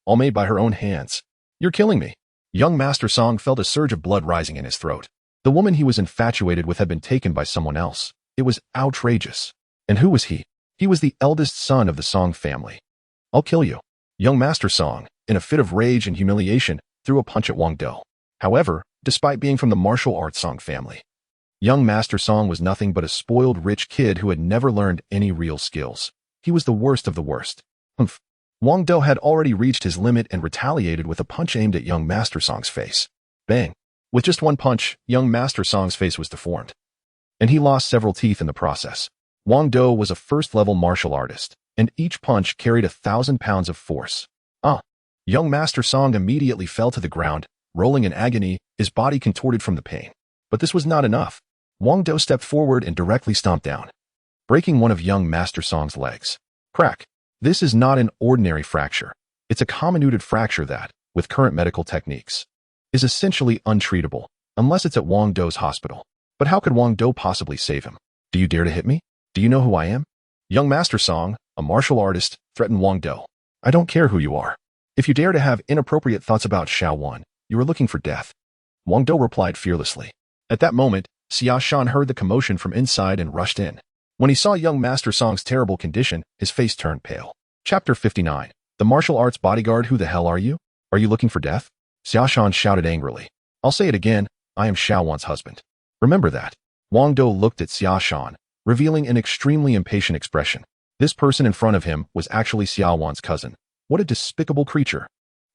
All made by her own hands. You're killing me. Young Master Song felt a surge of blood rising in his throat. The woman he was infatuated with had been taken by someone else. It was outrageous. And who was he? He was the eldest son of the Song family. I'll kill you. Young Master Song, in a fit of rage and humiliation, threw a punch at Wang Dou. However, despite being from the martial arts Song family, young Master Song was nothing but a spoiled rich kid who had never learned any real skills. He was the worst of the worst. Humph. Wang Dou had already reached his limit and retaliated with a punch aimed at young Master Song's face. Bang. With just one punch, young Master Song's face was deformed, and he lost several teeth in the process. Wang Dou was a first-level martial artist, and each punch carried 1,000 pounds of force. Young Master Song immediately fell to the ground, rolling in agony, his body contorted from the pain. But this was not enough. Wang Dou stepped forward and directly stomped down, breaking one of young Master Song's legs. Crack. This is not an ordinary fracture. It's a comminuted fracture that, with current medical techniques, is essentially untreatable, unless it's at Wang Dou's hospital. But how could Wang Dou possibly save him? Do you dare to hit me? Do you know who I am? Young Master Song, a martial artist, threatened Wang Dou. I don't care who you are. If you dare to have inappropriate thoughts about Xiao Wan, you are looking for death. Wang Dou replied fearlessly. At that moment, Xia Shan heard the commotion from inside and rushed in. When he saw young Master Song's terrible condition, his face turned pale. Chapter 59. The martial arts bodyguard. Who the hell are you? Are you looking for death? Xia Shan shouted angrily. I'll say it again, I am Xiao Wan's husband. Remember that. Wang Dou looked at Xia Shan, revealing an extremely impatient expression. This person in front of him was actually Xiao Wan's cousin. What a despicable creature.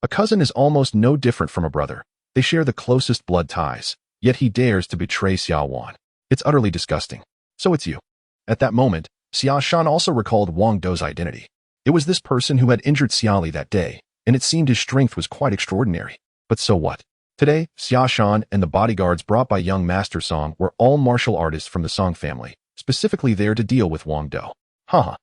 A cousin is almost no different from a brother. They share the closest blood ties, yet he dares to betray Xiao Wan. It's utterly disgusting. So it's you. At that moment, Xia Shan also recalled Wang Dou's identity. It was this person who had injured Xia Li that day, and it seemed his strength was quite extraordinary. But so what? Today, Xia Shan and the bodyguards brought by young Master Song were all martial artists from the Song family, specifically there to deal with Wang Dou. Haha.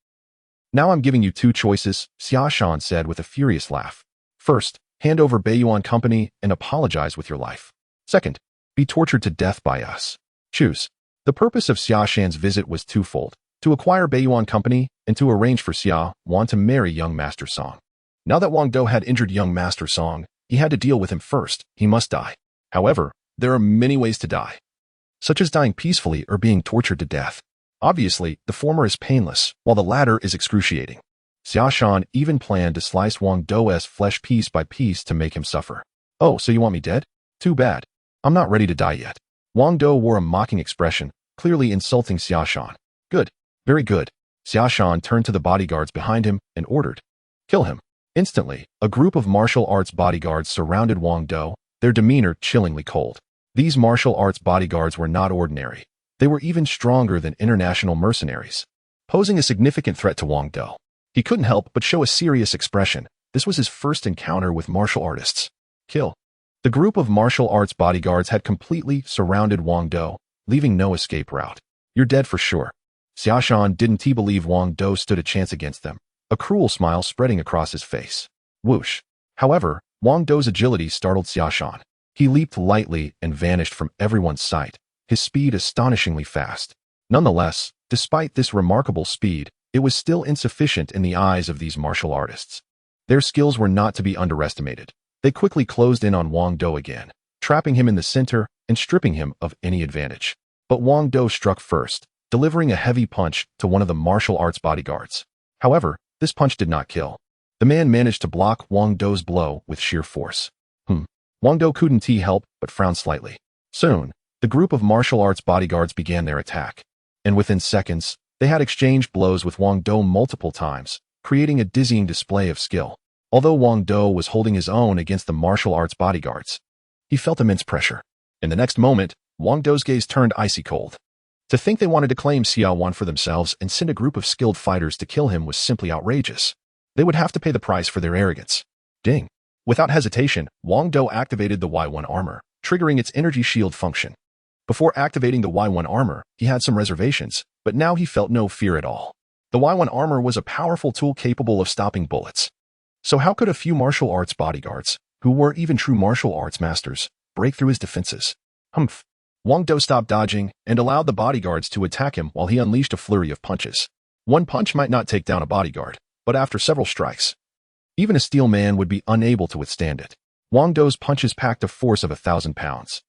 Now I'm giving you two choices, Xia Shan said with a furious laugh. First, hand over Beiyuan Company and apologize with your life. Second, be tortured to death by us. Choose. The purpose of Xia Shan's visit was twofold: to acquire Beiyuan Company and to arrange for Xia Wan to marry young Master Song. Now that Wang Dou had injured young Master Song, he had to deal with him first. He must die. However, there are many ways to die, such as dying peacefully or being tortured to death. Obviously, the former is painless, while the latter is excruciating. Xia Shan even planned to slice Wang Dou's flesh piece by piece to make him suffer. Oh, so you want me dead? Too bad. I'm not ready to die yet. Wang Dou wore a mocking expression, clearly insulting Xia Shan. Good. Very good. Xia Shan turned to the bodyguards behind him and ordered, kill him. Instantly, a group of martial arts bodyguards surrounded Wang Dou, their demeanor chillingly cold. These martial arts bodyguards were not ordinary. They were even stronger than international mercenaries, posing a significant threat to Wang Dou. He couldn't help but show a serious expression. This was his first encounter with martial artists. Kill. The group of martial arts bodyguards had completely surrounded Wang Dou, leaving no escape route. You're dead for sure. Xia Shan didn't believe Wang Dou stood a chance against them, a cruel smile spreading across his face. Whoosh. However, Wang Dou's agility startled Xia Shan. He leaped lightly and vanished from everyone's sight, his speed astonishingly fast. Nonetheless, despite this remarkable speed, it was still insufficient in the eyes of these martial artists. Their skills were not to be underestimated. They quickly closed in on Wang Dou again, trapping him in the center and stripping him of any advantage. But Wang Dou struck first, delivering a heavy punch to one of the martial arts bodyguards. However, this punch did not kill. The man managed to block Wang Dou's blow with sheer force. Wang Dou couldn't help but frown slightly. Soon, the group of martial arts bodyguards began their attack, and within seconds, they had exchanged blows with Wang Dou multiple times, creating a dizzying display of skill. Although Wang Dou was holding his own against the martial arts bodyguards, he felt immense pressure. In the next moment, Wang Dou's gaze turned icy cold. To think they wanted to claim Xiao Wan for themselves and send a group of skilled fighters to kill him was simply outrageous. They would have to pay the price for their arrogance. Ding. Without hesitation, Wang Dou activated the Y1 armor, triggering its energy shield function. Before activating the Y1 armor, he had some reservations, but now he felt no fear at all. The Y1 armor was a powerful tool capable of stopping bullets. So how could a few martial arts bodyguards, who were even true martial arts masters, break through his defenses? Humph. Wang Dou stopped dodging and allowed the bodyguards to attack him while he unleashed a flurry of punches. One punch might not take down a bodyguard, but after several strikes, even a steel man would be unable to withstand it. Wang Dou's punches packed a force of 1,000 pounds.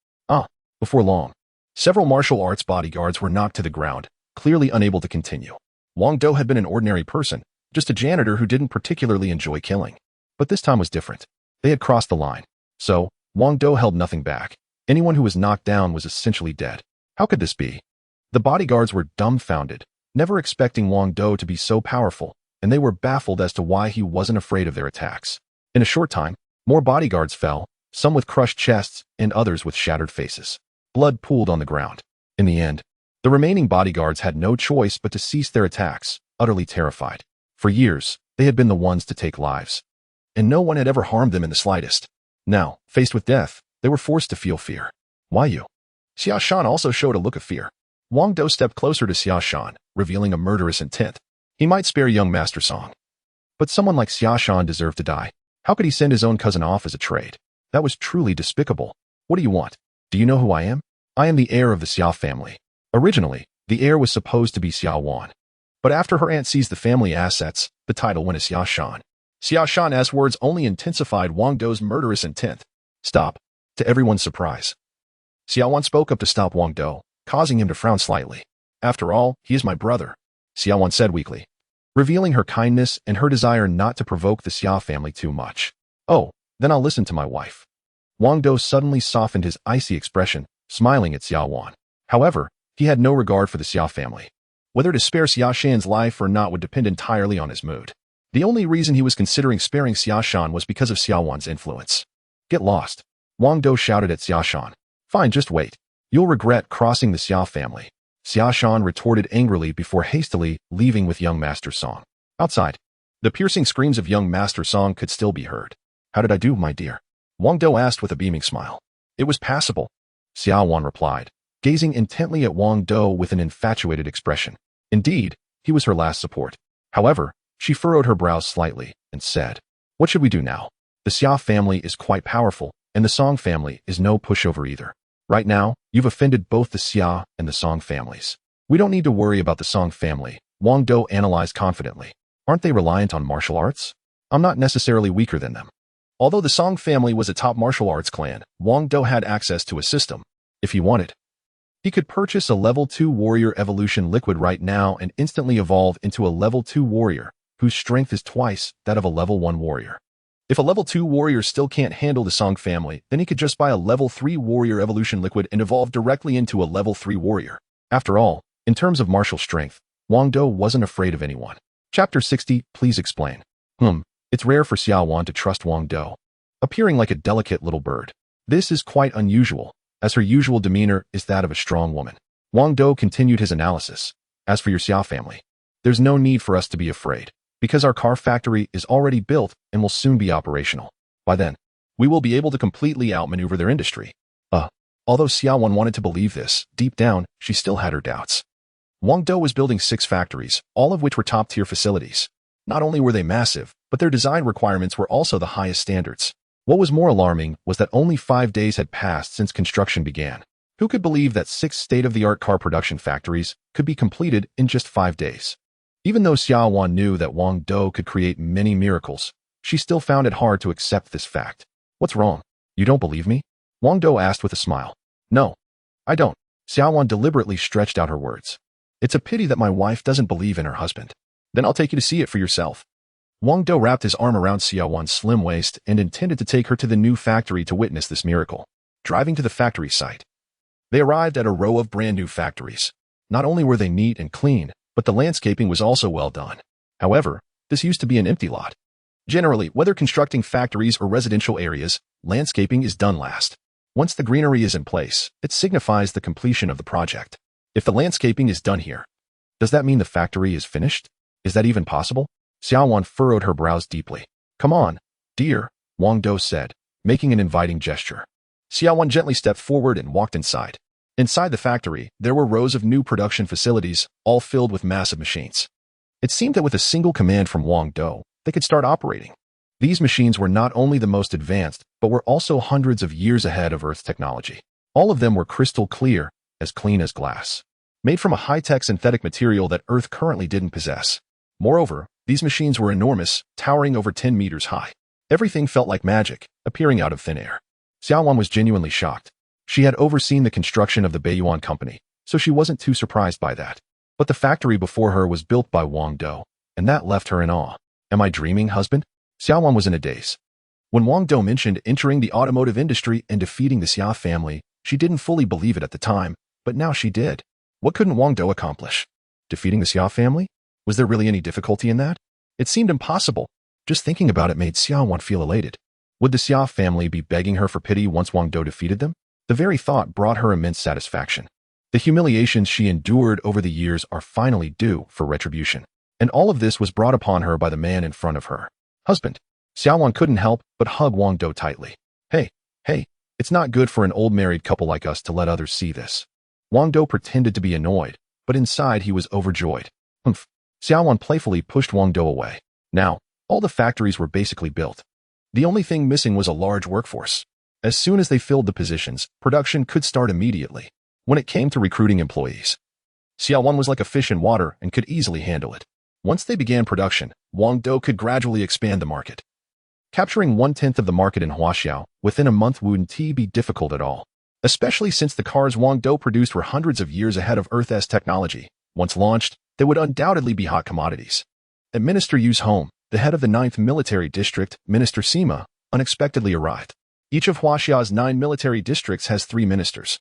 Before long, several martial arts bodyguards were knocked to the ground, clearly unable to continue. Wang Dou had been an ordinary person, just a janitor who didn't particularly enjoy killing. But this time was different. They had crossed the line. So, Wang Dou held nothing back. Anyone who was knocked down was essentially dead. How could this be? The bodyguards were dumbfounded, never expecting Wang Dou to be so powerful, and they were baffled as to why he wasn't afraid of their attacks. In a short time, more bodyguards fell, some with crushed chests and others with shattered faces. Blood pooled on the ground. In the end, the remaining bodyguards had no choice but to cease their attacks, utterly terrified. For years, they had been the ones to take lives, and no one had ever harmed them in the slightest. Now, faced with death, they were forced to feel fear. Why you? Xia Shan also showed a look of fear. Wang Dou stepped closer to Xia Shan, revealing a murderous intent. He might spare young Master Song, but someone like Xia Shan deserved to die. How could he send his own cousin off as a trade? That was truly despicable. What do you want? Do you know who I am? I am the heir of the Xia family. Originally, the heir was supposed to be Xia Wan. But after her aunt seized the family assets, the title went to Xia Shan. Xia Shan's words only intensified Wang Dou's murderous intent. Stop. To everyone's surprise, Xia Wan spoke up to stop Wang Dou, causing him to frown slightly. After all, he is my brother, Xia Wan said weakly, revealing her kindness and her desire not to provoke the Xia family too much. Oh, then I'll listen to my wife. Wang Dou suddenly softened his icy expression, smiling at Xia Wan. However, he had no regard for the Xia family. Whether to spare Xia Shan's life or not would depend entirely on his mood. The only reason he was considering sparing Xia Shan was because of Xia Wan's influence. Get lost, Wang Dou shouted at Xia Shan. Fine, just wait. You'll regret crossing the Xia family. Xia Shan retorted angrily before hastily leaving with young Master Song. Outside, the piercing screams of young Master Song could still be heard. How did I do, my dear? Wang Dou asked with a beaming smile. It was passable, Xia Wan replied, gazing intently at Wang Dou with an infatuated expression. Indeed, he was her last support. However, she furrowed her brows slightly and said, What should we do now? The Xia family is quite powerful, and the Song family is no pushover either. Right now, you've offended both the Xia and the Song families. We don't need to worry about the Song family, Wang Dou analyzed confidently. Aren't they reliant on martial arts? I'm not necessarily weaker than them. Although the Song family was a top martial arts clan, Wang Dou had access to a system. If he wanted, he could purchase a level 2 warrior evolution liquid right now and instantly evolve into a level 2 warrior, whose strength is twice that of a level 1 warrior. If a level 2 warrior still can't handle the Song family, then he could just buy a level 3 warrior evolution liquid and evolve directly into a level 3 warrior. After all, in terms of martial strength, Wang Dou wasn't afraid of anyone. Chapter 60, please explain. It's rare for Xia Wan to trust Wang Dou, appearing like a delicate little bird. This is quite unusual, as her usual demeanor is that of a strong woman. Wang Dou continued his analysis. As for your Xia family, there's no need for us to be afraid, because our car factory is already built and will soon be operational. By then, we will be able to completely outmaneuver their industry. Although Xia Wan wanted to believe this, deep down, she still had her doubts. Wang Dou was building 6 factories, all of which were top-tier facilities. Not only were they massive, but their design requirements were also the highest standards. What was more alarming was that only 5 days had passed since construction began. Who could believe that 6 state-of-the-art car production factories could be completed in just 5 days? Even though Xia Wan knew that Wang Dou could create many miracles, she still found it hard to accept this fact. What's wrong? You don't believe me? Wang Dou asked with a smile. No, I don't. Xia Wan deliberately stretched out her words. It's a pity that my wife doesn't believe in her husband. Then I'll take you to see it for yourself. Wang Dou wrapped his arm around Xia Wan's slim waist and intended to take her to the new factory to witness this miracle. Driving to the factory site, they arrived at a row of brand new factories. Not only were they neat and clean, but the landscaping was also well done. However, this used to be an empty lot. Generally, whether constructing factories or residential areas, landscaping is done last. Once the greenery is in place, it signifies the completion of the project. If the landscaping is done here, does that mean the factory is finished? Is that even possible? Xia Wan furrowed her brows deeply. Come on, dear, Wang Dou said, making an inviting gesture. Xia Wan gently stepped forward and walked inside. Inside the factory, there were rows of new production facilities, all filled with massive machines. It seemed that with a single command from Wang Dou, they could start operating. These machines were not only the most advanced, but were also hundreds of years ahead of Earth's technology. All of them were crystal clear, as clean as glass, made from a high-tech synthetic material that Earth currently didn't possess. Moreover, these machines were enormous, towering over 10 meters high. Everything felt like magic, appearing out of thin air. Xia Wan was genuinely shocked. She had overseen the construction of the Beiyuan company, so she wasn't too surprised by that. But the factory before her was built by Wang Dou, and that left her in awe. Am I dreaming, husband? Xiaowan was in a daze. When Wang Dou mentioned entering the automotive industry and defeating the Xia family, she didn't fully believe it at the time, but now she did. What couldn't Wang Dou accomplish? Defeating the Xia family? Was there really any difficulty in that? It seemed impossible. Just thinking about it made Xiaowan feel elated. Would the Xia family be begging her for pity once Wang Dou defeated them? The very thought brought her immense satisfaction. The humiliations she endured over the years are finally due for retribution. And all of this was brought upon her by the man in front of her. Husband. Xiaowan couldn't help but hug Wang Dou tightly. Hey, it's not good for an old married couple like us to let others see this. Wang Dou pretended to be annoyed, but inside he was overjoyed. Humph. Xiaowan playfully pushed Wang Dou away. Now, all the factories were basically built. The only thing missing was a large workforce. As soon as they filled the positions, production could start immediately. When it came to recruiting employees, Xiaowan was like a fish in water and could easily handle it. Once they began production, Wang Dou could gradually expand the market. Capturing 1/10 of the market in Huaxiao within a month wouldn't be difficult at all, especially since the cars Wang Dou produced were hundreds of years ahead of Earth's technology. Once launched, they would undoubtedly be hot commodities. At Minister Yu's home, the head of the 9th Military District, Minister Sima, unexpectedly arrived. Each of Huaxiao's 9 military districts has 3 ministers,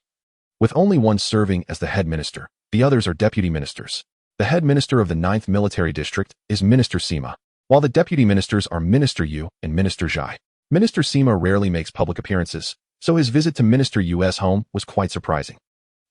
with only one serving as the head minister. The others are deputy ministers. The head minister of the 9th Military District is Minister Sima, while the deputy ministers are Minister Yu and Minister Zhai. Minister Sima rarely makes public appearances, so his visit to Minister Yu's home was quite surprising.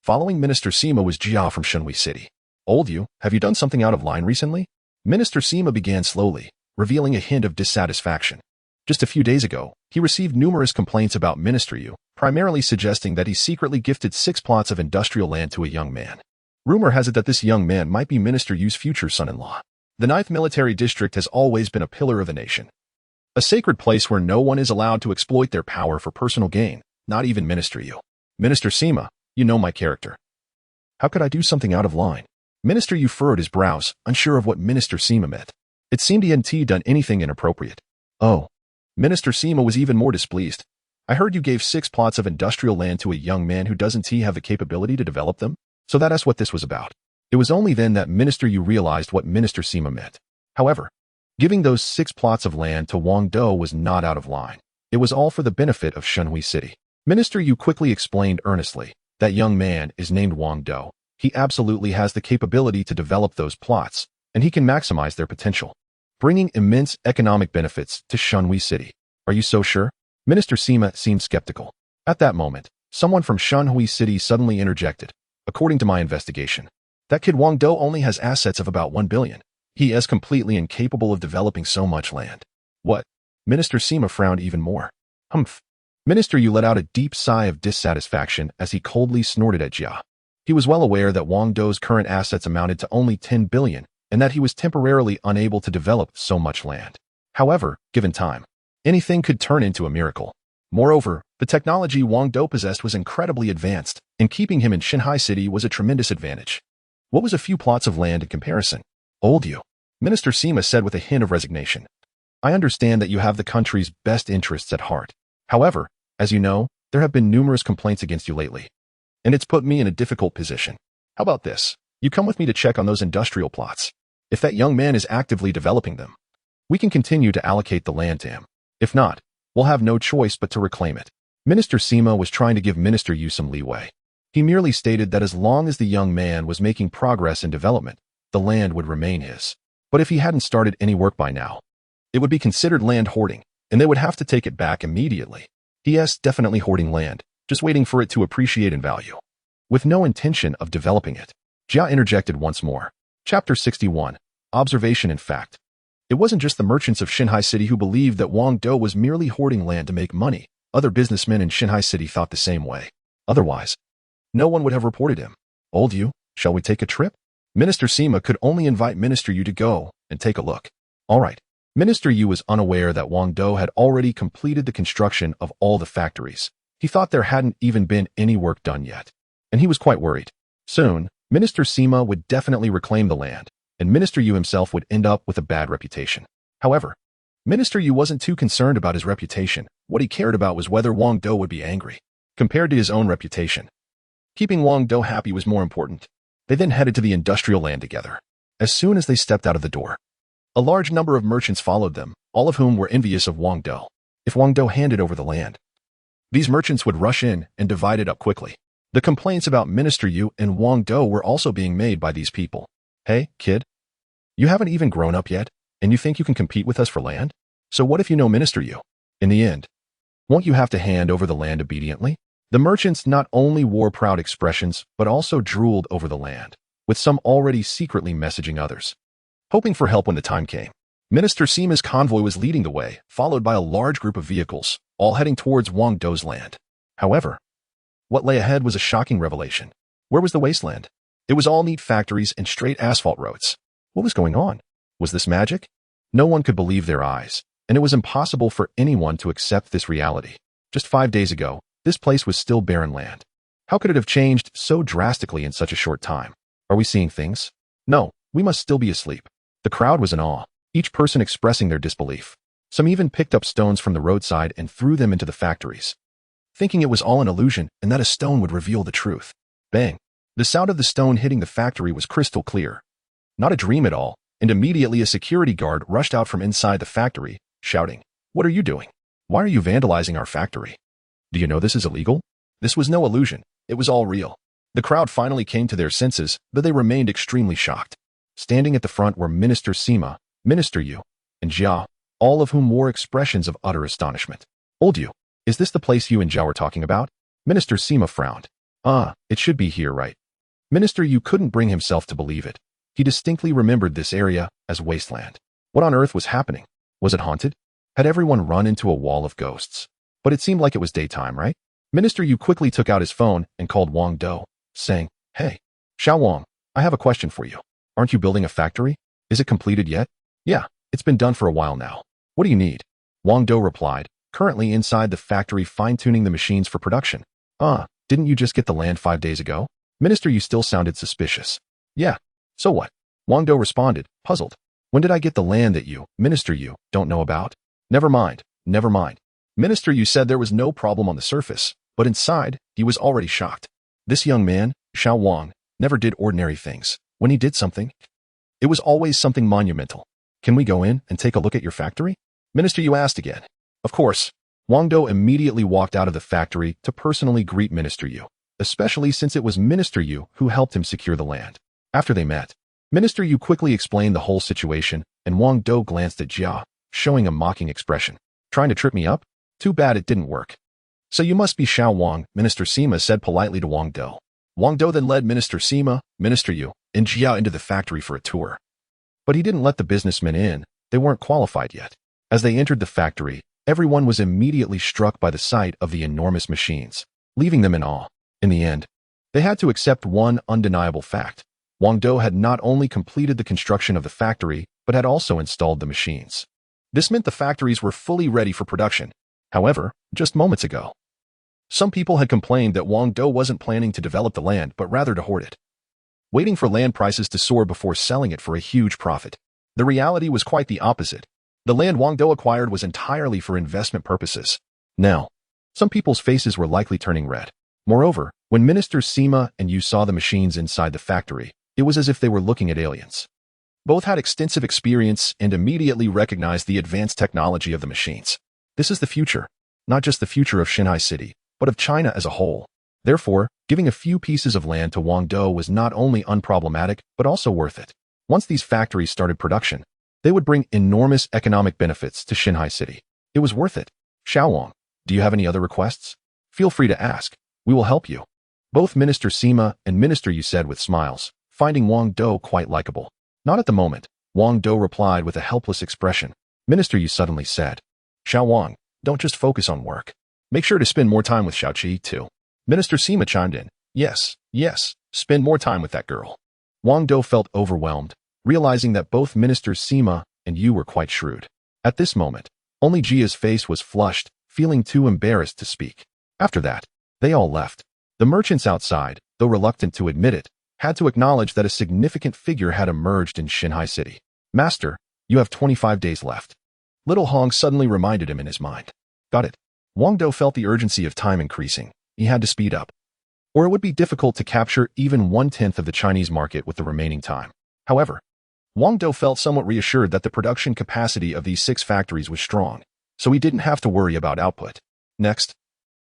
Following Minister Sima was Jia from Shenhui City. Old Yu, have you done something out of line recently? Minister Sima began slowly, revealing a hint of dissatisfaction. Just a few days ago, he received numerous complaints about Minister Yu, primarily suggesting that he secretly gifted 6 plots of industrial land to a young man. Rumor has it that this young man might be Minister Yu's future son-in-law. The 9th Military District has always been a pillar of the nation, a sacred place where no one is allowed to exploit their power for personal gain, not even Minister Yu. Minister Sima, you know my character. How could I do something out of line? Minister Yu furrowed his brows, unsure of what Minister Sima meant. It seemed he hadn't done anything inappropriate. Oh. Minister Sima was even more displeased. I heard you gave 6 plots of industrial land to a young man who doesn't have the capability to develop them? So that's what this was about. It was only then that Minister Yu realized what Minister Sima meant. However, giving those 6 plots of land to Wang Dou was not out of line. It was all for the benefit of Shenhui City. Minister Yu quickly explained earnestly, that young man is named Wang Dou. He absolutely has the capability to develop those plots, and he can maximize their potential, bringing immense economic benefits to Shenhui City. Are you so sure? Minister Sima seemed skeptical. At that moment, someone from Shenhui City suddenly interjected. According to my investigation, that kid Wang Dou only has assets of about 1 billion. He is completely incapable of developing so much land. What? Minister Sima frowned even more. Humph. Minister Yu let out a deep sigh of dissatisfaction as he coldly snorted at Jia. He was well aware that Wang Dou's current assets amounted to only 10 billion, and that he was temporarily unable to develop so much land. However, given time, anything could turn into a miracle. Moreover, the technology Wang Dou possessed was incredibly advanced, and keeping him in Shenhui City was a tremendous advantage. What was a few plots of land in comparison? Old Yu, Minister Sima said with a hint of resignation. I understand that you have the country's best interests at heart. However, as you know, there have been numerous complaints against you lately, and it's put me in a difficult position. How about this? You come with me to check on those industrial plots. If that young man is actively developing them, we can continue to allocate the land to him. If not, we'll have no choice but to reclaim it. Minister Sima was trying to give Minister Yu some leeway. He merely stated that as long as the young man was making progress in development, the land would remain his. But if he hadn't started any work by now, it would be considered land hoarding, and they would have to take it back immediately. He is definitely hoarding land, just waiting for it to appreciate in value, with no intention of developing it. Jia interjected once more. Chapter 61. Observation and Fact. It wasn't just the merchants of Shenhui City who believed that Wang Dou was merely hoarding land to make money. Other businessmen in Shenhui City thought the same way. Otherwise, no one would have reported him. Old Yu, shall we take a trip? Minister Sima could only invite Minister Yu to go and take a look. All right. Minister Yu was unaware that Wang Dou had already completed the construction of all the factories. He thought there hadn't even been any work done yet, and he was quite worried. Soon, Minister Sima would definitely reclaim the land, and Minister Yu himself would end up with a bad reputation. However, Minister Yu wasn't too concerned about his reputation. What he cared about was whether Wang Dou would be angry. Compared to his own reputation, keeping Wang Dou happy was more important. They then headed to the industrial land together. As soon as they stepped out of the door, a large number of merchants followed them, all of whom were envious of Wang Dou. If Wang Dou handed over the land, these merchants would rush in and divide it up quickly. The complaints about Minister Yu and Wang Dou were also being made by these people. Hey, kid, you haven't even grown up yet, and you think you can compete with us for land? So what if you know Minister Yu? In the end, won't you have to hand over the land obediently? The merchants not only wore proud expressions, but also drooled over the land, with some already secretly messaging others, hoping for help when the time came. Minister Sima's convoy was leading the way, followed by a large group of vehicles, all heading towards Wang Dou's land. However, what lay ahead was a shocking revelation. Where was the wasteland? It was all neat factories and straight asphalt roads. What was going on? Was this magic? No one could believe their eyes, and it was impossible for anyone to accept this reality. Just 5 days ago, this place was still barren land. How could it have changed so drastically in such a short time? Are we seeing things? No, we must still be asleep. The crowd was in awe, each person expressing their disbelief. Some even picked up stones from the roadside and threw them into the factories, thinking it was all an illusion and that a stone would reveal the truth. Bang! The sound of the stone hitting the factory was crystal clear. Not a dream at all, and immediately a security guard rushed out from inside the factory, shouting, "What are you doing? Why are you vandalizing our factory? Do you know this is illegal?" This was no illusion, it was all real. The crowd finally came to their senses, but they remained extremely shocked. Standing at the front were Minister Sima, Minister Yu, and Jia, all of whom wore expressions of utter astonishment. "Old Yu, is this the place you and Jia were talking about?" Minister Sima frowned. It should be here, right?" Minister Yu couldn't bring himself to believe it. He distinctly remembered this area as wasteland. What on earth was happening? Was it haunted? Had everyone run into a wall of ghosts? But it seemed like it was daytime, right? Minister Yu quickly took out his phone and called Wang Dou, saying, "Hey, Xiao Wang, I have a question for you. Aren't you building a factory? Is it completed yet?" "Yeah, it's been done for a while now. What do you need?" Wang Dou replied, currently inside the factory fine-tuning the machines for production. Didn't you just get the land 5 days ago?" Minister Yu still sounded suspicious. "Yeah, so what?" Wang Dou responded, puzzled. "When did I get the land that you, Minister Yu, don't know about?" Never mind. Minister Yu said there was no problem on the surface, but inside, he was already shocked. This young man, Xiao Wang, never did ordinary things. When he did something, it was always something monumental. "Can we go in and take a look at your factory?" Minister Yu asked again. Of course. Wang Dou immediately walked out of the factory to personally greet Minister Yu, especially since it was Minister Yu who helped him secure the land. After they met, Minister Yu quickly explained the whole situation, and Wang Dou glanced at Jia, showing a mocking expression. "Trying to trip me up? Too bad it didn't work." "So you must be Xiao Wang," Minister Sima said politely to Wang Dou. Wang Dou then led Minister Sima, Minister Yu, and Jia into the factory for a tour. But he didn't let the businessmen in. They weren't qualified yet. As they entered the factory, everyone was immediately struck by the sight of the enormous machines, leaving them in awe. In the end, they had to accept one undeniable fact. Wang Dou had not only completed the construction of the factory, but had also installed the machines. This meant the factories were fully ready for production. However, just moments ago, some people had complained that Wang Dou wasn't planning to develop the land, but rather to hoard it, waiting for land prices to soar before selling it for a huge profit. The reality was quite the opposite. The land Wang Dou acquired was entirely for investment purposes. Now, some people's faces were likely turning red. Moreover, when Minister Sima and Yu saw the machines inside the factory, it was as if they were looking at aliens. Both had extensive experience and immediately recognized the advanced technology of the machines. This is the future, not just the future of Shanghai City, but of China as a whole. Therefore, giving a few pieces of land to Wang Dou was not only unproblematic, but also worth it. Once these factories started production, they would bring enormous economic benefits to Shanghai City. It was worth it. "Xiao Wang, do you have any other requests? Feel free to ask. We will help you." Both Minister Sima and Minister Yu said with smiles, finding Wang Dou quite likable. "Not at the moment," Wang Dou replied with a helpless expression. Minister Yu suddenly said, "Xiao Wang, don't just focus on work. Make sure to spend more time with Xiaoqi, too." Minister Sima chimed in, Yes, spend more time with that girl." Wang Dou felt overwhelmed, realizing that both Ministers Sima and Yu were quite shrewd. At this moment, only Jia's face was flushed, feeling too embarrassed to speak. After that, they all left. The merchants outside, though reluctant to admit it, had to acknowledge that a significant figure had emerged in Shanghai City. "Master, you have 25 days left." Little Hong suddenly reminded him in his mind. Got it. Wang Dou felt the urgency of time increasing. He had to speed up. or it would be difficult to capture even 1/10 of the Chinese market with the remaining time. However, Wang Dou felt somewhat reassured that the production capacity of these 6 factories was strong, so he didn't have to worry about output. Next,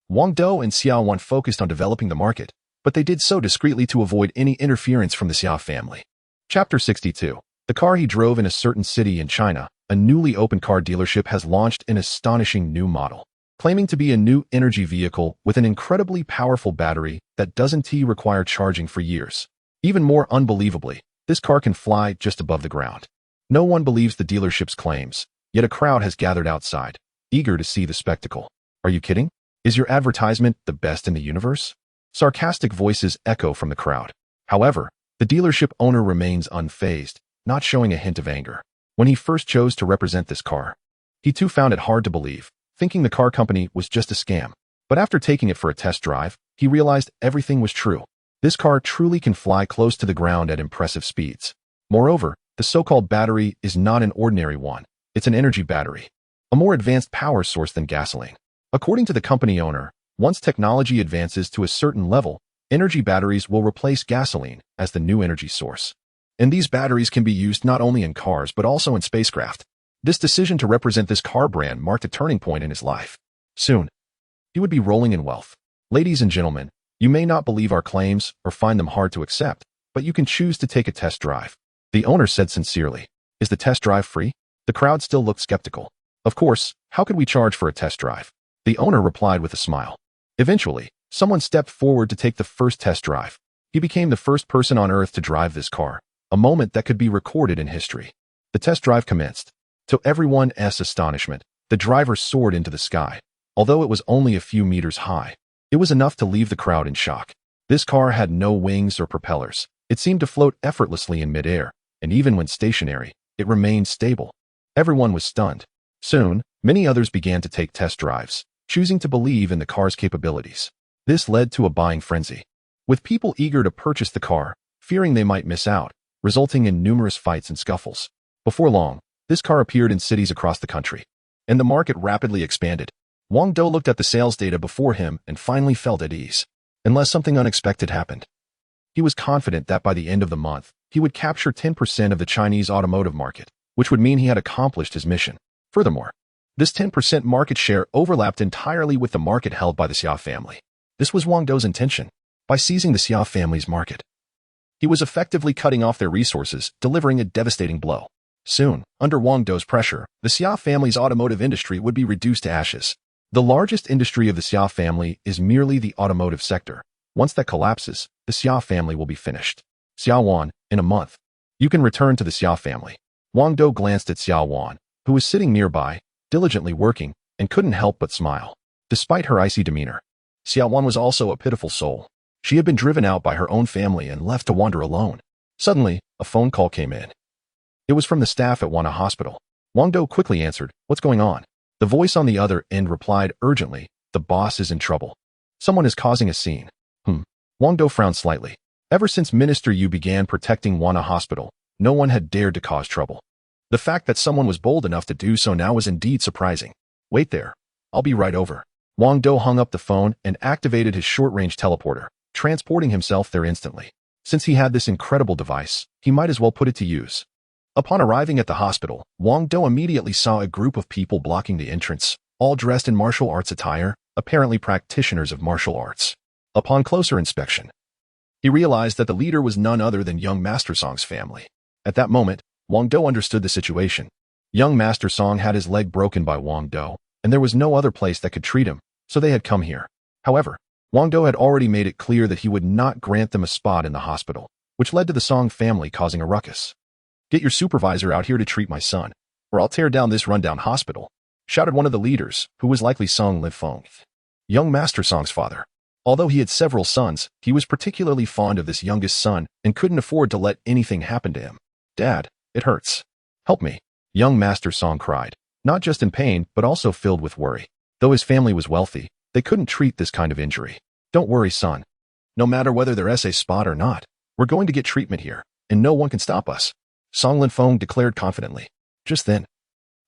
Wang Dou and Xiao Wan focused on developing the market, but they did so discreetly to avoid any interference from the Xiao family. Chapter 62. The car he drove in a certain city in China, a newly opened car dealership has launched an astonishing new model, claiming to be a new energy vehicle with an incredibly powerful battery that doesn't require charging for years. Even more unbelievably, this car can fly just above the ground. No one believes the dealership's claims, yet a crowd has gathered outside, eager to see the spectacle. Are you kidding? Is your advertisement the best in the universe? Sarcastic voices echo from the crowd. However, the dealership owner remains unfazed, not showing a hint of anger. When he first chose to represent this car, he too found it hard to believe, thinking the car company was just a scam. But after taking it for a test drive, he realized everything was true. This car truly can fly close to the ground at impressive speeds. Moreover, the so-called battery is not an ordinary one. It's an energy battery, a more advanced power source than gasoline. According to the company owner, once technology advances to a certain level, energy batteries will replace gasoline as the new energy source. And these batteries can be used not only in cars but also in spacecraft. This decision to represent this car brand marked a turning point in his life. Soon, he would be rolling in wealth. Ladies and gentlemen, you may not believe our claims or find them hard to accept, but you can choose to take a test drive. The owner said sincerely. Is the test drive free? The crowd still looked skeptical. Of course, how could we charge for a test drive? The owner replied with a smile. Eventually, someone stepped forward to take the first test drive. He became the first person on Earth to drive this car, a moment that could be recorded in history. The test drive commenced. To everyone's astonishment, the driver soared into the sky. Although it was only a few meters high, it was enough to leave the crowd in shock. This car had no wings or propellers. It seemed to float effortlessly in midair, and even when stationary, it remained stable. Everyone was stunned. Soon, many others began to take test drives, choosing to believe in the car's capabilities. This led to a buying frenzy, with people eager to purchase the car, fearing they might miss out, resulting in numerous fights and scuffles. Before long, this car appeared in cities across the country, and the market rapidly expanded. Wang Dou looked at the sales data before him and finally felt at ease. Unless something unexpected happened. He was confident that by the end of the month, he would capture 10% of the Chinese automotive market, which would mean he had accomplished his mission. Furthermore, this 10% market share overlapped entirely with the market held by the Xiao family. This was Wang Dou's intention. By seizing the Xiao family's market, he was effectively cutting off their resources, delivering a devastating blow. Soon, under Wang Dou's pressure, the Xiao family's automotive industry would be reduced to ashes. The largest industry of the Xiao family is merely the automotive sector. Once that collapses, the Xiao family will be finished. Xiao Wan, in a month, you can return to the Xiao family. Wang Dou glanced at Xiao Wan, who was sitting nearby, diligently working, and couldn't help but smile. Despite her icy demeanor, Xiao Wan was also a pitiful soul. She had been driven out by her own family and left to wander alone. Suddenly, a phone call came in. It was from the staff at Wana Hospital. Wang Dou quickly answered, "What's going on?" The voice on the other end replied urgently, "The boss is in trouble. Someone is causing a scene." Wang Dou frowned slightly. Ever since Minister Yu began protecting Wana Hospital, no one had dared to cause trouble. The fact that someone was bold enough to do so now was indeed surprising. "Wait there. I'll be right over." Wang Dou hung up the phone and activated his short-range teleporter, transporting himself there instantly. Since he had this incredible device, he might as well put it to use. Upon arriving at the hospital, Wang Dou immediately saw a group of people blocking the entrance, all dressed in martial arts attire, apparently practitioners of martial arts. Upon closer inspection, he realized that the leader was none other than young Master Song's family. At that moment, Wang Dou understood the situation. Young Master Song had his leg broken by Wang Dou, and there was no other place that could treat him, so they had come here. However, Wang Dou had already made it clear that he would not grant them a spot in the hospital, which led to the Song family causing a ruckus. "Get your supervisor out here to treat my son, or I'll tear down this rundown hospital," shouted one of the leaders, who was likely Song Lifeng, young Master Song's father. Although he had several sons, he was particularly fond of this youngest son and couldn't afford to let anything happen to him. "Dad, it hurts. Help me," young Master Song cried, not just in pain but also filled with worry. Though his family was wealthy, they couldn't treat this kind of injury. "Don't worry, son. No matter whether they're SA spot or not, we're going to get treatment here, and no one can stop us," Song Linfeng declared confidently. Just then,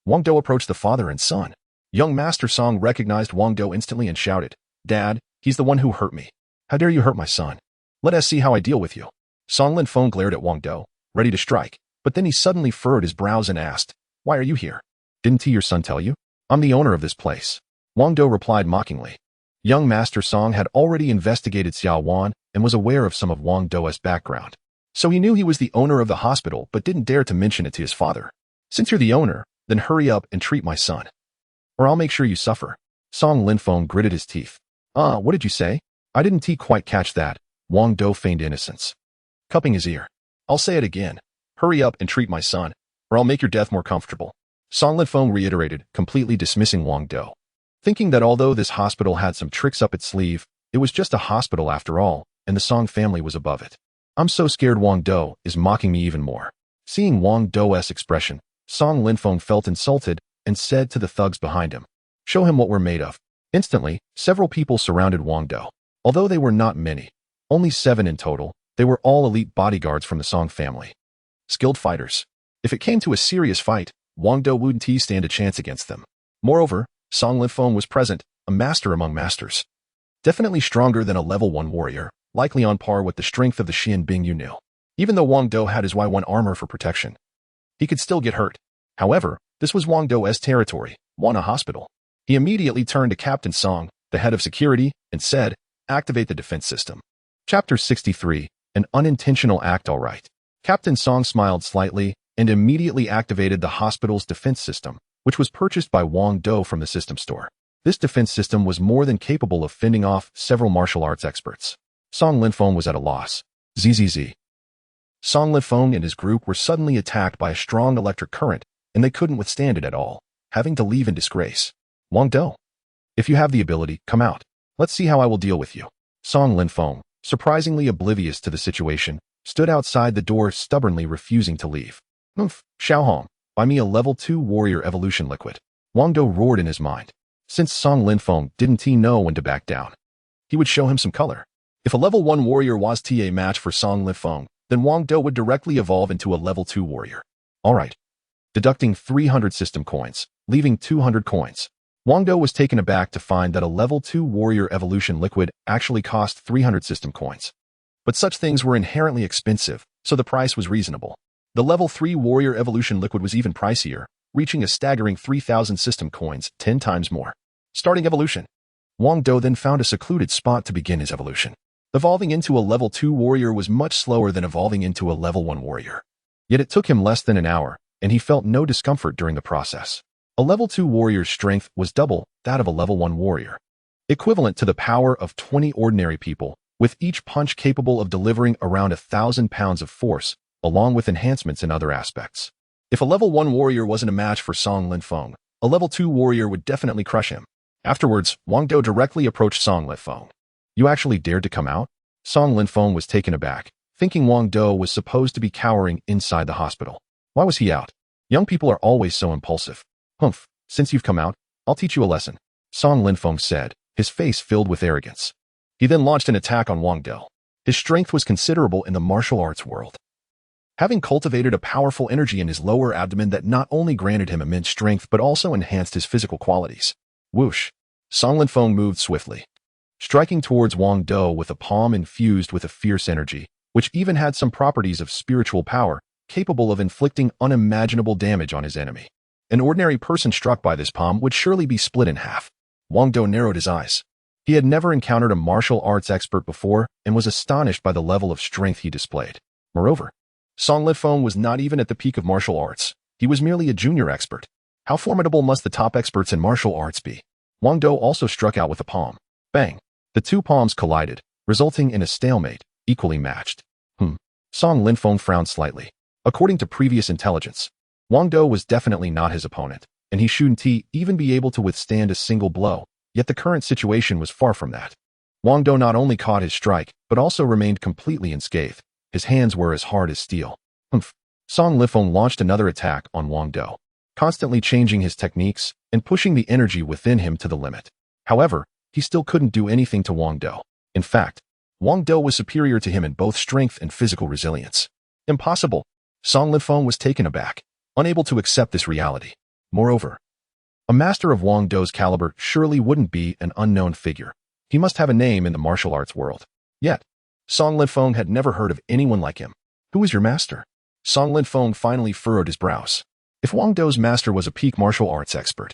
Wang Dou approached the father and son. Young Master Song recognized Wang Dou instantly and shouted, "Dad, he's the one who hurt me." How dare you hurt my son? Let us see how I deal with you. Song Linfeng glared at Wang Dou, ready to strike, but then he suddenly furrowed his brows and asked, "Why are you here? Didn't your son tell you? I'm the owner of this place." Wang Dou replied mockingly. Young Master Song had already investigated Xiao Wan and was aware of some of Wang Dou's background. So he knew he was the owner of the hospital but didn't dare to mention it to his father. "Since you're the owner, then hurry up and treat my son, or I'll make sure you suffer." Song Linfeng gritted his teeth. What did you say? I didn't quite catch that." Wang Dou feigned innocence, cupping his ear. "I'll say it again. Hurry up and treat my son, or I'll make your death more comfortable." Song Linfeng reiterated, completely dismissing Wang Dou, thinking that although this hospital had some tricks up its sleeve, it was just a hospital after all, and the Song family was above it. "I'm so scared Wang Dou is mocking me even more." Seeing Wang Dou's expression, Song Linfeng felt insulted and said to the thugs behind him, "Show him what we're made of." Instantly, several people surrounded Wang Dou. Although they were not many, only 7 in total, they were all elite bodyguards from the Song family. Skilled fighters. If it came to a serious fight, Wang Dou wouldn't stand a chance against them. Moreover, Song Linfeng was present, a master among masters. Definitely stronger than a level 1 warrior, likely on par with the strength of the Xian Bing Yu knew. Even though Wang Dou had his Y1 armor for protection, he could still get hurt. However, this was Wang Dou's territory, Wana Hospital. He immediately turned to Captain Song, the head of security, and said, "Activate the defense system." Chapter 63, An Unintentional Act. All right. Captain Song smiled slightly and immediately activated the hospital's defense system, which was purchased by Wang Dou from the system store. This defense system was more than capable of fending off several martial arts experts. Song Linfeng was at a loss. ZZZ. Song Linfeng and his group were suddenly attacked by a strong electric current, and they couldn't withstand it at all, having to leave in disgrace. "Wang Dou, if you have the ability, come out. Let's see how I will deal with you." Song Linfeng, surprisingly oblivious to the situation, stood outside the door, stubbornly refusing to leave. Xiaohong, buy me a level 2 warrior evolution liquid." Wang Dou roared in his mind. Since Song Linfeng didn't know when to back down, he would show him some color. If a level 1 warrior was a match for Song Linfeng, then Wang Dou would directly evolve into a level 2 warrior. All right. Deducting 300 system coins, leaving 200 coins. Wang Dou was taken aback to find that a level 2 warrior evolution liquid actually cost 300 system coins. But such things were inherently expensive, so the price was reasonable. The level 3 warrior evolution liquid was even pricier, reaching a staggering 3,000 system coins, 10 times more. Starting evolution. Wang Dou then found a secluded spot to begin his evolution. Evolving into a level 2 warrior was much slower than evolving into a level 1 warrior. Yet it took him less than an hour, and he felt no discomfort during the process. A level 2 warrior's strength was double that of a level 1 warrior, equivalent to the power of 20 ordinary people, with each punch capable of delivering around 1,000 pounds of force, along with enhancements in other aspects. If a level 1 warrior wasn't a match for Song Linfeng, a level 2 warrior would definitely crush him. Afterwards, Wang Dou directly approached Song Linfeng. "You actually dared to come out?" Song Linfeng was taken aback, thinking Wang Dou was supposed to be cowering inside the hospital. Why was he out? Young people are always so impulsive. Since you've come out, I'll teach you a lesson," Song Linfeng said, his face filled with arrogance. He then launched an attack on Wang Dou. His strength was considerable in the martial arts world, having cultivated a powerful energy in his lower abdomen that not only granted him immense strength but also enhanced his physical qualities. Whoosh! Song Linfeng moved swiftly, striking towards Wang Dou with a palm infused with a fierce energy, which even had some properties of spiritual power, capable of inflicting unimaginable damage on his enemy. An ordinary person struck by this palm would surely be split in half. Wang Dou narrowed his eyes. He had never encountered a martial arts expert before and was astonished by the level of strength he displayed. Moreover, Song Linfeng was not even at the peak of martial arts. He was merely a junior expert. How formidable must the top experts in martial arts be? Wang Dou also struck out with a palm. Bang! The two palms collided, resulting in a stalemate, equally matched. Song Linfeng frowned slightly. According to previous intelligence, Wang Dou was definitely not his opponent, and he shouldn't even be able to withstand a single blow, yet the current situation was far from that. Wang Dou not only caught his strike, but also remained completely unscathed. His hands were as hard as steel. Song Linfeng launched another attack on Wang Dou, constantly changing his techniques and pushing the energy within him to the limit. However, he still couldn't do anything to Wang Dou. In fact, Wang Dou was superior to him in both strength and physical resilience. Impossible! Song Linfeng was taken aback, unable to accept this reality. Moreover, a master of Wang Dou's caliber surely wouldn't be an unknown figure. He must have a name in the martial arts world. Yet, Song Linfeng had never heard of anyone like him. Who is your master? Song Linfeng finally furrowed his brows. If Wang Dou's master was a peak martial arts expert,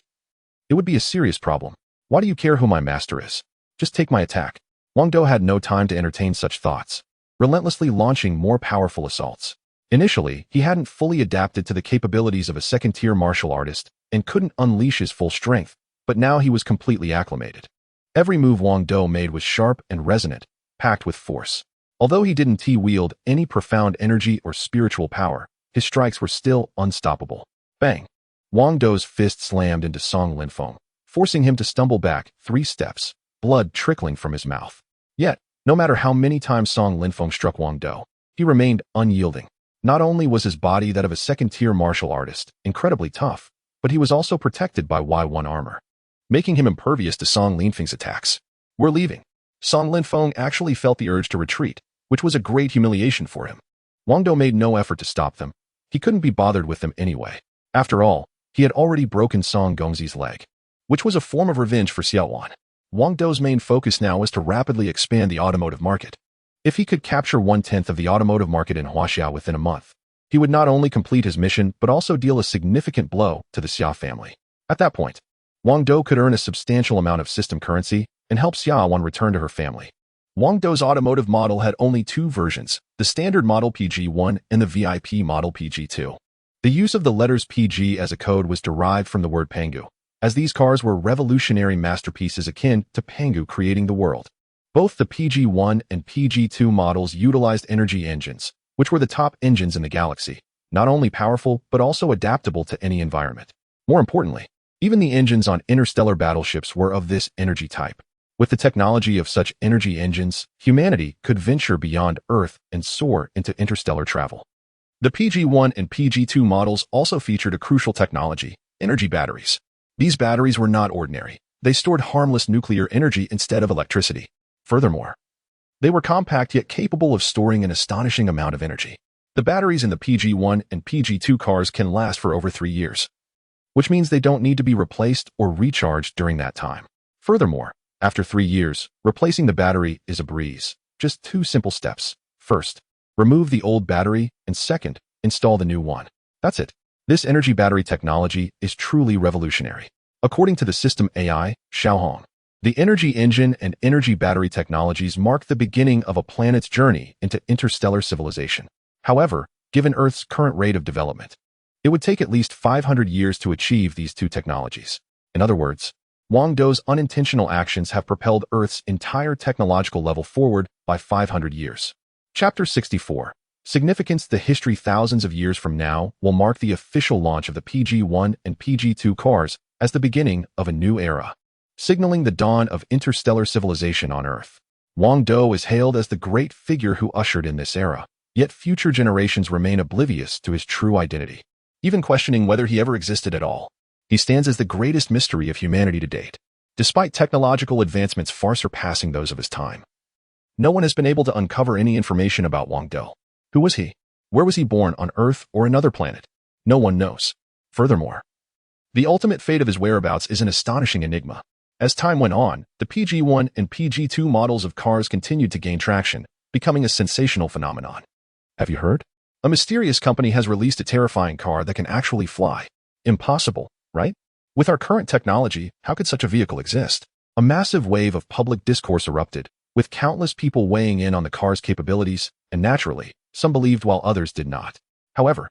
it would be a serious problem. Why do you care who my master is? Just take my attack. Wang Dou had no time to entertain such thoughts, relentlessly launching more powerful assaults. Initially, he hadn't fully adapted to the capabilities of a second-tier martial artist and couldn't unleash his full strength, but now he was completely acclimated. Every move Wang Dou made was sharp and resonant, packed with force. Although he didn't wield any profound energy or spiritual power, his strikes were still unstoppable. Bang! Wang Dou's fist slammed into Song Linfeng, forcing him to stumble back 3 steps, blood trickling from his mouth. Yet, no matter how many times Song Linfeng struck Wang Dou, he remained unyielding. Not only was his body that of a second-tier martial artist, incredibly tough, but he was also protected by Y1 armor, making him impervious to Song Linfeng's attacks. We're leaving. Song Linfeng actually felt the urge to retreat, which was a great humiliation for him. Wang Dou made no effort to stop them. He couldn't be bothered with them anyway. After all, he had already broken Song Gongzi's leg, which was a form of revenge for Xiaowan. Wang Dou's main focus now was to rapidly expand the automotive market. If he could capture 1/10 of the automotive market in Huaxiao within a month, he would not only complete his mission but also deal a significant blow to the Xia family. At that point, Wang Dou could earn a substantial amount of system currency and help Xiaowan return to her family. Wang Dou's automotive model had only 2 versions, the standard model PG1 and the VIP model PG2. The use of the letters PG as a code was derived from the word Pangu, as these cars were revolutionary masterpieces akin to Pangu creating the world. Both the PG1 and PG2 models utilized energy engines, which were the top engines in the galaxy, not only powerful but also adaptable to any environment. More importantly, even the engines on interstellar battleships were of this energy type. With the technology of such energy engines, humanity could venture beyond Earth and soar into interstellar travel. The PG1 and PG2 models also featured a crucial technology, energy batteries. These batteries were not ordinary. They stored harmless nuclear energy instead of electricity. Furthermore, they were compact yet capable of storing an astonishing amount of energy. The batteries in the PG1 and PG2 cars can last for over 3 years, which means they don't need to be replaced or recharged during that time. Furthermore, after 3 years, replacing the battery is a breeze. Just 2 simple steps. First, remove the old battery, and second, install the new one. That's it. This energy battery technology is truly revolutionary. According to the system AI, Xiaohong, the energy engine and energy battery technologies mark the beginning of a planet's journey into interstellar civilization. However, given Earth's current rate of development, it would take at least 500 years to achieve these 2 technologies. In other words, Wang Dou's unintentional actions have propelled Earth's entire technological level forward by 500 years. Chapter 64. Significance. The history thousands of years from now will mark the official launch of the PG1 and PG2 cars as the beginning of a new era, signaling the dawn of interstellar civilization on Earth. Wang Dou is hailed as the great figure who ushered in this era, yet future generations remain oblivious to his true identity, even questioning whether he ever existed at all. He stands as the greatest mystery of humanity to date, despite technological advancements far surpassing those of his time. No one has been able to uncover any information about Wang Dou. Who was he? Where was he born, on Earth or another planet? No one knows. Furthermore, the ultimate fate of his whereabouts is an astonishing enigma. As time went on, the PG1 and PG2 models of cars continued to gain traction, becoming a sensational phenomenon. Have you heard? A mysterious company has released a terrifying car that can actually fly. Impossible, right? With our current technology, how could such a vehicle exist? A massive wave of public discourse erupted, with countless people weighing in on the car's capabilities, and naturally, some believed while others did not. However,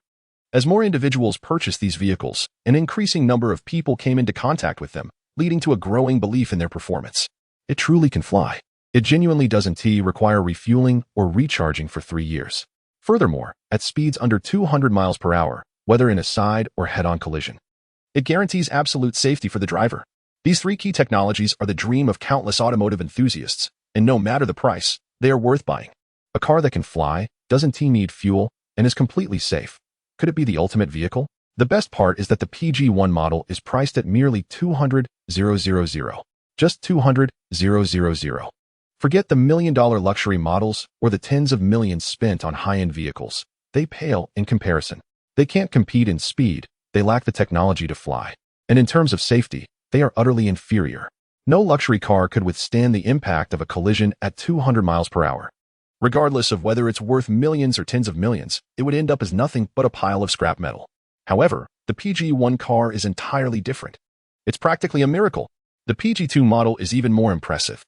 as more individuals purchased these vehicles, an increasing number of people came into contact with them, leading to a growing belief in their performance. It truly can fly. It genuinely doesn't require refueling or recharging for 3 years. Furthermore, at speeds under 200 miles per hour, whether in a side or head-on collision, it guarantees absolute safety for the driver. These 3 key technologies are the dream of countless automotive enthusiasts, and no matter the price, they are worth buying. A car that can fly, doesn't need fuel, and is completely safe. Could it be the ultimate vehicle? The best part is that the PG1 model is priced at merely 200,000. Just 200,000. Forget the million-dollar luxury models or the tens of millions spent on high-end vehicles. They pale in comparison. They can't compete in speed, they lack the technology to fly. And in terms of safety, they are utterly inferior. No luxury car could withstand the impact of a collision at 200 miles per hour. Regardless of whether it's worth millions or tens of millions, it would end up as nothing but a pile of scrap metal. However, the PG-1 car is entirely different. It's practically a miracle. The PG-2 model is even more impressive.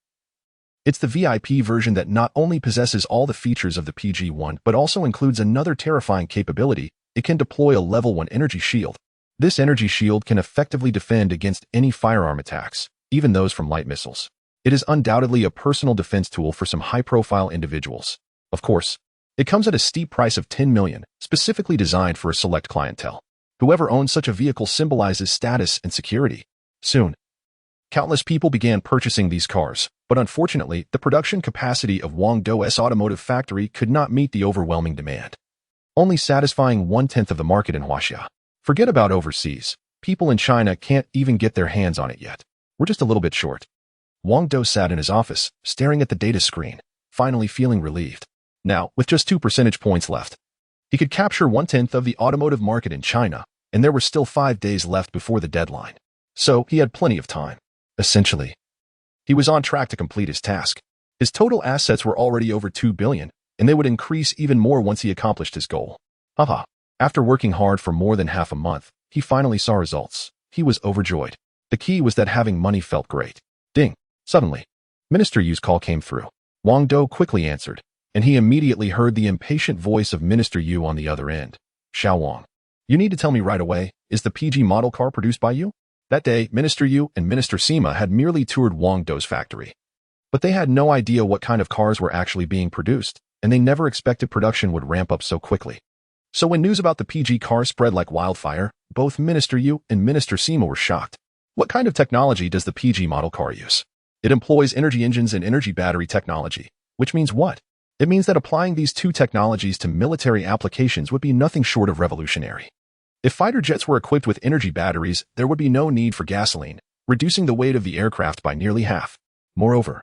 It's the VIP version that not only possesses all the features of the PG-1 but also includes another terrifying capability. It can deploy a level 1 energy shield. This energy shield can effectively defend against any firearm attacks, even those from light missiles. It is undoubtedly a personal defense tool for some high-profile individuals. Of course, it comes at a steep price of $10 million, specifically designed for a select clientele. Whoever owns such a vehicle symbolizes status and security. Soon, countless people began purchasing these cars, but unfortunately, the production capacity of Wang Dou's automotive factory could not meet the overwhelming demand, only satisfying 1/10 of the market in Huaxia. Forget about overseas. People in China can't even get their hands on it yet. We're just a little bit short. Wang Dou sat in his office, staring at the data screen, finally feeling relieved. Now, with just 2 percentage points left, he could capture 1/10 of the automotive market in China, and there were still 5 days left before the deadline. So, he had plenty of time. Essentially, he was on track to complete his task. His total assets were already over 2 billion, and they would increase even more once he accomplished his goal. Haha. After working hard for more than half a month, he finally saw results. He was overjoyed. The key was that having money felt great. Ding. Suddenly, Minister Yu's call came through. Wang Dou quickly answered, and he immediately heard the impatient voice of Minister Yu on the other end. Xiao Wang, you need to tell me right away, is the PG model car produced by you? That day, Minister Yu and Minister Sima had merely toured Wang Dou's factory. But they had no idea what kind of cars were actually being produced, and they never expected production would ramp up so quickly. So when news about the PG car spread like wildfire, both Minister Yu and Minister Sima were shocked. What kind of technology does the PG model car use? It employs energy engines and energy battery technology, which means what? It means that applying these two technologies to military applications would be nothing short of revolutionary. If fighter jets were equipped with energy batteries, there would be no need for gasoline, reducing the weight of the aircraft by nearly half. Moreover,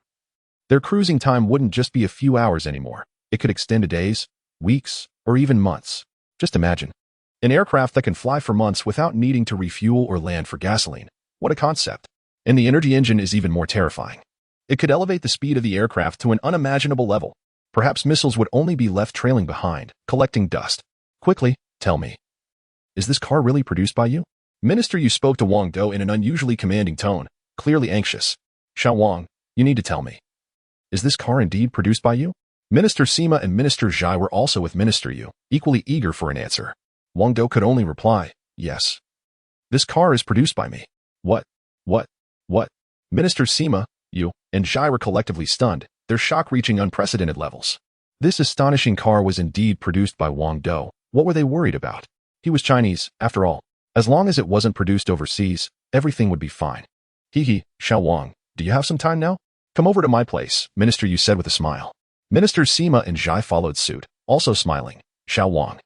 their cruising time wouldn't just be a few hours anymore. It could extend to days, weeks, or even months. Just imagine. An aircraft that can fly for months without needing to refuel or land for gasoline. What a concept. And the energy engine is even more terrifying. It could elevate the speed of the aircraft to an unimaginable level. Perhaps missiles would only be left trailing behind, collecting dust. Quickly, tell me. Is this car really produced by you? Minister Yu spoke to Wang Dou in an unusually commanding tone, clearly anxious. Xiao Wang, you need to tell me. Is this car indeed produced by you? Minister Sima and Minister Zhai were also with Minister Yu, equally eager for an answer. Wang Dou could only reply, yes. This car is produced by me. What? Minister Sima, Yu, and Zhai were collectively stunned, their shock reaching unprecedented levels. This astonishing car was indeed produced by Wang Dou. What were they worried about? He was Chinese, after all. As long as it wasn't produced overseas, everything would be fine. Xiao Wang, do you have some time now? Come over to my place, Minister Yu said with a smile. Ministers Sima and Zhai followed suit, also smiling. Xiao Wang.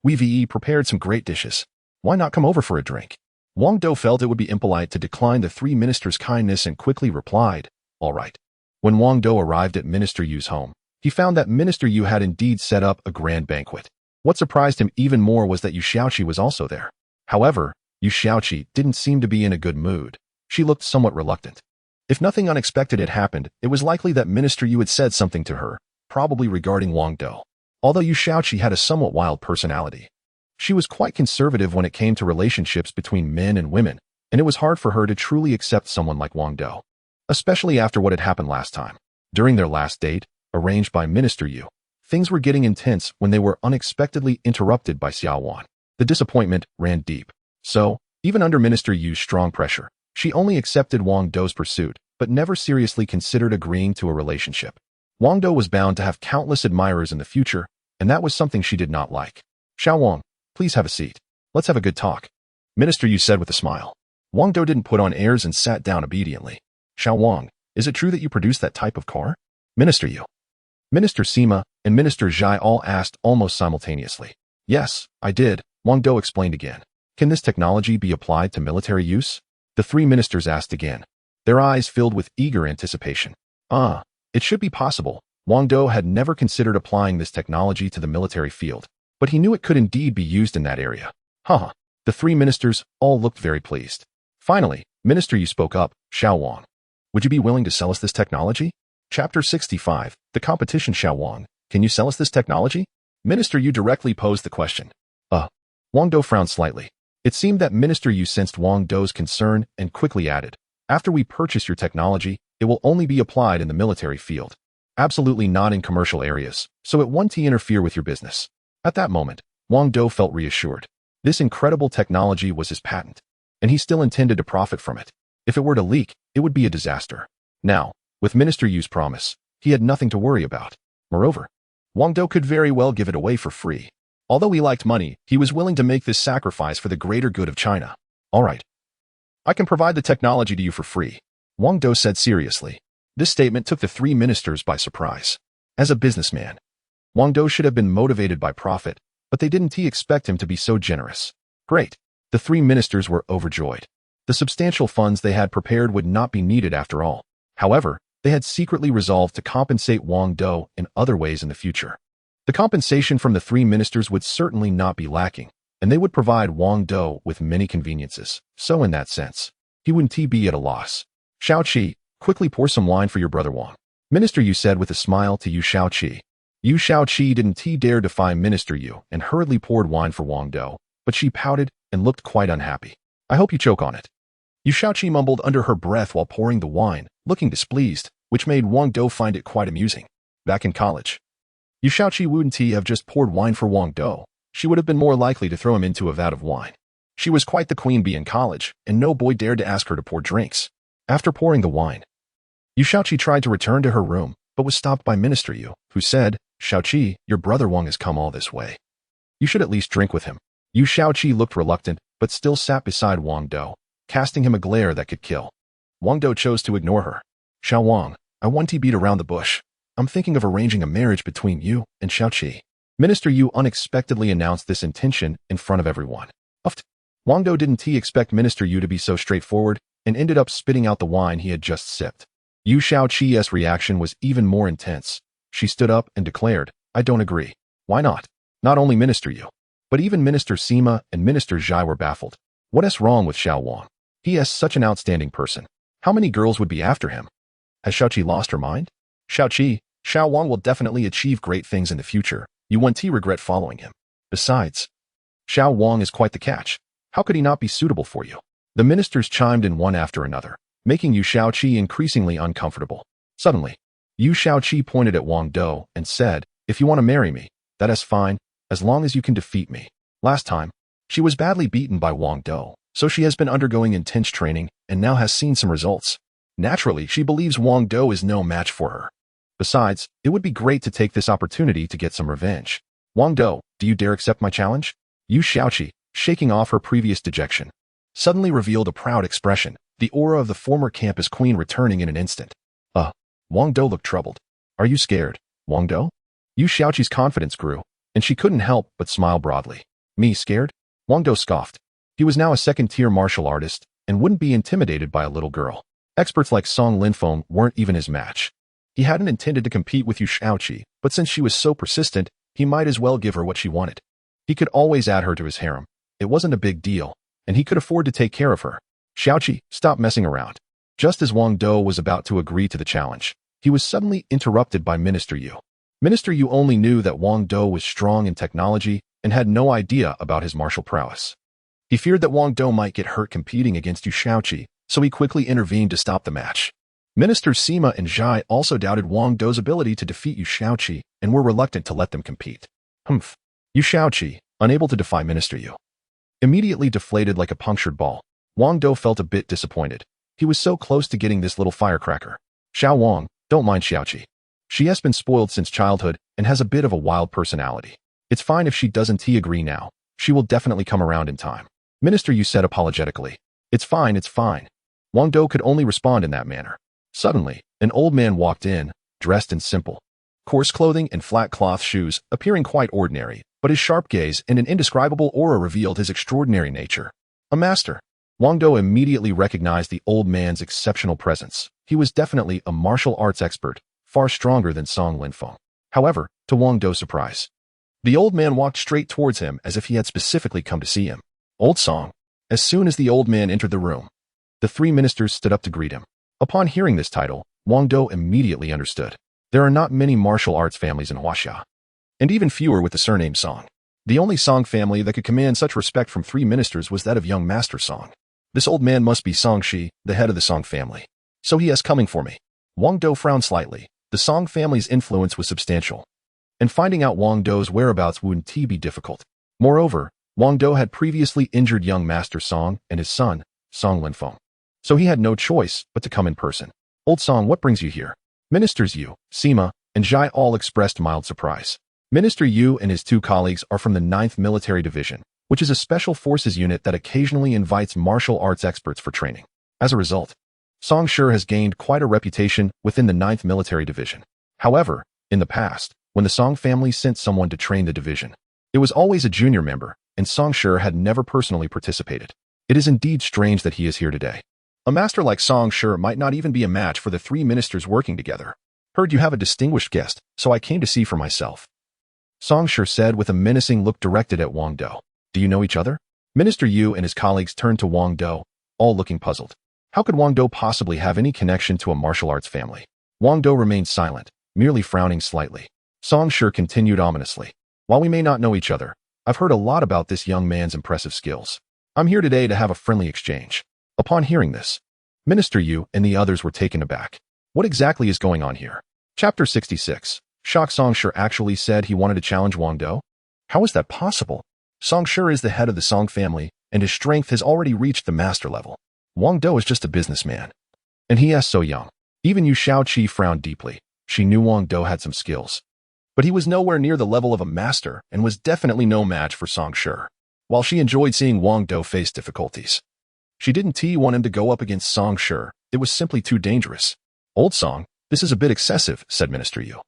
We prepared some great dishes. Why not come over for a drink? Wang Dou felt it would be impolite to decline the three ministers' kindness and quickly replied, all right. When Wang Dou arrived at Minister Yu's home, he found that Minister Yu had indeed set up a grand banquet. What surprised him even more was that Yu Xiaoqi was also there. However, Yu Xiaoqi didn't seem to be in a good mood. She looked somewhat reluctant. If nothing unexpected had happened, it was likely that Minister Yu had said something to her, probably regarding Wang Dou. Although Yu Xiaoqi had a somewhat wild personality, she was quite conservative when it came to relationships between men and women, and it was hard for her to truly accept someone like Wang Dou, especially after what had happened last time. During their last date, arranged by Minister Yu, things were getting intense when they were unexpectedly interrupted by Xiao Wan. The disappointment ran deep. So, even under Minister Yu's strong pressure, she only accepted Wang Dou's pursuit, but never seriously considered agreeing to a relationship. Wang Dou was bound to have countless admirers in the future, and that was something she did not like. Xiao Wang, please have a seat. Let's have a good talk. Minister Yu said with a smile. Wang Dou didn't put on airs and sat down obediently. Xiao Wang, is it true that you produce that type of car? Minister Yu, Minister Sima, and Minister Zhai all asked almost simultaneously. Yes, I did, Wang Dou explained again. Can this technology be applied to military use? The three ministers asked again, their eyes filled with eager anticipation. It should be possible. Wang Dou had never considered applying this technology to the military field, but he knew it could indeed be used in that area. The three ministers all looked very pleased. Finally, Minister Yu spoke up, Xiao Wang. Would you be willing to sell us this technology? Chapter 65, The Competition. Xiao Wang, can you sell us this technology? Minister Yu directly posed the question. Wang Dou frowned slightly. It seemed that Minister Yu sensed Wang Dou's concern and quickly added, after we purchase your technology, it will only be applied in the military field. Absolutely not in commercial areas, so it won't interfere with your business. At that moment, Wang Dou felt reassured. This incredible technology was his patent, and he still intended to profit from it. If it were to leak, it would be a disaster. Now, with Minister Yu's promise, he had nothing to worry about. Moreover, Wang Dou could very well give it away for free. Although he liked money, he was willing to make this sacrifice for the greater good of China. All right. I can provide the technology to you for free, Wang Dou said seriously. This statement took the three ministers by surprise. As a businessman, Wang Dou should have been motivated by profit, but they didn't expect him to be so generous. Great. The three ministers were overjoyed. The substantial funds they had prepared would not be needed after all. However, they had secretly resolved to compensate Wang Dou in other ways in the future. The compensation from the three ministers would certainly not be lacking, and they would provide Wang Dou with many conveniences. So in that sense, he wouldn't be at a loss. Xiaoqi, quickly pour some wine for your brother Wang, Minister Yu said with a smile to Yu Xiaoqi. Yu Xiaoqi didn't dare defy Minister Yu and hurriedly poured wine for Wang Dou, but she pouted and looked quite unhappy. I hope you choke on it. Yu Xiaoqi mumbled under her breath while pouring the wine, looking displeased, which made Wang Dou find it quite amusing. Back in college, Yu Xiaoqi wouldn't have just poured wine for Wang Dou. She would have been more likely to throw him into a vat of wine. She was quite the queen bee in college, and no boy dared to ask her to pour drinks. After pouring the wine, Yu Xiaoqi tried to return to her room, but was stopped by Minister Yu, who said, Xiaoqi, your brother Wang has come all this way. You should at least drink with him. Yu Xiaoqi looked reluctant, but still sat beside Wang Dou, casting him a glare that could kill. Wang Dou chose to ignore her. Xiao Wang, I want to beat around the bush. I'm thinking of arranging a marriage between you and Xiaoqi. Minister Yu unexpectedly announced this intention in front of everyone. Wang Dou didn't expect Minister Yu to be so straightforward and ended up spitting out the wine he had just sipped. Yu Xiaoqi's reaction was even more intense. She stood up and declared, I don't agree. Why not? Not only Minister Yu, but even Minister Sima and Minister Zhai were baffled. What is wrong with Xiao Wang? He is such an outstanding person. How many girls would be after him? Has Xiaoqi lost her mind? Xiao Wang will definitely achieve great things in the future. You won't regret following him. Besides, Xiao Wang is quite the catch. How could he not be suitable for you? The ministers chimed in one after another, making Yu Xiaoqi increasingly uncomfortable. Suddenly, Yu Xiaoqi pointed at Wang Dou and said, if you want to marry me, that is fine, as long as you can defeat me. Last time, she was badly beaten by Wang Dou, so she has been undergoing intense training and now has seen some results. Naturally, she believes Wang Dou is no match for her. Besides, it would be great to take this opportunity to get some revenge. Wang Dou, do you dare accept my challenge? Yu Xiaoqi, shaking off her previous dejection, suddenly revealed a proud expression, the aura of the former campus queen returning in an instant. Wang Dou looked troubled. Are you scared, Wang Dou? Yu Xiaoqi's confidence grew, and she couldn't help but smile broadly. Me scared? Wang Dou scoffed. He was now a second-tier martial artist and wouldn't be intimidated by a little girl. Experts like Song Linfeng weren't even his match. He hadn't intended to compete with Yu Xiaoqi, but since she was so persistent, he might as well give her what she wanted. He could always add her to his harem. It wasn't a big deal, and he could afford to take care of her. Xiaoqi, stop messing around. Just as Wang Dou was about to agree to the challenge, he was suddenly interrupted by Minister Yu. Minister Yu only knew that Wang Dou was strong in technology and had no idea about his martial prowess. He feared that Wang Dou might get hurt competing against Yu Xiaoqi, so he quickly intervened to stop the match. Ministers Sima and Zhai also doubted Wang Dou's ability to defeat Yu Xiaoqi and were reluctant to let them compete. Yu Xiaoqi, unable to defy Minister Yu, immediately deflated like a punctured ball. Wang Dou felt a bit disappointed. He was so close to getting this little firecracker. Xiao Wang, don't mind Xiaoqi. She has been spoiled since childhood and has a bit of a wild personality. It's fine if she doesn't agree now. She will definitely come around in time. Minister Yu said apologetically. It's fine, it's fine. Wang Dou could only respond in that manner. Suddenly, an old man walked in, dressed in simple, coarse clothing and flat cloth shoes, appearing quite ordinary, but his sharp gaze and an indescribable aura revealed his extraordinary nature. A master. Wang Dou immediately recognized the old man's exceptional presence. He was definitely a martial arts expert, far stronger than Song Linfeng. However, to Wang Dou's surprise, the old man walked straight towards him as if he had specifically come to see him. Old Song. As soon as the old man entered the room, the three ministers stood up to greet him. Upon hearing this title, Wang Dou immediately understood. There are not many martial arts families in Huaxia, and even fewer with the surname Song. The only Song family that could command such respect from 3 ministers was that of young Master Song. This old man must be Song Shi, the head of the Song family. So he has coming for me. Wang Dou frowned slightly. The Song family's influence was substantial, and finding out Wang Dou's whereabouts wouldn't be difficult. Moreover, Wang Dou had previously injured young Master Song and his son, Song Linfeng. So he had no choice but to come in person. Old Song, what brings you here? Ministers Yu, Sima, and Zhai all expressed mild surprise. Minister Yu and his 2 colleagues are from the 9th Military Division, which is a special forces unit that occasionally invites martial arts experts for training. As a result, Song Shi has gained quite a reputation within the 9th Military Division. However, in the past, when the Song family sent someone to train the division, it was always a junior member, and Song Shi had never personally participated. It is indeed strange that he is here today. A master like Song Shi might not even be a match for the 3 ministers working together. Heard you have a distinguished guest, so I came to see for myself. Song Shi said with a menacing look directed at Wang Dou. Do you know each other? Minister Yu and his colleagues turned to Wang Dou, all looking puzzled. How could Wang Dou possibly have any connection to a martial arts family? Wang Dou remained silent, merely frowning slightly. Song Shi continued ominously. While we may not know each other, I've heard a lot about this young man's impressive skills. I'm here today to have a friendly exchange. Upon hearing this, Minister Yu and the others were taken aback. What exactly is going on here? Chapter 66. Shock. Song Shi actually said he wanted to challenge Wang Dou? How is that possible? Song Shi is the head of the Song family, and his strength has already reached the master level. Wang Dou is just a businessman. And he is so young. Even Yu Shaoqi frowned deeply. She knew Wang Dou had some skills, but he was nowhere near the level of a master and was definitely no match for Song Shi. While she enjoyed seeing Wang Dou face difficulties, she didn't want him to go up against Song Shi. It was simply too dangerous. Old Song, this is a bit excessive, said Minister Yu,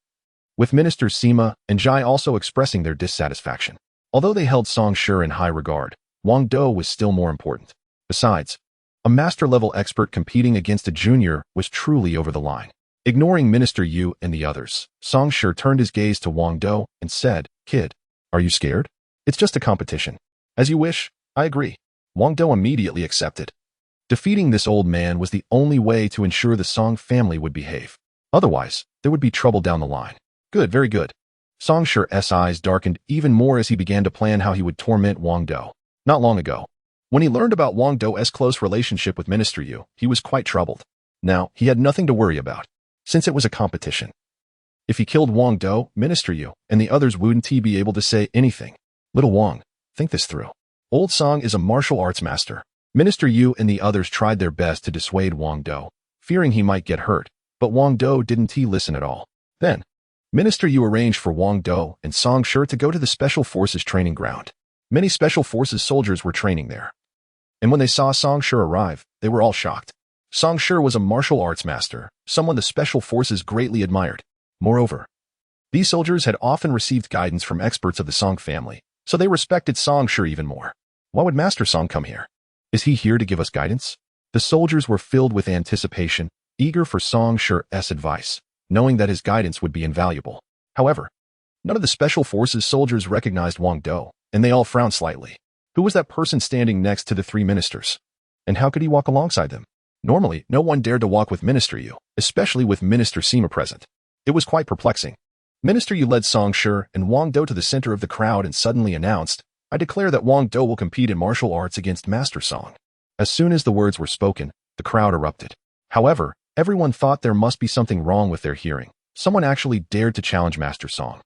with Ministers Sima and Zhai also expressing their dissatisfaction. Although they held Song Shi in high regard, Wang Dou was still more important. Besides, a master-level expert competing against a junior was truly over the line. Ignoring Minister Yu and the others, Song Shi turned his gaze to Wang Dou and said, Kid, are you scared? It's just a competition. As you wish, I agree. Wang Dou immediately accepted. Defeating this old man was the only way to ensure the Song family would behave. Otherwise, there would be trouble down the line. Good, very good. Song Shi's eyes darkened even more as he began to plan how he would torment Wang Dou. Not long ago, when he learned about Wang Dou's close relationship with Minister Yu, he was quite troubled. Now, he had nothing to worry about, since it was a competition. If he killed Wang Dou, Minister Yu and the others wouldn't be able to say anything. Little Wang, think this through. Old Song is a martial arts master. Minister Yu and the others tried their best to dissuade Wang Dou, fearing he might get hurt, but Wang Dou didn't listen at all. Then, Minister Yu arranged for Wang Dou and Song Shi to go to the Special Forces training ground. Many Special Forces soldiers were training there, and when they saw Song Shi arrive, they were all shocked. Song Shi was a martial arts master, someone the Special Forces greatly admired. Moreover, these soldiers had often received guidance from experts of the Song family, so they respected Song Shi even more. Why would Master Song come here? Is he here to give us guidance? The soldiers were filled with anticipation, eager for Song Shi's advice, knowing that his guidance would be invaluable. However, none of the Special Forces soldiers recognized Wang Dou, and they all frowned slightly. Who was that person standing next to the 3 ministers? And how could he walk alongside them? Normally, no one dared to walk with Minister Yu, especially with Minister Sima present. It was quite perplexing. Minister Yu led Song Shi and Wang Dou to the center of the crowd and suddenly announced, I declare that Wang Dou will compete in martial arts against Master Song. As soon as the words were spoken, the crowd erupted. However, everyone thought there must be something wrong with their hearing. Someone actually dared to challenge Master Song.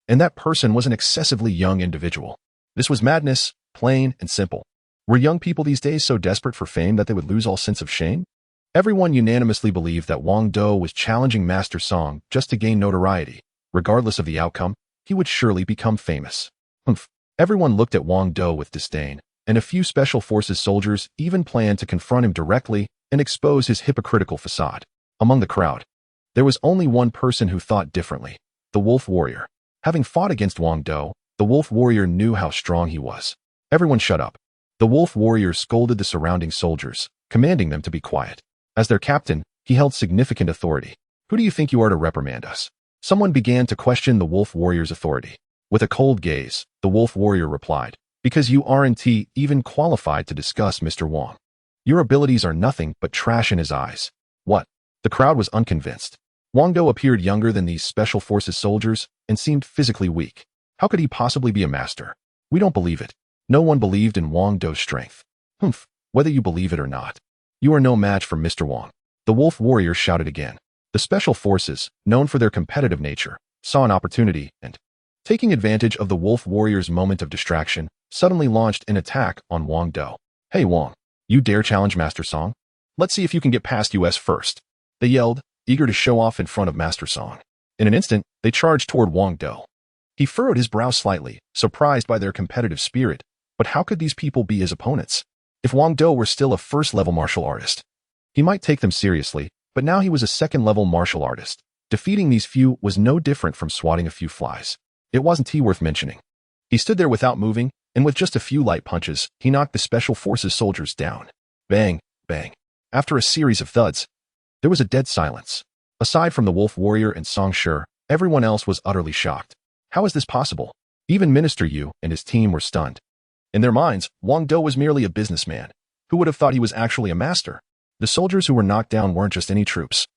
And that person was an excessively young individual. This was madness, plain and simple. Were young people these days so desperate for fame that they would lose all sense of shame? Everyone unanimously believed that Wang Dou was challenging Master Song just to gain notoriety. Regardless of the outcome, he would surely become famous. Humph. Everyone looked at Wang Dou with disdain, and a few Special Forces soldiers even planned to confront him directly and expose his hypocritical facade. Among the crowd, there was only one person who thought differently, the Wolf Warrior. Having fought against Wang Dou, the Wolf Warrior knew how strong he was. Everyone shut up. The Wolf Warrior scolded the surrounding soldiers, commanding them to be quiet. As their captain, he held significant authority. Who do you think you are to reprimand us? Someone began to question the Wolf Warrior's authority. With a cold gaze, the Wolf Warrior replied, because you aren't even qualified to discuss Mr. Wang. Your abilities are nothing but trash in his eyes. What? The crowd was unconvinced. Wang Dou appeared younger than these Special Forces soldiers and seemed physically weak. How could he possibly be a master? We don't believe it. No one believed in Wang Dou's strength. Humph, whether you believe it or not. You are no match for Mr. Wang. The wolf warrior shouted again. The Special Forces, known for their competitive nature, saw an opportunity and, taking advantage of the wolf warrior's moment of distraction, suddenly launched an attack on Wang Dou. Hey Wang, you dare challenge Master Song? Let's see if you can get past us first. They yelled, eager to show off in front of Master Song. In an instant, they charged toward Wang Dou. He furrowed his brow slightly, surprised by their competitive spirit. But how could these people be his opponents? If Wang Dou were still a first-level martial artist, he might take them seriously, but now he was a second-level martial artist. Defeating these few was no different from swatting a few flies. It wasn't worth mentioning. He stood there without moving, and with just a few light punches, he knocked the Special Forces soldiers down. Bang, bang. After a series of thuds, there was a dead silence. Aside from the wolf warrior and Song Shi, everyone else was utterly shocked. How is this possible? Even Minister Yu and his team were stunned. In their minds, Wang Dou was merely a businessman. Who would have thought he was actually a master? The soldiers who were knocked down weren't just any troops.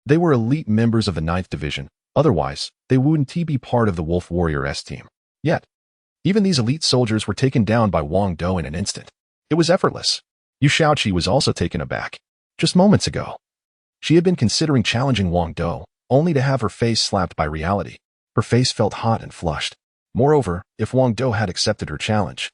They were elite members of the 9th Division. Otherwise, they wouldn't be part of the Wolf Warrior's team. Yet, even these elite soldiers were taken down by Wang Dou in an instant. It was effortless. Yu Shaoqi was also taken aback. Just moments ago, she had been considering challenging Wang Dou, only to have her face slapped by reality. Her face felt hot and flushed. Moreover, if Wang Dou had accepted her challenge,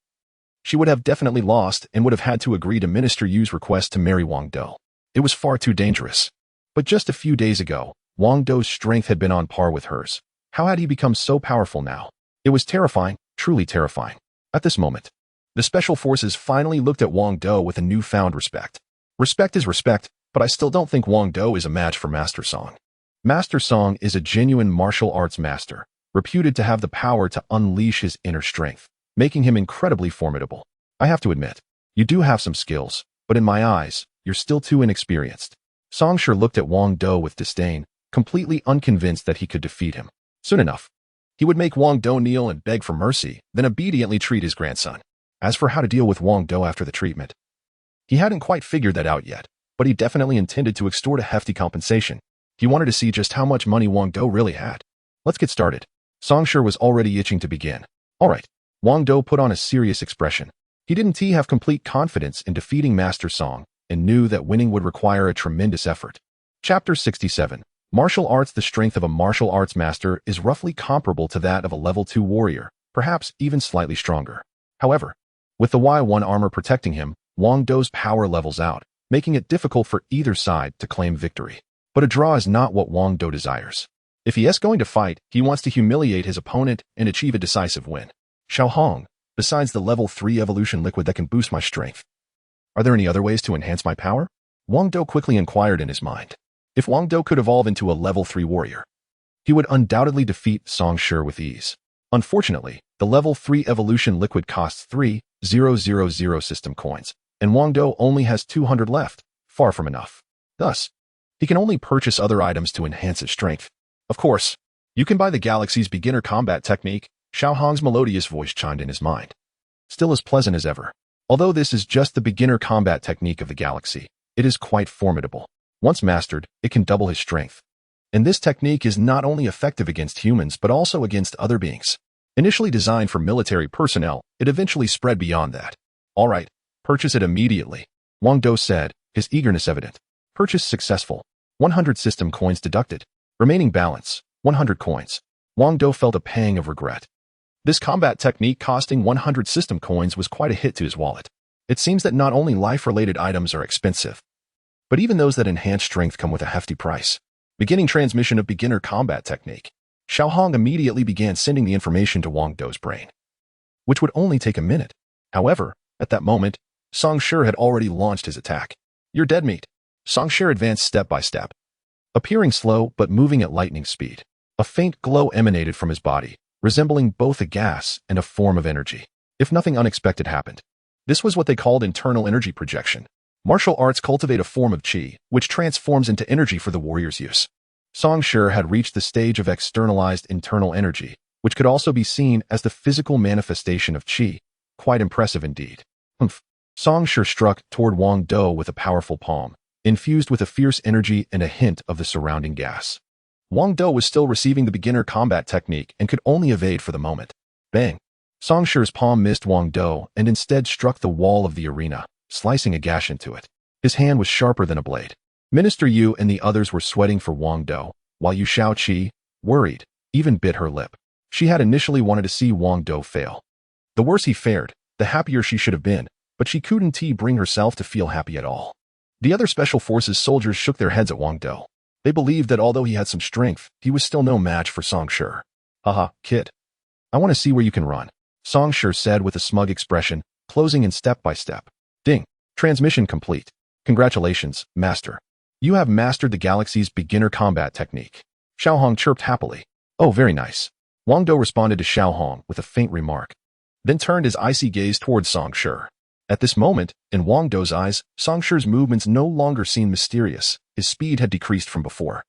she would have definitely lost and would have had to agree to Minister Yu's request to marry Wang Dou. It was far too dangerous. But just a few days ago, Wang Dou's strength had been on par with hers. How had he become so powerful now? It was terrifying, truly terrifying. At this moment, the Special Forces finally looked at Wang Dou with a newfound respect. Respect is respect, but I still don't think Wang Dou is a match for Master Song. Master Song is a genuine martial arts master, reputed to have the power to unleash his inner strength, making him incredibly formidable. I have to admit, you do have some skills, but in my eyes, you're still too inexperienced. Song Shi looked at Wang Dou with disdain, completely unconvinced that he could defeat him. Soon enough, he would make Wang Dou kneel and beg for mercy, then obediently treat his grandson. As for how to deal with Wang Dou after the treatment, he hadn't quite figured that out yet, but he definitely intended to extort a hefty compensation. He wanted to see just how much money Wang Dou really had. Let's get started. Song Shi was already itching to begin. All right. Wang Dou put on a serious expression. He didn't have complete confidence in defeating Master Song and knew that winning would require a tremendous effort. Chapter 67. Martial arts. The strength of a martial arts master is roughly comparable to that of a level 2 warrior, perhaps even slightly stronger. However, with the Y1 armor protecting him, Wang Dou's power levels out, making it difficult for either side to claim victory. But a draw is not what Wang Dou desires. If he is going to fight, he wants to humiliate his opponent and achieve a decisive win. Xiao Hong, besides the level 3 evolution liquid that can boost my strength, are there any other ways to enhance my power? Wang Dou quickly inquired in his mind. If Wang Dou could evolve into a level 3 warrior, he would undoubtedly defeat Song Shi with ease. Unfortunately, the level 3 evolution liquid costs 3,000 system coins, and Wang Dou only has 200 left, far from enough. Thus, he can only purchase other items to enhance his strength. Of course, you can buy the Galaxy's beginner combat technique. Xiao Hong's melodious voice chimed in his mind. Still as pleasant as ever. Although this is just the beginner combat technique of the Galaxy, it is quite formidable. Once mastered, it can double his strength. And this technique is not only effective against humans but also against other beings. Initially designed for military personnel, it eventually spread beyond that. All right, purchase it immediately, Wang Dou said, his eagerness evident. Purchase successful. 100 system coins deducted. Remaining balance, 100 coins. Wang Dou felt a pang of regret. This combat technique costing 100 system coins was quite a hit to his wallet. It seems that not only life-related items are expensive, but even those that enhance strength come with a hefty price. Beginning transmission of beginner combat technique. Xiao Hong immediately began sending the information to Wang Dou's brain, which would only take a minute. However, at that moment, Song Shi had already launched his attack. You're dead meat. Song Shi advanced step by step, appearing slow but moving at lightning speed. A faint glow emanated from his body, resembling both a gas and a form of energy. If nothing unexpected happened, this was what they called internal energy projection. Martial arts cultivate a form of qi, which transforms into energy for the warrior's use. Song Shi had reached the stage of externalized internal energy, which could also be seen as the physical manifestation of qi. Quite impressive indeed. Humph. Song Shi struck toward Wang Dou with a powerful palm. infused with a fierce energy and a hint of the surrounding gas. Wang Dou was still receiving the beginner combat technique and could only evade for the moment. Bang! Song Shi's palm missed Wang Dou and instead struck the wall of the arena, slicing a gash into it. His hand was sharper than a blade. Minister Yu and the others were sweating for Wang Dou, while Yu Shaoqi, worried, even bit her lip. She had initially wanted to see Wang Dou fail. The worse he fared, the happier she should have been, but she couldn't bring herself to feel happy at all. The other Special Forces soldiers shook their heads at Wang Dou. They believed that although he had some strength, he was still no match for Song Shi. Haha, kid. I want to see where you can run, Song Shi said with a smug expression, closing in step by step. Ding. Transmission complete. Congratulations, Master. You have mastered the galaxy's beginner combat technique. Xiao Hong chirped happily. Oh, very nice. Wang Dou responded to Xiao Hong with a faint remark, then turned his icy gaze towards Song Shi. At this moment, in Wang Dou's eyes, Song Shi's movements no longer seemed mysterious. His speed had decreased from before,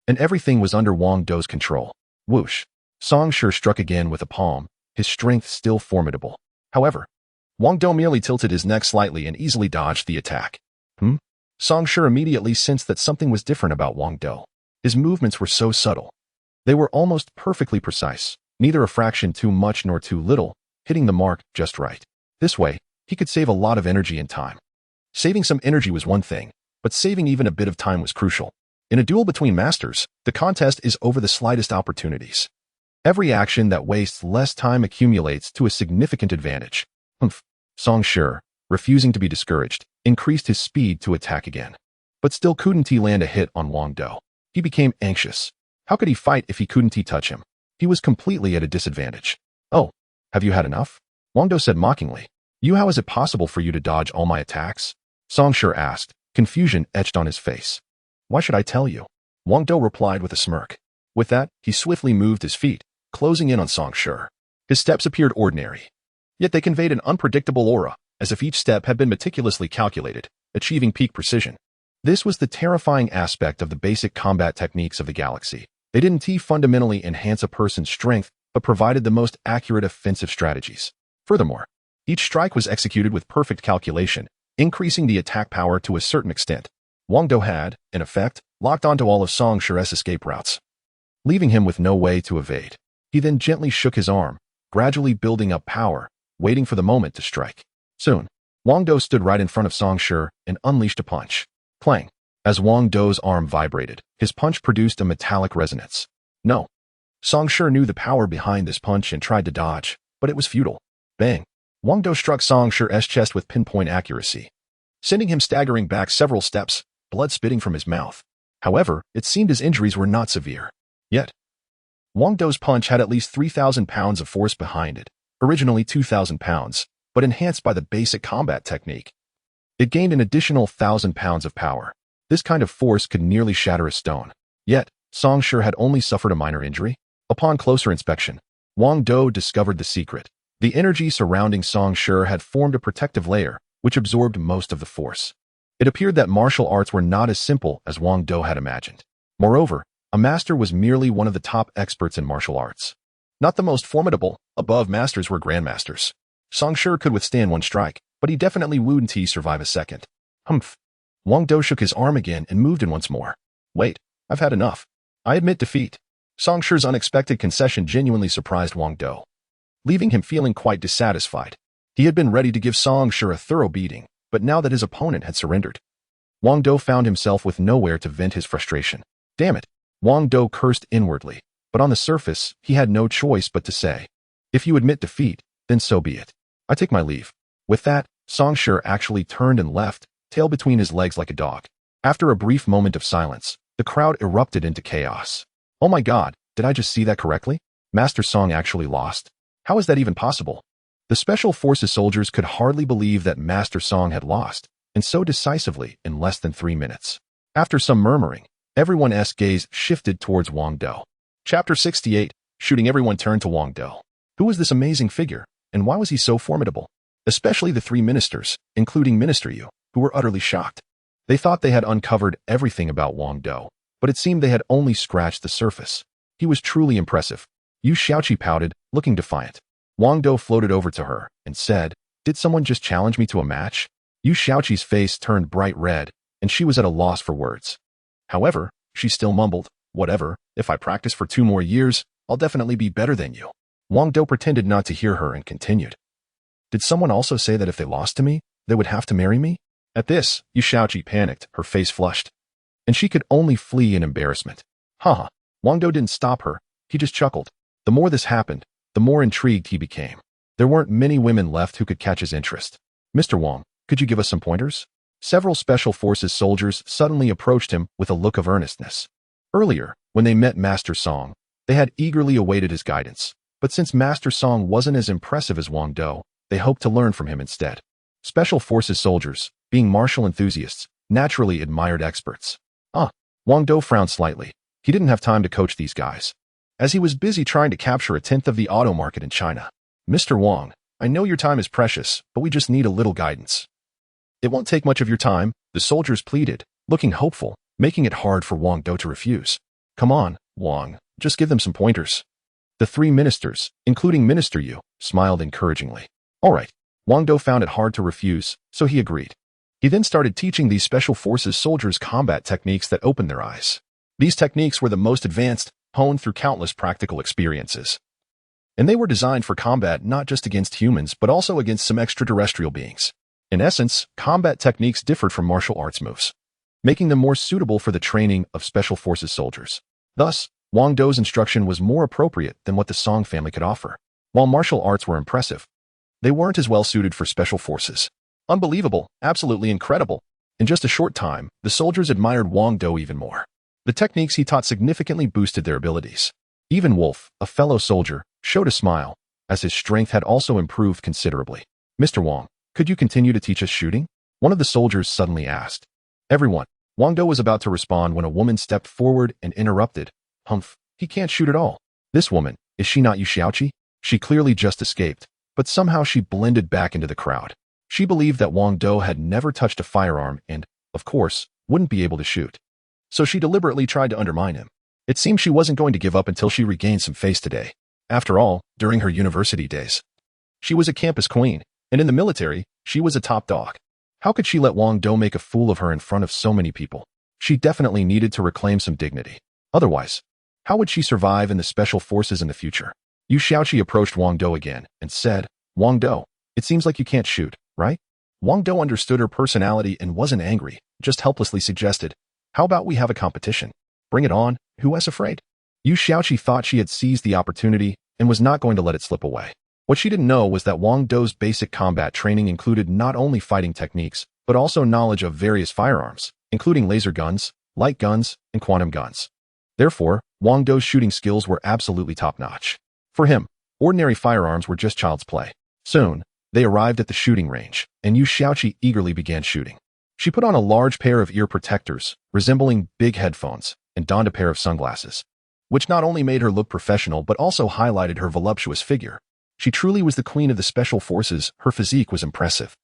and everything was under Wang Dou's control. Whoosh! Song Shi struck again with a palm, his strength still formidable. However, Wang Dou merely tilted his neck slightly and easily dodged the attack. Song Shi immediately sensed that something was different about Wang Dou. His movements were so subtle. They were almost perfectly precise, neither a fraction too much nor too little, hitting the mark just right. This way, he could save a lot of energy and time. Saving some energy was one thing, but saving even a bit of time was crucial. In a duel between masters, the contest is over the slightest opportunities. Every action that wastes less time accumulates to a significant advantage. Song Shi, refusing to be discouraged, increased his speed to attack again. But still couldn't he land a hit on Wang Dou. He became anxious. How could he fight if he couldn't touch him? He was completely at a disadvantage. Oh, have you had enough? Wang Dou said mockingly. How is it possible for you to dodge all my attacks? Song Shi asked, confusion etched on his face. Why should I tell you? Wang Dou replied with a smirk. With that, he swiftly moved his feet, closing in on Song Shi. His steps appeared ordinary, yet they conveyed an unpredictable aura, as if each step had been meticulously calculated, achieving peak precision. This was the terrifying aspect of the basic combat techniques of the galaxy. They didn't fundamentally enhance a person's strength, but provided the most accurate offensive strategies. Furthermore, each strike was executed with perfect calculation, increasing the attack power to a certain extent. Wang Dou had, in effect, locked onto all of Song Shi's escape routes, leaving him with no way to evade. He then gently shook his arm, gradually building up power, waiting for the moment to strike. Soon, Wang Dou stood right in front of Song Shi and unleashed a punch. Clang! As Wang Dou's arm vibrated, his punch produced a metallic resonance. No. Song Shi knew the power behind this punch and tried to dodge, but it was futile. Bang! Wang Dou struck Song Shi's chest with pinpoint accuracy, sending him staggering back several steps, blood spitting from his mouth. However, it seemed his injuries were not severe. Yet, Wang Dou's punch had at least 3,000 pounds of force behind it, originally 2,000 pounds, but enhanced by the basic combat technique. It gained an additional 1,000 pounds of power. This kind of force could nearly shatter a stone. Yet, Song Shi had only suffered a minor injury. Upon closer inspection, Wang Dou discovered the secret. The energy surrounding Song Shi had formed a protective layer, which absorbed most of the force. It appeared that martial arts were not as simple as Wang Dou had imagined. Moreover, a master was merely one of the top experts in martial arts. Not the most formidable, above masters were grandmasters. Song Shi could withstand one strike, but he definitely wouldn't survive a second. Humph. Wang Dou shook his arm again and moved in once more. Wait, I've had enough. I admit defeat. Song Shi's unexpected concession genuinely surprised Wang Dou, leaving him feeling quite dissatisfied. He had been ready to give Song Shi a thorough beating, but now that his opponent had surrendered, Wang Dou found himself with nowhere to vent his frustration. Damn it! Wang Dou cursed inwardly, but on the surface, he had no choice but to say, if you admit defeat, then so be it. I take my leave. With that, Song Shi actually turned and left, tail between his legs like a dog. After a brief moment of silence, the crowd erupted into chaos. Oh my god, did I just see that correctly? Master Song actually lost? How is that even possible? The Special Forces soldiers could hardly believe that Master Song had lost, and so decisively in less than 3 minutes. After some murmuring, everyone's gaze shifted towards Wang Dou. Chapter 68, shooting everyone turned to Wang Dou. Who was this amazing figure, and why was he so formidable? Especially the 3 ministers, including Minister Yu, who were utterly shocked. They thought they had uncovered everything about Wang Dou, but it seemed they had only scratched the surface. He was truly impressive. Yu Shaoqi pouted, looking defiant. Wang Dou floated over to her and said, "Did someone just challenge me to a match?" Yu Shaoqi's face turned bright red, and she was at a loss for words. However, she still mumbled, "Whatever, if I practice for 2 more years, I'll definitely be better than you." Wang Dou pretended not to hear her and continued. "Did someone also say that if they lost to me, they would have to marry me?" At this, Yu Xiaoqi panicked, her face flushed, and she could only flee in embarrassment. Haha, Wang Dou didn't stop her, he just chuckled. The more this happened, the more intrigued he became. There weren't many women left who could catch his interest. "Mr. Wang, could you give us some pointers?" Several Special Forces soldiers suddenly approached him with a look of earnestness. Earlier, when they met Master Song, they had eagerly awaited his guidance, but since Master Song wasn't as impressive as Wang Dou, they hoped to learn from him instead. Special Forces soldiers, being martial enthusiasts, naturally admired experts. Wang Dou frowned slightly. He didn't have time to coach these guys, as he was busy trying to capture a tenth of the auto market in China. "Mr. Wang, I know your time is precious, but we just need a little guidance." "It won't take much of your time," the soldiers pleaded, looking hopeful, making it hard for Wang Dou to refuse. "Come on, Wang, just give them some pointers." The 3 ministers, including Minister Yu, smiled encouragingly. All right, Wang Dou found it hard to refuse, so he agreed. He then started teaching these Special Forces soldiers combat techniques that opened their eyes. These techniques were the most advanced, honed through countless practical experiences. And they were designed for combat not just against humans, but also against some extraterrestrial beings. In essence, combat techniques differed from martial arts moves, making them more suitable for the training of Special Forces soldiers. Thus, Wang Dou's instruction was more appropriate than what the Song family could offer. While martial arts were impressive, they weren't as well suited for Special Forces. Unbelievable, absolutely incredible. In just a short time, the soldiers admired Wang Dou even more. The techniques he taught significantly boosted their abilities. Even Wolf, a fellow soldier, showed a smile, as his strength had also improved considerably. "Mr. Wang, could you continue to teach us shooting?" one of the soldiers suddenly asked. Everyone. Wang Dou was about to respond when a woman stepped forward and interrupted. "Humph, he can't shoot at all. This woman, is she not Yu Xiaoqi?" She clearly just escaped, but somehow she blended back into the crowd. She believed that Wang Dou had never touched a firearm and, of course, wouldn't be able to shoot. So she deliberately tried to undermine him. It seemed she wasn't going to give up until she regained some face today. After all, during her university days, she was a campus queen, and in the military, she was a top dog. How could she let Wang Dou make a fool of her in front of so many people? She definitely needed to reclaim some dignity. Otherwise, how would she survive in the Special Forces in the future? Yu Xiaoqi approached Wang Dou again and said, "Wang Dou, it seems like you can't shoot, right?" Wang Dou understood her personality and wasn't angry, just helplessly suggested, "How about we have a competition? Bring it on, who is afraid?" Yu Xiaoqi thought she had seized the opportunity and was not going to let it slip away. What she didn't know was that Wang Dou's basic combat training included not only fighting techniques, but also knowledge of various firearms, including laser guns, light guns, and quantum guns. Therefore, Wang Dou's shooting skills were absolutely top-notch. For him, ordinary firearms were just child's play. Soon, they arrived at the shooting range, and Yu Xiaoqi eagerly began shooting. She put on a large pair of ear protectors, resembling big headphones, and donned a pair of sunglasses, which not only made her look professional but also highlighted her voluptuous figure. She truly was the queen of the Special Forces. Her physique was impressive,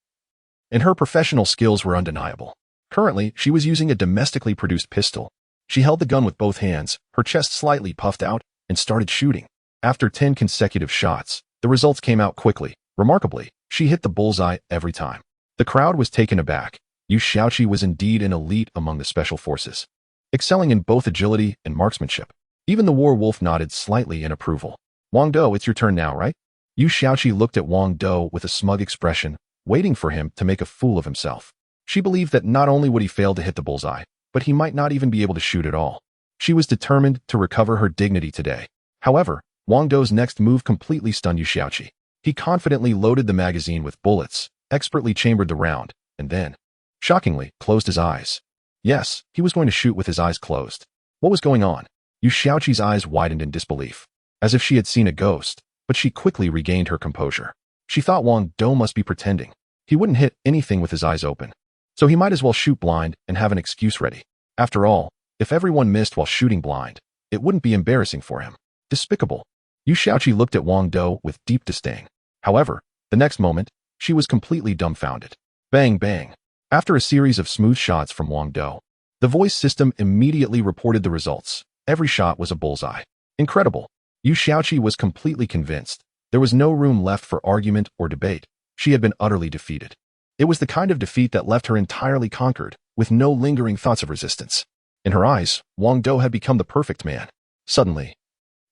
and her professional skills were undeniable. Currently, she was using a domestically produced pistol. She held the gun with both hands, her chest slightly puffed out, and started shooting. After 10 consecutive shots, the results came out quickly. Remarkably, she hit the bullseye every time. The crowd was taken aback. Yu Xiaoqi was indeed an elite among the Special Forces, excelling in both agility and marksmanship. Even the war wolf nodded slightly in approval. "Wang Dou, it's your turn now, right?" Yu Xiaoqi looked at Wang Dou with a smug expression, waiting for him to make a fool of himself. She believed that not only would he fail to hit the bullseye, but he might not even be able to shoot at all. She was determined to recover her dignity today. However, Wang Dou's next move completely stunned Yu Xiaoqi. He confidently loaded the magazine with bullets, expertly chambered the round, and then, shockingly, closed his eyes. Yes, he was going to shoot with his eyes closed. What was going on? Yu Xiaoqi's eyes widened in disbelief, as if she had seen a ghost, but she quickly regained her composure. She thought Wang Dou must be pretending. He wouldn't hit anything with his eyes open, so he might as well shoot blind and have an excuse ready. After all, if everyone missed while shooting blind, it wouldn't be embarrassing for him. Despicable. Yu Xiaoqi looked at Wang Dou with deep disdain. However, the next moment, she was completely dumbfounded. Bang, bang. After a series of smooth shots from Wang Dou, the voice system immediately reported the results. Every shot was a bullseye. Incredible. Yu Xiaoqi was completely convinced. There was no room left for argument or debate. She had been utterly defeated. It was the kind of defeat that left her entirely conquered, with no lingering thoughts of resistance. In her eyes, Wang Dou had become the perfect man. Suddenly,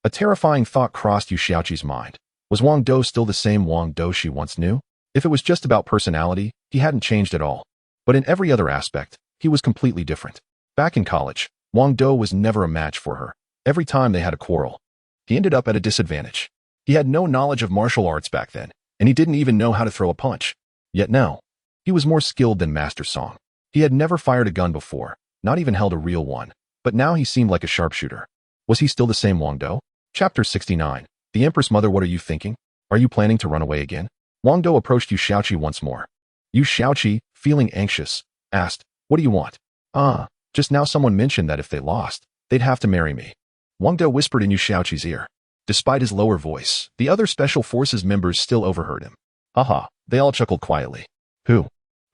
a terrifying thought crossed Yu Xiaoqi's mind. Was Wang Dou still the same Wang Dou she once knew? If it was just about personality, he hadn't changed at all. But in every other aspect, he was completely different. Back in college, Wang Dou was never a match for her. Every time they had a quarrel, he ended up at a disadvantage. He had no knowledge of martial arts back then, and he didn't even know how to throw a punch. Yet now, he was more skilled than Master Song. He had never fired a gun before, not even held a real one, but now he seemed like a sharpshooter. Was he still the same Wang Dou? Chapter 69. The Empress Mother, what are you thinking? Are you planning to run away again? Wang Dou approached Yu Xiaoqi once more. Yu Xiaoqi, feeling anxious, asked, what do you want? Just now someone mentioned that if they lost, they'd have to marry me. Wang Dou whispered in Yu Xiaoqi's ear. Despite his lower voice, the other Special Forces members still overheard him. Haha, they all chuckled quietly. Who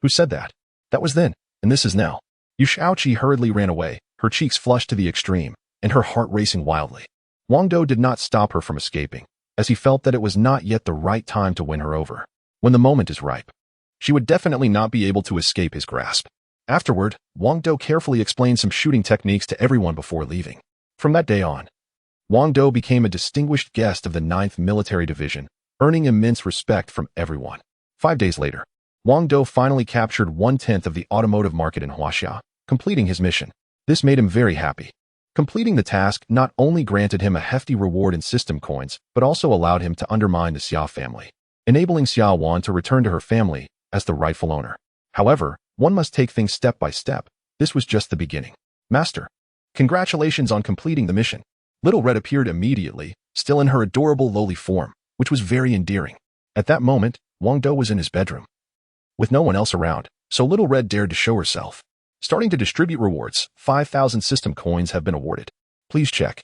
said that? That was then, and this is now. Yu Xiaoqi hurriedly ran away, her cheeks flushed to the extreme, and her heart racing wildly. Wang Dou did not stop her from escaping, as he felt that it was not yet the right time to win her over. When the moment is ripe, she would definitely not be able to escape his grasp. Afterward, Wang Dou carefully explained some shooting techniques to everyone before leaving. From that day on, Wang Dou became a distinguished guest of the 9th Military Division, earning immense respect from everyone. 5 days later, Wang Dou finally captured 1/10 of the automotive market in Huaxia, completing his mission. This made him very happy. Completing the task not only granted him a hefty reward in system coins, but also allowed him to undermine the Xia family, enabling Xia Wan to return to her family as the rightful owner. However, one must take things step by step. This was just the beginning. Master, congratulations on completing the mission. Little Red appeared immediately, still in her adorable lowly form, which was very endearing. At that moment, Wang Dou was in his bedroom, with no one else around, so Little Red dared to show herself. Starting to distribute rewards, 5,000 system coins have been awarded. Please check.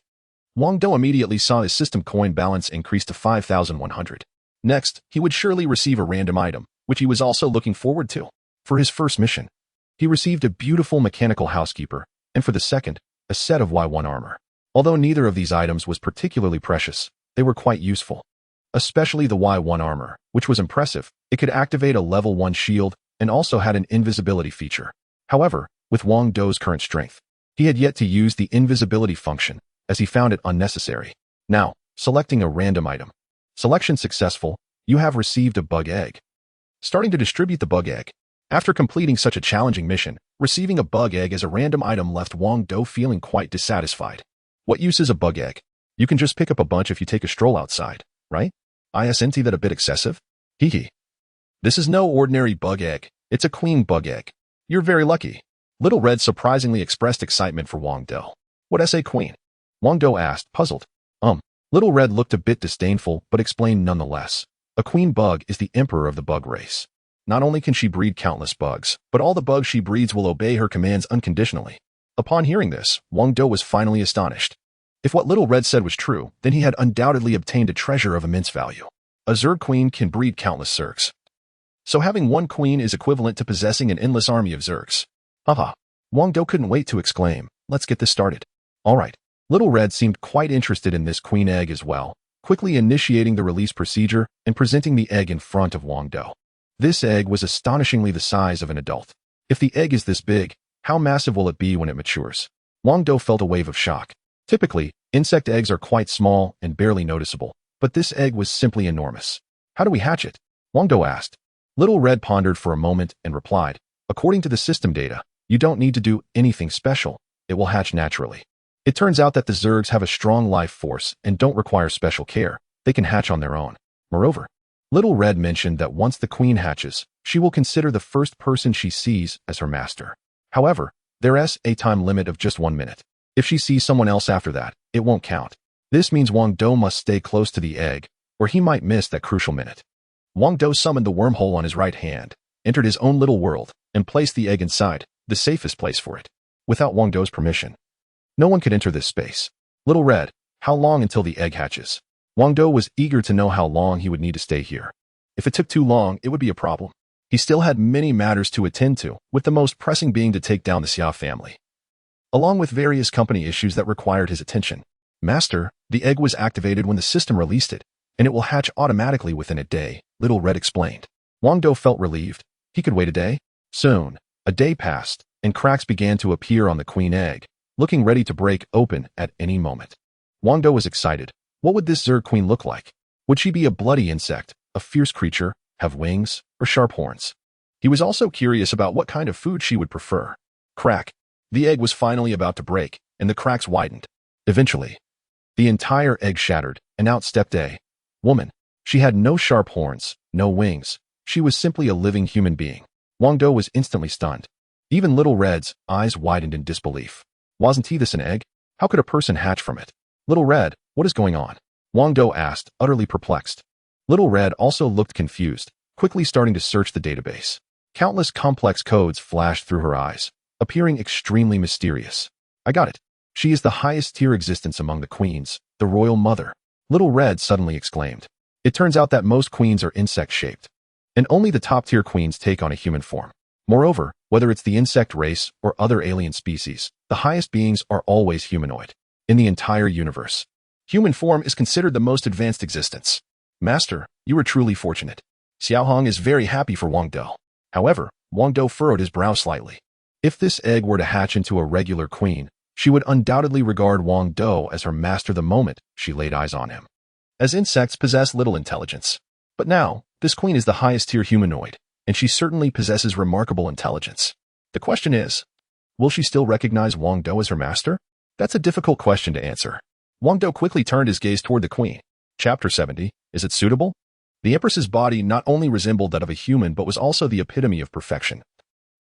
Wang Dou immediately saw his system coin balance increase to 5,100. Next, he would surely receive a random item, which he was also looking forward to. For his first mission, he received a beautiful mechanical housekeeper, and for the second, a set of Y1 armor. Although neither of these items was particularly precious, they were quite useful. Especially the Y1 armor, which was impressive. It could activate a level 1 shield and also had an invisibility feature. However, with Wang Dou's current strength, he had yet to use the invisibility function, as he found it unnecessary. Now, selecting a random item. Selection successful, you have received a bug egg. Starting to distribute the bug egg. After completing such a challenging mission, receiving a bug egg as a random item left Wang Dou feeling quite dissatisfied. What use is a bug egg? You can just pick up a bunch if you take a stroll outside, right? Isn't that a bit excessive? Hee. This is no ordinary bug egg, it's a queen bug egg. You're very lucky. Little Red surprisingly expressed excitement for Wang Dou. What SA queen? Wang Dou asked, puzzled. Little Red looked a bit disdainful, but explained nonetheless. A queen bug is the emperor of the bug race. Not only can she breed countless bugs, but all the bugs she breeds will obey her commands unconditionally. Upon hearing this, Wang Dou was finally astonished. If what Little Red said was true, then he had undoubtedly obtained a treasure of immense value. A Zerg queen can breed countless Zergs. So having one queen is equivalent to possessing an endless army of Zergs. Haha. Wang Dou couldn't wait to exclaim, let's get this started. Alright. Little Red seemed quite interested in this queen egg as well, quickly initiating the release procedure and presenting the egg in front of Wang Dou. This egg was astonishingly the size of an adult. If the egg is this big, how massive will it be when it matures? Wang Dou felt a wave of shock. Typically, insect eggs are quite small and barely noticeable, but this egg was simply enormous. How do we hatch it? Wang Dou asked. Little Red pondered for a moment and replied, according to the system data, you don't need to do anything special. It will hatch naturally. It turns out that the Zergs have a strong life force and don't require special care. They can hatch on their own. Moreover, Little Red mentioned that once the queen hatches, she will consider the first person she sees as her master. However, there's a time limit of just 1 minute. If she sees someone else after that, it won't count. This means Wang Dou must stay close to the egg, or he might miss that crucial minute. Wang Dou summoned the wormhole on his right hand, entered his own little world, and placed the egg inside, the safest place for it. Without Wang Dou's permission, no one could enter this space. Little Red, how long until the egg hatches? Wang Dou was eager to know how long he would need to stay here. If it took too long, it would be a problem. He still had many matters to attend to, with the most pressing being to take down the Xia family, along with various company issues that required his attention. Master, the egg was activated when the system released it, and it will hatch automatically within a day, Little Red explained. Wang Dou felt relieved. He could wait a day. Soon, a day passed, and cracks began to appear on the queen egg, looking ready to break open at any moment. Wang Dou was excited. What would this Zerg queen look like? Would she be a bloody insect, a fierce creature, have wings, or sharp horns? He was also curious about what kind of food she would prefer. Crack. The egg was finally about to break, and the cracks widened. Eventually, the entire egg shattered, and out stepped a woman. She had no sharp horns, no wings. She was simply a living human being. Wang Dou was instantly stunned. Even Little Red's eyes widened in disbelief. Wasn't this an egg? How could a person hatch from it? Little Red, what is going on? Wang Dou asked, utterly perplexed. Little Red also looked confused, quickly starting to search the database. Countless complex codes flashed through her eyes, appearing extremely mysterious. I got it. She is the highest tier existence among the queens, the royal mother. Little Red suddenly exclaimed. It turns out that most queens are insect-shaped, and only the top-tier queens take on a human form. Moreover, whether it's the insect race or other alien species, the highest beings are always humanoid. In the entire universe, human form is considered the most advanced existence. Master, you are truly fortunate. Xiaohong is very happy for Wang Dou. However, Wang Dou furrowed his brow slightly. If this egg were to hatch into a regular queen, she would undoubtedly regard Wang Dou as her master the moment she laid eyes on him. As insects possess little intelligence. But now, this queen is the highest tier humanoid, and she certainly possesses remarkable intelligence. The question is, will she still recognize Wang Dou as her master? That's a difficult question to answer. Wang Dou quickly turned his gaze toward the queen. Chapter 70, is it suitable? The Empress's body not only resembled that of a human but was also the epitome of perfection,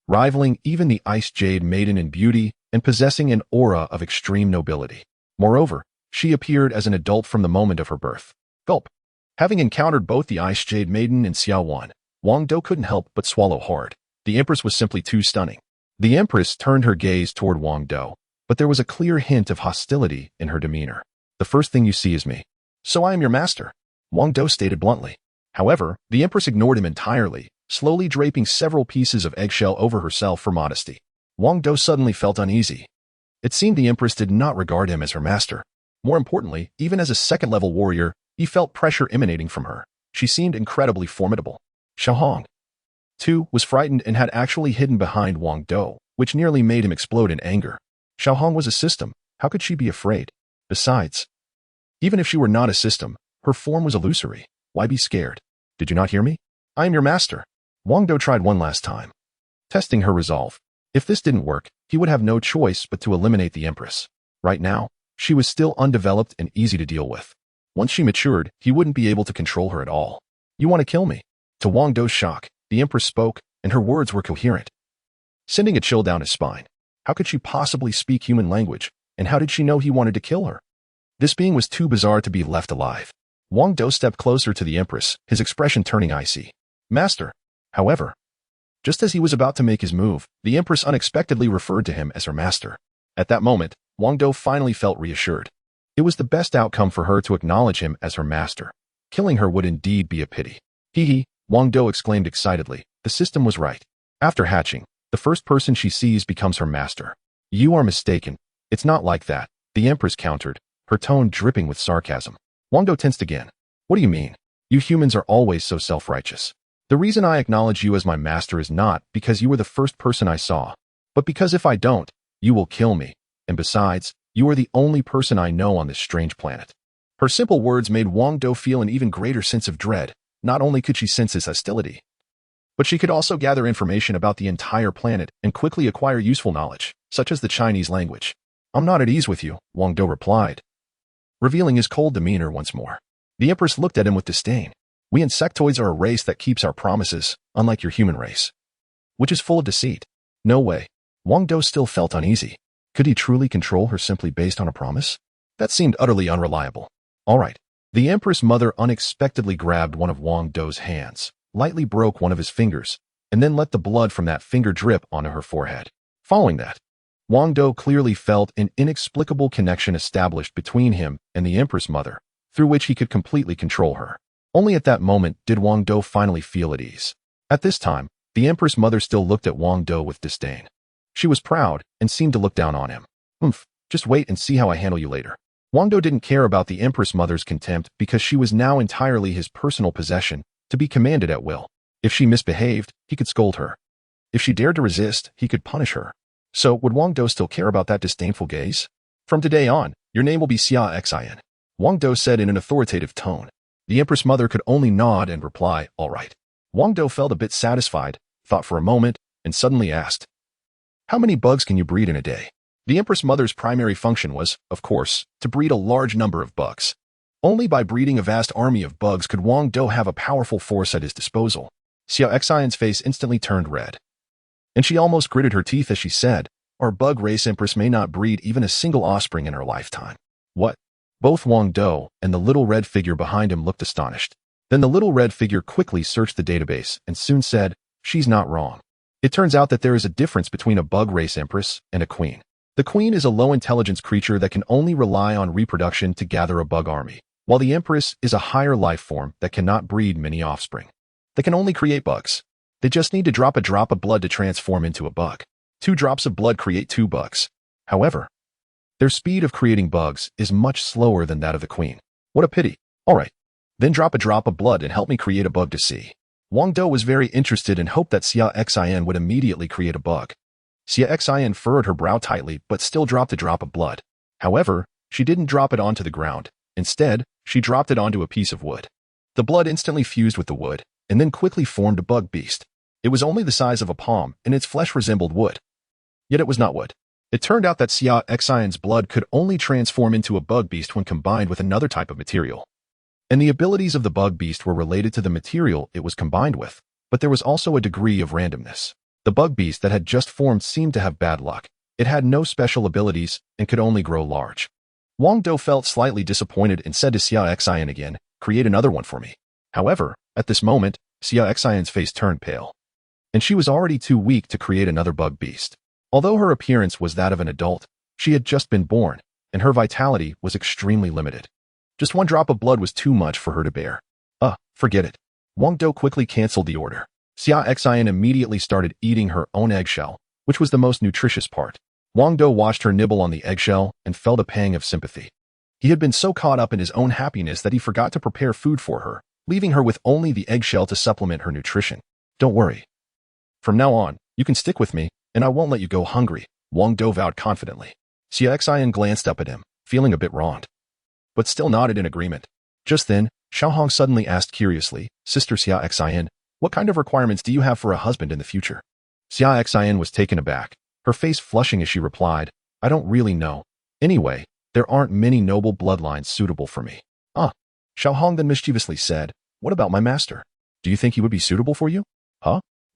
rivaling even the Ice Jade Maiden in beauty and possessing an aura of extreme nobility. Moreover, she appeared as an adult from the moment of her birth. Gulp. Having encountered both the Ice Jade Maiden and Xiao Wan, Wang Dou couldn't help but swallow hard. The Empress was simply too stunning. The Empress turned her gaze toward Wang Dou, but there was a clear hint of hostility in her demeanor. The first thing you see is me. So I am your master, Wang Dou stated bluntly. However, the Empress ignored him entirely, slowly draping several pieces of eggshell over herself for modesty. Wang Dou suddenly felt uneasy. It seemed the Empress did not regard him as her master. More importantly, even as a second-level warrior, he felt pressure emanating from her. She seemed incredibly formidable. Xiaohong, too, was frightened and had actually hidden behind Wang Dou, which nearly made him explode in anger. Xiaohong was a system. How could she be afraid? Besides, even if she were not a system, her form was illusory. Why be scared? Did you not hear me? I am your master. Wang Dou tried one last time, testing her resolve. If this didn't work, he would have no choice but to eliminate the Empress. Right now, she was still undeveloped and easy to deal with. Once she matured, he wouldn't be able to control her at all. You want to kill me? To Wang Dou's shock, the Empress spoke, and her words were coherent, sending a chill down his spine. How could she possibly speak human language, and how did she know he wanted to kill her? This being was too bizarre to be left alive. Wang Dou stepped closer to the Empress, his expression turning icy. Master. However, just as he was about to make his move, the Empress unexpectedly referred to him as her master. At that moment, Wang Dou finally felt reassured. It was the best outcome for her to acknowledge him as her master. Killing her would indeed be a pity. Hee hee, Wang Dou exclaimed excitedly. The system was right. After hatching, the first person she sees becomes her master. You are mistaken. It's not like that, the Empress countered, her tone dripping with sarcasm. Wang Dou tensed again. What do you mean? You humans are always so self-righteous. The reason I acknowledge you as my master is not because you were the first person I saw, but because if I don't, you will kill me. And besides, you are the only person I know on this strange planet. Her simple words made Wang Dou feel an even greater sense of dread. Not only could she sense his hostility, but she could also gather information about the entire planet and quickly acquire useful knowledge, such as the Chinese language. I'm not at ease with you, Wang Dou replied, revealing his cold demeanor once more. The Empress looked at him with disdain. We insectoids are a race that keeps our promises, unlike your human race, which is full of deceit. No way. Wang Dou still felt uneasy. Could he truly control her simply based on a promise? That seemed utterly unreliable. All right. The Empress Mother unexpectedly grabbed one of Wang Dou's hands, lightly broke one of his fingers, and then let the blood from that finger drip onto her forehead. Following that, Wang Dou clearly felt an inexplicable connection established between him and the Empress Mother, through which he could completely control her. Only at that moment did Wang Dou finally feel at ease. At this time, the Empress Mother still looked at Wang Dou with disdain. She was proud and seemed to look down on him. Just wait and see how I handle you later. Wang Dou didn't care about the Empress Mother's contempt because she was now entirely his personal possession, to be commanded at will. If she misbehaved, he could scold her. If she dared to resist, he could punish her. So, would Wang Dou still care about that disdainful gaze? From today on, your name will be Xia Xin, Wang Dou said in an authoritative tone. The Empress Mother could only nod and reply, all right. Wang Dou felt a bit satisfied, thought for a moment, and suddenly asked, how many bugs can you breed in a day? The Empress Mother's primary function was, of course, to breed a large number of bugs. Only by breeding a vast army of bugs could Wang Dou have a powerful force at his disposal. Xia Xion's face instantly turned red. And she almost gritted her teeth as she said, our bug race Empress may not breed even a single offspring in her lifetime. What? Both Wang Dou and the little red figure behind him looked astonished. Then the little red figure quickly searched the database and soon said, she's not wrong. It turns out that there is a difference between a bug race Empress and a queen. The queen is a low-intelligence creature that can only rely on reproduction to gather a bug army, while the Empress is a higher life form that cannot breed many offspring. They can only create bugs. They just need to drop a drop of blood to transform into a bug. 2 drops of blood create 2 bugs. However, their speed of creating bugs is much slower than that of the queen. What a pity. All right, then drop a drop of blood and help me create a bug to see. Wang Dou was very interested and hoped that Xia Xin would immediately create a bug. Xia Xin furrowed her brow tightly but still dropped a drop of blood. However, she didn't drop it onto the ground. Instead, she dropped it onto a piece of wood. The blood instantly fused with the wood, and then quickly formed a bug beast. It was only the size of a palm, and its flesh resembled wood. Yet it was not wood. It turned out that Xia Xion's blood could only transform into a bug beast when combined with another type of material. And the abilities of the bug beast were related to the material it was combined with, but there was also a degree of randomness. The bug beast that had just formed seemed to have bad luck. It had no special abilities and could only grow large. Wang Dou felt slightly disappointed and said to Xia Xion again, create another one for me. However, at this moment, Xia Xion's face turned pale. And she was already too weak to create another bug beast. Although her appearance was that of an adult, she had just been born, and her vitality was extremely limited. Just 1 drop of blood was too much for her to bear. Forget it. Wang Dou quickly canceled the order. Xia Xion immediately started eating her own eggshell, which was the most nutritious part. Wang Dou watched her nibble on the eggshell and felt a pang of sympathy. He had been so caught up in his own happiness that he forgot to prepare food for her, leaving her with only the eggshell to supplement her nutrition. Don't worry. From now on, you can stick with me, and I won't let you go hungry, Wang Dou vowed confidently. Xia Xion glanced up at him, feeling a bit wronged, but still nodded in agreement. Just then, Xiaohong suddenly asked curiously, Sister Xia Xion, what kind of requirements do you have for a husband in the future? Xia Xion was taken aback, her face flushing as she replied, I don't really know. Anyway, there aren't many noble bloodlines suitable for me. Xiaohong then mischievously said, what about my master? Do you think he would be suitable for you?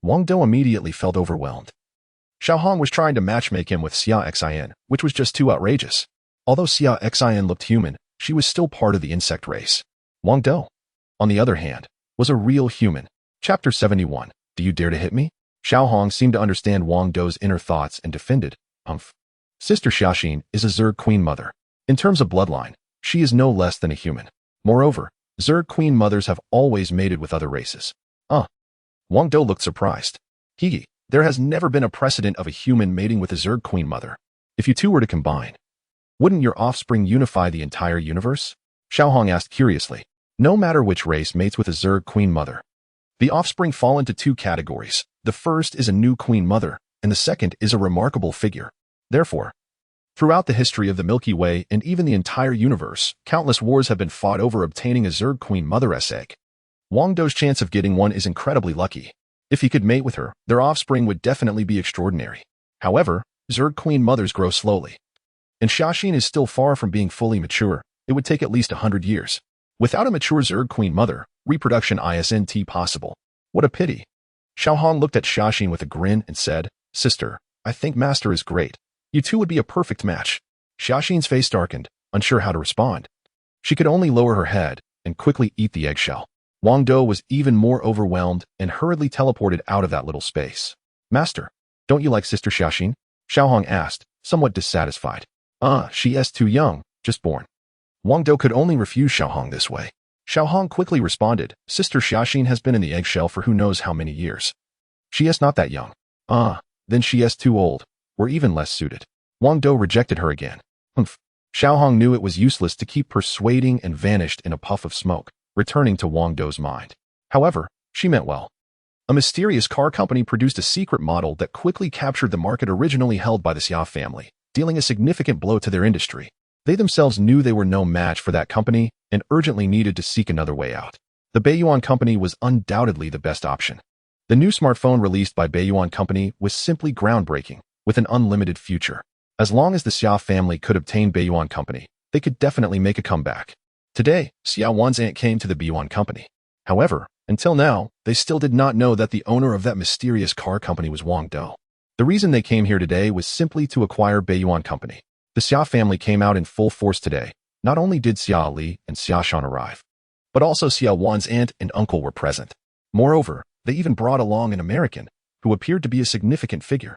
Wang Dou immediately felt overwhelmed. Xiaohong was trying to matchmake him with Xia Xion, which was just too outrageous. Although Xia Xion looked human, she was still part of the insect race. Wang Dou, on the other hand, was a real human. Chapter 71. Do you dare to hit me? Xiaohong seemed to understand Wang Dou's inner thoughts and defended. Sister Xiaxin is a Zerg Queen Mother. In terms of bloodline, she is no less than a human. Moreover, Zerg Queen Mothers have always mated with other races. Wang Dou looked surprised. There has never been a precedent of a human mating with a Zerg Queen Mother. If you two were to combine, wouldn't your offspring unify the entire universe? Xiaohong asked curiously. No matter which race mates with a Zerg Queen Mother, the offspring fall into 2 categories. The first is a new Queen Mother, and the second is a remarkable figure. Therefore, throughout the history of the Milky Way and even the entire universe, countless wars have been fought over obtaining a Zerg Queen Mother-esque egg. Wang Dou's chance of getting one is incredibly lucky. If he could mate with her, their offspring would definitely be extraordinary. However, Zerg Queen Mothers grow slowly. And Xiaxin is still far from being fully mature. It would take at least 100 years. Without a mature Zerg Queen Mother, reproduction isn't possible. What a pity. Xiaohong looked at Xiaxin with a grin and said, Sister, I think Master is great. You two would be a perfect match. Xiaxin's face darkened, unsure how to respond. She could only lower her head and quickly eat the eggshell. Wang Dou was even more overwhelmed and hurriedly teleported out of that little space. Master, don't you like Sister Xiaxin? Xiaohong asked, somewhat dissatisfied. She is too young, just born. Wang Dou could only refuse Xiaohong this way. Xiaohong quickly responded, Sister Xiaxin has been in the eggshell for who knows how many years. She is not that young. Then she is too old, or even less suited. Wang Dou rejected her again. Xiaohong knew it was useless to keep persuading and vanished in a puff of smoke, returning to Wang Dou's mind. However, she meant well. A mysterious car company produced a secret model that quickly captured the market originally held by the Xia family, dealing a significant blow to their industry. They themselves knew they were no match for that company and urgently needed to seek another way out. The Baiyuan Company was undoubtedly the best option. The new smartphone released by Baiyuan Company was simply groundbreaking, with an unlimited future. As long as the Xia family could obtain Baiyuan Company, they could definitely make a comeback. Today, Xia Wan's aunt came to the Baiyuan Company. However, until now, they still did not know that the owner of that mysterious car company was Wang Dou. The reason they came here today was simply to acquire Baiyuan Company. The Xia family came out in full force today. Not only did Xia Li and Xia Shan arrive, but also Xia Wan's aunt and uncle were present. Moreover, they even brought along an American, who appeared to be a significant figure.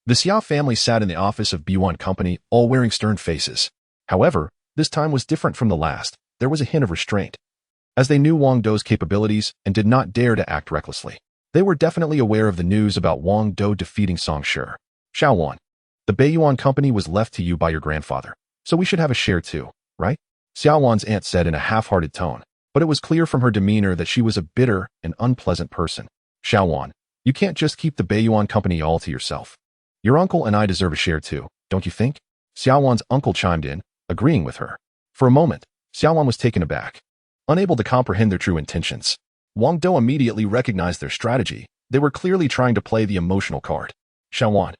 The Xia family sat in the office of Baiyuan Company, all wearing stern faces. However, this time was different from the last. There was a hint of restraint, as they knew Wang Dou's capabilities and did not dare to act recklessly. They were definitely aware of the news about Wang Dou defeating Song Shi. Xiao Wan, the Baiyuan Company was left to you by your grandfather, so we should have a share too, right? Xiao Wan's aunt said in a half-hearted tone, but it was clear from her demeanor that she was a bitter and unpleasant person. Xiao Wan, you can't just keep the Baiyuan Company all to yourself. Your uncle and I deserve a share too, don't you think? Xiao Wan's uncle chimed in, agreeing with her. For a moment, Xiao Wan was taken aback, unable to comprehend their true intentions. Wang Dou immediately recognized their strategy. They were clearly trying to play the emotional card. Xiao Wan,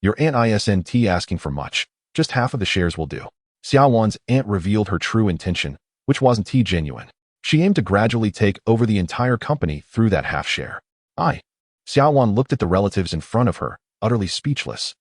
your aunt isn't asking for much. Just half of the shares will do. Xiao Wan's aunt revealed her true intention, which wasn't genuine. She aimed to gradually take over the entire company through that half share. Xiao Wan looked at the relatives in front of her, utterly speechless,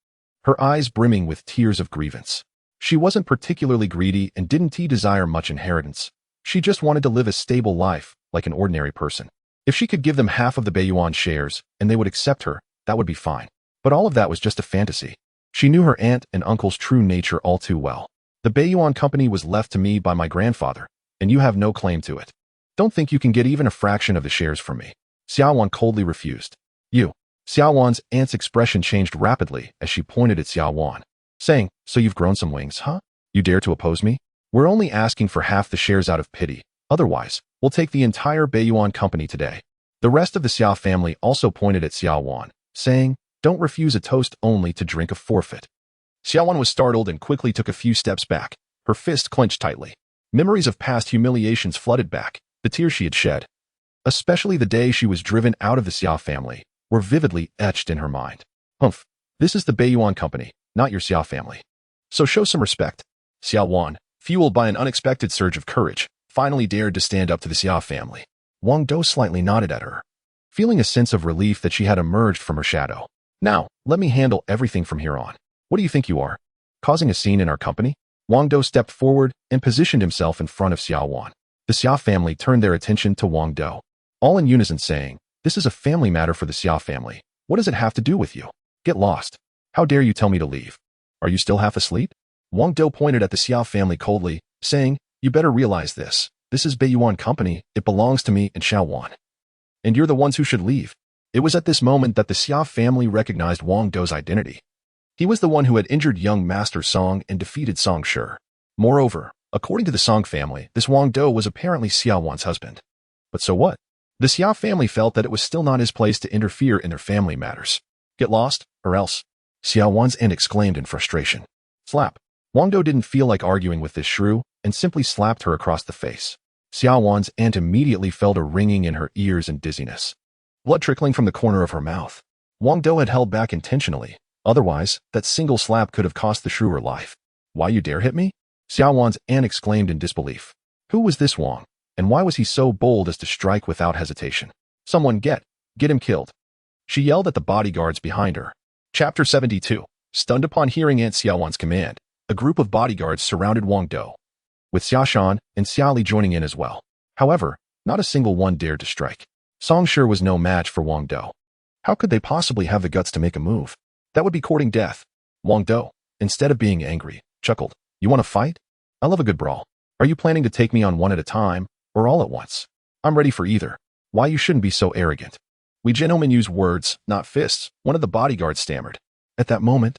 her eyes brimming with tears of grievance. She wasn't particularly greedy and didn't desire much inheritance. She just wanted to live a stable life, like an ordinary person. If she could give them half of the Baiyuan shares and they would accept her, that would be fine. But all of that was just a fantasy. She knew her aunt and uncle's true nature all too well. The Baiyuan Company was left to me by my grandfather, and you have no claim to it. Don't think you can get even a fraction of the shares from me. Xiao Wan coldly refused. You. Xiao Wan's aunt's expression changed rapidly as she pointed at Xiao Wan, saying, so you've grown some wings, huh? You dare to oppose me? We're only asking for half the shares out of pity. Otherwise, we'll take the entire Baiyuan Company today. The rest of the Xia family also pointed at Xiao Wan, saying, don't refuse a toast only to drink a forfeit. Xiao Wan was startled and quickly took a few steps back, her fist clenched tightly. Memories of past humiliations flooded back. The tears she had shed, especially the day she was driven out of the Xia family, were vividly etched in her mind. Humph, this is the Baiyuan Company, not your Xia family. So show some respect. Xiao Wan, fueled by an unexpected surge of courage, finally dared to stand up to the Xia family. Wang Dou slightly nodded at her, feeling a sense of relief that she had emerged from her shadow. Now, let me handle everything from here on. What do you think you are? Causing a scene in our company? Wang Dou stepped forward and positioned himself in front of Xiao Wan. The Xia family turned their attention to Wang Dou, all in unison saying, this is a family matter for the Xia family. What does it have to do with you? Get lost. How dare you tell me to leave? Are you still half asleep? Wang Dou pointed at the Xia family coldly, saying, you better realize this. This is Baiyuan Company. It belongs to me and Xiao Wan. And you're the ones who should leave. It was at this moment that the Xia family recognized Wang Dou's identity. He was the one who had injured young Master Song and defeated Song Shi. Moreover, according to the Song family, this Wang Dou was apparently Xiao Wan's husband. But so what? The Xia family felt that it was still not his place to interfere in their family matters. Get lost, or else. Xiao Wan's aunt exclaimed in frustration. Slap. Wang Dou didn't feel like arguing with this shrew and simply slapped her across the face. Xiao Wan's aunt immediately felt a ringing in her ears and dizziness, blood trickling from the corner of her mouth. Wang Dou had held back intentionally. Otherwise, that single slap could have cost the shrew her life. Why you dare hit me? Xiao Wan's aunt exclaimed in disbelief. Who was this Wang? And why was he so bold as to strike without hesitation? Someone get him killed. She yelled at the bodyguards behind her. Chapter 72. Stunned upon hearing Aunt Xiao Wan's command, a group of bodyguards surrounded Wang Dou, with Xia Shan and Xia Li joining in as well. However, not a single one dared to strike. Song Shi was no match for Wang Dou. How could they possibly have the guts to make a move? That would be courting death. Wang Dou, instead of being angry, chuckled. You want to fight? I love a good brawl. Are you planning to take me on one at a time, or all at once? I'm ready for either. Why you shouldn't be so arrogant. We gentlemen use words, not fists, one of the bodyguards stammered. At that moment,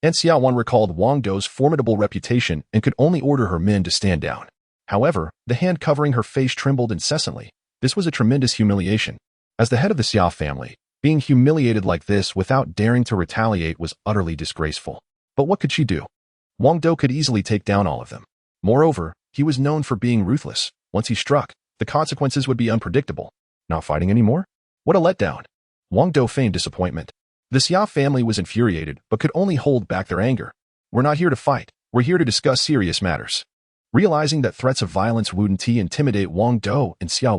Aunt Xiao Wan recalled Wang Dou's formidable reputation and could only order her men to stand down. However, the hand covering her face trembled incessantly. This was a tremendous humiliation. As the head of the Xia family, being humiliated like this without daring to retaliate was utterly disgraceful. But what could she do? Wang Dou could easily take down all of them. Moreover, he was known for being ruthless. Once he struck, the consequences would be unpredictable. Not fighting anymore? What a letdown. Wang Dou feigned disappointment. The Xia family was infuriated, but could only hold back their anger. We're not here to fight. We're here to discuss serious matters. Realizing that threats of violence wouldn't intimidate Wang Dou and Xiao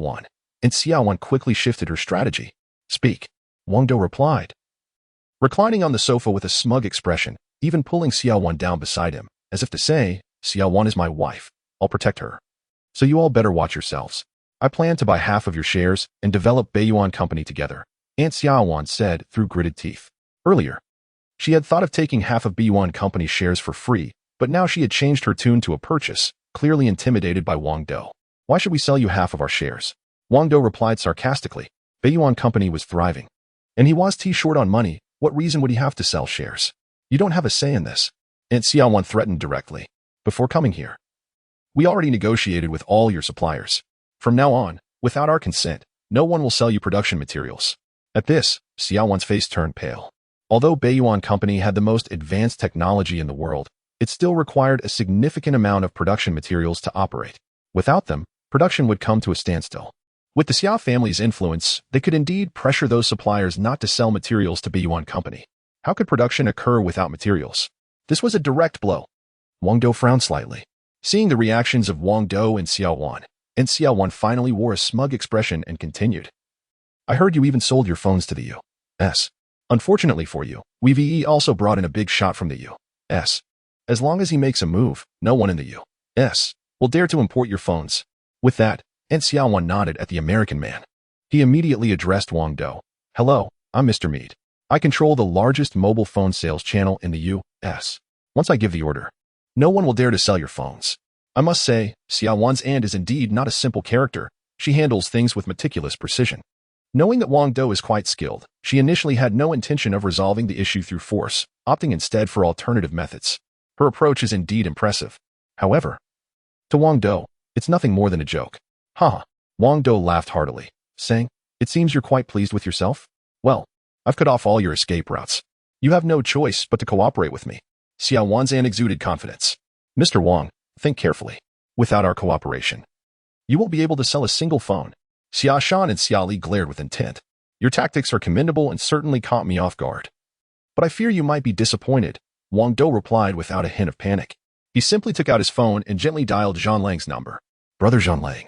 Wan quickly shifted her strategy. Speak. Wang Dou replied. Reclining on the sofa with a smug expression, even pulling Xiao Wan down beside him, as if to say, Xiao Wan is my wife. I'll protect her. So you all better watch yourselves. I plan to buy half of your shares and develop Beiyuan Company together, Aunt Xiao Wan said through gritted teeth. Earlier, she had thought of taking half of Beiyuan Company's shares for free, but now she had changed her tune to a purchase, clearly intimidated by Wang Dou. Why should we sell you half of our shares? Wang Dou replied sarcastically. Beiyuan Company was thriving. And he was short on money. What reason would he have to sell shares? You don't have a say in this. Aunt Xiao Wan threatened directly. Before coming here, we already negotiated with all your suppliers. From now on, without our consent, no one will sell you production materials. At this, Xiao Wan's face turned pale. Although Beiyuan Company had the most advanced technology in the world, it still required a significant amount of production materials to operate. Without them, production would come to a standstill. With the Xia family's influence, they could indeed pressure those suppliers not to sell materials to Beiyuan Company. How could production occur without materials? This was a direct blow. Wang Dou frowned slightly. Seeing the reactions of Wang Dou and Xiao Wan finally wore a smug expression and continued. I heard you even sold your phones to the U.S. Unfortunately for you, we also brought in a big shot from the U.S. As long as he makes a move, no one in the U.S. will dare to import your phones. With that, Aunt Xiao Wan nodded at the American man. He immediately addressed Wang Dou. Hello, I'm Mr. Mead. I control the largest mobile phone sales channel in the U.S. Once I give the order, no one will dare to sell your phones. I must say, Xiao Wan's aunt is indeed not a simple character. She handles things with meticulous precision. Knowing that Wang Dou is quite skilled, she initially had no intention of resolving the issue through force, opting instead for alternative methods. Her approach is indeed impressive. However, to Wang Dou, it's nothing more than a joke. Ha! Wang Dou laughed heartily, saying, It seems you're quite pleased with yourself? Well, I've cut off all your escape routes. You have no choice but to cooperate with me. Xiao Wan's aunt exuded confidence. Mr. Wang, think carefully. Without our cooperation, you won't be able to sell a single phone. Xia Shan and Xia Li glared with intent. Your tactics are commendable and certainly caught me off guard. But I fear you might be disappointed, Wang Dou replied without a hint of panic. He simply took out his phone and gently dialed Zhang Lang's number. Brother Zhang Lang,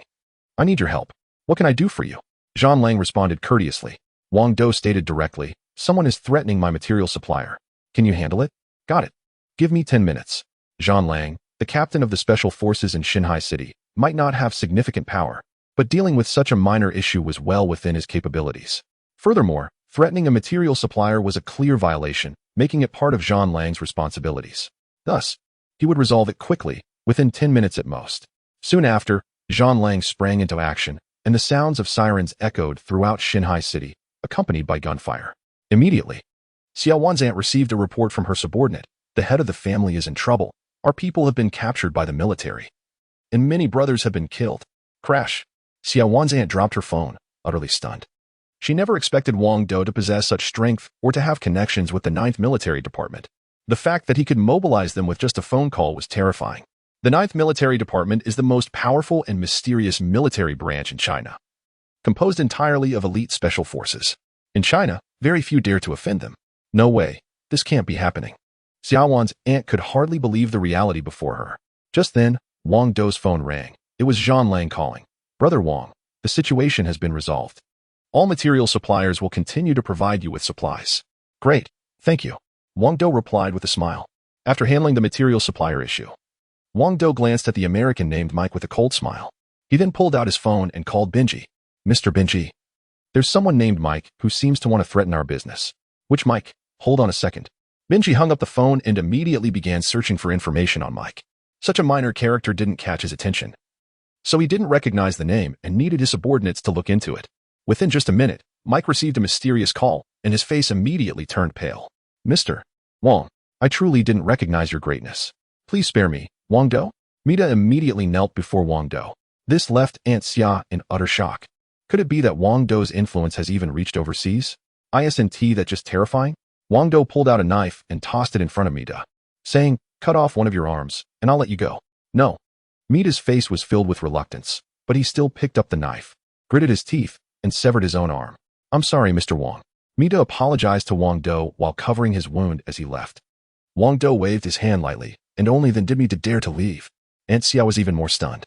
I need your help. What can I do for you? Zhang Lang responded courteously. Wang Dou stated directly, Someone is threatening my material supplier. Can you handle it? Got it. Give me 10 minutes. Zhang Lang, the captain of the special forces in Xinhai City, might not have significant power, but dealing with such a minor issue was well within his capabilities. Furthermore, threatening a material supplier was a clear violation, making it part of Zhang Lang's responsibilities. Thus, he would resolve it quickly, within 10 minutes at most. Soon after, Zhang Lang sprang into action, and the sounds of sirens echoed throughout Xinhai City, accompanied by gunfire. Immediately, Xiao Wan's aunt received a report from her subordinate. The head of the family is in trouble. Our people have been captured by the military, and many brothers have been killed. Crash. Xiao Wan's aunt dropped her phone, utterly stunned. She never expected Wang Dou to possess such strength or to have connections with the 9th Military Department. The fact that he could mobilize them with just a phone call was terrifying. The 9th Military Department is the most powerful and mysterious military branch in China, composed entirely of elite special forces. In China, very few dare to offend them. No way. This can't be happening. Xiao Wan's aunt could hardly believe the reality before her. Just then, Wang Dou's phone rang. It was Zhang Lang calling. Brother Wang, the situation has been resolved. All material suppliers will continue to provide you with supplies. Great, thank you. Wang Dou replied with a smile. After handling the material supplier issue, Wang Dou glanced at the American named Mike with a cold smile. He then pulled out his phone and called Benji. Mr. Benji, there's someone named Mike who seems to want to threaten our business. Which Mike? Hold on a second. Benji hung up the phone and immediately began searching for information on Mike. Such a minor character didn't catch his attention, so he didn't recognize the name and needed his subordinates to look into it. Within just a minute, Mike received a mysterious call, and his face immediately turned pale. Mr. Wang, I truly didn't recognize your greatness. Please spare me, Wang Dou? Mita immediately knelt before Wang Dou. This left Aunt Xia in utter shock. Could it be that Wang Dou's influence has even reached overseas? Isn't that just terrifying? Wang Dou pulled out a knife and tossed it in front of Mida, saying, "Cut off one of your arms, and I'll let you go." No. Mida's face was filled with reluctance, but he still picked up the knife, gritted his teeth, and severed his own arm. "I'm sorry, Mr. Wang." Mida apologized to Wang Dou while covering his wound as he left. Wang Dou waved his hand lightly, and only then did Mida dare to leave. Aunt Xiao was even more stunned.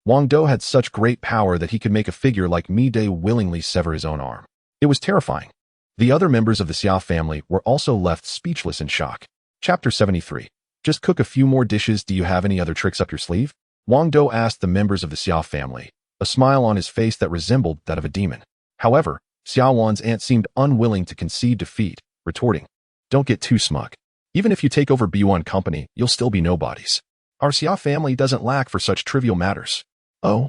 Wang Dou had such great power that he could make a figure like Mida willingly sever his own arm. It was terrifying. The other members of the Xiao family were also left speechless in shock. Chapter 73. Just cook a few more dishes. Do you have any other tricks up your sleeve? Wang Dou asked the members of the Xiao family, a smile on his face that resembled that of a demon. However, Xiao Wan's aunt seemed unwilling to concede defeat, retorting, "Don't get too smug. Even if you take over B1 Company, you'll still be nobodies. Our Xiao family doesn't lack for such trivial matters." "Oh?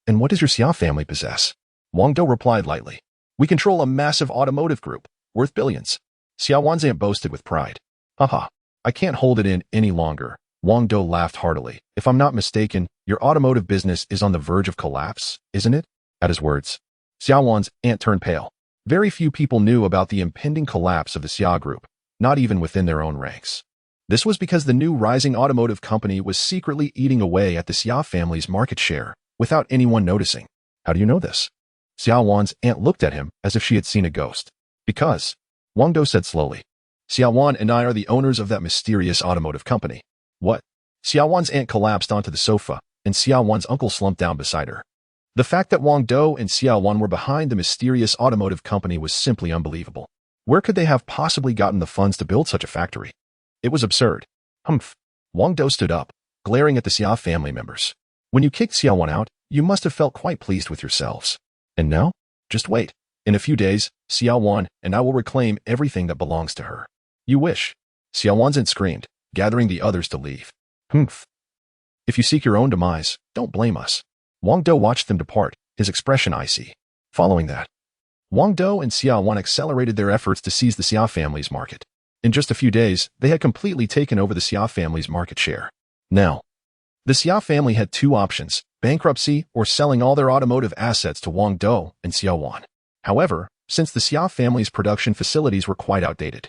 And what does your Xiao family possess?" Wang Dou replied lightly. "We control a massive automotive group, worth billions." Xiao Wan's aunt boasted with pride. "Haha, I can't hold it in any longer." Wang Dou laughed heartily. "If I'm not mistaken, your automotive business is on the verge of collapse, isn't it?" At his words, Xiao Wan's aunt turned pale. Very few people knew about the impending collapse of the Xiao group, not even within their own ranks. This was because the new rising automotive company was secretly eating away at the Xiao family's market share, without anyone noticing. "How do you know this?" Xiao Wan's aunt looked at him as if she had seen a ghost. "Because," Wang Dou said slowly, "Xiao Wan and I are the owners of that mysterious automotive company." "What?" Xiao Wan's aunt collapsed onto the sofa, and Xiao Wan's uncle slumped down beside her. The fact that Wang Dou and Xiao Wan were behind the mysterious automotive company was simply unbelievable. Where could they have possibly gotten the funds to build such a factory? It was absurd. Humph. Wang Dou stood up, glaring at the Xiao family members. "When you kicked Xiao Wan out, you must have felt quite pleased with yourselves. And now? Just wait. In a few days, Xiao Wan and I will reclaim everything that belongs to her." "You wish?" Xiao Wan's aunt screamed, gathering the others to leave. "Humph. If you seek your own demise, don't blame us." Wang Dou watched them depart, his expression icy. Following that, Wang Dou and Xiao Wan accelerated their efforts to seize the Xiao family's market. In just a few days, they had completely taken over the Xiao family's market share. Now, the Xiao family had two options: bankruptcy or selling all their automotive assets to Wang Dou and Xiao Wan. However, since the Xiao family's production facilities were quite outdated,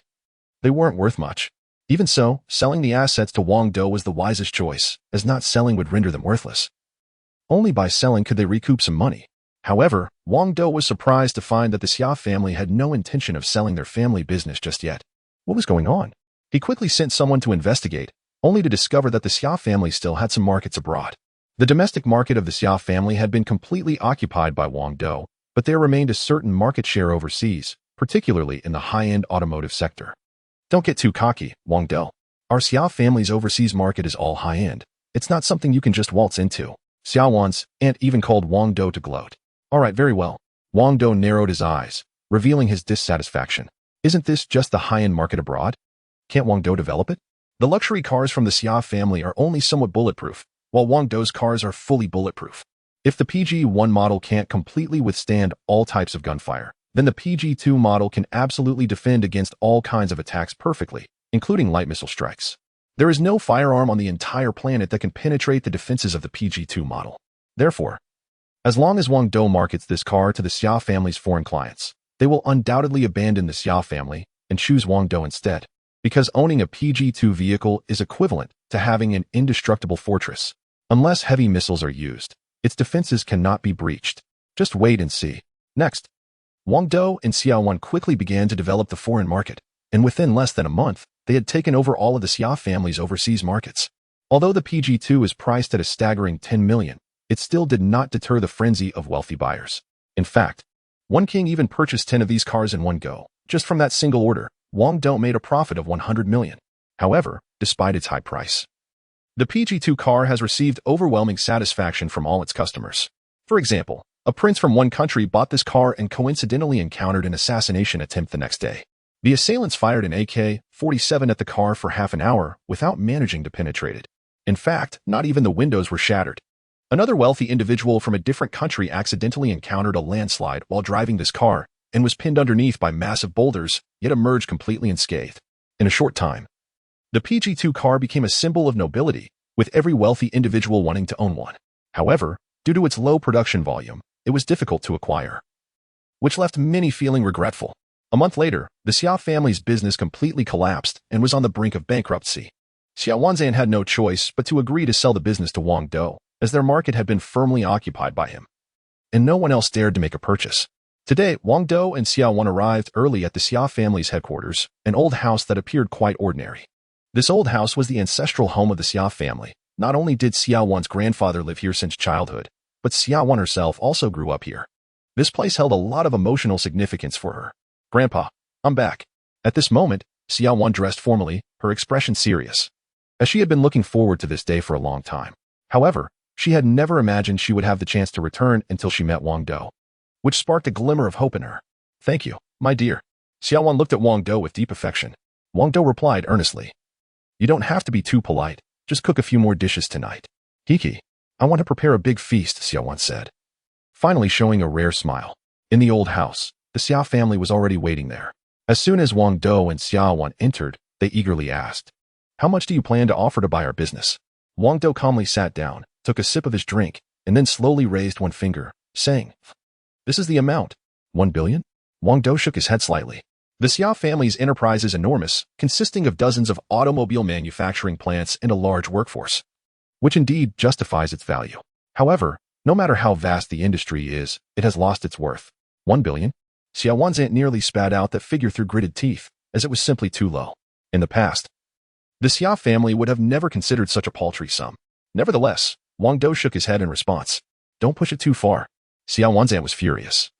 they weren't worth much. Even so, selling the assets to Wang Dou was the wisest choice, as not selling would render them worthless. Only by selling could they recoup some money. However, Wang Dou was surprised to find that the Xiao family had no intention of selling their family business just yet. What was going on? He quickly sent someone to investigate, only to discover that the Xiao family still had some markets abroad. The domestic market of the Xiao family had been completely occupied by Wang Dou, but there remained a certain market share overseas, particularly in the high-end automotive sector. "Don't get too cocky, Wang Dou. Our Xiao family's overseas market is all high-end. It's not something you can just waltz into." Xiao Wan's aunt even called Wang Dou to gloat. "All right, very well." Wang Dou narrowed his eyes, revealing his dissatisfaction. "Isn't this just the high-end market abroad? Can't Wang Dou develop it? The luxury cars from the Xiao family are only somewhat bulletproof, while Wang Dou's cars are fully bulletproof. If the PG-1 model can't completely withstand all types of gunfire, then the PG-2 model can absolutely defend against all kinds of attacks perfectly, including light missile strikes. There is no firearm on the entire planet that can penetrate the defenses of the PG-2 model. Therefore, as long as Wang Dou markets this car to the Xiao family's foreign clients, they will undoubtedly abandon the Xiao family and choose Wang Dou instead, because owning a PG-2 vehicle is equivalent to having an indestructible fortress. Unless heavy missiles are used, its defenses cannot be breached. Just wait and see. Next, Wang Dou and Xiao Wan quickly began to develop the foreign market, and within less than a month, they had taken over all of the Xiao family's overseas markets. Although the PG-2 is priced at a staggering 10 million, it still did not deter the frenzy of wealthy buyers. In fact, one king even purchased 10 of these cars in one go. Just from that single order, Wang Dou made a profit of 100 million. However, despite its high price, the PG-2 car has received overwhelming satisfaction from all its customers. For example, a prince from one country bought this car and coincidentally encountered an assassination attempt the next day. The assailants fired an AK-47 at the car for half an hour without managing to penetrate it. In fact, not even the windows were shattered. Another wealthy individual from a different country accidentally encountered a landslide while driving this car and was pinned underneath by massive boulders, yet emerged completely unscathed. In a short time, the PG-2 car became a symbol of nobility, with every wealthy individual wanting to own one. However, due to its low production volume, it was difficult to acquire, which left many feeling regretful. A month later, the Xia family's business completely collapsed and was on the brink of bankruptcy. Xiao Wanzan had no choice but to agree to sell the business to Wang Dou, as their market had been firmly occupied by him, and no one else dared to make a purchase. Today, Wang Dou and Xiao Wan arrived early at the Xia family's headquarters, an old house that appeared quite ordinary. This old house was the ancestral home of the Xia family. Not only did Xiao Wan's grandfather live here since childhood, but Xiao Wan herself also grew up here. This place held a lot of emotional significance for her. "Grandpa, I'm back." At this moment, Xiao Wan dressed formally, her expression serious, as she had been looking forward to this day for a long time. However, she had never imagined she would have the chance to return until she met Wang Dou, which sparked a glimmer of hope in her. "Thank you, my dear." Xiao Wan looked at Wang Dou with deep affection. Wang Dou replied earnestly, "You don't have to be too polite. Just cook a few more dishes tonight." "Hiki, I want to prepare a big feast," Xiao Wan said, finally showing a rare smile. In the old house, the Xia family was already waiting there. As soon as Wang Dou and Xiao Wan entered, they eagerly asked, "How much do you plan to offer to buy our business?" Wang Dou calmly sat down, took a sip of his drink, and then slowly raised one finger, saying, "This is the amount. 1 billion? Wang Dou shook his head slightly. The Xia family's enterprise is enormous, consisting of dozens of automobile manufacturing plants and a large workforce, which indeed justifies its value. However, no matter how vast the industry is, it has lost its worth. 1 billion? Xiao Wan's aunt nearly spat out that figure through gritted teeth, as it was simply too low. In the past, the Xia family would have never considered such a paltry sum. Nevertheless, Wang Dou shook his head in response. "Don't push it too far." Xiao Wan's aunt was furious,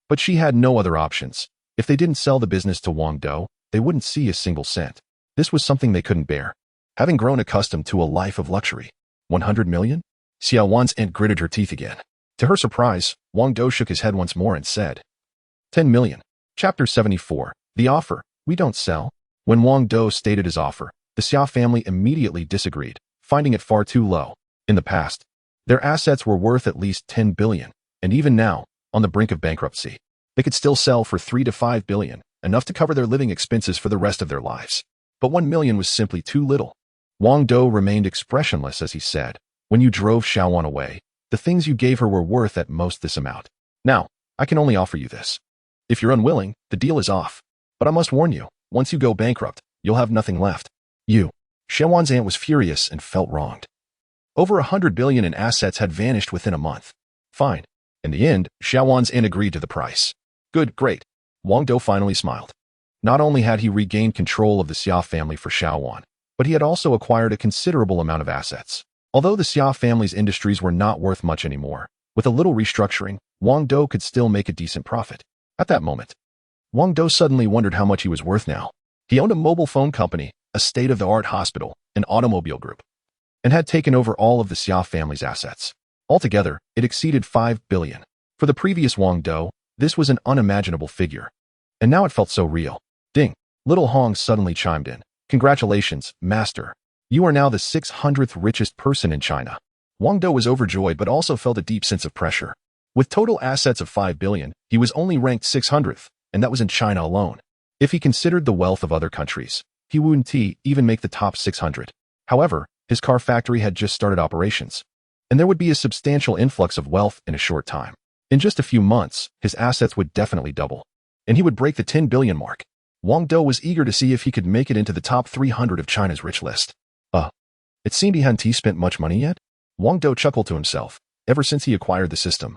but she had no other options. If they didn't sell the business to Wang Dou, they wouldn't see a single cent. This was something they couldn't bear, having grown accustomed to a life of luxury. 100 million? Xiao Wan's aunt gritted her teeth again. To her surprise, Wang Dou shook his head once more and said, 10 million. Chapter 74. The offer. We don't sell. When Wang Dou stated his offer, the Xia family immediately disagreed, finding it far too low. In the past, their assets were worth at least 10 billion, and even now, on the brink of bankruptcy, they could still sell for 3 to 5 billion, enough to cover their living expenses for the rest of their lives. But 1 million was simply too little. Wang Dou remained expressionless as he said, "When you drove Xiao Wan away, the things you gave her were worth at most this amount. Now, I can only offer you this. If you're unwilling, the deal is off. But I must warn you, once you go bankrupt, you'll have nothing left." Xiao Wan's aunt was furious and felt wronged. Over 100 billion in assets had vanished within a month. Fine. In the end, Xiao Wan's aunt agreed to the price. Good, great. Wang Dou finally smiled. Not only had he regained control of the Xia family for Xiao Wan, but he had also acquired a considerable amount of assets. Although the Xia family's industries were not worth much anymore, with a little restructuring, Wang Dou could still make a decent profit. At that moment, Wang Dou suddenly wondered how much he was worth now. He owned a mobile phone company, a state-of-the-art hospital, an automobile group, and had taken over all of the Xia family's assets. Altogether, it exceeded 5 billion. For the previous Wang Dou, this was an unimaginable figure. And now it felt so real. Ding! Little Hong suddenly chimed in. "Congratulations, master. You are now the 600th richest person in China." Wang Dou was overjoyed but also felt a deep sense of pressure. With total assets of 5 billion, he was only ranked 600th, and that was in China alone. If he considered the wealth of other countries, he wouldn't even make the top 600. However, his car factory had just started operations, and there would be a substantial influx of wealth in a short time. In just a few months, his assets would definitely double, and he would break the 10 billion mark. Wang Dou was eager to see if he could make it into the top 300 of China's rich list. It seemed he hadn't spent much money yet. Wang Dou chuckled to himself. Ever since he acquired the system,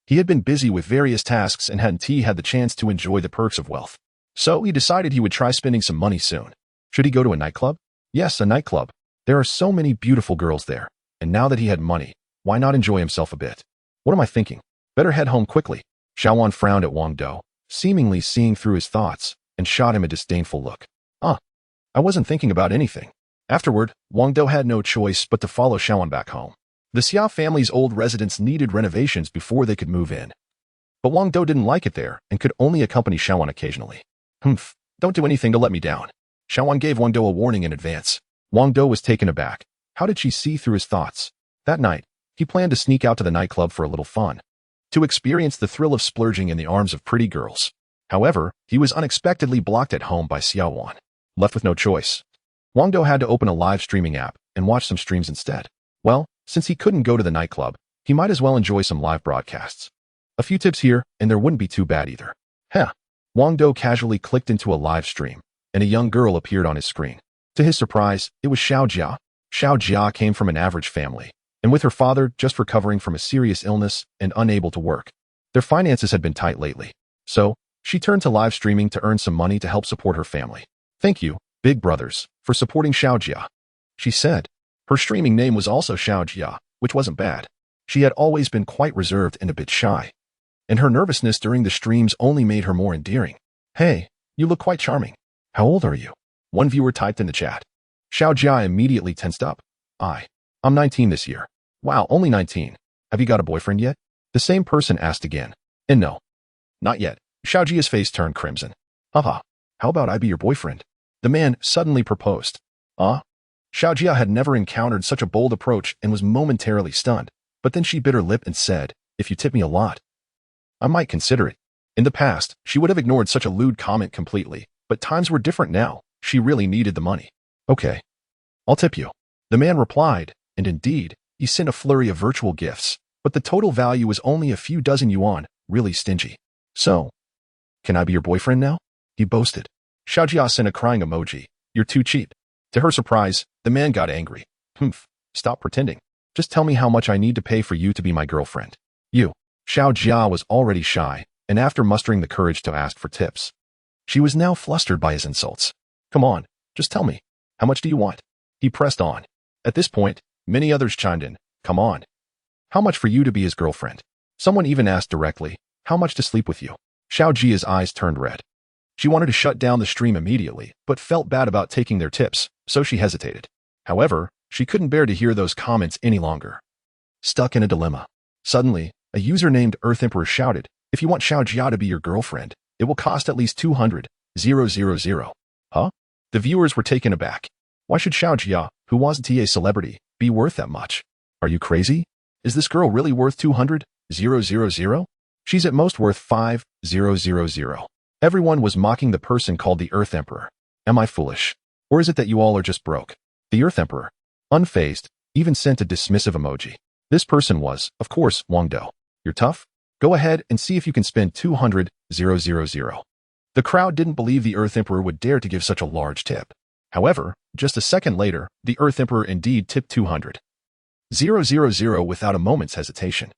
he had been busy with various tasks and hadn't had the chance to enjoy the perks of wealth. So he decided he would try spending some money soon. Should he go to a nightclub? Yes, a nightclub. There are so many beautiful girls there, and now that he had money, why not enjoy himself a bit? What am I thinking? Better head home quickly. Xiao Wan frowned at Wang Dou, seemingly seeing through his thoughts, and shot him a disdainful look. I wasn't thinking about anything. Afterward, Wang Dou had no choice but to follow Xiao Wan back home. The Xia family's old residence needed renovations before they could move in. But Wang Dou didn't like it there and could only accompany Xiao Wan occasionally. Don't do anything to let me down. Xiao Wan gave Wang Dou a warning in advance. Wang Dou was taken aback. How did she see through his thoughts? That night, he planned to sneak out to the nightclub for a little fun, to experience the thrill of splurging in the arms of pretty girls. However, he was unexpectedly blocked at home by Xiao Wan. Left with no choice, Wang Dou had to open a live streaming app and watch some streams instead. Well, since he couldn't go to the nightclub, he might as well enjoy some live broadcasts. A few tips here, and there wouldn't be too bad either. Heh. Wang Dou casually clicked into a live stream, and a young girl appeared on his screen. To his surprise, it was Xiao Jia. Xiao Jia came from an average family, and with her father just recovering from a serious illness and unable to work. Their finances had been tight lately, so she turned to live streaming to earn some money to help support her family. Thank you, big brothers, for supporting Xiao Jia, she said. Her streaming name was also Xiao Jia, which wasn't bad. She had always been quite reserved and a bit shy, and her nervousness during the streams only made her more endearing. Hey, you look quite charming. How old are you? One viewer typed in the chat. Xiao Jia immediately tensed up. I'm 19 this year. Wow, only 19. Have you got a boyfriend yet? The same person asked again. And no. Not yet. Xiao Jia's face turned crimson. Haha. How about I be your boyfriend? The man suddenly proposed. Xiao Jia had never encountered such a bold approach and was momentarily stunned, but then she bit her lip and said, if you tip me a lot, I might consider it. In the past, she would have ignored such a lewd comment completely, but times were different now. She really needed the money. Okay. I'll tip you. The man replied, and indeed, he sent a flurry of virtual gifts, but the total value was only a few dozen yuan, really stingy. So, can I be your boyfriend now? He boasted. Xiao Jia sent a crying emoji. You're too cheap. To her surprise, the man got angry. Stop pretending. Just tell me how much I need to pay for you to be my girlfriend. You. Xiao Jia was already shy, and after mustering the courage to ask for tips, she was now flustered by his insults. Come on, just tell me. How much do you want? He pressed on. At this point, many others chimed in. Come on. How much for you to be his girlfriend? Someone even asked directly, how much to sleep with you? Xiao Jia's eyes turned red. She wanted to shut down the stream immediately, but felt bad about taking their tips, so she hesitated. However, she couldn't bear to hear those comments any longer. Stuck in a dilemma. Suddenly, a user named Earth Emperor shouted, if you want Xiao Jia to be your girlfriend, it will cost at least 200,000. Huh? The viewers were taken aback. Why should Xiao Jia, who wasn't a celebrity, be worth that much? Are you crazy? Is this girl really worth 200,000? She's at most worth 5,000. Everyone was mocking the person called the Earth Emperor. Am I foolish? Or is it that you all are just broke? The Earth Emperor, unfazed, even sent a dismissive emoji. This person was, of course, Wang Dou. You're tough? Go ahead and see if you can spend 200,000. The crowd didn't believe the Earth Emperor would dare to give such a large tip. However, just a second later, the Earth Emperor indeed tipped 200,000 without a moment's hesitation.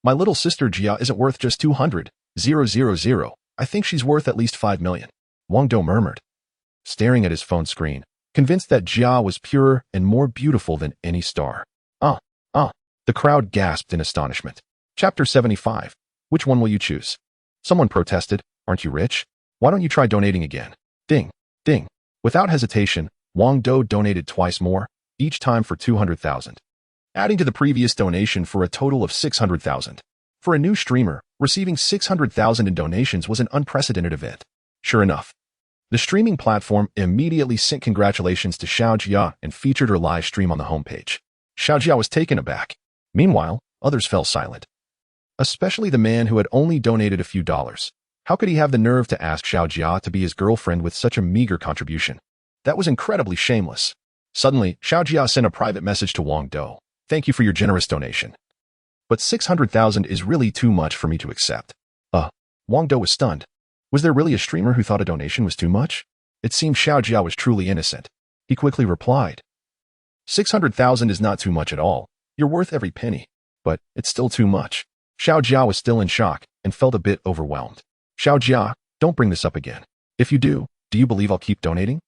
My little sister Jia isn't worth just 200,000. I think she's worth at least 5 million. Wang Dou murmured, staring at his phone screen, convinced that Jia was purer and more beautiful than any star. The crowd gasped in astonishment. Chapter 75. Which one will you choose? Someone protested, aren't you rich? Why don't you try donating again? Ding, ding. Without hesitation, Wang Dou donated twice more, each time for 200,000, adding to the previous donation for a total of 600,000. For a new streamer, receiving 600,000 in donations was an unprecedented event. Sure enough, the streaming platform immediately sent congratulations to Xiao Jia and featured her live stream on the homepage. Xiao Jia was taken aback. Meanwhile, others fell silent, especially the man who had only donated a few dollars. How could he have the nerve to ask Xiao Jia to be his girlfriend with such a meager contribution? That was incredibly shameless. Suddenly, Xiao Jia sent a private message to Wang Dou. Thank you for your generous donation. But 600,000 is really too much for me to accept. Wang Dou was stunned. Was there really a streamer who thought a donation was too much? It seemed Xiao Jia was truly innocent. He quickly replied, 600,000 is not too much at all. You're worth every penny. But it's still too much. Xiao Jia was still in shock and felt a bit overwhelmed. Xiao Jia, don't bring this up again. If you do you believe I'll keep donating?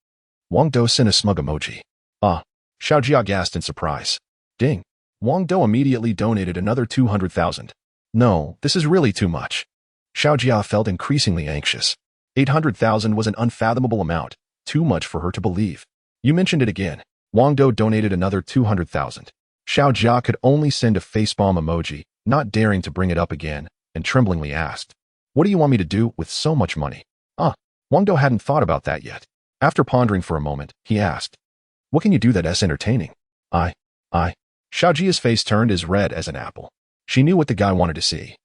Wang Dou sent a smug emoji. Xiao Jia gasped in surprise. Ding. Wang Dou immediately donated another 200,000. No, this is really too much. Xiao Jia felt increasingly anxious. 800,000 was an unfathomable amount, too much for her to believe. You mentioned it again. Wang Dou donated another 200,000. Xiao Jia could only send a facepalm emoji, not daring to bring it up again, and tremblingly asked, what do you want me to do with so much money? Wang Dou hadn't thought about that yet. After pondering for a moment, he asked, what can you do that's entertaining? Xiao Jia's face turned as red as an apple. She knew what the guy wanted to see.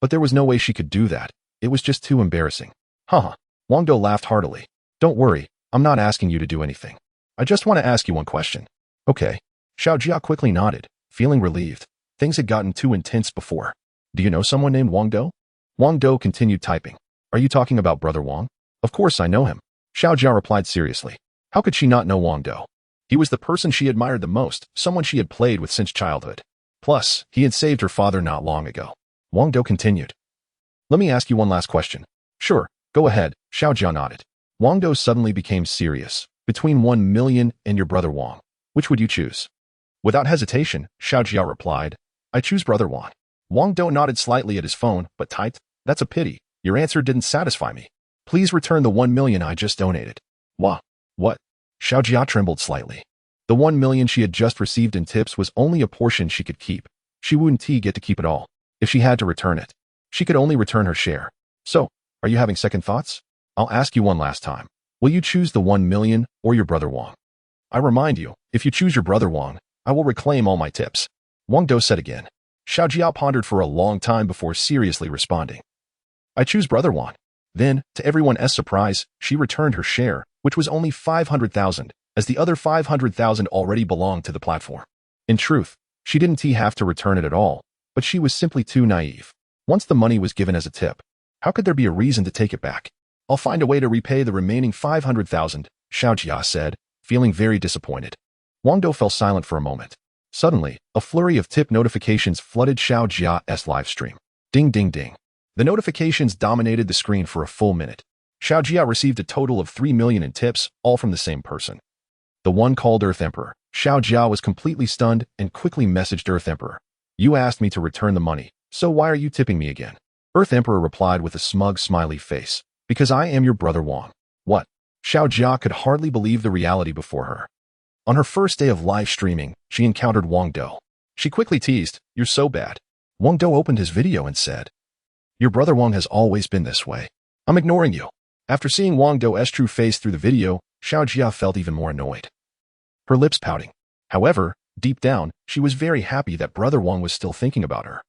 But there was no way she could do that. It was just too embarrassing. Wang Dou laughed heartily. Don't worry, I'm not asking you to do anything. I just want to ask you one question. Okay. Xiao Jia quickly nodded, feeling relieved. Things had gotten too intense before. Do you know someone named Wang Dou? Wang Dou continued typing. Are you talking about Brother Wang? Of course I know him. Xiao Jia replied seriously. How could she not know Wang Dou? He was the person she admired the most, someone she had played with since childhood. Plus, he had saved her father not long ago. Wang Dou continued. Let me ask you one last question. Sure, go ahead, Xiao Jia nodded. Wang Dou suddenly became serious. Between 1 million and your brother Wang, which would you choose? Without hesitation, Xiao Jia replied, I choose Brother Wang. Wang Dou nodded slightly at his phone, but typed, That's a pity. Your answer didn't satisfy me. Please return the 1 million I just donated. Wah. What? Xiao Jia trembled slightly. The 1 million she had just received in tips was only a portion she could keep. She wouldn't get to keep it all. If she had to return it, she could only return her share. So, are you having second thoughts? I'll ask you one last time. Will you choose the 1 million or your brother Wang? I remind you, if you choose your brother Wang, I will reclaim all my tips. Wang Dou said again. Xiao Jia pondered for a long time before seriously responding. I choose Brother Wang. Then, to everyone's surprise, she returned her share, which was only 500,000, as the other 500,000 already belonged to the platform. In truth, she didn't have to return it at all, but she was simply too naive. Once the money was given as a tip, how could there be a reason to take it back? I'll find a way to repay the remaining 500,000, Xiao Jia said, feeling very disappointed. Wang Dou fell silent for a moment. Suddenly, a flurry of tip notifications flooded Xiao Jia's live stream. Ding ding ding. The notifications dominated the screen for a full minute. Xiao Jia received a total of 3 million in tips, all from the same person. The one called Earth Emperor. Xiao Jia was completely stunned and quickly messaged Earth Emperor. You asked me to return the money, so why are you tipping me again? Earth Emperor replied with a smug smiley face. Because I am your brother Wang. What? Xiao Jia could hardly believe the reality before her. On her first day of live streaming, she encountered Wang Dou. She quickly teased, You're so bad. Wang Dou opened his video and said, Your brother Wang has always been this way. I'm ignoring you. After seeing Wang Dou's true face through the video, Xiao Jia felt even more annoyed. Her lips pouting. However, deep down, she was very happy that Brother Wang was still thinking about her.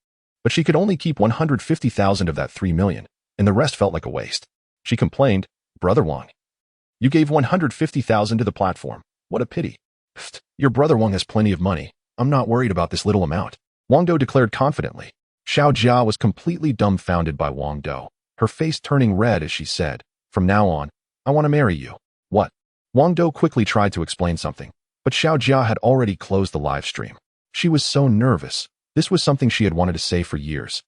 But she could only keep 150,000 of that 3 million, and the rest felt like a waste. She complained, Brother Wang. You gave 150,000 to the platform. What a pity. Pfft, your brother Wang has plenty of money. I'm not worried about this little amount. Wang Dou declared confidently. Xiao Jia was completely dumbfounded by Wang Dou, her face turning red as she said, From now on, I want to marry you. What? Wang Dou quickly tried to explain something, but Xiao Jia had already closed the live stream. She was so nervous. This was something she had wanted to say for years.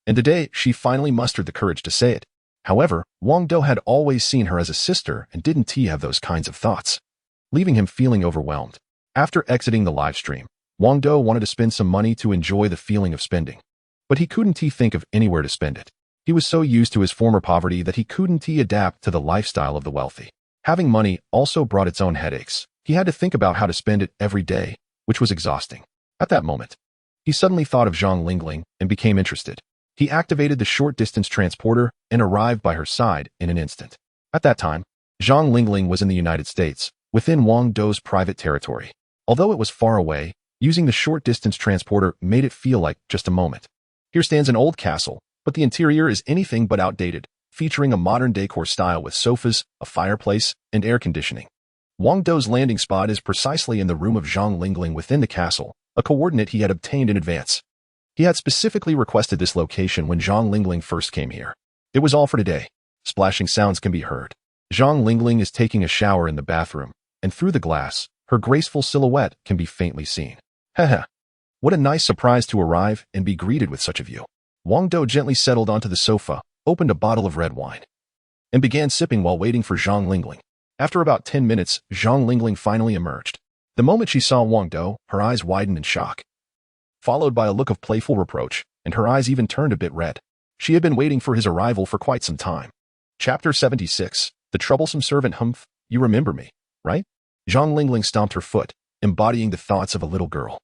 And today, she finally mustered the courage to say it. However, Wang Dou had always seen her as a sister and didn't have those kinds of thoughts, leaving him feeling overwhelmed. After exiting the live stream, Wang Dou wanted to spend some money to enjoy the feeling of spending. But he couldn't think of anywhere to spend it. He was so used to his former poverty that he couldn't adapt to the lifestyle of the wealthy. Having money also brought its own headaches. He had to think about how to spend it every day, which was exhausting. At that moment, he suddenly thought of Zhang Lingling and became interested. He activated the short-distance transporter and arrived by her side in an instant. At that time, Zhang Lingling was in the United States, within Wang Dou's private territory. Although it was far away, using the short-distance transporter made it feel like just a moment. Here stands an old castle, but the interior is anything but outdated, featuring a modern decor style with sofas, a fireplace, and air conditioning. Wang Dou's landing spot is precisely in the room of Zhang Lingling within the castle, a coordinate he had obtained in advance. He had specifically requested this location when Zhang Lingling first came here. It was all for today. Splashing sounds can be heard. Zhang Lingling is taking a shower in the bathroom, and through the glass, her graceful silhouette can be faintly seen. Haha. What a nice surprise to arrive and be greeted with such a view. Wang Dou gently settled onto the sofa, opened a bottle of red wine, and began sipping while waiting for Zhang Lingling. After about 10 minutes, Zhang Lingling finally emerged. The moment she saw Wang Dou, her eyes widened in shock, followed by a look of playful reproach, and her eyes even turned a bit red. She had been waiting for his arrival for quite some time. Chapter 76, The Troublesome Servant. Humph, you remember me, right? Zhang Lingling stomped her foot, embodying the thoughts of a little girl.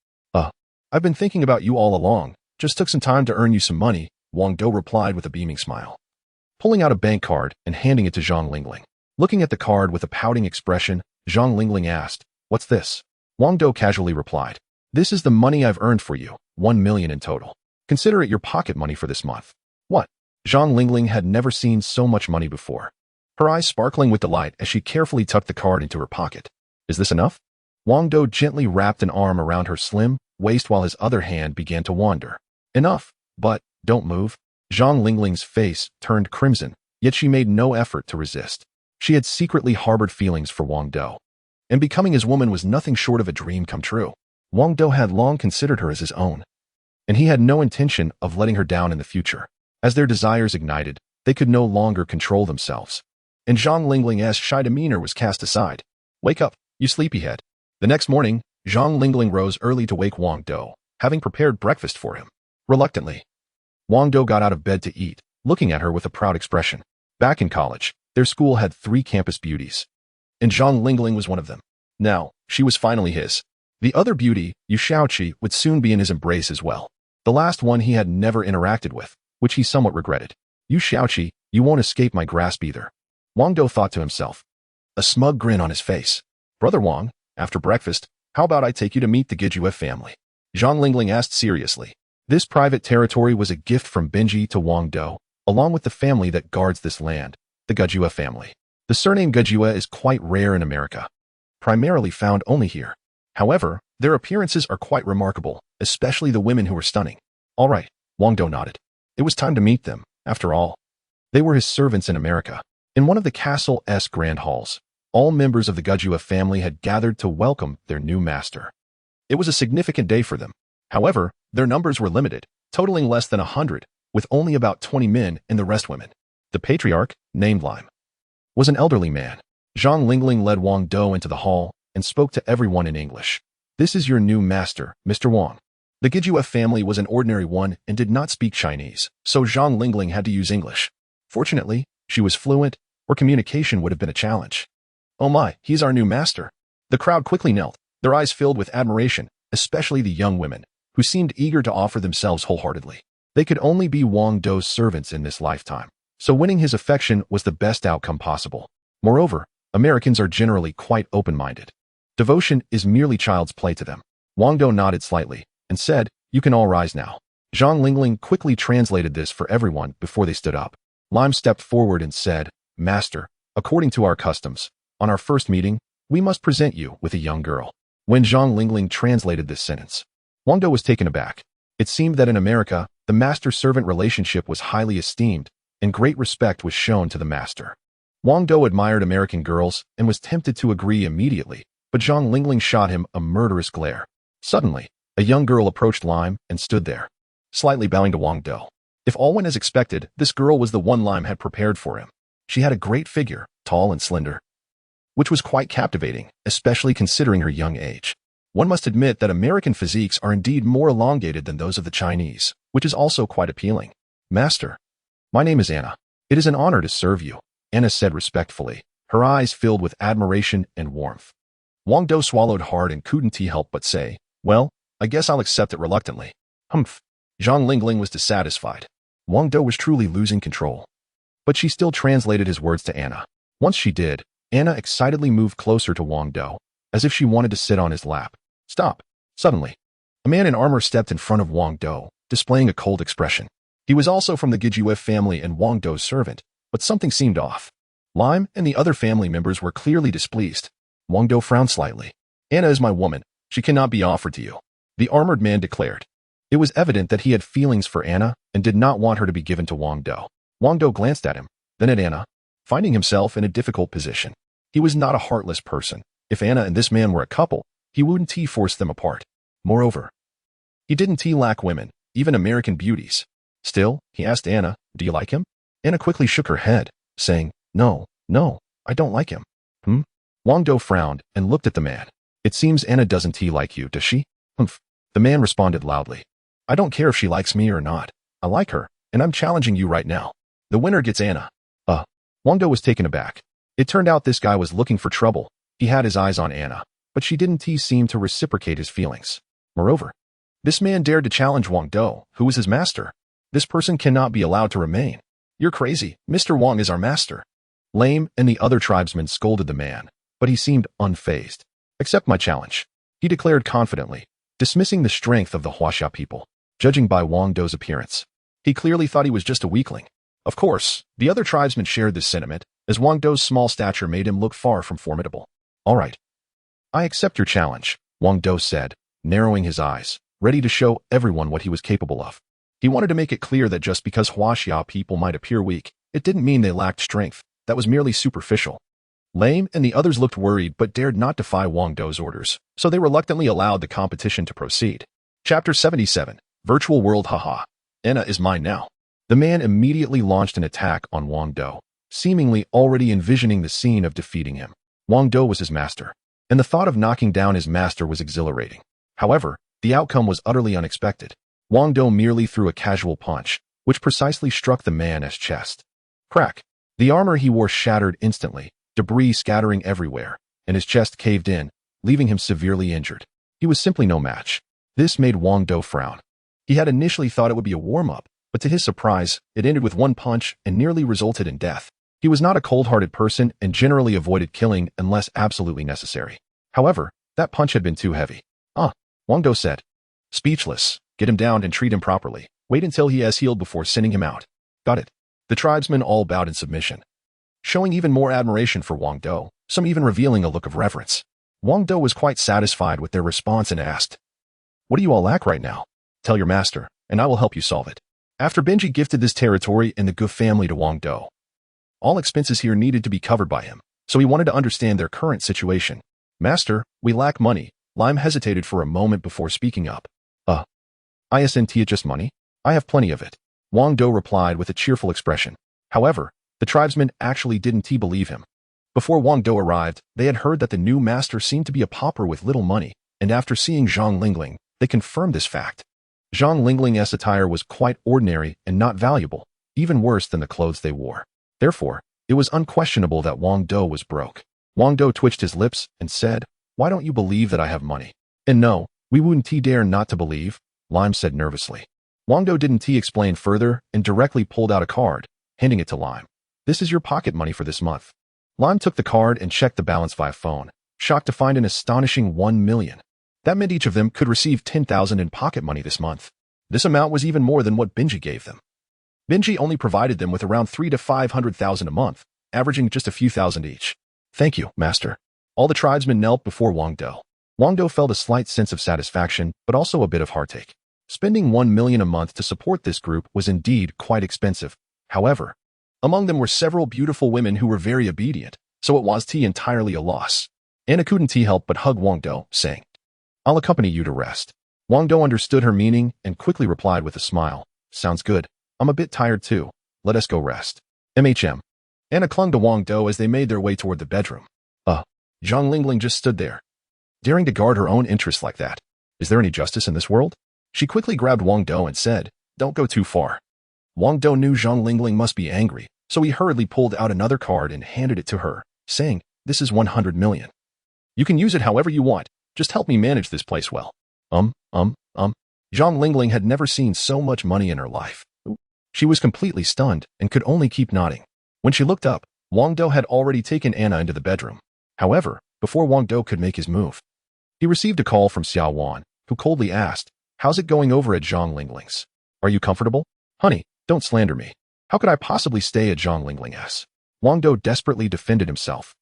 I've been thinking about you all along, just took some time to earn you some money, Wang Dou replied with a beaming smile, pulling out a bank card and handing it to Zhang Lingling. Looking at the card with a pouting expression, Zhang Lingling asked, What's this? Wang Dou casually replied, This is the money I've earned for you, 1 million in total. Consider it your pocket money for this month. What? Zhang Lingling had never seen so much money before, her eyes sparkling with delight as she carefully tucked the card into her pocket. Is this enough? Wang Dou gently wrapped an arm around her slim waist while his other hand began to wander. Enough. But, don't move. Zhang Lingling's face turned crimson, yet she made no effort to resist. She had secretly harbored feelings for Wang Dou, and becoming his woman was nothing short of a dream come true. Wang Dou had long considered her as his own, and he had no intention of letting her down in the future. As their desires ignited, they could no longer control themselves, and Zhang Lingling's shy demeanor was cast aside. Wake up, you sleepyhead. The next morning, Zhang Lingling rose early to wake Wang Dou, having prepared breakfast for him. Reluctantly, Wang Dou got out of bed to eat, looking at her with a proud expression. Back in college, their school had 3 campus beauties, and Zhang Lingling was one of them. Now, she was finally his. The other beauty, Yu Shaoqi, would soon be in his embrace as well. The last one he had never interacted with, which he somewhat regretted. Yu Shaoqi, you won't escape my grasp either. Wang Dou thought to himself, a smug grin on his face. Brother Wang, after breakfast, how about I take you to meet the Gijue family? Zhang Lingling asked seriously. This private territory was a gift from Benji to Wang Dou, along with the family that guards this land, the Gijue family. The surname Gijue is quite rare in America, primarily found only here. However, their appearances are quite remarkable, especially the women who were stunning. All right, Wang Dou nodded. It was time to meet them, after all. They were his servants in America. In one of the castle's grand halls, all members of the Gijue family had gathered to welcome their new master. It was a significant day for them. However, their numbers were limited, totaling less than 100, with only about 20 men and the rest women. The patriarch, named Lime, was an elderly man. Zhang Lingling led Wang Dou into the hall and spoke to everyone in English. This is your new master, Mr. Wang. The Gijue family was an ordinary one and did not speak Chinese, so Zhang Lingling had to use English. Fortunately, she was fluent, or communication would have been a challenge. Oh my, he's our new master. The crowd quickly knelt, their eyes filled with admiration, especially the young women, who seemed eager to offer themselves wholeheartedly. They could only be Wang Dou's servants in this lifetime, so winning his affection was the best outcome possible. Moreover, Americans are generally quite open-minded. Devotion is merely child's play to them. Wang Dou nodded slightly and said, you can all rise now. Zhang Lingling quickly translated this for everyone before they stood up. Lime stepped forward and said, Master, according to our customs, on our first meeting, we must present you with a young girl. When Zhang Lingling translated this sentence, Wang Dou was taken aback. It seemed that in America, the master-servant relationship was highly esteemed, and great respect was shown to the master. Wang Dou admired American girls and was tempted to agree immediately, but Zhang Lingling shot him a murderous glare. Suddenly, a young girl approached Lime and stood there, slightly bowing to Wang Dou. If all went as expected, this girl was the one Lime had prepared for him. She had a great figure, tall and slender, which was quite captivating, especially considering her young age. One must admit that American physiques are indeed more elongated than those of the Chinese, which is also quite appealing. Master, my name is Anna. It is an honor to serve you, Anna said respectfully, her eyes filled with admiration and warmth. Wang Dou swallowed hard and couldn't help but say, well, I guess I'll accept it reluctantly. Humph. Zhang Lingling was dissatisfied. Wang Dou was truly losing control. But she still translated his words to Anna. Once she did, Anna excitedly moved closer to Wang Dou, as if she wanted to sit on his lap. Stop. Suddenly, a man in armor stepped in front of Wang Dou, displaying a cold expression. He was also from the Gijue family and Wang Dou's servant, but something seemed off. Lime and the other family members were clearly displeased. Wang Dou frowned slightly. Anna is my woman. She cannot be offered to you, the armored man declared. It was evident that he had feelings for Anna and did not want her to be given to Wang Dou. Wang Dou glanced at him, then at Anna, finding himself in a difficult position. He was not a heartless person. If Anna and this man were a couple, he wouldn't force them apart. Moreover, he didn't lack women, even American beauties. Still, he asked Anna, do you like him? Anna quickly shook her head, saying, no, I don't like him. Wang Dou frowned and looked at the man. It seems Anna doesn't like you, does she? Humph. The man responded loudly. I don't care if she likes me or not. I like her, and I'm challenging you right now. The winner gets Anna. Wang Dou was taken aback. It turned out this guy was looking for trouble. He had his eyes on Anna, but she didn't seem to reciprocate his feelings. Moreover, this man dared to challenge Wang Dou, who was his master. This person cannot be allowed to remain. You're crazy. Mr. Wang is our master. Lame and the other tribesmen scolded the man, but he seemed unfazed. Accept my challenge, he declared confidently, dismissing the strength of the Huaxia people. Judging by Wang Dou's appearance, he clearly thought he was just a weakling. Of course, the other tribesmen shared this sentiment, as Wang Dou's small stature made him look far from formidable. All right. I accept your challenge, Wang Dou said, narrowing his eyes, ready to show everyone what he was capable of. He wanted to make it clear that just because Huaxia people might appear weak, it didn't mean they lacked strength. That was merely superficial. Lame and the others looked worried but dared not defy Wang Dou's orders, so they reluctantly allowed the competition to proceed. Chapter 77. Virtual World. Haha. Anna is mine now. The man immediately launched an attack on Wang Dou, seemingly already envisioning the scene of defeating him. Wang Dou was his master, and the thought of knocking down his master was exhilarating. However, the outcome was utterly unexpected. Wang Dou merely threw a casual punch, which precisely struck the man's chest. Crack. The armor he wore shattered instantly, debris scattering everywhere, and his chest caved in, leaving him severely injured. He was simply no match. This made Wang Dou frown. He had initially thought it would be a warm-up, but to his surprise, it ended with one punch and nearly resulted in death. He was not a cold-hearted person and generally avoided killing unless absolutely necessary. However, that punch had been too heavy. Wang Dou said. Speechless. Get him down and treat him properly. Wait until he has healed before sending him out. Got it. The tribesmen all bowed in submission, showing even more admiration for Wang Dou, some even revealing a look of reverence. Wang Dou was quite satisfied with their response and asked, What do you all lack right now? Tell your master, and I will help you solve it. After Benji gifted this territory and the Gu family to Wang Dou, all expenses here needed to be covered by him, so he wanted to understand their current situation. Master, we lack money. Lime hesitated for a moment before speaking up. Isn't it just money? I have plenty of it. Wang Dou replied with a cheerful expression. However, the tribesmen actually didn't believe him. Before Wang Dou arrived, they had heard that the new master seemed to be a pauper with little money, and after seeing Zhang Lingling, they confirmed this fact. Zhang Lingling's attire was quite ordinary and not valuable, even worse than the clothes they wore. Therefore, it was unquestionable that Wang Dou was broke. Wang Dou twitched his lips and said, Why don't you believe that I have money? And no, we wouldn't dare not to believe, Lime said nervously. Wang Dou didn't explain further and directly pulled out a card, handing it to Lime. This is your pocket money for this month. Lime took the card and checked the balance via phone, shocked to find an astonishing 1 million. That meant each of them could receive 10,000 in pocket money this month. This amount was even more than what Benji gave them. Benji only provided them with around 300,000 to 500,000 a month, averaging just a few thousand each. Thank you, master. All the tribesmen knelt before Wang Dou. Wang Dou felt a slight sense of satisfaction, but also a bit of heartache. Spending 1 million a month to support this group was indeed quite expensive. However, among them were several beautiful women who were very obedient, so it was entirely a loss. Anna couldn't help but hug Wang Dou, saying, I'll accompany you to rest. Wang Dou understood her meaning and quickly replied with a smile. Sounds good. I'm a bit tired too. Let us go rest. MHM. Anna clung to Wang Dou as they made their way toward the bedroom. Zhang Lingling just stood there, daring to guard her own interests like that. Is there any justice in this world? She quickly grabbed Wang Dou and said, Don't go too far. Wang Dou knew Zhang Lingling must be angry, so he hurriedly pulled out another card and handed it to her, saying, This is 100 million. You can use it however you want. Just help me manage this place well. Zhang Lingling had never seen so much money in her life. She was completely stunned and could only keep nodding. When she looked up, Wang Dou had already taken Anna into the bedroom. However, before Wang Dou could make his move, he received a call from Xiao Wan, who coldly asked, How's it going over at Zhang Lingling's? Are you comfortable? Honey, don't slander me. How could I possibly stay at Zhang Lingling's? Wang Dou desperately defended himself.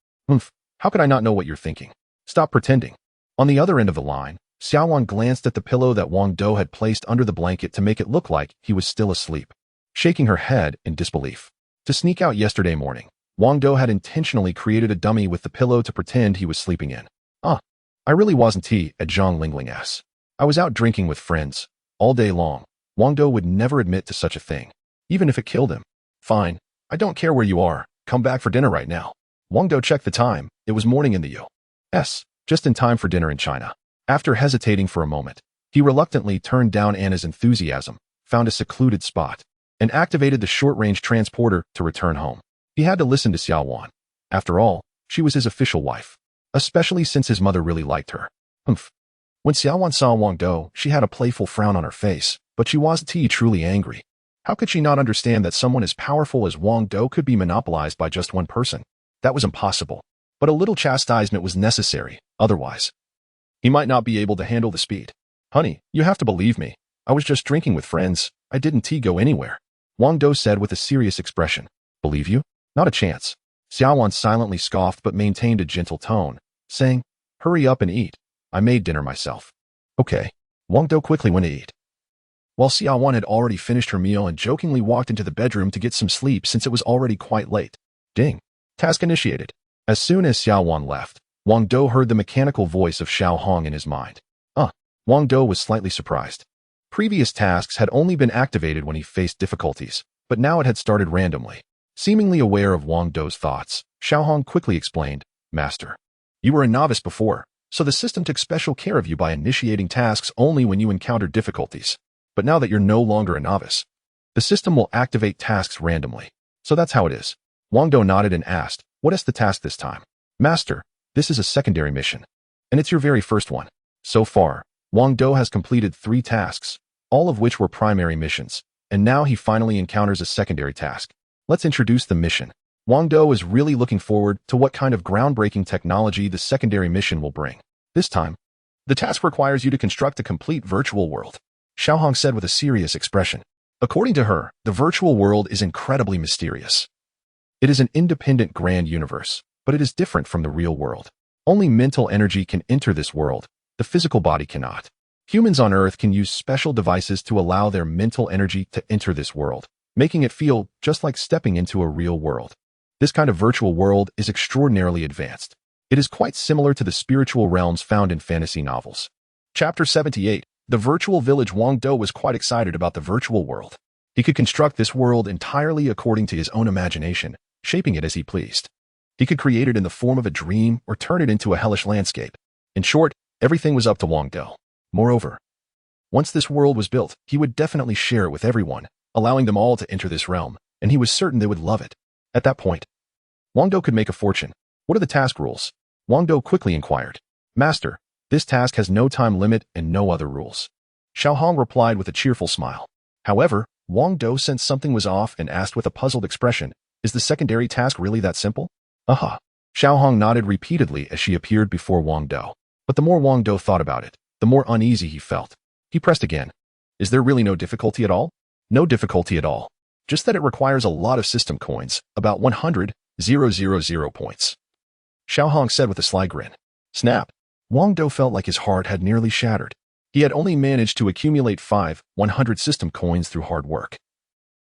How could I not know what you're thinking? Stop pretending. On the other end of the line, Xiao Wan glanced at the pillow that Wang Dou had placed under the blanket to make it look like he was still asleep, shaking her head in disbelief. To sneak out yesterday morning, Wang Dou had intentionally created a dummy with the pillow to pretend he was sleeping in. I really wasn't at Zhang Lingling's. I was out drinking with friends. All day long. Wang Dou would never admit to such a thing, even if it killed him. Fine. I don't care where you are. Come back for dinner right now. Wang Dou checked the time. It was morning in the U.S., just in time for dinner in China. After hesitating for a moment, he reluctantly turned down Anna's enthusiasm, found a secluded spot, and activated the short-range transporter to return home. He had to listen to Xiao Wan. After all, she was his official wife, especially since his mother really liked her. When Xiao Wan saw Wang Dou, she had a playful frown on her face, but she wasn't truly angry. How could she not understand that someone as powerful as Wang Dou could be monopolized by just one person? That was impossible. But a little chastisement was necessary, otherwise he might not be able to handle the speed. Honey, you have to believe me. I was just drinking with friends. I didn't go anywhere. Wang Dou said with a serious expression. Believe you? Not a chance. Xiao Wan silently scoffed but maintained a gentle tone, saying, Hurry up and eat. I made dinner myself. Okay. Wang Dou quickly went to eat. while Xiaowan had already finished her meal and jokingly walked into the bedroom to get some sleep since it was already quite late. Ding. Task initiated. As soon as Xiaowan left, Wang Dou heard the mechanical voice of Xiao Hong in his mind. Wang Dou was slightly surprised. Previous tasks had only been activated when he faced difficulties, but now it had started randomly. Seemingly aware of Wang Dou's thoughts, Xiao Hong quickly explained, Master, you were a novice before, so the system took special care of you by initiating tasks only when you encountered difficulties. But now that you're no longer a novice, the system will activate tasks randomly. So that's how it is. Wang Dou nodded and asked, what is the task this time? Master, this is a secondary mission, and it's your very first one. So far, Wang Dou has completed 3 tasks, all of which were primary missions, and now he finally encounters a secondary task. Let's introduce the mission. Wang Dou is really looking forward to what kind of groundbreaking technology the secondary mission will bring. This time, the task requires you to construct a complete virtual world, Xiao Hong said with a serious expression. According to her, the virtual world is incredibly mysterious. It is an independent grand universe, but it is different from the real world. Only mental energy can enter this world. The physical body cannot. Humans on Earth can use special devices to allow their mental energy to enter this world, making it feel just like stepping into a real world. This kind of virtual world is extraordinarily advanced. It is quite similar to the spiritual realms found in fantasy novels. Chapter 78. The Virtual Village. Wang Dou was quite excited about the virtual world. He could construct this world entirely according to his own imagination, shaping it as he pleased. He could create it in the form of a dream or turn it into a hellish landscape. In short, everything was up to Wang Dou. Moreover, once this world was built, he would definitely share it with everyone, allowing them all to enter this realm, and he was certain they would love it. At that point, Wang Dou could make a fortune. What are the task rules? Wang Dou quickly inquired. Master, this task has no time limit and no other rules. Xiao Hong replied with a cheerful smile. However, Wang Dou sensed something was off and asked with a puzzled expression, is the secondary task really that simple? Aha. Xiao Hong nodded repeatedly as she appeared before Wang Dou. But the more Wang Dou thought about it, the more uneasy he felt. He pressed again. Is there really no difficulty at all? No difficulty at all. Just that it requires a lot of system coins, about 100,000 points. Xiao Hong said with a sly grin. Snap. Wang Dou felt like his heart had nearly shattered. He had only managed to accumulate 100 system coins through hard work,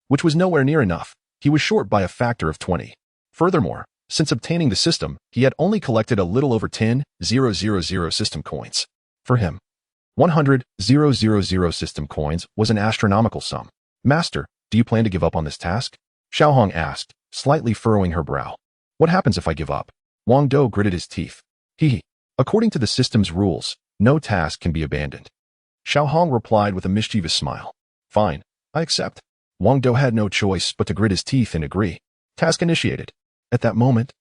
which was nowhere near enough. He was short by a factor of 20. Furthermore, since obtaining the system, he had only collected a little over 10,000 system coins. For him, 100,000 system coins was an astronomical sum. Master, do you plan to give up on this task? Xiao Hong asked, slightly furrowing her brow. What happens if I give up? Wang Dou gritted his teeth. According to the system's rules, no task can be abandoned. Xiao Hong replied with a mischievous smile. Fine, I accept. Wang Dou had no choice but to grit his teeth and agree. Task initiated. At that moment,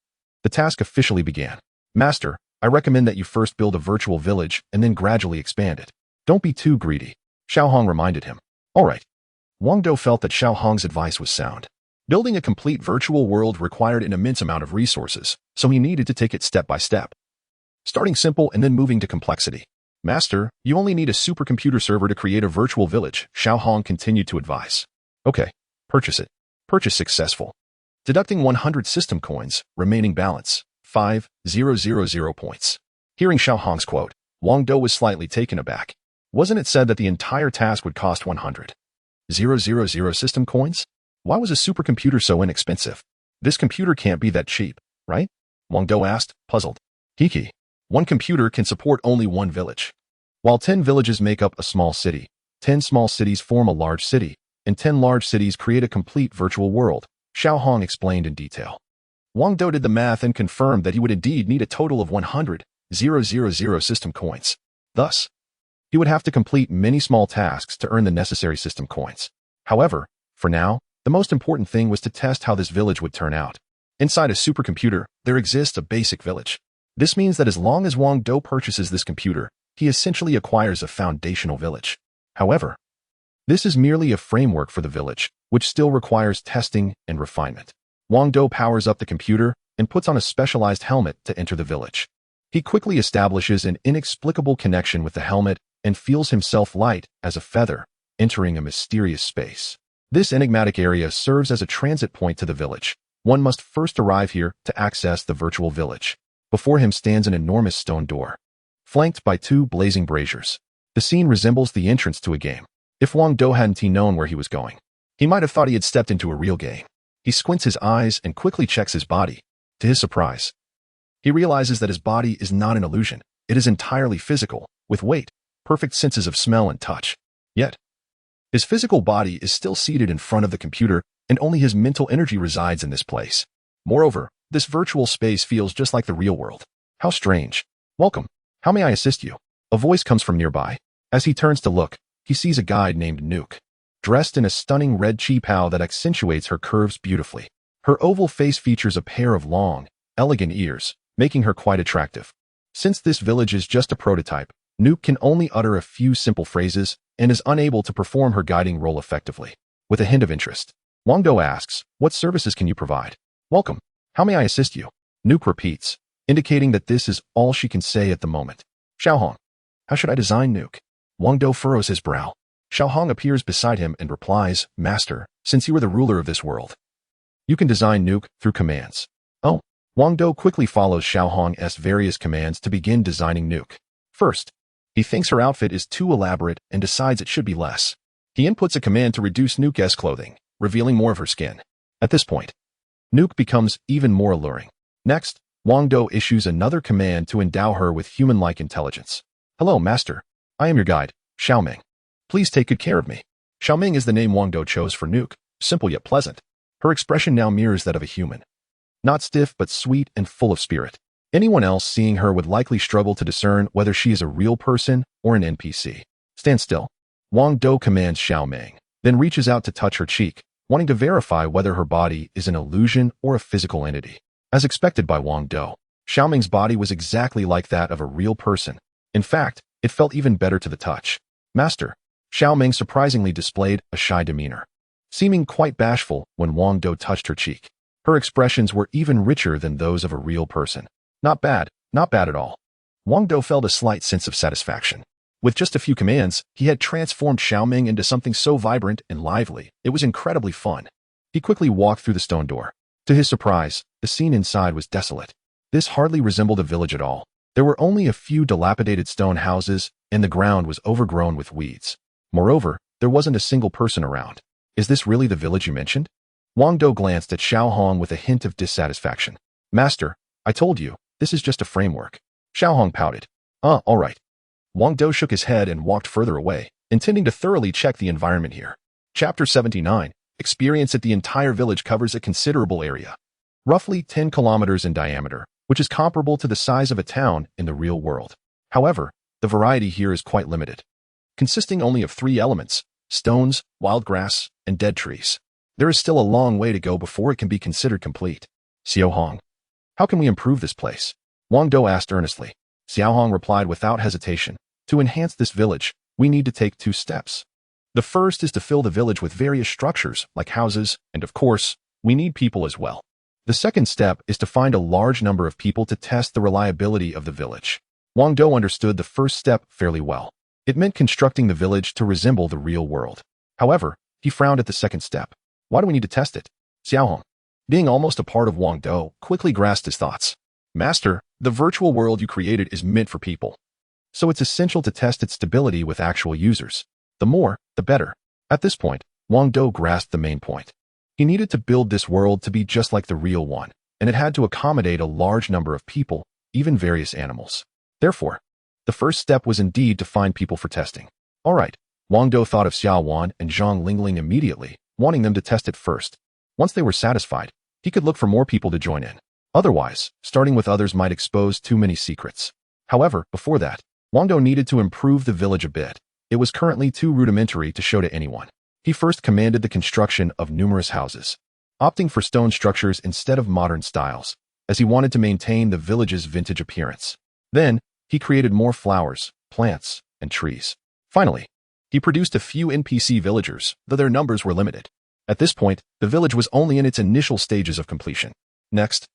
the task officially began. Master, I recommend that you first build a virtual village and then gradually expand it. Don't be too greedy, Xiao Hong reminded him. All right. Wang Dou felt that Xiao Hong's advice was sound. Building a complete virtual world required an immense amount of resources, so he needed to take it step by step, starting simple and then moving to complexity. Master, you only need a supercomputer server to create a virtual village, Xiao Hong continued to advise. Okay, purchase it. Purchase successful. Deducting 100 system coins, remaining balance, 5,000 points. Hearing Xiao Hong's quote, Wang Dou was slightly taken aback. Wasn't it said that the entire task would cost 100,000 system coins? Why was a supercomputer so inexpensive? This computer can't be that cheap, right? Wang Dou asked, puzzled. One computer can support only one village. While 10 villages make up a small city, 10 small cities form a large city, and 10 large cities create a complete virtual world, Xiao Hong explained in detail. Wang Dou did the math and confirmed that he would indeed need a total of 100,000 system coins. Thus, he would have to complete many small tasks to earn the necessary system coins. However, for now, the most important thing was to test how this village would turn out. Inside a supercomputer, there exists a basic village. This means that as long as Wang Dou purchases this computer, he essentially acquires a foundational village. However, this is merely a framework for the village, which still requires testing and refinement. Wang Dou powers up the computer and puts on a specialized helmet to enter the village. He quickly establishes an inexplicable connection with the helmet and feels himself light as a feather, entering a mysterious space. This enigmatic area serves as a transit point to the village. One must first arrive here to access the virtual village. Before him stands an enormous stone door, flanked by 2 blazing braziers. The scene resembles the entrance to a game. If Wang Dou hadn't known where he was going, he might have thought he had stepped into a real game. He squints his eyes and quickly checks his body. To his surprise, he realizes that his body is not an illusion. It is entirely physical, with weight, perfect senses of smell and touch. Yet, his physical body is still seated in front of the computer, and only his mental energy resides in this place. Moreover, this virtual space feels just like the real world. How strange. Welcome. How may I assist you? A voice comes from nearby. As he turns to look, he sees a guide named Nuke, dressed in a stunning red chi-pao that accentuates her curves beautifully. Her oval face features a pair of long, elegant ears, making her quite attractive. Since this village is just a prototype, Nuke can only utter a few simple phrases and is unable to perform her guiding role effectively. With a hint of interest, Wang Dou asks, "What services can you provide?" "Welcome. How may I assist you?" Nuke repeats, indicating that this is all she can say at the moment. "Xiaohong, how should I design Nuke?" Wang Dou furrows his brow. Xiaohong appears beside him and replies, "Master, since you are the ruler of this world, you can design Nuke through commands." Oh, Wang Dou quickly follows Xiaohong's various commands to begin designing Nuke. First, he thinks her outfit is too elaborate and decides it should be less. He inputs a command to reduce Nuke's clothing, revealing more of her skin. At this point, Nuke becomes even more alluring. Next, Wang Dou issues another command to endow her with human-like intelligence. "Hello, Master. I am your guide, Xiaoming. Please take good care of me." Xiaoming is the name Wang Dou chose for Nuke, simple yet pleasant. Her expression now mirrors that of a human. Not stiff but sweet and full of spirit. Anyone else seeing her would likely struggle to discern whether she is a real person or an NPC. "Stand still." Wang Dou commands Xiaoming, then reaches out to touch her cheek, wanting to verify whether her body is an illusion or a physical entity. As expected by Wang Dou, Xiaoming's body was exactly like that of a real person. In fact, it felt even better to the touch. "Master." Xiaoming surprisingly displayed a shy demeanor, seeming quite bashful when Wang Dou touched her cheek. Her expressions were even richer than those of a real person. Not bad at all. Wang Dou felt a slight sense of satisfaction. With just a few commands, he had transformed Xiaoming into something so vibrant and lively, it was incredibly fun. He quickly walked through the stone door. To his surprise, the scene inside was desolate. This hardly resembled a village at all. There were only a few dilapidated stone houses, and the ground was overgrown with weeds. Moreover, there wasn't a single person around. "Is this really the village you mentioned?" Wang Dou glanced at Xiaohong with a hint of dissatisfaction. "Master, I told you, this is just a framework." Xiaohong pouted. All right." Wang Dou shook his head and walked further away, intending to thoroughly check the environment here. Chapter 79. Experience at the entire village covers a considerable area, roughly 10 kilometers in diameter, which is comparable to the size of a town in the real world. However, the variety here is quite limited, consisting only of 3 elements: stones, wild grass, and dead trees. There is still a long way to go before it can be considered complete. "Xiaohong, how can we improve this place?" Wang Dou asked earnestly. Xiaohong replied without hesitation. "To enhance this village, we need to take 2 steps. The first is to fill the village with various structures, like houses, and of course, we need people as well. The second step is to find a large number of people to test the reliability of the village." Wang Dou understood the first step fairly well. It meant constructing the village to resemble the real world. However, he frowned at the second step. "Why do we need to test it?" Xiaohong, being almost a part of Wang Dou, quickly grasped his thoughts. "Master, the virtual world you created is meant for people, so it's essential to test its stability with actual users. The more, the better." At this point, Wang Dou grasped the main point. He needed to build this world to be just like the real one, and it had to accommodate a large number of people, even various animals. Therefore, the first step was indeed to find people for testing. All right, Wang Dou thought of Xiao Wan and Zhang Lingling immediately, wanting them to test it first. Once they were satisfied, he could look for more people to join in. Otherwise, starting with others might expose too many secrets. However, before that, Wang Dou needed to improve the village a bit. It was currently too rudimentary to show to anyone. He first commanded the construction of numerous houses, opting for stone structures instead of modern styles, as he wanted to maintain the village's vintage appearance. Then, he created more flowers, plants, and trees. Finally, he produced a few NPC villagers, though their numbers were limited. At this point, the village was only in its initial stages of completion. Next,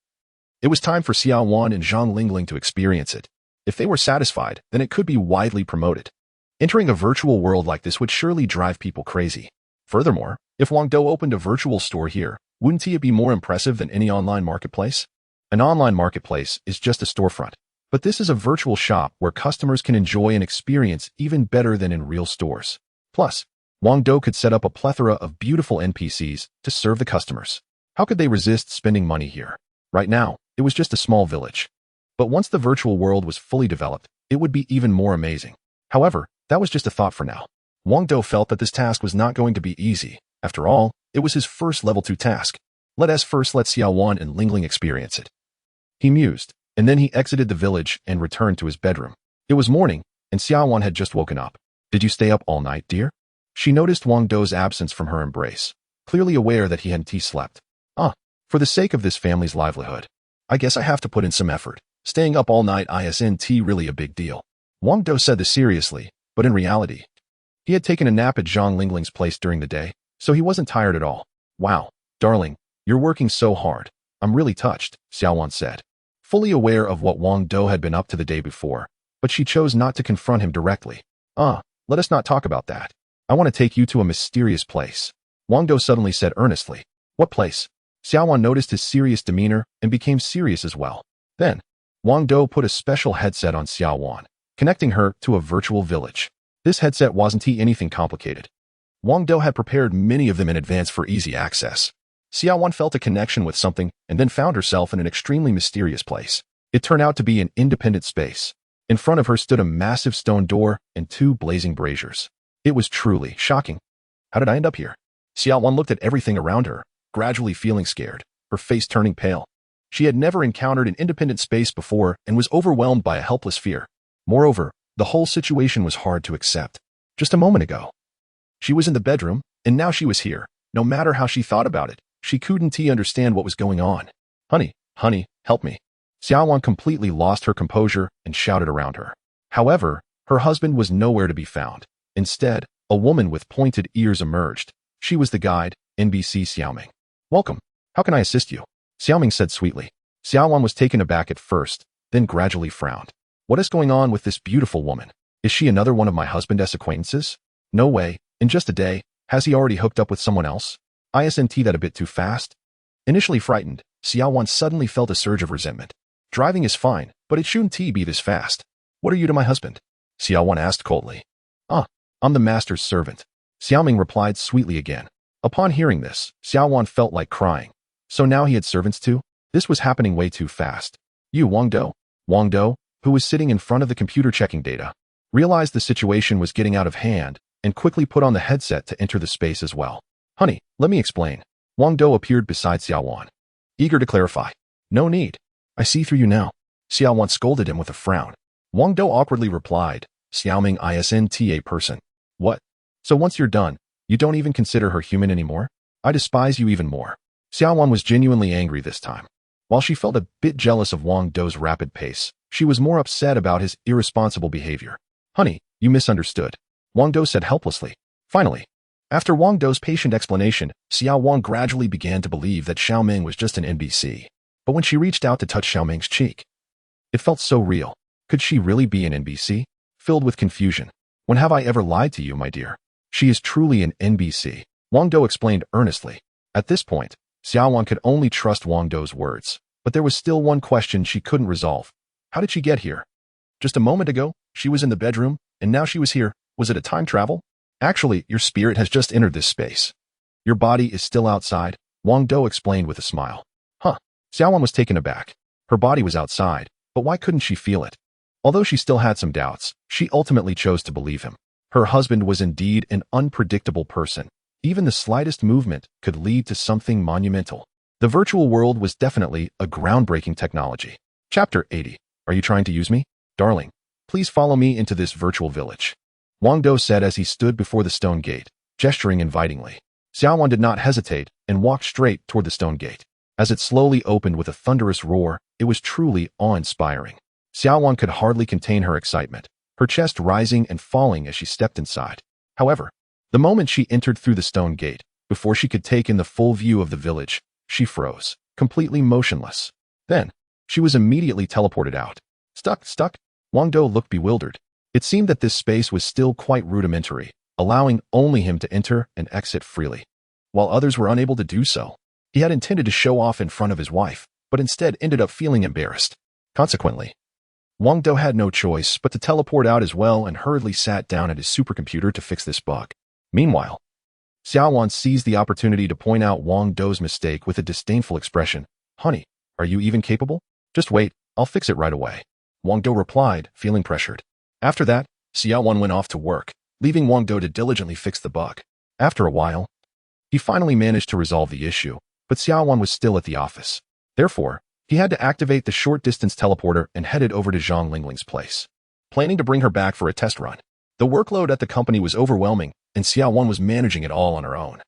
it was time for Xiao Wan and Zhang Lingling to experience it. If they were satisfied, then it could be widely promoted. Entering a virtual world like this would surely drive people crazy. Furthermore, if Wang Dou opened a virtual store here, wouldn't it be more impressive than any online marketplace? An online marketplace is just a storefront, but this is a virtual shop where customers can enjoy an experience even better than in real stores. Plus, Wang Dou could set up a plethora of beautiful NPCs to serve the customers. How could they resist spending money here? Right now, it was just a small village. But once the virtual world was fully developed, it would be even more amazing. However, that was just a thought for now. Wang Dou felt that this task was not going to be easy. After all, it was his first level 2 task. Let Xiao Wan and Lingling experience it. He mused, and then he exited the village and returned to his bedroom. It was morning, and Xiao Wan had just woken up. Did you stay up all night, dear? She noticed Wang Dou's absence from her embrace, clearly aware that he hadn't slept. For the sake of this family's livelihood, I guess I have to put in some effort. Staying up all night isn't really a big deal. Wang Dou said this seriously, but in reality, he had taken a nap at Zhang Lingling's place during the day, so he wasn't tired at all. Wow, darling, you're working so hard. I'm really touched, Xiao Wan said, fully aware of what Wang Dou had been up to the day before, but she chose not to confront him directly. Let us not talk about that. I want to take you to a mysterious place. Wang Dou suddenly said earnestly. What place? Xiao Wan noticed his serious demeanor and became serious as well. Then, Wang Dou put a special headset on Xiao Wan, connecting her to a virtual village. This headset wasn't anything complicated. Wang Dou had prepared many of them in advance for easy access. Xiao Wan felt a connection with something and then found herself in an extremely mysterious place. It turned out to be an independent space. In front of her stood a massive stone door and 2 blazing braziers. It was truly shocking. How did I end up here? Xiao Wan looked at everything around her, gradually feeling scared, her face turning pale. She had never encountered an independent space before and was overwhelmed by a helpless fear. Moreover, the whole situation was hard to accept. Just a moment ago, she was in the bedroom, and now she was here. No matter how she thought about it, she couldn't understand what was going on. Honey, help me. Xiao Wan completely lost her composure and shouted around her. However, her husband was nowhere to be found. Instead, a woman with pointed ears emerged. She was the guide, NBC Xiaoming. Welcome. How can I assist you? Xiaoming said sweetly. Xiao Wan was taken aback at first, then gradually frowned. What is going on with this beautiful woman? Is she another one of my husband's acquaintances? No way. In just a day, has he already hooked up with someone else? Isn't that a bit too fast? Initially frightened, Xiao Wan suddenly felt a surge of resentment. Driving is fine, but it shouldn't be this fast. What are you to my husband? Xiao Wan asked coldly. I'm the master's servant. Xiaoming replied sweetly again. Upon hearing this, Xiao Wan felt like crying. So now he had servants too? This was happening way too fast. You, Wang Dou. Wang Dou, who was sitting in front of the computer checking data, realized the situation was getting out of hand and quickly put on the headset to enter the space as well. Honey, let me explain. Wang Dou appeared beside Xiao Wan, eager to clarify. No need. I see through you now. Xiao Wan scolded him with a frown. Wang Dou awkwardly replied, Xiaoming isn't a person. What? So once you're done, you don't even consider her human anymore? I despise you even more. Xiao Wan was genuinely angry this time. While she felt a bit jealous of Wang Dou's rapid pace, she was more upset about his irresponsible behavior. Honey, you misunderstood. Wang Dou said helplessly. Finally, after Wang Dou's patient explanation, Xiao Wan gradually began to believe that Xiaoming was just an NPC. But when she reached out to touch Xiaoming's cheek, it felt so real. Could she really be an NPC? Filled with confusion. When have I ever lied to you, my dear? She is truly an NPC. Wang Dou explained earnestly. At this point, Xiao Wan could only trust Wang Dou's words. But there was still one question she couldn't resolve. How did she get here? Just a moment ago, she was in the bedroom, and now she was here. Was it a time travel? Actually, your spirit has just entered this space. Your body is still outside, Wang Dou explained with a smile. Xiao Wan was taken aback. Her body was outside, but why couldn't she feel it? Although she still had some doubts, she ultimately chose to believe him. Her husband was indeed an unpredictable person. Even the slightest movement could lead to something monumental. The virtual world was definitely a groundbreaking technology. Chapter 80. Are you trying to use me? Darling, please follow me into this virtual village. Wang Dou said as he stood before the stone gate, gesturing invitingly. Xiao Wan did not hesitate and walked straight toward the stone gate. As it slowly opened with a thunderous roar, it was truly awe-inspiring. Xiao Wan could hardly contain her excitement, her chest rising and falling as she stepped inside. However, the moment she entered through the stone gate, before she could take in the full view of the village, she froze, completely motionless. Then, she was immediately teleported out. Stuck? Wang Dou looked bewildered. It seemed that this space was still quite rudimentary, allowing only him to enter and exit freely, while others were unable to do so. He had intended to show off in front of his wife, but instead ended up feeling embarrassed. Consequently, Wang Dou had no choice but to teleport out as well and hurriedly sat down at his supercomputer to fix this bug. Meanwhile, Xiaowan seized the opportunity to point out Wang Dou's mistake with a disdainful expression. Honey, are you even capable? Just wait, I'll fix it right away. Wang Dou replied, feeling pressured. After that, Xiaowan went off to work, leaving Wang Dou to diligently fix the bug. After a while, he finally managed to resolve the issue, but Xiaowan was still at the office. Therefore, he had to activate the short-distance teleporter and headed over to Zhang Lingling's place, planning to bring her back for a test run. The workload at the company was overwhelming, and Xiaowan was managing it all on her own.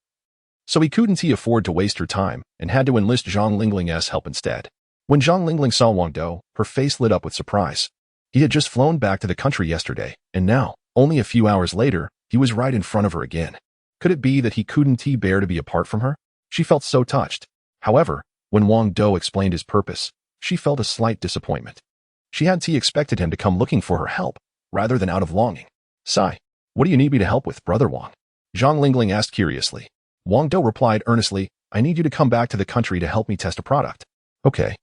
So he couldn't afford to waste her time and had to enlist Zhang Lingling's help instead. When Zhang Lingling saw Wang Dou, her face lit up with surprise. He had just flown back to the country yesterday, and now, only a few hours later, he was right in front of her again. Could it be that he couldn't bear to be apart from her? She felt so touched. However, when Wang Dou explained his purpose, she felt a slight disappointment. She had expected him to come looking for her help, rather than out of longing. Sigh. What do you need me to help with, Brother Wang? Zhang Lingling asked curiously. Wang Dou replied earnestly, I need you to come back to the country to help me test a product. Okay.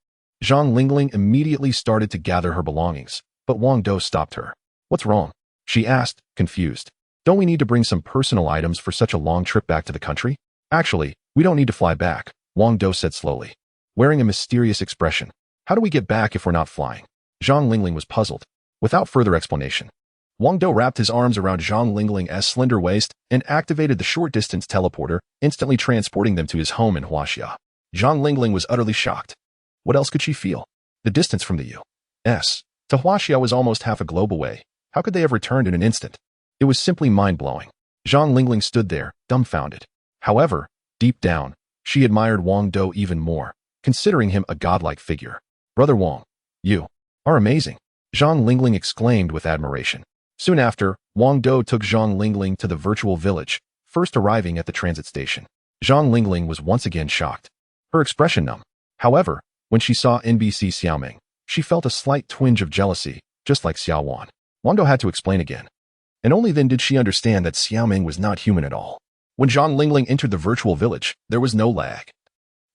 Zhang Lingling immediately started to gather her belongings, but Wang Dou stopped her. What's wrong? She asked, confused. Don't we need to bring some personal items for such a long trip back to the country? Actually, we don't need to fly back, Wang Dou said slowly, wearing a mysterious expression. How do we get back if we're not flying? Zhang Lingling was puzzled. Without further explanation, Wang Dou wrapped his arms around Zhang Lingling's slender waist and activated the short-distance teleporter, instantly transporting them to his home in Huaxia. Zhang Lingling was utterly shocked. What else could she feel? The distance from the U.S. to Huaxia was almost half a globe away. How could they have returned in an instant? It was simply mind-blowing. Zhang Lingling stood there, dumbfounded. However, deep down, she admired Wang Dou even more, considering him a godlike figure. Brother Wang, you are amazing, Zhang Lingling exclaimed with admiration. Soon after, Wang Dou took Zhang Lingling to the virtual village, first arriving at the transit station. Zhang Lingling was once again shocked, her expression numb. However, when she saw NBC Xiaoming, she felt a slight twinge of jealousy, just like Xiaowan. Wang Dou had to explain again. And only then did she understand that Xiaoming was not human at all. When Zhang Lingling entered the virtual village, there was no lag.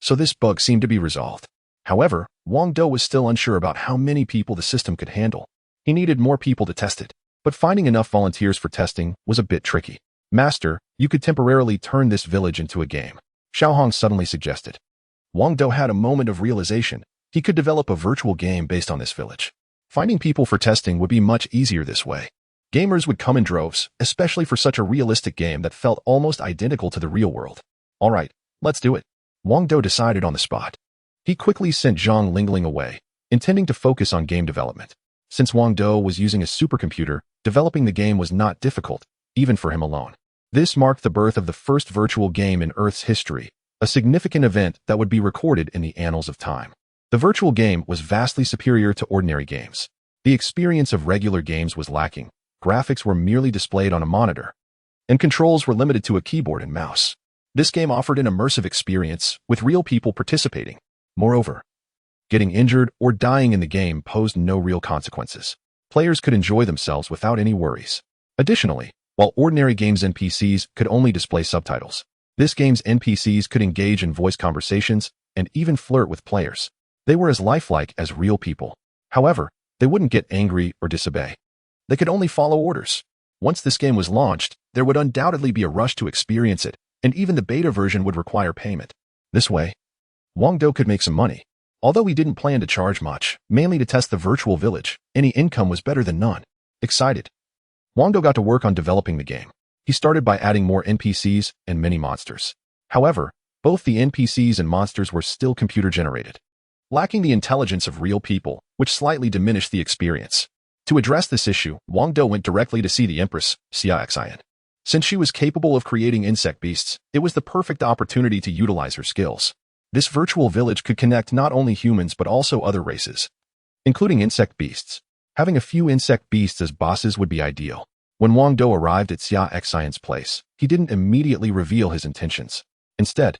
So this bug seemed to be resolved. However, Wang Dou was still unsure about how many people the system could handle. He needed more people to test it. But finding enough volunteers for testing was a bit tricky. Master, you could temporarily turn this village into a game, Xiaohong suddenly suggested. Wang Dou had a moment of realization. He could develop a virtual game based on this village. Finding people for testing would be much easier this way. Gamers would come in droves, especially for such a realistic game that felt almost identical to the real world. All right, let's do it. Wang Dou decided on the spot. He quickly sent Zhang Lingling away, intending to focus on game development. Since Wang Dou was using a supercomputer, developing the game was not difficult, even for him alone. This marked the birth of the first virtual game in Earth's history, a significant event that would be recorded in the annals of time. The virtual game was vastly superior to ordinary games. The experience of regular games was lacking. Graphics were merely displayed on a monitor, and controls were limited to a keyboard and mouse. This game offered an immersive experience, with real people participating. Moreover, getting injured or dying in the game posed no real consequences. Players could enjoy themselves without any worries. Additionally, while ordinary games' NPCs could only display subtitles, this game's NPCs could engage in voice conversations and even flirt with players. They were as lifelike as real people. However, they wouldn't get angry or disobey. They could only follow orders. Once this game was launched, there would undoubtedly be a rush to experience it, and even the beta version would require payment. This way, Wang Dou could make some money. Although he didn't plan to charge much, mainly to test the virtual village, any income was better than none. Excited, Wang Dou got to work on developing the game. He started by adding more NPCs and many monsters. However, both the NPCs and monsters were still computer-generated, lacking the intelligence of real people, which slightly diminished the experience. To address this issue, Wang Dou went directly to see the Empress, Xia Xian. Since she was capable of creating insect beasts, it was the perfect opportunity to utilize her skills. This virtual village could connect not only humans but also other races, including insect beasts. Having a few insect beasts as bosses would be ideal. When Wang Dou arrived at Xia Xian's place, he didn't immediately reveal his intentions. Instead,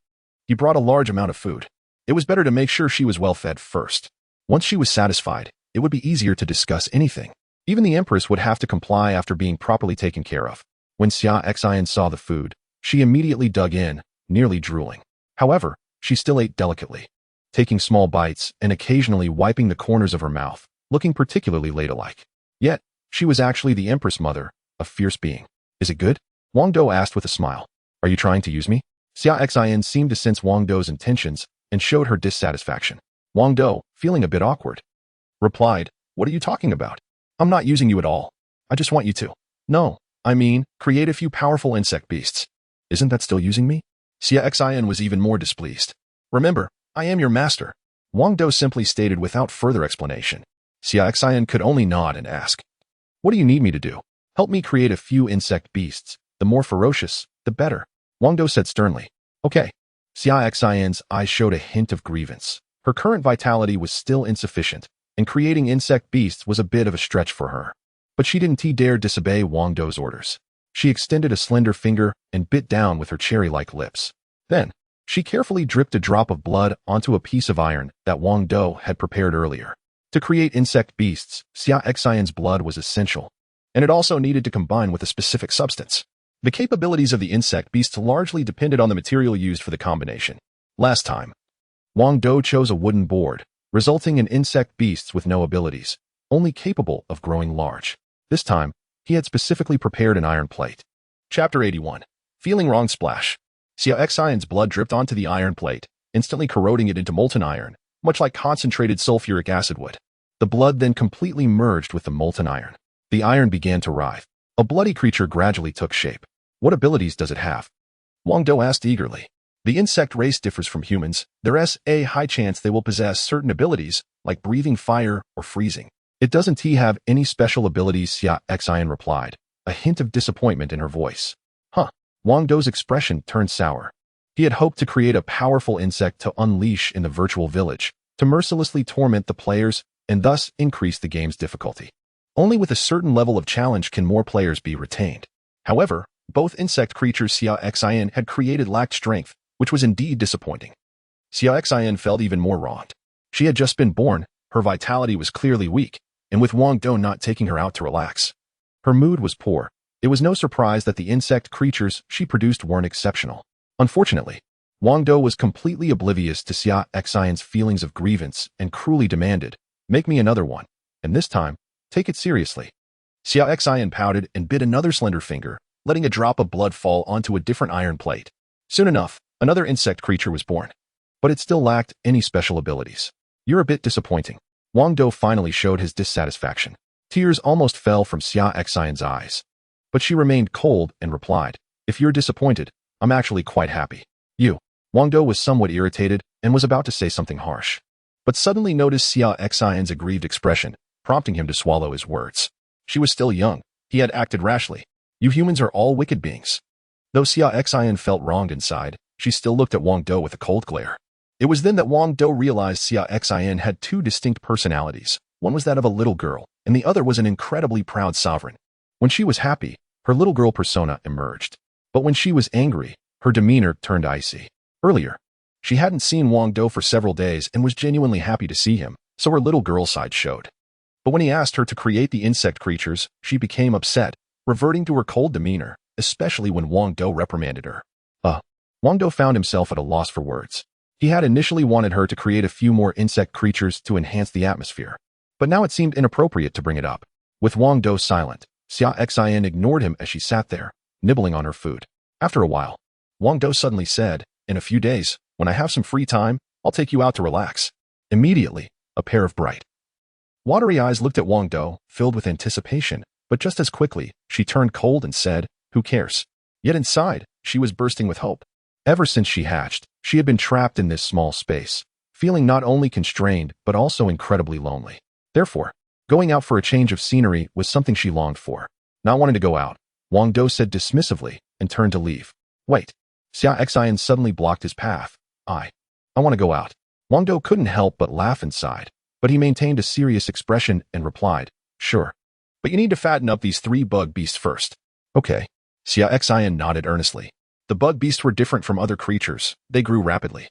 he brought a large amount of food. It was better to make sure she was well fed first. Once she was satisfied, it would be easier to discuss anything. Even the Empress would have to comply after being properly taken care of. When Xia Xian saw the food, she immediately dug in, nearly drooling. However, she still ate delicately, taking small bites and occasionally wiping the corners of her mouth, looking particularly ladylike. Yet, she was actually the Empress Mother, a fierce being. Is it good? Wang Dou asked with a smile. Are you trying to use me? Xia Xin seemed to sense Wang Dou's intentions and showed her dissatisfaction. Wang Dou, feeling a bit awkward, replied, what are you talking about? I'm not using you at all. I just want you to. No, I mean, create a few powerful insect beasts. Isn't that still using me? Xia Xin was even more displeased. Remember, I am your master. Wang Dou simply stated without further explanation. Xia Xin could only nod and ask, what do you need me to do? Help me create a few insect beasts. The more ferocious, the better. Wang Dou said sternly. Okay. Xia Xin's eyes showed a hint of grievance. Her current vitality was still insufficient, and creating insect beasts was a bit of a stretch for her. But she didn't dare disobey Wang Dou's orders. She extended a slender finger and bit down with her cherry-like lips. Then, she carefully dripped a drop of blood onto a piece of iron that Wang Dou had prepared earlier. To create insect beasts, Xia Xin's blood was essential, and it also needed to combine with a specific substance. The capabilities of the insect beasts largely depended on the material used for the combination. Last time, Wang Dou chose a wooden board, resulting in insect beasts with no abilities, only capable of growing large. This time, he had specifically prepared an iron plate. Chapter 81. Feeling wrong splash. Xia Xin's blood dripped onto the iron plate, instantly corroding it into molten iron, much like concentrated sulfuric acid would. The blood then completely merged with the molten iron. The iron began to writhe. A bloody creature gradually took shape. What abilities does it have? Wang Dou asked eagerly. The insect race differs from humans. There's a high chance they will possess certain abilities, like breathing fire or freezing. It doesn't have any special abilities, Xia Xin replied, a hint of disappointment in her voice. Wang Dou's expression turned sour. He had hoped to create a powerful insect to unleash in the virtual village, to mercilessly torment the players and thus increase the game's difficulty. Only with a certain level of challenge can more players be retained. However, both insect creatures Xia Xin had created lacked strength, which was indeed disappointing. Xia Xin felt even more wronged. She had just been born, her vitality was clearly weak, and with Wang Dou not taking her out to relax, her mood was poor. It was no surprise that the insect creatures she produced weren't exceptional. Unfortunately, Wang Dou was completely oblivious to Xia Xin's feelings of grievance and cruelly demanded, make me another one, and this time, take it seriously. Xia Xin pouted and bit another slender finger, letting a drop of blood fall onto a different iron plate. Soon enough, another insect creature was born. But it still lacked any special abilities. You're a bit disappointing. Wang Dou finally showed his dissatisfaction. Tears almost fell from Xia Xin's eyes. But she remained cold and replied, if you're disappointed, I'm actually quite happy. Wang Dou was somewhat irritated and was about to say something harsh, but suddenly noticed Xia Xin's aggrieved expression, prompting him to swallow his words. She was still young. He had acted rashly. You humans are all wicked beings. Though Xia Xin felt wronged inside, she still looked at Wang Dou with a cold glare. It was then that Wang Dou realized Xia Xin had two distinct personalities. One was that of a little girl, and the other was an incredibly proud sovereign. When she was happy, her little girl persona emerged. But when she was angry, her demeanor turned icy. Earlier, she hadn't seen Wang Dou for several days and was genuinely happy to see him, so her little girl side showed. But when he asked her to create the insect creatures, she became upset, reverting to her cold demeanor, especially when Wang Dou reprimanded her. Wang Dou found himself at a loss for words. He had initially wanted her to create a few more insect creatures to enhance the atmosphere, but now it seemed inappropriate to bring it up. With Wang Dou silent, Xia Xin ignored him as she sat there, nibbling on her food. After a while, Wang Dou suddenly said, in a few days, when I have some free time, I'll take you out to relax. Immediately, a pair of bright, watery eyes looked at Wang Dou, filled with anticipation, but just as quickly, she turned cold and said, who cares? Yet inside, she was bursting with hope. Ever since she hatched, she had been trapped in this small space, feeling not only constrained but also incredibly lonely. Therefore, going out for a change of scenery was something she longed for. Not wanting to go out, Wang Dou said dismissively and turned to leave. Wait. Xia Xin suddenly blocked his path. I want to go out. Wang Dou couldn't help but laugh inside, but he maintained a serious expression and replied, sure. But you need to fatten up these 3 bug beasts first. Okay. Xia Xin nodded earnestly. The bug beasts were different from other creatures. They grew rapidly.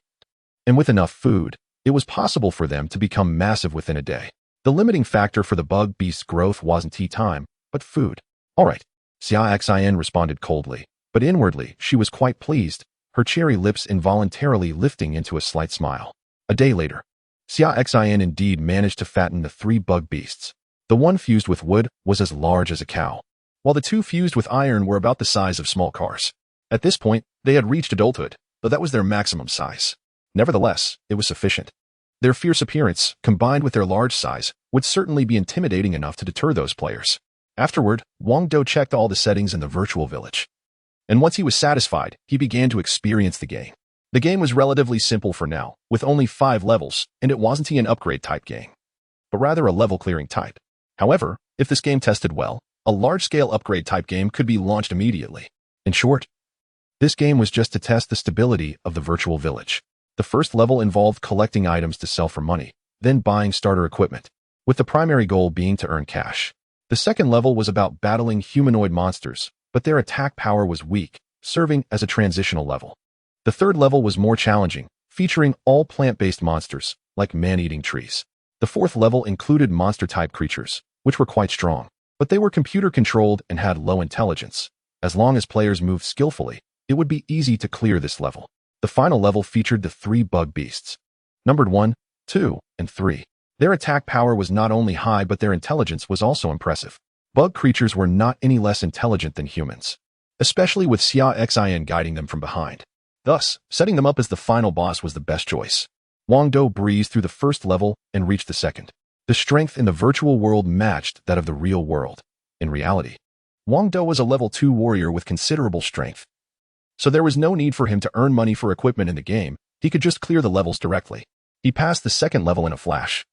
And with enough food, it was possible for them to become massive within a day. The limiting factor for the bug beast's growth wasn't time, but food. All right. Xia Xin responded coldly, but inwardly she was quite pleased, her cherry lips involuntarily lifting into a slight smile. A day later, Xia Xin indeed managed to fatten the 3 bug beasts. The one fused with wood was as large as a cow. while the two fused with iron were about the size of small cars. At this point, they had reached adulthood, but that was their maximum size. Nevertheless, it was sufficient. Their fierce appearance, combined with their large size, would certainly be intimidating enough to deter those players. Afterward, Wang Dou checked all the settings in the virtual village. And once he was satisfied, he began to experience the game. The game was relatively simple for now, with only 5 levels, and it wasn't an upgrade type game, but rather a level clearing type. However, if this game tested well, a large-scale upgrade type game could be launched immediately. In short, this game was just to test the stability of the virtual village. The first level involved collecting items to sell for money, then buying starter equipment, with the primary goal being to earn cash. The second level was about battling humanoid monsters, but their attack power was weak, serving as a transitional level. The third level was more challenging, featuring all plant-based monsters, like man-eating trees. The fourth level included monster-type creatures, which were quite strong, but they were computer-controlled and had low intelligence. As long as players moved skillfully, it would be easy to clear this level. The final level featured the 3 bug beasts, numbered 1, 2, and 3. Their attack power was not only high, but their intelligence was also impressive. Bug creatures were not any less intelligent than humans, especially with Xia Xin guiding them from behind. Thus, setting them up as the final boss was the best choice. Wang Dou breezed through the first level and reached the second. The strength in the virtual world matched that of the real world. In reality, Wang Dou was a level 2 warrior with considerable strength, so there was no need for him to earn money for equipment in the game. He could just clear the levels directly. He passed the second level in a flash,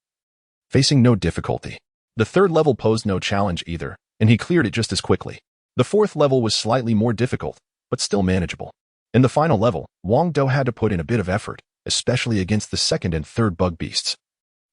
facing no difficulty. The third level posed no challenge either, and he cleared it just as quickly. The fourth level was slightly more difficult, but still manageable. In the final level, Wang Dou had to put in a bit of effort, especially against the second and third bug beasts,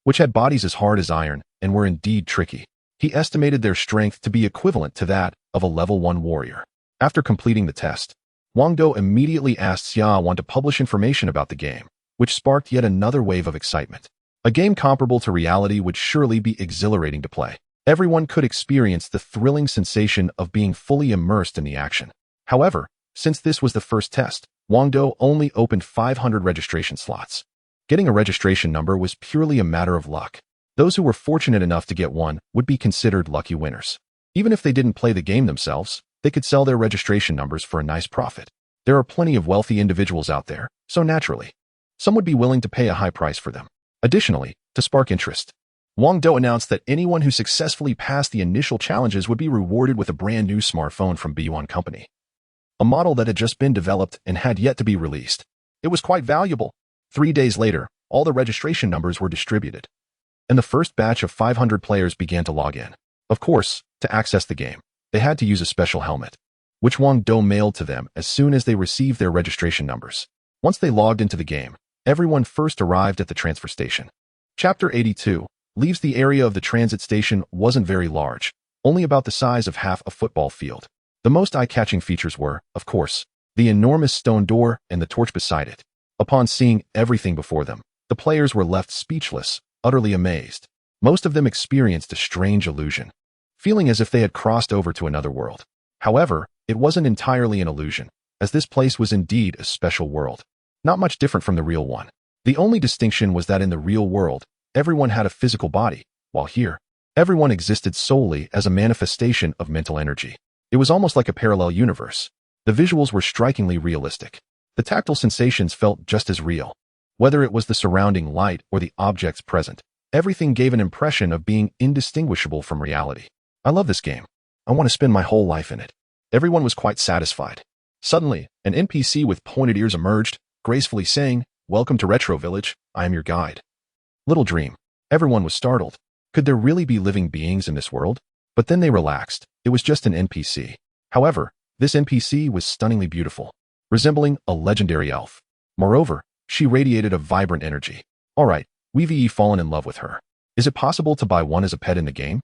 which had bodies as hard as iron and were indeed tricky. He estimated their strength to be equivalent to that of a level 1 warrior. After completing the test, Wang Dou immediately asked Xia Wan to publish information about the game, which sparked yet another wave of excitement. A game comparable to reality would surely be exhilarating to play. Everyone could experience the thrilling sensation of being fully immersed in the action. However, since this was the first test, Wang Dou only opened 500 registration slots. Getting a registration number was purely a matter of luck. Those who were fortunate enough to get one would be considered lucky winners. Even if they didn't play the game themselves, they could sell their registration numbers for a nice profit. There are plenty of wealthy individuals out there, so naturally, some would be willing to pay a high price for them. Additionally, to spark interest, Wang Dou announced that anyone who successfully passed the initial challenges would be rewarded with a brand new smartphone from B1 Company, a model that had just been developed and had yet to be released. It was quite valuable. 3 days later, all the registration numbers were distributed, and the first batch of 500 players began to log in. Of course, to access the game, they had to use a special helmet, which Wang Dou mailed to them as soon as they received their registration numbers. Once they logged into the game, everyone first arrived at the transfer station. Chapter 82 leaves the area of the transit station wasn't very large, only about the size of half a football field. The most eye-catching features were, of course, the enormous stone door and the torch beside it. Upon seeing everything before them, the players were left speechless, utterly amazed. Most of them experienced a strange illusion, feeling as if they had crossed over to another world. However, it wasn't entirely an illusion, as this place was indeed a special world, not much different from the real one. The only distinction was that in the real world, everyone had a physical body, while here, everyone existed solely as a manifestation of mental energy. It was almost like a parallel universe. The visuals were strikingly realistic. The tactile sensations felt just as real. Whether it was the surrounding light or the objects present, everything gave an impression of being indistinguishable from reality. I love this game. I want to spend my whole life in it. Everyone was quite satisfied. Suddenly, an NPC with pointed ears emerged, gracefully saying, "Welcome to Retro Village, I am your guide." Little dream. Everyone was startled. Could there really be living beings in this world? But then they relaxed. It was just an NPC. However, this NPC was stunningly beautiful, resembling a legendary elf. Moreover, she radiated a vibrant energy. Alright, we've fallen in love with her. Is it possible to buy one as a pet in the game?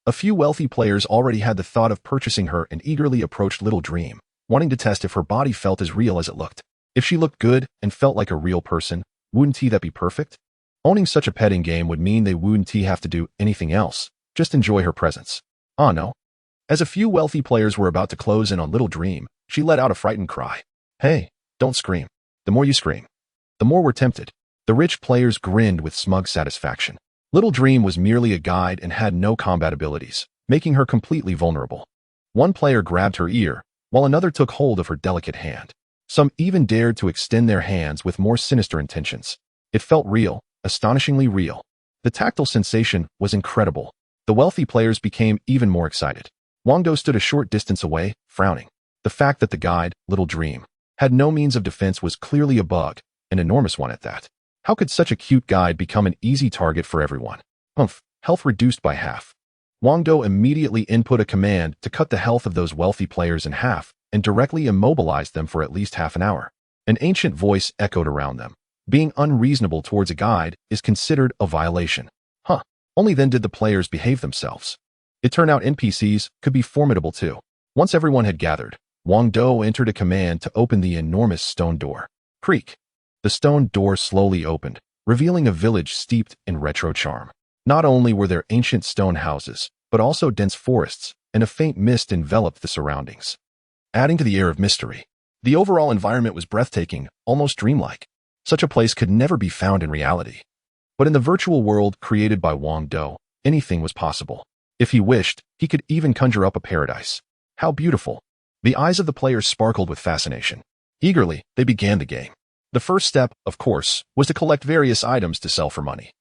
A few wealthy players already had the thought of purchasing her and eagerly approached Little Dream, wanting to test if her body felt as real as it looked. If she looked good and felt like a real person, wouldn't that be perfect? Owning such a pet in game would mean they wouldn't have to do anything else, just enjoy her presence. Ah no. As a few wealthy players were about to close in on Little Dream, she let out a frightened cry. Hey, don't scream. The more you scream, the more we're tempted. The rich players grinned with smug satisfaction. Little Dream was merely a guide and had no combat abilities, making her completely vulnerable. One player grabbed her ear, while another took hold of her delicate hand. Some even dared to extend their hands with more sinister intentions. It felt real, astonishingly real. The tactile sensation was incredible. The wealthy players became even more excited. Wang Dou stood a short distance away, frowning. The fact that the guide, Little Dream, had no means of defense was clearly a bug, an enormous one at that. How could such a cute guide become an easy target for everyone? Health reduced by half. Wang Dou immediately input a command to cut the health of those wealthy players in half and directly immobilized them for at least half an hour. An ancient voice echoed around them. Being unreasonable towards a guide is considered a violation. Only then did the players behave themselves. It turned out NPCs could be formidable too. Once everyone had gathered, Wang Dou entered a command to open the enormous stone door. Creak. The stone door slowly opened, revealing a village steeped in retro charm. Not only were there ancient stone houses, but also dense forests, and a faint mist enveloped the surroundings, adding to the air of mystery. The overall environment was breathtaking, almost dreamlike. Such a place could never be found in reality. But in the virtual world created by Wang Dou, anything was possible. If he wished, he could even conjure up a paradise. How beautiful! The eyes of the players sparkled with fascination. Eagerly, they began the game. The first step, of course, was to collect various items to sell for money.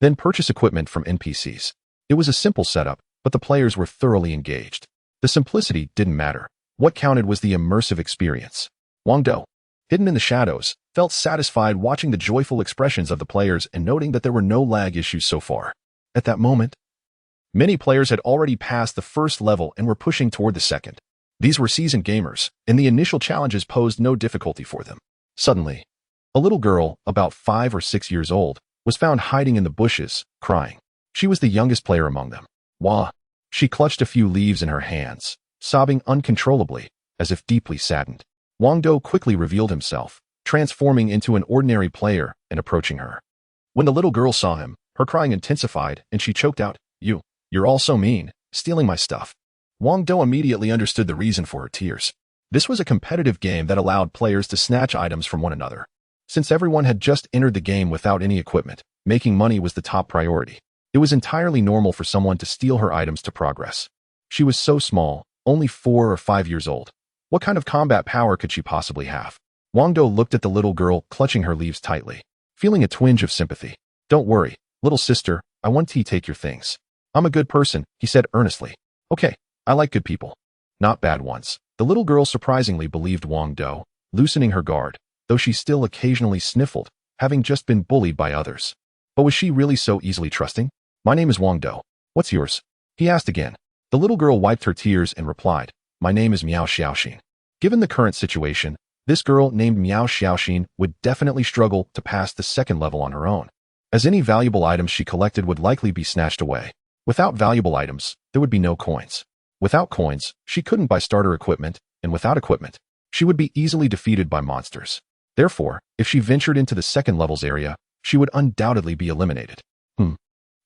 Then purchase equipment from NPCs. It was a simple setup, but the players were thoroughly engaged. The simplicity didn't matter. What counted was the immersive experience. Wang Dou, hidden in the shadows, felt satisfied watching the joyful expressions of the players and noting that there were no lag issues so far. At that moment, many players had already passed the first level and were pushing toward the second. These were seasoned gamers, and the initial challenges posed no difficulty for them. Suddenly, a little girl, about 5 or 6 years old, was found hiding in the bushes, crying. She was the youngest player among them. Wah! She clutched a few leaves in her hands, sobbing uncontrollably, as if deeply saddened. Wang Dou quickly revealed himself, transforming into an ordinary player and approaching her. When the little girl saw him, her crying intensified and she choked out, You're all so mean, stealing my stuff." Wang Dou immediately understood the reason for her tears. This was a competitive game that allowed players to snatch items from one another. Since everyone had just entered the game without any equipment, making money was the top priority. It was entirely normal for someone to steal her items to progress. She was so small, only 4 or 5 years old. What kind of combat power could she possibly have? Wang Dou looked at the little girl clutching her leaves tightly, feeling a twinge of sympathy. "Don't worry, little sister, I want to take your things. I'm a good person," he said earnestly. "Okay, I like good people, not bad ones." The little girl surprisingly believed Wang Dou, loosening her guard, though she still occasionally sniffled, having just been bullied by others. But was she really so easily trusting? "My name is Wang Dou. What's yours?" he asked again. The little girl wiped her tears and replied, "My name is Miao Xiaoxin." Given the current situation, this girl named Miao Xiaoxin would definitely struggle to pass the second level on her own, as any valuable items she collected would likely be snatched away. Without valuable items, there would be no coins. Without coins, she couldn't buy starter equipment, and without equipment, she would be easily defeated by monsters. Therefore, if she ventured into the second level's area, she would undoubtedly be eliminated.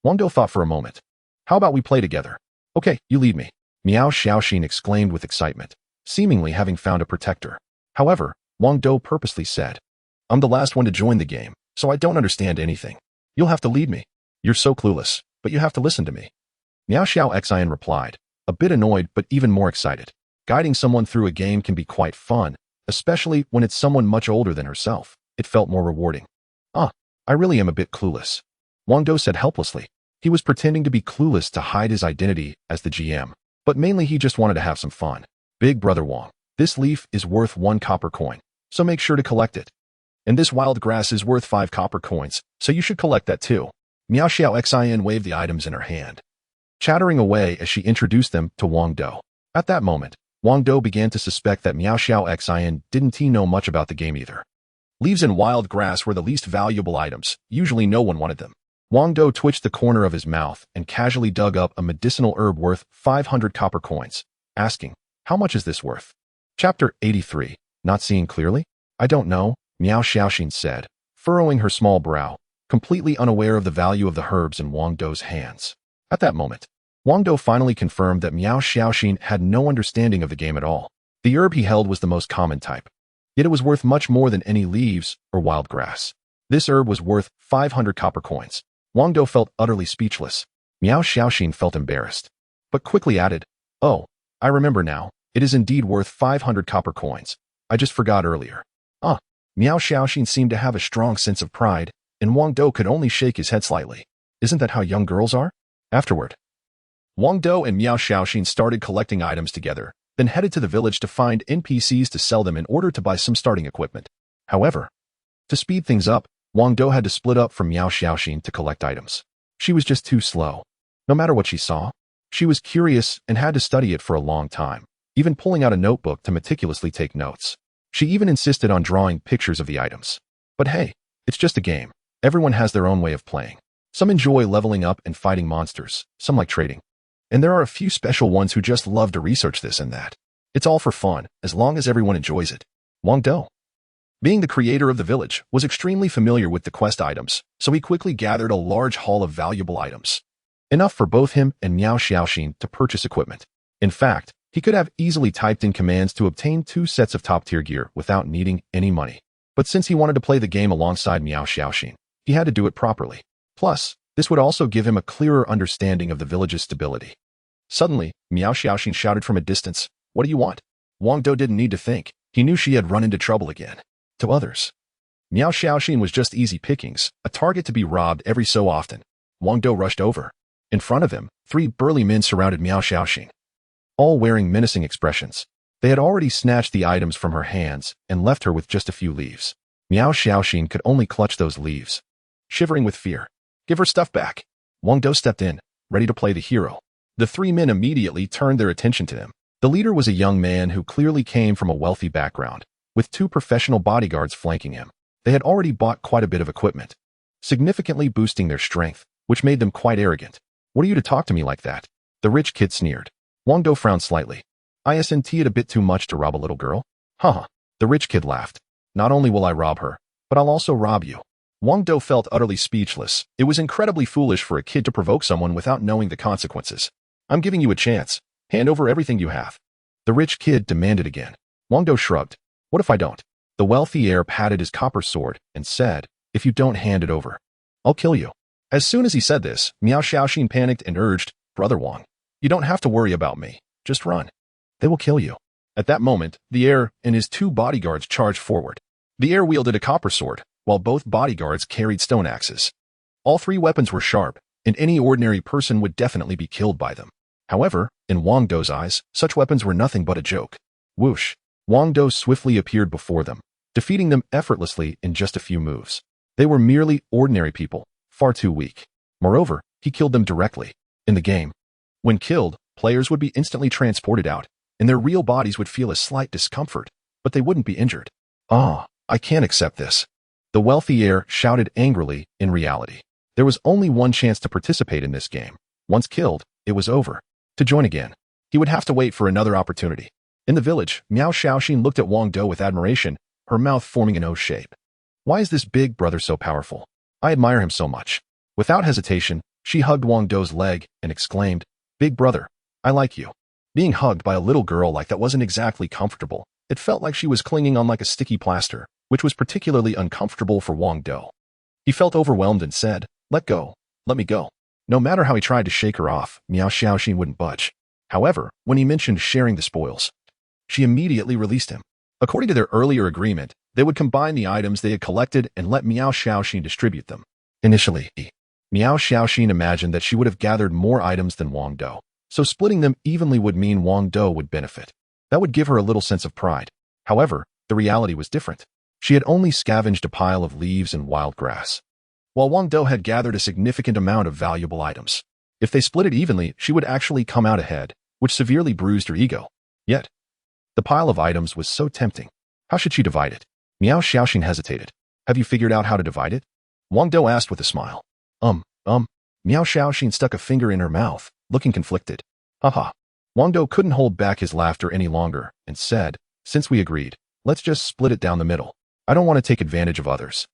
Wang Dou thought for a moment. "How about we play together?" "Okay, you lead me," Miao Xiaoxin exclaimed with excitement, seemingly having found a protector. However, Wang Dou purposely said, "I'm the last one to join the game, so I don't understand anything. You'll have to lead me. You're so clueless, but you have to listen to me." Miao Xiaoxin replied, a bit annoyed but even more excited. Guiding someone through a game can be quite fun, especially when it's someone much older than herself. It felt more rewarding. I really am a bit clueless," Wang Dou said helplessly. He was pretending to be clueless to hide his identity as the GM, but mainly he just wanted to have some fun. "Big brother Wang, this leaf is worth 1 copper coin, so make sure to collect it. And this wild grass is worth 5 copper coins, so you should collect that too." Miao Xiaoxin waved the items in her hand, chattering away as she introduced them to Wang Dou. At that moment, Wang Dou began to suspect that Miao Xiaoxin didn't know much about the game either. Leaves and wild grass were the least valuable items. Usually no one wanted them. Wang Dou twitched the corner of his mouth and casually dug up a medicinal herb worth 500 copper coins, asking, "How much is this worth?" Chapter 83. Not seeing clearly? "I don't know," Miao Xiaoxin said, furrowing her small brow, completely unaware of the value of the herbs in Wang Dou's hands. At that moment, Wang Dou finally confirmed that Miao Xiaoxin had no understanding of the game at all. The herb he held was the most common type, yet it was worth much more than any leaves or wild grass. This herb was worth 500 copper coins. Wang Dou felt utterly speechless. Miao Xiaoxin felt embarrassed, but quickly added, "Oh, I remember now. It is indeed worth 500 copper coins. I just forgot earlier. Ah, Miao Xiaoxin seemed to have a strong sense of pride, and Wang Dou could only shake his head slightly. Isn't that how young girls are? Afterward, Wang Dou and Miao Xiaoxin started collecting items together, then headed to the village to find NPCs to sell them in order to buy some starting equipment. However, to speed things up, Wang Dou had to split up from Miao Xiaoxin to collect items. She was just too slow. No matter what she saw, she was curious and had to study it for a long time, even pulling out a notebook to meticulously take notes. She even insisted on drawing pictures of the items. But hey, it's just a game. Everyone has their own way of playing. Some enjoy leveling up and fighting monsters, some like trading. And there are a few special ones who just love to research this and that. It's all for fun, as long as everyone enjoys it. Wang Dou, being the creator of the village, was extremely familiar with the quest items, so he quickly gathered a large haul of valuable items. Enough for both him and Miao Xiaoxin to purchase equipment. In fact, he could have easily typed in commands to obtain 2 sets of top-tier gear without needing any money. But since he wanted to play the game alongside Miao Xiaoxin, he had to do it properly. Plus, this would also give him a clearer understanding of the village's stability. Suddenly, Miao Xiaoxin shouted from a distance, "What do you want?" Wang Dou didn't need to think. He knew she had run into trouble again. To others, Miao Xiaoxin was just easy pickings, a target to be robbed every so often. Wang Dou rushed over. In front of him, 3 burly men surrounded Miao Xiaoxin, all wearing menacing expressions. They had already snatched the items from her hands and left her with just a few leaves. Miao Xiaoxin could only clutch those leaves, shivering with fear. "Give her stuff back." Wang Dou stepped in, ready to play the hero. The 3 men immediately turned their attention to him. The leader was a young man who clearly came from a wealthy background, with 2 professional bodyguards flanking him. They had already bought quite a bit of equipment, significantly boosting their strength, which made them quite arrogant. "What are you to talk to me like that?" The rich kid sneered. Wang Dou frowned slightly. "Isn't it a bit too much to rob a little girl?" "Haha." The rich kid laughed. "Not only will I rob her, but I'll also rob you." Wang Dou felt utterly speechless. It was incredibly foolish for a kid to provoke someone without knowing the consequences. "I'm giving you a chance. Hand over everything you have." The rich kid demanded again. Wang Dou shrugged. "What if I don't?" The wealthy heir patted his copper sword and said, "If you don't hand it over, I'll kill you." As soon as he said this, Miao Xiaoxin panicked and urged, "Brother Wang, you don't have to worry about me. Just run. They will kill you." At that moment, the heir and his 2 bodyguards charged forward. The heir wielded a copper sword, while both bodyguards carried stone axes. All 3 weapons were sharp, and any ordinary person would definitely be killed by them. However, in Wang Dou's eyes, such weapons were nothing but a joke. Whoosh! Wang Dou swiftly appeared before them, defeating them effortlessly in just a few moves. They were merely ordinary people, far too weak. Moreover, he killed them directly. In the game, when killed, players would be instantly transported out, and their real bodies would feel a slight discomfort, but they wouldn't be injured. "Ah, I can't accept this." The wealthy heir shouted angrily. In reality, there was only one chance to participate in this game. Once killed, it was over. To join again, he would have to wait for another opportunity. In the village, Miao Xiaoxin looked at Wang Dou with admiration, her mouth forming an O shape. "Why is this big brother so powerful? I admire him so much." Without hesitation, she hugged Wang Dou's leg and exclaimed, "Big brother, I like you." Being hugged by a little girl like that wasn't exactly comfortable. It felt like she was clinging on like a sticky plaster, which was particularly uncomfortable for Wang Dou. He felt overwhelmed and said, "Let go. Let me go." No matter how he tried to shake her off, Miao Xiaoxin wouldn't budge. However, when he mentioned sharing the spoils, she immediately released him. According to their earlier agreement, they would combine the items they had collected and let Miao Xiaoxin distribute them. Initially, Miao Xiaoxin imagined that she would have gathered more items than Wang Dou, so splitting them evenly would mean Wang Dou would benefit. That would give her a little sense of pride. However, the reality was different. She had only scavenged a pile of leaves and wild grass, while Wang Dou had gathered a significant amount of valuable items. If they split it evenly, she would actually come out ahead, which severely bruised her ego. Yet, the pile of items was so tempting. How should she divide it? Miao Xiaoxin hesitated. "Have you figured out how to divide it?" Wang Dou asked with a smile. Miao Xiaoxin stuck a finger in her mouth, looking conflicted. Haha. Wang Dou couldn't hold back his laughter any longer and said, "Since we agreed, let's just split it down the middle. I don't want to take advantage of others."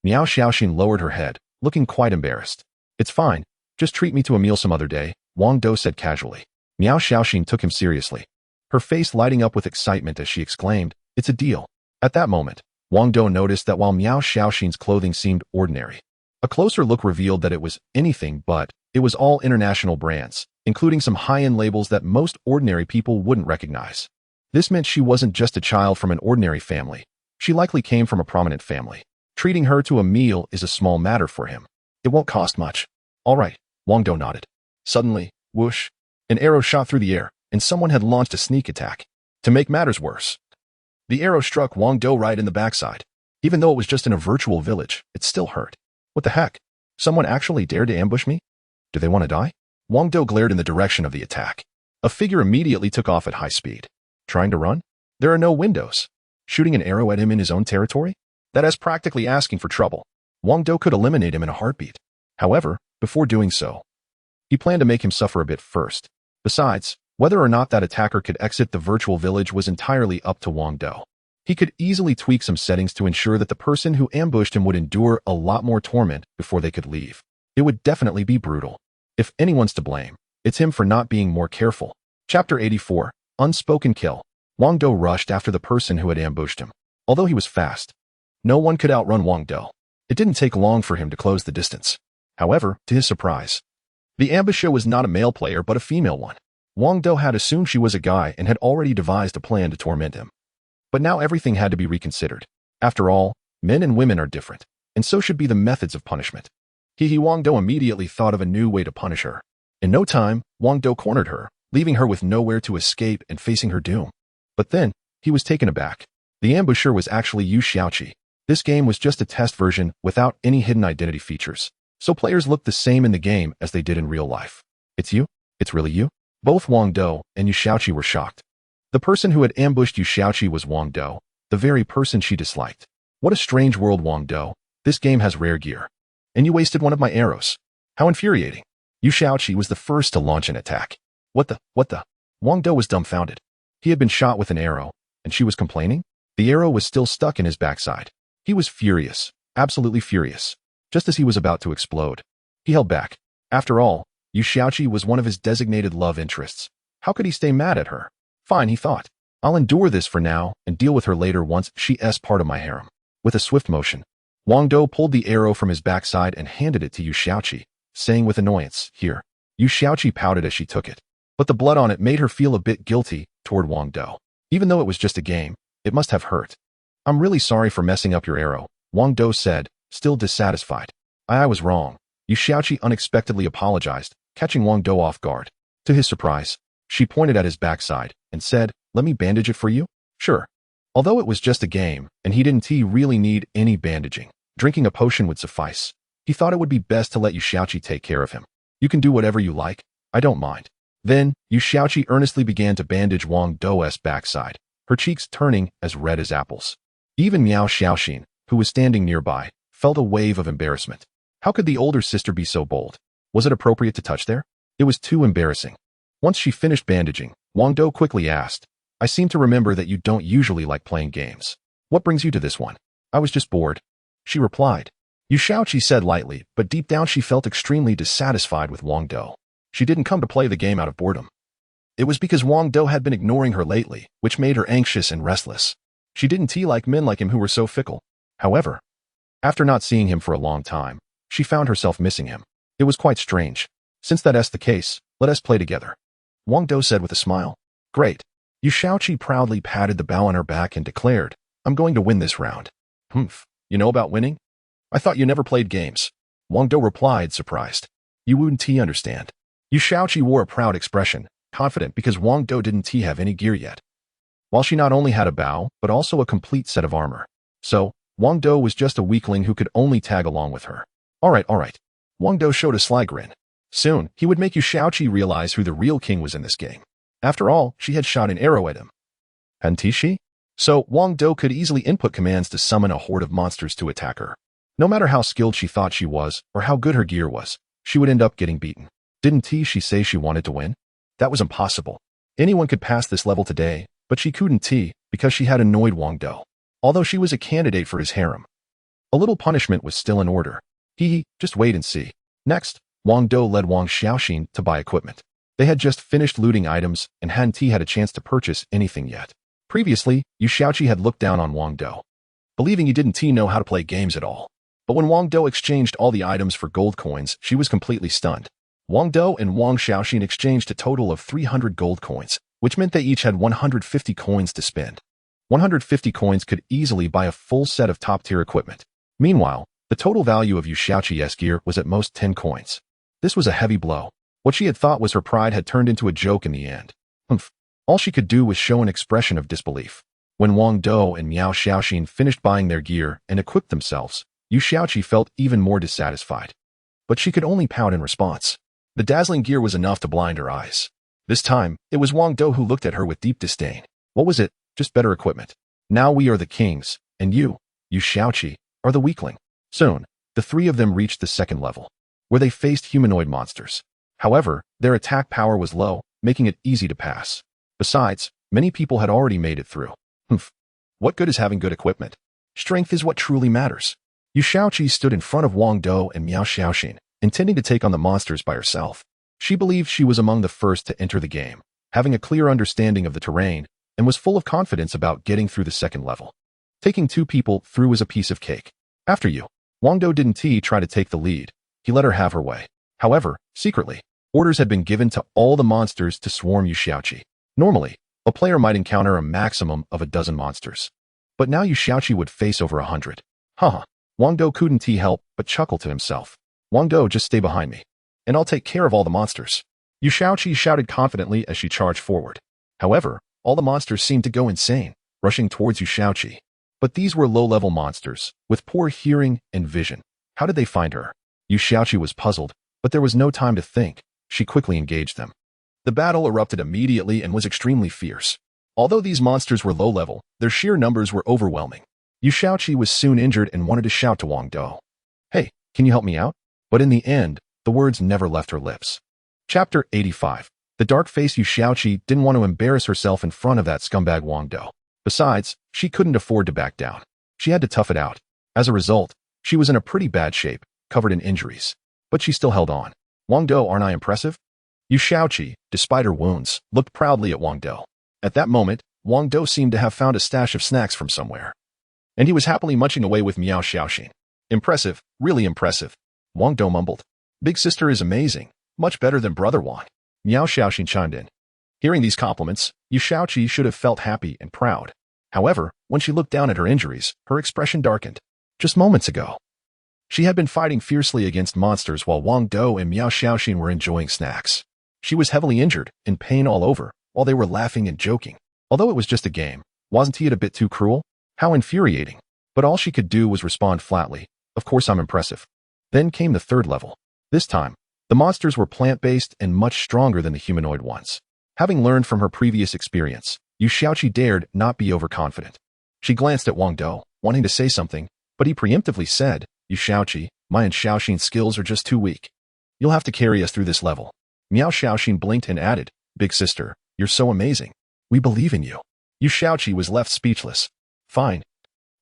Miao Xiaoxin lowered her head, looking quite embarrassed. "It's fine. Just treat me to a meal some other day," Wang Dou said casually. Miao Xiaoxin took him seriously, her face lighting up with excitement as she exclaimed, "It's a deal." At that moment, Wang Dou noticed that while Miao Xiaoxin's clothing seemed ordinary, a closer look revealed that it was anything but. It was all international brands, including some high-end labels that most ordinary people wouldn't recognize. This meant she wasn't just a child from an ordinary family. She likely came from a prominent family. Treating her to a meal is a small matter for him. It won't cost much. All right, Wang Dou nodded. Suddenly, whoosh, an arrow shot through the air, and someone had launched a sneak attack. To make matters worse, the arrow struck Wang Dou right in the backside. Even though it was just in a virtual village, it still hurt. What the heck? Someone actually dared to ambush me? Do they want to die? Wang Dou glared in the direction of the attack. A figure immediately took off at high speed. Trying to run? There are no windows. Shooting an arrow at him in his own territory? That is practically asking for trouble. Wang Dou could eliminate him in a heartbeat. However, before doing so, he planned to make him suffer a bit first. Besides, whether or not that attacker could exit the virtual village was entirely up to Wang Dou. He could easily tweak some settings to ensure that the person who ambushed him would endure a lot more torment before they could leave. It would definitely be brutal. If anyone's to blame, it's him for not being more careful. Chapter 84, Unspoken Kill. Wang Dou rushed after the person who had ambushed him. Although he was fast, no one could outrun Wang Dou. It didn't take long for him to close the distance. However, to his surprise, the ambusher was not a male player but a female one. Wang Dou had assumed she was a guy and had already devised a plan to torment him. But now everything had to be reconsidered. After all, men and women are different, and so should be the methods of punishment. Wang Dou immediately thought of a new way to punish her. In no time, Wang Dou cornered her, leaving her with nowhere to escape and facing her doom. But then, he was taken aback. The ambusher was actually Yu Xiaoqi. This game was just a test version without any hidden identity features, so players looked the same in the game as they did in real life. It's you? It's really you? Both Wang Dou and Yu Xiaoqi were shocked. The person who had ambushed Yu Xiaoqi was Wang Dou, the very person she disliked. What a strange world, Wang Dou. This game has rare gear. And you wasted one of my arrows. How infuriating. Yu Xiaoqi was the first to launch an attack. What the? Wang Dou was dumbfounded. He had been shot with an arrow, and she was complaining? The arrow was still stuck in his backside. He was furious, absolutely furious. Just as he was about to explode, he held back. After all, Yu Xiaoqi was one of his designated love interests. How could he stay mad at her? Fine, he thought. I'll endure this for now and deal with her later once she's part of my harem. With a swift motion, Wang Dou pulled the arrow from his backside and handed it to Yu Xiaoqi, saying with annoyance, "Here." Yu Xiaoqi pouted as she took it, but the blood on it made her feel a bit guilty toward Wang Dou. Even though it was just a game, it must have hurt. "I'm really sorry for messing up your arrow," Wang Dou said, still dissatisfied. I was wrong." Yu Xiaoqi unexpectedly apologized, catching Wang Dou off guard. To his surprise, she pointed at his backside and said, "Let me bandage it for you?" "Sure." Although it was just a game, and he didn't really need any bandaging, drinking a potion would suffice. He thought it would be best to let Yu Xiaoqi take care of him. "You can do whatever you like. I don't mind." Then, Yu Xiaoqi earnestly began to bandage Wang Dou's backside, her cheeks turning as red as apples. Even Miao Xiaoxin, who was standing nearby, felt a wave of embarrassment. How could the older sister be so bold? Was it appropriate to touch there? It was too embarrassing. Once she finished bandaging, Wang Dou quickly asked, "I seem to remember that you don't usually like playing games. What brings you to this one?" "I was just bored," she replied. Yu Xiaoqi said lightly, but deep down she felt extremely dissatisfied with Wang Dou. She didn't come to play the game out of boredom. It was because Wang Dou had been ignoring her lately, which made her anxious and restless. She didn't like men like him who were so fickle. However, after not seeing him for a long time, she found herself missing him. It was quite strange. "Since that's the case, let us play together," Wang Dou said with a smile. "Great." Yu Xiaoqi proudly patted the bow on her back and declared, "I'm going to win this round." "Humph, you know about winning? I thought you never played games." Wang Dou replied, surprised. "You wouldn't understand." Yu Xiaoqi wore a proud expression, confident because Wang Dou didn't have any gear yet. While she not only had a bow, but also a complete set of armor. So, Wang Dou was just a weakling who could only tag along with her. All right. Wang Dou showed a sly grin. Soon, he would make Yu Xiaoqi realize who the real king was in this game. After all, she had shot an arrow at him. Hadn't she? So, Wang Dou could easily input commands to summon a horde of monsters to attack her. No matter how skilled she thought she was, or how good her gear was, she would end up getting beaten. Didn't she say she wanted to win? That was impossible. Anyone could pass this level today, but she couldn't because she had annoyed Wang Dou. Although she was a candidate for his harem, a little punishment was still in order. Just wait and see. Next, Wang Dou led Wang Xiaoxin to buy equipment. They had just finished looting items and hadn't had a chance to purchase anything yet. Previously, Yu Xiaoqi had looked down on Wang Dou, believing he didn't know how to play games at all. But when Wang Dou exchanged all the items for gold coins, she was completely stunned. Wang Dou and Wang Xiaoxin exchanged a total of 300 gold coins, which meant they each had 150 coins to spend. 150 coins could easily buy a full set of top-tier equipment. Meanwhile, the total value of Yu Xiaoqi's gear was at most 10 coins. This was a heavy blow. What she had thought was her pride had turned into a joke in the end. All she could do was show an expression of disbelief. When Wang Dou and Miao Xiaoxin finished buying their gear and equipped themselves, Yu Xiaoqi felt even more dissatisfied. But she could only pout in response. The dazzling gear was enough to blind her eyes. This time, it was Wang Dou who looked at her with deep disdain. What was it? Just better equipment. Now we are the kings, and you, Yu Xiaoqi, are the weakling. Soon, the three of them reached the second level, where they faced humanoid monsters. However, their attack power was low, making it easy to pass. Besides, many people had already made it through. What good is having good equipment? Strength is what truly matters. Yu Xiaoqi stood in front of Wang Dou and Miao Xiaoxin, intending to take on the monsters by herself. She believed she was among the first to enter the game, having a clear understanding of the terrain, and was full of confidence about getting through the second level. Taking two people through was a piece of cake. After you, Wang Dou didn't try to take the lead. He let her have her way. However, secretly, orders had been given to all the monsters to swarm Yu Xiaoqi. Normally, a player might encounter a maximum of a dozen monsters. But now Yu Xiaoqi would face over 100. Haha. Wang Dou couldn't help but chuckle to himself. Wang Dou, just stay behind me, and I'll take care of all the monsters. Yu Xiaoqi shouted confidently as she charged forward. However, all the monsters seemed to go insane, rushing towards Yu Xiaoqi. But these were low-level monsters, with poor hearing and vision. How did they find her? Yu Xiaoqi was puzzled, but there was no time to think. She quickly engaged them. The battle erupted immediately and was extremely fierce. Although these monsters were low-level, their sheer numbers were overwhelming. Yu Xiaoqi was soon injured and wanted to shout to Wang Dou. Hey, can you help me out? But in the end, the words never left her lips. Chapter 85. The dark-faced Yu Xiaoqi didn't want to embarrass herself in front of that scumbag Wang Dou. Besides, she couldn't afford to back down. She had to tough it out. As a result, she was in a pretty bad shape, covered in injuries. But she still held on. Wang Dou, aren't I impressive? Yu Xiaoqi, despite her wounds, looked proudly at Wang Dou. At that moment, Wang Dou seemed to have found a stash of snacks from somewhere. And he was happily munching away with Miao Xiaoxin. Impressive, really impressive. Wang Dou mumbled. Big sister is amazing, much better than brother Wang. Miao Xiaoxin chimed in. Hearing these compliments, Yu Xiaoqi should have felt happy and proud. However, when she looked down at her injuries, her expression darkened. Just moments ago, she had been fighting fiercely against monsters while Wang Dou and Miao Xiaoxin were enjoying snacks. She was heavily injured, in pain all over, while they were laughing and joking. Although it was just a game, wasn't he a bit too cruel? How infuriating. But all she could do was respond flatly. Of course I'm impressive. Then came the third level. This time, the monsters were plant-based and much stronger than the humanoid ones. Having learned from her previous experience, Yu Xiaoqi dared not be overconfident. She glanced at Wang Dou, wanting to say something, but he preemptively said, Yu Xiaoqi, my and Xiaoxin's skills are just too weak. You'll have to carry us through this level. Miao Xiaoxin blinked and added, Big sister, you're so amazing. We believe in you. Yu Xiaoqi was left speechless. Fine.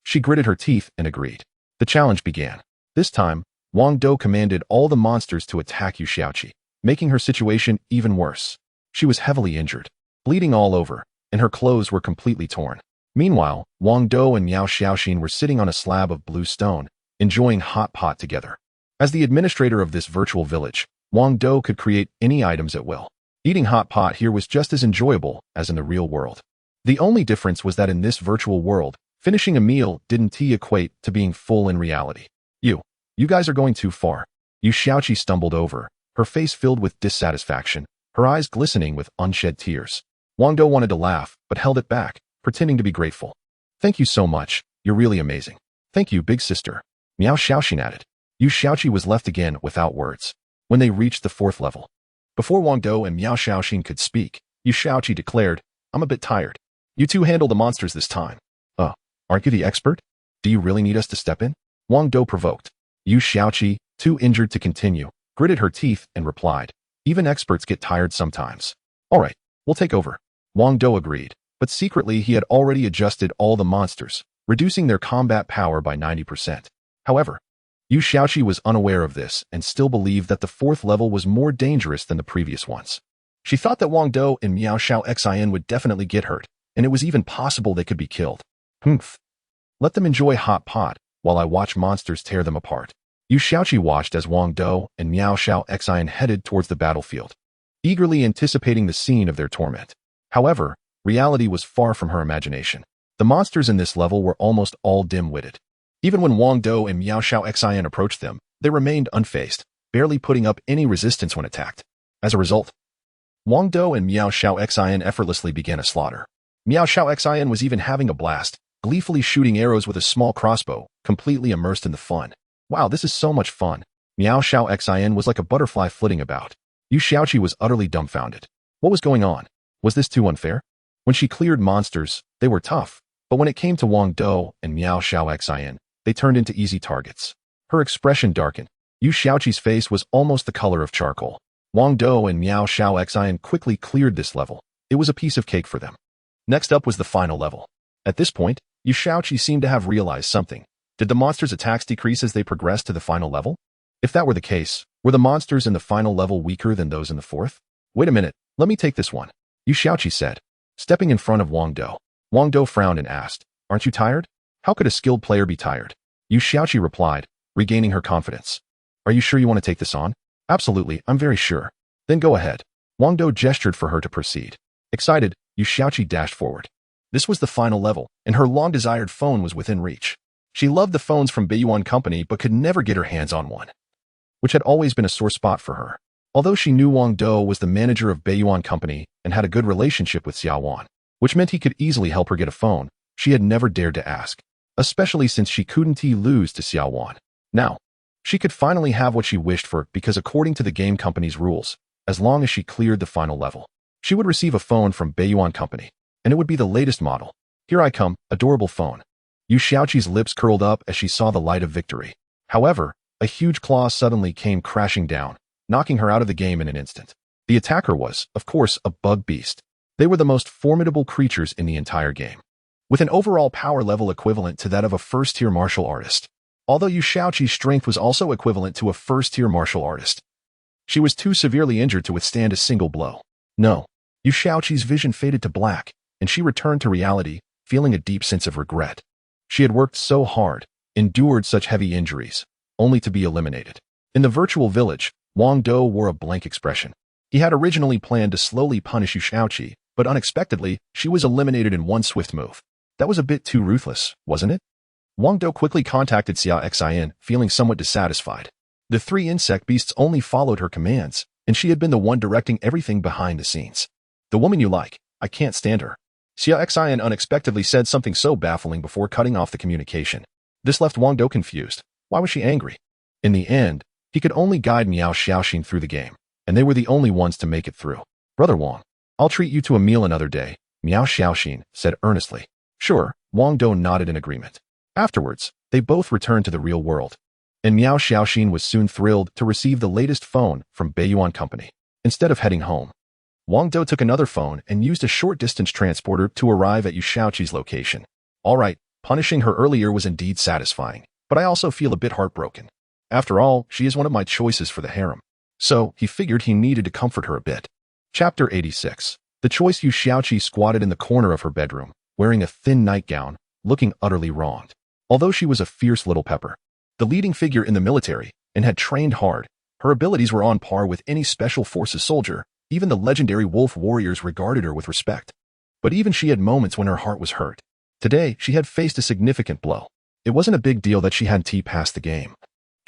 She gritted her teeth and agreed. The challenge began. This time, Wang Dou commanded all the monsters to attack Yu Xiaoqi, making her situation even worse. She was heavily injured, bleeding all over, and her clothes were completely torn. Meanwhile, Wang Dou and Miao Xiaoxin were sitting on a slab of blue stone, enjoying hot pot together. As the administrator of this virtual village, Wang Dou could create any items at will. Eating hot pot here was just as enjoyable as in the real world. The only difference was that in this virtual world, finishing a meal didn't equate to being full in reality. You guys are going too far. Yu Xiaoqi stumbled over, her face filled with dissatisfaction, her eyes glistening with unshed tears. Wang Dou wanted to laugh, but held it back, pretending to be grateful. Thank you so much, you're really amazing. Thank you, big sister. Miao Xiaoxin added. Yu Xiaoqi was left again without words. When they reached the fourth level, before Wang Dou and Miao Xiaoxin could speak, Yu Xiaoqi declared, I'm a bit tired. You two handle the monsters this time. Aren't you the expert? Do you really need us to step in? Wang Dou provoked. Yu Xiaoqi, too injured to continue, gritted her teeth and replied, even experts get tired sometimes. All right, we'll take over. Wang Dou agreed, but secretly he had already adjusted all the monsters, reducing their combat power by 90%. However, Yu Xiaoqi was unaware of this and still believed that the fourth level was more dangerous than the previous ones. She thought that Wang Dou and Miao Xiaoxin would definitely get hurt, and it was even possible they could be killed. Let them enjoy hot pot, while I watch monsters tear them apart. Yu Xiaoqi watched as Wang Dou and Miao Xiao Xian headed towards the battlefield, eagerly anticipating the scene of their torment. However, reality was far from her imagination. The monsters in this level were almost all dim-witted. Even when Wang Dou and Miao Xiao Xian approached them, they remained unfazed, barely putting up any resistance when attacked. As a result, Wang Dou and Miao Xiao Xian effortlessly began a slaughter. Miao Xiao Xian was even having a blast, gleefully shooting arrows with a small crossbow, completely immersed in the fun. Wow, this is so much fun. Miao Xiao Xian was like a butterfly flitting about. Yu Xiaoqi was utterly dumbfounded. What was going on? Was this too unfair? When she cleared monsters, they were tough, but when it came to Wang Dou and Miao Xiao Xian, they turned into easy targets. Her expression darkened. Yu Xiaoqi's face was almost the color of charcoal. Wang Dou and Miao Xiao Xian quickly cleared this level. It was a piece of cake for them. Next up was the final level. At this point, Yu Xiaoqi seemed to have realized something. Did the monsters' attacks decrease as they progressed to the final level? If that were the case, were the monsters in the final level weaker than those in the fourth? Wait a minute, let me take this one, Yu Xiaoqi said, stepping in front of Wang Dou. Wang Dou frowned and asked, aren't you tired? How could a skilled player be tired? Yu Xiaoqi replied, regaining her confidence. Are you sure you want to take this on? Absolutely, I'm very sure. Then go ahead. Wang Dou gestured for her to proceed. Excited, Yu Xiaoqi dashed forward. This was the final level, and her long-desired phone was within reach. She loved the phones from Beiyuan Company but could never get her hands on one, which had always been a sore spot for her. Although she knew Wang Dou was the manager of Beiyuan Company and had a good relationship with Xiao Wan, which meant he could easily help her get a phone, she had never dared to ask, especially since she couldn't lose to Xiao Wan. Now, she could finally have what she wished for because according to the game company's rules, as long as she cleared the final level, she would receive a phone from Beiyuan Company, and it would be the latest model. Here I come, adorable phone. Yu Xiaoqi's lips curled up as she saw the light of victory. However, a huge claw suddenly came crashing down, knocking her out of the game in an instant. The attacker was, of course, a bug beast. They were the most formidable creatures in the entire game, with an overall power level equivalent to that of a first-tier martial artist. Although Yu Xiaoqi's strength was also equivalent to a first-tier martial artist, she was too severely injured to withstand a single blow. No. Yu Xiaoqi's vision faded to black, and she returned to reality, feeling a deep sense of regret. She had worked so hard, endured such heavy injuries, only to be eliminated. In the virtual village, Wang Dou wore a blank expression. He had originally planned to slowly punish Yu Xiaoqi, but unexpectedly, she was eliminated in one swift move. That was a bit too ruthless, wasn't it? Wang Dou quickly contacted Xiao Xian, feeling somewhat dissatisfied. The three insect beasts only followed her commands, and she had been the one directing everything behind the scenes. The woman you like, I can't stand her. Xiao Xian unexpectedly said something so baffling before cutting off the communication. This left Wang Dou confused. Why was she angry? In the end, he could only guide Miao Xiaoxin through the game, and they were the only ones to make it through. Brother Wang, I'll treat you to a meal another day, Miao Xiaoxin said earnestly. Sure, Wang Dou nodded in agreement. Afterwards, they both returned to the real world, and Miao Xiaoxin was soon thrilled to receive the latest phone from Beiyuan Company. Instead of heading home, Wang Dou took another phone and used a short-distance transporter to arrive at Yu Xiaoqi's location. All right, punishing her earlier was indeed satisfying, but I also feel a bit heartbroken. After all, she is one of my choices for the harem. So, he figured he needed to comfort her a bit. Chapter 86. The choice. Yu Xiaoqi squatted in the corner of her bedroom, wearing a thin nightgown, looking utterly wronged. Although she was a fierce little pepper, the leading figure in the military, and had trained hard, her abilities were on par with any special forces soldier. Even the legendary wolf warriors regarded her with respect. But even she had moments when her heart was hurt. Today, she had faced a significant blow. It wasn't a big deal that she hadn't passed the game.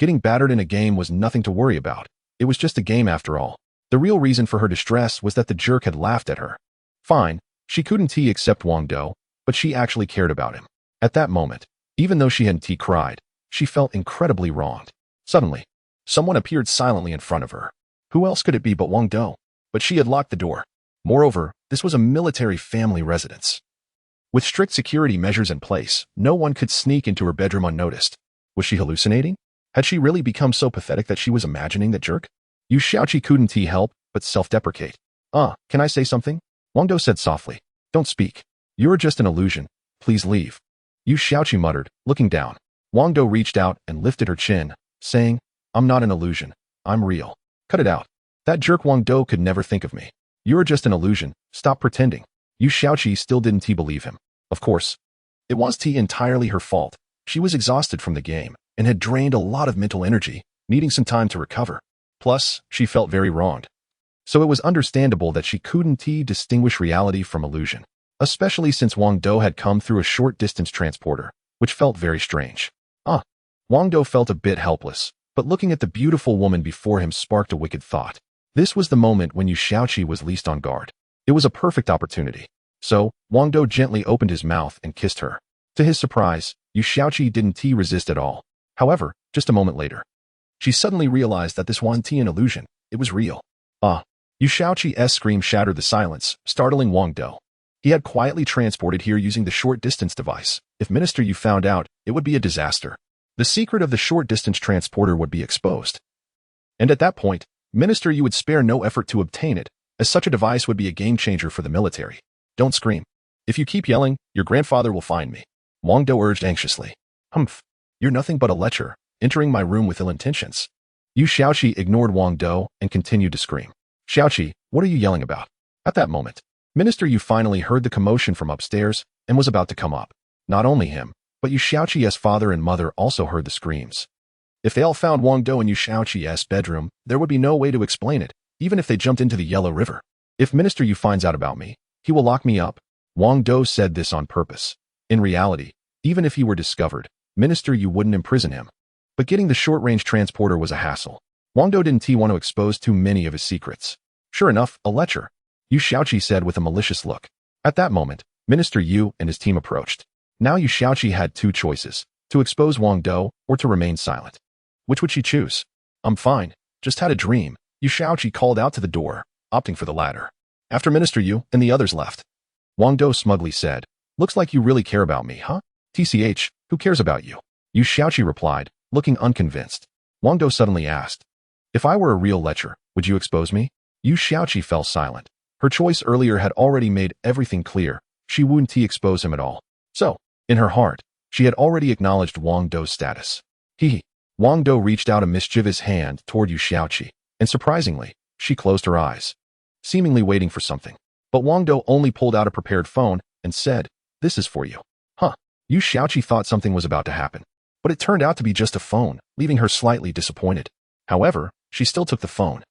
Getting battered in a game was nothing to worry about. It was just a game after all. The real reason for her distress was that the jerk had laughed at her. Fine, she couldn't accept Wang Dou, but she actually cared about him. At that moment, even though she hadn't cried, she felt incredibly wronged. Suddenly, someone appeared silently in front of her. Who else could it be but Wang Dou? But she had locked the door. Moreover, this was a military family residence. With strict security measures in place, no one could sneak into her bedroom unnoticed. Was she hallucinating? Had she really become so pathetic that she was imagining that jerk? Yu Xiaoqi couldn't help but self-deprecate. Can I say something? Wang Dou said softly. Don't speak. You're just an illusion. Please leave. Yu Xiaoqi muttered, looking down. Wang Dou reached out and lifted her chin, saying, I'm not an illusion. I'm real. Cut it out. That jerk Wang Dou could never think of me. You're just an illusion. Stop pretending. Yu Xiaoqi still didn't believe him. Of course, it wasn't entirely her fault. She was exhausted from the game, and had drained a lot of mental energy, needing some time to recover. Plus, she felt very wronged. So it was understandable that she couldn't distinguish reality from illusion, especially since Wang Dou had come through a short-distance transporter, which felt very strange. Wang Dou felt a bit helpless, but looking at the beautiful woman before him sparked a wicked thought. This was the moment when Yu Xiaoqi was least on guard. It was a perfect opportunity. So, Wang Dou gently opened his mouth and kissed her. To his surprise, Yu Xiaoqi didn't resist at all. However, just a moment later, she suddenly realized that this wasn't an illusion. It was real. Yu Xiaoqi's scream shattered the silence, startling Wang Dou. He had quietly transported here using the short-distance device. If Minister Yu found out, it would be a disaster. The secret of the short-distance transporter would be exposed. And at that point, Minister Yu would spare no effort to obtain it, as such a device would be a game-changer for the military. Don't scream. If you keep yelling, your grandfather will find me, Wang Dou urged anxiously. Humph. You're nothing but a lecher, entering my room with ill intentions. Yu Xiaoqi ignored Wang Dou and continued to scream. Xiaoqi, what are you yelling about? At that moment, Minister Yu finally heard the commotion from upstairs and was about to come up. Not only him, but Yu Xiaoqi's father and mother also heard the screams. If they all found Wang Dou in Yu Xiaoqi's bedroom, there would be no way to explain it, even if they jumped into the Yellow River. If Minister Yu finds out about me, he will lock me up. Wang Dou said this on purpose. In reality, even if he were discovered, Minister Yu wouldn't imprison him. But getting the short-range transporter was a hassle. Wang Dou didn't want to expose too many of his secrets. Sure enough, a lecher, Yu Xiaoqi said with a malicious look. At that moment, Minister Yu and his team approached. Now Yu Xiaoqi had two choices, to expose Wang Dou or to remain silent. Which would she choose? I'm fine, just had a dream, Yu Xiaoqi called out to the door, opting for the latter. After Minister Yu and the others left, Wang Dou smugly said, looks like you really care about me, huh? TCH, who cares about you? Yu Xiaoqi replied, looking unconvinced. Wang Dou suddenly asked, if I were a real lecher, would you expose me? Yu Xiaoqi fell silent. Her choice earlier had already made everything clear. She wouldn't expose him at all. So, in her heart, she had already acknowledged Wang Dou's status. Wang Dou reached out a mischievous hand toward Yu Xiaoqi, and surprisingly, she closed her eyes, seemingly waiting for something. But Wang Dou only pulled out a prepared phone and said, this is for you. Yu Xiaoqi thought something was about to happen, but it turned out to be just a phone, leaving her slightly disappointed. However, she still took the phone.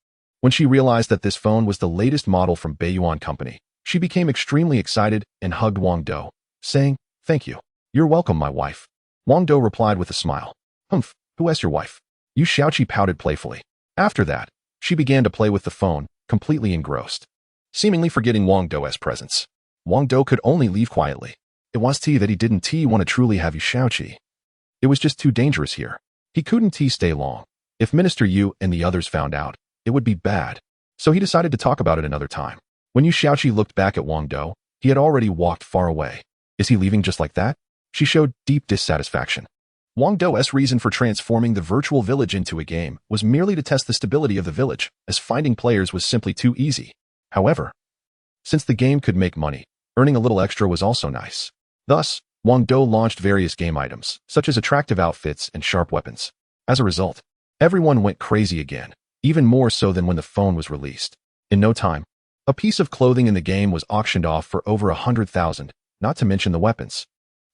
When she realized that this phone was the latest model from Beiyuan Company, she became extremely excited and hugged Wang Dou, saying, thank you. You're welcome, my wife. Wang Dou replied with a smile. Humph, who asked your wife? Yu Xiaoqi pouted playfully. After that, she began to play with the phone, completely engrossed, seemingly forgetting Wang Dou's presence. Wang Dou could only leave quietly. It was that he didn't want to truly have Yu Xiaoqi. It was just too dangerous here. He couldn't stay long. If Minister Yu and the others found out, it would be bad. So he decided to talk about it another time. When Yu Xiaoqi looked back at Wang Dou, he had already walked far away. Is he leaving just like that? She showed deep dissatisfaction. Wang Dou's reason for transforming the virtual village into a game was merely to test the stability of the village, as finding players was simply too easy. However, since the game could make money, earning a little extra was also nice. Thus, Wang Dou launched various game items, such as attractive outfits and sharp weapons. As a result, everyone went crazy again, even more so than when the phone was released. In no time, a piece of clothing in the game was auctioned off for over 100,000, not to mention the weapons.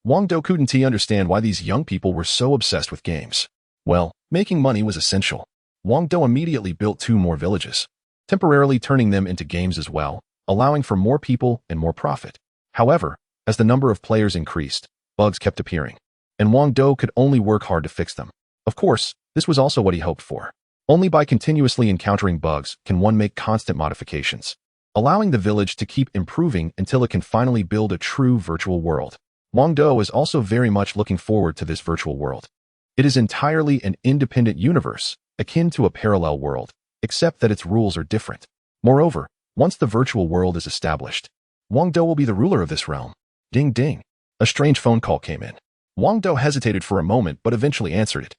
Wang Dou couldn't understand why these young people were so obsessed with games. Well, making money was essential. Wang Dou immediately built 2 more villages, temporarily turning them into games as well, allowing for more people and more profit. However, as the number of players increased, bugs kept appearing, and Wang Dou could only work hard to fix them. Of course, this was also what he hoped for. Only by continuously encountering bugs can one make constant modifications, allowing the village to keep improving until it can finally build a true virtual world. Wang Dou is also very much looking forward to this virtual world. It is entirely an independent universe, akin to a parallel world, except that its rules are different. Moreover, once the virtual world is established, Wang Dou will be the ruler of this realm. Ding ding. A strange phone call came in. Wang Dou hesitated for a moment but eventually answered it.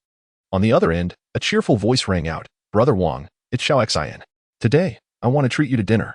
On the other end, a cheerful voice rang out. Brother Wang, it's Xiao Xin. Today, I want to treat you to dinner.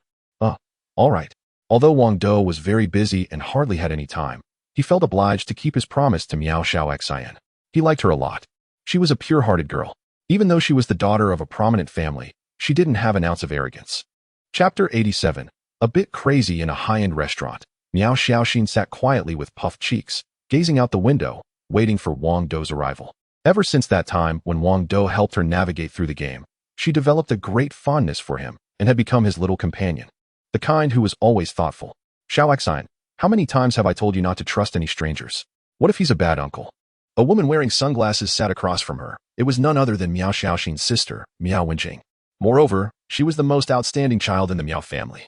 All right. Although Wang Dou was very busy and hardly had any time, he felt obliged to keep his promise to Miao Xiao Xian. He liked her a lot. She was a pure-hearted girl. Even though she was the daughter of a prominent family, she didn't have an ounce of arrogance. Chapter 87. A bit crazy in a high-end restaurant. Miao Xiaoxin sat quietly with puffed cheeks, gazing out the window, waiting for Wang Dou's arrival. Ever since that time when Wang Dou helped her navigate through the game, she developed a great fondness for him and had become his little companion, the kind who was always thoughtful. Xiao, how many times have I told you not to trust any strangers? What if he's a bad uncle? A woman wearing sunglasses sat across from her. It was none other than Miao Xiaoxin's sister, Miao Wenjing. Moreover, she was the most outstanding child in the Miao family.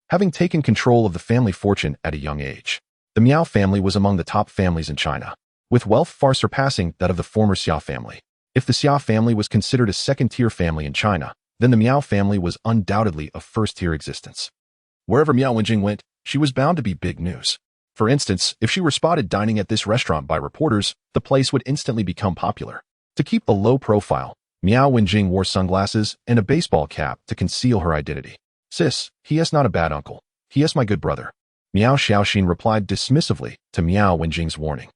Having taken control of the family fortune at a young age, the Miao family was among the top families in China, with wealth far surpassing that of the former Xia family. If the Xia family was considered a second-tier family in China, then the Miao family was undoubtedly a first-tier existence. Wherever Miao Wenjing went, she was bound to be big news. For instance, if she were spotted dining at this restaurant by reporters, the place would instantly become popular. To keep a low profile, Miao Wenjing wore sunglasses and a baseball cap to conceal her identity. Sis, he is not a bad uncle. He is my good brother. Miao Xiaoxin replied dismissively to Miao Wenjing's warning.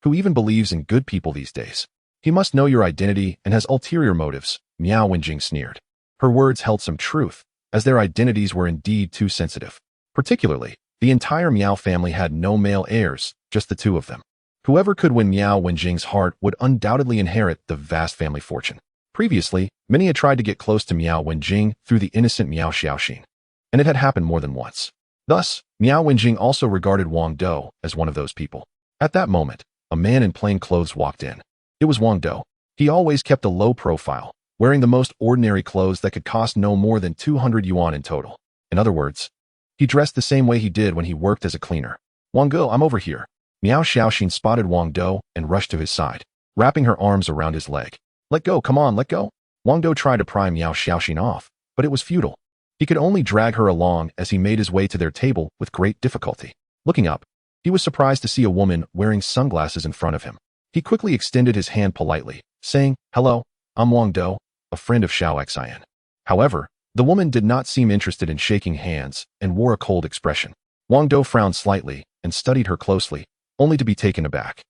Who even believes in good people these days? He must know your identity and has ulterior motives, Miao Wenjing sneered. Her words held some truth, as their identities were indeed too sensitive. Particularly, the entire Miao family had no male heirs, just the two of them. Whoever could win Miao Wenjing's heart would undoubtedly inherit the vast family fortune. Previously, many had tried to get close to Miao Wenjing through the innocent Miao Xiaoxin, and it had happened more than once. Thus, Miao Wenjing also regarded Wang Dou as one of those people. At that moment, a man in plain clothes walked in. It was Wang Dou. He always kept a low profile, wearing the most ordinary clothes that could cost no more than 200 yuan in total. In other words, he dressed the same way he did when he worked as a cleaner. Wang Dou, I'm over here. Miao Xiaoxin spotted Wang Dou and rushed to his side, wrapping her arms around his leg. Let go, come on, let go. Wang Dou tried to pry Miao Xiaoxin off, but it was futile. He could only drag her along as he made his way to their table with great difficulty. Looking up, he was surprised to see a woman wearing sunglasses in front of him. He quickly extended his hand politely, saying, "Hello, I'm Wang Dou, a friend of Xiao. However, the woman did not seem interested in shaking hands and wore a cold expression. Wang Dou frowned slightly and studied her closely, only to be taken aback.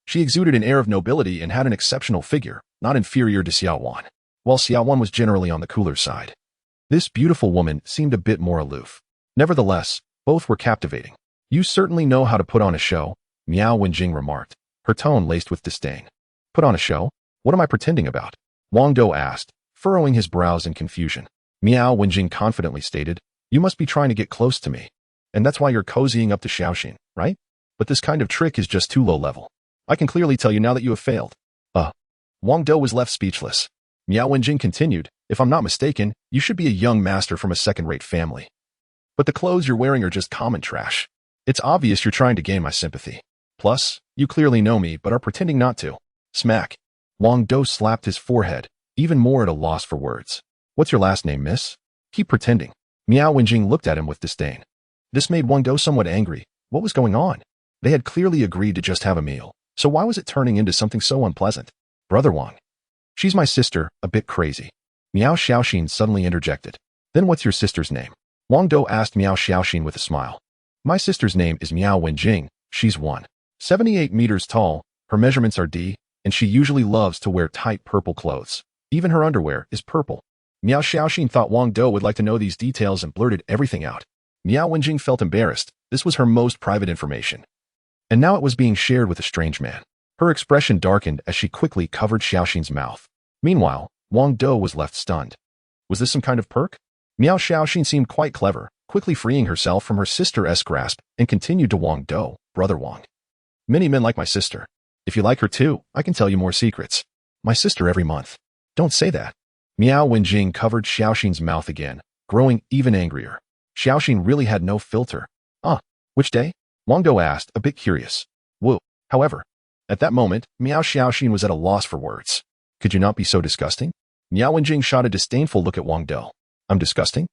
She exuded an air of nobility and had an exceptional figure, not inferior to Xiaowan, while Xiaowan was generally on the cooler side. This beautiful woman seemed a bit more aloof. Nevertheless, both were captivating. You certainly know how to put on a show, Miao Wenjing remarked, her tone laced with disdain. Put on a show? What am I pretending about? Wang Dou asked, furrowing his brows in confusion. Miao Wenjing confidently stated, you must be trying to get close to me. And that's why you're cozying up to Xiaoxin, right? But this kind of trick is just too low level. I can clearly tell you now that you have failed. Wang Dou was left speechless. Miao Wenjing continued, if I'm not mistaken, you should be a young master from a second-rate family. But the clothes you're wearing are just common trash. It's obvious you're trying to gain my sympathy. Plus, you clearly know me but are pretending not to. Smack. Wang Dou slapped his forehead, even more at a loss for words. What's your last name, miss? Keep pretending. Miao Wenjing looked at him with disdain. This made Wang Dou somewhat angry. What was going on? They had clearly agreed to just have a meal, so why was it turning into something so unpleasant? Brother Wang. She's my sister, a bit crazy. Miao Xiaoxin suddenly interjected. Then what's your sister's name? Wang Dou asked Miao Xiaoxin with a smile. My sister's name is Miao Wenjing. She's 1.78 meters tall, her measurements are D, and she usually loves to wear tight purple clothes. Even her underwear is purple. Miao Xiaoxin thought Wang Dou would like to know these details and blurted everything out. Miao Wenjing felt embarrassed. This was her most private information. And now it was being shared with a strange man. Her expression darkened as she quickly covered Xiaoxin's mouth. Meanwhile, Wang Dou was left stunned. Was this some kind of perk? Miao Xiaoxin seemed quite clever, quickly freeing herself from her sister's grasp and continued to Wang Dou, Brother Wang. Many men like my sister. If you like her too, I can tell you more secrets. My sister every month. Don't say that. Miao Wenjing covered Xiaoxin's mouth again, growing even angrier. Xiaoxin really had no filter. Which day? Wang Dou asked, a bit curious. Woo. However, at that moment, Miao Xiaoxin was at a loss for words. Could you not be so disgusting? Miao Wenjing shot a disdainful look at Wang Dou. I'm disgusting?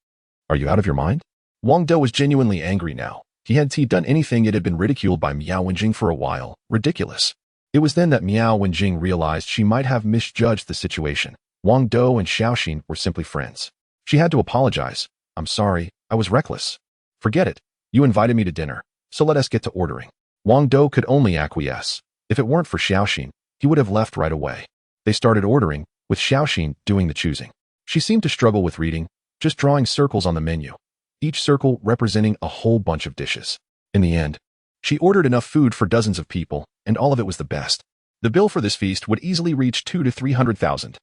Are you out of your mind? Wang Dou was genuinely angry now. Had he done anything, it had been ridiculed by Miao Wenjing for a while. Ridiculous. It was then that Miao Wenjing realized she might have misjudged the situation. Wang Dou and Xiaoxin were simply friends. She had to apologize. I'm sorry, I was reckless. Forget it. You invited me to dinner, so let us get to ordering. Wang Dou could only acquiesce. If it weren't for Xiaoxin, he would have left right away. They started ordering, with Xiaoxin doing the choosing. She seemed to struggle with reading, just drawing circles on the menu, each circle representing a whole bunch of dishes. In the end, she ordered enough food for dozens of people, and all of it was the best. The bill for this feast would easily reach 2 to 300,000.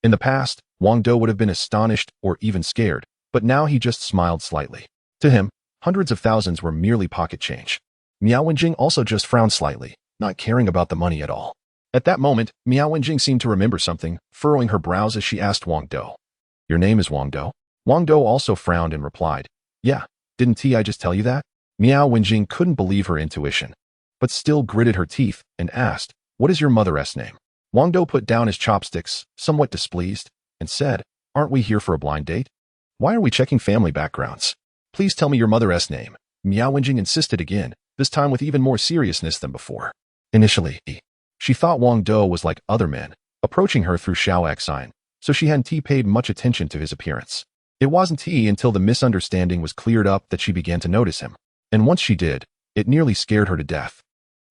In the past, Wang Dou would have been astonished or even scared, but now he just smiled slightly. To him, hundreds of thousands were merely pocket change. Miao Wenjing also just frowned slightly, not caring about the money at all. At that moment, Miao Wenjing seemed to remember something, furrowing her brows as she asked Wang Dou. Your name is Wang Dou? Wang Dou also frowned and replied, Yeah, didn't I just tell you that? Miao Wenjing couldn't believe her intuition, but still gritted her teeth and asked, What is your mother's name? Wang Dou put down his chopsticks, somewhat displeased, and said, Aren't we here for a blind date? Why are we checking family backgrounds? Please tell me your mother's name. Miao Wenjing insisted again, this time with even more seriousness than before. Initially, she thought Wang Dou was like other men, approaching her through Xiao, so she hadn't paid much attention to his appearance. It wasn't until the misunderstanding was cleared up that she began to notice him. And once she did, it nearly scared her to death.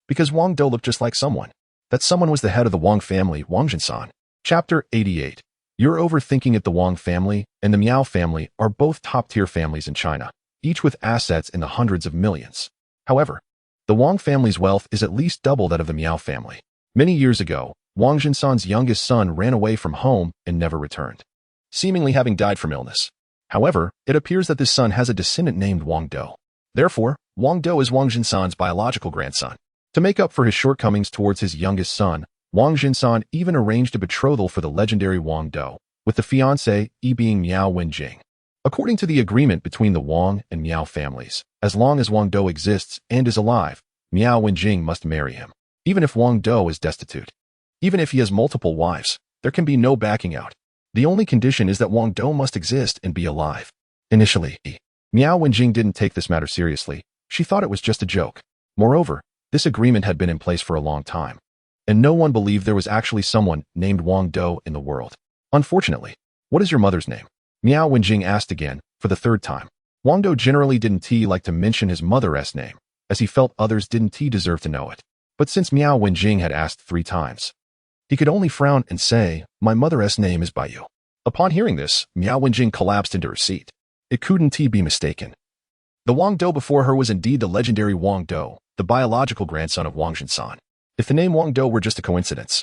Because Wang Dou looked just like someone. That someone was the head of the Wang family, Wang Jinsan. Chapter 88. You're overthinking it. The Wang family and the Miao family are both top-tier families in China, each with assets in the hundreds of millions. However, the Wang family's wealth is at least double that of the Miao family. Many years ago, Wang Jinsan's youngest son ran away from home and never returned, seemingly having died from illness. However, it appears that this son has a descendant named Wang Dou. Therefore, Wang Dou is Wang Jinsan's biological grandson. To make up for his shortcomings towards his youngest son, Wang Jinsan even arranged a betrothal for the legendary Wang Dou, with the fiancé being Miao Wenjing. According to the agreement between the Wang and Miao families, as long as Wang Dou exists and is alive, Miao Wenjing must marry him, even if Wang Dou is destitute. Even if he has multiple wives, there can be no backing out. The only condition is that Wang Dou must exist and be alive. Initially, Miao Wenjing didn't take this matter seriously. She thought it was just a joke. Moreover, this agreement had been in place for a long time, and no one believed there was actually someone named Wang Dou in the world. Unfortunately, what is your mother's name? Miao Wenjing asked again, for the third time. Wang Dou generally didn't like to mention his mother's name, as he felt others didn't deserve to know it. But since Miao Wenjing had asked 3 times, he could only frown and say, My mother's name is Bai Yu. Upon hearing this, Miao Wenjing collapsed into her seat. It couldn't be mistaken. The Wang Dou before her was indeed the legendary Wang Dou, the biological grandson of Wang Jinsan. If the name Wang Dou were just a coincidence,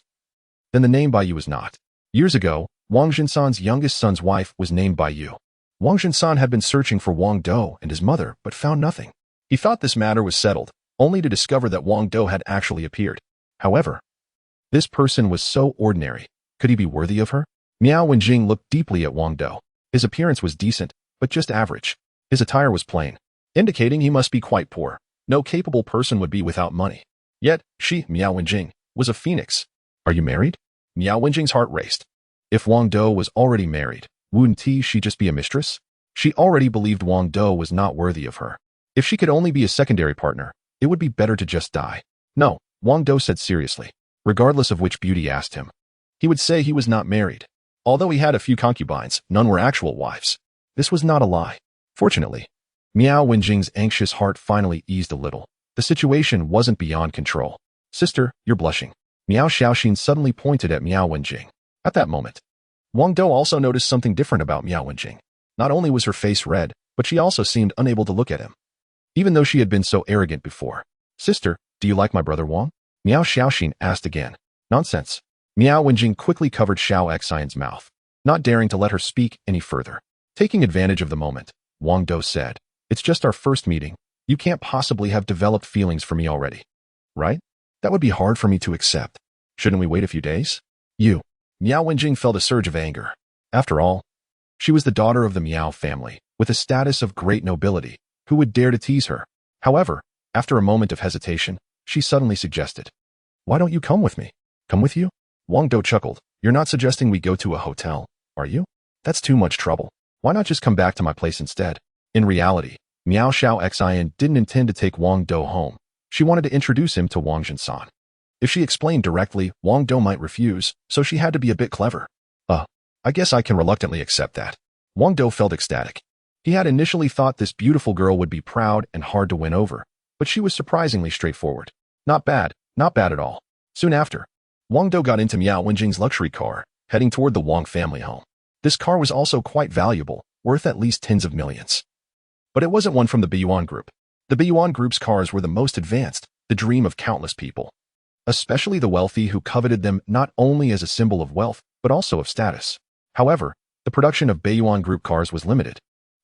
then the name Bai Yu was not. Years ago, Wang Jinsan's youngest son's wife was named Bai Yu. Wang Jinsan had been searching for Wang Dou and his mother, but found nothing. He thought this matter was settled, only to discover that Wang Dou had actually appeared. However, this person was so ordinary. Could he be worthy of her? Miao Wenjing looked deeply at Wang Dou. His appearance was decent, but just average. His attire was plain, indicating he must be quite poor. No capable person would be without money. Yet, she, Miao Wenjing, was a phoenix. Are you married? Miao Wenjing's heart raced. If Wang Dou was already married, wouldn't she just be a mistress? She already believed Wang Dou was not worthy of her. If she could only be a secondary partner, it would be better to just die. No, Wang Dou said seriously, regardless of which beauty asked him. He would say he was not married. Although he had a few concubines, none were actual wives. This was not a lie. Fortunately, Miao Wenjing's anxious heart finally eased a little. The situation wasn't beyond control. Sister, you're blushing. Miao Xiaoxin suddenly pointed at Miao Wenjing. At that moment, Wang Dou also noticed something different about Miao Wenjing. Not only was her face red, but she also seemed unable to look at him, even though she had been so arrogant before. Sister, do you like my brother Wang? Miao Xiaoxin asked again. Nonsense. Miao Wenjing quickly covered Xiao Xian's mouth, not daring to let her speak any further. Taking advantage of the moment, Wang Dou said, It's just our first meeting. You can't possibly have developed feelings for me already, right? That would be hard for me to accept. Shouldn't we wait a few days? Miao Wenjing felt a surge of anger. After all, she was the daughter of the Miao family, with a status of great nobility. Who would dare to tease her? However, after a moment of hesitation, she suddenly suggested, Why don't you come with me? Come with you? Wang Dou chuckled. You're not suggesting we go to a hotel, are you? That's too much trouble. Why not just come back to my place instead? In reality, Miao Xiaoxian didn't intend to take Wang Dou home. She wanted to introduce him to Wang Jinsan. If she explained directly, Wang Dou might refuse, so she had to be a bit clever. I guess I can reluctantly accept that. Wang Dou felt ecstatic. He had initially thought this beautiful girl would be proud and hard to win over, but she was surprisingly straightforward. Not bad at all. Soon after, Wang Dou got into Miao Wenjing's luxury car, heading toward the Wang family home. This car was also quite valuable, worth at least tens of millions. But it wasn't one from the Biyuan group. The Biyuan group's cars were the most advanced, the dream of countless people. especially the wealthy who coveted them not only as a symbol of wealth, but also of status. However, the production of Baiyuan Group cars was limited,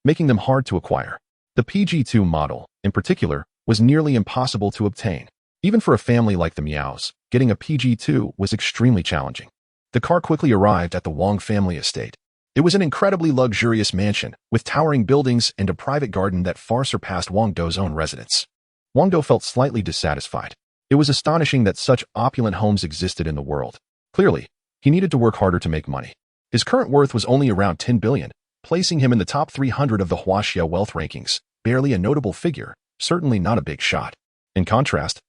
making them hard to acquire. The PG2 model, in particular, was nearly impossible to obtain. Even for a family like the Miaos, getting a PG2 was extremely challenging. The car quickly arrived at the Wang family estate. It was an incredibly luxurious mansion, with towering buildings and a private garden that far surpassed Wang Dou's own residence. Wang Dou felt slightly dissatisfied. It was astonishing that such opulent homes existed in the world. Clearly, he needed to work harder to make money. His current worth was only around 10 billion, placing him in the top 300 of the Huaxia wealth rankings, barely a notable figure, certainly not a big shot. In contrast,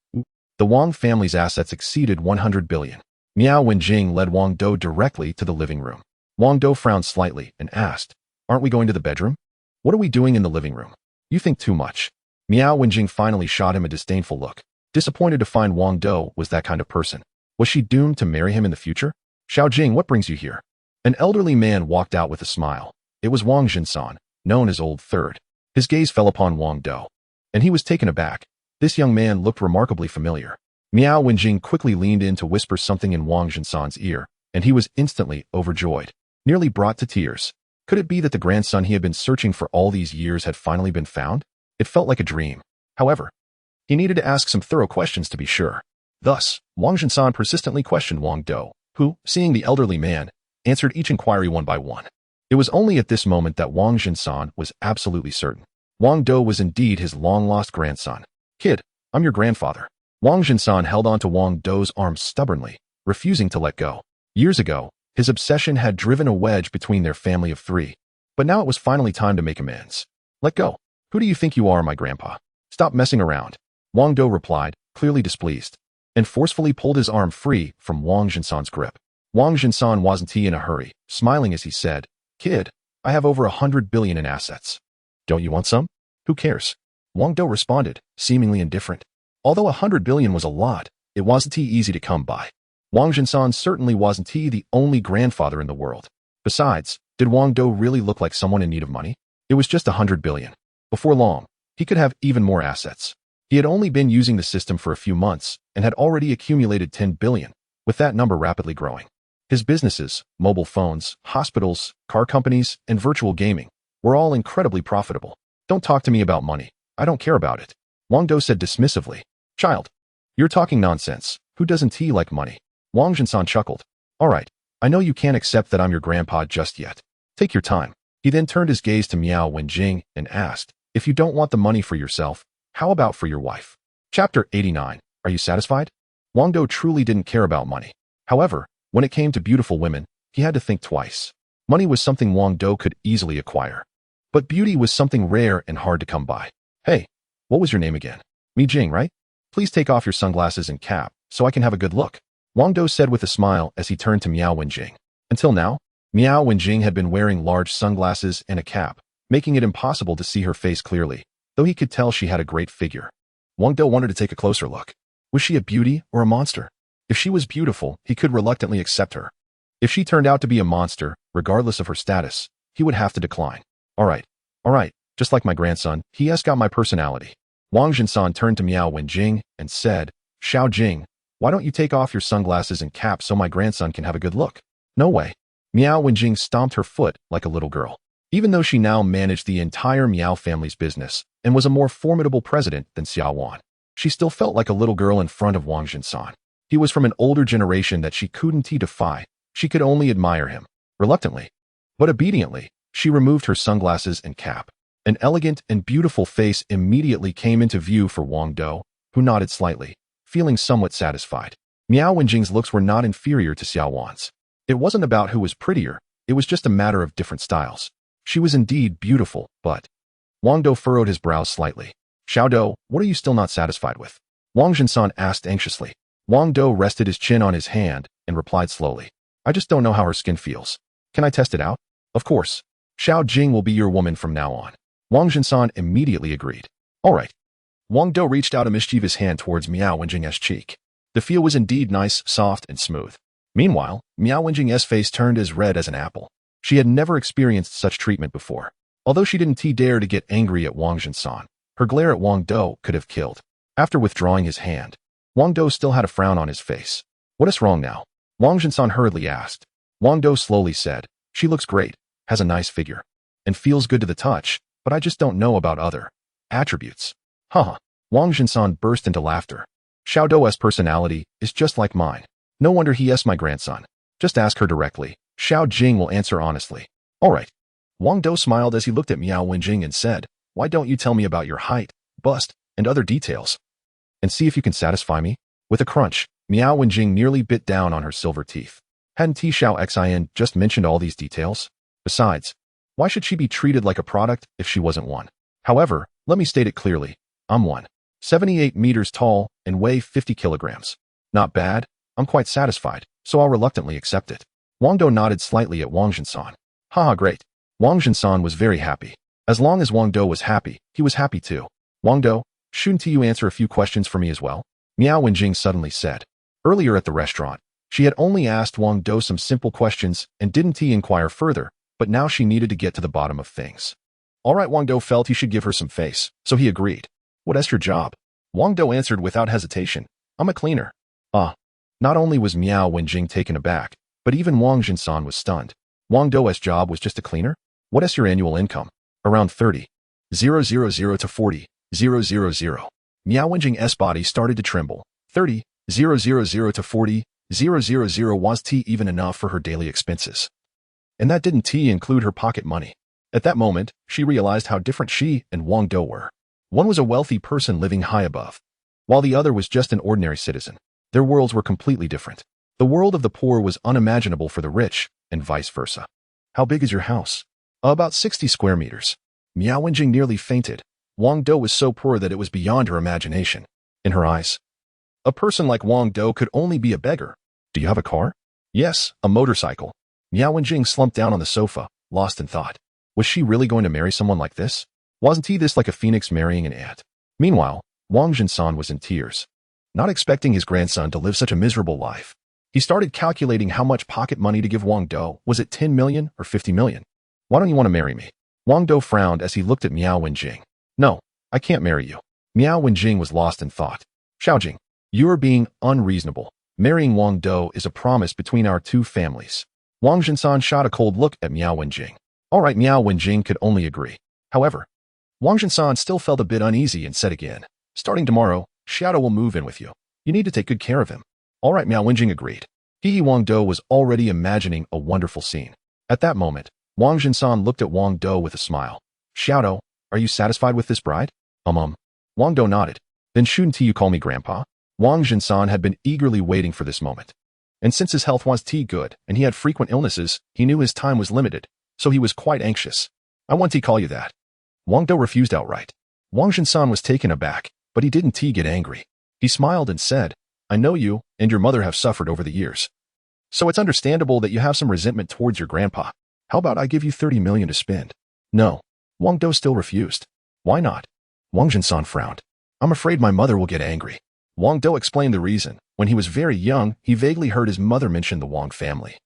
the Wang family's assets exceeded 100 billion. Miao Wenjing led Wang Dou directly to the living room. Wang Dou frowned slightly and asked, "Aren't we going to the bedroom? What are we doing in the living room? You think too much." Miao Wenjing finally shot him a disdainful look, disappointed to find Wang Dou was that kind of person. Was she doomed to marry him in the future? "Xiao Jing, what brings you here?" An elderly man walked out with a smile. It was Wang Jinsan, known as Old Third. His gaze fell upon Wang Dou, and he was taken aback. This young man looked remarkably familiar. Miao Wenjing quickly leaned in to whisper something in Wang Jinsan's ear, and he was instantly overjoyed, nearly brought to tears. Could it be that the grandson he had been searching for all these years had finally been found? It felt like a dream. However, he needed to ask some thorough questions to be sure. Thus, Wang Jinsan persistently questioned Wang Dou, who, seeing the elderly man, answered each inquiry one by one. It was only at this moment that Wang Jinsan was absolutely certain. Wang Dou was indeed his long-lost grandson. "Kid, I'm your grandfather." Wang Jinsan held on to Wang Dou's arm stubbornly, refusing to let go. Years ago, his obsession had driven a wedge between their family of three, but now it was finally time to make amends. "Let go. Who do you think you are, my grandpa? Stop messing around." Wang Dou replied, clearly displeased, and forcefully pulled his arm free from Wang Jinsan's grip. Wang Jinsan wasn't in a hurry, smiling as he said, "Kid, I have over 100 billion in assets. Don't you want some? Who cares?" Wang Dou responded, seemingly indifferent. Although 100 billion was a lot, it wasn't easy to come by. Wang Jinsan certainly wasn't the only grandfather in the world. Besides, did Wang Dou really look like someone in need of money? It was just 100 billion. Before long, he could have even more assets. He had only been using the system for a few months and had already accumulated 10 billion, with that number rapidly growing. His businesses, mobile phones, hospitals, car companies, and virtual gaming, were all incredibly profitable. "Don't talk to me about money. I don't care about it," Wang Dou said dismissively. "Child, you're talking nonsense. Who doesn't like money?" Wang Jinsan chuckled. "All right, I know you can't accept that I'm your grandpa just yet. Take your time." He then turned his gaze to Miao Wenjing and asked, "If you don't want the money for yourself, how about for your wife?" Chapter 89. Are you satisfied? Wang Dou truly didn't care about money. However, when it came to beautiful women, he had to think twice. Money was something Wang Dou could easily acquire, but beauty was something rare and hard to come by. "Hey, what was your name again?" "Mi Jing, right? Please take off your sunglasses and cap so I can have a good look," Wang Dou said with a smile as he turned to Miao Wenjing. Until now, Miao Wenjing had been wearing large sunglasses and a cap, making it impossible to see her face clearly, though he could tell she had a great figure. Wang Dou wanted to take a closer look. Was she a beauty or a monster? If she was beautiful, he could reluctantly accept her. If she turned out to be a monster, regardless of her status, he would have to decline. All right, just like my grandson, he has got my personality." Wang Jinsan turned to Miao Wenjing and said, "Xiao Jing, why don't you take off your sunglasses and cap so my grandson can have a good look?" "No way." Miao Wenjing stomped her foot like a little girl. Even though she now managed the entire Miao family's business and was a more formidable president than Xiao Wan, she still felt like a little girl in front of Wang Jinsan. He was from an older generation that she couldn't defy. She could only admire him. Reluctantly, but obediently, she removed her sunglasses and cap. An elegant and beautiful face immediately came into view for Wang Dou, who nodded slightly, feeling somewhat satisfied. Miao Wenjing's looks were not inferior to Xiao Wan's. It wasn't about who was prettier, it was just a matter of different styles. She was indeed beautiful, but... Wang Dou furrowed his brows slightly. "Xiao Dou, what are you still not satisfied with?" Wang Jinsan asked anxiously. Wang Dou rested his chin on his hand and replied slowly, "I just don't know how her skin feels. Can I test it out?" "Of course. Xiao Jing will be your woman from now on." Wang Jinsan immediately agreed. "All right." Wang Dou reached out a mischievous hand towards Miao Wenjing's cheek. The feel was indeed nice, soft, and smooth. Meanwhile, Miao Wenjing's face turned as red as an apple. She had never experienced such treatment before. Although she didn't dare to get angry at Wang Jinsan, her glare at Wang Dou could have killed. After withdrawing his hand, Wang Dou still had a frown on his face. What is wrong now? Wang Zhensan hurriedly asked. Wang Dou slowly said, she looks great, has a nice figure, and feels good to the touch, but I just don't know about other attributes. Haha. Wang Zhensan burst into laughter. Xiao Dou's personality is just like mine. No wonder he is my grandson. Just ask her directly. Xiao Jing will answer honestly. All right. Wang Dou smiled as he looked at Miao Wenjing and said, why don't you tell me about your height, bust, and other details? And see if you can satisfy me? With a crunch, Miao Wenjing nearly bit down on her silver teeth. Hadn't Xiao Xin just mentioned all these details? Besides, why should she be treated like a product if she wasn't one? However, let me state it clearly. I'm 178 meters tall and weigh 50 kilograms. Not bad. I'm quite satisfied, so I'll reluctantly accept it. Wang Dou nodded slightly at Wang Zhensan. Haha, great. Wang Zhensan was very happy. As long as Wang Dou was happy, he was happy too. Wang Dou, shouldn't you answer a few questions for me as well? Miao Wenjing suddenly said. Earlier at the restaurant, she had only asked Wang Dou some simple questions and didn't he inquire further, but now she needed to get to the bottom of things. All right, Wang Dou felt he should give her some face, so he agreed. What is your job? Wang Dou answered without hesitation. I'm a cleaner. Not only was Miao Wenjing taken aback, but even Wang Zhensan was stunned. Wang Dou's job was just a cleaner? What is your annual income? Around 30,000 to 40,000. Miao Wenjing's body started to tremble. 30,000 to 40,000 was even enough for her daily expenses. And that didn't include her pocket money. At that moment, she realized how different she and Wang Dou were. One was a wealthy person living high above, while the other was just an ordinary citizen. Their worlds were completely different. The world of the poor was unimaginable for the rich, and vice versa. How big is your house? About 60 square meters. Miao Wenjing nearly fainted. Wang Dou was so poor that it was beyond her imagination. In her eyes, a person like Wang Dou could only be a beggar. Do you have a car? Yes, a motorcycle. Miao Wenjing slumped down on the sofa, lost in thought. Was she really going to marry someone like this? Wasn't he this like a phoenix marrying an ant? Meanwhile, Wang Zhensan was in tears, not expecting his grandson to live such a miserable life. He started calculating how much pocket money to give Wang Dou. Was it 10 million or 50 million? Why don't you want to marry me? Wang Dou frowned as he looked at Miao Wenjing. No, I can't marry you. Miao Wenjing was lost in thought. Xiaojing, you are being unreasonable. Marrying Wang Dou is a promise between our two families. Wang Zhensan shot a cold look at Miao Wenjing. All right, Miao Wenjing could only agree. However, Wang Zhensan still felt a bit uneasy and said again, starting tomorrow, Xiao will move in with you. You need to take good care of him. All right, Miao Wenjing agreed. Wang Dou was already imagining a wonderful scene. At that moment, Wang Zhensan looked at Wang Dou with a smile. Xiao, are you satisfied with this bride? Wang Dou nodded. Then shouldn't you call me grandpa? Wang Zhensan had been eagerly waiting for this moment. And since his health was good and he had frequent illnesses, he knew his time was limited, so he was quite anxious. I want to call you that. Wang Dou refused outright. Wang Zhensan was taken aback, but he didn't get angry. He smiled and said, I know you and your mother have suffered over the years. So it's understandable that you have some resentment towards your grandpa. How about I give you 30 million to spend? No. Wang Dou still refused. Why not? Wang Zhensan frowned. I'm afraid my mother will get angry. Wang Dou explained the reason. When he was very young, he vaguely heard his mother mention the Wang family,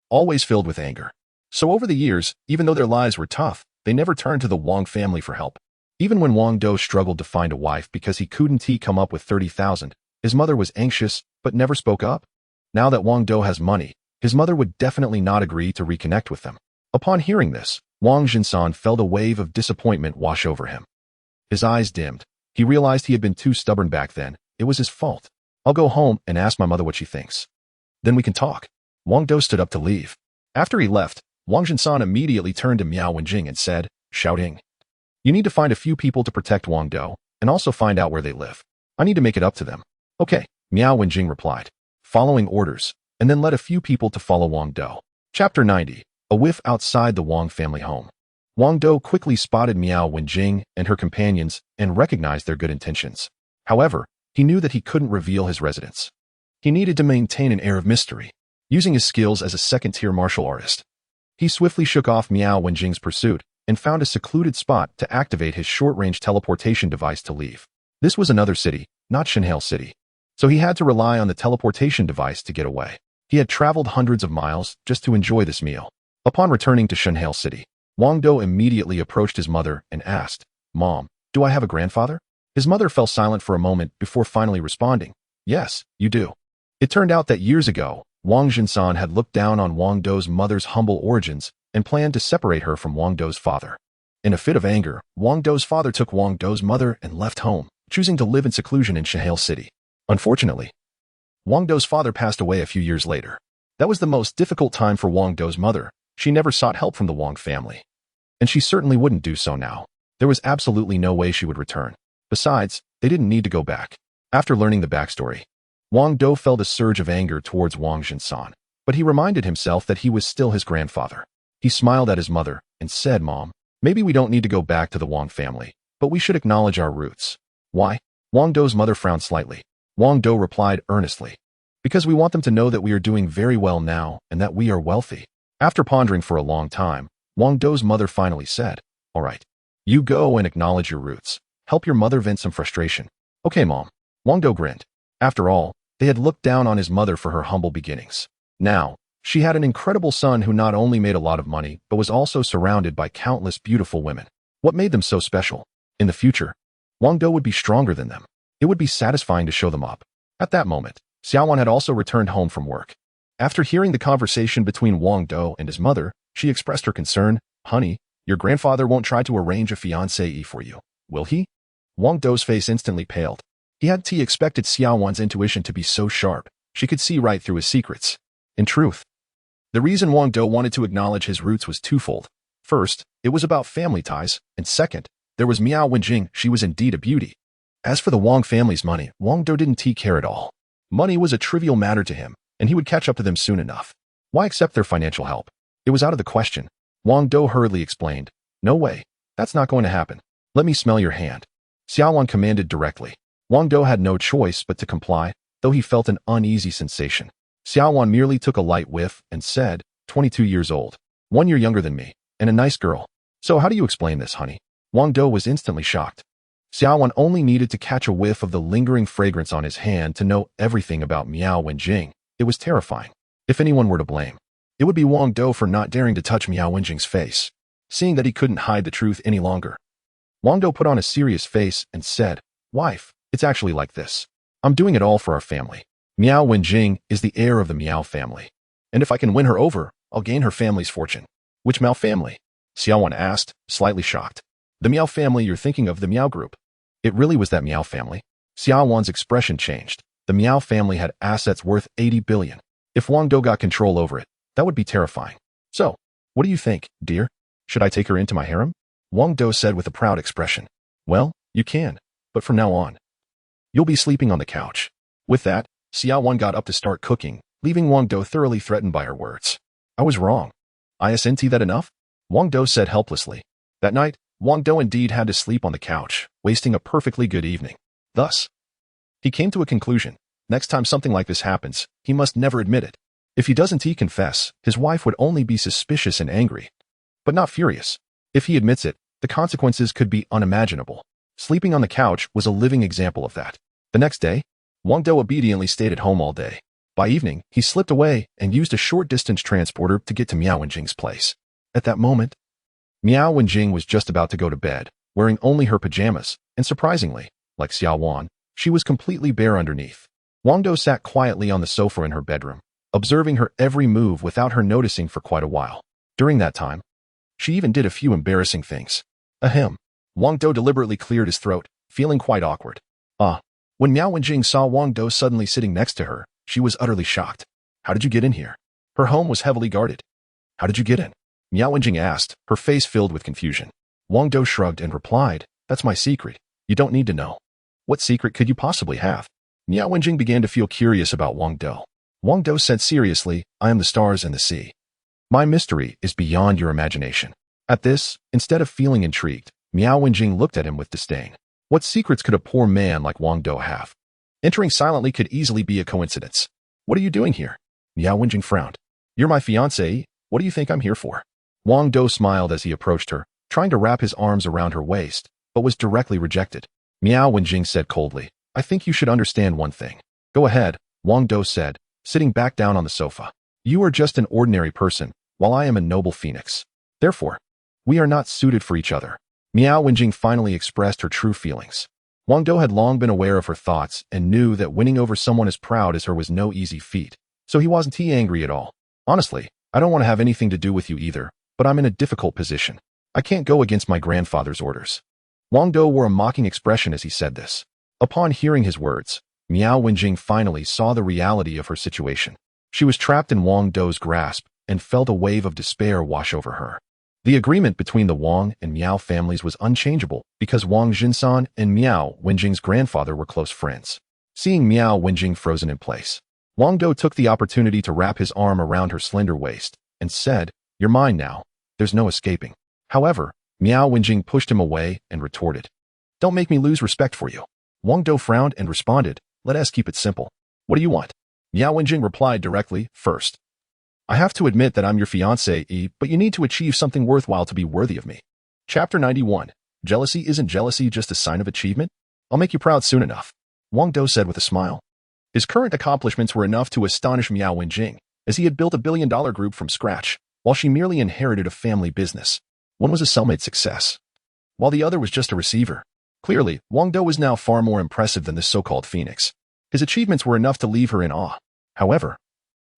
always filled with anger. So over the years, even though their lives were tough, they never turned to the Wang family for help. Even when Wang Dou struggled to find a wife because he couldn't come up with 30,000, his mother was anxious but never spoke up. Now that Wang Dou has money, his mother would definitely not agree to reconnect with them. Upon hearing this, Wang Zhensan felt a wave of disappointment wash over him. His eyes dimmed. He realized he had been too stubborn back then. It was his fault. I'll go home and ask my mother what she thinks. Then we can talk. Wang Dou stood up to leave. After he left, Wang Zhensan immediately turned to Miao Wenjing and said, shouting, you need to find a few people to protect Wang Dou and also find out where they live. I need to make it up to them. Okay, Miao Wenjing replied, following orders, and then led a few people to follow Wang Dou. Chapter 90. A whiff outside the Wang family home. Wang Dou quickly spotted Miao Wenjing and her companions and recognized their good intentions. However, he knew that he couldn't reveal his residence. He needed to maintain an air of mystery, using his skills as a second-tier martial artist. He swiftly shook off Miao Wenjing's pursuit and found a secluded spot to activate his short-range teleportation device to leave. This was another city, not Shenhale City, so he had to rely on the teleportation device to get away. He had traveled hundreds of miles just to enjoy this meal. Upon returning to Shenhale City, Wang Dou immediately approached his mother and asked, Mom, do I have a grandfather? His mother fell silent for a moment before finally responding, Yes, you do. It turned out that years ago, Wang Jinsan had looked down on Wang Dou's mother's humble origins and planned to separate her from Wang Dou's father. In a fit of anger, Wang Dou's father took Wang Dou's mother and left home, choosing to live in seclusion in Shahale City. Unfortunately, Wang Dou's father passed away a few years later. That was the most difficult time for Wang Dou's mother. She never sought help from the Wang family. And she certainly wouldn't do so now. There was absolutely no way she would return. Besides, they didn't need to go back. After learning the backstory, Wang Dou felt a surge of anger towards Wang Jinsan, but he reminded himself that he was still his grandfather. He smiled at his mother and said, "Mom, maybe we don't need to go back to the Wang family, but we should acknowledge our roots." "Why?" Wang Dou's mother frowned slightly. Wang Dou replied earnestly, "Because we want them to know that we are doing very well now and that we are wealthy." After pondering for a long time, Wang Dou's mother finally said, "All right, you go and acknowledge your roots. Help your mother vent some frustration." "Okay, Mom." Wang Dou grinned. After all, they had looked down on his mother for her humble beginnings. Now, she had an incredible son who not only made a lot of money, but was also surrounded by countless beautiful women. What made them so special? In the future, Wang Dou would be stronger than them. It would be satisfying to show them up. At that moment, Xiaowan had also returned home from work. After hearing the conversation between Wang Dou and his mother, she expressed her concern. "Honey, your grandfather won't try to arrange a fiancé for you, will he?" Wang Dou's face instantly paled. He hadn't expected Xiaowan's intuition to be so sharp. She could see right through his secrets. In truth, the reason Wang Dou wanted to acknowledge his roots was twofold. First, it was about family ties, and second, there was Miao Wenjing. She was indeed a beauty. As for the Wang family's money, Wang Dou didn't care at all. Money was a trivial matter to him, and he would catch up to them soon enough. Why accept their financial help? It was out of the question. Wang Dou hurriedly explained, "No way. That's not going to happen. Let me smell your hand." Xiaowan commanded directly. Wang Dou had no choice but to comply, though he felt an uneasy sensation. Xiaowan merely took a light whiff and said, 22 years old, 1 year younger than me, and a nice girl. So how do you explain this, honey?" Wang Dou was instantly shocked. Xiaowan only needed to catch a whiff of the lingering fragrance on his hand to know everything about Miao Wenjing. It was terrifying. If anyone were to blame, it would be Wang Dou for not daring to touch Miao Wenjing's face. Seeing that he couldn't hide the truth any longer, Wang Dou put on a serious face and said, "Wife, it's actually like this. I'm doing it all for our family. Miao Wenjing is the heir of the Miao family. And if I can win her over, I'll gain her family's fortune." "Which Miao family?" Xiaowan asked, slightly shocked. "The Miao family you're thinking of, the Miao group." It really was that Miao family. Xiaowan's expression changed. The Miao family had assets worth 80 billion. If Wang Dou got control over it, that would be terrifying. "So, what do you think, dear? Should I take her into my harem?" Wang Dou said with a proud expression. "Well, you can, but from now on, you'll be sleeping on the couch." With that, Xiaowan got up to start cooking, leaving Wang Dou thoroughly threatened by her words. "I was wrong. Isn't that enough?" Wang Dou said helplessly. That night, Wang Dou indeed had to sleep on the couch, wasting a perfectly good evening. Thus, he came to a conclusion. Next time something like this happens, he must never admit it. If he doesn't confess, his wife would only be suspicious and angry, but not furious. If he admits it, the consequences could be unimaginable. Sleeping on the couch was a living example of that. The next day, Wang Dou obediently stayed at home all day. By evening, he slipped away and used a short-distance transporter to get to Miao Wenjing's place. At that moment, Miao Wenjing was just about to go to bed, wearing only her pajamas, and surprisingly, like Xiaowan, she was completely bare underneath. Wang Dou sat quietly on the sofa in her bedroom, observing her every move without her noticing for quite a while. During that time, she even did a few embarrassing things. Ahem. Wang Dou deliberately cleared his throat, feeling quite awkward. When Miao Wenjing saw Wang Dou suddenly sitting next to her, she was utterly shocked. "How did you get in here?" Her home was heavily guarded. "How did you get in?" Miao Wenjing asked, her face filled with confusion. Wang Dou shrugged and replied, "That's my secret. You don't need to know." "What secret could you possibly have?" Miao Wenjing began to feel curious about Wang Dou. Wang Dou said seriously, "I am the stars and the sea. My mystery is beyond your imagination." At this, instead of feeling intrigued, Miao Wenjing looked at him with disdain. What secrets could a poor man like Wang Dou have? Entering silently could easily be a coincidence. "What are you doing here?" Miao Wenjing frowned. "You're my fiancée. What do you think I'm here for?" Wang Dou smiled as he approached her, trying to wrap his arms around her waist, but was directly rejected. Miao Wenjing said coldly, "I think you should understand one thing." "Go ahead," Wang Dou said, sitting back down on the sofa. "You are just an ordinary person, while I am a noble phoenix. Therefore, we are not suited for each other." Miao Wenjing finally expressed her true feelings. Wang Dou had long been aware of her thoughts and knew that winning over someone as proud as her was no easy feat, so he wasn't angry at all. Honestly, I don't want to have anything to do with you either, but I'm in a difficult position. I can't go against my grandfather's orders. Wang Dou wore a mocking expression as he said this. Upon hearing his words, Miao Wenjing finally saw the reality of her situation. She was trapped in Wang Dou's grasp and felt a wave of despair wash over her. The agreement between the Wang and Miao families was unchangeable because Wang Jinsan and Miao Wenjing's grandfather were close friends. Seeing Miao Wenjing frozen in place, Wang Dou took the opportunity to wrap his arm around her slender waist and said, "You're mine now. There's no escaping." However, Miao Wenjing pushed him away and retorted, "Don't make me lose respect for you." Wang Dou frowned and responded, "Let us keep it simple. What do you want?" Miao Wenjing replied directly, "First, I have to admit that I'm your fiancé, but you need to achieve something worthwhile to be worthy of me." Chapter 91. Jealousy isn't jealousy just a sign of achievement? I'll make you proud soon enough, Wang Dou said with a smile. His current accomplishments were enough to astonish Miao Wenjing, as he had built a billion-dollar group from scratch, while she merely inherited a family business. One was a cellmate success, while the other was just a receiver. Clearly, Wang Dou was now far more impressive than this so-called phoenix. His achievements were enough to leave her in awe. However,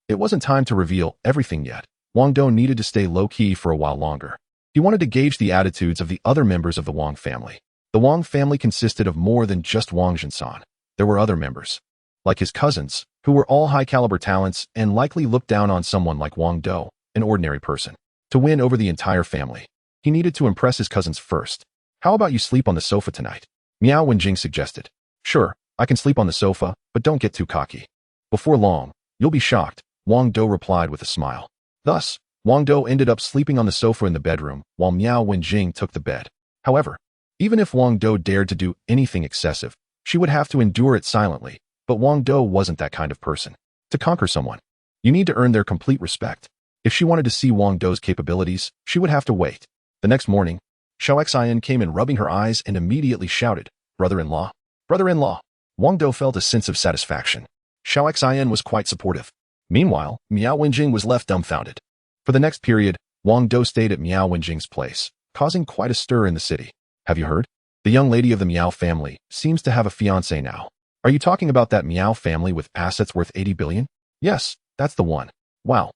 it wasn't time to reveal everything yet. Wang Dou needed to stay low-key for a while longer. He wanted to gauge the attitudes of the other members of the Wang family. The Wang family consisted of more than just Wang Jinsan. There were other members, like his cousins, who were all high-caliber talents and likely looked down on someone like Wang Dou, an ordinary person. To win over the entire family, he needed to impress his cousins first. "How about you sleep on the sofa tonight?" Miao Wenjing suggested. "Sure, I can sleep on the sofa, but don't get too cocky." "Before long, you'll be shocked," Wang Dou replied with a smile. Thus, Wang Dou ended up sleeping on the sofa in the bedroom, while Miao Wenjing took the bed. However, even if Wang Dou dared to do anything excessive, she would have to endure it silently, but Wang Dou wasn't that kind of person. To conquer someone, you need to earn their complete respect. If she wanted to see Wang Dou's capabilities, she would have to wait. The next morning, Xiao Xian came in rubbing her eyes and immediately shouted, "Brother-in-law! Brother-in-law!" Wang Dou felt a sense of satisfaction. Xiao Xian was quite supportive. Meanwhile, Miao Wenjing was left dumbfounded. For the next period, Wang Dou stayed at Miao Wenjing's place, causing quite a stir in the city. "Have you heard? The young lady of the Miao family seems to have a fiancé now." "Are you talking about that Miao family with assets worth 80 billion? Yes, that's the one." "Wow.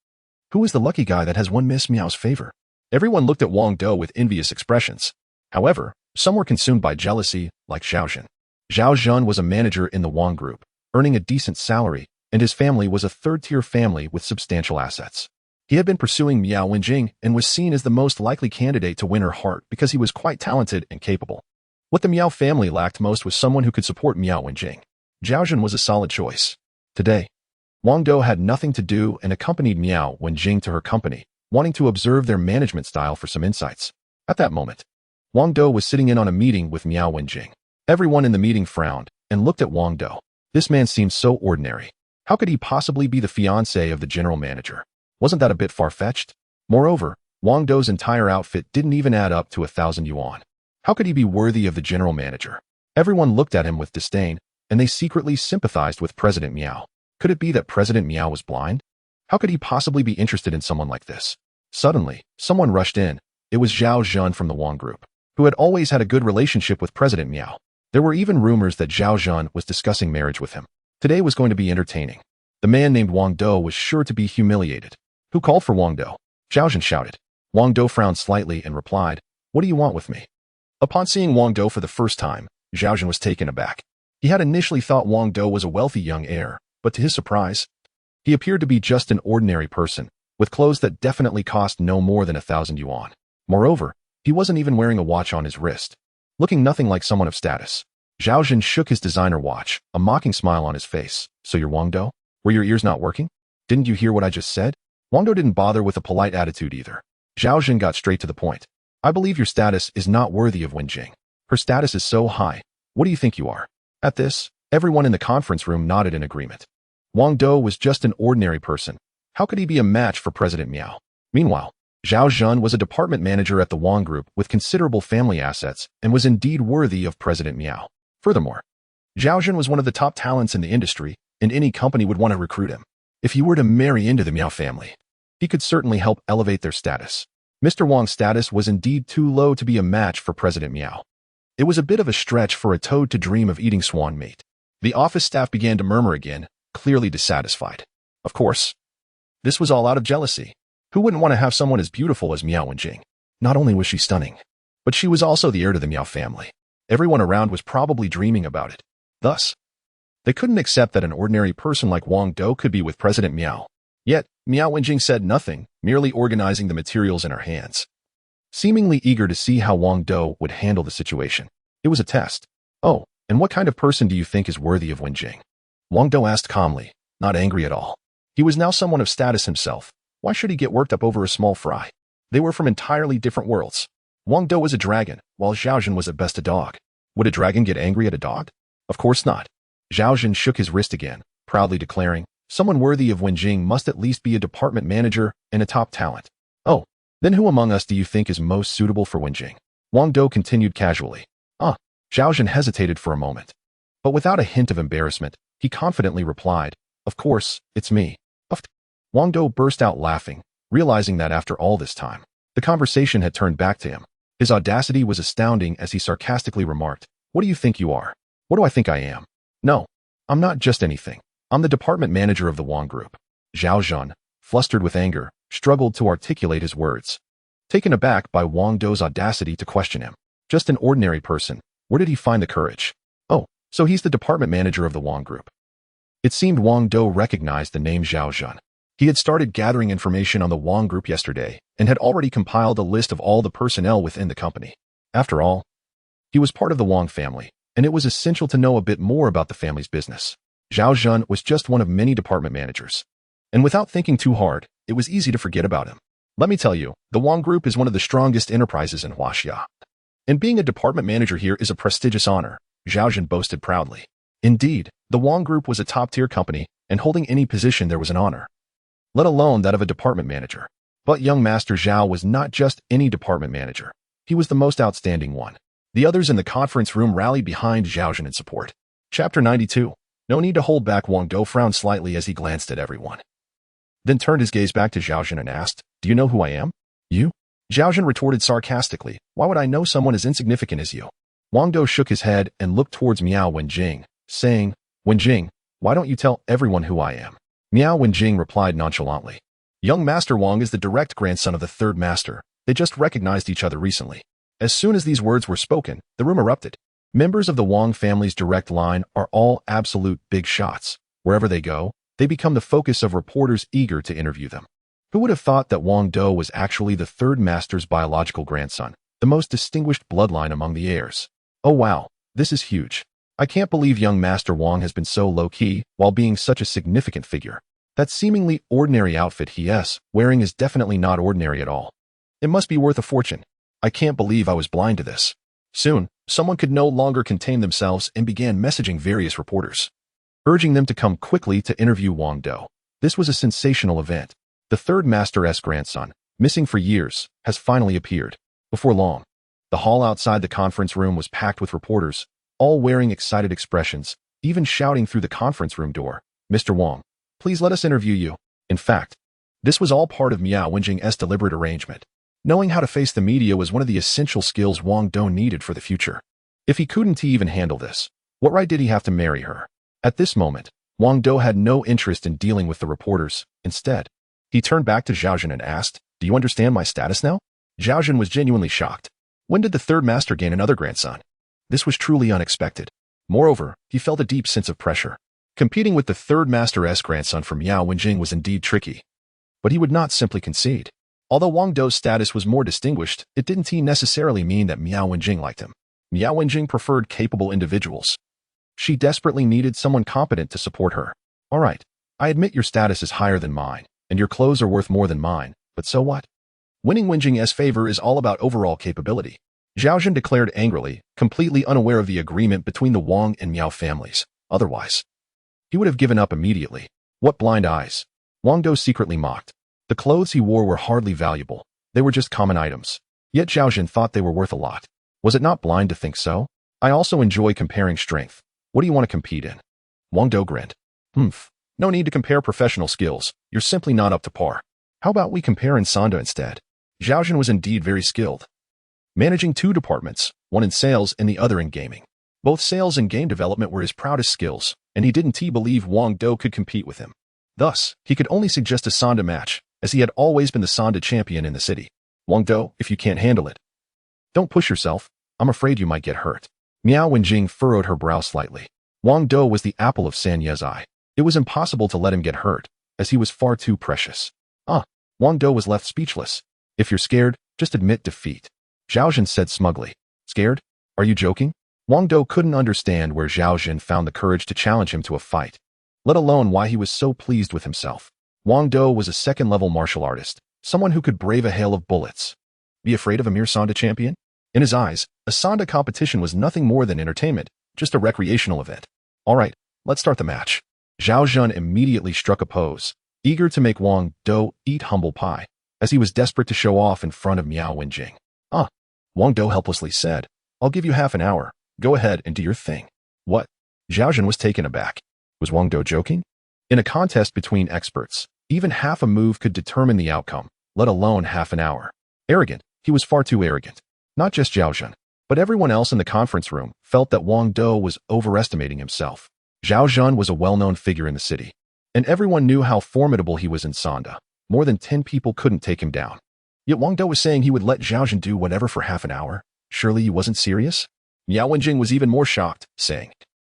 Who is the lucky guy that has won Miss Miao's favor?" Everyone looked at Wang Dou with envious expressions. However, some were consumed by jealousy, like Zhao Zhen. Zhao Zhen was a manager in the Wang group, earning a decent salary, and his family was a third-tier family with substantial assets. He had been pursuing Miao Wenjing and was seen as the most likely candidate to win her heart because he was quite talented and capable. What the Miao family lacked most was someone who could support Miao Wenjing. Zhao Zhen was a solid choice. Today, Wang Dou had nothing to do and accompanied Miao Wenjing to her company, wanting to observe their management style for some insights. At that moment, Wang Dou was sitting in on a meeting with Miao Wenjing. Everyone in the meeting frowned and looked at Wang Dou. This man seemed so ordinary. How could he possibly be the fiancé of the general manager? Wasn't that a bit far-fetched? Moreover, Wang Dou's entire outfit didn't even add up to 1,000 yuan. How could he be worthy of the general manager? Everyone looked at him with disdain, and they secretly sympathized with President Miao. Could it be that President Miao was blind? How could he possibly be interested in someone like this? Suddenly, someone rushed in. It was Zhao Zhen from the Wang group, who had always had a good relationship with President Miao. There were even rumors that Zhao Zhen was discussing marriage with him. Today was going to be entertaining. The man named Wang Dou was sure to be humiliated. "Who called for Wang Dou?" Zhao Zhen shouted. Wang Dou frowned slightly and replied, "What do you want with me?" Upon seeing Wang Dou for the first time, Zhao Zhen was taken aback. He had initially thought Wang Dou was a wealthy young heir, but to his surprise, he appeared to be just an ordinary person, with clothes that definitely cost no more than 1,000 yuan. Moreover, he wasn't even wearing a watch on his wrist, looking nothing like someone of status. Zhao Zhen shook his designer watch, a mocking smile on his face. "So you're Wang Dou? Were your ears not working? Didn't you hear what I just said?" Wang Dou didn't bother with a polite attitude either. Zhao Zhen got straight to the point. "I believe your status is not worthy of Wenjing. Her status is so high. What do you think you are?" At this, everyone in the conference room nodded in agreement. Wang Dou was just an ordinary person. How could he be a match for President Miao? Meanwhile, Zhao Zhen was a department manager at the Wang group with considerable family assets and was indeed worthy of President Miao. Furthermore, Zhao Zhen was one of the top talents in the industry, and any company would want to recruit him. If he were to marry into the Miao family, he could certainly help elevate their status. Mr. Wang's status was indeed too low to be a match for President Miao. It was a bit of a stretch for a toad to dream of eating swan meat. The office staff began to murmur again, clearly dissatisfied. Of course, this was all out of jealousy. Who wouldn't want to have someone as beautiful as Miao Wenjing? Not only was she stunning, but she was also the heir to the Miao family. Everyone around was probably dreaming about it. Thus, they couldn't accept that an ordinary person like Wang Dou could be with President Miao. Yet, Miao Wenjing said nothing, merely organizing the materials in her hands, seemingly eager to see how Wang Dou would handle the situation. It was a test. Oh, and what kind of person do you think is worthy of Wenjing? Wang Dou asked calmly, not angry at all. He was now someone of status himself. Why should he get worked up over a small fry? They were from entirely different worlds. Wang Dou was a dragon, while Zhaozhen was at best a dog. Would a dragon get angry at a dog? Of course not. Zhaozhen shook his wrist again, proudly declaring, someone worthy of Wenjing must at least be a department manager and a top talent. Oh, then who among us do you think is most suitable for Wenjing? Wang Dou continued casually. Zhaozhen hesitated for a moment. But without a hint of embarrassment, he confidently replied, of course, it's me. Wang Dou burst out laughing, realizing that after all this time, the conversation had turned back to him. His audacity was astounding as he sarcastically remarked, what do you think you are? What do I think I am? No, I'm not just anything. I'm the department manager of the Wang Group. Zhaozhen, flustered with anger, struggled to articulate his words. Taken aback by Wang Dou's audacity to question him. Just an ordinary person. Where did he find the courage? Oh, so he's the department manager of the Wang Group. It seemed Wang Dou recognized the name Zhaozhen. He had started gathering information on the Wang Group yesterday and had already compiled a list of all the personnel within the company. After all, he was part of the Wang family, and it was essential to know a bit more about the family's business. Zhaozhen was just one of many department managers. And without thinking too hard, it was easy to forget about him. Let me tell you, the Wang Group is one of the strongest enterprises in Huaxia. And being a department manager here is a prestigious honor, Zhaozhen boasted proudly. Indeed, the Wang Group was a top-tier company, and holding any position there was an honor, let alone that of a department manager. But young Master Zhao was not just any department manager. He was the most outstanding one. The others in the conference room rallied behind Zhaozhen in support. Chapter 92. No need to hold back. Wang Dou frowned slightly as he glanced at everyone. Then turned his gaze back to Zhaozhen and asked, do you know who I am? You? Zhaozhen retorted sarcastically, why would I know someone as insignificant as you? Wang Dou shook his head and looked towards Miao Wenjing, saying, Wenjing, why don't you tell everyone who I am? Miao Wenjing replied nonchalantly. Young Master Wang is the direct grandson of the third master. They just recognized each other recently. As soon as these words were spoken, the room erupted. Members of the Wang family's direct line are all absolute big shots. Wherever they go, they become the focus of reporters eager to interview them. Who would have thought that Wang Dou was actually the third master's biological grandson, the most distinguished bloodline among the heirs? Oh wow, this is huge. I can't believe young Master Wang has been so low-key while being such a significant figure. That seemingly ordinary outfit he is wearing is definitely not ordinary at all. It must be worth a fortune. I can't believe I was blind to this. Soon, someone could no longer contain themselves and began messaging various reporters, urging them to come quickly to interview Wang Dou. This was a sensational event. The third master's grandson, missing for years, has finally appeared. Before long, the hall outside the conference room was packed with reporters, all wearing excited expressions, even shouting through the conference room door, Mr. Wang, please let us interview you. In fact, this was all part of Miao Wenjing's deliberate arrangement. Knowing how to face the media was one of the essential skills Wang Dou needed for the future. If he couldn't even handle this, what right did he have to marry her? At this moment, Wang Dou had no interest in dealing with the reporters. Instead, he turned back to Zhaozhen and asked, do you understand my status now? Zhaozhen was genuinely shocked. When did the third master gain another grandson? This was truly unexpected. Moreover, he felt a deep sense of pressure. Competing with the third master's grandson for Miao Wenjing was indeed tricky. But he would not simply concede. Although Wang Dou's status was more distinguished, it didn't necessarily mean that Miao Wenjing liked him. Miao Wenjing preferred capable individuals. She desperately needed someone competent to support her. All right, I admit your status is higher than mine, and your clothes are worth more than mine, but so what? Winning Wenjing's favor is all about overall capability. Zhaozhen declared angrily, completely unaware of the agreement between the Wang and Miao families. Otherwise, he would have given up immediately. What blind eyes! Wang Dou secretly mocked. The clothes he wore were hardly valuable. They were just common items. Yet Zhaozhen thought they were worth a lot. Was it not blind to think so? I also enjoy comparing strength. What do you want to compete in? Wang Dou grinned. No need to compare professional skills. You're simply not up to par. How about we compare in Sanda instead? Zhaozhen was indeed very skilled. managing two departments, one in sales and the other in gaming. Both sales and game development were his proudest skills, and he didn't believe Wang Dou could compete with him. Thus, he could only suggest a Sonda match, as he had always been the Sonda champion in the city. Wang Dou, if you can't handle it, don't push yourself. I'm afraid you might get hurt. Miao Wenjing furrowed her brow slightly. Wang Dou was the apple of San Ye's eye. It was impossible to let him get hurt, as he was far too precious. Wang Dou was left speechless. If you're scared, just admit defeat. Zhao Jin said smugly. Scared? Are you joking? Wang Dou couldn't understand where Zhao Jin found the courage to challenge him to a fight, let alone why he was so pleased with himself. Wang Dou was a second-level martial artist, someone who could brave a hail of bullets. Be afraid of a mere Sonda champion? In his eyes, a Sonda competition was nothing more than entertainment, just a recreational event. All right, let's start the match. Zhao Jun immediately struck a pose, eager to make Wang Dou eat humble pie, as he was desperate to show off in front of Miao Wenjing. Wang Dou helplessly said, I'll give you half an hour. Go ahead and do your thing. What? Zhao Jun was taken aback. Was Wang Dou joking? In a contest between experts, even half a move could determine the outcome, let alone half an hour. Arrogant. He was far too arrogant. Not just Zhao Jun, but everyone else in the conference room felt that Wang Dou was overestimating himself. Zhao Jun was a well-known figure in the city, and everyone knew how formidable he was in Sonda. More than 10 people couldn't take him down. Yet Wang Dou was saying he would let Zhao Jun do whatever for half an hour. Surely he wasn't serious? Miao Wenjing was even more shocked, saying,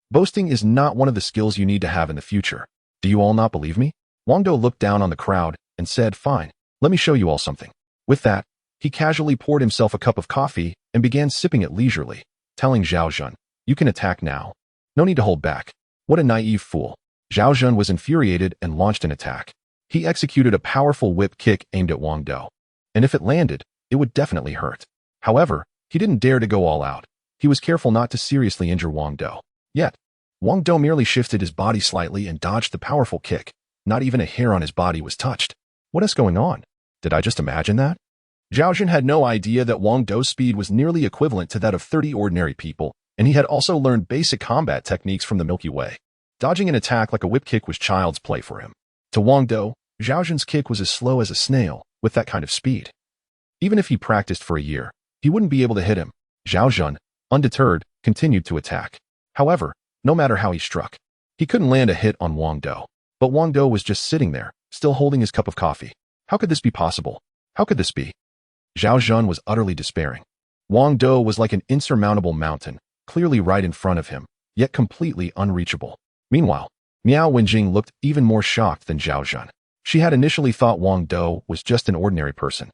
boasting is not one of the skills you need to have in the future. Do you all not believe me? Wang Dou looked down on the crowd and said, fine, let me show you all something. With that, he casually poured himself a cup of coffee and began sipping it leisurely, telling Zhao Jun, you can attack now. No need to hold back. What a naive fool. Zhao Jun was infuriated and launched an attack. He executed a powerful whip kick aimed at Wang Dou. And if it landed, it would definitely hurt. However, he didn't dare to go all out. He was careful not to seriously injure Wang Dou. Yet, Wang Dou merely shifted his body slightly and dodged the powerful kick. Not even a hair on his body was touched. What is going on? Did I just imagine that? Zhao Jun had no idea that Wang Dou's speed was nearly equivalent to that of 30 ordinary people, and he had also learned basic combat techniques from the Milky Way. Dodging an attack like a whip kick was child's play for him. To Wang Dou, Zhao Jun's kick was as slow as a snail, with that kind of speed. Even if he practiced for a year, he wouldn't be able to hit him. Zhao Jun, undeterred, continued to attack. However, no matter how he struck, he couldn't land a hit on Wang Dou. But Wang Dou was just sitting there, still holding his cup of coffee. How could this be possible? How could this be? Zhao Jun was utterly despairing. Wang Dou was like an insurmountable mountain, clearly right in front of him, yet completely unreachable. Meanwhile, Miao Wenjing looked even more shocked than Zhao Jun. She had initially thought Wang Dou was just an ordinary person.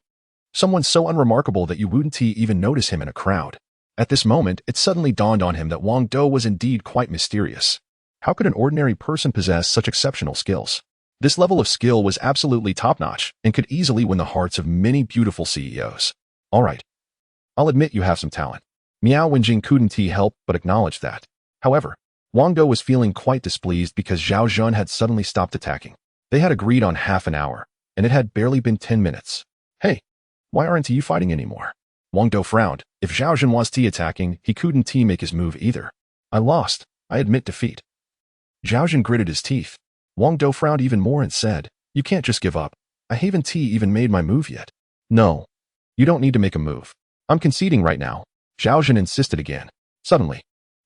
Someone so unremarkable that you wouldn't even notice him in a crowd. At this moment, it suddenly dawned on him that Wang Dou was indeed quite mysterious. How could an ordinary person possess such exceptional skills? This level of skill was absolutely top-notch and could easily win the hearts of many beautiful CEOs. All right. I'll admit you have some talent. Miao Wenjing couldn't help but acknowledge that. However, Wang Dou was feeling quite displeased because Zhao Jun had suddenly stopped attacking. They had agreed on half an hour, and it had barely been 10 minutes. Hey, why aren't you fighting anymore? Wang Dou frowned. If Zhao Jun was attacking, he couldn't make his move either. I lost. I admit defeat. Zhao Jun gritted his teeth. Wang Dou frowned even more and said, you can't just give up. I haven't even made my move yet. No. You don't need to make a move. I'm conceding right now. Zhao Jun insisted again. Suddenly,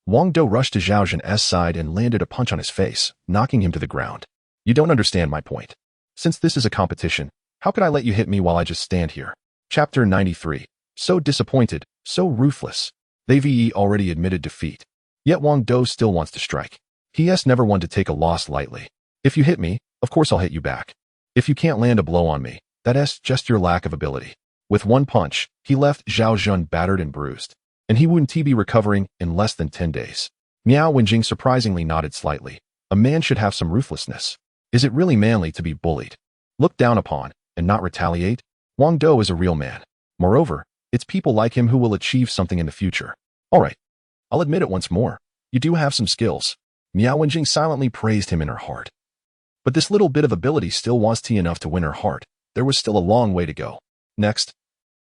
Wang Dou rushed to Zhao Jun's side and landed a punch on his face, knocking him to the ground. You don't understand my point. Since this is a competition, how could I let you hit me while I just stand here? Chapter 93. So disappointed, so ruthless. They've already admitted defeat. Yet Wang Dou still wants to strike. He has never one to take a loss lightly. If you hit me, of course I'll hit you back. If you can't land a blow on me, that's just your lack of ability. With one punch, he left Zhao Jun battered and bruised, and he wouldn't be recovering in less than 10 days. Miao Wenjing surprisingly nodded slightly. A man should have some ruthlessness. Is it really manly to be bullied, looked down upon, and not retaliate? Wang Dou is a real man. Moreover, it's people like him who will achieve something in the future. All right. I'll admit it once more. You do have some skills. Miao Wenjing silently praised him in her heart. But this little bit of ability still wasn't enough to win her heart. There was still a long way to go. Next,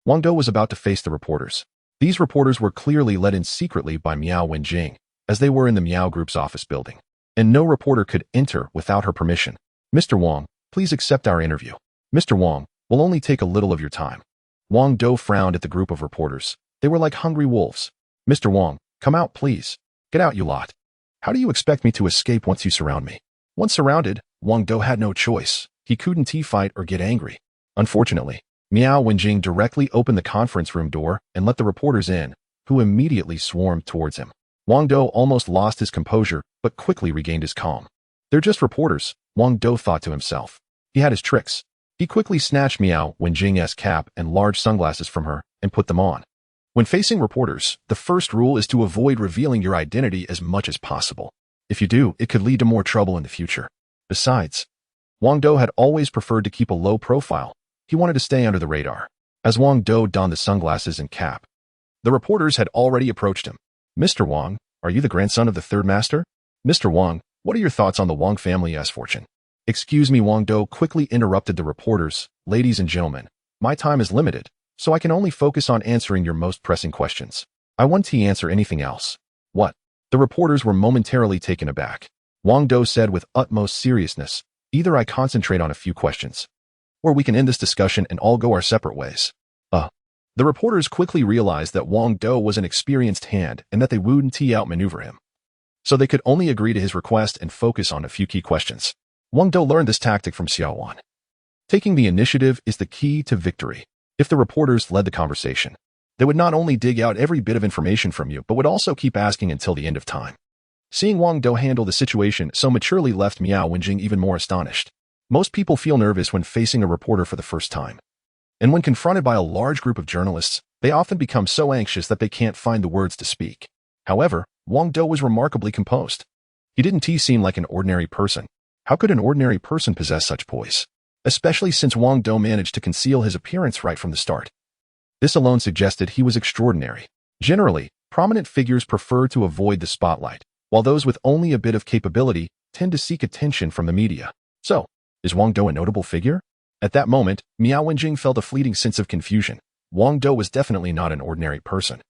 Wang Dou was about to face the reporters. These reporters were clearly let in secretly by Miao Wenjing, as they were in the Miao Group's office building, and no reporter could enter without her permission. Mr. Wang, please accept our interview. Mr. Wang, we'll only take a little of your time. Wang Dou frowned at the group of reporters. They were like hungry wolves. "Mr. Wang, come out, please. Get out, you lot. How do you expect me to escape once you surround me?" Once surrounded, Wang Dou had no choice. He couldn't fight or get angry. Unfortunately, Miao Wenjing directly opened the conference room door and let the reporters in, who immediately swarmed towards him. Wang Dou almost lost his composure, but quickly regained his calm. "They're just reporters," Wang Dou thought to himself. He had his tricks. He quickly snatched Miao Wenjing's cap and large sunglasses from her and put them on. When facing reporters, the first rule is to avoid revealing your identity as much as possible. If you do, it could lead to more trouble in the future. Besides, Wang Dou had always preferred to keep a low profile. He wanted to stay under the radar. As Wang Dou donned the sunglasses and cap, the reporters had already approached him. "Mr. Wang, are you the grandson of the third master? Mr. Wang, what are your thoughts on the Wang family's fortune?" "Excuse me," Wang Dou quickly interrupted the reporters. "Ladies and gentlemen, my time is limited, so I can only focus on answering your most pressing questions. I won't answer anything else." "What?" The reporters were momentarily taken aback. Wang Dou said with utmost seriousness, "Either I concentrate on a few questions, or we can end this discussion and all go our separate ways." The reporters quickly realized that Wang Dou was an experienced hand and that they wouldn't outmaneuver him. So they could only agree to his request and focus on a few key questions. Wang Dou learned this tactic from Xiao Wan. Taking the initiative is the key to victory. If the reporters led the conversation, they would not only dig out every bit of information from you, but would also keep asking until the end of time. Seeing Wang Dou handle the situation so maturely left Miao Wenjing even more astonished. Most people feel nervous when facing a reporter for the first time. And when confronted by a large group of journalists, they often become so anxious that they can't find the words to speak. However, Wang Dou was remarkably composed. He didn't seem like an ordinary person. How could an ordinary person possess such poise? Especially since Wang Dou managed to conceal his appearance right from the start. This alone suggested he was extraordinary. Generally, prominent figures prefer to avoid the spotlight, while those with only a bit of capability tend to seek attention from the media. So, is Wang Dou a notable figure? At that moment, Miao Wenjing felt a fleeting sense of confusion. Wang Dou was definitely not an ordinary person.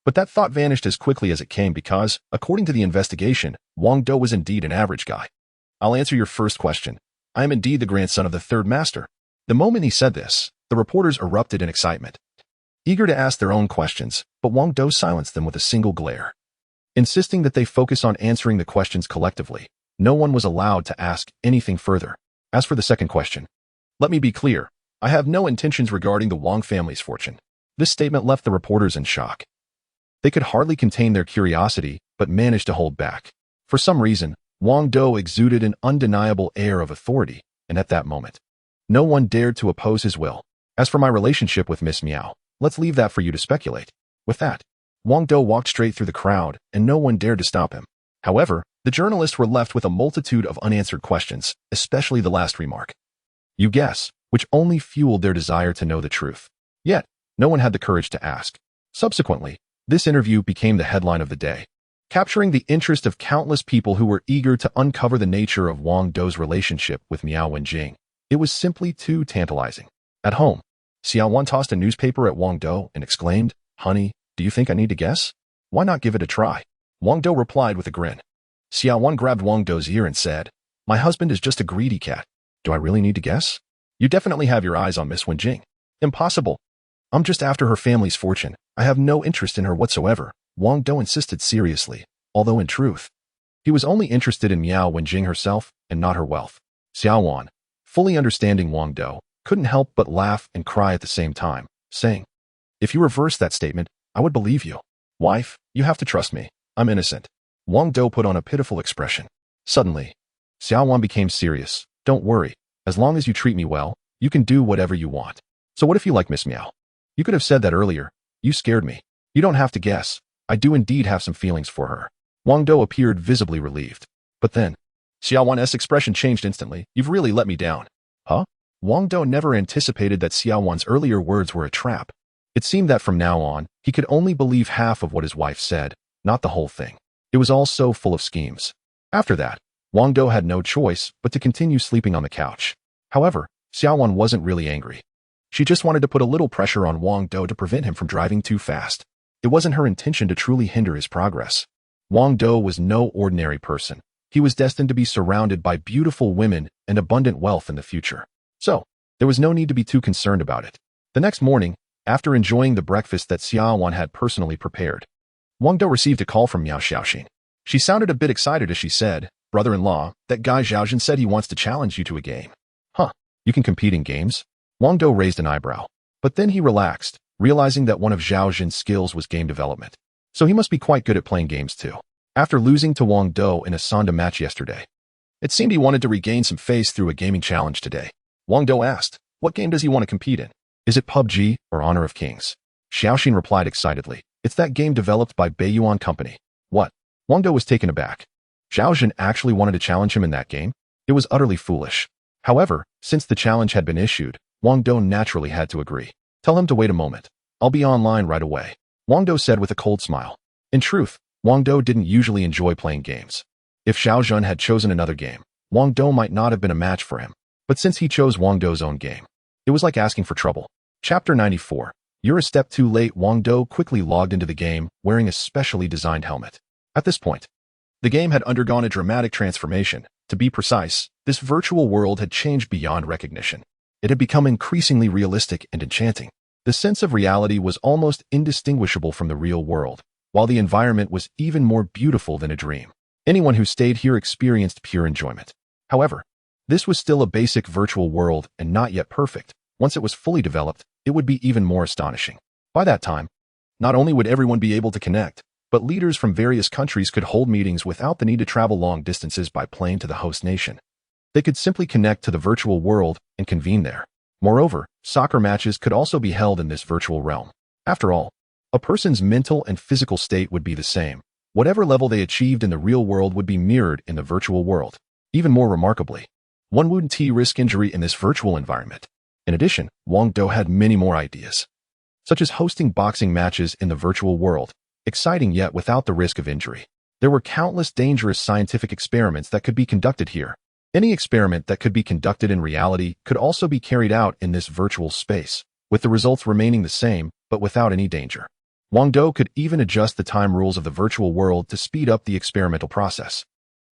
But that thought vanished as quickly as it came because, according to the investigation, Wang Dou was indeed an average guy. "I'll answer your first question. I am indeed the grandson of the third master." The moment he said this, the reporters erupted in excitement, eager to ask their own questions, but Wang Dou silenced them with a single glare. Insisting that they focus on answering the questions collectively, no one was allowed to ask anything further. As for the second question, "Let me be clear, I have no intentions regarding the Wang family's fortune." This statement left the reporters in shock. They could hardly contain their curiosity, but managed to hold back. For some reason, Wang Dou exuded an undeniable air of authority, and at that moment, no one dared to oppose his will. "As for my relationship with Miss Miao, let's leave that for you to speculate." With that, Wang Dou walked straight through the crowd, and no one dared to stop him. However, the journalists were left with a multitude of unanswered questions, especially the last remark. "You guess," which only fueled their desire to know the truth. Yet, no one had the courage to ask. Subsequently, this interview became the headline of the day, capturing the interest of countless people who were eager to uncover the nature of Wang Dou's relationship with Miao Wenjing. It was simply too tantalizing. At home, Xiao Wan tossed a newspaper at Wang Dou and exclaimed, "Honey, do you think I need to guess? Why not give it a try?" Wang Dou replied with a grin. Xiao Wan grabbed Wang Dou's ear and said, "My husband is just a greedy cat. Do I really need to guess? You definitely have your eyes on Miss Wenjing." "Impossible. I'm just after her family's fortune. I have no interest in her whatsoever," Wang Dou insisted seriously, although in truth, he was only interested in Miao Wenjing herself and not her wealth. Xiao Wan, fully understanding Wang Dou, couldn't help but laugh and cry at the same time, saying, "If you reverse that statement, I would believe you. Wife, you have to trust me. I'm innocent." Wang Dou put on a pitiful expression. Suddenly, Xiao Wan became serious. "Don't worry. As long as you treat me well, you can do whatever you want. So what if you like Miss Miao? You could have said that earlier. You scared me. You don't have to guess. I do indeed have some feelings for her." Wang Dou appeared visibly relieved. But then, Xiao Wan's expression changed instantly. "You've really let me down." "Huh?" Wang Dou never anticipated that Xiao Wan's earlier words were a trap. It seemed that from now on, he could only believe half of what his wife said, not the whole thing. It was all so full of schemes. After that, Wang Dou had no choice but to continue sleeping on the couch. However, Xiao Wan wasn't really angry. She just wanted to put a little pressure on Wang Dou to prevent him from driving too fast. It wasn't her intention to truly hinder his progress. Wang Dou was no ordinary person. He was destined to be surrounded by beautiful women and abundant wealth in the future. So, there was no need to be too concerned about it. The next morning, After enjoying the breakfast that Xiaowan had personally prepared, Wang Dou received a call from Miao Xiaoxin. She sounded a bit excited as she said, "Brother-in-law, that guy Xiaoxin said he wants to challenge you to a game." "Huh, you can compete in games?" Wang Dou raised an eyebrow. But then he relaxed, realizing that one of Xiaoxin's skills was game development. So he must be quite good at playing games too. After losing to Wang Dou in a Sonda match yesterday, it seemed he wanted to regain some face through a gaming challenge today. Wang Dou asked, what game does he want to compete in? Is it PUBG or Honor of Kings? Xiaoxin replied excitedly, "It's that game developed by Beiyuan Company." What? Wang Dou was taken aback. Xiaoxin actually wanted to challenge him in that game? It was utterly foolish. However, since the challenge had been issued, Wang Dou naturally had to agree. "Tell him to wait a moment. I'll be online right away," Wang Dou said with a cold smile. In truth, Wang Dou didn't usually enjoy playing games. If Xiaoxin had chosen another game, Wang Dou might not have been a match for him. But since he chose Wang Dou's own game, it was like asking for trouble. Chapter 94. You're a step too late. Wang Dou quickly logged into the game, wearing a specially designed helmet. At this point, the game had undergone a dramatic transformation. To be precise, this virtual world had changed beyond recognition. It had become increasingly realistic and enchanting. The sense of reality was almost indistinguishable from the real world, while the environment was even more beautiful than a dream. Anyone who stayed here experienced pure enjoyment. However, this was still a basic virtual world and not yet perfect. Once it was fully developed, it would be even more astonishing. By that time, not only would everyone be able to connect, but leaders from various countries could hold meetings without the need to travel long distances by plane to the host nation. They could simply connect to the virtual world and convene there. Moreover, soccer matches could also be held in this virtual realm. After all, a person's mental and physical state would be the same. Whatever level they achieved in the real world would be mirrored in the virtual world. Even more remarkably, one wouldn't risk injury in this virtual environment. In addition, Wang Dou had many more ideas, such as hosting boxing matches in the virtual world, exciting yet without the risk of injury. There were countless dangerous scientific experiments that could be conducted here. Any experiment that could be conducted in reality could also be carried out in this virtual space, with the results remaining the same, but without any danger. Wang Dou could even adjust the time rules of the virtual world to speed up the experimental process.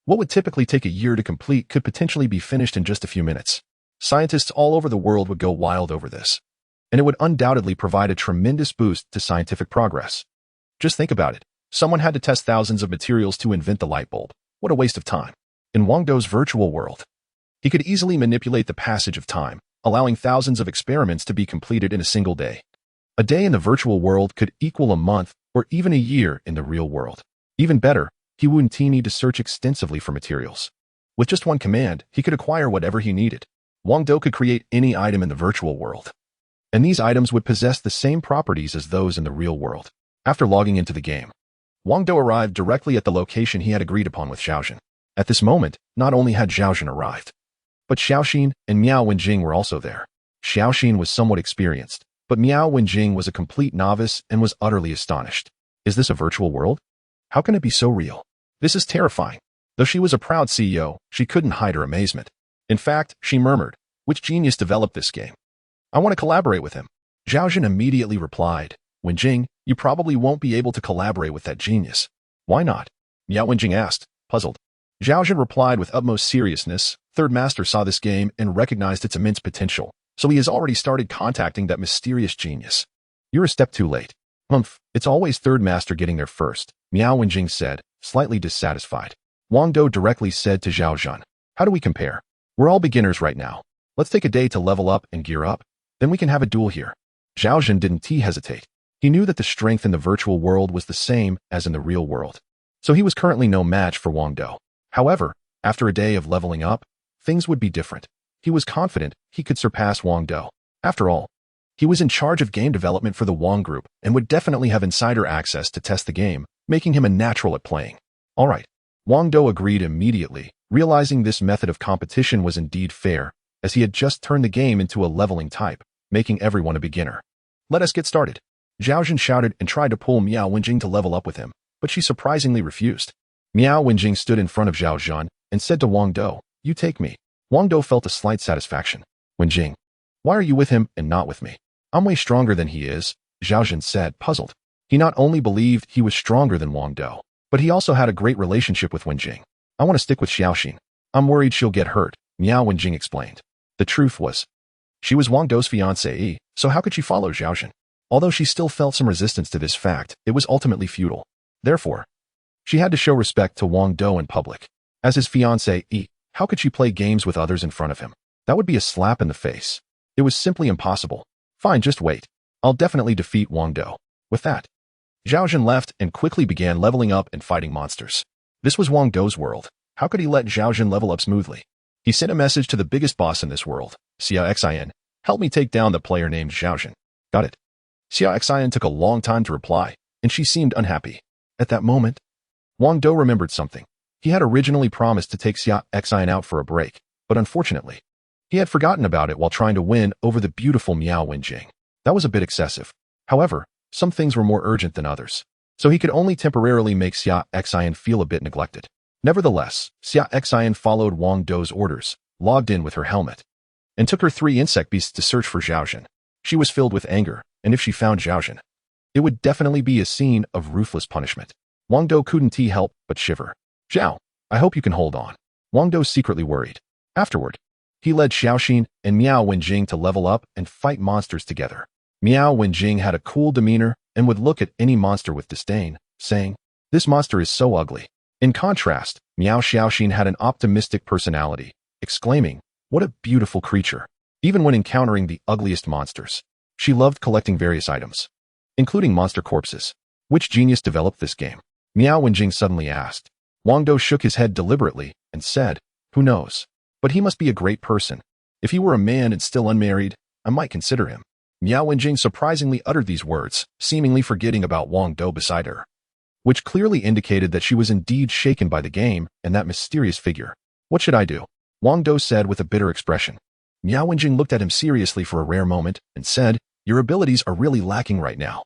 What would typically take a year to complete could potentially be finished in just a few minutes. Scientists all over the world would go wild over this, and it would undoubtedly provide a tremendous boost to scientific progress. Just think about it. Someone had to test thousands of materials to invent the light bulb. What a waste of time. In Wang Dou's virtual world, he could easily manipulate the passage of time, allowing thousands of experiments to be completed in a single day. A day in the virtual world could equal a month or even a year in the real world. Even better, he wouldn't need to search extensively for materials. With just one command, he could acquire whatever he needed. Wang Dou could create any item in the virtual world, and these items would possess the same properties as those in the real world. After logging into the game, Wang Dou arrived directly at the location he had agreed upon with Xiaoxin. At this moment, not only had Xiaoxin arrived, but Xiaoxin and Miao Wenjing were also there. Xiaoxin was somewhat experienced, but Miao Wenjing was a complete novice and was utterly astonished. Is this a virtual world? How can it be so real? This is terrifying. Though she was a proud CEO, she couldn't hide her amazement. In fact, she murmured, "Which genius developed this game? I want to collaborate with him." Xiaoxin immediately replied, "Wenjing, you probably won't be able to collaborate with that genius." "Why not?" Miao Wenjing asked, puzzled. Xiaoxin replied with utmost seriousness, "Third Master saw this game and recognized its immense potential, so he has already started contacting that mysterious genius." "You're a step too late." It's always Third Master getting there first," Miao Wenjing said, slightly dissatisfied. Wang Dou directly said to Xiaoxin, "How do we compare? We're all beginners right now. Let's take a day to level up and gear up. Then we can have a duel here." Xiaoxin didn't hesitate. He knew that the strength in the virtual world was the same as in the real world, so he was currently no match for Wang Dou. However, after a day of leveling up, things would be different. He was confident he could surpass Wang Dou. After all, he was in charge of game development for the Wang Group and would definitely have insider access to test the game, making him a natural at playing. All right. Wang Dou agreed immediately, realizing this method of competition was indeed fair, as he had just turned the game into a leveling type, making everyone a beginner. "Let us get started." Xiaoxin shouted and tried to pull Miao Wenjing to level up with him, but she surprisingly refused. Miao Wenjing stood in front of Xiaoxin and said to Wang Dou, "You take me." Wang Dou felt a slight satisfaction. "Wenjing, why are you with him and not with me?" "I'm way stronger than he is," Xiaoxin said, puzzled. He not only believed he was stronger than Wang Dou, but he also had a great relationship with Wenjing. "I want to stick with Xiaoxin. I'm worried she'll get hurt," Miao Wenjing explained. The truth was, she was Wang Dou's fiancée, so how could she follow Xiaoxin? Although she still felt some resistance to this fact, it was ultimately futile. Therefore, she had to show respect to Wang Dou in public. As his fiancée, how could she play games with others in front of him? That would be a slap in the face. It was simply impossible. Fine, just wait. I'll definitely defeat Wang Dou. With that, Zhao Zhan left and quickly began leveling up and fighting monsters. This was Wang Dou's world. How could he let Zhao Zhan level up smoothly? He sent a message to the biggest boss in this world, Xia Xin. Help me take down the player named Zhao Zhan. Got it. Xia Xin took a long time to reply, and she seemed unhappy. At that moment, Wang Dou remembered something. He had originally promised to take Xia Xin out for a break, but unfortunately, he had forgotten about it while trying to win over the beautiful Miao Wenjing. That was a bit excessive. However, some things were more urgent than others, so he could only temporarily make Xia Xin feel a bit neglected. Nevertheless, Xia Xin followed Wang Dou's orders, logged in with her helmet, and took her 3 insect beasts to search for Zhao Zhan. She was filled with anger, and if she found Zhao Zhan, it would definitely be a scene of ruthless punishment. Wang Dou couldn't help but shiver. Zhao, I hope you can hold on. Wang Dou secretly worried. Afterward, he led Xiaoxin and Miao Wenjing to level up and fight monsters together. Miao Wenjing had a cool demeanor and would look at any monster with disdain, saying, "This monster is so ugly." In contrast, Miao Xiaoxin had an optimistic personality, exclaiming, "What a beautiful creature." Even when encountering the ugliest monsters, she loved collecting various items, including monster corpses. Which genius developed this game? Miao Wenjing suddenly asked. Wang Dou shook his head deliberately and said, "Who knows? But he must be a great person. If he were a man and still unmarried, I might consider him." Miao Wenjing surprisingly uttered these words, seemingly forgetting about Wang Dou beside her, which clearly indicated that she was indeed shaken by the game and that mysterious figure. "What should I do?" Wang Dou said with a bitter expression. Miao Wenjing looked at him seriously for a rare moment and said, "Your abilities are really lacking right now."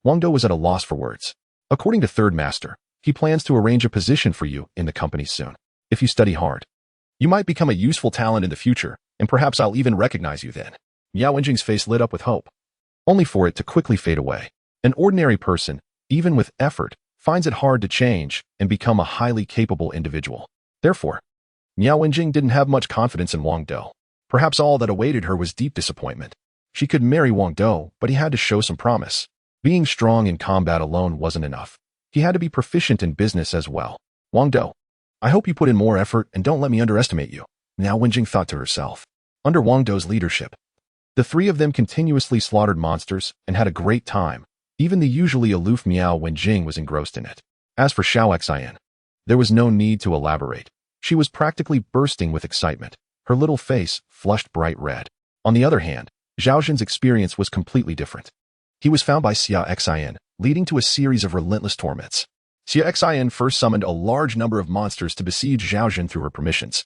Wang Dou was at a loss for words. According to Third Master, he plans to arrange a position for you in the company soon. If you study hard, you might become a useful talent in the future, and perhaps I'll even recognize you then. Miao Wenjing's face lit up with hope, only for it to quickly fade away. An ordinary person, even with effort, finds it hard to change and become a highly capable individual. Therefore, Miao Wenjing didn't have much confidence in Wang Dou. Perhaps all that awaited her was deep disappointment. She could marry Wang Dou, but he had to show some promise. Being strong in combat alone wasn't enough. He had to be proficient in business as well. "Wang Dou, I hope you put in more effort and don't let me underestimate you," Miao Wenjing thought to herself. Under Wang Dou's leadership, the 3 of them continuously slaughtered monsters and had a great time. Even the usually aloof Miao Wenjing was engrossed in it. As for Xiao Xian, there was no need to elaborate. She was practically bursting with excitement. Her little face flushed bright red. On the other hand, Zhao Zhan's experience was completely different. He was found by Xia Xian, leading to a series of relentless torments. Xia Xian first summoned a large number of monsters to besiege Zhao Zhan through her permissions,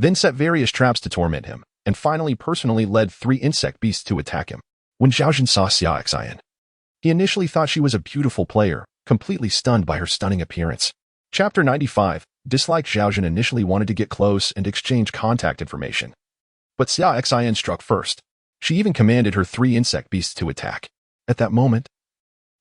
then set various traps to torment him, and finally personally led 3 insect beasts to attack him. When Zhao Zhan saw Xia Xian, he initially thought she was a beautiful player, completely stunned by her stunning appearance. Chapter 95, disliked Zhao Zhan initially wanted to get close and exchange contact information. But Xia Xian struck first. She even commanded her 3 insect beasts to attack. At that moment,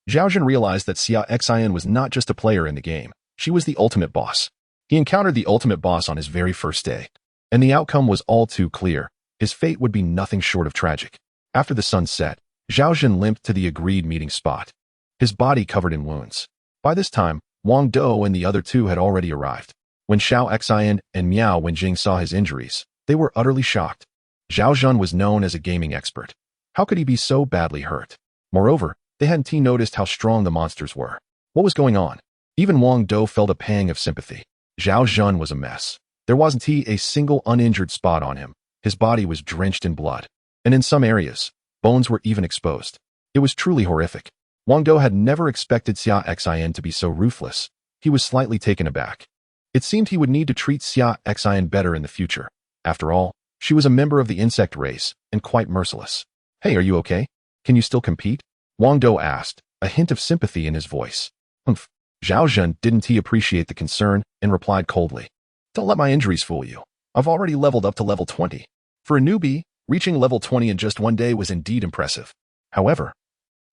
Zhao Zhan realized that Xia Xian was not just a player in the game, she was the ultimate boss. He encountered the ultimate boss on his very first day, and the outcome was all too clear. His fate would be nothing short of tragic. After the sun set, Zhao Zhan limped to the agreed meeting spot, his body covered in wounds. By this time, Wang Dou and the other 2 had already arrived. When Xiao Xian and Miao Wenjing saw his injuries, they were utterly shocked. Zhao Zhan was known as a gaming expert. How could he be so badly hurt? Moreover, they hadn't noticed how strong the monsters were. What was going on? Even Wang Dou felt a pang of sympathy. Zhao Zhan was a mess. There wasn't a single uninjured spot on him. His body was drenched in blood, and in some areas, bones were even exposed. It was truly horrific. Wang Dou had never expected Xia Xian to be so ruthless. He was slightly taken aback. It seemed he would need to treat Xia Xian better in the future. After all, she was a member of the insect race and quite merciless. "Hey, are you okay? Can you still compete?" Wang Dou asked, a hint of sympathy in his voice. "Humph." Zhao Zhan didn't appreciate the concern and replied coldly, "Don't let my injuries fool you. I've already leveled up to level 20. For a newbie, reaching level 20 in just one day was indeed impressive." However,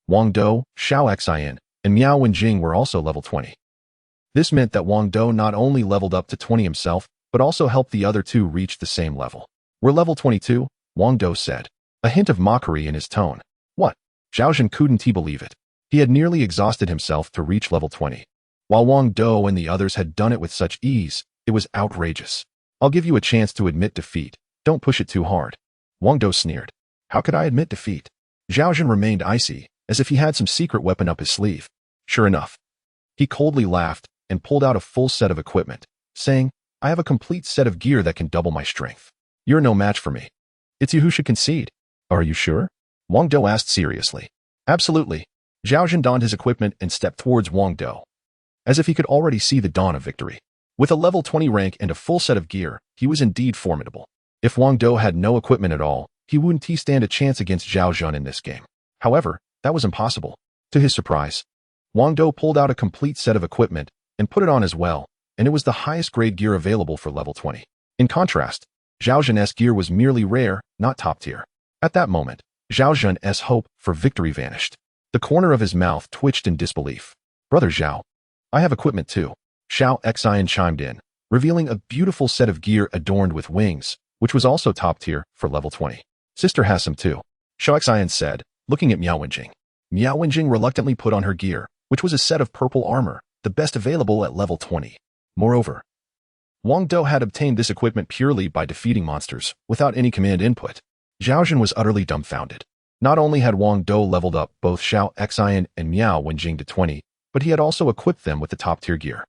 Wang Dou, Xiao Xian, and Miao Wenjing were also level 20. This meant that Wang Dou not only leveled up to 20 himself, but also helped the other 2 reach the same level. "We're level 22, Wang Dou said, a hint of mockery in his tone. "What? Zhao couldn't believe it. He had nearly exhausted himself to reach level 20. While Wang Dou and the others had done it with such ease, it was outrageous. I'll give you a chance to admit defeat. Don't push it too hard. Wang Dou sneered. How could I admit defeat? Zhao remained icy, as if he had some secret weapon up his sleeve. Sure enough. He coldly laughed and pulled out a full set of equipment, saying, I have a complete set of gear that can double my strength. You're no match for me. It's you who should concede. Are you sure? Wang Dou asked seriously. Absolutely. Zhao donned his equipment and stepped towards Wang Dou, as if he could already see the dawn of victory. With a level 20 rank and a full set of gear, he was indeed formidable. If Wang Dou had no equipment at all, he wouldn't stand a chance against Zhao in this game. However, that was impossible. To his surprise, Wang Dou pulled out a complete set of equipment and put it on as well, and it was the highest grade gear available for level 20. In contrast, Zhao gear was merely rare, not top tier. At that moment, Zhao hope for victory vanished. The corner of his mouth twitched in disbelief. Brother Zhao, I have equipment too. Xiao Xian chimed in, revealing a beautiful set of gear adorned with wings, which was also top tier for level 20. Sister has some too, Xiao Xian said, looking at Miao Wenjing. Miao Wenjing reluctantly put on her gear, which was a set of purple armor, the best available at level 20. Moreover, Wang Dou had obtained this equipment purely by defeating monsters, without any command input. Zhao was utterly dumbfounded. Not only had Wang Dou leveled up both Xiao Xian and Miao Wenjing to 20, but he had also equipped them with the top-tier gear.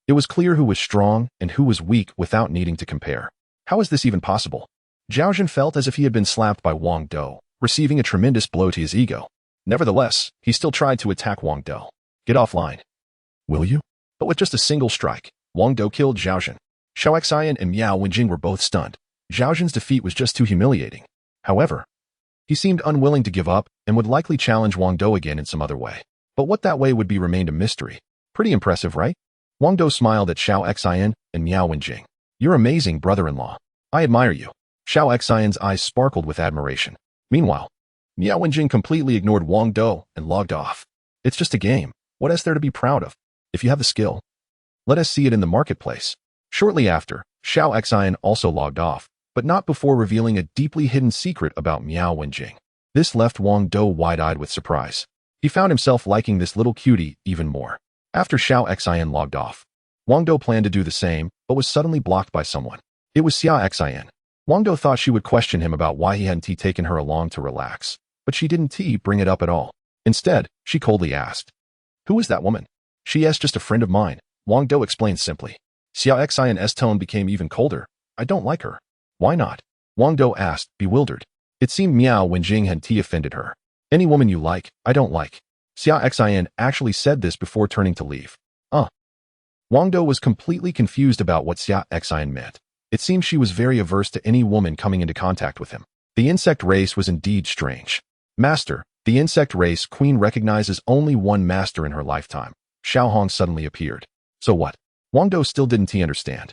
It was clear who was strong and who was weak without needing to compare. How is this even possible? Zhao felt as if he had been slapped by Wang Dou, receiving a tremendous blow to his ego. Nevertheless, he still tried to attack Wang Dou. Get offline. Will you? But with just a single strike, Wang Dou killed Zhao. Xiao Xian and Miao Wenjing were both stunned. Zhao's defeat was just too humiliating. However, he seemed unwilling to give up and would likely challenge Wang Dou again in some other way. But what that way would be remained a mystery. Pretty impressive, right? Wang Dou smiled at Xiao Xian and Miao Wenjing. You're amazing, brother-in-law. I admire you. Xiao Xian's eyes sparkled with admiration. Meanwhile, Miao Wenjing completely ignored Wang Dou and logged off. It's just a game. What is there to be proud of? If you have the skill, let us see it in the marketplace. Shortly after, Xiao Xian also logged off, but not before revealing a deeply hidden secret about Miao Wenjing. This left Wang Dou wide-eyed with surprise. He found himself liking this little cutie even more. After Xiao Xian logged off, Wang Dou planned to do the same, but was suddenly blocked by someone. It was Xiao Xian. Wang Dou thought she would question him about why he hadn't taken her along to relax, but she didn't bring it up at all. Instead, she coldly asked, Who is that woman? She is just a friend of mine, Wang Dou explained simply. Xiao Xian's tone became even colder. I don't like her. Why not? Wang Dou asked, bewildered. It seemed Miao Wenjing had offended her. Any woman you like, I don't like. Xiao Xian actually said this before turning to leave. Wang Dou was completely confused about what Xiao Xian meant. It seemed she was very averse to any woman coming into contact with him. The insect race was indeed strange. Master, the insect race queen recognizes only one master in her lifetime. Xiao Hong suddenly appeared. So what? Wang Dou still didn't understand.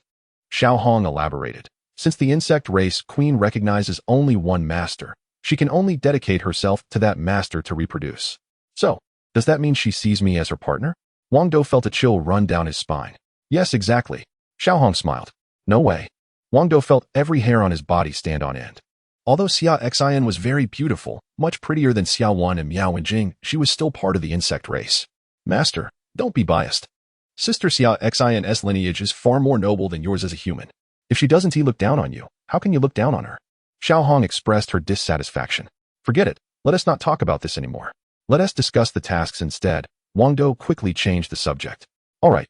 Xiao Hong elaborated. Since the insect race queen recognizes only one master, she can only dedicate herself to that master to reproduce. So, does that mean she sees me as her partner? Wang Dou felt a chill run down his spine. Yes, exactly. Xiao Hong smiled. No way. Wang Dou felt every hair on his body stand on end. Although Xiao Xian was very beautiful, much prettier than Xiao Wan and Miao Wenjing, she was still part of the insect race. Master, don't be biased. Sister Xiao Xian's lineage is far more noble than yours as a human. If she doesn't look down on you, how can you look down on her? Xiao Hong expressed her dissatisfaction. Forget it. Let us not talk about this anymore. Let us discuss the tasks instead. Wang Dou quickly changed the subject. All right.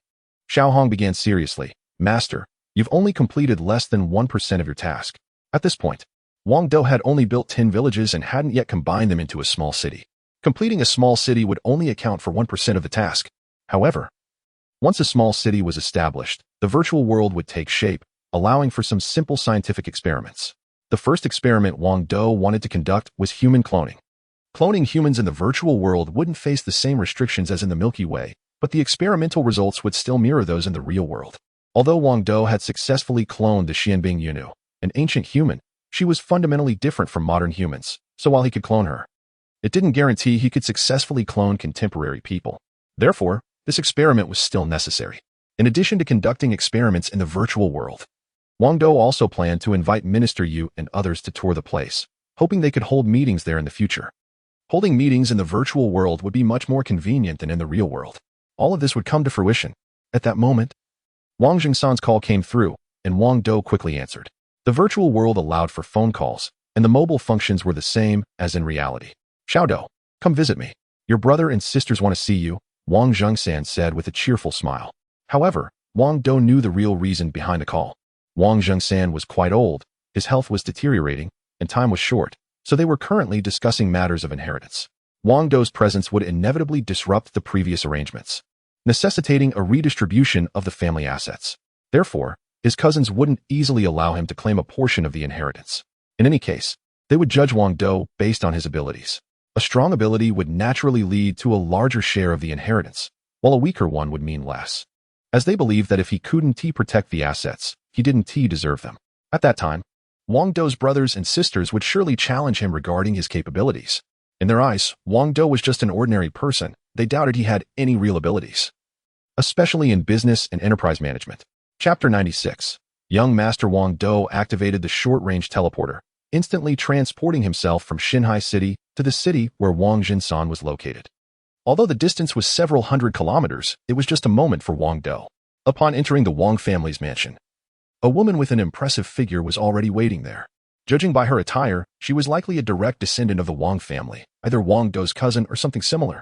Xiao Hong began seriously. Master, you've only completed less than 1% of your task. At this point, Wang Dou had only built 10 villages and hadn't yet combined them into a small city. Completing a small city would only account for 1% of the task. However, once a small city was established, the virtual world would take shape, allowing for some simple scientific experiments. The first experiment Wang Dou wanted to conduct was human cloning. Cloning humans in the virtual world wouldn't face the same restrictions as in the Milky Way, but the experimental results would still mirror those in the real world. Although Wang Dou had successfully cloned the Xianbing Yunu, an ancient human, she was fundamentally different from modern humans, so while he could clone her, it didn't guarantee he could successfully clone contemporary people. Therefore, this experiment was still necessary. In addition to conducting experiments in the virtual world, Wang Dou also planned to invite Minister Yu and others to tour the place, hoping they could hold meetings there in the future. Holding meetings in the virtual world would be much more convenient than in the real world. All of this would come to fruition. At that moment, Wang Jingsan's call came through, and Wang Dou quickly answered. The virtual world allowed for phone calls, and the mobile functions were the same as in reality. Xiao Dou, come visit me. Your brother and sisters want to see you, Wang Jingsan said with a cheerful smile. However, Wang Dou knew the real reason behind the call. Wang Jingsan was quite old, his health was deteriorating, and time was short, so they were currently discussing matters of inheritance. Wang Dou's presence would inevitably disrupt the previous arrangements, necessitating a redistribution of the family assets. Therefore, his cousins wouldn't easily allow him to claim a portion of the inheritance. In any case, they would judge Wang Dou based on his abilities. A strong ability would naturally lead to a larger share of the inheritance, while a weaker one would mean less, as they believed that if he couldn't protect the assets, he didn't deserve them. At that time, Wang Dou's brothers and sisters would surely challenge him regarding his capabilities. In their eyes, Wang Dou was just an ordinary person. They doubted he had any real abilities, especially in business and enterprise management. Chapter 96. Young Master Wang Dou activated the short-range teleporter, instantly transporting himself from Xinhai City to the city where Wang Jingsan was located. Although the distance was several hundred kilometers, it was just a moment for Wang Dou. Upon entering the Wang family's mansion, a woman with an impressive figure was already waiting there. Judging by her attire, she was likely a direct descendant of the Wang family, either Wang Dou's cousin or something similar.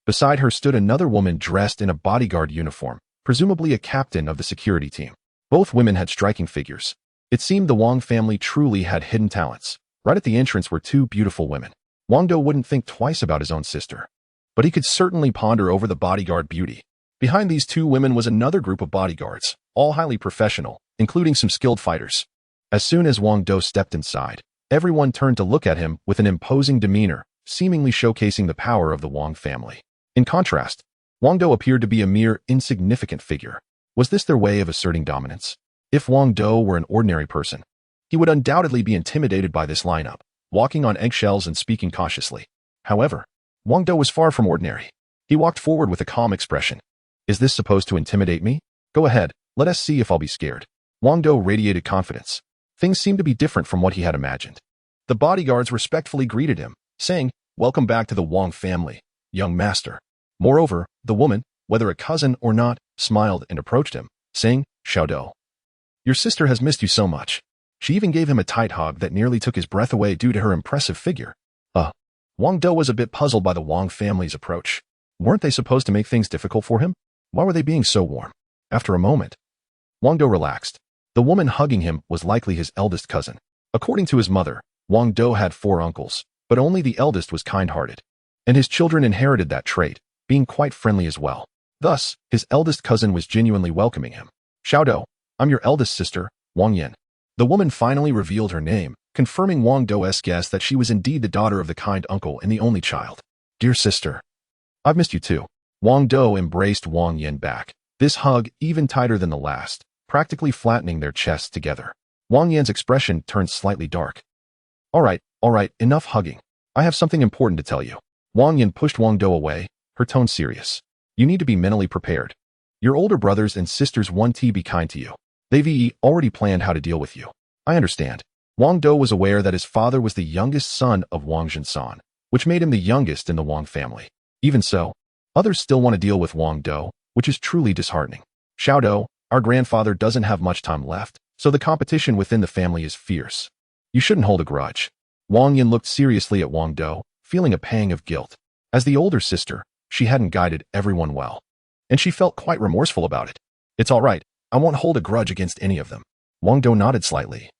Beside her stood another woman dressed in a bodyguard uniform, presumably a captain of the security team. Both women had striking figures. It seemed the Wang family truly had hidden talents. Right at the entrance were two beautiful women. Wang Dou wouldn't think twice about his own sister, but he could certainly ponder over the bodyguard beauty. Behind these two women was another group of bodyguards, all highly professional, including some skilled fighters. As soon as Wang Dou stepped inside, everyone turned to look at him with an imposing demeanor, seemingly showcasing the power of the Wang family. In contrast, Wang Dou appeared to be a mere insignificant figure. Was this their way of asserting dominance? If Wang Dou were an ordinary person, he would undoubtedly be intimidated by this lineup, walking on eggshells and speaking cautiously. However, Wang Dou was far from ordinary. He walked forward with a calm expression. Is this supposed to intimidate me? Go ahead, let us see if I'll be scared. Wang Dou radiated confidence. Things seemed to be different from what he had imagined. The bodyguards respectfully greeted him, saying, "Welcome back to the Wang family, young master." Moreover, the woman, whether a cousin or not, smiled and approached him, saying, "Xiao Dou, your sister has missed you so much." She even gave him a tight hug that nearly took his breath away due to her impressive figure. Wang Dou was a bit puzzled by the Wang family's approach. Weren't they supposed to make things difficult for him? Why were they being so warm? After a moment, Wang Dou relaxed. The woman hugging him was likely his eldest cousin. According to his mother, Wang Dou had 4 uncles, but only the eldest was kind-hearted, and his children inherited that trait, being quite friendly as well. Thus, his eldest cousin was genuinely welcoming him. "Xiao Dou, I'm your eldest sister, Wang Yan." The woman finally revealed her name, confirming Wang Dou's guess that she was indeed the daughter of the kind uncle and the only child. "Dear sister, I've missed you too." Wang Dou embraced Wang Yan back. This hug, even tighter than the last, practically flattening their chests together. Wang Yan's expression turned slightly dark. All right, enough hugging. I have something important to tell you." Wang Yan pushed Wang Dou away, her tone serious. "You need to be mentally prepared. Your older brothers and sisters want to be kind to you. They've already planned how to deal with you." "I understand." Wang Dou was aware that his father was the youngest son of Wang Jingsan, which made him the youngest in the Wang family. Even so, others still want to deal with Wang Dou, which is truly disheartening. "Xiao Dou, our grandfather doesn't have much time left, so the competition within the family is fierce. You shouldn't hold a grudge." Wang Yan looked seriously at Wang Dou, feeling a pang of guilt. As the older sister, she hadn't guided everyone well, and she felt quite remorseful about it. "It's all right, I won't hold a grudge against any of them." Wang Dou nodded slightly,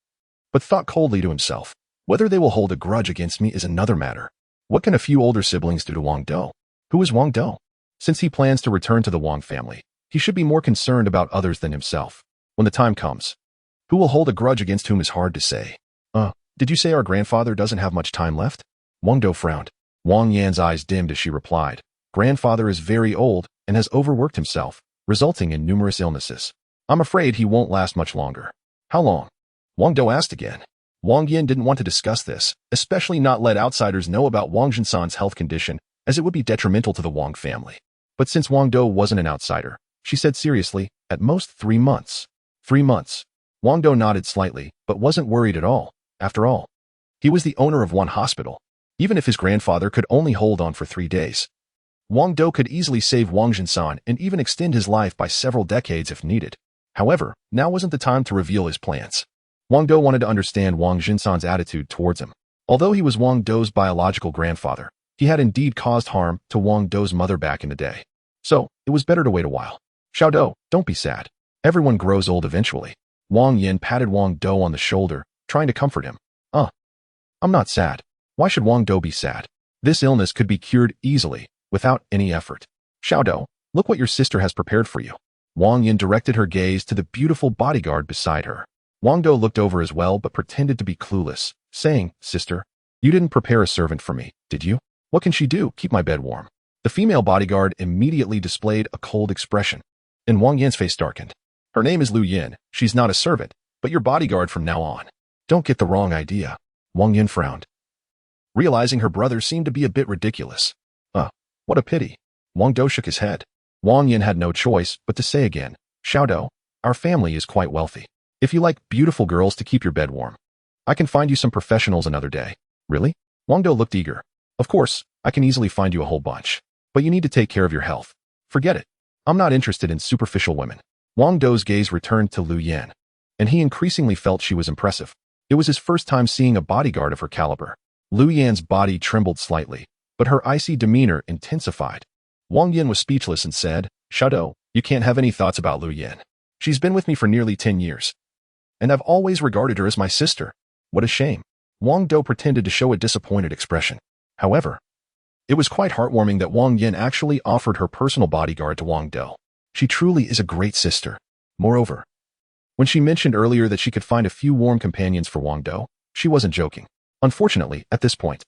but thought coldly to himself, whether they will hold a grudge against me is another matter. What can a few older siblings do to Wang Dou? Who is Wang Dou? Since he plans to return to the Wang family, he should be more concerned about others than himself. When the time comes, who will hold a grudge against whom is hard to say. Did you say our grandfather doesn't have much time left?" Wang Dou frowned. Wang Yan's eyes dimmed as she replied, "Grandfather is very old and has overworked himself, resulting in numerous illnesses. I'm afraid he won't last much longer." "How long?" Wang Dou asked again. Wang Yan didn't want to discuss this, especially not let outsiders know about Wang Jingsan's health condition, as it would be detrimental to the Wang family. But since Wang Dou wasn't an outsider, she said seriously, "At most 3 months." 3 months. Wang Dou nodded slightly, but wasn't worried at all. After all, he was the owner of one hospital. Even if his grandfather could only hold on for 3 days, Wang Dou could easily save Wang Jinsan and even extend his life by several decades if needed. However, now wasn't the time to reveal his plans. Wang Dou wanted to understand Wang Jinsan's attitude towards him. Although he was Wang Dou's biological grandfather, he had indeed caused harm to Wang Dou's mother back in the day. So, it was better to wait a while. Xiao Dou, don't be sad. Everyone grows old eventually. Wang Yin patted Wang Dou on the shoulder, trying to comfort him. I'm not sad. Why should Wang Dou be sad? This illness could be cured easily, without any effort. Xiao Dou, look what your sister has prepared for you. Wang Yin directed her gaze to the beautiful bodyguard beside her. Wang Dou looked over as well but pretended to be clueless, saying, Sister, you didn't prepare a servant for me, did you? What can she do? Keep my bed warm. The female bodyguard immediately displayed a cold expression, and Wang Yin's face darkened. Her name is Lu Yin. She's not a servant, but your bodyguard from now on. Don't get the wrong idea. Wang Yin frowned, realizing her brother seemed to be a bit ridiculous. What a pity. Wang Dou shook his head. Wang Yin had no choice but to say again, Xiao Dou, our family is quite wealthy. If you like beautiful girls to keep your bed warm, I can find you some professionals another day. Really? Wang Dou looked eager. Of course, I can easily find you a whole bunch. But you need to take care of your health. Forget it. I'm not interested in superficial women. Wang Dou's gaze returned to Lu Yan, and he increasingly felt she was impressive. It was his first time seeing a bodyguard of her caliber. Lu Yan's body trembled slightly, but her icy demeanor intensified. Wang Yin was speechless and said, Xiao Dou, you can't have any thoughts about Lu Yan. She's been with me for nearly 10 years, and I've always regarded her as my sister. What a shame. Wang Dou pretended to show a disappointed expression. However, it was quite heartwarming that Wang Yin actually offered her personal bodyguard to Wang Dou. She truly is a great sister. Moreover, when she mentioned earlier that she could find a few warm companions for Wang Dou, she wasn't joking. Unfortunately, at this point,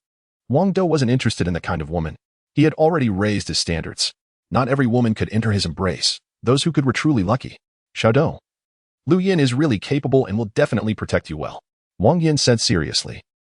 Wang Dou wasn't interested in the kind of woman. He had already raised his standards. Not every woman could enter his embrace. Those who could were truly lucky. Xiao Dou, Lu Yin is really capable and will definitely protect you well. Wang Yin said seriously.